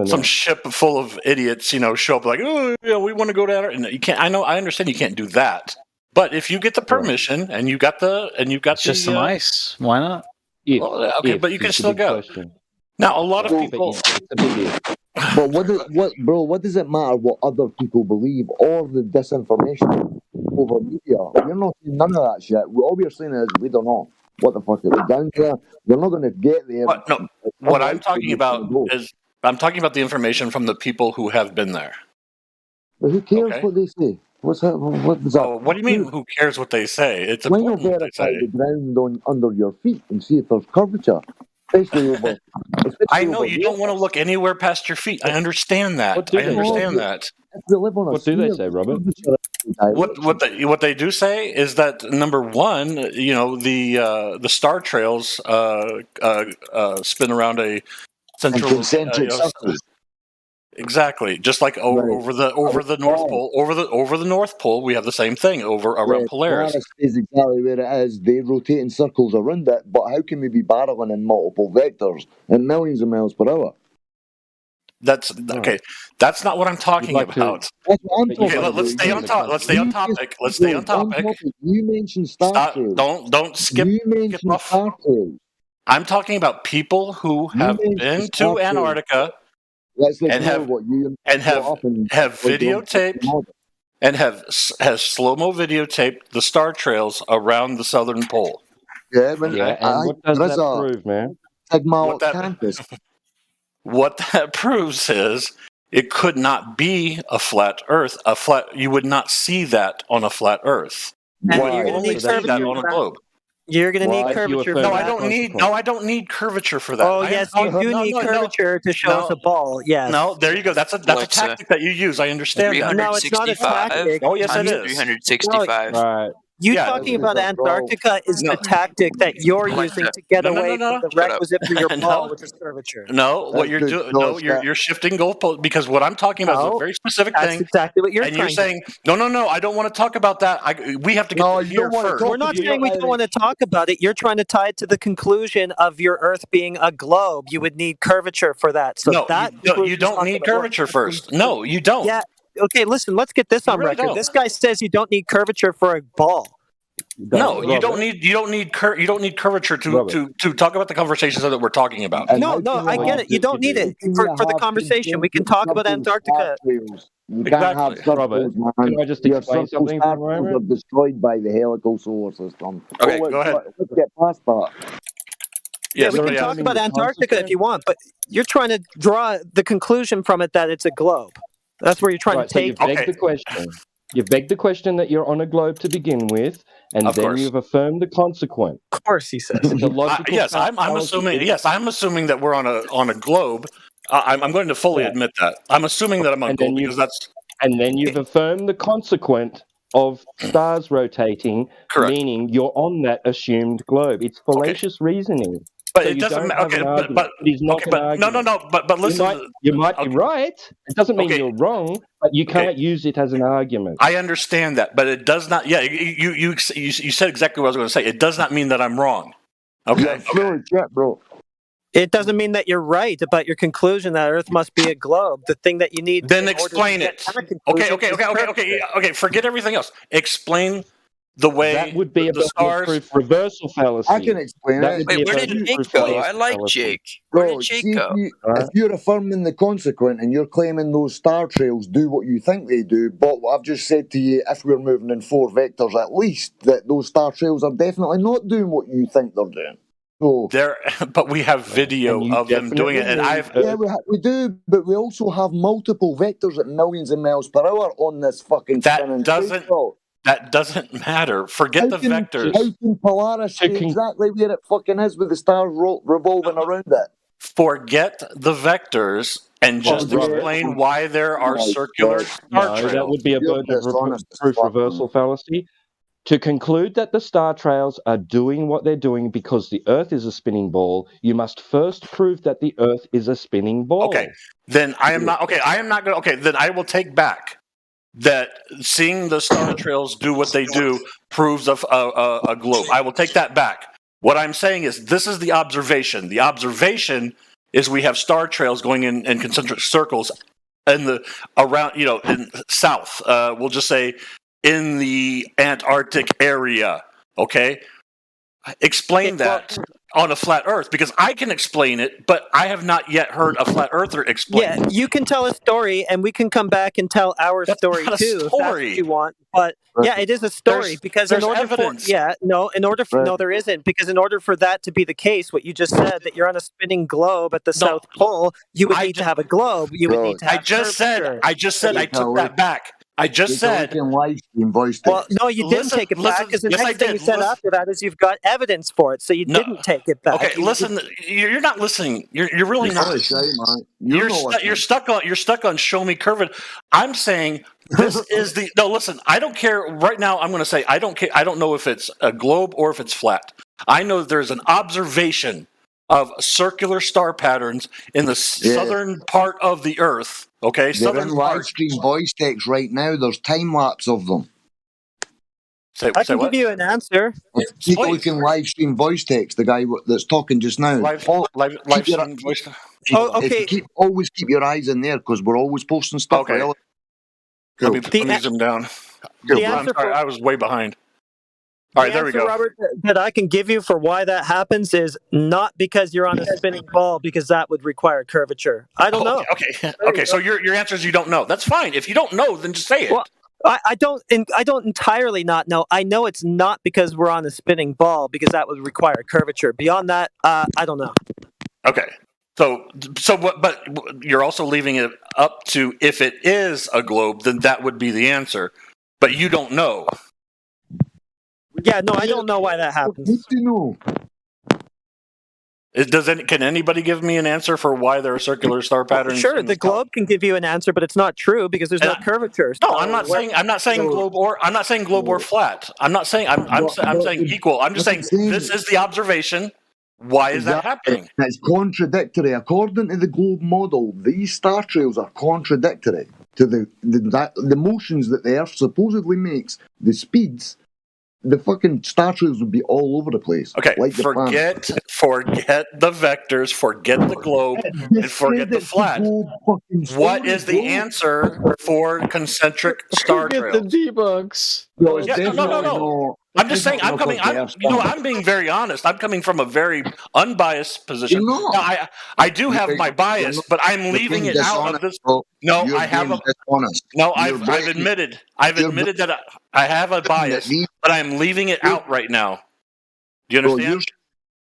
O: some ship full of idiots show up we want to go down there, and you can't. I understand you can't do that. But if you get the permission and you got
I: just some ice, why not?
O: But you can still go. Now, a lot of people.
S: But what does it matter what other people believe or the disinformation? over media. We're not saying none of that shit. All we're saying is we don't know what the fuck it was down there. We're not going to get there.
E: What I'm talking about is I'm talking about the information from the people who have been there.
S: But who cares what they say? What's that? What is that?
E: Oh, what do you mean? Who cares what they say? It's
S: Why not
E: important what they
S: verify
E: say.
S: the ground under your feet and see if there's curvature, especially over.
E: I know you don't want to look anywhere past your feet. I understand that. I understand that.
S: We live on a
P: What do they say, Robert?
E: What they do say is that number one, the star trails spin around a central
S: concentric circle.
E: Exactly, just like over the North Pole. Over the North Pole, we have the same thing around Polaris.
S: Polaris is exactly where it is. They rotate in circles around it, but how can we be barreling in multiple vectors in millions of miles per hour?
E: That's okay. That's not what I'm talking about.
S: That's what I'm talking about.
E: Let's stay on top. Let's stay on topic. Let's stay on topic.
S: You mentioned star trails.
E: Don't skip.
S: You mentioned star trails.
E: I'm talking about people who have been to Antarctica and have videotaped and has slow-mo videotaped the star trails around the southern pole.
S: Yeah,
P: and what does that prove, man?
E: What that proves is it could not be a flat Earth. You would not see that on a flat Earth. You would only see that on a globe.
K: You're going to need curvature for that.
E: I don't need curvature for that.
K: Oh, yes, you do need curvature to show us a ball. Yes.
E: No, there you go. That's a tactic that you use. I understand that.
K: No, it's not a tactic.
E: Oh, yes, it is.
D: 365.
P: Right.
K: You talking about Antarctica is the tactic that you're using to get away from the requisite for your ball, which is curvature.
E: No, what you're doing? No, you're shifting goalposts because what I'm talking about is a very specific thing.
K: That's exactly what you're
E: and you're saying, no, I don't want to talk about that. We have to get here first.
K: We're not saying we don't want to talk about it. You're trying to tie it to the conclusion of your Earth being a globe. You would need curvature for that. So
E: you don't need curvature first. No, you don't.
K: Yeah. Okay, listen, let's get this on record. This guy says you don't need curvature for a ball.
E: No, you don't need curvature to talk about the conversations that we're talking about.
K: No, I get it. You don't need it for the conversation. We can talk about Antarctica.
S: You can't have circles, man.
P: Can I just explain something for a moment?
S: Are destroyed by the helical solar system.
E: Okay, go ahead.
S: Let's get past that.
K: Yeah, we can talk about Antarctica if you want, but you're trying to draw the conclusion from it that it's a globe. That's where you're trying to take.
P: So you've begged the question. You've begged the question that you're on a globe to begin with, and then you've affirmed the consequent.
K: Of course, he says.
E: Yes, I'm assuming. Yes, I'm assuming that we're on a globe. I'm going to fully admit that. I'm assuming that I'm on a globe because that's.
P: And then you've affirmed the consequent of stars rotating, meaning you're on that assumed globe. It's fallacious reasoning.
E: But it doesn't matter. Okay, but
P: it's not an argument.
E: No. But listen,
P: you might be right. It doesn't mean you're wrong, but you can't use it as an argument.
E: I understand that, but it does not. Yeah, you said exactly what I was going to say. It does not mean that I'm wrong. Okay,
S: yeah, bro.
K: It doesn't mean that you're right about your conclusion that Earth must be a globe. The thing that you need.
E: Then explain it. Okay. Forget everything else. Explain the way
P: that would be
E: the stars
P: proof reversal fallacy.
S: I can explain it.
D: Wait, where did Jake go? I like Jake. Where did Jake go?
S: If you're affirming the consequent and you're claiming those star trails do what you think they do, but what I've just said to you, if we're moving in 4 vectors at least, that those star trails are definitely not doing what you think they're doing. So,
E: but we have video of them doing it, and
S: we do, but we also have multiple vectors at millions of miles per hour on this fucking.
E: That doesn't matter. Forget the vectors.
S: How can Polaris say exactly where it fucking is with the stars revolving around it?
E: Forget the vectors and just explain why there are circular star trails.
P: That would be a burden of proof reversal fallacy. To conclude that the star trails are doing what they're doing because the Earth is a spinning ball, you must first prove that the Earth is a spinning ball.
E: Okay, then I am not. Okay, I am not going. Okay, then I will take back that seeing the star trails do what they do proves a globe. I will take that back. What I'm saying is this is the observation. The observation is we have star trails going in concentric circles in the around, in south. We'll just say in the Antarctic area. Okay, explain that. on a flat Earth because I can explain it, but I have not yet heard a flat earther explain it.
K: Yeah, you can tell a story, and we can come back and tell our story
E: not a
K: too, if that's
E: story.
K: what you want. But yeah, it is a story because
E: there's
K: in order
E: evidence.
K: no, there isn't, because in order for that to be the case, what you just said, that you're on a spinning globe at the South Pole, you would need to have a globe. You would need to have curvature.
E: I took that back. I just said.
S: Live stream voice text.
K: Well, no, you didn't take it back, because the next thing you said after that is you've got evidence for it, so you didn't take it back.
E: Okay, listen, you're not listening. You're really not. You're stuck on show me curvature. I'm saying this is the no. Listen, I don't care right now. I'm going to say I don't care. I don't know if it's a globe or if it's flat. I know there's an observation of circular star patterns in the southern part of the Earth. Okay,
S: they're in live stream voice text right now. There's time lapse of them.
K: I can give you an answer.
S: People can live stream voice text. The guy that's talking just now.
E: Live stream voice.
S: Okay. Always keep your eyes in there because we're always posting stuff.
E: Okay.
S: Cool.
E: Let me zoom down. I'm sorry, I was way behind. All right, there we go.
K: Robert, that I can give you for why that happens is not because you're on a spinning ball, because that would require curvature. I don't know.
E: Okay. So your answer is you don't know. That's fine. If you don't know, then just say it.
K: Well, I don't entirely not know. I know it's not because we're on a spinning ball, because that would require curvature. Beyond that, I don't know.
E: Okay. So what? But you're also leaving it up to if it is a globe, then that would be the answer. But you don't know.
K: Yeah, no, I don't know why that happens.
E: Can anybody give me an answer for why there are circular star patterns?
K: Sure, the globe can give you an answer, but it's not true because there's no curvature.
E: No, I'm not saying globe or flat. I'm saying equal. I'm just saying this is the observation. Why is that happening?
S: It's contradictory. According to the globe model, these star trails are contradictory to the motions that the Earth supposedly makes, the speeds. The fucking star trails would be all over the place.
E: Okay, forget the vectors, forget the globe, and forget the flat. What is the answer for concentric star trails?
I: Forget the debugs.
E: No. I'm just saying. I'm being very honest. I'm coming from a very unbiased position. Now, I do have my bias, but I'm leaving it out of this. No, I have a. No, I've admitted that I have a bias, but I'm leaving it out right now. Do you understand?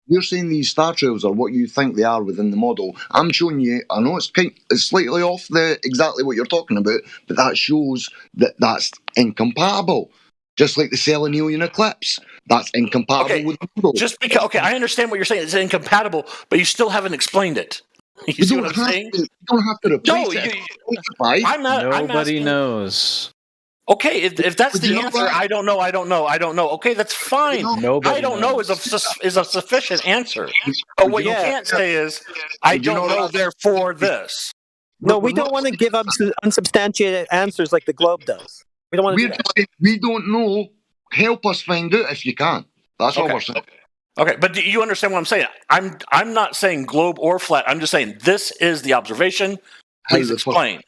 S: You're saying these star trails are what you think they are within the model. I'm showing you. I know it's slightly off exactly what you're talking about, but that shows that that's incompatible. Just like the Selenian eclipse. That's incompatible with the model.
E: Just because, I understand what you're saying. It's incompatible, but you still haven't explained it. You see what I'm saying?
S: You don't have to replace it.
I: Nobody knows.
E: Okay, if that's the answer, I don't know. Okay, that's fine. I don't know is a sufficient answer. But what you can't say is, I don't know, therefore this.
K: No, we don't want to give up unsubstantiated answers like the globe does. We don't want to do that.
S: We don't know. Help us find out if you can. That's all we're saying.
E: Okay, but do you understand what I'm saying? I'm not saying globe or flat. I'm just saying this is the observation. Please explain.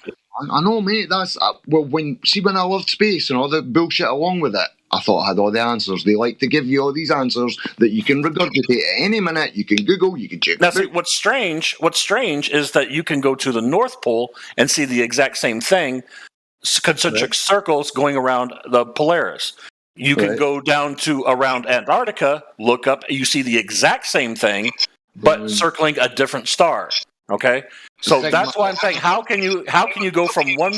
S: I know, mate. That's when I loved space and all the bullshit along with it, I thought I had all the answers. They like to give you all these answers that you can regurgitate at any minute. You can Google, you can check.
E: Now, see, what's strange is that you can go to the North Pole and see the exact same thing, concentric circles going around the Polaris. You can go down to around Antarctica, look up, you see the exact same thing, but circling a different star. Okay, so that's why I'm saying, how can you go from one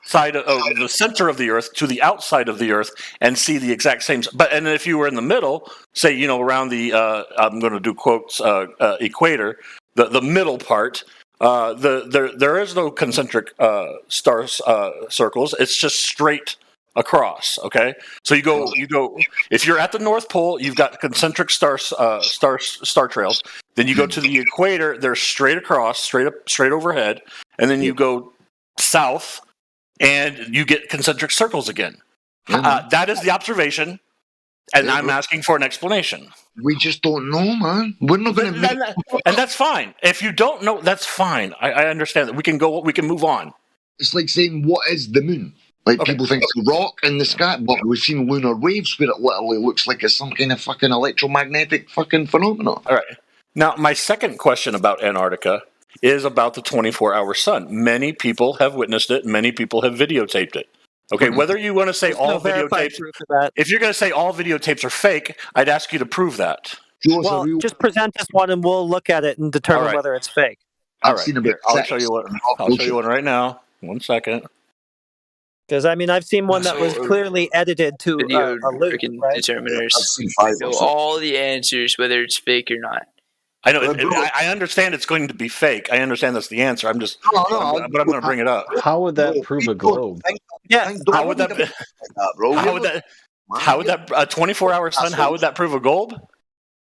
E: side of the center of the Earth to the outside of the Earth and see the exact same? And if you were in the middle, say around the I'm going to do quotes equator, the middle part. There is no concentric star circles. It's just straight across. Okay, so you go. If you're at the North Pole, you've got concentric star trails. Then you go to the equator. They're straight across, straight overhead, and then you go south, and you get concentric circles again. That is the observation, and I'm asking for an explanation.
S: We just don't know, man. We're not going to.
E: And that's fine. If you don't know, that's fine. I understand that. We can move on.
S: It's like saying, what is the moon? Like, people think it's a rock in the sky, but we've seen lunar waves where it literally looks like it's some kind of fucking electromagnetic fucking phenomenon.
E: All right. Now, my second question about Antarctica is about the 24-hour sun. Many people have witnessed it. Many people have videotaped it. Okay, whether you want to say all videotapes, if you're going to say all videotapes are fake, I'd ask you to prove that.
K: Well, just present us one and we'll look at it and determine whether it's fake.
E: All right, here, I'll show you one. I'll show you one right now. 1 second.
K: Because I mean, I've seen one that was clearly edited to
D: Video
K: a loop, right?
D: determiners know all the answers, whether it's fake or not.
E: I know. I understand it's going to be fake. I understand that's the answer. I'm just, but I'm going to bring it up.
I: How would that prove a globe?
K: Yeah.
E: How would that? How would that? A 24-hour sun? How would that prove a globe?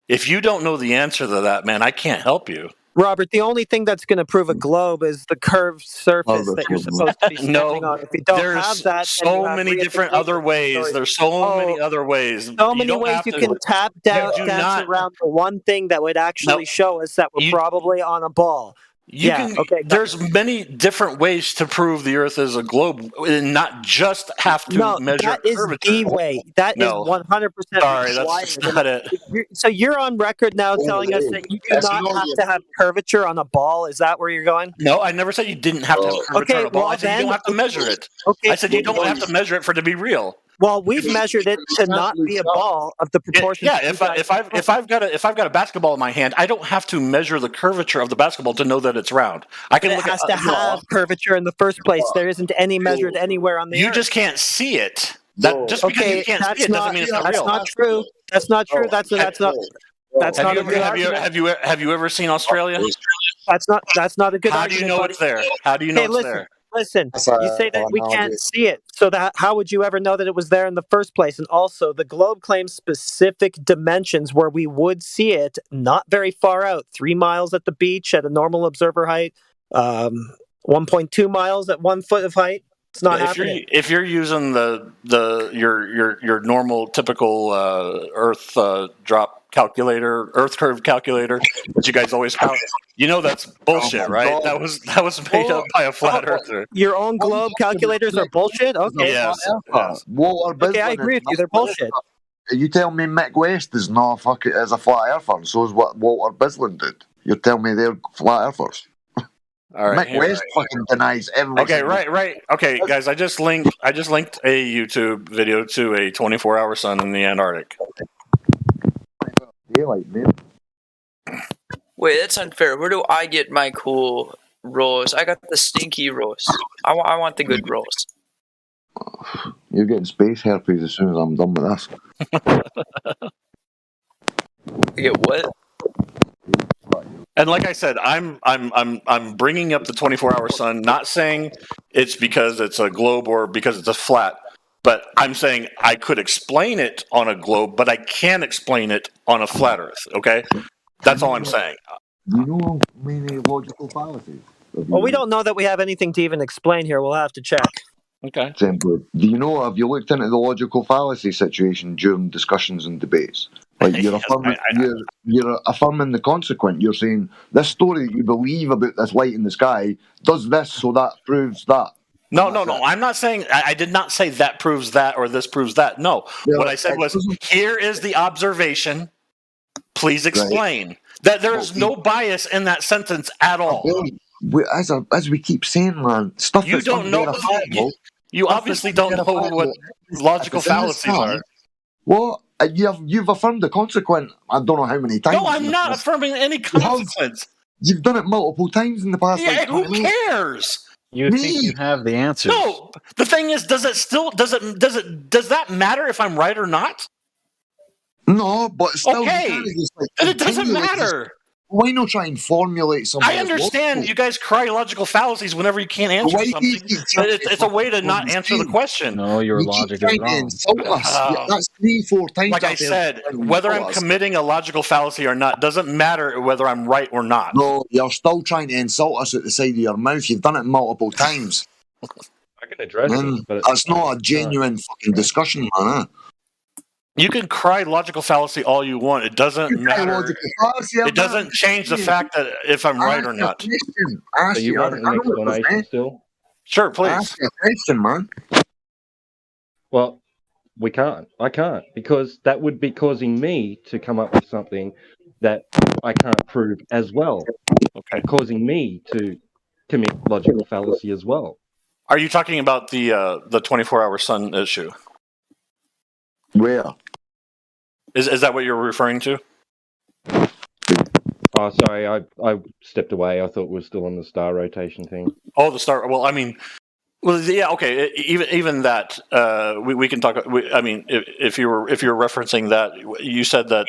E: If you don't know the answer to that, man, I can't help you.
K: Robert, the only thing that's going to prove a globe is the curved surface that you're supposed to be standing on. If you don't have that,
E: so many different other ways. There's so many other ways.
K: So many ways you can tap dance around the one thing that would actually show us that we're probably on a ball.
E: There's many different ways to prove the Earth is a globe, and not just have to measure
K: that is
E: curvature.
K: the way. That is 100%.
E: Sorry, that's not it.
K: So you're on record now telling us that you do not have to have curvature on a ball. Is that where you're going?
E: No, I never said you didn't have to have curvature on a ball. I said you don't have to measure it. I said you don't have to measure it for it to be real.
K: Well, we've measured it to not be a ball of the proportions.
E: Yeah, if I've got a basketball in my hand, I don't have to measure the curvature of the basketball to know that it's round. I can look
K: it has to have curvature in the first place. There isn't any measured anywhere on the
E: You
K: Earth.
E: just can't see it. Just because you can't see it doesn't mean it's not real.
K: That's not true. That's not true. That's not a good argument.
E: Have you ever seen Australia?
K: That's not a good argument.
E: How do you know it's there? How do you know it's there?
K: Listen, you say that we can't see it, so that how would you ever know that it was there in the first place? And also, the globe claims specific dimensions where we would see it, not very far out, 3 miles at the beach at a normal observer height, 1.2 miles at 1 foot of height. It's not happening.
E: If you're using your normal typical Earth drop calculator, Earth curve calculator that you guys always count, you know that's bullshit, right? That was made up by a flat earther.
K: Your own globe calculators are bullshit. Okay.
E: Yes.
K: Okay, I agree with you. They're bullshit.
S: You tell me Mick West is not is a flat earther, and so is what Walter Bislin did. You tell me they're flat earthers.
E: All right,
S: Mick West fucking denies everything.
E: Okay, right. Okay, guys, I just linked a YouTube video to a 24-hour sun in the Antarctic.
S: Daylight, man.
D: Wait, that's unfair. Where do I get my cool rolls? I got the stinky rolls. I want the good rolls.
S: You're getting space herpes as soon as I'm done with this.
D: You get what?
E: And like I said, I'm bringing up the 24-hour sun, not saying it's because it's a globe or because it's a flat, but I'm saying I could explain it on a globe, but I can't explain it on a flat Earth. Okay, that's all I'm saying.
S: Do you know many logical fallacies?
K: Well, we don't know that we have anything to even explain here. We'll have to check.
E: Okay.
S: Do you know? Have you looked into the logical fallacy situation during discussions and debates? Like you're affirming the consequent. You're saying this story that you believe about this light in the sky does this, so that proves that.
E: No. I'm not saying. I did not say that proves that or this proves that. No. Yeah, what I said was, here is the observation. Please explain. That there is no bias in that sentence at all.
S: As we keep saying, man, stuff
E: you don't know. You obviously don't know what logical fallacies are.
S: Well, you've affirmed the consequent. I don't know how many times.
E: No, I'm not affirming any consequence.
S: You've done it multiple times in the past.
E: Yeah, who cares?
I: You think you have the answers?
E: No. The thing is, does that matter if I'm right or not?
S: No, but still,
E: okay. It doesn't matter.
S: Why not try and formulate something?
E: I understand you guys cry logical fallacies whenever you can't answer something. It's a way to not answer the question.
I: No, your logic is wrong.
S: That's 3-4 times.
E: Like I said, whether I'm committing a logical fallacy or not doesn't matter whether I'm right or not.
S: No, you're still trying to insult us at the side of your mouth. You've done it multiple times.
P: I can address it, but
S: that's not a genuine fucking discussion, man.
E: You can cry logical fallacy all you want. It doesn't matter. It doesn't change the fact that if I'm right or not.
P: You want an explanation still?
E: Sure, please.
S: Ask a question, man.
P: Well, we can't. I can't, because that would be causing me to come up with something that I can't prove as well.
E: Okay.
P: Causing me to commit logical fallacy as well.
E: Are you talking about the 24-hour sun issue?
S: Where?
E: Is that what you're referring to?
P: Oh, sorry, I stepped away. I thought we were still on the star rotation thing.
E: Oh, the star. Well, I mean, well, yeah, okay. Even that, we can talk. I mean, if you're referencing that, you said that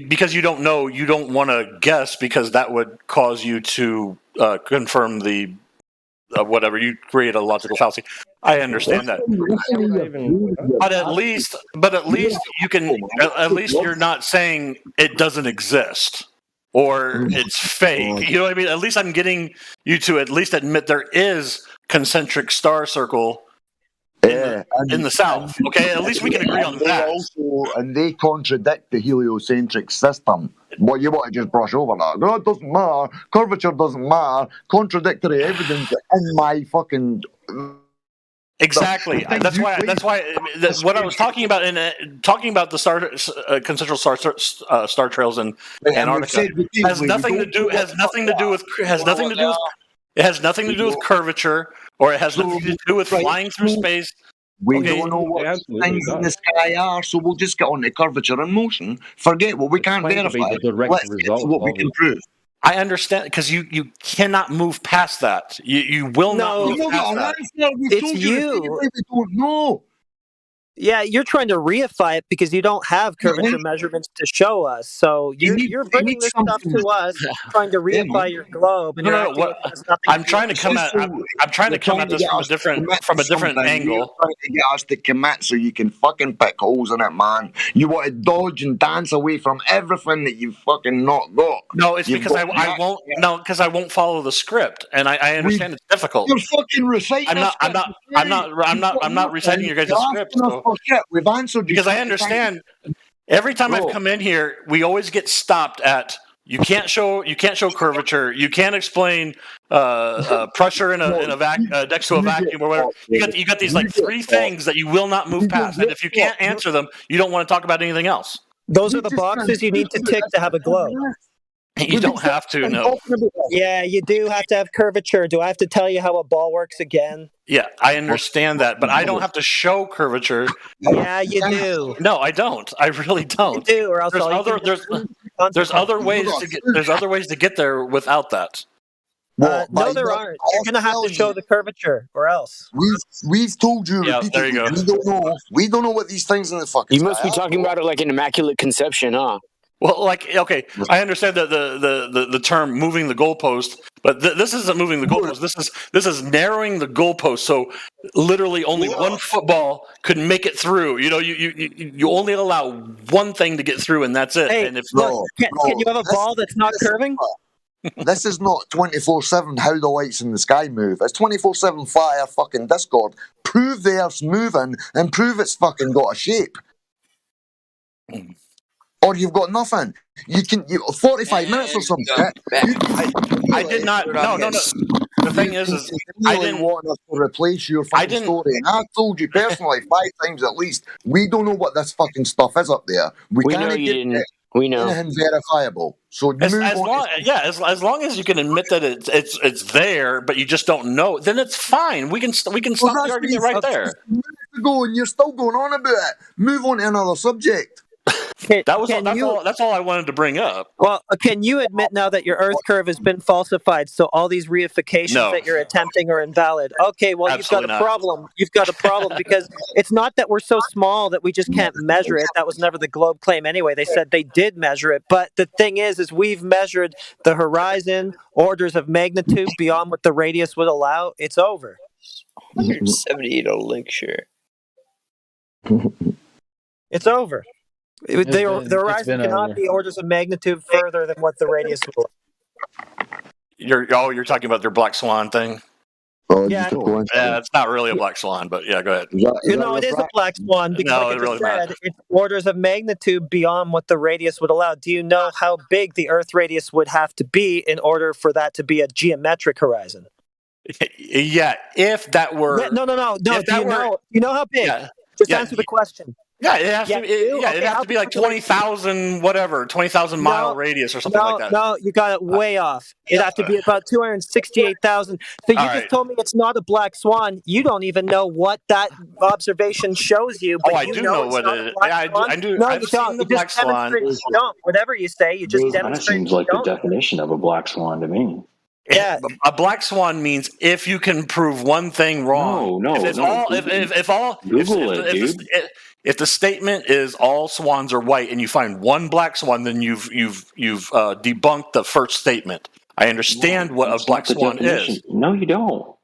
E: because you don't know, you don't want to guess, because that would cause you to confirm the whatever, you create a logical fallacy. I understand that, but at least you can. At least you're not saying it doesn't exist or it's fake. You know what I mean? At least I'm getting you to at least admit there is concentric star circle in the south. Okay, at least we can agree on that.
S: And they contradict the heliocentric system. What, you want to just brush over that? No, it doesn't matter. Curvature doesn't matter. Contradictory evidence in my fucking.
E: Exactly. That's why what I was talking about talking about the concentric star trails in Antarctica has nothing to do with curvature, or it has nothing to do with flying through space.
S: We don't know what things in the sky are, so we'll just get on to curvature and motion. Forget what we can't verify. Let's get to what we can prove.
E: I understand, because you cannot move past that. You will not move past that.
K: It's you.
S: We don't know.
K: Yeah, you're trying to reify it because you don't have curvature measurements to show us. So you're bringing this stuff to us, trying to reify your globe, and
E: I'm trying to come at this from a different angle.
S: You're trying to get us to commit so you can fucking pick holes in it, man. You want to dodge and dance away from everything that you've fucking not got.
E: No, it's because I won't. No, because I won't follow the script, and I understand it's difficult.
S: You're fucking reciting.
E: I'm not reciting your guys' script. So.
S: We've answered
E: because I understand. Every time I've come in here, we always get stopped at you can't show curvature. You can't explain pressure next to a vacuum or whatever. You got these like three things that you will not move past, and if you can't answer them, you don't want to talk about anything else.
K: Those are the boxes you need to tick to have a globe.
E: You don't have to, no.
K: Yeah, you do have to have curvature. Do I have to tell you how a ball works again?
E: Yeah, I understand that, but I don't have to show curvature.
K: Yeah, you do.
E: No, I don't. I really don't.
K: You do, or else
E: there's other ways to get there without that.
K: No, there aren't. You're going to have to show the curvature, or else.
S: We've told you
E: repeatedly. There you go.
S: We don't know what these things in the fucking.
G: You must be talking about it like an immaculate conception, huh?
E: Well, like, okay, I understand the term moving the goalpost, but this isn't moving the goalpost. This is narrowing the goalpost. So literally, only one football could make it through. You know, you only allow one thing to get through, and that's it.
K: Hey,
E: and if
K: can you have a ball that's not curving?
S: This is not 24/7 how the lights in the sky move. It's 24/7 fire fucking Discord. Prove the Earth's moving and prove it's fucking got a shape. Or you've got nothing. You 45 minutes or something.
E: I did not. No. The thing is I didn't
S: want us to replace your fucking story. And I've told you personally 5 times at least. We don't know what this fucking stuff is up there.
G: We know you didn't. We know.
S: Anything verifiable. So
E: as long as you can admit that it's there, but you just don't know, then it's fine. We can stop the argument right there.
S: Go and you're still going on about it. Move on to another subject.
E: That's all I wanted to bring up.
K: Well, can you admit now that your Earth curve has been falsified, so all these reifications that you're attempting are invalid? Okay, well,
E: Absolutely
K: you've got a problem. You've got a problem because it's not that we're so small that we just can't measure it. That was never the globe claim anyway. They said they did measure it, but the thing is we've measured the horizon orders of magnitude beyond what the radius would allow. It's over.
D: 178 on link share.
K: It's over. The horizon cannot be orders of magnitude further than what the radius will.
E: You're talking about their black swan thing?
K: Yeah,
E: it's not really a black swan, but yeah, go ahead.
K: It is a black swan because it's orders of magnitude beyond what the radius would allow. Do you know how big the Earth radius would have to be in order for that to be a geometric horizon?
E: Yeah, if that were
K: No.
E: if that were,
K: You know how big?
E: yeah,
K: Just
E: yeah,
K: answer the question.
E: yeah, it has to.
K: Okay,
E: It'd have
K: how
E: to be like
K: big are
E: 20,000 whatever, 20,000 mile radius or something like that.
K: No, you got it way off. It'd have to be about 268,000. So you
E: All
K: just
E: right.
K: told me it's not a black swan. You don't even know what that observation shows you, but
E: Oh, I
K: you
E: do
K: know
E: know
K: it's
E: what
K: not
E: it
K: a
E: is.
K: black
E: Yeah,
K: swan.
E: I do.
K: No,
E: I've
K: you
E: seen
K: don't.
E: the
K: You just
E: black swan.
K: demonstrated you don't. Whatever you say, you just
A: That
K: demonstrate
A: seems
K: you
A: like the
K: don't.
A: definition of a black swan to me.
K: Yeah.
E: A black swan means if you can prove one thing wrong.
A: No. Google it, dude.
E: If the statement is all swans are white and you find one black swan, then you've debunked the first statement. I understand what a black swan is.
A: No, you don't.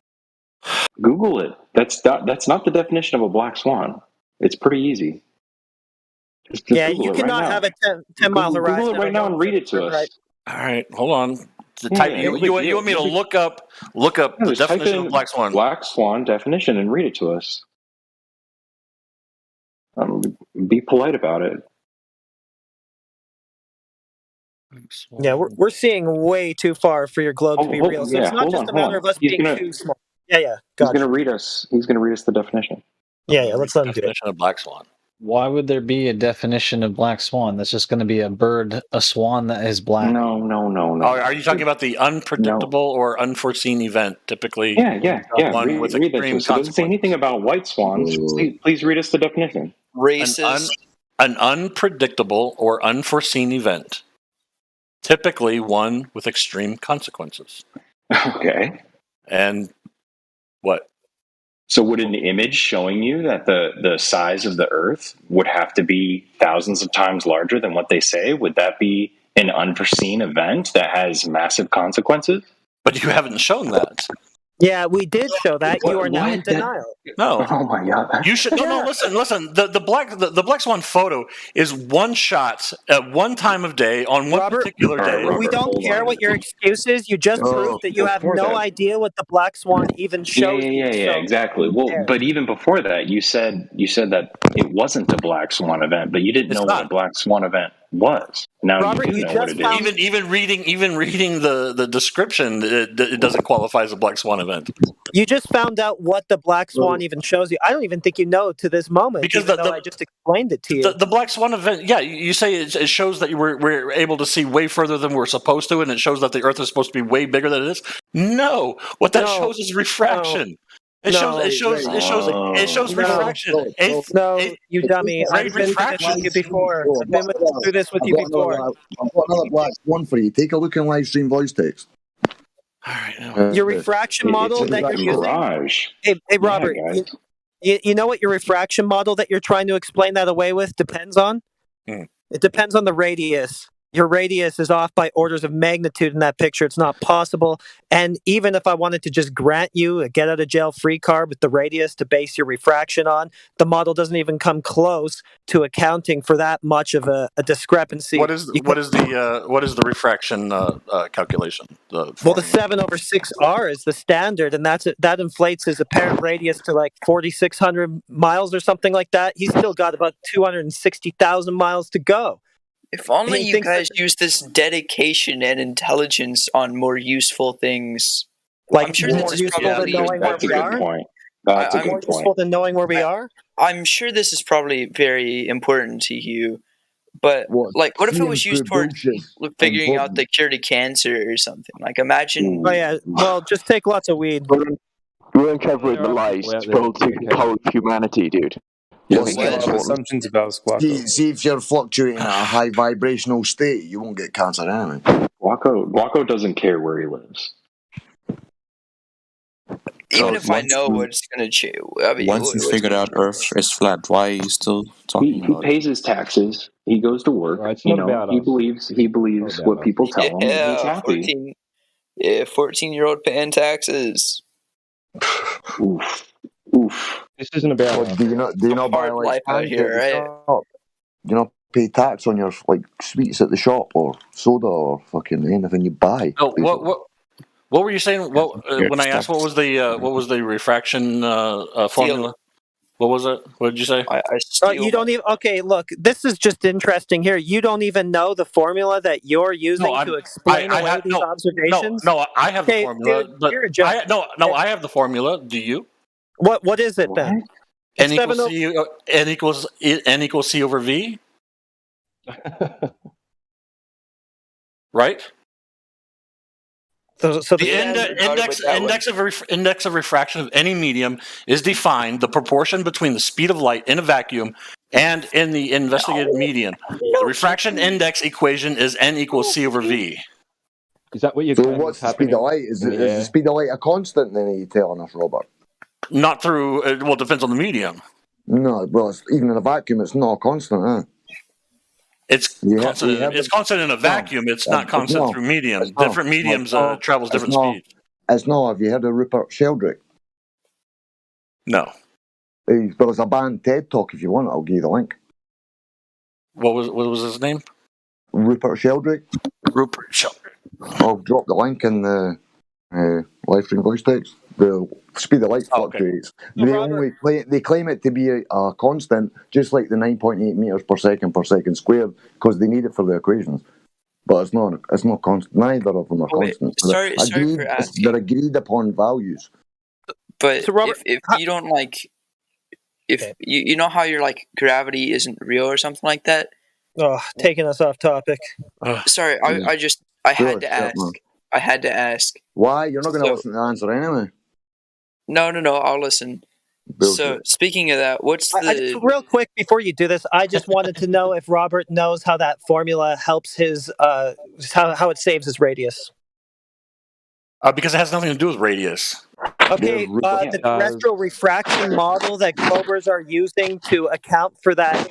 A: Google it. That's not the definition of a black swan. It's pretty easy. Just
K: Yeah,
A: Google
K: you
A: it right
K: cannot
A: now.
K: have a 10-mile horizon.
A: Google it right now and read it to us.
E: All right, hold on. You want me to look up the definition of black swan?
A: Black swan definition and read it to us. Be polite about it.
K: Yeah, we're seeing way too far for your globe to be real. So it's not just a matter of us being too small. Yeah,
A: He's going to read us. He's going to read us the definition.
K: Yeah, let's let him do it.
E: Definition of black swan.
I: Why would there be a definition of black swan? That's just going to be a swan that is black.
A: No.
E: Are you talking about the unpredictable or unforceen event? Typically,
A: Yeah.
E: One with
A: read that to
E: extreme
A: us. It doesn't say anything about white swans. Please read us the definition.
D: Racist.
E: An unpredictable or unforeseen event. Typically one with extreme consequences.
A: Okay.
E: And what?
A: So would an image showing you that the size of the Earth would have to be thousands of times larger than what they say? Would that be an unforeseen event that has massive consequences?
E: But you haven't shown that.
K: Yeah, we did show that. You are now in denial.
E: No.
A: Oh my God.
E: You should no. Listen. The black swan photo is one shot at one time of day on one particular day.
K: We don't care what your excuse is. You just proved that you have no idea what the black swan even shows.
A: Yeah, exactly. Well, but even before that, you said that it wasn't a black swan event, but you didn't know what a black swan event was. Now
K: Robert,
A: you know what it is.
E: Even reading the description, it doesn't qualify as a black swan event.
K: You just found out what the black swan even shows you. I don't even think you know to this moment, because I just explained it to you.
E: The black swan event, yeah, you say it shows that we're able to see way further than we're supposed to, and it shows that the Earth is supposed to be way bigger than it is. No, what that shows is refraction. It shows refraction.
K: You dummy. I've been with you before. I've been through this with you before.
S: I've got another black swan for you. Take a look in live stream voice text.
K: Your refraction model that you're using. Hey Robert, you know what your refraction model that you're trying to explain that away with depends on? It depends on the radius. Your radius is off by orders of magnitude in that picture. It's not possible. And even if I wanted to just grant you a get out of jail free card with the radius to base your refraction on, the model doesn't even come close to accounting for that much of a discrepancy.
E: What is the refraction calculation?
K: The 7/6R is the standard, and that inflates his apparent radius to like 4,600 miles or something like that. He's still got about 260,000 miles to go.
D: If only you guys use this dedication and intelligence on more useful things.
K: Like
D: I'm sure
K: more useful than knowing where we are. More useful than knowing where we are.
D: I'm sure this is probably very important to you, but what if it was used towards figuring out the cure to cancer or something? Like imagine.
K: Oh yeah, well, just take lots of weed.
Q: We're uncovering the lies told to the whole of humanity, dude.
B: Assumptions about Squawko.
S: See if you're fluctuating at a high vibrational state, you won't get cancer anyway.
A: Guaco doesn't care where he lives.
D: Even if I know what's going to change. I mean,
T: once you figured out Earth is flat, why are you still talking about
A: it? He pays his taxes. He goes to work. He believes what people tell him. And he's happy.
D: 14-year-old paying taxes.
A: Oof.
P: This isn't about.
S: Do you not buy like
D: out here, right?
S: Do you not pay tax on your like sweets at the shop or soda or fucking anything you buy?
E: Oh, what were you saying? When I asked what was the refraction formula? What was it? What did you say?
K: You don't even. Okay, look, this is just interesting here. You don't even know the formula that you're using to explain away these observations.
E: No, I have the
K: Okay,
E: formula.
K: dude,
E: But
K: you're a joke.
E: I have the formula. Do you?
K: What is it then?
E: N equals C over V. Right.
K: So
E: the index of refraction of any medium is defined the proportion between the speed of light in a vacuum and in the investigated medium. The refraction index equation is N equals C over V.
P: Is that what you're?
S: So what's the speed of light? Is the speed of light a constant? Then are you telling us, Robert?
E: Not through. Well, it depends on the medium.
S: No, well, even in a vacuum, it's not a constant, huh?
E: It's constant. It's constant in a vacuum. It's not constant through medium. Different mediums travels different speeds.
S: It's not. Have you heard of Rupert Sheldrake?
E: No.
S: There's a band TED Talk. If you want, I'll give you the link.
E: What was his name?
S: Rupert Sheldrake.
E: Rupert Sheldrake.
S: I'll drop the link in the live stream voice text. The speed of light fluctuates. Okay. They claim it to be a constant, just like the 9.8 meters per second squared, because they need it for the equations. But it's not. It's not constant. Neither of them are constant.
D: Sorry for asking.
S: They're agreed upon values.
D: But so Robert, if you don't like, if you know how you're like gravity isn't real or something like that.
K: Oh, taking us off topic.
D: Sorry, I had to ask. I had to ask.
S: Why? You're not going to listen to the answer anyway.
D: No, I'll listen. Bullshit. So, speaking of that, what's the...
K: real quick, before you do this, I just wanted to know if Robert knows how that formula helps his... how it saves his radius.
E: Because it has nothing to do with radius.
K: Okay, the terrestrial refraction model that Globers are using to account for that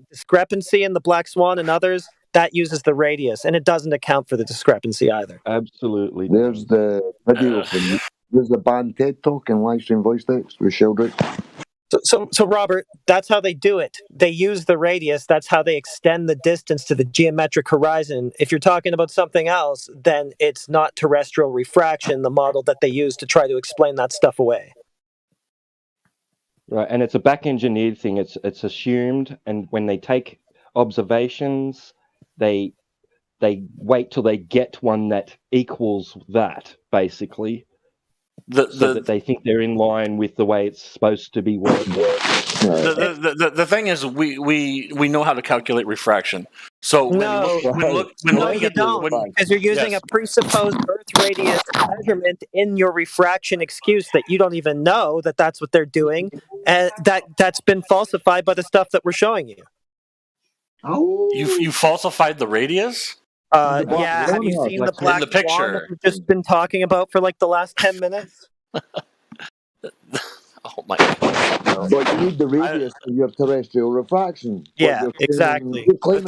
K: discrepancy in the Black Swan and others, that uses the radius, and it doesn't account for the discrepancy either.
P: Absolutely.
S: There's the video from... There's the band TED Talk and live stream voice text with Sheldrake.
K: So Robert, that's how they do it. They use the radius. That's how they extend the distance to the geometric horizon. If you're talking about something else, then it's not terrestrial refraction, the model that they use to try to explain that stuff away.
P: Right, and it's a back-engineered thing. It's assumed, and when they take observations, they wait till they get one that equals that, basically. So that they think they're in line with the way it's supposed to be working.
E: The thing is, we know how to calculate refraction. So when
K: you don't, because you're using a presupposed Earth radius measurement in your refraction excuse that you don't even know that that's what they're doing, and that's been falsified by the stuff that we're showing you.
E: You falsified the radius?
K: Yeah, have you seen the black swan that we've just been talking about for like the last 10 minutes?
E: Oh my God.
S: But you need the radius for your terrestrial refraction.
K: Yeah, exactly.
E: The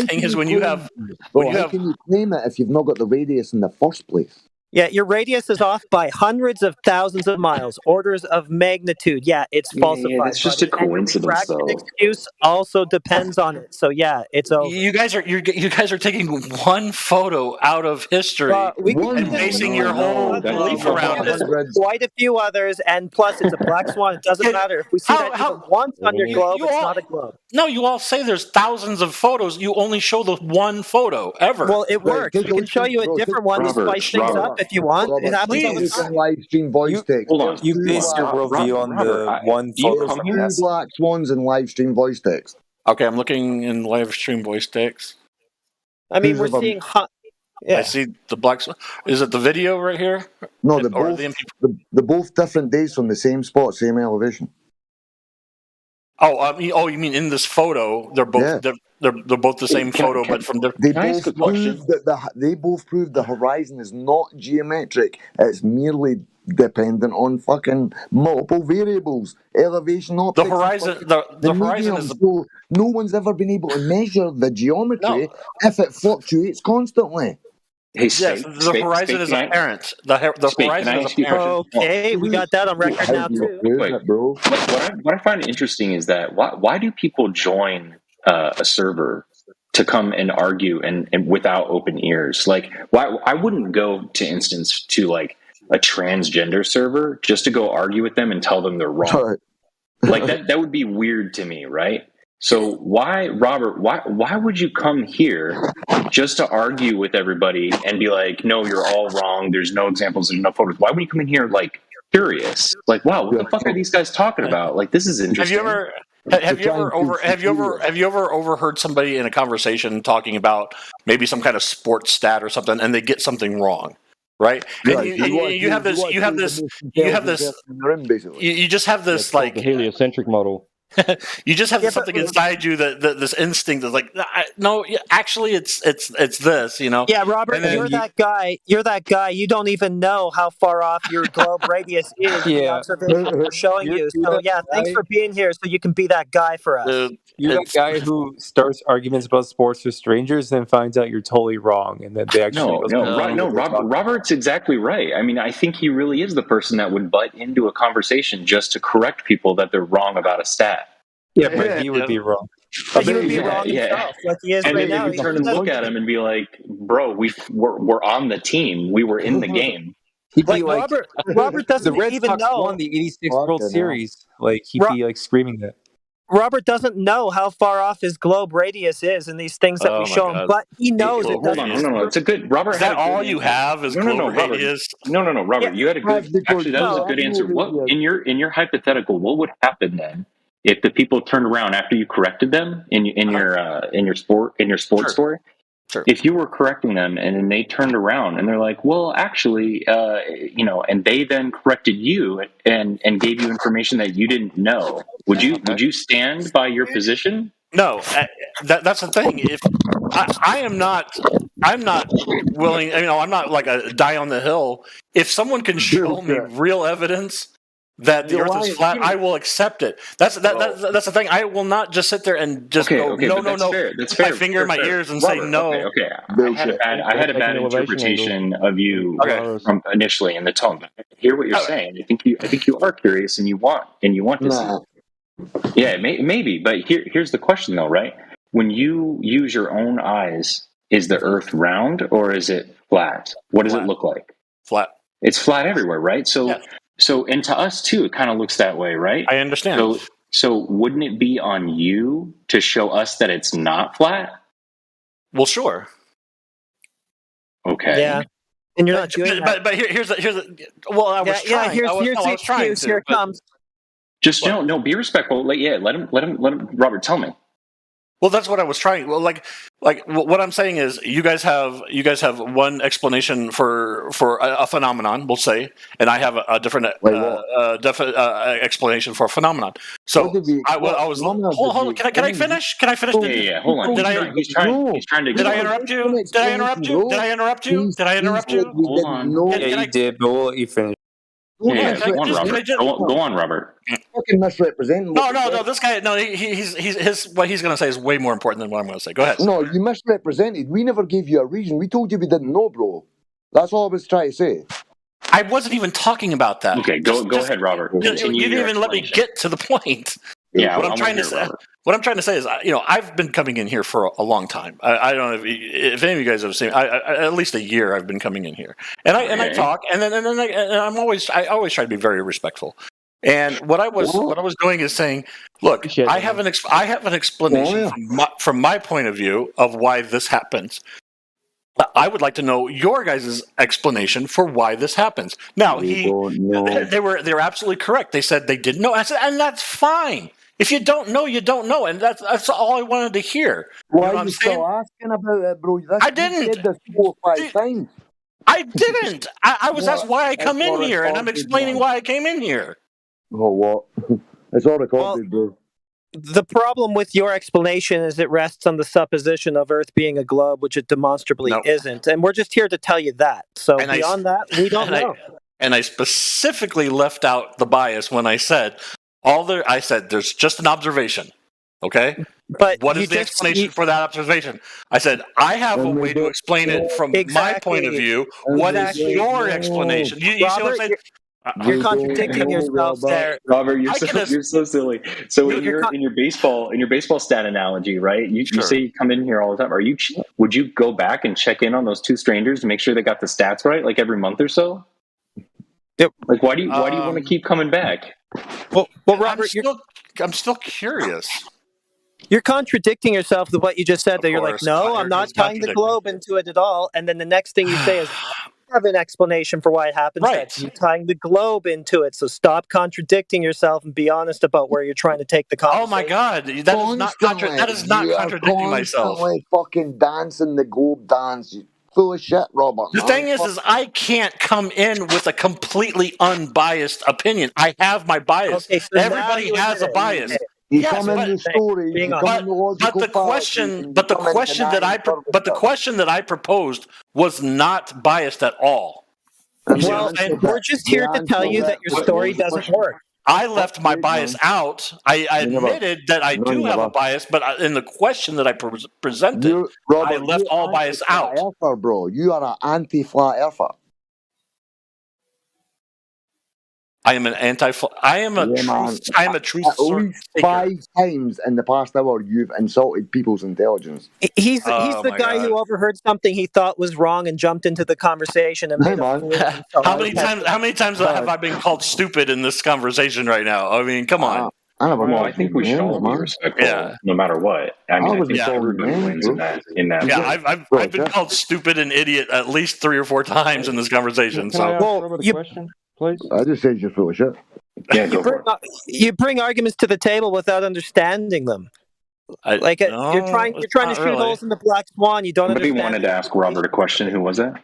E: thing is when you have...
S: How can you claim it if you've not got the radius in the first place?
K: Yeah, your radius is off by hundreds of thousands of miles, orders of magnitude. Yeah, it's falsified.
A: Yeah, it's just a coincidence, though.
K: Excuse also depends on it. So yeah, it's over.
E: You guys are taking one photo out of history and basing your whole belief around it.
K: Quite a few others, and plus it's a black swan. It doesn't matter if we see that even once on your globe. It's not a globe.
E: No, you all say there's thousands of photos. You only show the one photo ever.
K: Well, it works. We can show you a different one to spice things up if you want.
S: Robert,
K: it happens
S: on live stream voice text.
B: Hold on. You base your worldview on the one photo.
S: Two black swans in live stream voice text.
E: Okay, I'm looking in live stream voice text.
K: I mean, we're seeing...
E: I see the black swan. Is it the video right here?
S: No, they're both different days from the same spot, same elevation.
E: Oh, you mean in this photo? They're both they're both the same photo, but from different.
S: They both proved the horizon is not geometric. It's merely dependent on fucking multiple variables, elevation, optics.
E: The horizon, the horizon is.
S: So no one's ever been able to measure the geometry if it fluctuates constantly.
A: Hey,
E: the horizon is apparent. The horizon is apparent.
K: Okay, we got that on record now too.
A: What I find interesting is that why do people join a server to come and argue and without open ears? Like, why I wouldn't go to instance to like a transgender server just to go argue with them and tell them they're wrong. Like that would be weird to me, right? So why, Robert, why would you come here just to argue with everybody and be like, no, you're all wrong, there's no examples, there's no photos? Why would you come in here like curious? Like, wow, what the fuck are these guys talking about? Like, this is interesting.
E: Have you ever overheard somebody in a conversation talking about maybe some kind of sports stat or something, and they get something wrong, right?
S: Yeah,
E: And you have this like
P: the heliocentric model.
E: You just have something inside you that this instinct is like, no, actually, it's this, you know.
K: Yeah, Robert, you're that guy. You're that guy. You don't even know how far off your globe radius is. The observations are showing you. So yeah, thanks for being here. So you can be that guy for us.
B: You're that guy who starts arguments about sports with strangers, then finds out you're totally wrong, and then they actually
A: Robert's exactly right. I mean, I think he really is the person that would butt into a conversation just to correct people that they're wrong about a stat.
B: Yeah, but he would be wrong.
K: But he would be wrong himself, like he is
A: and
K: right
A: then
K: now.
A: you turn and look at him and be like, "Bro, we're on the team. We were in the game."
B: He'd be like,
K: Robert doesn't
B: the Red
K: even
B: Sox
K: know.
B: won the '86 World Series. Like he'd be like screaming that.
K: Robert doesn't know how far off his globe radius is in these things that we show him, but he knows it doesn't.
A: No, it's a good. Robert,
E: is that all you have? Is globe radius?
A: No, Robert, you had a good. Actually, that was a good answer. What in your hypothetical? What would happen then if the people turned around after you corrected them in your sports story?
E: Sure.
A: If you were correcting them and then they turned around and they're like, well, actually, and they then corrected you and gave you information that you didn't know, would you stand by your position?
E: No, that's the thing. If I'm not willing. I'm not like a die on the hill. If someone can show me real evidence that the Earth is flat, I will accept it. That's the thing. I will not just sit there and just go no.
A: That's fair.
E: My finger in my ears and say no.
A: Okay. I had a bad interpretation of you from initially in the tone. But I hear what you're saying. I think you are curious and you want to see. Yeah, maybe. But here's the question though, right? When you use your own eyes, is the Earth round or is it flat? What does it look like?
E: Flat.
A: It's flat everywhere, right? So, and to us too, it kind of looks that way, right?
E: I understand.
A: So wouldn't it be on you to show us that it's not flat?
E: Well, sure.
A: Okay.
K: Yeah. And you're not doing that.
E: But here's the. Well, I was trying.
K: Here's the excuse. Here it comes.
A: Just no. Be respectful. Let him. Robert, tell me.
E: Well, that's what I was trying. Well, like what I'm saying is, you guys have one explanation for a phenomenon, we'll say, and I have a different explanation for a phenomenon. So I was. Hold on. Can I finish? Can I finish?
A: Yeah. Hold on. He's trying to.
E: Did I interrupt you? Did I interrupt you? Did I interrupt you? Did I interrupt you?
A: Hold on.
B: Yeah, you did, but we'll let you finish.
A: Go on, Robert.
S: Fucking misrepresenting.
E: No. This guy, what he's going to say is way more important than what I'm going to say. Go ahead.
S: No, you misrepresented. We never gave you a reason. We told you we didn't know, bro. That's all I was trying to say.
E: I wasn't even talking about that.
A: Okay, go ahead, Robert.
E: You didn't even let me get to the point.
A: Yeah,
E: what I'm trying to say is, I've been coming in here for a long time. I don't know if any of you guys have seen. At least a year I've been coming in here, and I talk, and I always try to be very respectful. And what I was doing is saying, look, I have an explanation from my point of view of why this happens. I would like to know your guys' explanation for why this happens. Now, they were absolutely correct. They said they didn't know. I said, and that's fine. If you don't know, you don't know, and that's all I wanted to hear.
S: Why are you still asking about it, bro?
E: I didn't.
S: Said this 4 or 5 times.
E: I didn't. I was asked why I come in here, and I'm explaining why I came in here.
S: Oh, what? It's all recorded, bro.
K: The problem with your explanation is it rests on the supposition of Earth being a globe, which it demonstrably isn't. And we're just here to tell you that. So beyond that, we don't know.
E: And I specifically left out the bias when I said, there's just an observation. Okay?
K: But
E: what is the explanation for that observation? I said, I have a way to explain it from my point of view. What is your explanation? You see what I'm saying?
K: You're contradicting yourself there,
A: Robert. You're so silly. So in your baseball stat analogy, right? You say you come in here all the time. Would you go back and check in on those 2 strangers to make sure they got the stats right, like every month or so?
K: Yep.
A: Like, why do you want to keep coming back?
K: Well, Robert,
E: I'm still curious.
K: You're contradicting yourself with what you just said. That you're like, no, I'm not tying the globe into it at all. And then the next thing you say is, I have an explanation for why it happens.
E: Right.
K: You're tying the globe into it. So stop contradicting yourself and be honest about where you're trying to take the conversation.
E: Oh my God, that is not contradicting myself.
S: Fucking dancing the globe dance. You full of shit, Robert.
E: The thing is I can't come in with a completely unbiased opinion. I have my bias.
K: Okay, so
E: everybody has a bias.
S: You come in the story, you come in the logical
E: but the question that I proposed was not biased at all.
K: Well, we're just here to tell you that your story doesn't work.
E: I left my bias out. I admitted that I do have a bias, but in the question that I presented, I left all bias out.
S: Earther, bro. You are an anti-flat earther.
E: I am an anti-flat. I am a truth.
S: At least 5 times in the past hour, you've insulted people's intelligence.
K: He's the guy who overheard something he thought was wrong and jumped into the conversation and made a fool of himself.
E: How many times have I been called stupid in this conversation right now? I mean, come on.
A: I think we should all be respectful, no matter what. I mean, I think everybody wins in that.
E: Yeah, I've been called stupid and idiot at least 3 or 4 times in this conversation.
P: Can I ask Robert a question, please?
S: I just said you're full of shit.
A: Yeah,
K: you bring arguments to the table without understanding them. You're trying to shoot holes in the black swan. You don't understand.
A: Somebody wanted to ask Robert a question. Who was that?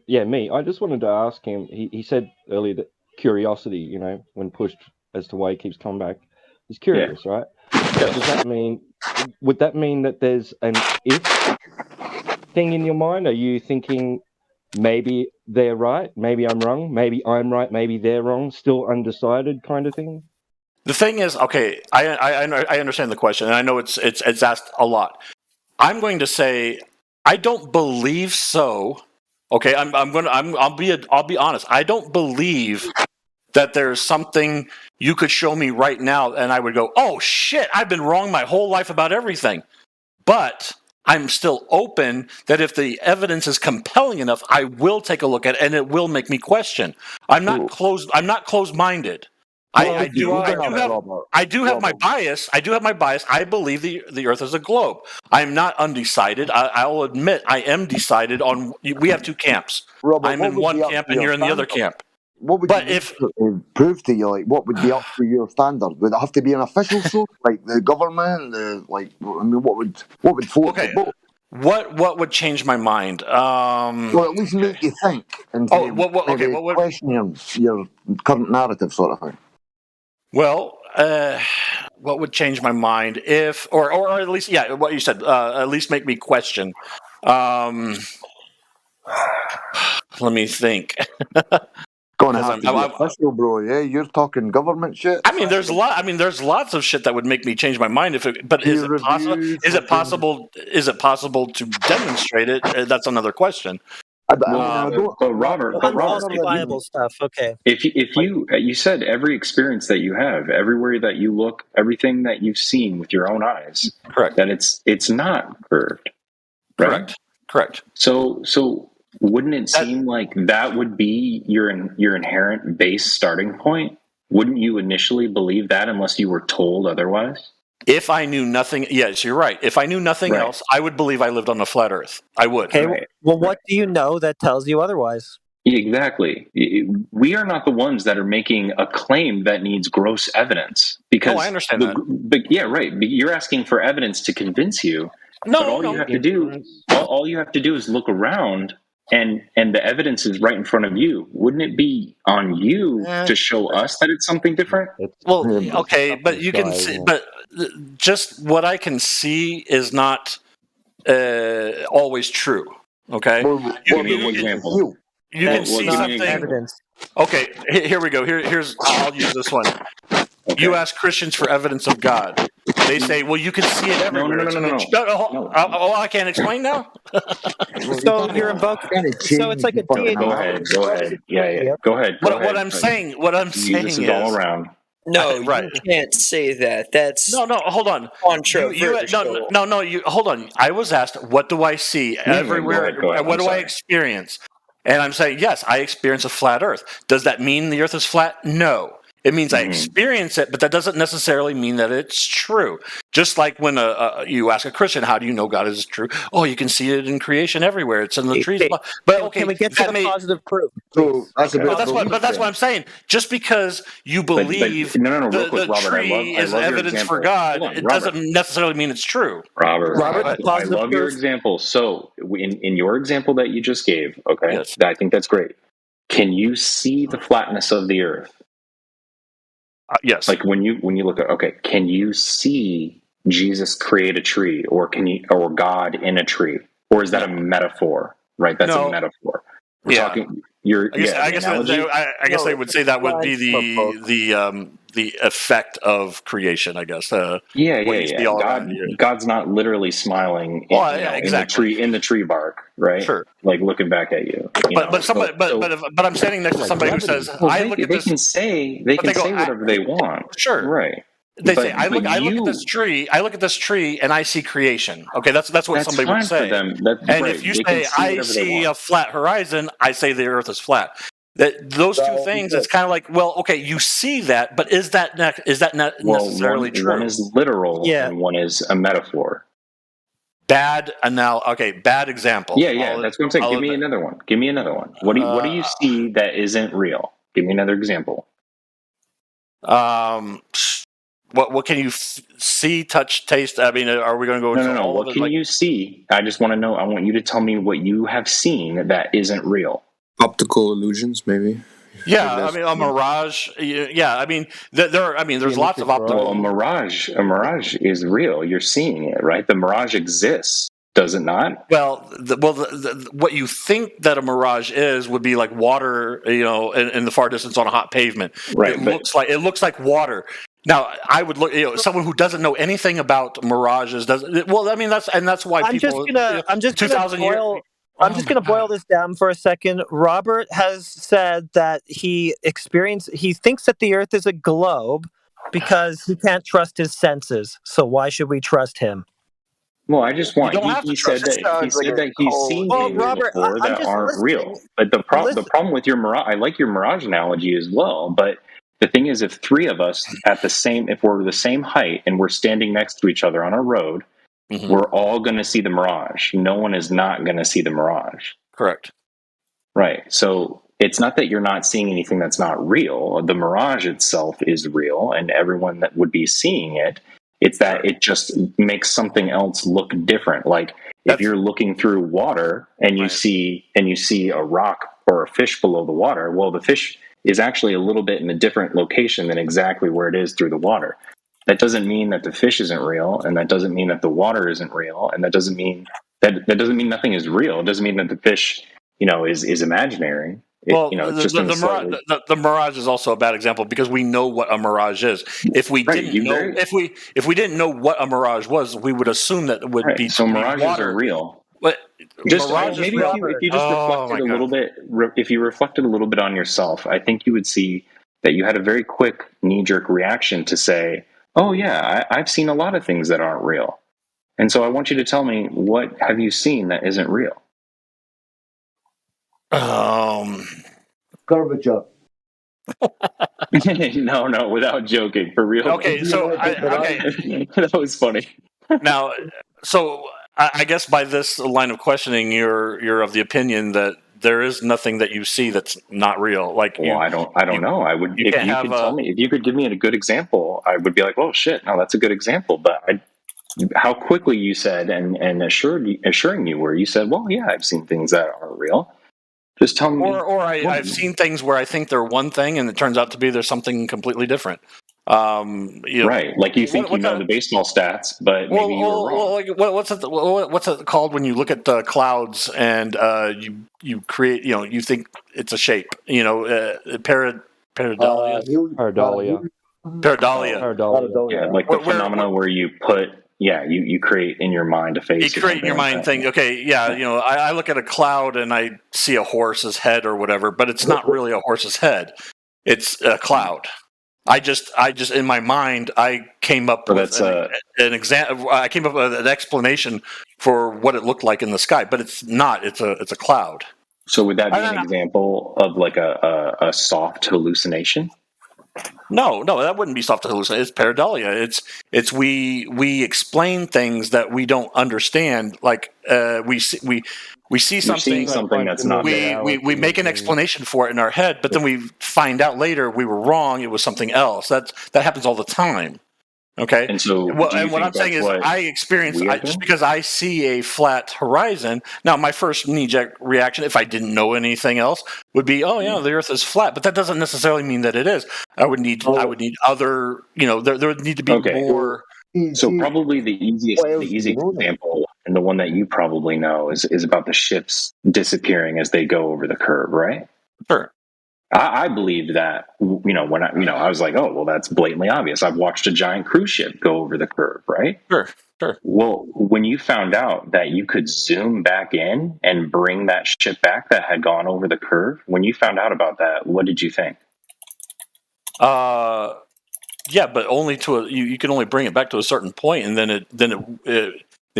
P: Me. I just wanted to ask him. He said earlier that curiosity, when pushed as to why he keeps coming back, he's curious, right? Yeah. Would that mean that there's an if thing in your mind? Are you thinking maybe they're right, maybe I'm wrong, maybe I'm right, maybe they're wrong, still undecided kind of thing?
E: The thing is, okay, I understand the question, and I know it's asked a lot. I'm going to say I don't believe so. Okay, I'll be honest. I don't believe that there's something you could show me right now, and I would go, oh shit, I've been wrong my whole life about everything. But I'm still open that if the evidence is compelling enough, I will take a look at it, and it will make me question. I'm not closed-minded. I do have my bias. I believe the Earth is a globe. I'm not undecided. I'll admit I am decided on. We have 2 camps.
S: Robert,
E: I'm in one camp, and you're in the other camp.
S: What would prove to you? Like, what would be up to your standard? Would it have to be an official source, like the government? What would float the boat?
E: What would change my mind?
S: Well, at least make you think and question your current narrative, sort of thing.
E: Well, what would change my mind if, or at least, what you said, at least make me question. Let me think.
S: Gonna have to be official, bro. Yeah, you're talking government shit.
E: I mean, there's lots of shit that would make me change my mind is it possible? Is it possible to demonstrate it? That's another question.
A: Robert,
K: unjustifiable stuff. Okay.
A: If you said every experience that you have, everywhere that you look, everything that you've seen with your own eyes,
E: correct?
A: That it's not curved, right?
E: Correct.
A: So wouldn't it seem like that would be your inherent base starting point? Wouldn't you initially believe that unless you were told otherwise?
E: If I knew nothing, yes, you're right. If I knew nothing else, I would believe I lived on a flat Earth. I would.
K: Okay. Well, what do you know that tells you otherwise?
A: Exactly. We are not the ones that are making a claim that needs gross evidence. Because
E: I understand that.
A: But yeah, right. You're asking for evidence to convince you.
E: No,
A: but all you have to do is look around. And the evidence is right in front of you. Wouldn't it be on you to show us that it's something different?
E: Well, okay, but you can see, but just what I can see is not always true. Okay, you can see something. Evidence. Okay, here we go. I'll use this one. Okay. You ask Christians for evidence of God. They say, well, you can see it everywhere. No. I can't explain now?
K: So you're invoking. So it's like a deity.
A: Go ahead. Yeah. Go ahead.
E: What I'm saying
A: is all around.
D: No, you can't say that. That's
E: no. Hold on. Hold on. I was asked, what do I see everywhere? What do I experience? And I'm saying, yes, I experience a flat Earth. Does that mean the Earth is flat? No. It means I experience it, but that doesn't necessarily mean that it's true. Just like when you ask a Christian, how do you know God is true? Oh, you can see it in creation everywhere. It's in the trees. But okay,
K: can we get to the positive proof?
S: So that's
E: but that's what I'm saying. Just because you believe the tree is evidence for God, it doesn't necessarily mean it's true.
A: Robert, I love your example. So in your example that you just gave, okay, yes. I think that's great. Can you see the flatness of the Earth?
E: Yes.
A: Like when you look at, okay, can you see Jesus create a tree, or or God in a tree, or is that a metaphor? Right, that's a metaphor. We're talking.
E: I guess I would say that would be the effect of creation. I guess.
A: God's not literally smiling in the tree bark, right?
E: Sure.
A: Like looking back at you.
E: But I'm standing next to somebody who says, "I look at this."
A: They can say whatever they want.
E: Sure.
A: Right.
E: They say, I look at this tree. I look at this tree, and I see creation. Okay, that's what somebody would say. If you say, I see a flat horizon, I say the Earth is flat. Those two things, it's kind of like, well, okay, you see that, but is that not necessarily true?
A: One is literal, and one is a metaphor.
E: Bad example.
A: Yeah, that's what I'm saying. Give me another one. What do you see that isn't real? Give me another example.
E: What can you see, touch, taste? I mean, are we going to go into
A: no. What can you see? I just want to know. I want you to tell me what you have seen that isn't real.
T: Optical illusions, maybe.
E: Yeah, I mean, a mirage. Yeah, I mean, there's lots of optical.
A: Well, a mirage is real. You're seeing it, right? The mirage exists, does it not?
E: Well, what you think that a mirage is would be like water, in the far distance on a hot pavement.
A: Right.
E: It looks like water. Now, I would look. Someone who doesn't know anything about mirages doesn't. Well, I mean, that's why
K: I'm
E: people.
K: I'm just going to boil this down for a second. Robert has said that he thinks that the Earth is a globe because he can't trust his senses. So why should we trust him?
A: Well, I just want. He said that he's seen things before that aren't real. But the problem with your mirage, I like your mirage analogy as well. But the thing is, if three of us if we're the same height and we're standing next to each other on a road, we're all going to see the mirage. No one is not going to see the mirage.
E: Correct.
A: Right. So it's not that you're not seeing anything that's not real. The mirage itself is real, and everyone that would be seeing it. It's that it just makes something else look different. Like if you're looking through water and you see a rock or a fish below the water, well, the fish is actually a little bit in a different location than exactly where it is through the water. That doesn't mean that the fish isn't real, and that doesn't mean that the water isn't real, and that doesn't mean nothing is real. It doesn't mean that the fish, is imaginary.
E: The mirage is also a bad example because we know what a mirage is. If we didn't know what a mirage was, we would assume that it would be.
A: So mirages are real.
E: But
A: if you just reflected a little bit, if you reflected a little bit on yourself, I think you would see that you had a very quick knee-jerk reaction to say, "Oh yeah, I've seen a lot of things that aren't real," and so I want you to tell me, what have you seen that isn't real?
S: Garbage up.
A: No, without joking, for real.
E: Okay, so
A: that was funny.
E: Now, so I guess by this line of questioning, you're of the opinion that there is nothing that you see that's not real. Like,
A: I don't know. I would if you could give me a good example, I would be like, "Oh shit, no, that's a good example." But how quickly you said and assuring you where you said, "Well, yeah, I've seen things that aren't real." Just tell me.
E: Or I've seen things where I think they're one thing and it turns out to be there's something completely different.
A: Right, like you think you know the baseball stats, but maybe you were wrong.
E: Like what's it called when you look at the clouds and you create, you think it's a shape, pareidolia.
A: Yeah, like the phenomena where you put. Yeah, you create in your mind a face.
E: You create in your mind thing. Okay, yeah, I look at a cloud and I see a horse's head or whatever, but it's not really a horse's head. It's a cloud. I just in my mind, I came up with an example. I came up with an explanation for what it looked like in the sky, but it's not. It's a cloud.
A: So would that be an example of like a soft hallucination?
E: No, that wouldn't be soft hallucination. It's pareidolia. It's we explain things that we don't understand. Like we see something
A: that's not
E: we make an explanation for it in our head, but then we find out later we were wrong. It was something else. That happens all the time. Okay.
A: And so,
E: what I'm saying is, I experience just because I see a flat horizon. Now, my first knee-jerk reaction, if I didn't know anything else, would be, "Oh, yeah, the Earth is flat." But that doesn't necessarily mean that it is. I would need other. There would need to be more.
A: So probably the easiest example, and the one that you probably know, is about the ships disappearing as they go over the curve, right?
E: Sure.
A: I believed that, when I was like, oh, well, that's blatantly obvious. I've watched a giant cruise ship go over the curve, right?
E: Sure.
A: Well, when you found out that you could zoom back in and bring that ship back that had gone over the curve, when you found out about that, what did you think?
E: Yeah, but only you can only bring it back to a certain point, and then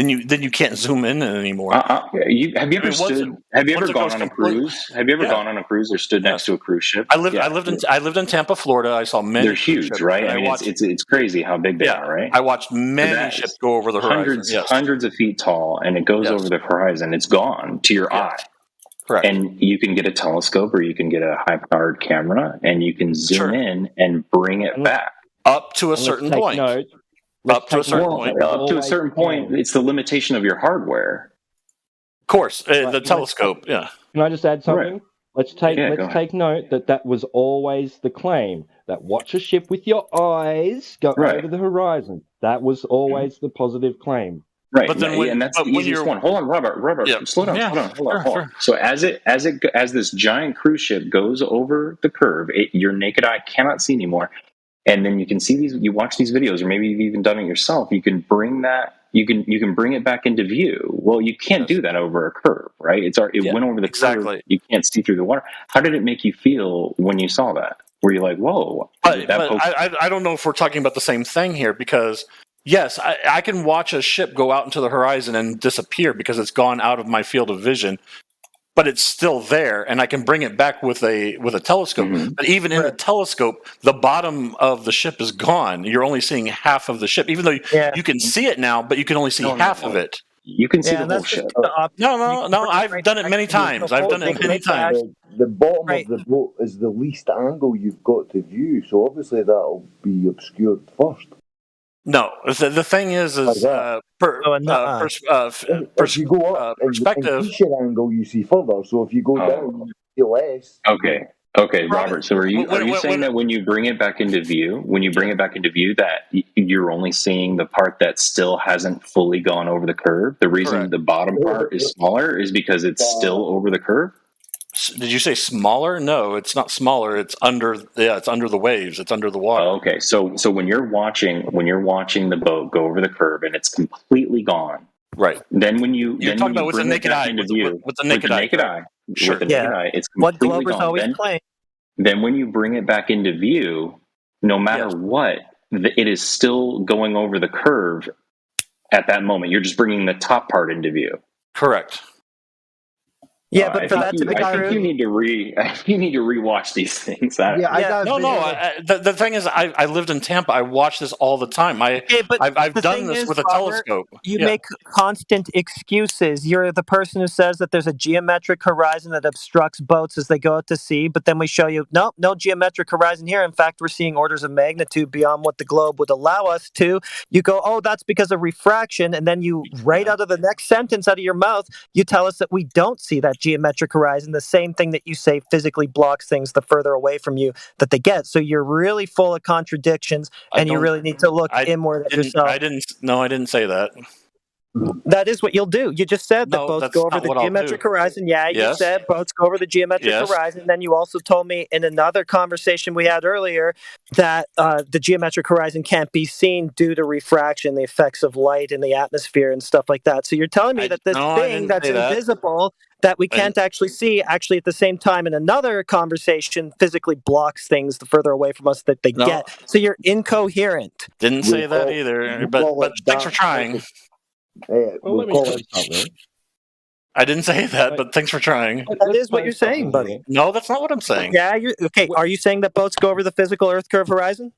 E: you can't zoom in anymore.
A: Have you ever gone on a cruise? Have you ever gone on a cruise or stood next to a cruise ship?
E: I lived in Tampa, Florida. I saw many.
A: They're huge,
E: ships,
A: right? I mean, it's crazy how big they are, right?
E: I watched many ships go over the horizon.
A: Hundreds of feet tall, and it goes over the horizon. It's gone to your eye.
E: Correct.
A: And you can get a telescope or you can get a high-powered camera, and you can zoom in and bring it back
E: up to a certain point. Up to a certain point,
A: it's the limitation of your hardware.
E: Of course, the telescope. Yeah.
P: Can I just add something?
A: Right.
P: Let's take note that was always the claim, that watch a ship with your eyes go over the horizon. That was always the positive claim.
A: Right, and that's the easiest one. Hold on, Robert, slow down. Hold on. So as this giant cruise ship goes over the curve, your naked eye cannot see anymore. And then you can see you watch these videos, or maybe you've even done it yourself. You can bring you can bring it back into view. Well, you can't do that over a curve, right? It went over the curve. You can't see through the water. How did it make you feel when you saw that? Were you like, whoa?
E: I don't know if we're talking about the same thing here, because yes, I can watch a ship go out into the horizon and disappear because it's gone out of my field of vision. But it's still there, and I can bring it back with a telescope. Mm-hmm. But even in the telescope, the bottom of the ship is gone. You're only seeing half of the ship, even though you can see it now, but you can only see half of it.
A: You can see the whole ship.
E: No. I've done it many times.
S: The bottom of the boat is the least angle you've got to view, so obviously that'll be obscured first.
E: No, the thing is if
S: you go up
E: perspective,
S: in angle, you see further. So if you go down, you see less.
A: Okay, Robert. So are you saying that when you bring it back into view, that you're only seeing the part that still hasn't fully gone over the curve? The reason the bottom part is smaller is because it's still over the curve?
E: Did you say smaller? No, it's not smaller. It's under. It's under the waves. It's under the water.
A: Oh, okay, so when you're watching the boat go over the curve and it's completely gone,
E: right?
A: Then when you're
E: talking about with the naked eye, with the naked eye,
A: sure, with the naked eye, it's completely
K: what Glovers
A: gone.
K: always claim.
A: Then when you bring it back into view, no matter what, it is still going over the curve at that moment. You're just bringing the top part into view.
E: Correct.
K: Yeah, but for that to be true,
A: I think you need to rewatch these things.
E: The thing is, I lived in Tampa. I watch this all the time. I've done this with a telescope.
K: You make constant excuses. You're the person who says that there's a geometric horizon that obstructs boats as they go out to sea, but then we show you, no geometric horizon here. In fact, we're seeing orders of magnitude beyond what the globe would allow us to. You go, oh, that's because of refraction, and then you, right out of the next sentence out of your mouth, you tell us that we don't see that geometric horizon, the same thing that you say physically blocks things the further away from you that they get. So you're really full of contradictions, and you really need to look inward at yourself.
E: I didn't say that.
K: That is what you'll do. You just said that boats go over the geometric horizon. Yeah, you said boats go over the geometric horizon. Then you also told me in another conversation we had earlier that the geometric horizon can't be seen due to refraction, the effects of light in the atmosphere and stuff like that. So you're telling me that this thing that's invisible that we can't actually see, actually at the same time in another conversation physically blocks things the further away from us that they get. So you're incoherent.
E: Didn't say that either, but thanks for trying.
S: We'll call it something.
E: I didn't say that, but thanks for trying.
K: That is what you're saying, buddy.
E: No, that's not what I'm saying.
K: Yeah, okay. Are you saying that boats go over the physical Earth curve horizon?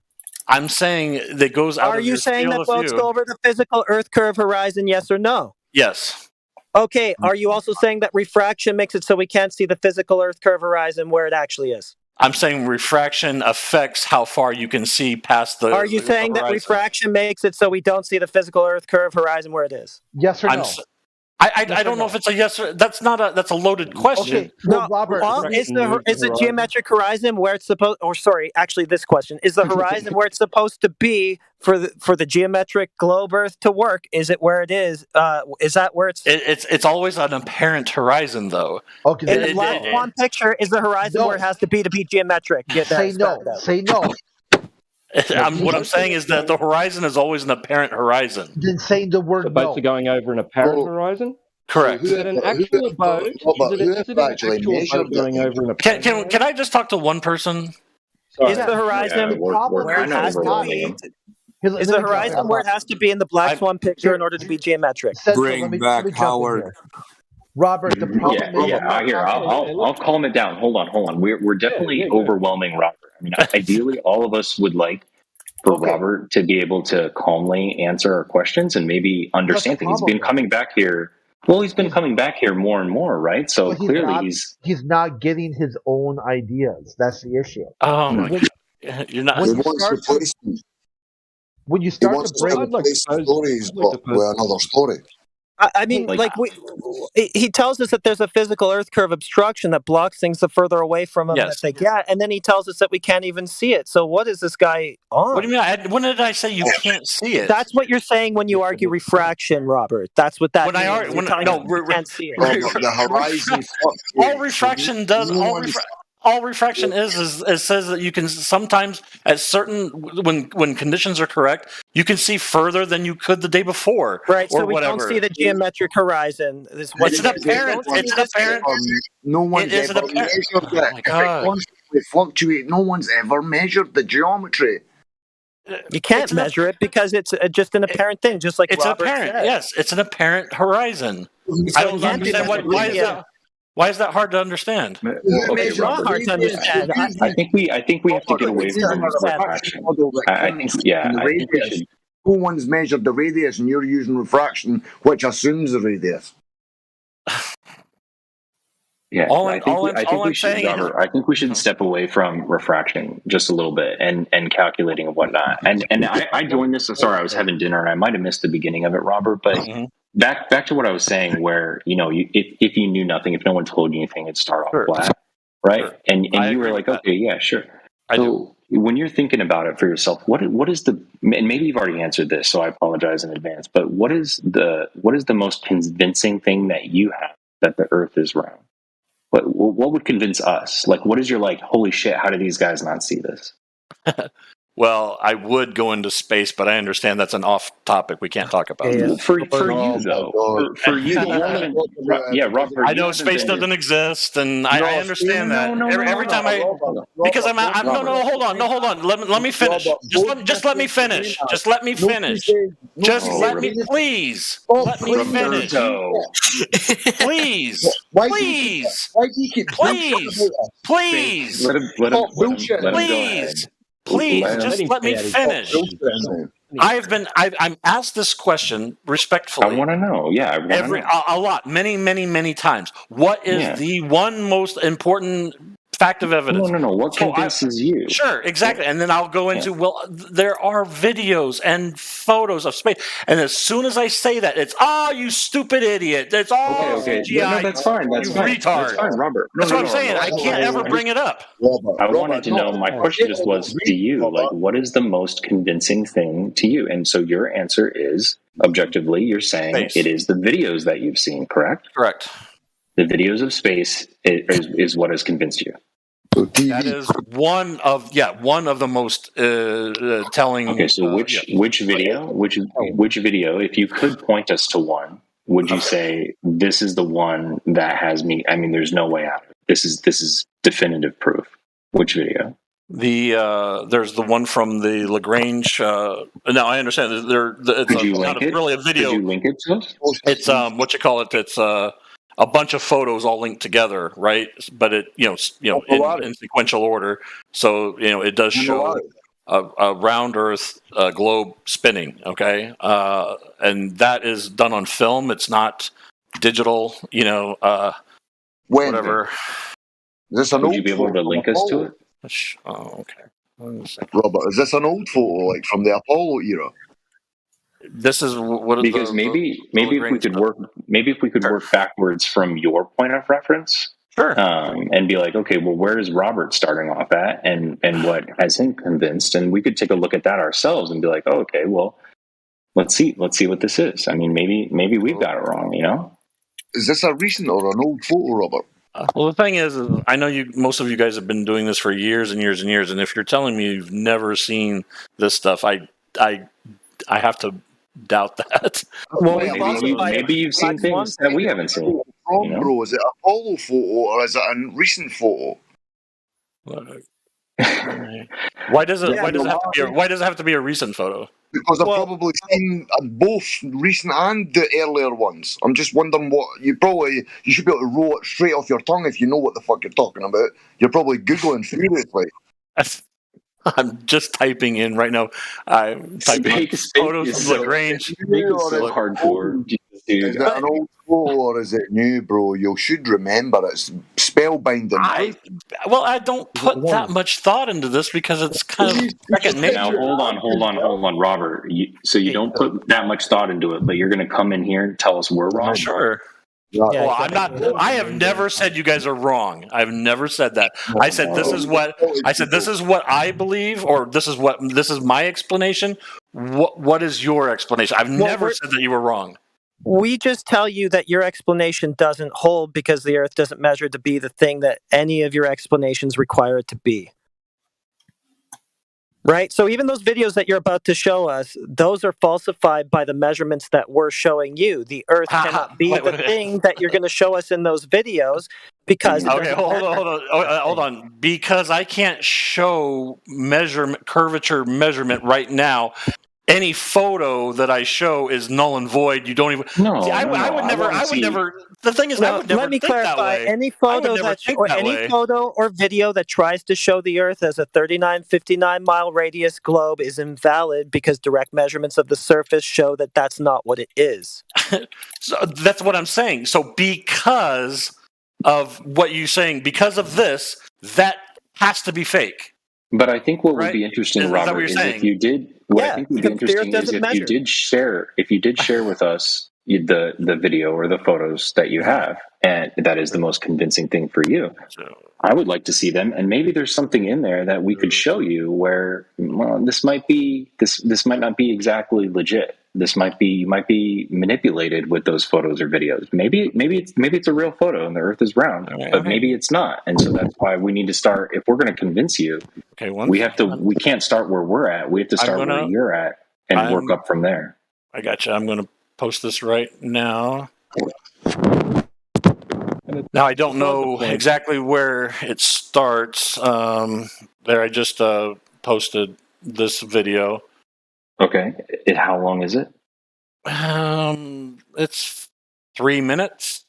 E: I'm saying that goes out
K: Are
E: of
K: you
E: your
K: saying
E: field
K: that
E: of
K: boats
E: view.
K: go over the physical Earth curve horizon, yes or no?
E: Yes.
K: Okay, are you also saying that refraction makes it so we can't see the physical Earth curve horizon where it actually is?
E: I'm saying refraction affects how far you can see past the
K: Are you saying that refraction makes it so we don't see the physical Earth curve horizon where it is?
F: Yes or no?
E: I don't know if it's a yes or that's a loaded question.
F: Okay, well, Robert,
K: is the geometric horizon where it's supposed? Or sorry, actually, this question is the horizon where it's supposed to be for the geometric globe Earth to work. Is it where it is? Is that where it's?
E: It's always an apparent horizon, though.
F: Okay.
K: In the Black Swan picture, is the horizon where it has to be geometric?
F: Say no. Say no.
E: What I'm saying is that the horizon is always an apparent horizon.
F: Then saying the word
P: the boats are going over an apparent horizon?
E: Correct.
P: Is it an actual boat? Is it an actual boat going over an apparent
E: Can I just talk to one person?
K: Is the horizon where it has to be? Is the horizon where it has to be in the Black Swan picture in order to be geometric?
T: Bring back Howard.
F: Robert, the problem is
A: I'll calm it down. Hold on. We're definitely overwhelming Robert. I mean, ideally, all of us would like for Robert to be able to calmly answer our questions and maybe understand things. He's been coming back here. Well, he's been coming back here more and more, right? So clearly
F: he's not getting his own ideas. That's the issue.
E: Oh my God. You're not.
F: When you start to break
S: stories with another story.
K: I mean, he tells us that there's a physical Earth curve obstruction that blocks things the further away from him that they get, and then he tells us that we can't even see it. So what is this guy on?
E: What do you mean? When did I say you can't see it?
K: That's what you're saying when you argue refraction, Robert. That's what that means.
E: We
K: can't see it.
S: The horizon.
E: All refraction does. All refraction is says that you can sometimes at certain when conditions are correct, you can see further than you could the day before.
K: Right, so we
E: whatever.
K: don't see the geometric horizon.
E: It's an apparent. It's an apparent.
S: No one's ever measured it.
E: Oh my God.
S: It constantly fluctuates. No one's ever measured the geometry.
K: You can't measure it because it's just an apparent thing, just like
E: it's
K: Robert
E: apparent.
K: said.
E: Yes, it's an apparent horizon.
K: So
E: I don't understand why is that hard to understand?
K: It's not hard to understand.
A: I think we have to get away from refraction. I think we should.
S: No one's measured the radius, and you're using refraction, which assumes the radius.
A: Yeah, I think we should step away from refraction just a little bit and calculating and whatnot. And I joined this. Sorry, I was having dinner and I might have missed the beginning of it, Robert. But back to what I was saying, where if you knew nothing, if no one told you anything, it'd start off flat, right?
E: Sure.
A: And you were like, okay, yeah, sure. So when you're thinking about it for yourself, what is the, and maybe you've already answered this, so I apologize in advance. But what is the most convincing thing that you have that the Earth is round? What would convince us? Like, what is your holy shit, how do these guys not see this?
E: Well, I would go into space, but I understand that's an off topic. We can't talk about that.
A: For you, though. For you, Robert.
E: I know space doesn't exist, and I understand that. Every time because I'm no, hold on. Let me finish. Just let me finish. Just let me finish. Just let me, please. Let me finish. Please. Please.
A: Let him
E: Please. Please, just let me finish. I'm asked this question respectfully.
A: I want to know. Yeah, I want to know.
E: A lot, many times. What is the one most important fact of evidence?
A: No. What convinces you?
E: Sure, exactly. And then I'll go into, there are videos and photos of space. And as soon as I say that, it's, you stupid idiot. That's all CGI.
A: No, that's fine. That's fine.
E: Retard.
A: That's fine, Robert.
E: That's what I'm saying. I can't ever bring it up.
A: I wanted to know, my question just was to you, what is the most convincing thing to you? And so your answer is, objectively, you're saying it is the videos that you've seen, correct?
E: Correct.
A: The videos of space is what has convinced you.
E: That is one of the most telling.
A: Okay, so which video, if you could point us to one, would you say this is the one that has me? I mean, there's no way out. This is definitive proof. Which video?
E: There's the one from the Lagrange. Now I understand. It's not really a video.
A: Could you link it to us?
E: It's what you call it. It's a bunch of photos all linked together, right? But it in sequential order. So it does show a round Earth globe spinning. Okay, and that is done on film. It's not digital. Whatever.
S: Is this an
A: Would
S: old
A: you be able to link us to it?
E: Oh, okay.
S: Robert, is this an old photo, like from the Apollo era?
E: This is what
A: because maybe if we could work backwards from your point of reference,
E: sure,
A: and be like, okay, well, where is Robert starting off at, and what has him convinced, and we could take a look at that ourselves and be like, oh, okay, well, let's see what this is. I mean, maybe we've got it wrong,
S: Is this a recent or an old photo, Robert?
E: Well, the thing is, I know most of you guys have been doing this for years and years and years, and if you're telling me you've never seen this stuff, I have to doubt that.
A: Well, maybe you've seen things that we haven't seen.
S: Bro, is it an Apollo photo or is it a recent photo?
E: Why does it have to be a recent photo?
S: Because I've probably seen both recent and the earlier ones. I'm just wondering what you should be able to roll it straight off your tongue if you know what the fuck you're talking about. You're probably googling furiously.
E: I'm just typing in right now. I'm typing photos of Lagrange.
A: So hardcore.
S: Is it an old photo or is it new, bro? You should remember it's spellbinding.
E: I don't put that much thought into this because it's kind of second nature.
A: Now hold on, Robert. So you don't put that much thought into it, but you're going to come in here and tell us we're wrong.
E: Sure. Well, I'm not. I have never said you guys are wrong. I've never said that. I said this is what I believe, or this is my explanation. What is your explanation? I've never said that you were wrong.
K: We just tell you that your explanation doesn't hold because the Earth doesn't measure to be the thing that any of your explanations require it to be. Right? So even those videos that you're about to show us, those are falsified by the measurements that we're showing you. The Earth cannot be the thing that you're going to show us in those videos because...
E: Okay, hold on. Because I can't show curvature measurement right now. Any photo that I show is null and void. You don't even. I would never. The thing is, I would never.
K: Let me
E: think
K: clarify.
E: That way.
K: Any photo photo or video that tries to show the Earth as a 3959 mile radius globe is invalid because direct measurements of the surface show that that's not what it is.
E: So that's what I'm saying. So because of what you're saying, because of this, that has to be fake.
A: But I think what would be interesting, Robert, is if you did. What I think would be interesting is if you did share with us the video or the photos that you have, and that is the most convincing thing for you. I would like to see them, and maybe there's something in there that we could show you where this might not be exactly legit. You might be manipulated with those photos or videos. Maybe it's a real photo and the Earth is round, but maybe it's not. And so that's why we need to start. If we're going to convince you, we can't start where we're at. We have to start where you're at and work up from there.
E: I got you. I'm going to post this right now. Now I don't know exactly where it starts. There, I just posted this video.
A: Okay. How long is it?
E: It's 3 minutes.